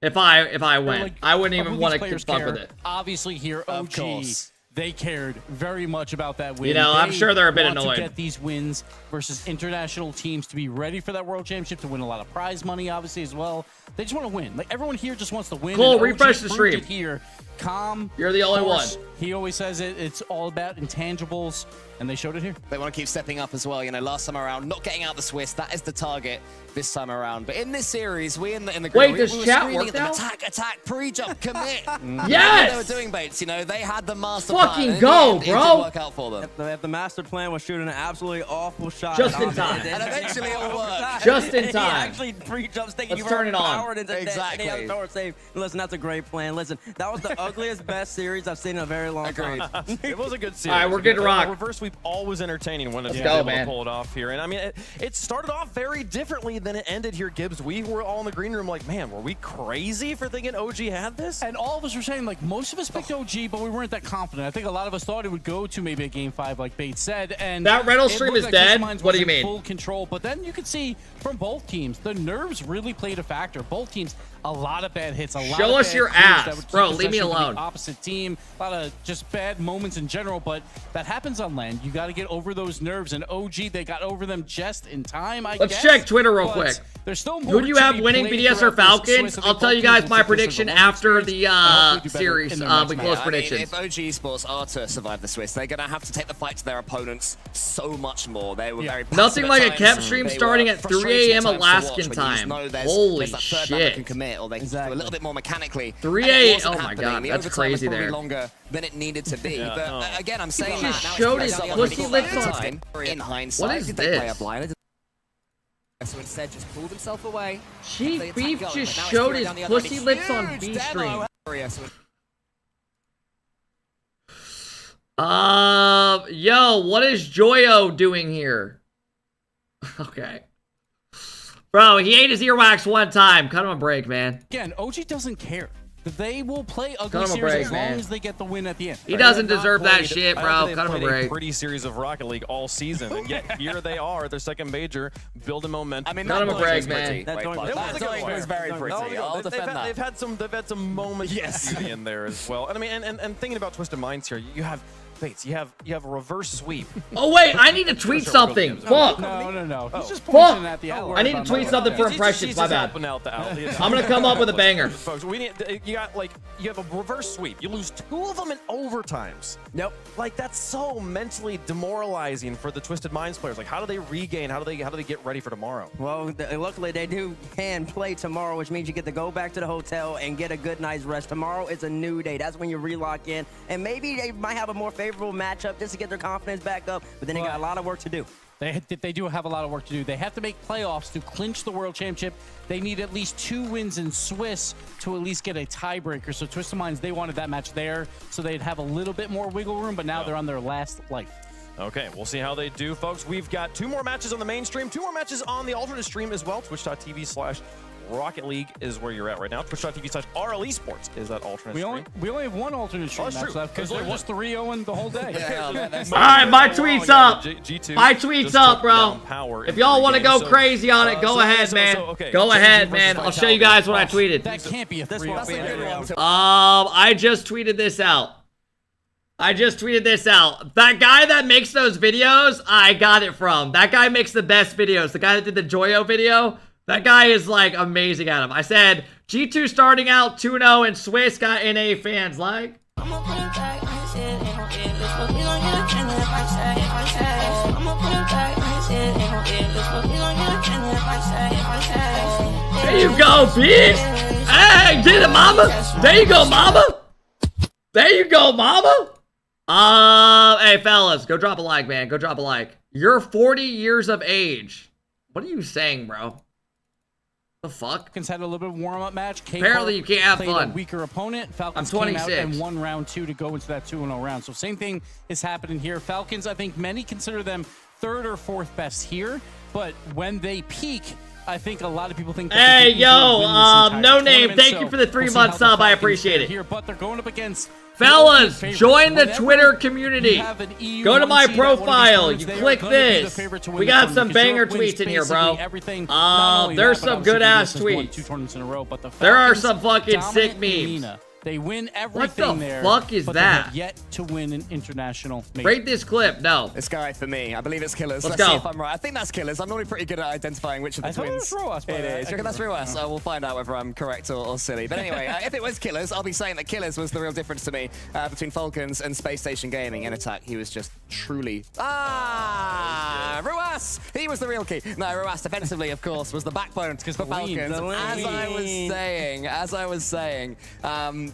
If I went. Like, I wouldn't even these want to players fuck care. with it. Obviously here, OG, they cared very much about that win. You know, I'm sure they're a bit want annoyed. to get these wins versus international teams to be ready for that World Championship, to win a lot of prize money, obviously, as well. They just want to win. Like, everyone here just wants to win. Cole, and OG refresh the proved stream. it here. Calm. You're the only course. one. He always says it's all about intangibles, and they showed it here. They want to keep stepping up as well. You know, last time around, not getting out the Swiss. That is the target this time around. But in this series, we in the group, Wait, we does were chat screaming work at them, now? attack, pre-jump, commit. Yes! They were doing baits. You know, they had the master Fucking plan. and in go, the end, It bro. didn't work out for them. If the master plan was shooting an absolutely awful shot. Just in time. And eventually it'll work. Just in He time. actually pre-jumps taking Let's you turn it on. powered into Exactly. the other save. Listen, that's a great plan. Listen, that was the ugliest, best series I've seen in a very long time. It was a good series. All right, we're good to rock. Reverse sweep always entertaining when it's Let's go, able man. to pull it off here. And I mean, it started off very differently than it ended here, Gibbs. We were all in the green room like, man, were we crazy for thinking OG had this? And all of us were saying, like, most of us picked OG, but we weren't that confident. I think a lot of us thought it would go to maybe a Game 5, like Bates said. And That Reynolds it stream looked is like dead? Just Minds What do was you in mean? Full control. But then you could see from both teams, the nerves really played a factor. Both teams, a lot of bad hits, a lot Show of us bad your cues that ass. would keep Bro, leave me possession alone. The opposite team, a lot of just bad moments in general, but that happens on land. You got to get over those nerves, and OG, they got over them just in time, I guess. Let's check Twitter real quick. There's still more Who do you have winning BDS or Falcons? I'll tell you guys my prediction after the series. We close predictions. If OG Sports are to survive the Swiss, they're going to have to take the fight to their opponents so much more. They were very nothing like a kept times, stream they starting were at 3 frustrating a.m. times to Alaskan watch when you just time. know Holy there's that third man that shit. can commit, or they can do a little bit more mechanically. 3 And it a.m. wasn't Oh my happening. god, The that's overtime was crazy probably there. longer than it needed to be. Yeah, But no. again, I'm saying He that just now showed it's his played out pussy really lips well. on. In hindsight, What is did they play this? up blind? So instead, just pulled himself away. Chief Beef just showed his pussy lips on B stream. Yo, what is Joyo doing here? Okay. Bro, he ate his earwax one time. Cut him a break, man. Again, OG doesn't care. They will play ugly Cut him a series break, as long man. as they get the win at the end. He doesn't They have deserve not that played- shit, I bro. don't think Cut him a they've played break. pretty series of Rocket League all season, and yet here they are, their second major, building momentum. I mean, Cut him a that break, was man. pretty. That Wait, joint but was that joint was very pretty. I'll defend that. They've had some moments of beauty in there as well. And I mean, and thinking about Twisted Minds here, you have Bates, you have a reverse sweep. Oh wait, I need to tweet something. Fuck. No. He's just Fuck. pointing at the outward. I need to tweet something for impressions. My bad. I'm gonna come up with a banger. Folks, we need. You have a reverse sweep. You lose 2 of them in overtimes. Nope. Like that's so mentally demoralizing for the Twisted Minds players. Like how do they regain? How do they get ready for tomorrow? Well, luckily they can play tomorrow, which means you get to go back to the hotel and get a good night's rest. Tomorrow is a new day. That's when you relock in, and maybe they might have a more favorable matchup just to get their confidence back up. But then they got a lot of work to do. They do have a lot of work to do. They have to make playoffs to clinch the World Championship. They need at least 2 wins in Swiss to at least get a tiebreaker. So Twisted Minds, they wanted that match there, so they'd have a little bit more wiggle room, but now they're on their last life. Okay, we'll see how they do, folks. We've got 2 more matches on the main stream, 2 more matches on the alternate stream as well. Twitch.tv/Rocket League is where you're at right now. Twitch.tv/RLCS is that alternate stream. We only have 1 alternate stream match left because they're just 3-0 the whole day. Alright, my tweet's up. My tweet's up, bro. If y'all want to go crazy on it, go ahead, man. Go ahead, man. I'll show you guys what I tweeted. That can't be a 3-0. I just tweeted this out. That guy that makes those videos, I got it from. That guy makes the best videos. The guy that did the Joyo video, that guy is like amazing at them. I said G2 starting out 2-0 and Swiss got NA fans like. There you go, bitch. Hey, get it, mama. There you go, mama. Hey, fellas, go drop a like, man. Go drop a like. You're 40 years of age. What are you saying, bro? The fuck? Falcons had a little bit of warm-up match. Apparently you can't have played fun. A weaker opponent. Falcons I'm came out 26. and won round 2 to go into that 2-0 round. So same thing is happening here. Falcons, I think many consider them 3rd or 4th best here, but when they peak, I think a lot of people think. Hey, yo, no name. Thank you for the 3-month sub. I appreciate it. Here, but they're going up against. Fellas, join the Twitter community. Go to my profile. You click this. We got some banger tweets in here, bro. There's some good ass tweets. There are some fucking sick memes. They win everything there. What the fuck is but that? They have yet to win an international major. Rate this clip. No. This guy for me. I believe it's Killers. Let's See go. if I'm right. I think that's Killers. I'm normally pretty good at identifying which of the I thought it twins. was Ruas, but It is. I You reckon that's could be wrong. Ruas? We'll find out whether I'm correct or silly. But anyway, if it was Killers, I'll be saying that Killers was the real difference to me between Falcons and Space Station Gaming. In attack, he was just truly... Ruas! He was the real key. No, Ruas defensively, of course, was the backbone for Falcons. As I was saying.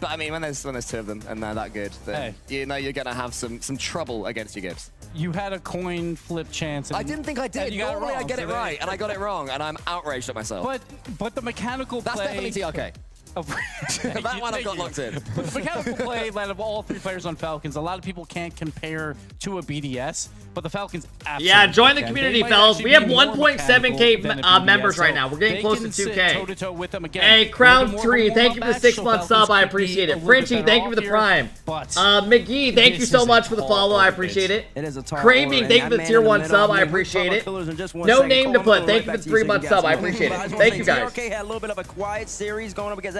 But I mean, when there's 2 of them and they're that good, then you know you're going to have some trouble against you Gibbs. You had a coin flip chance. And, I didn't think I did. Normally I get it right, and I got it wrong, and I'm outraged at myself. But the mechanical play... That's definitely TRK. That one I've got locked in. But the mechanical play out of all 3 players on Falcons, a lot of people can't compare to a BDS, but the Falcons absolutely Yeah, join the can. community, They might fellas. actually We have be more 1.7K mechanical than a members BDS, right so now. We're getting they close can to sit 2K. toe-to-toe with them again. Hey, A Crown little bit more 3, of a thank you for the warm-up match, 6-month so sub. I Falcons could be appreciate a it. little Frenchie, bit thank you for the better prime. off McGee, thank you this so is much a for the tall follow. I order, appreciate it. It is a tall Craving, order, thank you and for the that tier man in 1 the middle, sub. I man, appreciate we'll it. talk about Killers in just one No second. name Cole, to I'm put. gonna Thank go you for back the to you so 3-month you sub. guys I know. appreciate But I it. just Thank wanna you say guys. TRK had a little bit of a quiet series going up against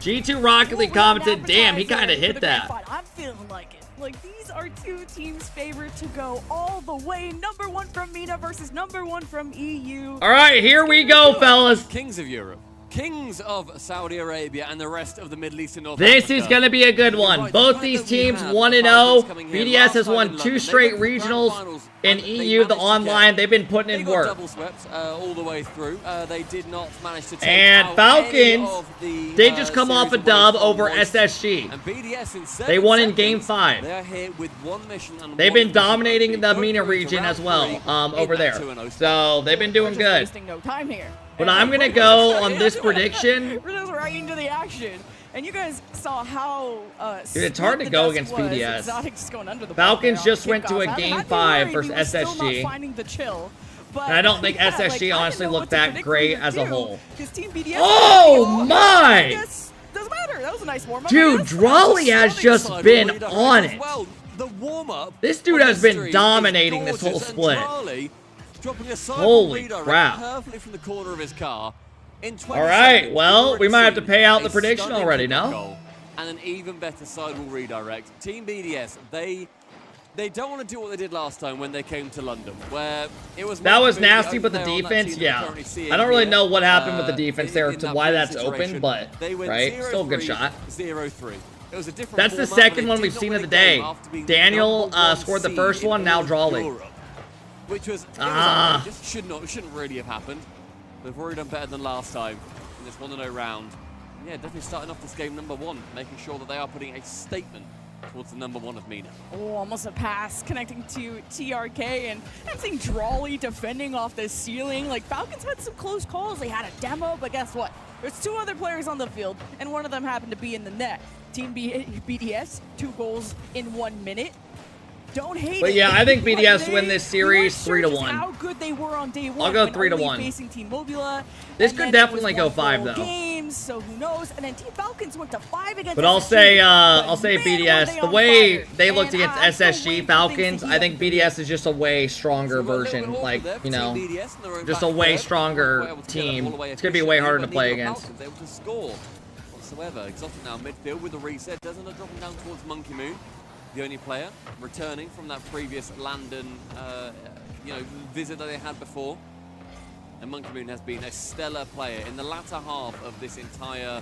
G2 Rocket League commented, damn, he kind of hit that. I'm feeling like it. Like, these are two teams favored to go all the way. #1 from MENA versus #1 from EU. All right, here we go, fellas. Kings of Europe. Kings of Saudi Arabia and the rest of the Middle East and North This Africa. is going to be a good one. Both these teams 1-0. BDS has won 2 straight regionals in EU, the online. They've been putting in work. Double swept all the way through. They did not manage to take And out Falcons, any of the, they just come off a series dub away from over Royce. SSG. And BDS in 7 They won in seconds, Game 5. They are here with 1 mission and They've 1 been mission. dominating the Go MENA through to region round as well 3 over in that there. 2-0 So they've been doing good. Wasting no time here. But I'm going to go on this prediction. We're just right into the action. And you guys saw how Dude, it's hard to go against BDS. Exotic just going under the Falcons ball just there on went to a kickoff. Game I'd be 5 worried versus he was still SSG. not finding the chill. But And I don't think yeah, SSG like, I didn't honestly know looked what to that predict great for you as a too, whole. 'cause Team BDS Oh my! doesn't matter. That was a nice warm-up. Dude, Drawley has just been on it. The warm-up. This dude has been dominating this whole split. Dropping a side Holy redirect crap. perfectly from the corner of his car. In 20 All right, seconds, well, we might have to pay out the a prediction stunning already, kickoff no? goal and an even better sidewall redirect. Team BDS, they don't want to do what they did last time when they came to London, where it was That was meant to be the nasty, but the open player on that defense, team that we're yeah. currently seeing I don't really here, know what happened with the defense there in to that why previous that's open, situation. but, They went right? Still a good 0-3, shot. 0-3. It was a different That's the format, but second it one did we've not seen win of the a game day. after being Daniel number 1 scored the seed first one, in now all of Drawley. Europe, which was Ah. outrageous. Shouldn't really have happened. They've already done better than last time in this 1-0 round. Yeah, definitely starting off this game number 1, making sure that they are putting a statement towards the number 1 of MENA. Oh, almost a pass connecting to TRK, and I'm seeing Drawley defending off the ceiling. Like, Falcons had some close calls. They had a demo, but guess what? There's 2 other players on the field, and one of them happened to be in the net. Team BDS, 2 goals in 1 minute. Don't hate But it. yeah, I think But BDS they win this series weren't sure 3-1. just how good they were on day 1. I'll go when 3-1. only facing Team Mobula. This And could then definitely it was go 5 1-goal though. Games, so who knows? And then Team Falcons went to 5 against But I'll SSG. say But man, BDS. were they The on way fire. they looked And against I'm still SSG waiting for Falcons, things to I think BDS is just a way stronger version. Like, you know, just a way stronger team. It's gonna be way harder to play against. Able to score whatsoever. Exotic now midfield with the reset. Doesn't dropping down towards Monkey Moon, the only player returning from that previous London, visit that they had before. And Monkey Moon has been a stellar player in the latter half of this entire,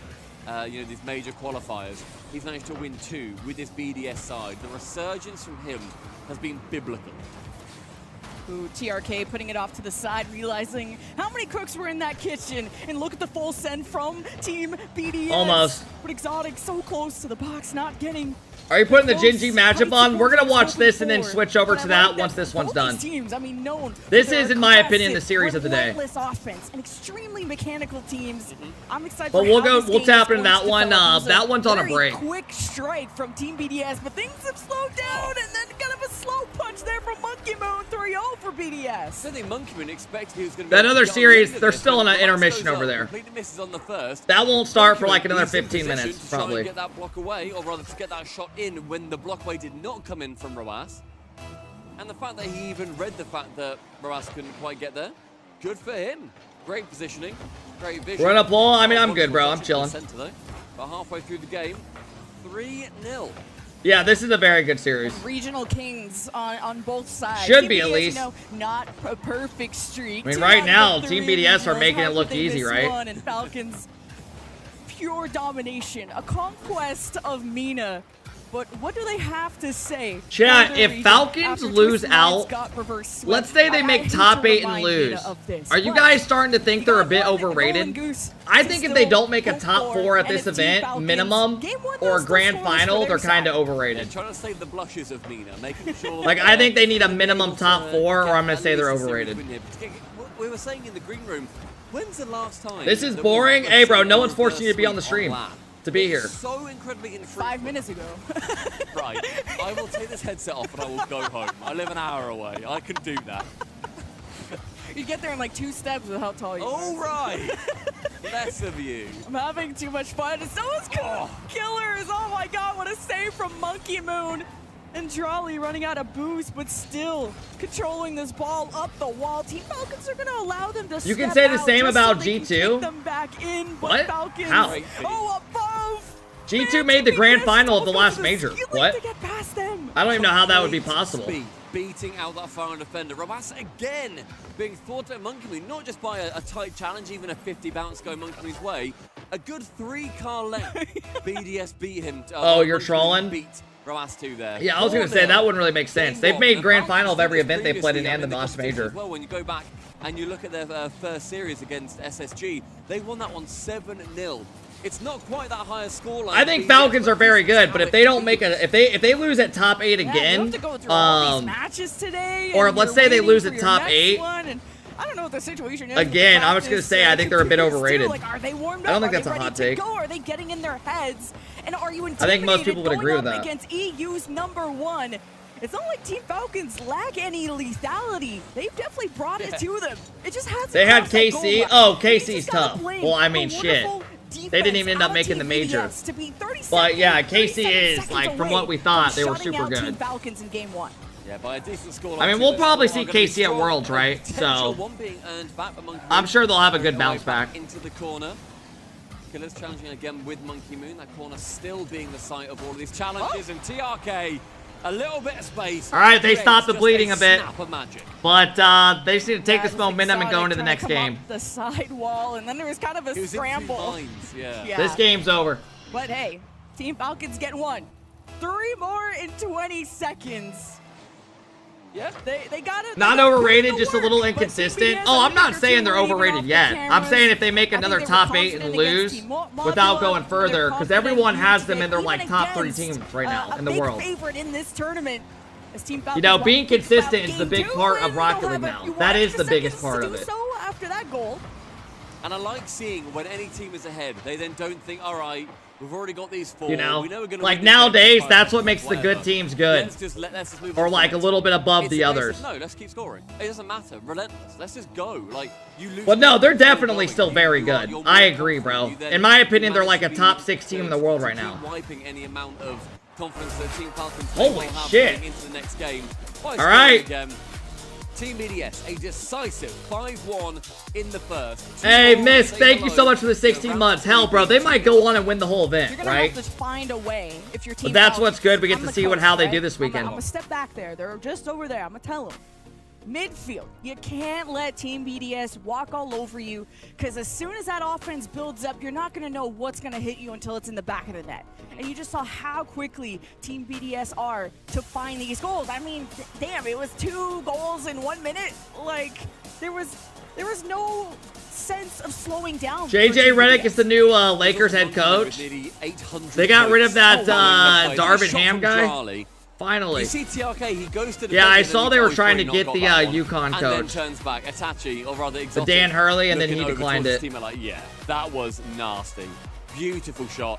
these major qualifiers. He's managed to win 2 with this BDS side. The resurgence from him has been biblical. Ooh, TRK putting it off to the side, realizing how many cooks were in that kitchen. And look at the full send from Team BDS. Almost. But Exotic so close to the box, not getting. Are you putting the Gingy matchup on? We're gonna watch this and then switch over to that once this one's done. Teams, I mean, known This for their is, in my opinion, the aggressive, series of the day. relentless offense and extremely mechanical teams. I'm excited. But for we'll how go. this We'll game tap is into going that to one. develop. It was That one's on a very break. Quick strike from Team BDS, but things have slowed down, and then kind of a slow punch there from Monkey Moon. 3-0 for BDS. I think Monkey Moon expected he was going to. That other series, they're still in an intermission over there. Completely misses on the first. That won't start for like another He's in 15 position minutes, to try and probably. get that block away, or rather to get that shot in when the block away did not come in from Rawas. And the fact that he even read the fact that Rawas couldn't quite get there, good for him. Great positioning, great vision. Run up wall. I mean, I'm good, bro. I'm chilling. Center, though. But halfway through the game, 3-0. Yeah, this is a very good series. Regional kings on both sides. Should Team be, at BDS, least. You know, not a perfect streak. I mean, 2 right out of now, the Team 3 BDS are regionals. making How it look could they easy, miss right? one? And Falcons, pure domination, a conquest of MENA. But what do they have to say? Chat, for the if region Falcons after lose Twisted Minds out, got reverse swept? let's say they I make hate top to 8 and remind lose. MENA of this, Are you but guys starting to think they're a bit golden overrated? goose I to think if they still don't make a hope top for, 4 at and this if Team event, Falcons minimum, game one, or those a grand scores for final, their they're kind of side. overrated. Trying to save the blushes of MENA, making sure. Like, I think they need a minimum top 4, or I'm going to say they're overrated. We were saying in the green room, when's the last time? This is that boring. we've Hey, bro, seen no a one's forcing you to be on the reverse stream. sweep on lap? To be It's here. So incredibly infrequent. 5 minutes ago. Right, I will take this headset off and I will go home. I live an hour away. I can do that. You get there in like 2 steps with how tall you are. All right. Less of you. I'm having too much fun. Someone's killers. Oh my god, what a save from Monkey Moon. And Drawley running out of boost, but still controlling this ball up the wall. Team Falcons are going to allow them to You can step say the out same just about so they can G2. kick them back in, but What? Falcons, How? oh, above. G2 made the grand final of the last major. What? To get past them. I don't even know how that would be possible. beating out that final defender. Romas again being thwarted at Monkey Moon, not just by a tight challenge, even a 50 bounce going Monkey Moon's way. A good 3-car length. BDS beat him. Oh, you're trolling? Beat Romas 2 there. Yeah, I was going to say, that wouldn't really make sense. They've made grand final of every event they played in and the last major. Well, when you go back and you look at their first series against SSG, they won that one 7-0. It's not quite that high a scoreline. I think Falcons are very good, but if they don't make if they lose at top 8 again, matches today, or let's say they lose at top 8. I don't know what the situation is. Again, I was going to say I think they're a bit overrated. Like, are they warmed up? I don't think Are that's they a hot ready take. to go? Are they getting in their heads? And are you I think most people would intimidated agree with going up that. against EU's #1? It's not like Team Falcons lack any lethality. They've definitely brought it to them. It just hasn't. They had crossed that goal KC. line. Oh, You KC's just gotta tough. blame Well, I the mean, shit. wonderful They didn't even end up defense making the out of major. TBS to be 30 But yeah, seconds, 37 KC is, seconds like, from away what we thought, from they were shutting super out Team good. Falcons in game 1. Yeah, by a decent score. I mean, we'll probably see KC at Worlds, right? So I'm sure they'll have a good bounce back. Into the corner. Killers challenging again with Monkey Moon. That corner still being the site of all of these challenges. And TRK, a little bit of space. All right, they stopped the bleeding a bit. Snap of magic. But they just need to take this momentum and go into the next game. The side wall, and then there was kind of a scramble. Yeah. This game's over. But hey, Team Falcons get 1. 3 more in 20 seconds. Yeah, they got it. Not overrated, just a little inconsistent. Oh, I'm not saying they're overrated yet. I'm saying if they make another top 8 and lose without going further, because everyone has them in their like top 3 teams right now in the world. Favorite in this tournament. You know, being consistent is the big part of Rocket League now. That is the biggest part of it. So after that goal. And I like seeing when any team is ahead, they then don't think, all right, we've already got these 4. You know, we know we're gonna like win this nowadays, game, that's what makes the whatever. good teams good. Let's just move Or on. like a little bit above It's the a case of, others. no, let's keep scoring. It doesn't matter. Relentless. Let's just go. Like, you lose. Well, no, they're definitely still very good. I agree, bro. In my opinion, they're like a top 6 team in the world right now. Wiping any amount of confidence that Team Falcons Holy will have shit. going into the next game. All right. Again. Team BDS, a decisive 5-1 in the first. Hey, Miss, thank you so much for the 16 months. Hell, bro, they might go on and win the whole event, You're gonna right? have to find a way if your team. But that's what's good. We get I'm to the see coach, how they right? do this weekend. I'm gonna step back there. They're just over there. I'm gonna tell them. Midfield, you can't let Team BDS walk all over you, because as soon as that offense builds up, you're not going to know what's going to hit you until it's in the back of the net. And you just saw how quickly Team BDS are to find these goals. I mean, damn, it was 2 goals in 1 minute. Like, there was no sense of slowing down. JJ Redick is the new Lakers head coach. They got rid of that Darvin Ham guy. Finally. You see TRK, he goes to the yeah, bench I and saw then they he were goes trying through to and get not the got that one. UConn and coach. And then turns back, Itachi, or rather Exotic. The Dan Hurley, and then looking he over declined towards it. his team, like, yeah, that was nasty. Beautiful shot.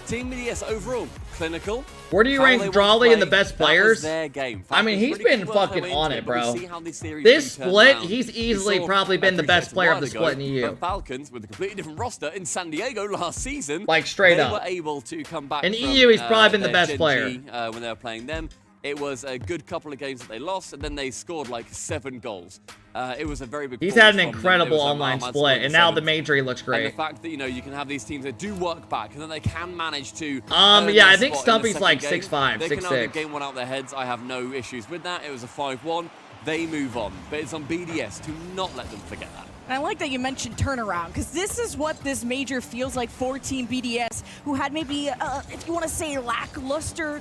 Team BDS overall, clinical. Where do you How rank they want Drawley to in the play, best that was players? their game. I mean, he's Falcons been pretty good fucking going on into it, but we bro. see how this series This can turn split, around. he's We easily saw probably been the best player of the split in EU. The Falcons, with a completely different roster in San Diego last season, Like, straight they up. were able to come back In from, EU, he's probably been the their best Gen player. G, when they were playing them. It was a good couple of games that they lost, and then they scored like 7 goals. It was a very big. He's had an performance from them. incredible It was a online Mahamad split, and now the 7. major he looks And great. the fact that, you know, you can have these teams that do work back, and then they can manage to. Yeah, their I think spot in the Stumpy's second like game. 6'5", They can 6'6". either game one out their heads. I have no issues with that. It was a 5-1. They move on, but it's on BDS to not let them forget that. And I like that you mentioned turnaround, because this is what this major feels like for Team BDS, who had maybe, if you want to say, lackluster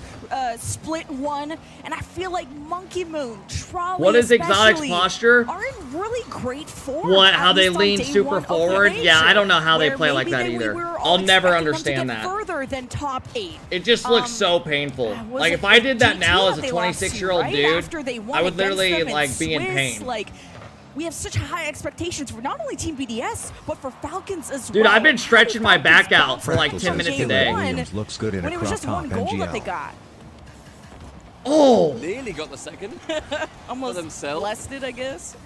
split 1. And I feel like Monkey Moon, Trolley, What is Exotic's especially, posture? are in really great form. What? at How they least on lean day super 1 of their forward? Yeah, I major, don't know how they where play like maybe that we either. were all I'll never expecting them to understand get that. further than top 8. It just looks so painful. Was Like, it if I did that G2 now as a they lost to, 26-year-old right? dude, After they won I would against literally, them like, be in Swiss, pain. Like, we have such high expectations for not only Team BDS, but for Falcons as well. Dude, I've been stretching my back out for like 10 minutes a day. Williams looks good in when a it was crop just top 1 goal that they NGL. got. Oh! Nearly got the second. Almost for themselves. blessed it, I guess.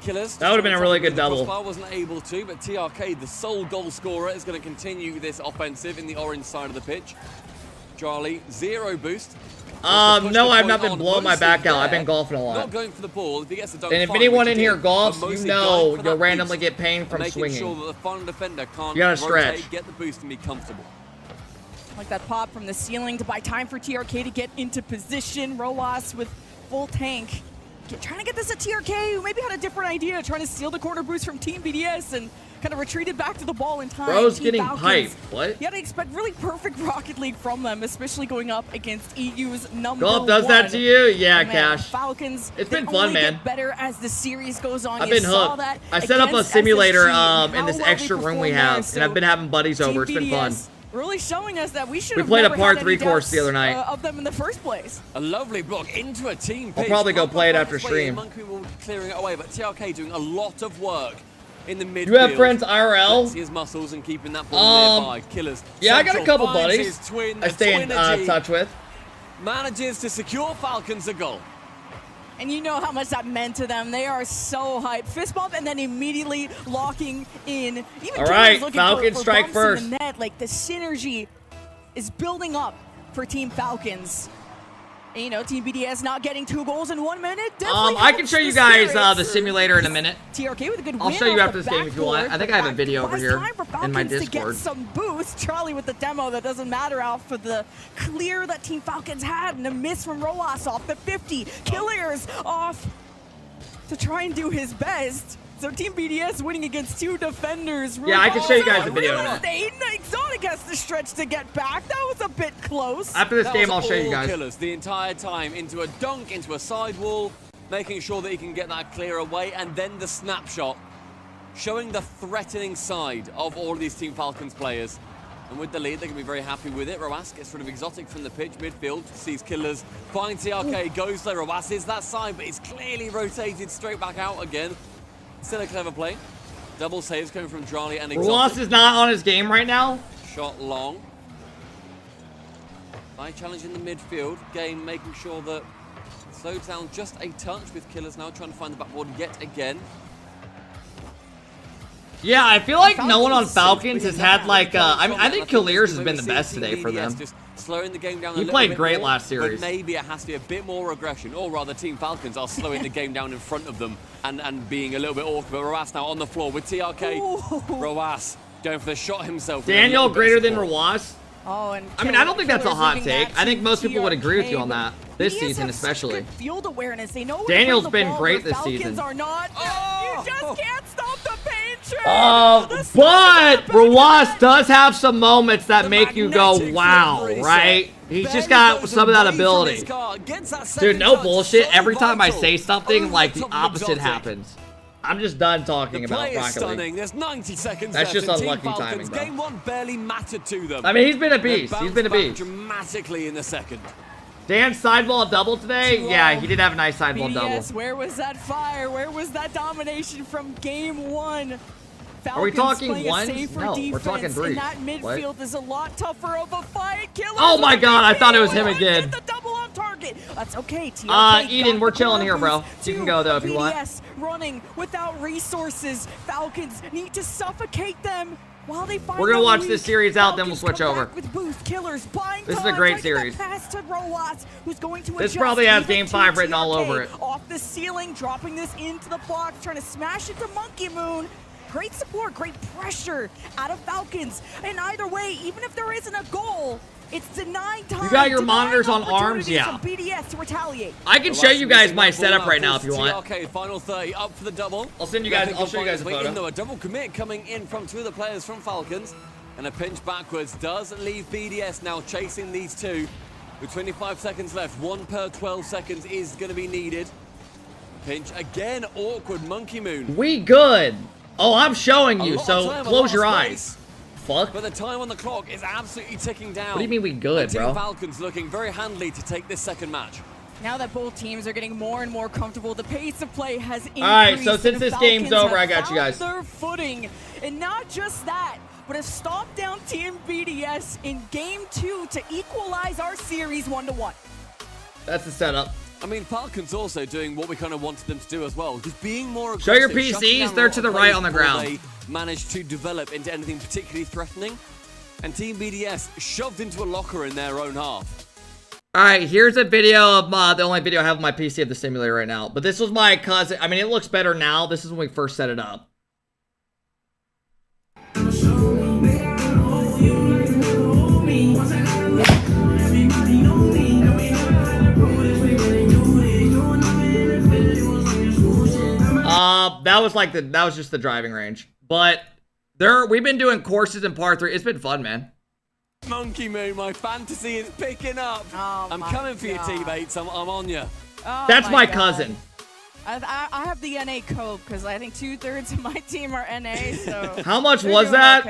Killers. That would've been a really good The double. crossbar wasn't able to, but TRK, the sole goal scorer, is going to continue this offensive in the orange side of the pitch. Charlie, 0 boost. No, I've not been blowing my back out. I've been golfing a lot. Not going for the ball. If he gets the dunk, And if fine, anyone which in he here did, golfs, but you mostly know going for you'll that randomly boost get pain from and making swinging. sure that the final defender can't You gotta rotate, stretch. get the boost, and be comfortable. Like that pop from the ceiling to buy time for TRK to get into position. Roas with full tank. Trying to get this at TRK, who maybe had a different idea, trying to steal the corner boost from Team BDS and kind of retreated back to the ball in time. Bro's Team getting Falcons, piped. What? You had to expect really perfect Rocket League from them, especially going up against EU's number Golf does one. that to you? Yeah, Man, Cash. Falcons, It's been they fun, only man. get better as the series goes on. I've You been saw hooked. that I set up a against simulator SSG, in this how well extra they room we performed have, there. and I've been having buddies over. It's Team been fun. BDS really showing us that we should We have played a never par had 3 any course doubts, the other night. of them in the first place. A lovely block into a team pitch. I'll probably go play it Right after this way, stream. Monkey will be clearing it away, but TRK doing a lot of work in the midfield. You have friends IRL? Let's see his muscles and keeping that ball nearby. Killers. Yeah, I got a Central couple finds buddies his twin, I stay in Twinergy. touch with. Manages to secure Falcons a goal. And you know how much that meant to them. They are so hyped. Fist bump and then immediately locking in. Even All Killers right, looking Falcons for strike bumps first. in the net. Like the synergy is building up for Team Falcons. And, you know, Team BDS not getting 2 goals in 1 minute. Definitely I can helps show you the guys spirits. the simulator in a minute. TRK with a good win. I'll show you off after the this game if you want. backboard, I think I have a but video over buys here time for in my Falcons to get Discord. some boost. Charlie with the demo that doesn't matter out for the clear that Team Falcons had, and a miss from Roas off the 50. Killers off to try and do his best. So Team BDS winning against 2 defenders. Yeah, I can show you guys the video in a minute. Exotic has to stretch to get back. That was a bit close. After this That game, was I'll show you all guys. Killers the entire time into a dunk, into a sidewall, making sure that he can get that clear away, and then the snapshot, showing the threatening side of all of these Team Falcons players. And with the lead, they can be very happy with it. Roas gets rid of Exotic from the pitch, midfield, sees Killers, finds TRK, goes there. Roas is that side, but he's clearly rotated straight back out again. Still a clever play. Double saves coming from Drali and Exotic. Ross is not on his game right now. Shot long. High challenge in the midfield. Game making sure that slows down just a touch with Killers now trying to find the backboard yet again. Yeah, I feel like no one on Falcons has had like, I think Kaliers has been the best today for them. Just slowing the game down a He little played bit great more, last series. But maybe it has to be a bit more aggression, or rather Team Falcons are slowing the game down in front of them and being a little bit awkward. But Roas now on the floor with TRK. Roas going for the shot himself. Daniel greater than Roas. Oh, and I mean, I don't think that's a Killers hot leaving take. that I think to most people would agree with you TRK, on that. but This BDS season have especially. good field awareness. They know where to Daniel's bring the been ball, great where this Falcons season. Are not. You just can't stop the pain train. But Roas does have some moments that make you go, wow, right? He's just got some of that ability. Dude, no bullshit. Every time I say something, like the opposite happens. I'm just done talking about Play is Rocket League. stunning. There's 90 seconds That's left. just and Team unlucky Falcons, timing, bro. Game 1 barely mattered to them. I mean, he's been a They beast. He's bounced been a back beast. dramatically in the second. Dan sideball double today? Yeah, he did have a nice sideball double. BDS, where was that fire? Where was that domination from game 1? Falcons Are we talking playing ones? A safer No, defense, we're talking and threes. that midfield What? is a lot tougher of a fight. Killers Oh my with god, I thought it was the him again. The double on target. That's okay. TRK Eden, got we're the chilling corner here, bro. boost. You can go though if you want. BDS running without resources. Falcons need to suffocate them while they find We're gonna a watch weak. this series out, then we'll Falcons switch come over. back with boost. Killers buying This is time, a great trying to get series. that pass to Roas, who's going to This adjust probably has even Game to 5 written all TRK. over it. Off the ceiling, dropping this into the box, trying to smash it to Monkey Moon. Great support, great pressure out of Falcons. And either way, even if there isn't a goal, it's denying time. You got your denying monitors on arms? opportunities Yeah. from BDS to retaliate. I can show you guys my setup right now if you want. Okay, final 30 up for the double. I'll send you guys. I'll show you guys a Even though photo. a double commit coming in from 2 of the players from Falcons, and a pinch backwards does leave BDS now chasing these 2. With 25 seconds left, 1 per 12 seconds is going to be needed. Pinch again, awkward Monkey Moon. We good. Oh, I'm showing A you, lot of so time, a close lot your of eyes. space. Fuck. But the time on the clock is absolutely ticking down. What do you mean we good, And Team bro? Falcons looking very handily to take this second match. Now that both teams are getting more and more comfortable, the pace of play has increased. All right, so since and this game's Falcons over, I have got you guys. found their footing, and not just that, but have stomped down Team BDS in Game 2 to equalize our series 1-1. That's the setup. I mean, Falcons also doing what we kind of wanted them to do as well, just being more Show aggressive. your shutting PCs, down a they're lot to of the plays right on the before ground. They managed to develop into anything particularly threatening. And Team BDS shoved into a locker in their own half. All right, here's a video of the only video I have on my PC of the simulator right now. But this was my cousin. I mean, it looks better now. This is when we first set it up. Well, that was just the driving range. But we've been doing courses in par 3. It's been fun, man. Monkey Moon, my fantasy is picking up. I'm coming for your teammates. I'm on you. That's my cousin. I have the NA Cope because I think 2/3 of my team are NA. So how much was that?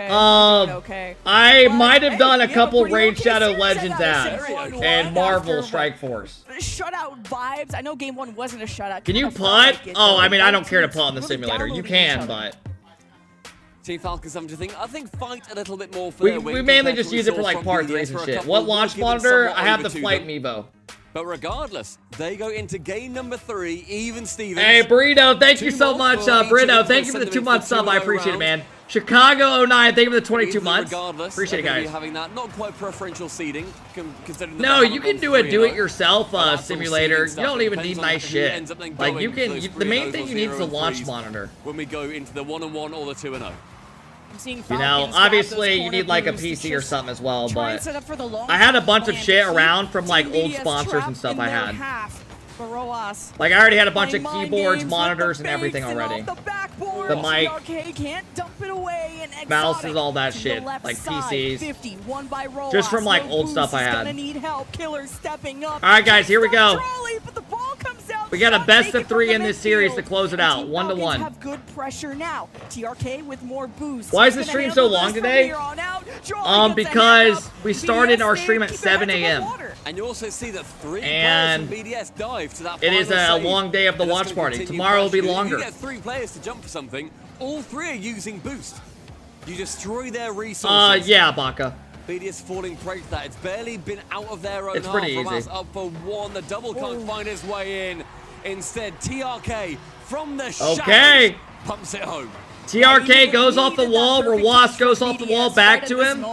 Okay. I might have done a couple Raid Shadow Legends apps and Marvel Strike Force. Shutout vibes. I know game 1 wasn't a shutout. Can you putt? Oh, I mean, I don't care to putt on the simulator. You can, but. Team Falcons, I think fight a little bit more for their win. We mainly just use it for like par 3s and shit. What launch monitor? I have the Flight Mevo. But regardless, they go into game number 3, even Stevens. Hey, Burrito, thank you so much. Burrito, thank you for the 2-month sub. I appreciate it, man. Chicago 09, thank you for the 22 months. Appreciate it, guys. Having that, not quite preferential seeding, considering the no, you can do a do-it-yourself simulator. You don't even need nice shit. Like, you can, the main thing you need is a launch monitor. When we go into the 1-1 or the 2-0. You know, obviously you need like a PC or something as well, but I had a bunch of shit around from like old sponsors and stuff I had. Like I already had a bunch of keyboards, monitors, and everything already. The mic, mouses, all that shit, like PCs. Just from like old stuff I had. Alright guys, here we go. We got a best of 3 in this series to close it out, 1-1. Have good pressure now. TRK with more boost. Why is the stream so long today? Because we started our stream at 7 a.m. And you also see that 3 and players from BDS dive to that it is a save. long day of the watch party. Tomorrow will be longer. You get 3 players to jump for something. All 3 are using boost. You destroy their resources. Yeah, Baka. BDS falling prey to that. It's barely been out of their own it's half. pretty From easy. us up for 1. The double can't find his way in. Instead, TRK from the shadows pumps it home. TRK goes off the wall. Rawas goes off the wall back to him.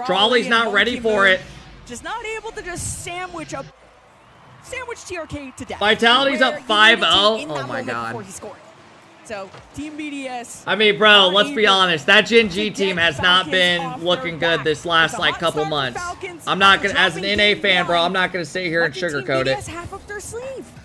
Drawley's not ready for it. Just not able to just sandwich TRK to death. Vitality's up 5-0. Oh my god. So, Team BDS. I mean, bro, let's be honest. That Gen G team has not been looking good this last, like, couple months. I'm not gonna, as an NA fan, bro, I'm not gonna sit here and sugarcoat it.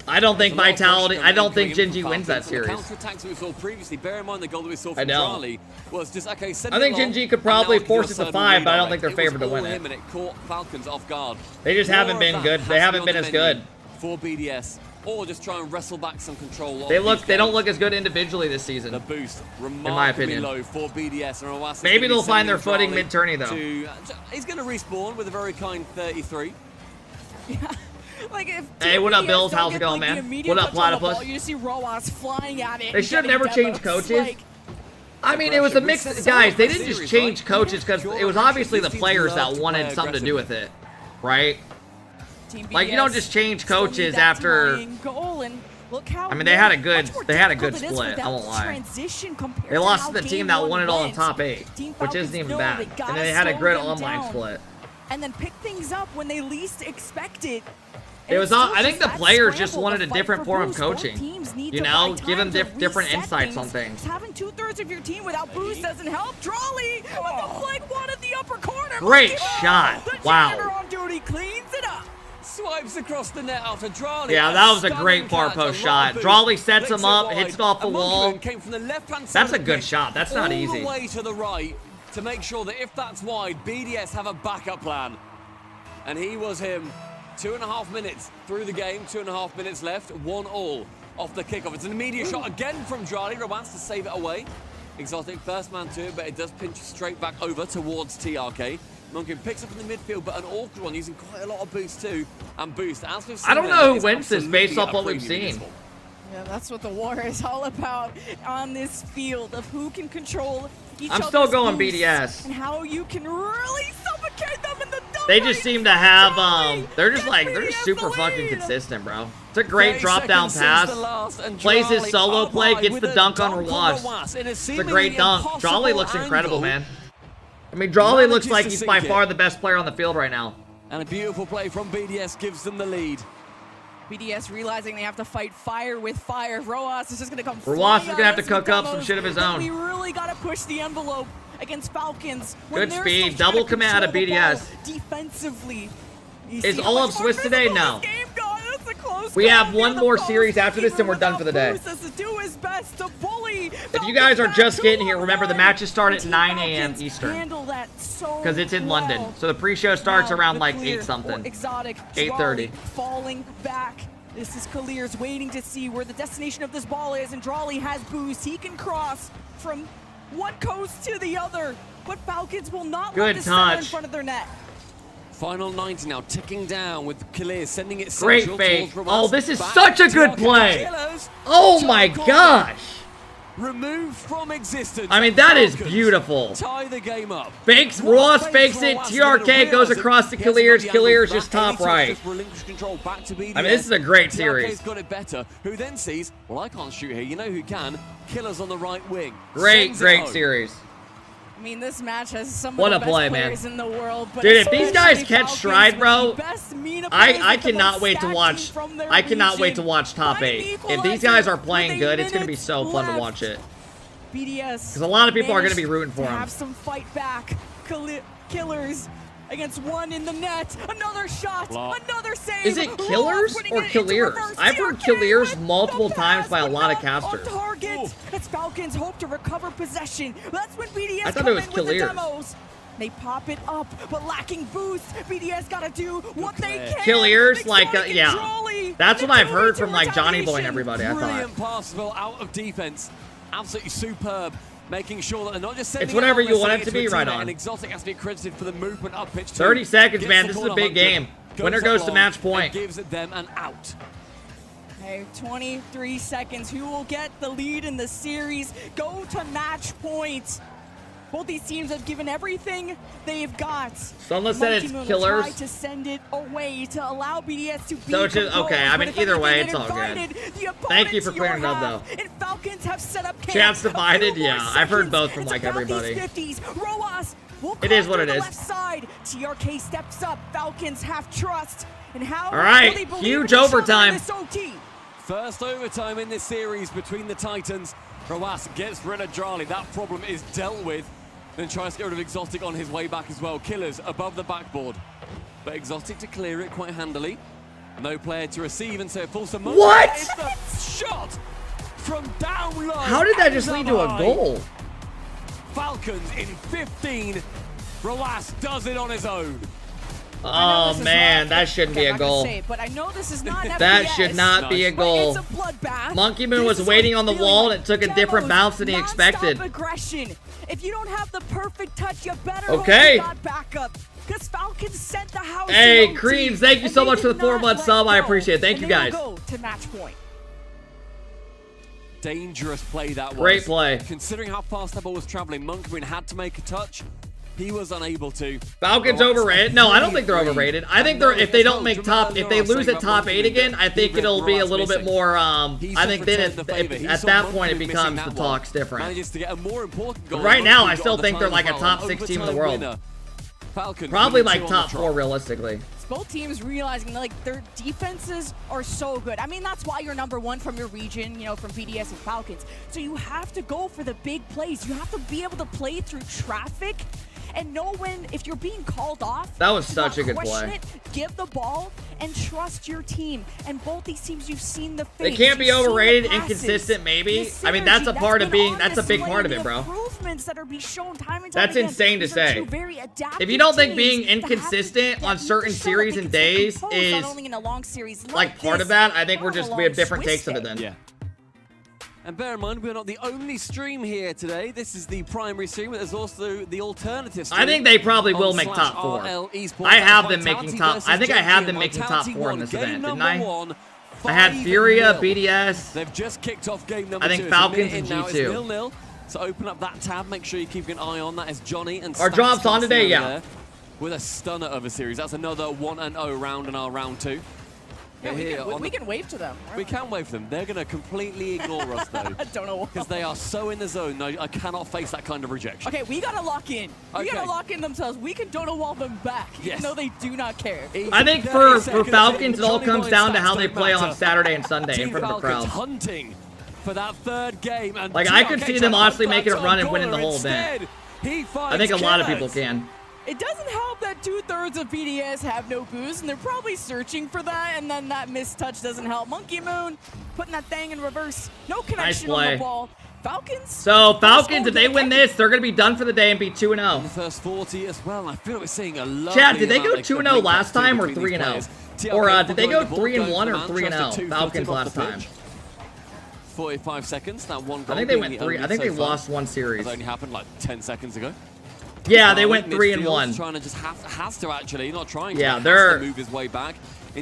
I don't think Vitality, I don't think Gen G wins that series. Counterattacks we saw previously, bear in mind the goal that we saw from Charlie was just, okay, I think Gen G could probably force it to 5, but I don't think they're favored to win it. And it caught Falcons off guard. They just haven't been good. They haven't been as good. For BDS. Or just try and wrestle back some control. They don't look as good individually this season. The boost, in my opinion, low for BDS. And maybe they'll find their footing mid-tourney though. He's going to respawn with a very kind 33. Yeah. Like if hey, what up, Bills? How's it going, man? What up, Platypus? You see Roas flying at it. They should have never changed coaches. I mean, it was a mix. Guys, they didn't just change coaches because it was obviously the players that wanted something to do with it, right? Like you don't just change coaches after. I mean, they had a good split. I won't lie. They lost to the team that won it all in top 8, which isn't even bad. And then they had a good online split. And then pick things up when they least expected. It was all, I think the players just wanted a different form of coaching. You know, give them different insights on things. Having 2/3 of your team without boost doesn't help. Drawley with the flag one in the upper corner. Great shot. Wow. On duty cleans it up. Swipes across the net after Drawley. Yeah, that was a great far post shot. Drawley sets him up, hits it off the wall. That's a good shot. That's not easy. All the way to the right to make sure that if that's wide, BDS have a backup plan. And he was him. 2.5 minutes through the game, 2.5 minutes left, 1-1 off the kickoff. It's an immediate shot again from Drawley. Romance to save it away. Exotic first man to it, but it does pinch straight back over towards TRK. Monken picks up in the midfield, but an awkward one, using quite a lot of boost too. And boost, as we've seen, I don't know who wins this based off what we've seen. Yeah, that's what the war is all about on this field of who can control each I'm still going boosts BDS. and how you can really suffocate them in the double. They just seem to have, they're just super fucking consistent, bro. It's a great drop down pass. Plays his solo play, gets the dunk on Rawas. It's a great dunk. Drawley looks incredible, man. I mean, Drawley looks like he's by far the best player on the field right now. And a beautiful play from BDS gives them the lead. BDS realizing they have to fight fire with fire. Roas is just going to come Rawas is going to have to cook up some shit of his own. We really got to push the envelope against Falcons. Good speed. Double commit out of BDS. Defensively. Is all of Swiss today? No. a close We call have near one the more post. series after this, Keeper and we're done for the day. without boost has to do his best to bully. If you guys are just getting here, remember the matches start at 9 a.m. Eastern. Handle that so Because it's in well. London. So the pre-show starts Now, around the like clear 8 something. for Exotic 8:30. Drawley falling back. This is Kalir's waiting to see where the destination of this ball is, and Drawley has boost. He can cross from one coast to the other, but Falcons will not let Good this center in touch. front of their net. Final 90 now, ticking down with Kalir sending it Great central fake. towards Oh, Ramas. this is Back such a to good Arcade play. Killers. Oh my Top gosh. Removed from existence. I mean, that is Falcons beautiful. Tie the game up. Fakes, Ross fakes it, TRK goes across to Kalir's, Kalir's just top right. I mean, this is a great series. TRK's got it better, who then sees, well, I can't shoot here. You know who can? Killer's on the right wing. Great, Sends it great home. series. I mean, this match has some What of a the play, best man. players in the world. But Dude, if these guys especially catch Falcons stride, with bro, the best MENA players I with the cannot most wait to stacked watch. team from their I cannot wait to region. watch top 8. If these guys are playing good, it's going to be so fun to watch it. BDS. Because a lot of people are going to be managed rooting for to them. have some fight back. Killers against one in the net. Another shot. Block. Another save. Is it Killers or Killiers? I've heard Killiers multiple times by a lot of casters. Target. As Falcons hope to recover possession. That's when BDS I thought come it was in with the Killiers. demos. They pop it up, but lacking boost. BDS gotta do what they can. Killiers, like, Exotic and yeah. Drawley. That's what I've heard to from, like, Johnny Boy and everybody, I Brilliant thought. pass, Phil, out of defense. Absolutely superb. Making sure that they're not just sending It's whatever it out, you they're want sending it to a be, right teammate, on. And Exotic has to be credited for the movement up pitch. 30 seconds, Gets man. the This is ball a big 100, game. Winner up goes to long, match and point. gives them an out. Okay, 23 seconds. Who will get the lead in the series? Go to match point. Both these teams have given everything they've got. Someone said it's Monkey Moon Killers. tried to send it away to allow BDS to be So it's just, okay, I mean, either way, it's all good. Thank you for clearing it up, though. And Falcons have set up Chance divided? Yeah, I've heard both from, like, everybody. 50s. Roas will It is what come it to the is. left side. TRK steps up. Falcons have trust. And how All right, will they believe huge in each other in overtime. this OT? First overtime in this series between the Titans. Rawas gets rid of Drawley. That problem is dealt with. Then tries to get rid of Exotic on his way back as well. Killers above the backboard. But Exotic to clear it quite handily. No player to receive, and so it falls to Mo. What? It's the shot from down low. How did that just and lead to a high. goal? Falcons in 15. Rawas does it on his own. Oh, man, that shouldn't be a goal. But I know this is not an That FPS, should not be a but goal. it's a bloodbath. Monkey Moon This was is waiting what on the feeling wall, like and it took a demos, different bounce than he expected. non-stop aggression. If you don't have the perfect touch, you better Okay. hope you got backup. Because Falcons sent the house. Hey, in OT, Creams, thank you so and they much for the did not 4-month let sub. I go. appreciate it. Thank And you, they guys. will go to match point. Dangerous play that was. Great play. Considering how fast that ball was traveling, Monkey Moon had to make a touch. He was unable to. Falcons overrated? No, I don't think they're overrated. I think they're, if they don't make top, if they lose at top 8 again, I think it'll be a little bit more, I think then at that point it becomes the talk's different. Manages to get a more important goal. But right now, I Monkey still got think the they're time like a as well. top 6 team in the Overtime world. winner. Falcons Probably winning like 2 on the top trot. 4 realistically. Both teams realizing like their defenses are so good. I mean, that's why you're #1 from your region, you know, from BDS and Falcons. So you have to go for the big plays. You have to be able to play through traffic and know when, if you're being called off, That was to such not a good question play. it, give the ball and trust your team. And both these teams, you've seen the They face, can't be you've seen the overrated, passes, inconsistent maybe. the I mean, that's a synergy part of been being, on that's a big display, part of the it, bro. improvements that are being shown time and time That's again. insane to These are say. two very adaptive If you don't think being teams that have to inconsistent on get certain to show series that and they can days compose, is not only in a long series like part this, of that, I think but we're on just, a we have long different Swiss takes of it then. Yeah. And bear in mind, we're not the only stream here today. This is the primary stream, but there's also the alternative stream. I think they probably will on make top / 4. RL Esports. I have That's them making Vitality top, versus I think I have JP. them making top Vitality 4 in won this game event, didn't number I? 1, I had 5-0. Furia, BDS. They've just kicked off game number 2. I think It's a Falcons minute and in now. It's G2. 0-0. So open up that tab. Make sure you keep an eye on that. As Johnny and Our Stats drops on passing today, over yeah. there with a stunner of a series. That's another 1-0 round in our round 2. Yeah, They're here on we the- can wave to them. We can wave them. They're going to completely ignore us, though. I don't know why. Because they are so in the zone. No, I cannot face that kind of rejection. Okay, we gotta lock in. We Okay. gotta lock in themselves. We can Dota wall them back, Yes. even though they do not care. I think for Falcons, it all comes down to how they play on Saturday and Sunday in front of the crowd. Hunting for that third game. And Like, I could TRK see them trying to honestly put making a that run and top winning the corner whole event. instead. He I think a finds lot of people Killers. can. It doesn't help that 2/3 of BDS have no boost, and they're probably searching for that, and then that missed touch doesn't help. Monkey Moon putting that thing in reverse. No connection on the ball. Falcons. So Falcons, if they win this, they're gonna be done for the day and be 2-0. The first 40 as well. I feel like we're seeing a lot. Chad, did they go 2-0 last time or 3-0? Or did they go 3-1 or 3-0? Falcons last time. 45 seconds. That one goal. I think they went 3. I think they lost one series. That only happened like 10 seconds ago. Yeah, they went 3-1. Trying to just has to actually, not trying. Yeah, they're move his way back.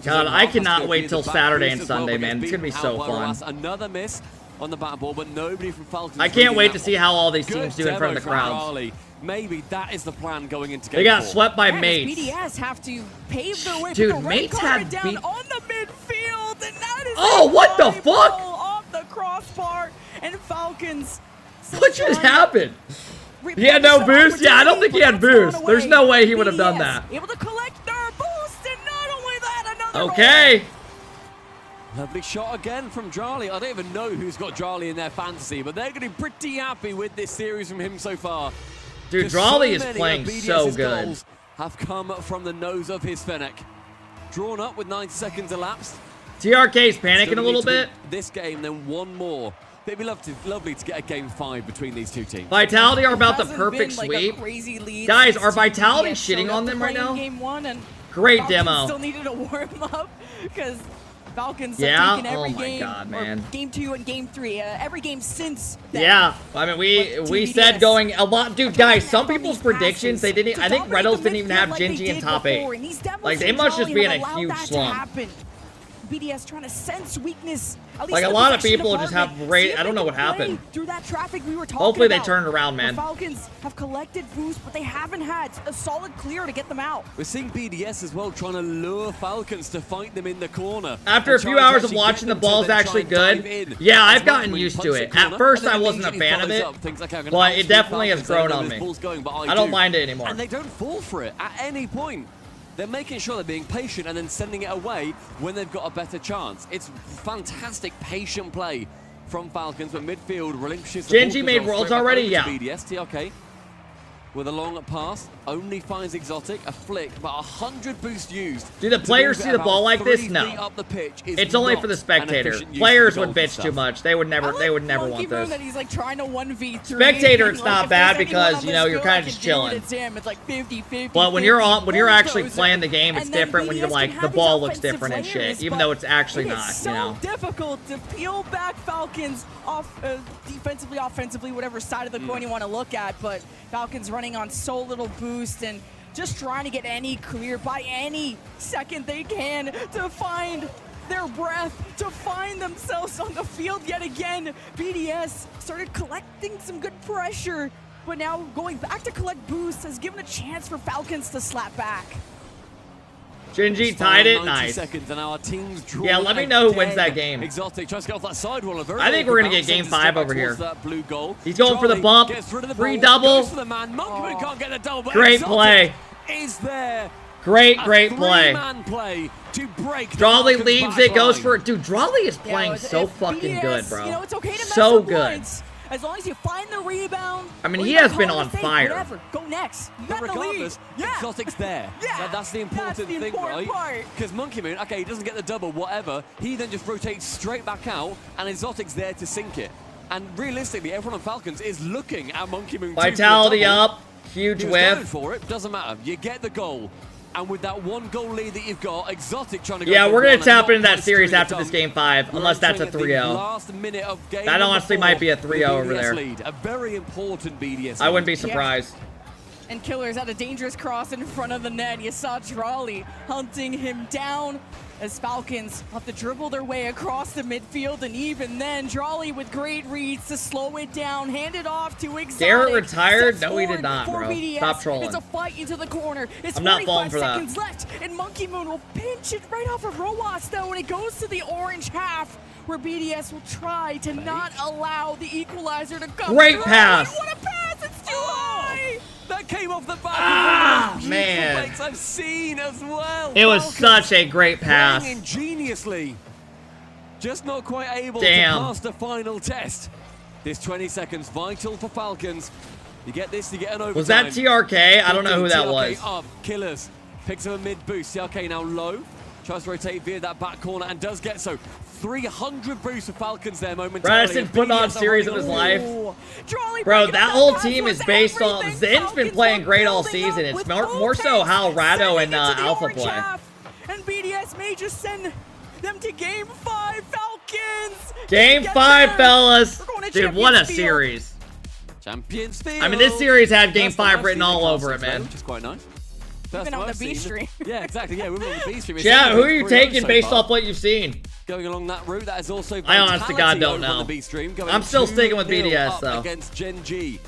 God, I cannot wait till Saturday and Sunday, man. It's gonna be so fun. Another miss on the back ball, but nobody from Falcons. I can't wait to see how all these teams do in front of the crowds. Maybe that is the plan going into game They got 4. swept by Mates. BDS have to pave their way. Dude, Mates had down on the midfield, and that is what the fuck? Off the crossbar, and Falcons. What just happened? He had no boost? Yeah, I don't think he had boost. There's no way he would have done that. Able to collect their boost, and not only that, another okay. Lovely shot again from Jarly. I don't even know who's got Jarly in their fantasy, but they're getting pretty happy with this series from him so far. Dude, Jarly is playing so good. Goals have come from the nose of his Fennec. Drawn up with 90 seconds elapsed. TRK's panicking a little bit. This game, then one more. It'd be lovely to get a game 5 between these two teams. Vitality are about the perfect sweep. Guys, are Vitality shitting on them right now? Game 1 and great demo. Still needed a warm up because Falcons have taken every game. God, man. Game 2 and game 3, every game since then. Yeah, I mean we said going a lot, dude. Guys, some people's predictions they didn't. I think Red Hills didn't even have Gingy in top 8. Like they must just be in a huge slump. BDS trying to sense weakness. Like a lot of people just have great. I don't know what happened. Through that traffic we were talking Hopefully they about. turn it around, man. The Falcons have collected boost, but they haven't had a solid clear to get them out. We're seeing BDS as well trying to lure Falcons to fight them in the corner. After a few hours of watching, the ball's actually good. Yeah, I've gotten used to it. At first, I wasn't a fan of it, but it definitely has grown on me. I don't mind it anymore. And they don't fall for it at any point. They're making sure they're being patient and then sending it away when they've got a better chance. It's fantastic patient play from Falcons, but midfield relinquishes the Gingy made worlds already? Yeah. BDS, TRK with a long pass, only finds Exotic, a flick, but 100 boost used. Do the players see the ball like this? No. It's only for the spectator. Players would bitch too much. They would never want this. That he's like trying to 1v3. Spectator, it's not bad because you know you're kind of just chilling. It's like 50-50. But when you're actually playing the game, it's different when you're like the ball looks different and shit, even though it's actually not. You know. It's so difficult to peel back Falcons off defensively, offensively, whatever side of the coin you want to look at, but Falcons running on so little boost and just trying to get any clear by any second they can to find their breath, to find themselves on the field yet again. BDS started collecting some good pressure, but now going back to collect boost has given a chance for Falcons to slap back. Gingy tied it, nice. Seconds and our team's yeah, let me know who wins that game. Exotic tries to get off that sidewall. I think we're gonna get game 5 over here. Blue goal. He's going for the bump. Free double. Can't get a double, great play. Is there great play. Play to break. Drawley leaves it, goes for it. Dude, Drawley is playing so fucking BDS, good, bro. You know, it's okay to mess so up good. Points. As long as you find the rebound. I mean, he has been on fire. Whatever. Go next. But regardless, Exotic's there. Yeah. That's the important thing, right? Because Monkey Moon, okay, he doesn't get the double, whatever. He then just rotates straight back out, and Exotic's there to sink it. And realistically, everyone on Falcons is looking at Monkey Moon. Vitality up. Huge whiff. For it. Doesn't matter. You get the goal. And with that one goal lead that you've got, Exotic trying to go. Yeah, we're going to tap into that series after this game 5, unless that's a 3-0. That honestly might be a 3-0 over there. A very important BDS. I wouldn't be surprised. Yeah. And Killer's had a dangerous cross in front of the net. You saw Drawley hunting him down as Falcons have to dribble their way across the midfield, and even then, Drawley with great reads to slow it down, hand it off to Exotic. Garrett retired? No, he did not, bro. BDS. Stop trolling. It's a fight into the corner. It's I'm not falling for 45 seconds left, and Monkey Moon will pinch it right off of Roas, though, and it goes to the orange half, where BDS will try to not allow the equalizer to come. Great pass. What a pass! It's too high! That came off the back. Man. I've seen as well. It was such a great pass. Ingeniously. Just not quite able Damn. to pass the final test. This 20 seconds vital for Falcons. You get this, you get an overtime. Was that TRK? I don't know who that TRK was. Up. Killers picks up a mid boost. TRK now low. Tries to rotate via that back corner and does get so. 300 boost for Falcons there momentarily. Bradison's putting on series of his life. Bro, that whole team is based on... Zen's been playing great all season. It's more so how Rado and Alpha play. And BDS may just send them to Game 5, Falcons! Game 5, fellas! Dude, what a series. Champions Field. I mean, this series had Game 5 written all over it, man. Which is quite nice. We've been on the B stream. Yeah, exactly. Yeah, we've been on the B stream. Yeah, who are you taking based off what you've seen? Going along that route, that is also I honest to God don't know. I'm still sticking with BDS though. Against Gen G.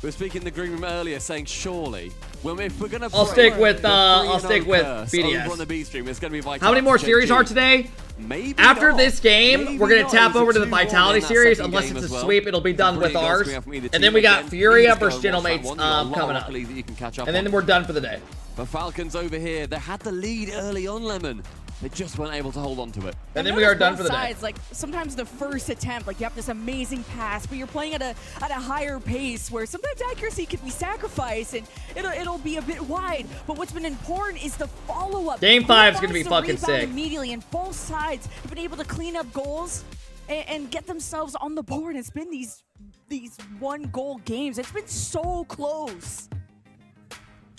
We were speaking in the green room earlier, saying surely, if we're gonna, I'll stick with BDS. On the B stream, it's gonna be Vitality. How many more series are today? Maybe after not. this game, Maybe we're gonna not. tap over to the It was a 2-1 Vitality in that series. second Unless game it's a as well. sweep, it'll be done with Brilliant goals ours. coming out from either And then team we got again. Furia Please go versus and watch that Genomates one. There's a lot coming of up. Rocket League that you can catch up And then on. we're done for the day. But Falcons over here, they had the lead early on, Lemon. They just weren't able to hold on to it. And then we are done for the day. Sides, like sometimes the first attempt, like you have this amazing pass, but you're playing at a higher pace where sometimes accuracy can be sacrificed and it'll be a bit wide. But what's been important is the follow-up. Game 5 is gonna be fucking sick. Immediately, and both sides have been able to clean up goals and get themselves on the board. It's been these 1-goal games. It's been so close.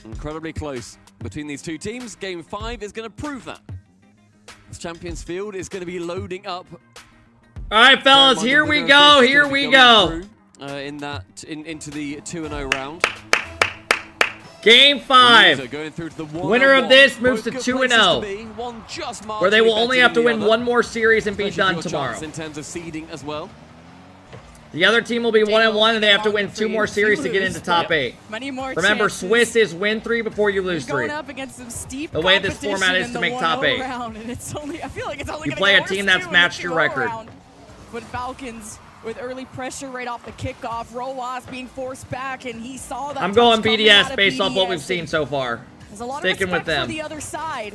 Incredibly close between these two teams. Game 5 is going to prove that. This Champions Field is going to be loading up. All right, fellas, here we go. Here we go. Into the 2-0 round. Game 5. Going through to the Winner of this moves to 2-0, where they will only have to win one more series and be done tomorrow. In terms of seeding as well. The other team will be 1-1, and they have to win 2 more series to get into top 8. Many more Remember, chances. Swiss is win 3 before you lose 3. Going up against some steep the way this format is to make top 8. Round, and it's only, I feel like it's only you play a team that's matched your record. Round. But Falcons with early pressure right off the kickoff. Rojas being forced back, and he saw that. I'm going BDS based off what we've seen so far. There's a lot Sticking of with them. For the other side.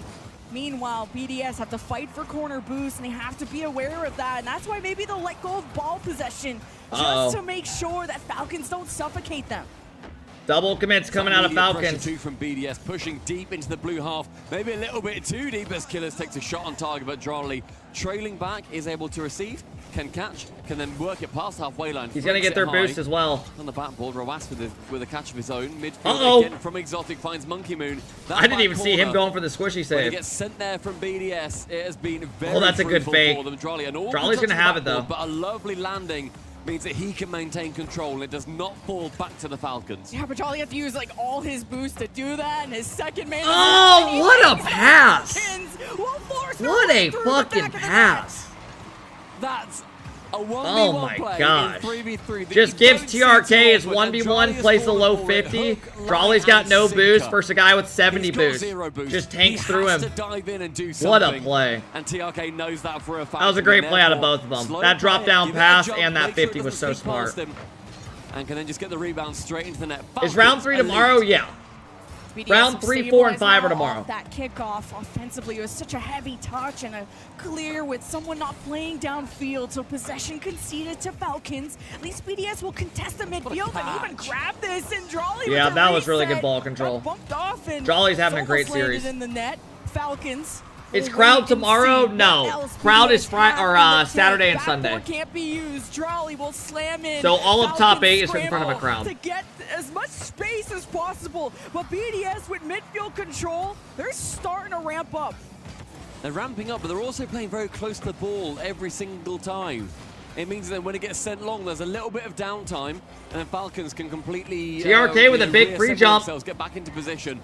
Meanwhile, BDS have to fight for corner boost, and they have to be aware of that. And that's why maybe they'll let go of ball possession just to make sure that Falcons don't suffocate them. Double commits coming out of Falcons. 2 from BDS, pushing deep into the blue half. Maybe a little bit too deep as Killers takes a shot on target, but Drolly trailing back is able to receive, can catch, can then work it past halfway line. He's going to get their boost as well. On the backboard, Rawas with a catch of his own. Midfield again from Exotic finds Monkey Moon. I didn't even see him going for the squishy save. When he gets sent there from BDS, it has been very that's a good fake. for them. Drolly's going to have it though. But a lovely landing means that he can maintain control and it does not fall back to the Falcons. Yeah, but Charlie has to use like all his boost to do that, and his second man. Oh, what a pass! What a fucking pass! That's a 1v1 oh my play gosh. in 3v3 Just gives TRK his 1v1, plays the low 50. Drawley's got no boost versus a guy with 70 boost. Just tanks through him. What a play. And TRK knows that for a fact. That was a great play out of both of them. That drop down pass and that 50 was so smart. And can then just get the rebound straight into the net. Is round 3 tomorrow? Yeah. Round 3, 4, and 5 are tomorrow. That kickoff offensively, it was such a heavy touch and a clear with someone not playing downfield, so possession conceded to Falcons. At least BDS will contest the midfield and even grab this, and Drawley. Yeah, that was really good ball control. Drawley's having a great series. In the net. Falcons. Is crowd tomorrow? No. Crowd is Saturday and Sunday. Can't be used. Drawley will slam in. So all of top 8 is in front of a crowd. To get as much space as possible. But BDS with midfield control, they're starting to ramp up. They're ramping up, but they're also playing very close to the ball every single time. It means that when it gets sent long, there's a little bit of downtime, and then Falcons can completely TRK with a big free jump. Get back into position.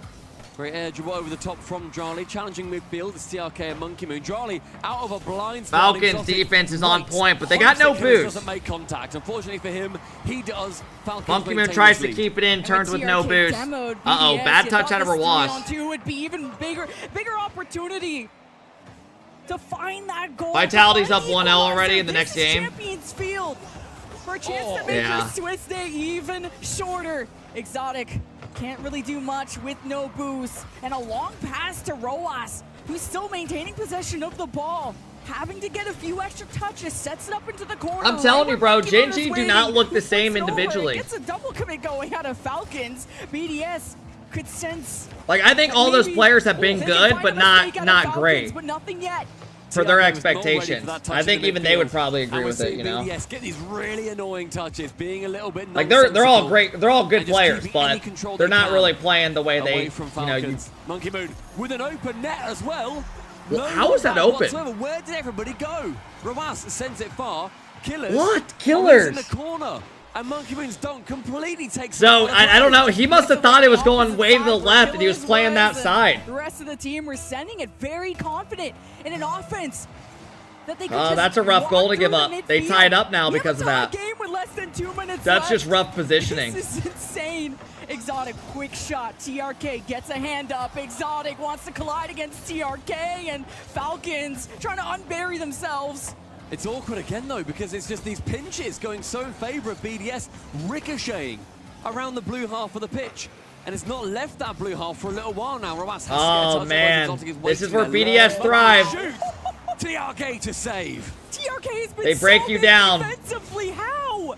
Great air dribble over the top from Drawley. Challenging midfield. It's TRK and Monkey Moon. Drawley out of a blind spot. Falcons defense is on point, but they got no boost. Doesn't make contact. Unfortunately for him, he does. Falcons Monkey Moon tries to keep it in, turns with no boost. Uh-oh, bad touch out of Rawas. 3-on-2 would be even bigger opportunity to find that goal. Vitality's up 1-0 already in the next game. Champions Field for a chance to make your Swiss day even shorter. Exotic Can't really do much with no boost. And a long pass to Roas, who's still maintaining possession of the ball. Having to get a few extra touches, sets it up into the corner. I'm telling you, bro, Gen Gen G do not look the same individually. It's a double commit going out of Falcons. BDS could sense. Like, I think all those players have been good, but not great. But nothing yet. For their expectations. I think even they would probably agree with it, you know? Yes, get these really annoying touches, being a little bit like they're all great, they're all good players, but they're not really playing the way they, you know, Monkey Moon with an open net as well. Well, how is that open? Whatsoever. Where did everybody go? Ramas sends it far. Killers. What? Killers? In the corner. And Monkey Moon's don't completely take. So I don't know. He must have thought it was going way to the left, and he was playing that side. The rest of the team were sending it very confident in an offense that they could that's a rough goal to give up. They tied up now because of that. Game with less than 2 minutes That's left. just rough positioning. This is insane. Exotic, quick shot. TRK gets a hand up. Exotic wants to collide against TRK, and Falcons trying to unbury themselves. It's awkward again, though, because it's just these pinches going so in favor of BDS, ricocheting around the blue half of the pitch. And it's not left that blue half for a little while now. Oh, man. This is where BDS thrive. TRK to save. TRK has been they break you down. Defensively. How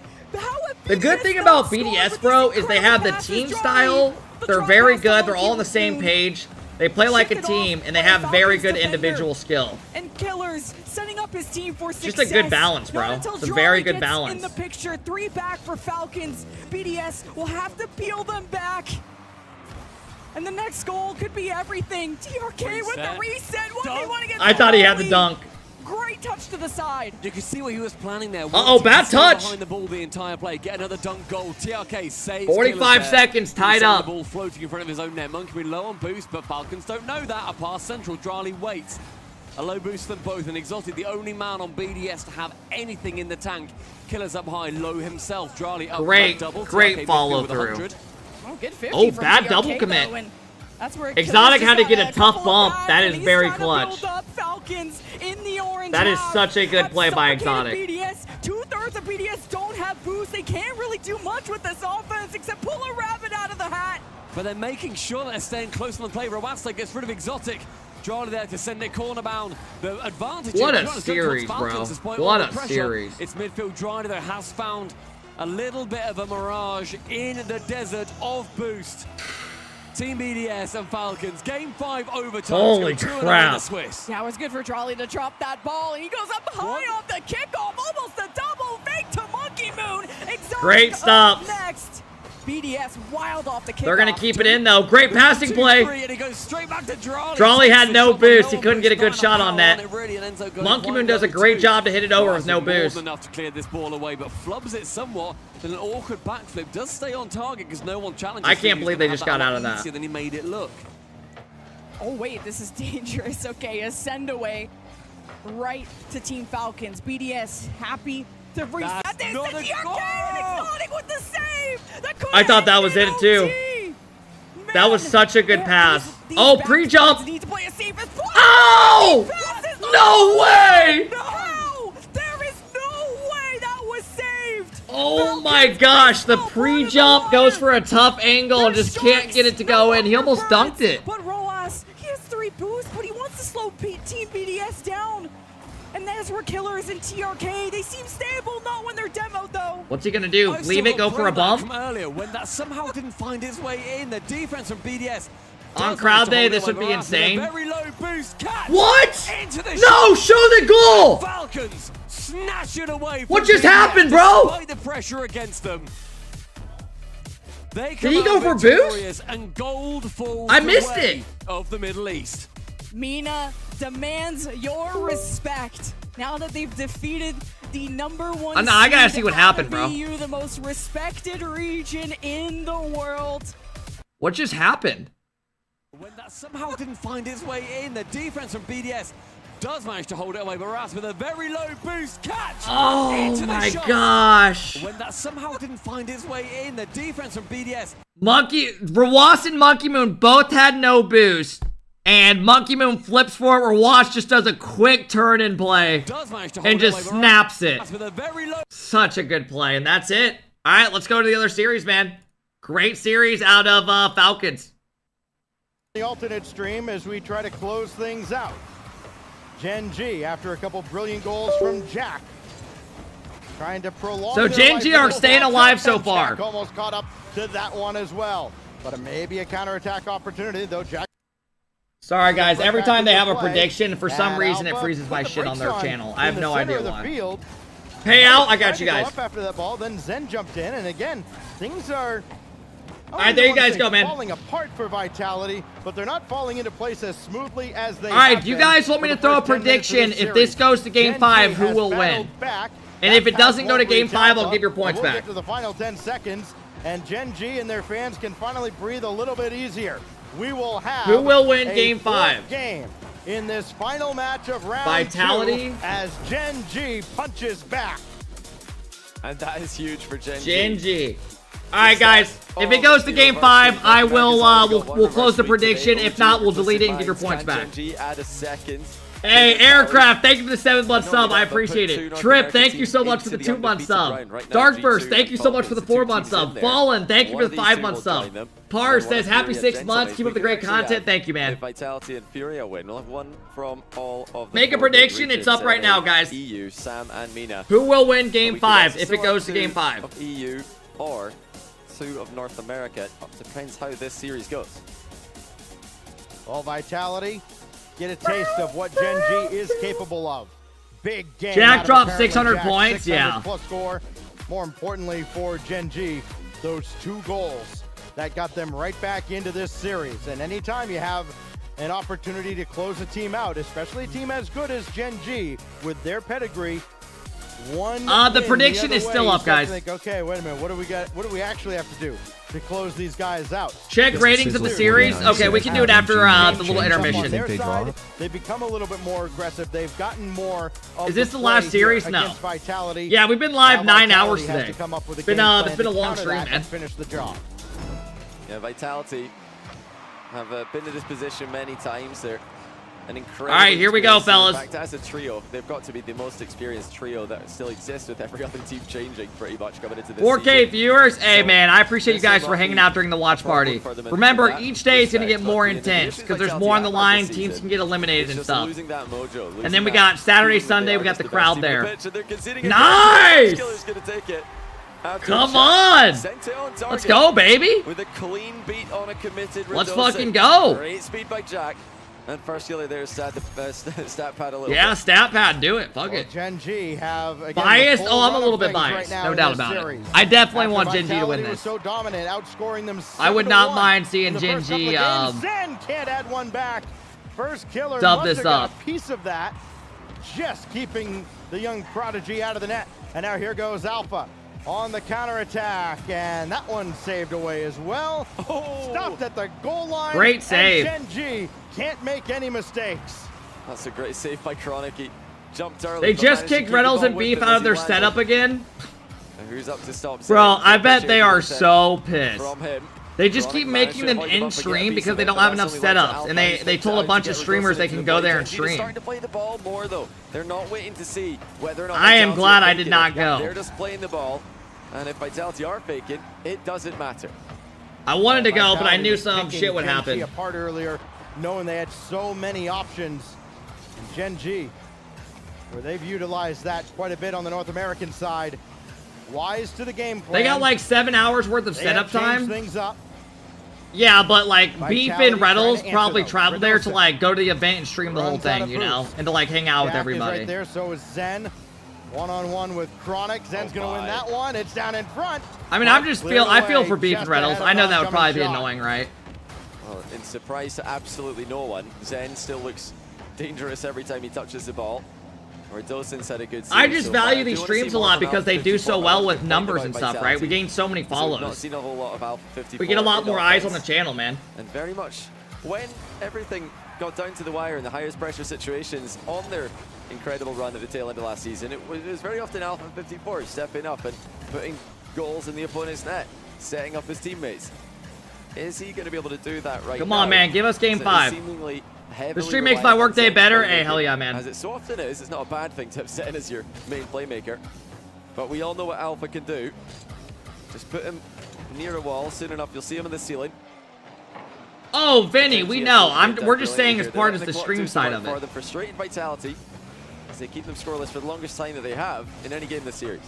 the good thing about BDS, bro, is they have the team style. They're very good. They're all on the same page. They play like a team, and they have very good individual skill. And Killers setting up his team for success. Just a good balance, bro. It's a very good balance. In the picture, 3 back for Falcons. BDS will have to peel them back. And the next goal could be everything. TRK with the reset. What do you want to get? I thought he had the dunk. Great touch to the side. You can see what he was planning there. Uh-oh, bad touch. Behind the ball the entire play. Get another dunk goal. TRK saves. 45 seconds tied up. The ball floating in front of his own net. Monkey low on boost, but Falcons don't know that. A pass central. Drali waits. A low boost for them both. And Exotic, the only man on BDS to have anything in the tank. Killers up high. Low himself. Drali up. Great follow through. Oh, good 50 oh, from bad TRK, double commit. Though, that's where Exotic had to get a tough bump. That is very clutch. Falcons in the orange that is such a good play by Exotic. BDS. 2/3 of BDS don't have boost. They can't really do much with this offense except pull a rabbit out of the hat. But they're making sure that they're staying close on the play. Rawasta gets rid of Exotic. Charlie there to send it corner bound. The advantage. What a series, bro. What a series. It's midfield. Charlie there has found a little bit of a mirage in the desert of boost. Team BDS and Falcons. Game 5 overtime. Holy crap. Yeah, it was good for Charlie to drop that ball. And he goes up high off the kickoff. Almost a double fake to Monkey Moon. Exotic great stop. Next. BDS wild off the kickoff. They're going to keep it in, though. Great passing play. And he goes straight back to Drali. Drali had no boost. He couldn't get a good shot on that. Monkey Moon does a great job to hit it over with no boost. More than enough to clear this ball away, but flubs it somewhat. Then an awkward backflip does stay on target because no one challenges. I can't believe they just got out of that. Than he made it look. Oh wait, this is dangerous. Okay, a send away right to Team Falcons. BDS happy to reset this. The Exotic with the save. I thought that was it too. That was such a good pass. Oh, pre-jump. Oh! No way! No! There is no way that was saved. Oh my gosh, the pre-jump goes for a tough angle and just can't get it to go in. He almost dunked it. But Roas, he has 3 boosts, but he wants to slow Team BDS down. And that's where Killers and TRK, they seem stable, not when they're demoed though. What's he gonna do? Leave it, go for a bump? From earlier, when that somehow didn't find its way in, the defense from BDS. On crowd day, this would be insane. Very low boost catch. What? No, show the goal. Falcons snatch it away. What just happened, bro? Despite the pressure against them. They did he go for boost? And gold falls I missed it. Of the Middle East. MENA demands your respect now that they've defeated the #1 I gotta see what happened, bro. BU, the most respected region in the world. What just happened? When that somehow didn't find its way in, the defense from BDS does manage to hold it away, but Ras with a very low boost catch. Oh my gosh. When that somehow didn't find its way in, the defense from BDS. Rawas and Monkey Moon both had no boost. And Monkey Moon flips for it. Rawas just does a quick turn and play. And just snaps it. Such a good play. And that's it. All right, let's go to the other series, man. Great series out of Falcons. The alternate stream as we try to close things out. Gen G, after a couple brilliant goals from Jack, trying to prolong. So Gen G are staying alive so far. Jack almost caught up to that one as well, but it may be a counterattack opportunity, though. Jack. Sorry guys, every time they have a prediction, for some reason it freezes my shit on their channel. I have no idea why. Pay out, I got you guys. Up after that ball, then Zen jumped in, and again, things are. All right, there you guys go, man. Falling apart for Vitality, but they're not falling into place as smoothly as they. All right, you guys want me to throw a prediction? If this goes to Game 5, who will win? And if it doesn't go to Game 5, I'll give your points back. We'll get to the final 10 seconds, and Gen G and their fans can finally breathe a little bit easier. We will have. Who will win Game 5? Game in this final match of round Vitality 2 as Gen G punches back. And that is huge for Gen G. Gen G. All right, guys. If it goes to Game 5, I will. We'll close the prediction. If not, we'll delete it and give your points back. Gen G add a second. Hey, Aircraft, thank you for the 7-month sub. I appreciate it. Trip, thank you so much for the 2-month sub. Darkburst, thank you so much for the 4-month sub. Fallen, thank you for the 5-month sub. Pars says, happy 6 months. Keep up the great content. Thank you, man. If Vitality and Furia win, we'll have one from all of the Make a prediction. It's up right now, guys. EU, Sam and Mina. Who will win Game 5 if it goes to Game 5? Of EU or 2 of North America. Depends how this series goes. All Vitality get a taste of what Gen G is capable of. Big game. Jack dropped 600 points, 600 yeah. Plus score. More importantly for Gen G, those 2 goals that got them right back into this series. And anytime you have an opportunity to close a team out, especially a team as good as Gen G with their pedigree, the prediction is still up, guys. Think, okay, wait a minute. What do we got? What do we actually have to do to close these guys out? Check ratings of the series. Okay, we can do it after the little intermission. Their side, they become a little bit more aggressive. They've gotten more. Is this the last series? No. Vitality. Yeah, we've been live 9 hours today. It's been a long stream, man. Finish the job. Yeah, Vitality have been in this position many times. They're an incredible. All right, here we go, fellas. In fact, as a trio, they've got to be the most experienced trio that still exists, with every other team changing pretty much coming into this 4K season. viewers, hey man, I appreciate you guys for hanging out during the watch party. Remember, each day is going to get more intense because there's more on the line. Teams can get eliminated and stuff. And then we got Saturday, Sunday, we got the crowd there. Nice! Come on! Let's go, baby! With a clean beat on a committed Let's fucking go! Great speed by Jack. And first killer there, stat pad a little Yeah, bit. stat pad, do it. Fuck it. Gen G have again, biased? Oh, I'm a little bit biased. No doubt about it. I definitely want Gen G to win this. So dominant, outscoring them. I would not mind seeing Gen G Zen can't add one back. First killer dub this up. A piece of that, just keeping the young prodigy out of the net. And now here goes Alpha on the counterattack, and that one saved away as well. Stopped at the goal line. Great save. And Gen G can't make any mistakes. That's a great save by Chronic. He jumped early. They just kicked Reynolds and Beef out of their setup again. Who's up to stop? Bro, I bet they are so pissed. From him. They just keep making them in stream because they don't have enough setups, and they told a bunch of streamers they can go there and stream. Starting to play the ball more though. They're not waiting to see whether or not. I am glad I did not go. They're just playing the ball, and if Vitality are faking, it doesn't matter. I wanted to go, but I knew some shit would happen. Apart earlier, knowing they had so many options. And Gen G, where they've utilized that quite a bit on the North American side. Wise to the game plan. They got like 7 hours worth of setup time. Things up. Yeah, but like Beef and Reynolds probably traveled there to like go to the event and stream the whole thing, you know, and to like hang out with everybody. Right there, so is Zen. One-on-one with Chronic. Zen's gonna win that one. It's down in front. I mean, I feel for Beef and Reynolds. I know that would probably be annoying, right? Well, in surprise to absolutely no one, Zen still looks dangerous every time he touches the ball. Or Dawson's had a good season. I just value these streams a lot because they do so well with numbers and stuff, right? We gain so many follows. Not seen a whole lot of Alpha 54. We get a lot more eyes on the channel, man. And very much when everything got down to the wire in the highest pressure situations on their incredible run at the tail end of last season, it was very often Alpha 54 stepping up and putting goals in the opponent's net, setting up his teammates. Is he going to be able to do that right now? Come on, man. Give us game 5. The stream makes my workday better. Hey, hell yeah, man. As it so often is, it's not a bad thing to have Zen as your main playmaker. But we all know what Alpha can do. Just put him near a wall. Soon enough, you'll see him in the ceiling. Oh, Vinny, we know. We're just saying as part of the stream side of For it. the frustrated Vitality, as they keep them scoreless for the longest time that they have in any game this series.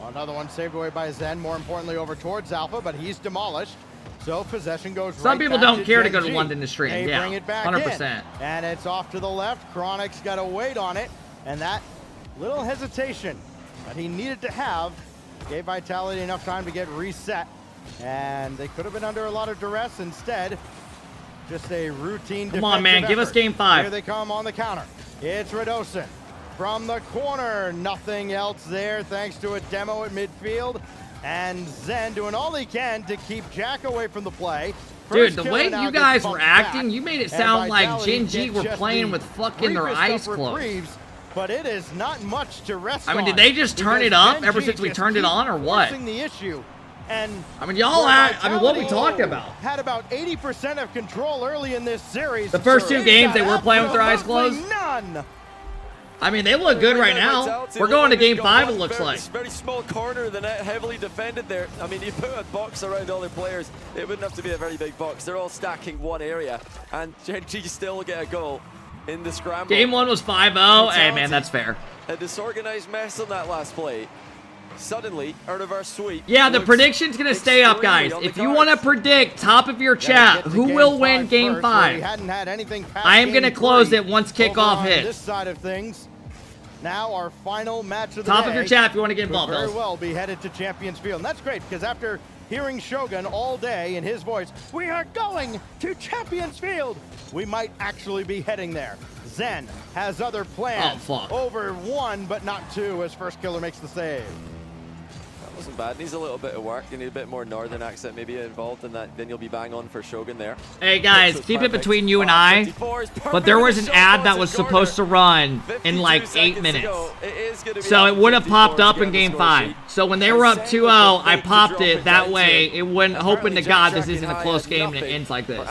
Another one saved away by Zen, more importantly over towards Alpha, but he's demolished. So possession goes Some right people back don't care to Gen go to G. London to stream. They Yeah, bring it back 100%. in. And it's off to the left. Chronic's got to wait on it. And that little hesitation that he needed to have gave Vitality enough time to get reset. And they could have been under a lot of duress. Instead, just a routine Come on, man. defensive Give us effort. game 5. Here they come on the counter. It's Radosin from the corner. Nothing else there thanks to a demo at midfield. And Zen doing all he can to keep Jack away from the play. Dude, First the killer way now you gets guys were bumped acting, back. you made it And sound like Vitality Gen G gets were just playing the with fucking their briefest eyes of closed. reprieves, but it is not much to rest I mean, on did they just turn it because up Gen ever G since we just turned it keep on or what? forcing the issue. And I mean, y'all where I mean, what we Vitality talking about? had about 80% of control early in this series. The first 2 They games, got they were playing with their eyes absolutely closed? None. I mean, they look good right now. We're going to game 5, it looks like. Very small corner of the net, heavily defended there. I mean, you put a box around all their players, it wouldn't have to be a very big box. They're all stacking one area, and Gen G still get a goal in the scramble. Game 1 was 5-0. Hey, man, that's fair. A disorganized mess on that last play. Suddenly, a reverse sweep. Yeah, the looks prediction's going to stay up, guys. extremely on If the you want to predict, top of your chat, who will win game 5? I am going to close it once kickoff This hits. side of things. Now our final match of the Top day of your chat if you want to get involved, could very Bills. well be headed to Champions Field. And that's great because after hearing Shogun all day in his voice, we are going to Champions Field, we might actually be heading there. Zen has other plans. Oh, fuck. Over 1, but not 2 as first killer makes the save. That wasn't bad. Needs a little bit of work. You need a bit more northern accent maybe involved in that. Then you'll be bang on for Shogun there. Hey, guys, keep it between you and I. But there was an ad that was supposed to run in like 8 minutes. So it would have popped up in game 5. So when they were up 2-0, I popped it. That way, it wouldn't, hoping to God this isn't a close game and it ends like this.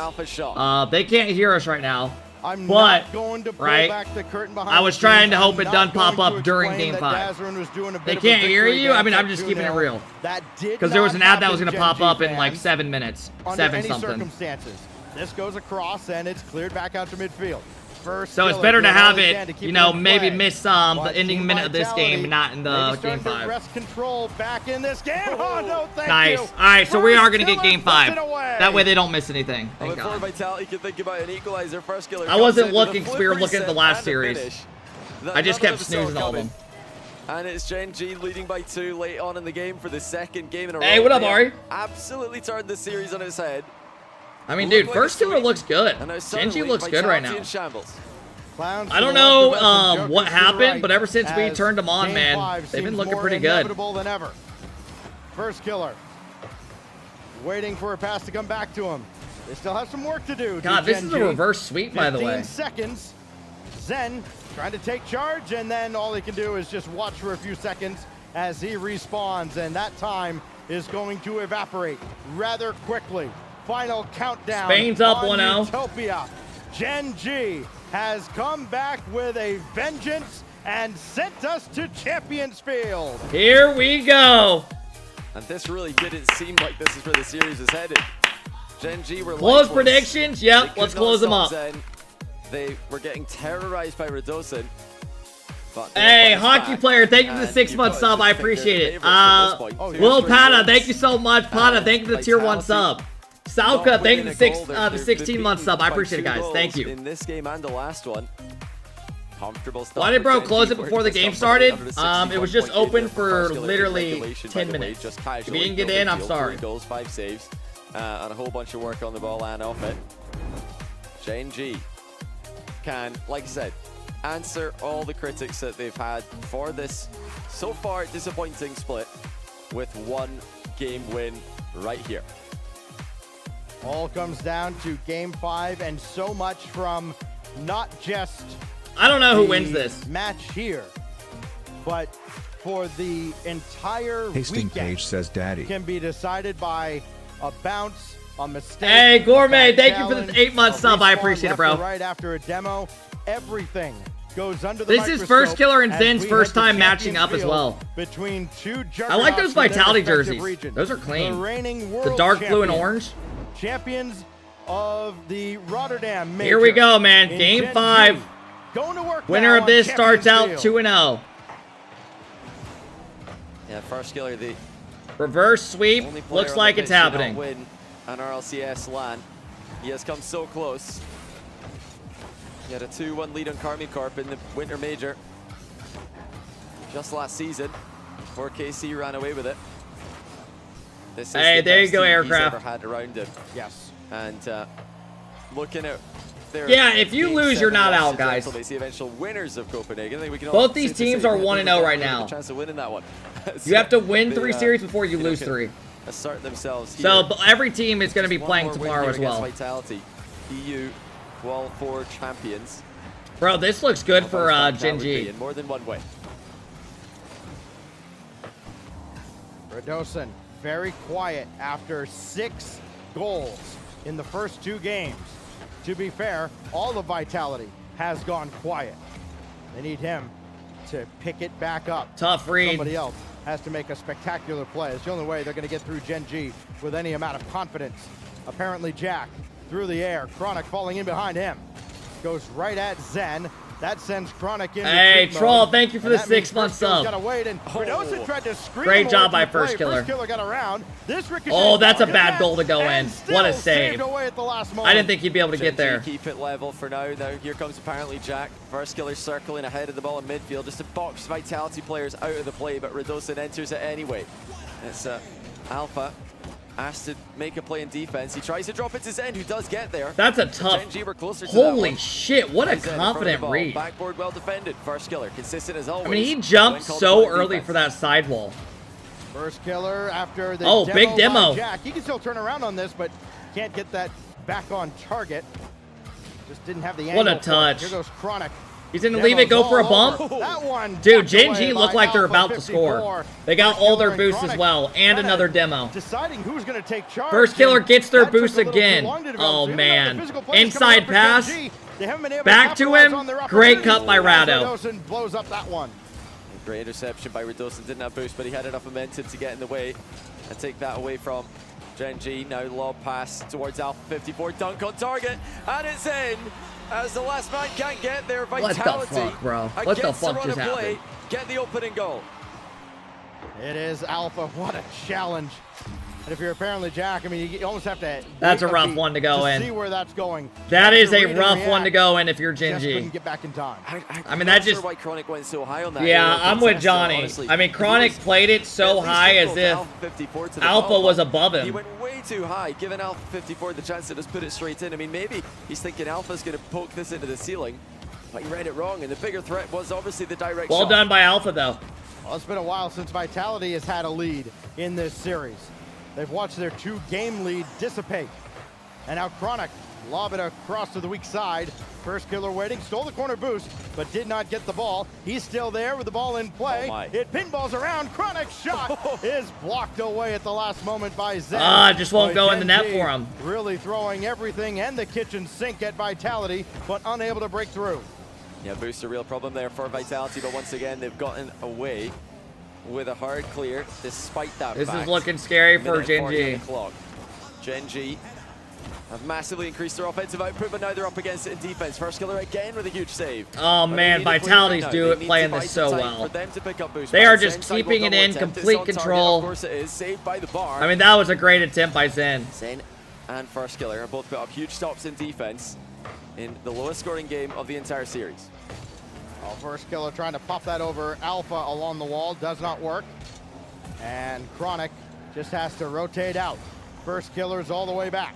They can't hear us right now. I'm But, not going to pull right, back the curtain behind I was the trying scenes. to hope I'm it not doesn't pop going to up during explain game that 5. Dazarin was doing a bit They of a can't hear victory you? I mean, dance I'm at just keeping it 2-0. real. That did Because there was not an ad that was happen, going to pop Gen G up in like fans, 7 minutes. under 7 any something. circumstances. This goes across and it's cleared back out to midfield. First So it's killer better to doing all have he can it, to keep you know, in maybe play. miss the ending Team minute of this Vitality game, not in the maybe game starting to 5. wrest control back in this game. Oh, no, thank Nice. you. All right, so we First are going to get killer game puts 5. it away. That way they don't miss anything. And Thank before God. Vitality can think about an equalizer, first killer. I wasn't comes in with looking a because we were flip looking at the reset last and a series. finish that I just none kept of us saw snoozing all of coming. them. And it's Gen G leading by 2 late on in the game for the second game in a row. Hey, what up, They Ari? absolutely turned the series on its head. I mean, Look dude, like first a killer sweep. looks good. And now Gen G suddenly looks good right Vitality now. in shambles. Clowns I don't to the left, know the best of Jokers what to the happened, right, but ever since we as turned them on, game man, 5 they've been seems looking more pretty good. inevitable than ever. First killer. Waiting for a pass to come back to him. They still have some work to do. God, this Gen is a G. reverse sweep, by the 15 way. seconds. Zen trying to take charge, and then all he can do is just watch for a few seconds as he respawns, and that time is going to evaporate rather quickly. Final countdown. Spain's up on 1-0. Utopia. Gen G has come back with a vengeance and sent us to Champions Field. Here we go. And this really didn't seem like this is where the series is headed. Gen G were Close lifeless. predictions? They Yep, could let's not close them stop up. Zen. They were getting terrorized by Radosin. But they Hey, bounced hockey back, player, thank you for the and 6-month you've got sub. to I think they're appreciate it. favourites at this point. Will 2-3 Pana, wins. thank you so much. Pana, thank you for the tier 1 sub. Salka, thank you for the 16-month sub. I appreciate it, guys. Thank you. In this game and the last one. Comfortable stuff. Why did for bro Gen close G, it where before the it's game up started? under the It was just 61.8 open there for first killer in literally regulation, 10 by the way, minutes. just If casually you didn't get building in, I'm field, sorry. 3 goals, 5 saves, and a whole bunch of work on the ball and off it. Gen G can, like I said, answer all the critics that they've had for this so far disappointing split with 1 game win right here. All comes down to game 5 and so much from not just I don't know who the wins this. match here, but for the entire Hastings weekend Page says daddy. can be decided by a bounce, a mistake. Hey, a Gourmet, bad thank you for the challenge, 8-month a sub. I respawn appreciate it, left bro. or right after a demo. Everything goes under the This is First Killer and Zen's first time matching up as well. Between two I like those juggernauts from their Vitality respective jerseys. regions. Those are clean. The reigning The world dark blue and champions. orange. Champions of the Rotterdam Major. Here we go, man. in Game Gen 5. G. Going to work Winner now of on this starts Champions out Field. 2-0. Yeah, First Killer, the Reverse sweep. only player Looks on like the it's pitch to not happening. win an RLCS LAN. He has come so close. He had a 2-1 lead on Carmi Corp in the Winter Major just last season before KC ran away with it. This is Hey, the there you best go, team Aircraft. he's ever had around him. Yes. And looking at their Yeah, if you Game lose, you're 7 not loss out, to guys. Gentle, they see eventual winners of Copenhagen. I think we can Both all these safely teams say are that 1-0 they've right got now. a chance of winning that one. You have to win They, 3 series before you lose 3. Assert themselves here. So every team is going to be Just playing one more win tomorrow here as against well. Vitality, EU Qual 4 champions. Bro, this looks good for How fun Gen that would be G. in more than one way. Radosin very quiet after 6 goals in the first 2 games. To be fair, all of Vitality has gone quiet. They need him to pick it back up. Tough read. Somebody else has to make a spectacular play. It's the only way they're going to get through Gen G with any amount of confidence. Apparently Jack through the air. Chronic falling in behind him. Goes right at Zen. That sends Chronic in. Hey, Troll, thank you for the 6-month sub. Gotta wait, and Radosin tried to scream Great him job away by from the First play. Killer. First Killer got around. This ricochet Oh, that's a ball bad hit goal to go and in. still What a saved save. away at the last moment. I didn't think he'd be able to get Gen G there. keep it level for now. Now here comes apparently Jack. First Killer circling ahead of the ball in midfield just to box Vitality players out of the play, but Radosin enters it anyway. It's Alpha asked to make a play in defense. He tries to drop it to Zen, who does get there. That's a But tough. Gen G were closer to that Holy one. shit, what a Zen in front of the confident ball. read. Backboard well defended. First Killer consistent as always. I mean, he jumped When called so for early defense. for that sidewall. First Killer after the Oh, big by demo. Jack. He can still turn around on this, but can't get that back on target. Just didn't have the angle. What a for it. touch. Here goes Chronic. He's gonna leave it, go Demo's for a all bump. over. That one Dude, blocked Gen away G by look like they're Alpha about to 54. score. They got First all Killer their and boosts as Chronic well, and kinda another demo. Deciding who's going to take charge. First Killer and gets their that took boost a little too again. long to develop. Oh, So even though the man. physical play is coming Inside up for pass. Gen G, they haven't been able Back to capitalize him. on their Great opportunities. cut by Rado. Radosin blows up that one. Great interception by Radosin. Didn't have boost, but he had enough momentum to get in the way and take that away from Gen G. Now lob pass towards Alpha 54. Dunk on target, and it's in. As the last man can't get there, Vitality. What the fuck, bro? What the against fuck run just of play, happened? get the opening goal. It is Alpha. What a challenge. And if you're apparently Jack, I mean, you almost have to. That's wait a rough beat one to go in. See where that's going. That You have is to a read and rough one to react. go in if you're Gen Just G. couldn't get back in time. I mean, that I'm not just. sure why Chronic went so high on that. Yeah, aerial I'm with contest, Johnny. honestly. I mean, He Chronic was played it so at least high as equal to if Alpha 54 to the Alpha ball, was but above He him. went way too high, giving Alpha 54 the chance to just put it straight in. I mean, maybe he's thinking Alpha's going to poke this into the ceiling, but he read it wrong, and the bigger threat was obviously the direct Well shot. done by Alpha, though. Well, it's been a while since Vitality has had a lead in this series. They've watched their 2-game lead dissipate. And now Chronic lob it across to the weak side. First Killer waiting, stole the corner boost, but did not get the ball. He's still there with the ball in play. Oh my. It pinballs around. Chronic's shot is blocked away at the last moment by Zen. Just won't go in the net Gen G for him. Really throwing everything and the kitchen sink at Vitality, but unable to break through. Yeah, boost a real problem there for Vitality, but once again, they've gotten away with a hard clear despite that This fact. is looking scary for Minute Gen 40 on G. the clock. Gen G have massively increased their offensive output, but now they're up against it in defense. First Killer again with a huge save. Oh, But man, they need a clean Vitality's now. do They it need playing to buy this some so time well. for them to pick up boost They back. are just Zen side keeping will it double in, attempt. It's complete on target. control. Of course it is. Saved by the bar. I mean, that was a great attempt by Zen. Zen and First Killer are both put up huge stops in defense in the lowest scoring game of the entire series. Well, First Killer trying to pop that over Alpha along the wall. Does not work. And Chronic just has to rotate out. First Killer's all the way back.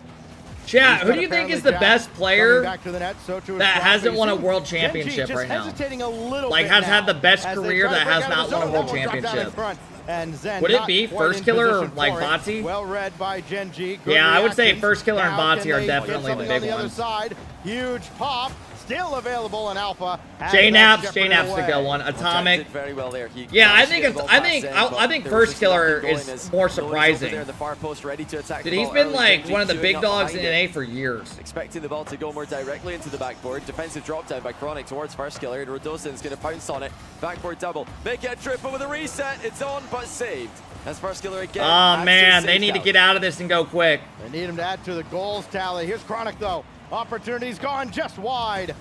Chat, He's who got do you think apparently is the Jack best coming player back to the net, so too is that Chronic, hasn't but won a you see world Gen G championship just right now? hesitating a little Like, bit has now had the best as they career try to that break has out of not the won a zone. world That one dropped down in championship? front, and Zen Would it not be quite First in Killer or, position like, for it. Batsy? Well read by Gen G. Good Yeah, I would say reaction. First Killer and Now Batsy can are they definitely get the something big on the other ones. side. Huge pop. still available in Alpha. J-Nap's the good one. Atomic. Very well there. Yeah, I think First Killer is more surprising. Dude, he's been like one of the big dogs in NA for years. Expecting the ball to go more directly into the backboard. Defensive drop down by Chronic towards First Killer. And Radosin's going to pounce on it. Backboard double. Make it a triple with a reset. It's on, but saved. That's First Killer again. Oh, man. They need to get out of this and go quick. They need him to add to the goals tally. Here's Chronic, though. Opportunity's gone just wide.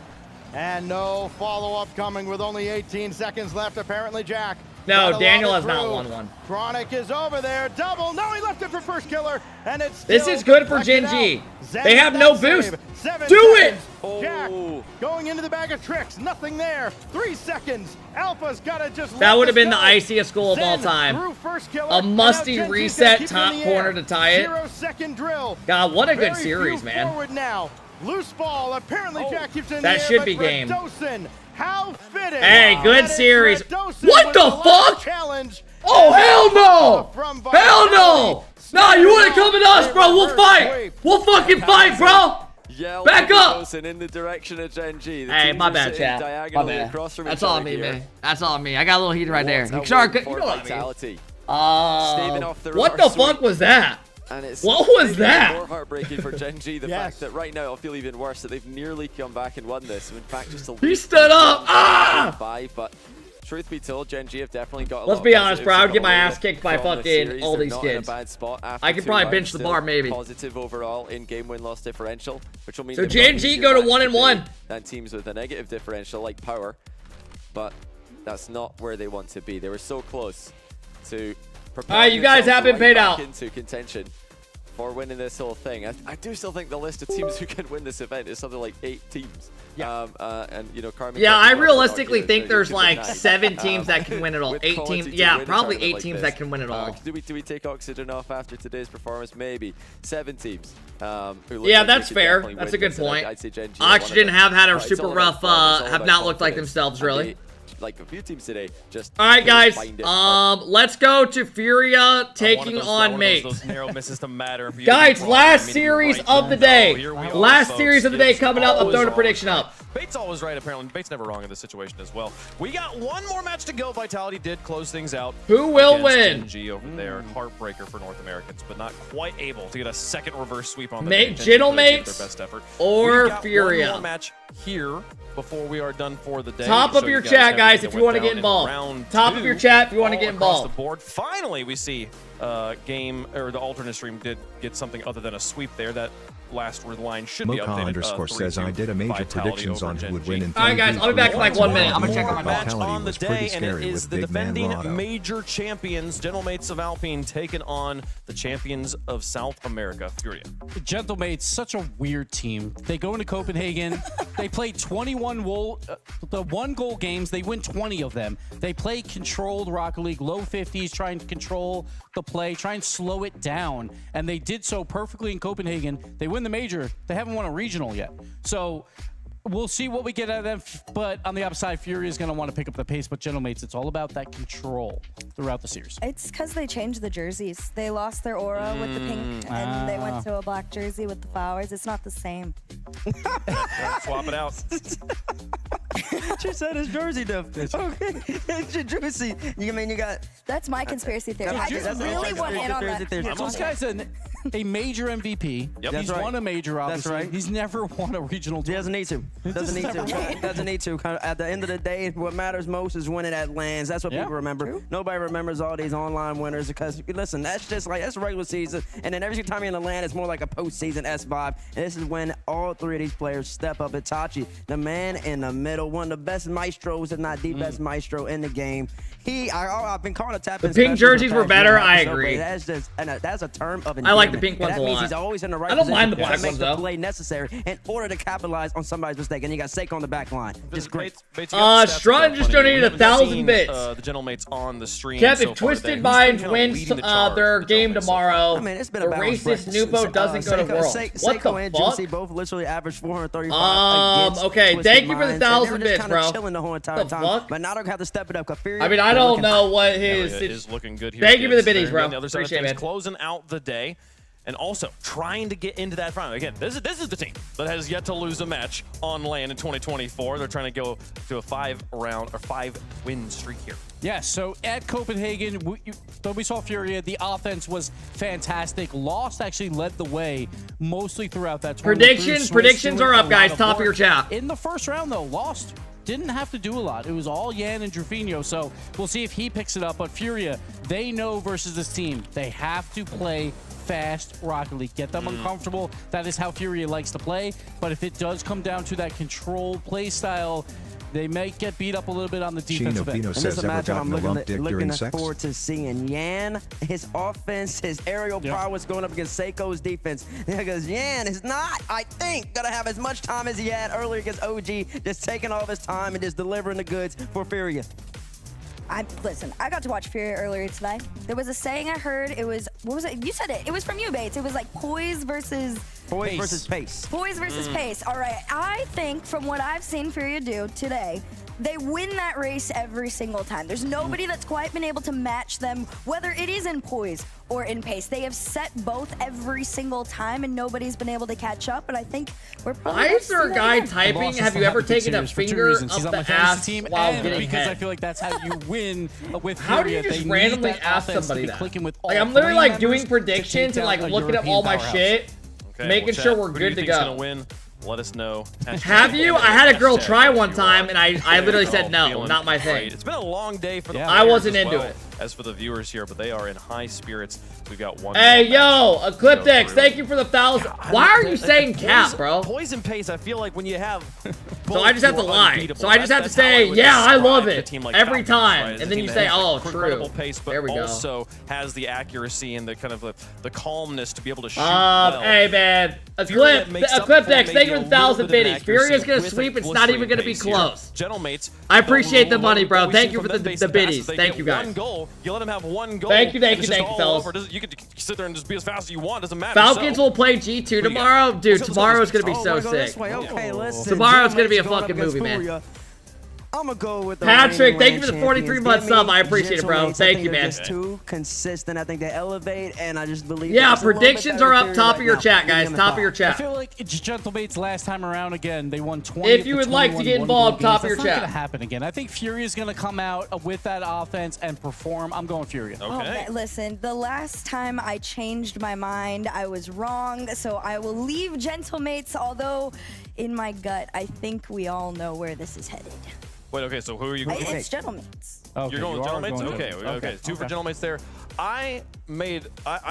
And no follow-up coming with only 18 seconds left, apparently, Jack. No, Daniel has not won one. Chronic is over there. Double. No, he left it for First Killer. And it's This is good for Gen G. They have no boost. Do it! Jack going into the bag of tricks. Nothing there. 3 seconds. Alpha's got to just That would have been the iciest goal of all time. A musty reset top corner to tie it. 0-second drill. God, what a good series, man. Forward now. Loose ball. Apparently, Jack keeps in that the air, should be but game. Radosin, how fitting. Hey, good series. What the fuck? Challenge. Oh, hell no! Hell no! Nah, you want to come at us, bro? We'll fight. We'll fucking fight, bro. Back up. In the direction of Gen G. Hey, my bad, chat. My bad. That's all me, man. That's all me. I got a little heated right there. You know what I mean? What the fuck was that? And it's what was that? More heartbreaking for Gen G, the fact that right now it'll feel even worse that they've nearly come back and won this. In fact, just a he stood up. But truth be told, Gen G have definitely got. Let's be honest, bro. I would get my ass kicked by fucking all these kids. I could probably bench the bar, maybe. Positive overall in game win-loss differential, which will mean so Gen G go to 1-1. Than teams with a negative differential like Power, but that's not where they want to be. They were so close to. All right, you guys have been paid out. Into contention for winning this whole thing. I do still think the list of teams who can win this event is something like 8 teams. Yeah. And you know, Carmen. Yeah, I realistically think there's like 7 teams that can win it all. 8 teams. Yeah, probably 8 teams that can win it all. Do we take Oxygen off after today's performance? Maybe 7 teams. Yeah, that's fair. That's a good point. Oxygen have had a super rough. Have not looked like themselves really. Like a few teams today, just all right, guys. Let's go to Furia taking on Mate. Those narrow misses to matter. Guys, last series of the day. Last series of the day coming up. I'm throwing a prediction up. Bates always right, apparently. Bates never wrong in this situation as well. We got one more match to go. Vitality did close things out. Who will win? G over there. Heartbreaker for North Americans, but not quite able to get a second reverse sweep on the Mate, Gentlemates their best effort. or Furia. One more match here before we are done for the day. Top of your chat, guys, if you want to get involved. Top of your chat if you want to get involved. The board. Finally, we see game or the alternate stream did get something other than a sweep there. That last word line should be updated. Mocha_ says I did a major predictions on who would win in 3v3. All right, guys, I'll be back in like 1 minute. I'm gonna check on my match on the day, and it is with the big man defending Rado. major champions, Gentlemates of Alpine, taking on the champions of South America, Furia. Gentlemates, such a weird team. They go into Copenhagen. They play 21 the 1-goal games. They win 20 of them. They play controlled Rocket League, low 50s, trying to control the play, try and slow it down. And they did so perfectly in Copenhagen. They win the major. They haven't won a regional yet. So we'll see what we get out of them. But on the upside, Fury is going to want to pick up the pace. But Gentlemates, it's all about that control throughout the series. It's because they changed the jerseys. They lost their aura with the pink, and they went to a black jersey with the flowers. It's not the same. Swap it out. She said his jersey different. Okay, it's your jersey. You mean you got? That's my conspiracy theory. I just really want in on that. This guy's a major MVP. Yep. He's won a major, obviously. That's right. He's never won a regional. He doesn't need to. Doesn't need to. Doesn't need to. At the end of the day, what matters most is winning at LANs. That's what people remember. True. Nobody remembers all these online winners because, listen, that's just like, that's regular season. And then every time you're in the LAN, it's more like a postseason S5. And this is when all 3 of these players step up. Itachi, the man in the middle, one of the best maestros, if not the best maestro in the game. I've been calling a tap. The pink jerseys were better. I agree. That's just that's a term of endearment. I like the pink ones that a means lot. He's always in the right I don't position mind the black to make ones the though. play necessary in order to capitalize on somebody's mistake. And you got Seiko on the back line. Just great. Strutton just donated 1,000 bits. The Gentlemates on the stream. Kept so if Twisted Minds wins their game tomorrow, I mean, it's been the a balanced racist breakfast. Nupo doesn't go to Worlds. What the and fuck? Juicy both literally averaged 435. Okay, Twisted thank you for the Minds, and they 1,000 were just bits, kinda bro. Chilling the whole entire time. Fuck? But now they're gonna have to step it up. I mean, I don't know what his is looking good here. Thank you for the biddies, And bro. the other side of Appreciate things, it. closing out the day. and also trying to get into that final. Again, this is the team that has yet to lose a match on LAN in 2024. They're trying to go to a 5-win streak here. Yeah, so at Copenhagen, we saw Furia. The offense was fantastic. Lost actually led the way mostly throughout that tournament. Predictions are up, guys. Top of your chat. In the first round, though, Lost didn't have to do a lot. It was all Yan and Drufinho, so we'll see if he picks it up. But Furia, they know versus this team, they have to play fast Rocket League. Get them uncomfortable. That is how Furia likes to play. But if it does come down to that control play style, they might get beat up a little bit on the defensive end. Chino says, ever gotten a lump dick during sex? Forward to seeing Yan, his offense, his aerial prowess going up against Seiko's defense. Because Yan is not, I think, going to have as much time as he had earlier against OG, just taking all of his time and just delivering the goods for Furia. Listen, I got to watch Furia earlier today. There was a saying I heard. It was, what was it? You said it. It was from you, Bates. It was like poise versus... Poise versus pace. Poise versus pace. All right. I think from what I've seen Furia do today, they win that race every single time. There's nobody that's quite been able to match them, whether it is in poise or in pace. They have set both every single time, and nobody's been able to catch up. And I think we're probably... Why is there a guy typing? Have you ever taken a finger up the ass while getting because head? I feel like that's how you win with Furia. How do you just randomly ask somebody that? Like, I'm literally like doing predictions and like looking up all my shit, making sure we're good to go. Win? Let us know. Have you? I had a girl try one time, and I literally said no, not my thing. It's been a long day for the I wasn't into it. As for the viewers here, but they are in high spirits. We've got one. Hey, yo, Ecliptex, thank you for the 1,000. Why are you saying cap, bro? Poison pace, I feel like when you have... So I just have to lie. So I just have to say, yeah, I love it every time. And then you say, oh, true. Pace, but there we go. Also has the accuracy and the kind of the calmness to be able to shoot well. Hey, man. Ecliptex, thank you for the 1,000 biddies. Furia's going to sweep. It's not even going to be close. I appreciate the money, bro. Thank you for the biddies. Thank you, guys. You let them have one goal. Thank you, fellas. You can sit there and just be as fast as you want. Doesn't matter. Falcons will play G2 tomorrow. Dude, tomorrow's going to be so sick. Okay, listen. Tomorrow's going to be a fucking movie, man. I'm gonna go with the Patrick, thank you for the 43-month sub. I appreciate it, bro. Thank you, man. Just too consistent. I think they elevate, and I just believe. Yeah, predictions are up top of your chat, guys. Top of your chat. I feel like it's Gentlemates last time around again. They won 20. If you would like to get involved, top of your chat. That's not gonna happen again. I think Furia is gonna come out with that offense and perform. I'm going Furia. Okay. Oh, listen, the last time I changed my mind, I was wrong. So I will leave Gentlemates. Although, in my gut, I think we all know where this is headed. Wait, okay, so who are you going with? It's Gentlemates. Okay, you're going with Gentlemates? Okay. Two for Gentlemates there. I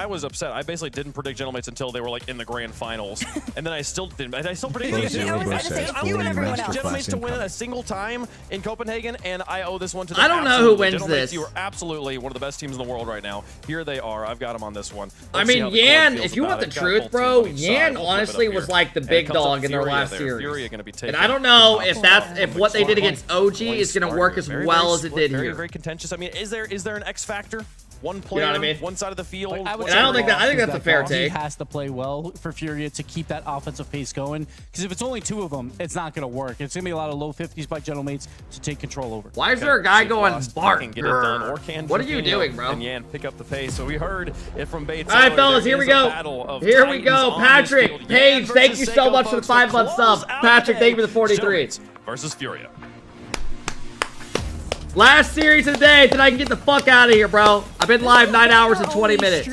was upset. I basically didn't predict Gentlemates until they were like in the grand finals. And then I still didn't. I still predicted Gentlemates to win a single time in Copenhagen, and I owe this one to them. I don't know who wins this. You are absolutely one of the best teams in the world right now. Here they are. I've got them on this one. I mean, Yan, if you want the truth, bro, Yan honestly was like the big dog in their last series. And I don't know if what they did against OG is going to work as well as it did here. Very contentious. I mean, is there an X factor? One player, you know what I mean? One side of the field. I don't think that. I think that's a fair take. He has to play well for Furia to keep that offensive pace going. Because if it's only two of them, it's not going to work. It's going to be a lot of low 50s by Gentlemates to take control over. Why is there a guy going Bart? Get it done, or can what are you doing, bro? And Yan pick up the pace. So we heard it from Bates. All right, fellas, here we go. Here we go. Patrick, Paige, thank you so much for the 5-month sub. Patrick, thank you for the 43. Versus Furia. Last series of the day, then I can get the fuck out of here, bro. I've been live 9 hours and 20 minutes.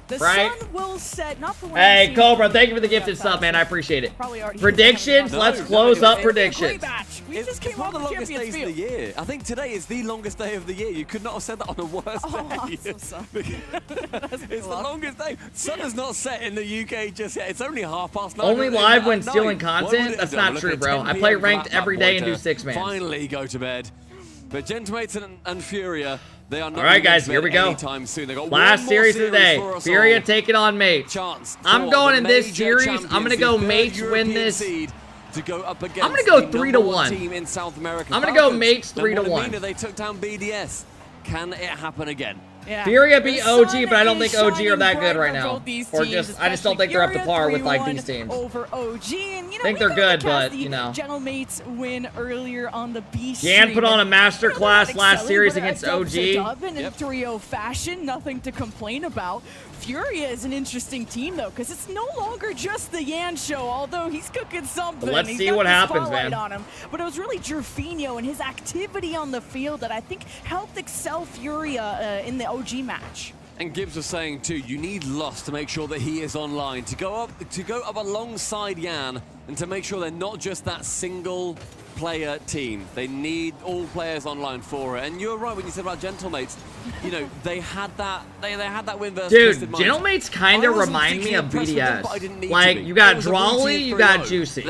The right? sun will set, not for hey, Cobra, thank you for the gifted sub, man. I appreciate it. Predictions? Let's close up predictions. We just came off the longest days of the year. I think today is the longest day of the year. You could not have said that on a worse day. I'm so sorry. It's the longest day. Sun has not set in the UK just yet. It's only 9:30. Only live when stealing content? That's not true, bro. I play ranked every day and do 6-man. Finally go to bed. But Gentlemates and Furia, they are not. All right, guys, here we go. Anytime soon. They got last series of the day. Furia taking on Mates. I'm going in this series. I'm going to go Mates win this. To go up against I'm going to go 3-1. Team in South America. I'm going to go Mates 3-1. They took down BDS. Can it happen again? Yeah. Furia beat OG, but I don't think OG are that good right now. Or just, I just don't think they're up to par with like these teams. Over OG, and you know, I think they're good, but you know. Gentlemates win earlier on the B. Yan put on a masterclass last series against OG. In 3-0 fashion, nothing to complain about Furia is an interesting team, though, because it's no longer just the Yan show, although he's cooking something. Let's He's see got what the happens, spotlight man. on him. But it was really Jerfinho and his activity on the field that I think helped excel Furia in the OG match. And Gibbs was saying too, you need Lost to make sure that he is online, to go up alongside Yan, and to make sure they're not just that single player team. They need all players online for it. And you're right when you said about Gentlemates. You know, they had that win versus Dude, Twisted Minds. Gentlemates kind of remind me of BDS. Like, you got Drawley, you got Juicy.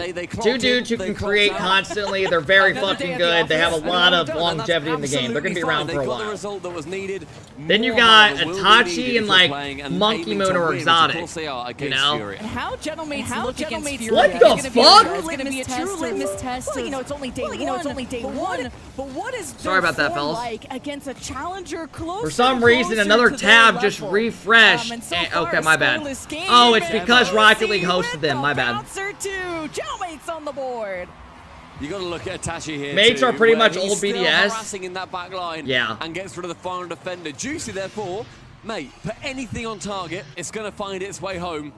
Two dudes who can create constantly. They're very fucking good. They have a lot of longevity in the game. They're going to be around for a while. The result that was needed. Then you got Itachi and, like, Monkey Moon or Exotic. You know? And how Gentlemates look against Furia. What the fuck? It's going to be a true litmus test. Well, you know, it's only day one. But what is Sorry about that, fellas. like against a challenger close? For some reason, another tab just refreshed. Okay, my bad. Oh, it's because Rocket League hosted them. My bad. Bouncer to Gentlemates on the board. You got to look at Itachi here. Mates too, are pretty where much he's old still BDS. harassing in that back line. Yeah. And gets rid of the final defender. Juicy, therefore, mate, put anything on target, it's going to find its way home.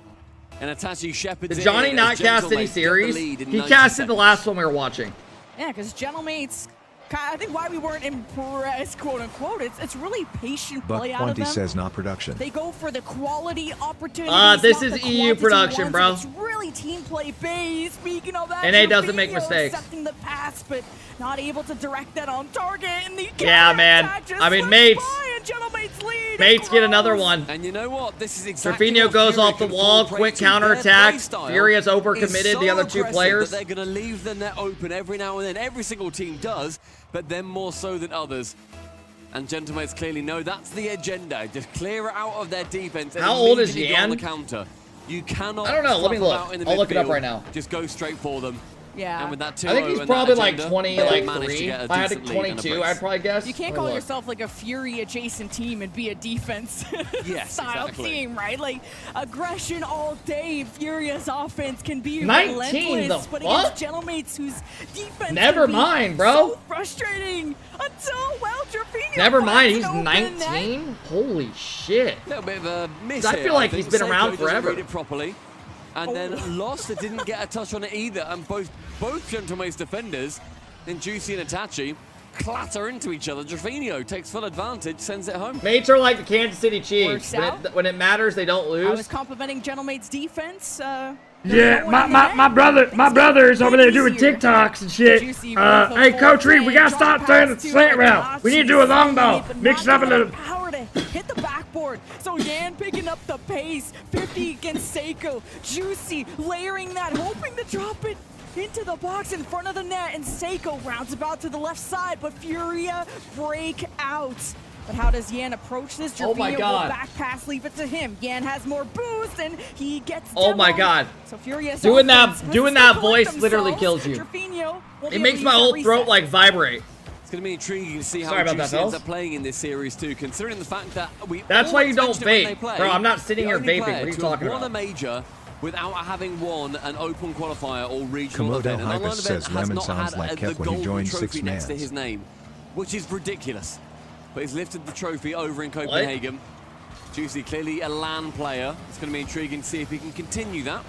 And Itachi shepherds Did in Johnny as not cast any Gentlemates get the series? lead in He 90 casted seconds. the last one we were watching. Yeah, because Gentlemates, I think why we weren't impressed, quote unquote, it's really patient play out of Buck20 them. says not production. They go for the quality opportunities. This not is the EU quantity production, ones, bro. and it's really team play based. Speaking of that, NA doesn't make Jerfinho mistakes. accepting the pass, but not able to direct that on target. And the Yeah, man. counterattack just I mean, slips Mates. by, and Gentlemates lead. Mates get another one. And you know what? This is exactly Jerfinho what goes Furia off the can wall, fall quick prey to. Their counterattack. play style Furia's is overcommitted so the other two aggressive players. that they're going to leave the net open every now and then. Every single team does, but then more so than others. And Gentlemates clearly know that's the agenda. Just clear it out of their defense. And How old is immediately go on Yan? the counter. You cannot. I don't know. Let me fluff look. about in the I'll look it up midfield. right now. Just go straight for them. Yeah. And with that 2-0 I think he's and probably that like agenda, 20, they like managed to 3. get a If I had decent lead and a 22, brace. I'd probably guess. You can't Or call look. yourself like a Fury adjacent team and be a defense Yes, style exactly. team, right? Like aggression all day. Furious offense can be 19, relentless, the but fuck? against Gentlemates whose defense Never can be mind, bro. So frustrating until Jerfinho Never mind, he's finds an open net. 19? Holy shit. A little bit of a miss I here, feel like think. he's been Seiko around doesn't forever. read it properly. And then Lost that didn't get a touch on it either. And both Gentlemates defenders, then Juicy and Itachi, clatter into each other. Jerfinho takes full advantage, sends it home. Mates are like the Kansas City Chiefs. Works out. When it matters, they don't I lose. was complimenting Gentlemates' defense. Yeah, my brother is over there doing TikToks and shit. Hey, Coach Reed, we gotta stop doing the slant route. We need to do a long ball. Mix it up a little. Power to hit the backboard. So Yan picking up the pace. 50 against Seiko. Juicy layering that, hoping to drop it into the box in front of the net. And Seiko rounds about to the left side, but Furia break out. But how does Yan approach this? Oh my Jerfinho God. will back pass, leave it to him. Yan has more boost, and he gets Oh my demoed. God. So Furious Doing offense that has doing to that collect voice literally themselves. kills you. Jerfinho will be It able makes to my use that whole throat reset. like vibrate. It's going to be intriguing to see how Sorry about that, Juicy ends fellas. up playing in this series too, considering the fact that we That's why you don't mentioned it when they vape. play, Bro, I'm not sitting the here only vaping. player What are you to talking have won about? a major without having won an open qualifier or regional Komodo event. An online Hypus event says has Lemon not sounds had like the Kep when he golden joined trophy Six next to Mans. his name, which is ridiculous. But he's lifted the trophy over in Copenhagen. Juicy, clearly a LAN player. It's going to be intriguing to see if he can continue that.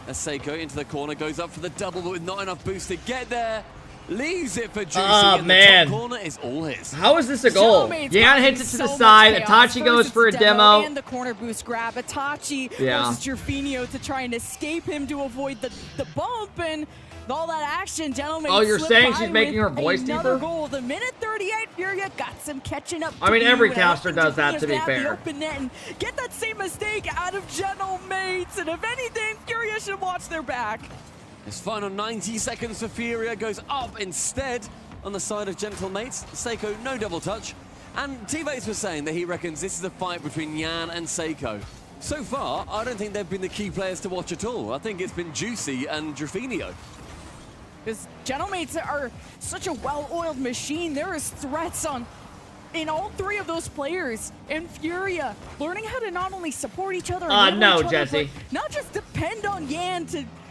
As Seiko into the corner, goes up for the double, but with not enough boost to get there. Leaves it for Juicy, and man. the top corner is all his. How is this a goal? Gentlemates Yan hits it to the side. Itachi goes for a demo. And the corner boost grab. Itachi Yeah. versus Jerfinho to try and escape him to avoid the bump. And all that action, Gentlemates Oh, you're slipped saying by she's making with her voice another deeper? goal. The minute 38, Furia got some catching up. I mean, to do, every and I caster don't think does that, Jerfinho's to be gonna have the fair. open net and get that same mistake out of Gentlemates. And if anything, Furia should watch their back. His final 90 seconds for Furia goes up instead on the side of Gentlemates. Seiko, no double touch. And T-Bates was saying that he reckons this is a fight between Yan and Seiko. So far, I don't think they've been the key players to watch at all. I think it's been Juicy and Jerfinho. Because Gentlemates are such a well-oiled machine. There is threats in all three of those players. And Furia learning how to not only support each other, and handle No, each other, Jesse. but not just depend on Yan to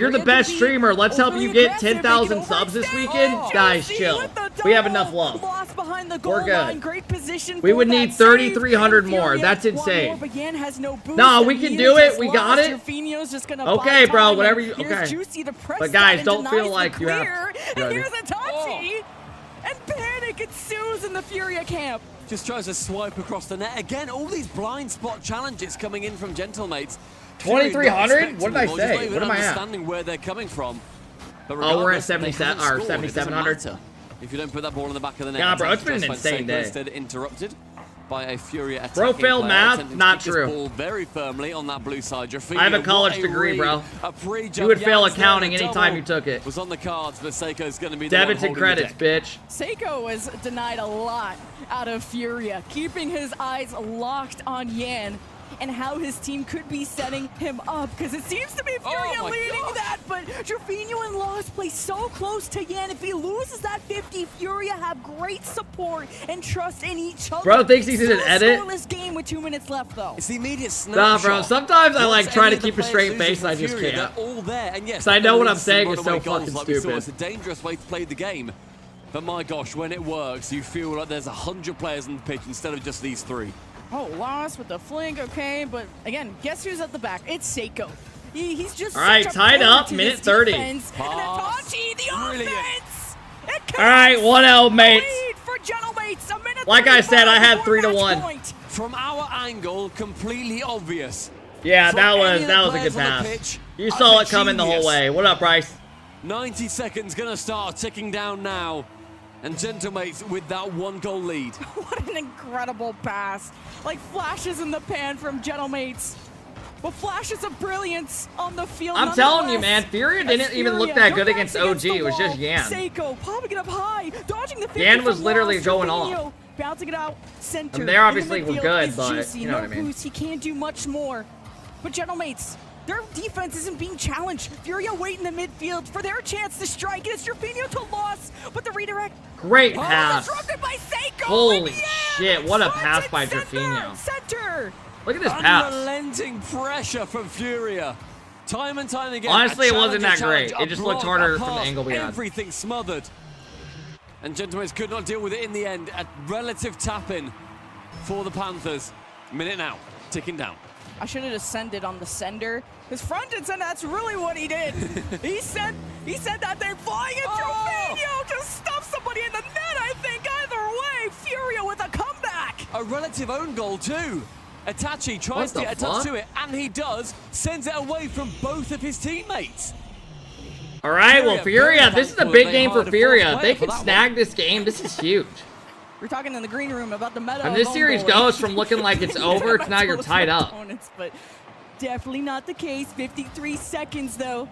you're the best streamer, let's help you get 10,000 subs this weekend. Guys, chill. We have enough love. We're good. Great position. We would need 3,300 more. That's insane. No, we can do it. We got it. Okay, bro. Whatever you. Okay. But guys, don't feel like you have. And here's a touchy. And panic ensues in the Furia camp. Just tries to swipe across the net. Again, all these blind spot challenges coming in from Gentlemates. 2300? What did I Just say? not even What am I at? understanding where they're coming from. But Oh, we're at regardless, they haven't 77 or scored. It doesn't 7700. matter if you don't put that ball in the back of the net. Yeah, bro, it's been an Just went insane Seiko day. Instead interrupted by a Furia attacking Bro failed player, math, attempting to not keep this true. ball very firmly on that blue side. I have a college degree, bro. You would fail accounting anytime you took it. Was on the cards, but Seiko's going to be the one Debits and holding the credits, deck. bitch. Seiko was denied a lot out of Furia, keeping his eyes locked on Yan and how his team could be setting him up, because it seems to be Furia leading that, but Trevino and Lost play so close to Yan. If he loses that 50, Furia have great support and trust in each other. Bro thinks he's in an Still a edit. scoreless game with 2 minutes left, though. It's the immediate Nah, snapshot. bro. Sometimes I like Once try any to of the keep a players straight loses face and I for just Furia, can't. They're all there, and yes, Because I know what I'm some saying is so runaway goals fucking like we saw. stupid. It's a dangerous way to play the game. But my gosh, when it works, you feel like there's 100 players on the pitch instead of just these 3. Oh, Lost with the flank, okay, but again, guess who's at the back? It's Seiko. He's just All right, such a tied pillar up, to minute his 30. defense. And Itachi, the offense! All right, 1-0, mates. Lead for Gentlemates, a minute Like I said, I had 35 before 3-1. match point. From our angle, completely obvious. Yeah, From that any was of that the was a good players on the pass. pitch, You that's saw a it coming the whole genius. way. What up, Bryce? 90 seconds gonna start ticking down now. And Gentlemates with that 1-goal lead. What an incredible pass. Like flashes in the pan from Gentlemates. But flashes of brilliance on the field. I'm telling you, nonetheless. man, Furia As didn't even look Furia that good collapsed against OG. the It was just wall. Yan. Seiko popping it up high, dodging the 50 Yan was from literally Lost. going Trevino off. Bouncing it out center. I mean, they obviously In the were midfield good, is but Juicy. you know No what I mean. boost, he can't do much more. But Gentlemates, their defense isn't being challenged. Furia wait in the midfield for their chance to strike. It's Trevino to Loss, but the redirect. Great Oh, pass. disrupted by Seiko. Holy and Yan shit, what a slots pass it by center, Trevino. Center. Look at this pass. Unrelenting pressure from Furia. Time and time again. Honestly, a it wasn't challenge, that a great. challenge, It just a looked block, harder a from the pass, angle we had. Everything smothered. And Gentlemates could not deal with it in the end. A relative tap-in for the Panthers. Minute now, ticking down. I should have descended on the sender. His front and center, that's really what he did. he sent that thing flying at Trevino to stuff somebody in the net, I think. Either way, Furia with a comeback. A relative own goal too. Itachi tries to What get a the touch fuck? to it, and he does. Sends it away from both of his teammates. All right, well, Furia, this is a big game for Furia. If they for can that snag this game, this is huge. We're talking in the green room about the meta. And of this home series goaling. goes from looking like it's over to now you're tied up. Opponents, but definitely not the case. 53 seconds though.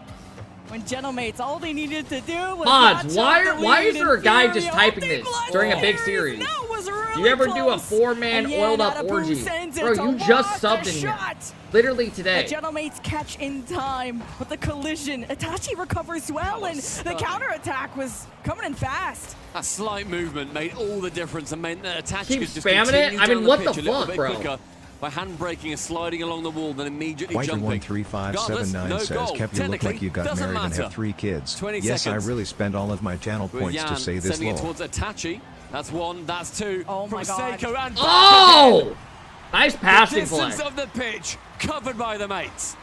When Gentlemates, all they needed to do was Mods, notch up the why lead, is there a and guy Furia just typing opened this clutch during a big series. series? That was really Do you ever do a close. 4-man And Yan oiled out up of orgy? boost sends it Bro, to you Lost, just a subbed in here. shot. Literally The today. Gentlemates catch in time, but the collision. Itachi recovers well, and the counterattack was coming in fast. A slight movement made all the difference and meant that Itachi Keep could just spamming it? continue I mean, down what the the pitch a little fuck, bit bro? quicker by hand-braking and sliding along the wall, then immediately Whiter jumping. 13579 no says, goal. Kev, you look like Technically, you got doesn't married and matter. have 3 kids. 20 Yes, seconds. I really spent all of my channel With points Yan to say this sending it lol. towards Itachi. That's 1, that's 2. Oh from my God. Seiko and back Oh! again. Nice The passing play. distance of the pitch covered by the mates.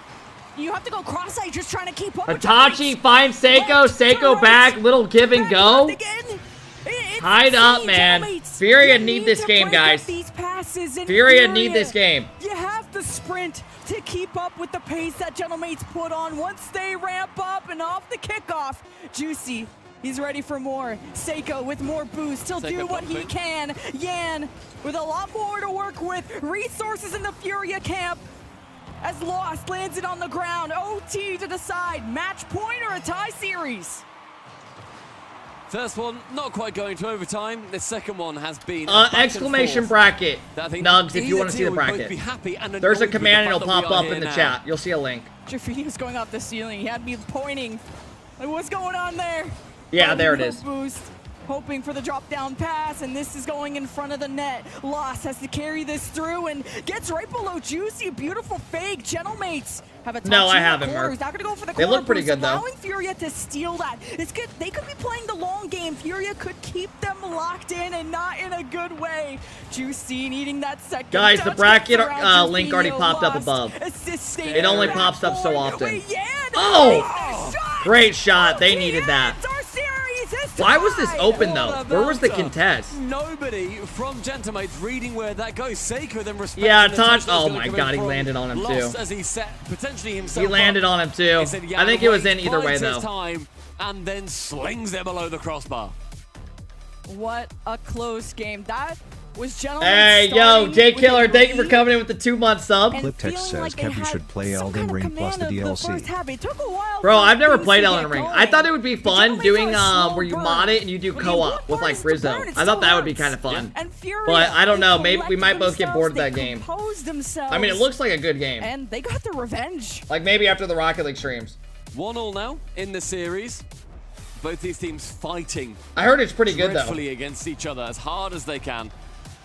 You have to go cross-eyed just trying to keep up with Itachi finds Seiko. Seiko back. Little give and go. Tied up, man. Furia need this game, guys. Furia need this game. You have to sprint to keep up with the pace that Gentlemates put on. Once they ramp up and off the kickoff, Juicy, he's ready for more. Seiko with more boost. He'll do Seiko what he bumping. can. Yan with a lot more to work with. Resources in the Furia camp. As Lost lands it on the ground. OT to decide. Match point or a tie series. First one, not quite going to overtime. The second one has been a back and Exclamation forth. bracket. I think Nugs, if you either want to see the team would both bracket. be happy and There's annoyed a with the command and fact it'll that we pop are up here in the now. chat. You'll see a link. Trevino's going off the ceiling. He had me pointing. Like, what's going on there? Yeah, Fighting there it for is. Boost, hoping for the drop down pass, and this is going in front of the net. Lost has to carry this through and gets right below Juicy. Beautiful fake. Gentlemates have a touch No, I in the haven't, corner. Mark. He's not going to go for the They corner look pretty boost, good, though. allowing Furia to steal that. It's good. They could be playing the long game. Furia could keep them locked in and not in a good way. Juicy needing that second Guys, the touch, bracket gets around link already Trevino. popped up Lost above. assisting It only back pops up so point. often. Wait, Yan Oh! takes the shot. Great shot. They needed that. Our series is Why was this open, though? Where was the contest? Nobody from Gentleman's reading where that goes. Seiko then respecting Yeah, the touch. touch that was Oh gonna my come god, in he from landed on him, Lost too. as he set potentially himself He landed up. on him, too. He said he I think it was in either finds way, his though. time and then slings it below the crossbar. What a close game. That was gentlemen. Hey, yo, Jay Killer, thank you for coming in with the 2-month sub. Cliptex says Kevin should play Elden Ring plus the DLC. Bro, I've never played Elden Ring. I thought it would be fun doing where you mod it and you do co-op with like Rizzo. I thought that would be kind of fun. But I don't know, maybe we might both get bored of that game. I mean, it looks like a good game. And they got the revenge. Like maybe after the Rocket League streams. 1-1 now in the series. Both these teams fighting. I heard it's pretty good, though. Dreadfully against each other as hard as they can.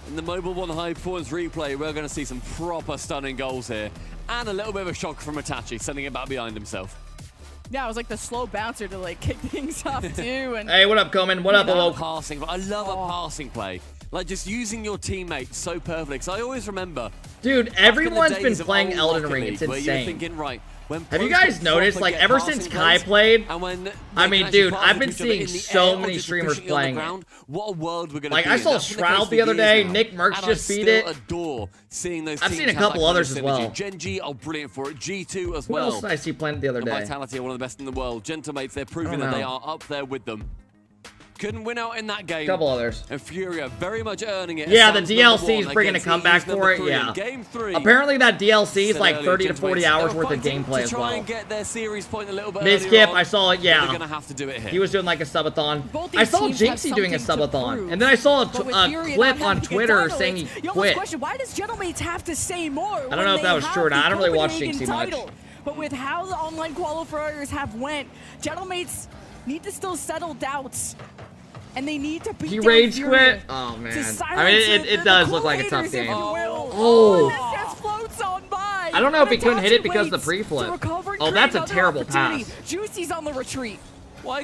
In the Mobile 1 high performance replay, we're going to see some proper stunning goals here. And a little bit of a shock from Itachi, sending it back behind himself. Yeah, it was like the slow bouncer to like kick things off too. And hey, what up, Coleman? What up, hello? Passing, I love a passing play. Like just using your teammates so perfectly. Because I always remember, dude, everyone's been playing Elden Ring. It's insane. Thinking, right, have you guys noticed, like, ever since Kai played, I mean, dude, I've been seeing so many streamers playing it. What a world we're gonna like, I saw Shroud the other day, Nick Merckx just beat it. Seeing those I've seen a couple others as well. Genji, oh, brilliant for it. G2 as Who well. else did I see playing it the other day? Vitality are one of the best in the world. Gentlemates, they're proving that they are up there with them. Couldn't win out in that game. Couple others. And Furia very much earning it. Yeah, the DLC is bringing a comeback for it. Yeah. Game 3. Apparently that DLC is like 30 to 40 hours worth of gameplay as well. To try and get their series point a little bit Mizkip, I saw it. Yeah. They're gonna have to do it here. He was doing like a subathon. I saw Jinxie doing a subathon, and then I saw a clip on Twitter saying he quit. Why does Gentlemates have to say more? I don't know if that was true or not. I don't really watch Jinxie much. But with how the online qualifiers have went, Gentlemates need to still settle doubts. And they need to beat he rage quit? Oh, man. I mean, it does look like a tough game. Oh. I don't know if he couldn't hit it because of the pre-flip. Oh, that's a terrible pass. Juicy's on the retreat.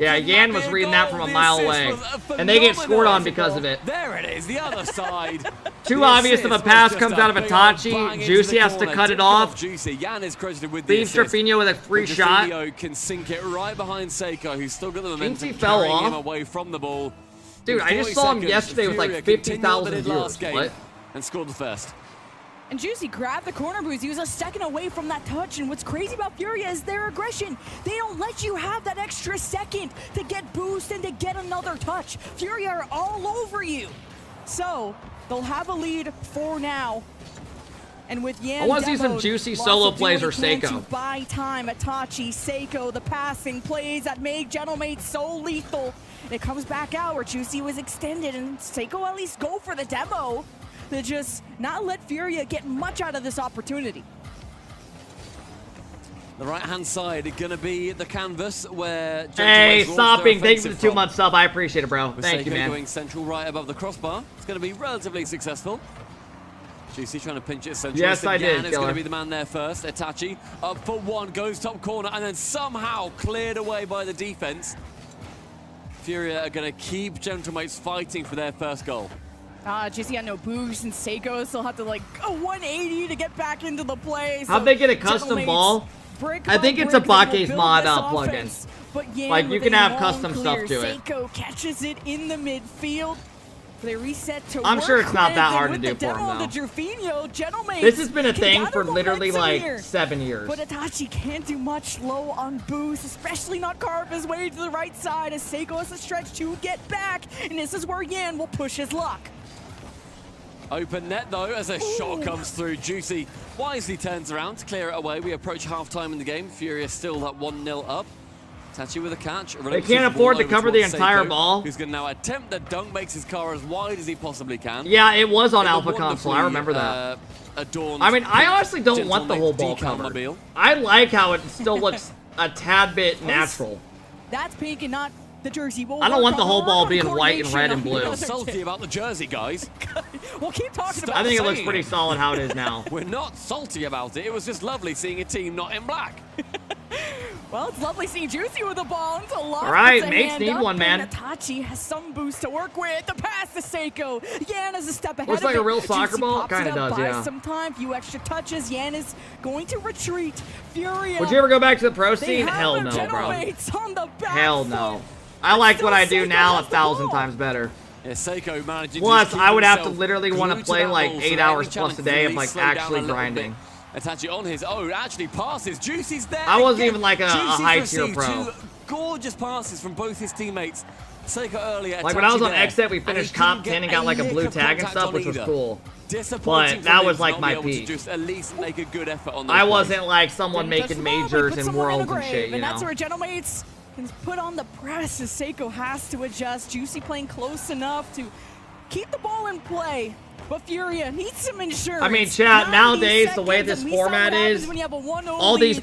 Yeah, Yan was reading that from a mile away. And they get scored on because of it. There it is, the other side. Too obvious of a pass comes out of Itachi. Juicy has to cut it off. Yan is credited with leaves Trevino with a free shot. Can sink it right behind Seiko, who's still got the momentum, fell carrying him off. away from the ball. Dude, I just saw him yesterday with like 50,000 viewers. What? And scored the first. And Juicy grabbed the corner boost. He was a second away from that touch. And what's crazy about Furia is their aggression. They don't let you have that extra second to get boost and to get another touch. Furia are all over you. So they'll have a lead for now. And with Yan, I want to see some juicy solo plays or Seiko. To buy time, Itachi, Seiko, the passing plays that made Gentlemates so lethal. And it comes back out where Juicy was extended, and Seiko at least go for the demo to just not let Furia get much out of this opportunity. The right-hand side going to be the canvas where... Hey, stopping. Thank you for the 2-month sub. I appreciate it, bro. With Thank Seiko you, man. going central right above the crossbar. It's going to be relatively successful. Juicy trying to pinch it central. Yes, I did. Yan is going to be the man there first. Itachi up for one, goes top corner, and then somehow cleared away by the defense. Furia are going to keep Gentlemates fighting for their first goal. Juicy had no boost, and Seiko still had to like a 180 to get back into the play. How'd they get a custom ball? I think it's a Bake's mod plugin. Like, you can have custom stuff to it. Seiko catches it in the midfield. They reset to I'm sure it's not that hard to do for him, though. This has been a thing for literally like 7 years. But Itachi can't do much low on boost, especially not carve his way to the right side as Seiko has a stretch to get back. And this is where Yan will push his luck. Open net, though, as a shot comes through. Juicy wisely turns around to clear it away. We approach half-time in the game. Furia still at 1-0 up. Tachi with a catch. They can't afford to cover the entire ball. Who's going to now attempt the dunk, makes his car as wide as he possibly can. Yeah, it was on Alpha Console. I remember that. I mean, I honestly don't want the whole ball covered. I like how it still looks a tad bit natural. That's pink and not the jersey. I don't want the whole ball being white and red and blue. We're salty about the jersey, guys. We'll keep talking about it. I think it looks pretty solid how it is now. We're not salty about it. It was just lovely seeing a team not in black. Well, it's lovely seeing Juicy with the ball. All right, mates need one, man. Itachi has some boost to work with. The pass to Seiko. Yan is a step ahead. Looks like a real soccer ball. Kind of does, yeah. Some time, few extra touches. Yan is going to retreat. Furia. Would you ever go back to the pro scene? Hell no, bro. On the back Hell no. I like what I do now 1,000 times better. Yeah, Seiko managing Plus, to I would have to himself literally want to glued play that like ball, 8 so hours any plus a challenge day to of really like slow down actually a little grinding. bit. Attach it on his own, actually passes. Juicy's there. I wasn't again. even like a Juicy's high tier received pro. 2 gorgeous passes from both his teammates. Seiko earlier. Like when I was on attaching Exit, we there, finished and he top couldn't 10 and get got like a lick blue of tag and contact stuff, on which was either. cool. Disappointing But for that him was to like not my be able to peak. just at least make a good effort on those I plays. wasn't like someone making majors puts and someone in worlds the and grave, shit, you and that's know. where Genomates can put on the press as Seiko has to adjust. Juicy playing close enough to keep the ball in play. But Furia needs some insurance. I mean, chat, nowadays, the way this format is, all these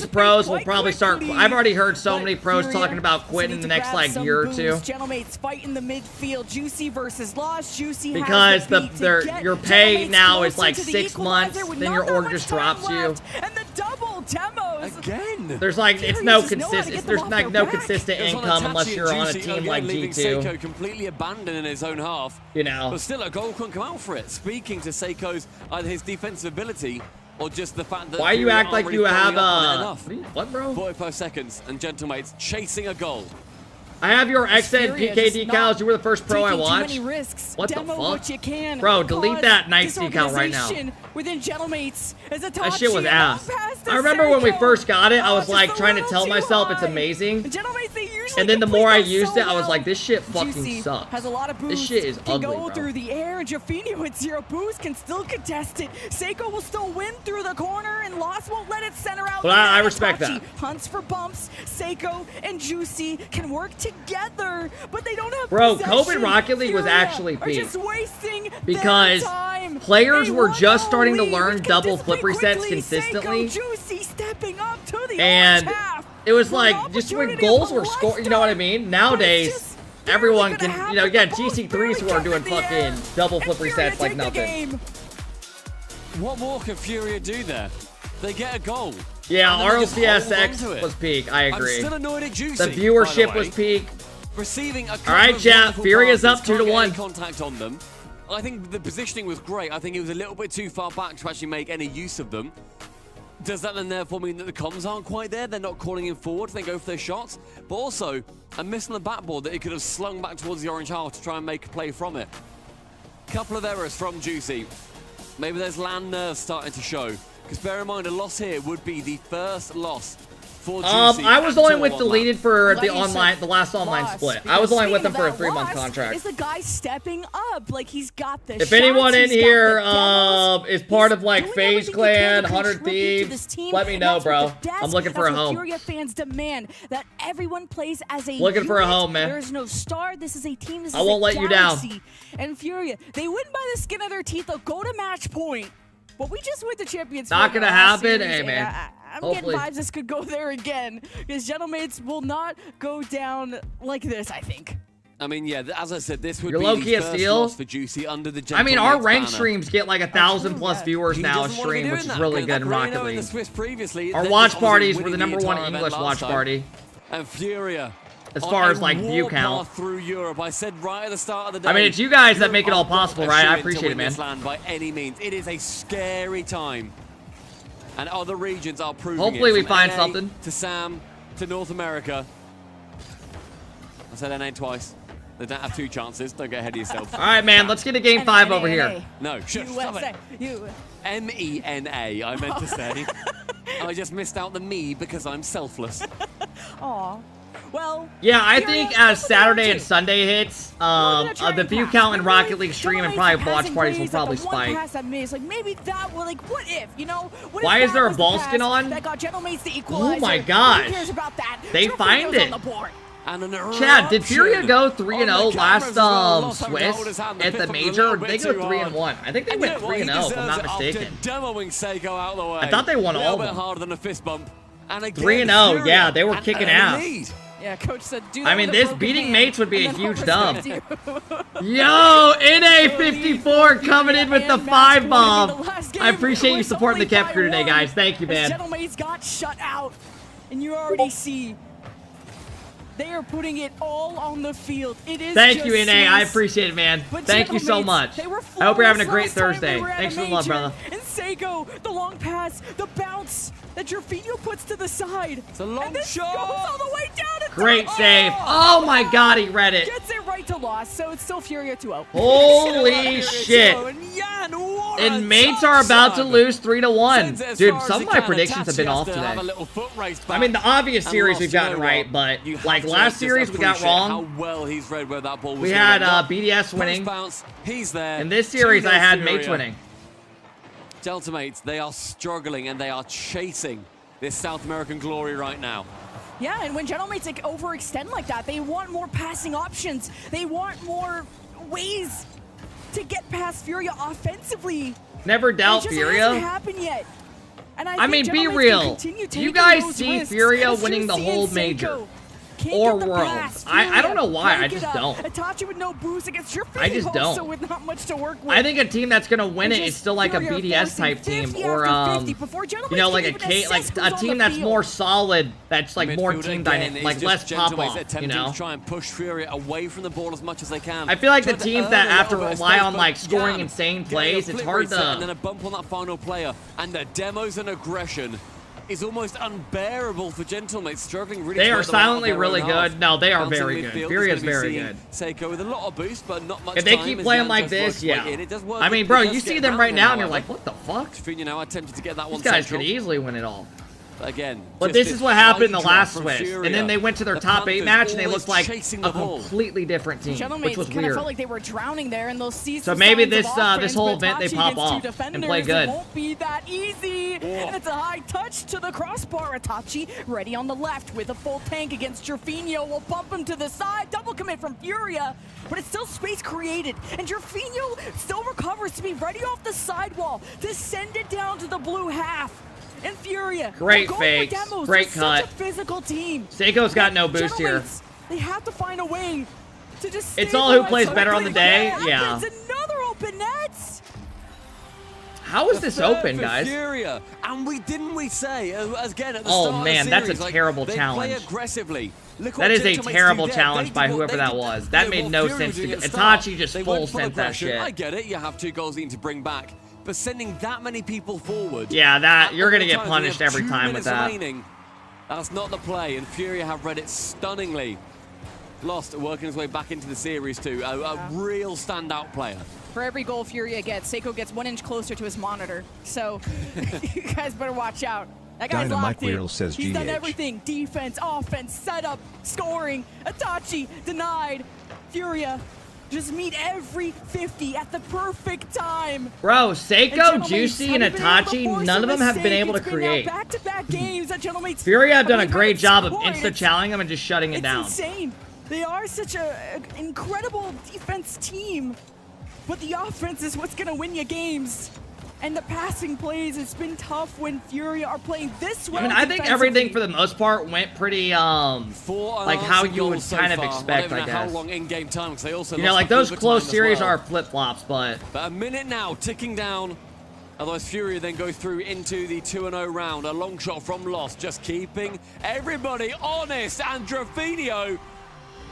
pros will probably start, I've already heard so many pros talking about quitting in the next, like, year or two. Genomates fight in the midfield. Juicy versus Lost. Juicy because has your pay now is like 6 months, then your org just drops you. And the double demos. Again. There's like, it's no consistent, there's like no consistent income unless you're on a team like G2. Seiko completely abandoned in his own half. You know. But still, a goal couldn't come out for it. Speaking to Seiko's either his defensive ability or just the fact that why you act like you have what, bro? 45 seconds and Gentlemates chasing a goal. I have your XN PK decals. You were the first pro I watched. What the fuck? What you can. Bro, delete that nice decal right now. Within Gentlemates as a that shit was ass. I remember when we first got it, I was like trying to tell myself it's amazing. And then the more I used it, I was like, this shit fucking sucks. Has a lot of boost. This shit is ugly, go bro. through the air. Jaffinio with 0 boost can still contest it. Seiko will still win through the corner, and Lost won't let it center out. But I respect that. Hunts for bumps. Seiko and Juicy can work together, but they don't have Bro, possession. Copen Rocket League was actually peak. Just wasting because players were just starting to learn double flip resets quickly. consistently. Seiko, Juicy stepping up to the And orange half. it was like, just when goals were scored, you know what I mean? Nowadays, everyone can, you know, again, GC3s who are doing fucking double flip resets like nothing. What more can Furia do there? They get a goal. Yeah, and then they just hold RLCS on to it. was peak, I agree. I'm still annoyed at Juicy, the viewership by the way. was peak. Receiving a all right, chat, Furia's up 2-1. Contact on them. I think the positioning was great. I think he was a little bit too far back to actually make any use of them. Does that then therefore mean that the comms aren't quite there? They're not calling him forward, they go for their shots. But also, a miss on the backboard that he could have slung back towards the orange half to try and make a play from it. Couple of errors from Juicy. Maybe there's land nerves starting to show. Because bear in mind, a loss here would be the first loss for Juicy. I was only with deleted for the last online split. I was only with them for a 3-month contract. Is the guy stepping up? Like he's got this. If anyone in here is part of like FaZe Clan, 100 Thieves, let me know, bro. I'm looking for a home. Furia fans demand that everyone plays as a looking for a home, man. There is no star. This is a team. This I won't let you down. And Furia, they win by the skin of their teeth. They'll go to match point. But we just went to Champions. Not gonna happen, series, hey man. I'm getting vibes this could go there again because Gentlemates will not go down like this. I think. I mean, yeah, as I said, this would You're be low-key the a first steal. loss for Juicy under the I mean, our ranked banner. streams get like 1,000+ viewers now a stream, which is really good in Rocket League. Our watch parties were the #1 English watch party. And Furia. As far as like view count. Through Europe. I said right at the start of the day. I mean, it's you guys that make it all possible, right? I appreciate it, man. Land by any means. It is a scary time. And other regions are proving Hopefully it. we From find NA something. To Sam, to North America. I said NA twice. They don't have 2 chances. Don't get ahead of yourself. All right, man. Let's get to game 5 over here. No, stop it. MENA, I meant to say. I just missed out the me because I'm selfless. Aw. Well, yeah, I think as Saturday and Sunday hits, the view count in Rocket League stream and probably watch parties will probably spike. Like maybe that will, like, what if, you know? Why is there a ball skin on? That got Gentlemates the equalizer. Oh my gosh. Who cares about that? They find it. The Chad, did Furia go 3-0 last Swiss at the major? Or did they go 3-1? I think they went 3-0 if I'm not mistaken. Demoing Seiko out the way. I thought they won all of them. harder than a fist bump. 3-0, yeah, they were kicking ass. Yeah, coach said, do that. I mean, this beating mates would be a huge dub. Yo, NA54 coming in with the 5 bomb. I appreciate you supporting the Kev crew today, guys. Thank you, man. Gentlemates got shut out, and you already see they are putting it all on the field. It is. Thank you, NA. I appreciate it, man. Thank you so much. I hope you're having a great Thursday. Thanks for the love, brother. And Seiko, the long pass, the bounce. that Jorfinho puts to the side. It's a long and this shot. goes all the way down to Great save. Oh my God, he read it. Gets it right to loss, so it's still Furia 2-0. Holy shit. And mates are about to lose 3-1. Dude, some of my predictions have been off today. I mean, the obvious series we've gotten right, but like last series we got wrong. How well he's read where that ball was We had BDS winning. He's there. In this series, I had mates winning. Delta mates, they are struggling and they are chasing this South American glory right now. Yeah, and when Gentle Mates like overextend like that, they want more passing options. They want more ways to get past Furia offensively. Never doubt it just Furia. hasn't happened yet. And I mean, be real. Do you guys see Furia winning the whole major? Or Worlds? I don't know why, I just don't. Itachi with no boost against your I just don't. So with not much to work with. I think a team that's gonna win it is still like a BDS type team, or you know, like a team that's more solid, that's like more team dynamic, like less pop off, you know. Try and push Furia away from the ball as much as they can. I feel like the teams that have to rely on like scoring insane plays, it's hard to. And then a bump on that final player, and the demos and aggression is almost unbearable for Gentlemates, struggling really. They are silently really good. No, they are very good. Furia is very good. Seiko with a lot of boost, but not much. If they keep playing like this, yeah. I mean, bro, you see them right now, and you're like, what the fuck? Jorfinho now attempted to get that one. These guys could easily win it all. Again, but this is what happened in the last Swiss, and then they went to their top 8 match, and they looked like a completely different team, which was kind of weird. felt like they were drowning there, and they'll see. So maybe this this whole event they pop off and play good. It won't be that easy, and it's a high touch to the crossbar. Itachi ready on the left with a full tank against Jorfinho. Will bump him to the side, double commit from Furia, but it's still space created, and Jorfinho still recovers to be ready off the sidewall to send it down to the blue half. And Furia. Great fakes. Great cut. Such a physical team. Seiko's got no boost here. They have to find a way to just. It's all who plays better on the day. Yeah. Another open nets. How is this open, guys? Furia. And we say again at the oh start man, of the that's series, a terrible they challenge. Play aggressively. That is a terrible challenge by whoever that was. That made no sense. Itachi just full sent that shit. I get it. You have 2 goals you need to bring back. But sending that many people forward. Yeah, that you're gonna get punished every time with that. Remaining, that's not the play, and Furia have read it stunningly. Lost, working his way back into the series too. A real standout player. For every goal Furia gets, Seiko gets 1 inch closer to his monitor. So you guys better watch out. That guy's locked in. He's done everything: defense, offense, setup, scoring. Itachi denied. Furia just meet every 50 at the perfect time. Bro, Seiko, Juicy, and Itachi, none of them have been able to create. Back-to-back games that Furia have done a great job of insta-challenging them and just shutting it down. It's insane. They are such an incredible defense team, but the offense is what's going to win you games. And the passing plays, it's been tough when Furia are playing this well. I mean, I think everything for the most part went pretty, like how you would kind of expect, I guess. How long in-game time, because they also you know, like those close series are flip-flops, but a minute now ticking down. Otherwise, Furia then go through into the 2-0 round. A long shot from Lost, just keeping everybody honest. And Jorfinho,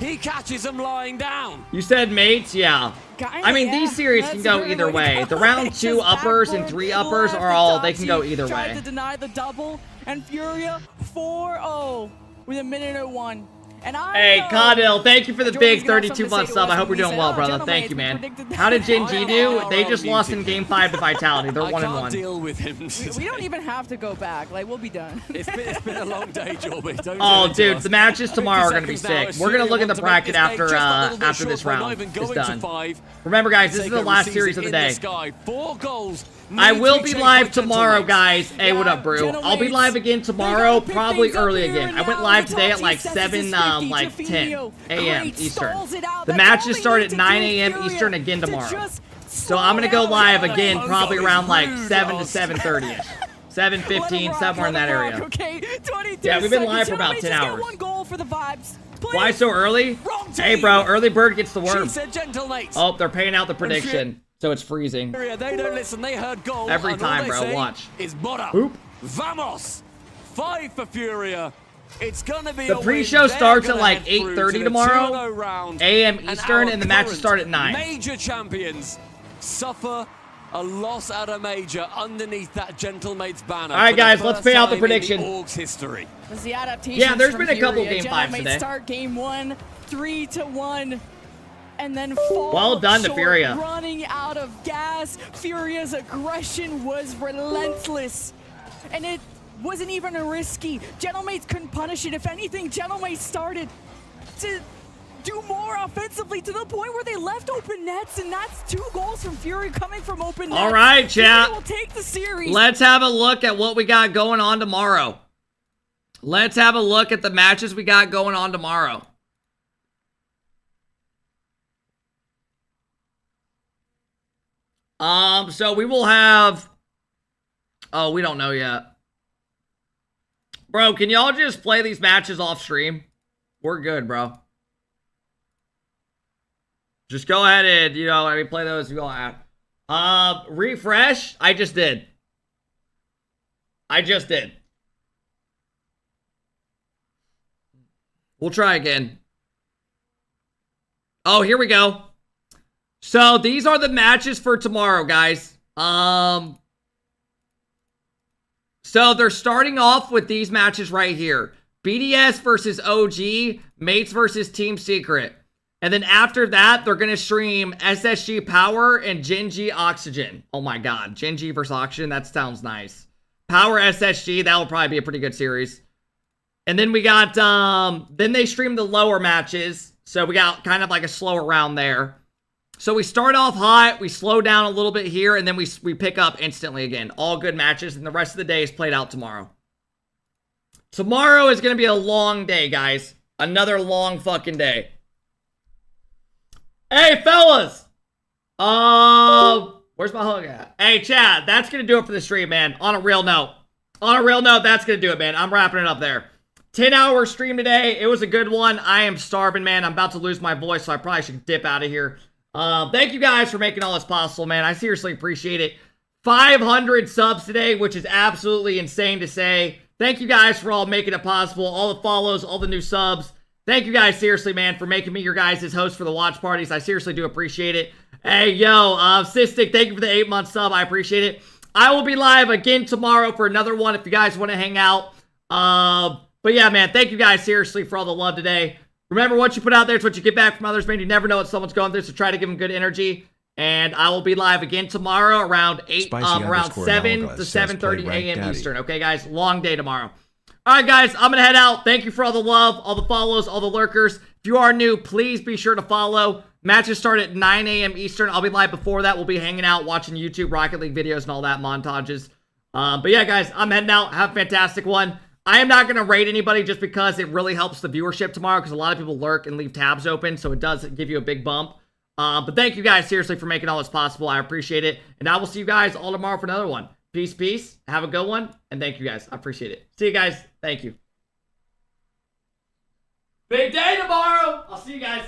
he catches them lying down. You said mates, yeah. I mean, these series can go either way. The round 2 uppers and 3 uppers are all, they can go either way. Tried to deny the double, and Furia 4-0 with a minute and 1. And hey, Cadil, thank you for the big 32-month sub. I hope you're doing well, brother. Thank you, man. How did Gen G do? They just lost in Game 5 to Vitality. They're 1-1. Deal with him. We don't even have to go back. Like, we'll be done. It's been a long day, Jorby. Oh, dude, the matches tomorrow are going to be sick. We're going to look at the bracket after this round is done. Remember, guys, this is the last series of the day. 4 goals. I will be live tomorrow, guys. Hey, what up, Brew? I'll be live again tomorrow, probably early again. I went live today at like 10 a.m. Eastern. The matches start at 9 a.m. Eastern again tomorrow. So I'm going to go live again probably around like 7 to 7:30ish. 7:15, somewhere in that area. Yeah, we've been live for about 10 hours. Why so early? Hey, bro, early bird gets the worm. Oh, they're paying out the prediction. So it's freezing. They don't listen. They heard goal. Every time, bro. Watch. Is Bora. Vamos. 5 for Furia. It's gonna be the pre-show starts at like 8:30 tomorrow, a.m. Eastern, and the matches start at 9. Major champions suffer A loss at a major underneath that Gentlemate's banner. All right, guys, let's pay out the prediction. In the Orgs history. Was the adaptations Yeah, there's from been a couple Furia. game fives Gentlemates today. start game 1, 3-1. And then fall well done to short, Furia. running out of gas. Furia's aggression was relentless. And it wasn't even a risky. Gentlemates couldn't punish it. If anything, Gentlemates started to do more offensively to the point where they left open nets, and that's 2 goals from Fury coming from open nets. All right, chat. Fury will take the series. Let's have a look at what we got going on tomorrow. Let's have a look at the matches we got going on tomorrow. So we will have... Oh, we don't know yet. Bro, can y'all just play these matches off stream? We're good, bro. Just go ahead and, you know, I mean, play those if you want. Refresh. I just did. We'll try again. Oh, here we go. So these are the matches for tomorrow, guys. So they're starting off with these matches right here. BDS versus OG, Mates versus Team Secret. And then after that, they're going to stream SSG Power and Gen G Oxygen. Oh my god, Gen G versus Oxygen, that sounds nice. Power SSG, that will probably be a pretty good series. And then we got, then they stream the lower matches. So we got kind of like a slower round there. So we start off hot, we slow down a little bit here, and then we pick up instantly again. All good matches, and the rest of the day is played out tomorrow. Tomorrow is going to be a long day, guys. Another long fucking day. Hey, fellas! Where's my hug at? Hey, Chad, that's going to do it for the stream, man. On a real note. That's going to do it, man. I'm wrapping it up there. 10-hour stream today. It was a good one. I am starving, man. I'm about to lose my voice, so I probably should dip out of here. Thank you guys for making all this possible, man. I seriously appreciate it. 500 subs today, which is absolutely insane to say. Thank you guys for all making it possible. All the follows, all the new subs. Thank you guys, seriously, man, for making me your guys' host for the watch parties. I seriously do appreciate it. Hey, yo, Cystic, thank you for the 8-month sub. I appreciate it. I will be live again tomorrow for another one if you guys want to hang out. But yeah, man, thank you guys, seriously, for all the love today. Remember, what you put out there is what you get back from others, man. You never know what someone's going through, so try to give them good energy. And I will be live again tomorrow around 7 to 7:30 a.m. Eastern. Okay, guys? Long day tomorrow. All right, guys, I'm going to head out. Thank you for all the love, all the follows, all the lurkers. If you are new, please be sure to follow. Matches start at 9 a.m. Eastern. I'll be live before that. We'll be hanging out, watching YouTube Rocket League videos and all that, montages. But yeah, guys, I'm heading out. Have a fantastic one. I am not going to rate anybody just because it really helps the viewership tomorrow because a lot of people lurk and leave tabs open, so it does give you a big bump. But thank you guys, seriously, for making all this possible. I appreciate it. And I will see you guys all tomorrow for another one. Peace, peace. Have a good one. And thank you guys. I appreciate it. See you guys. Thank you. Big day tomorrow. I'll see you guys.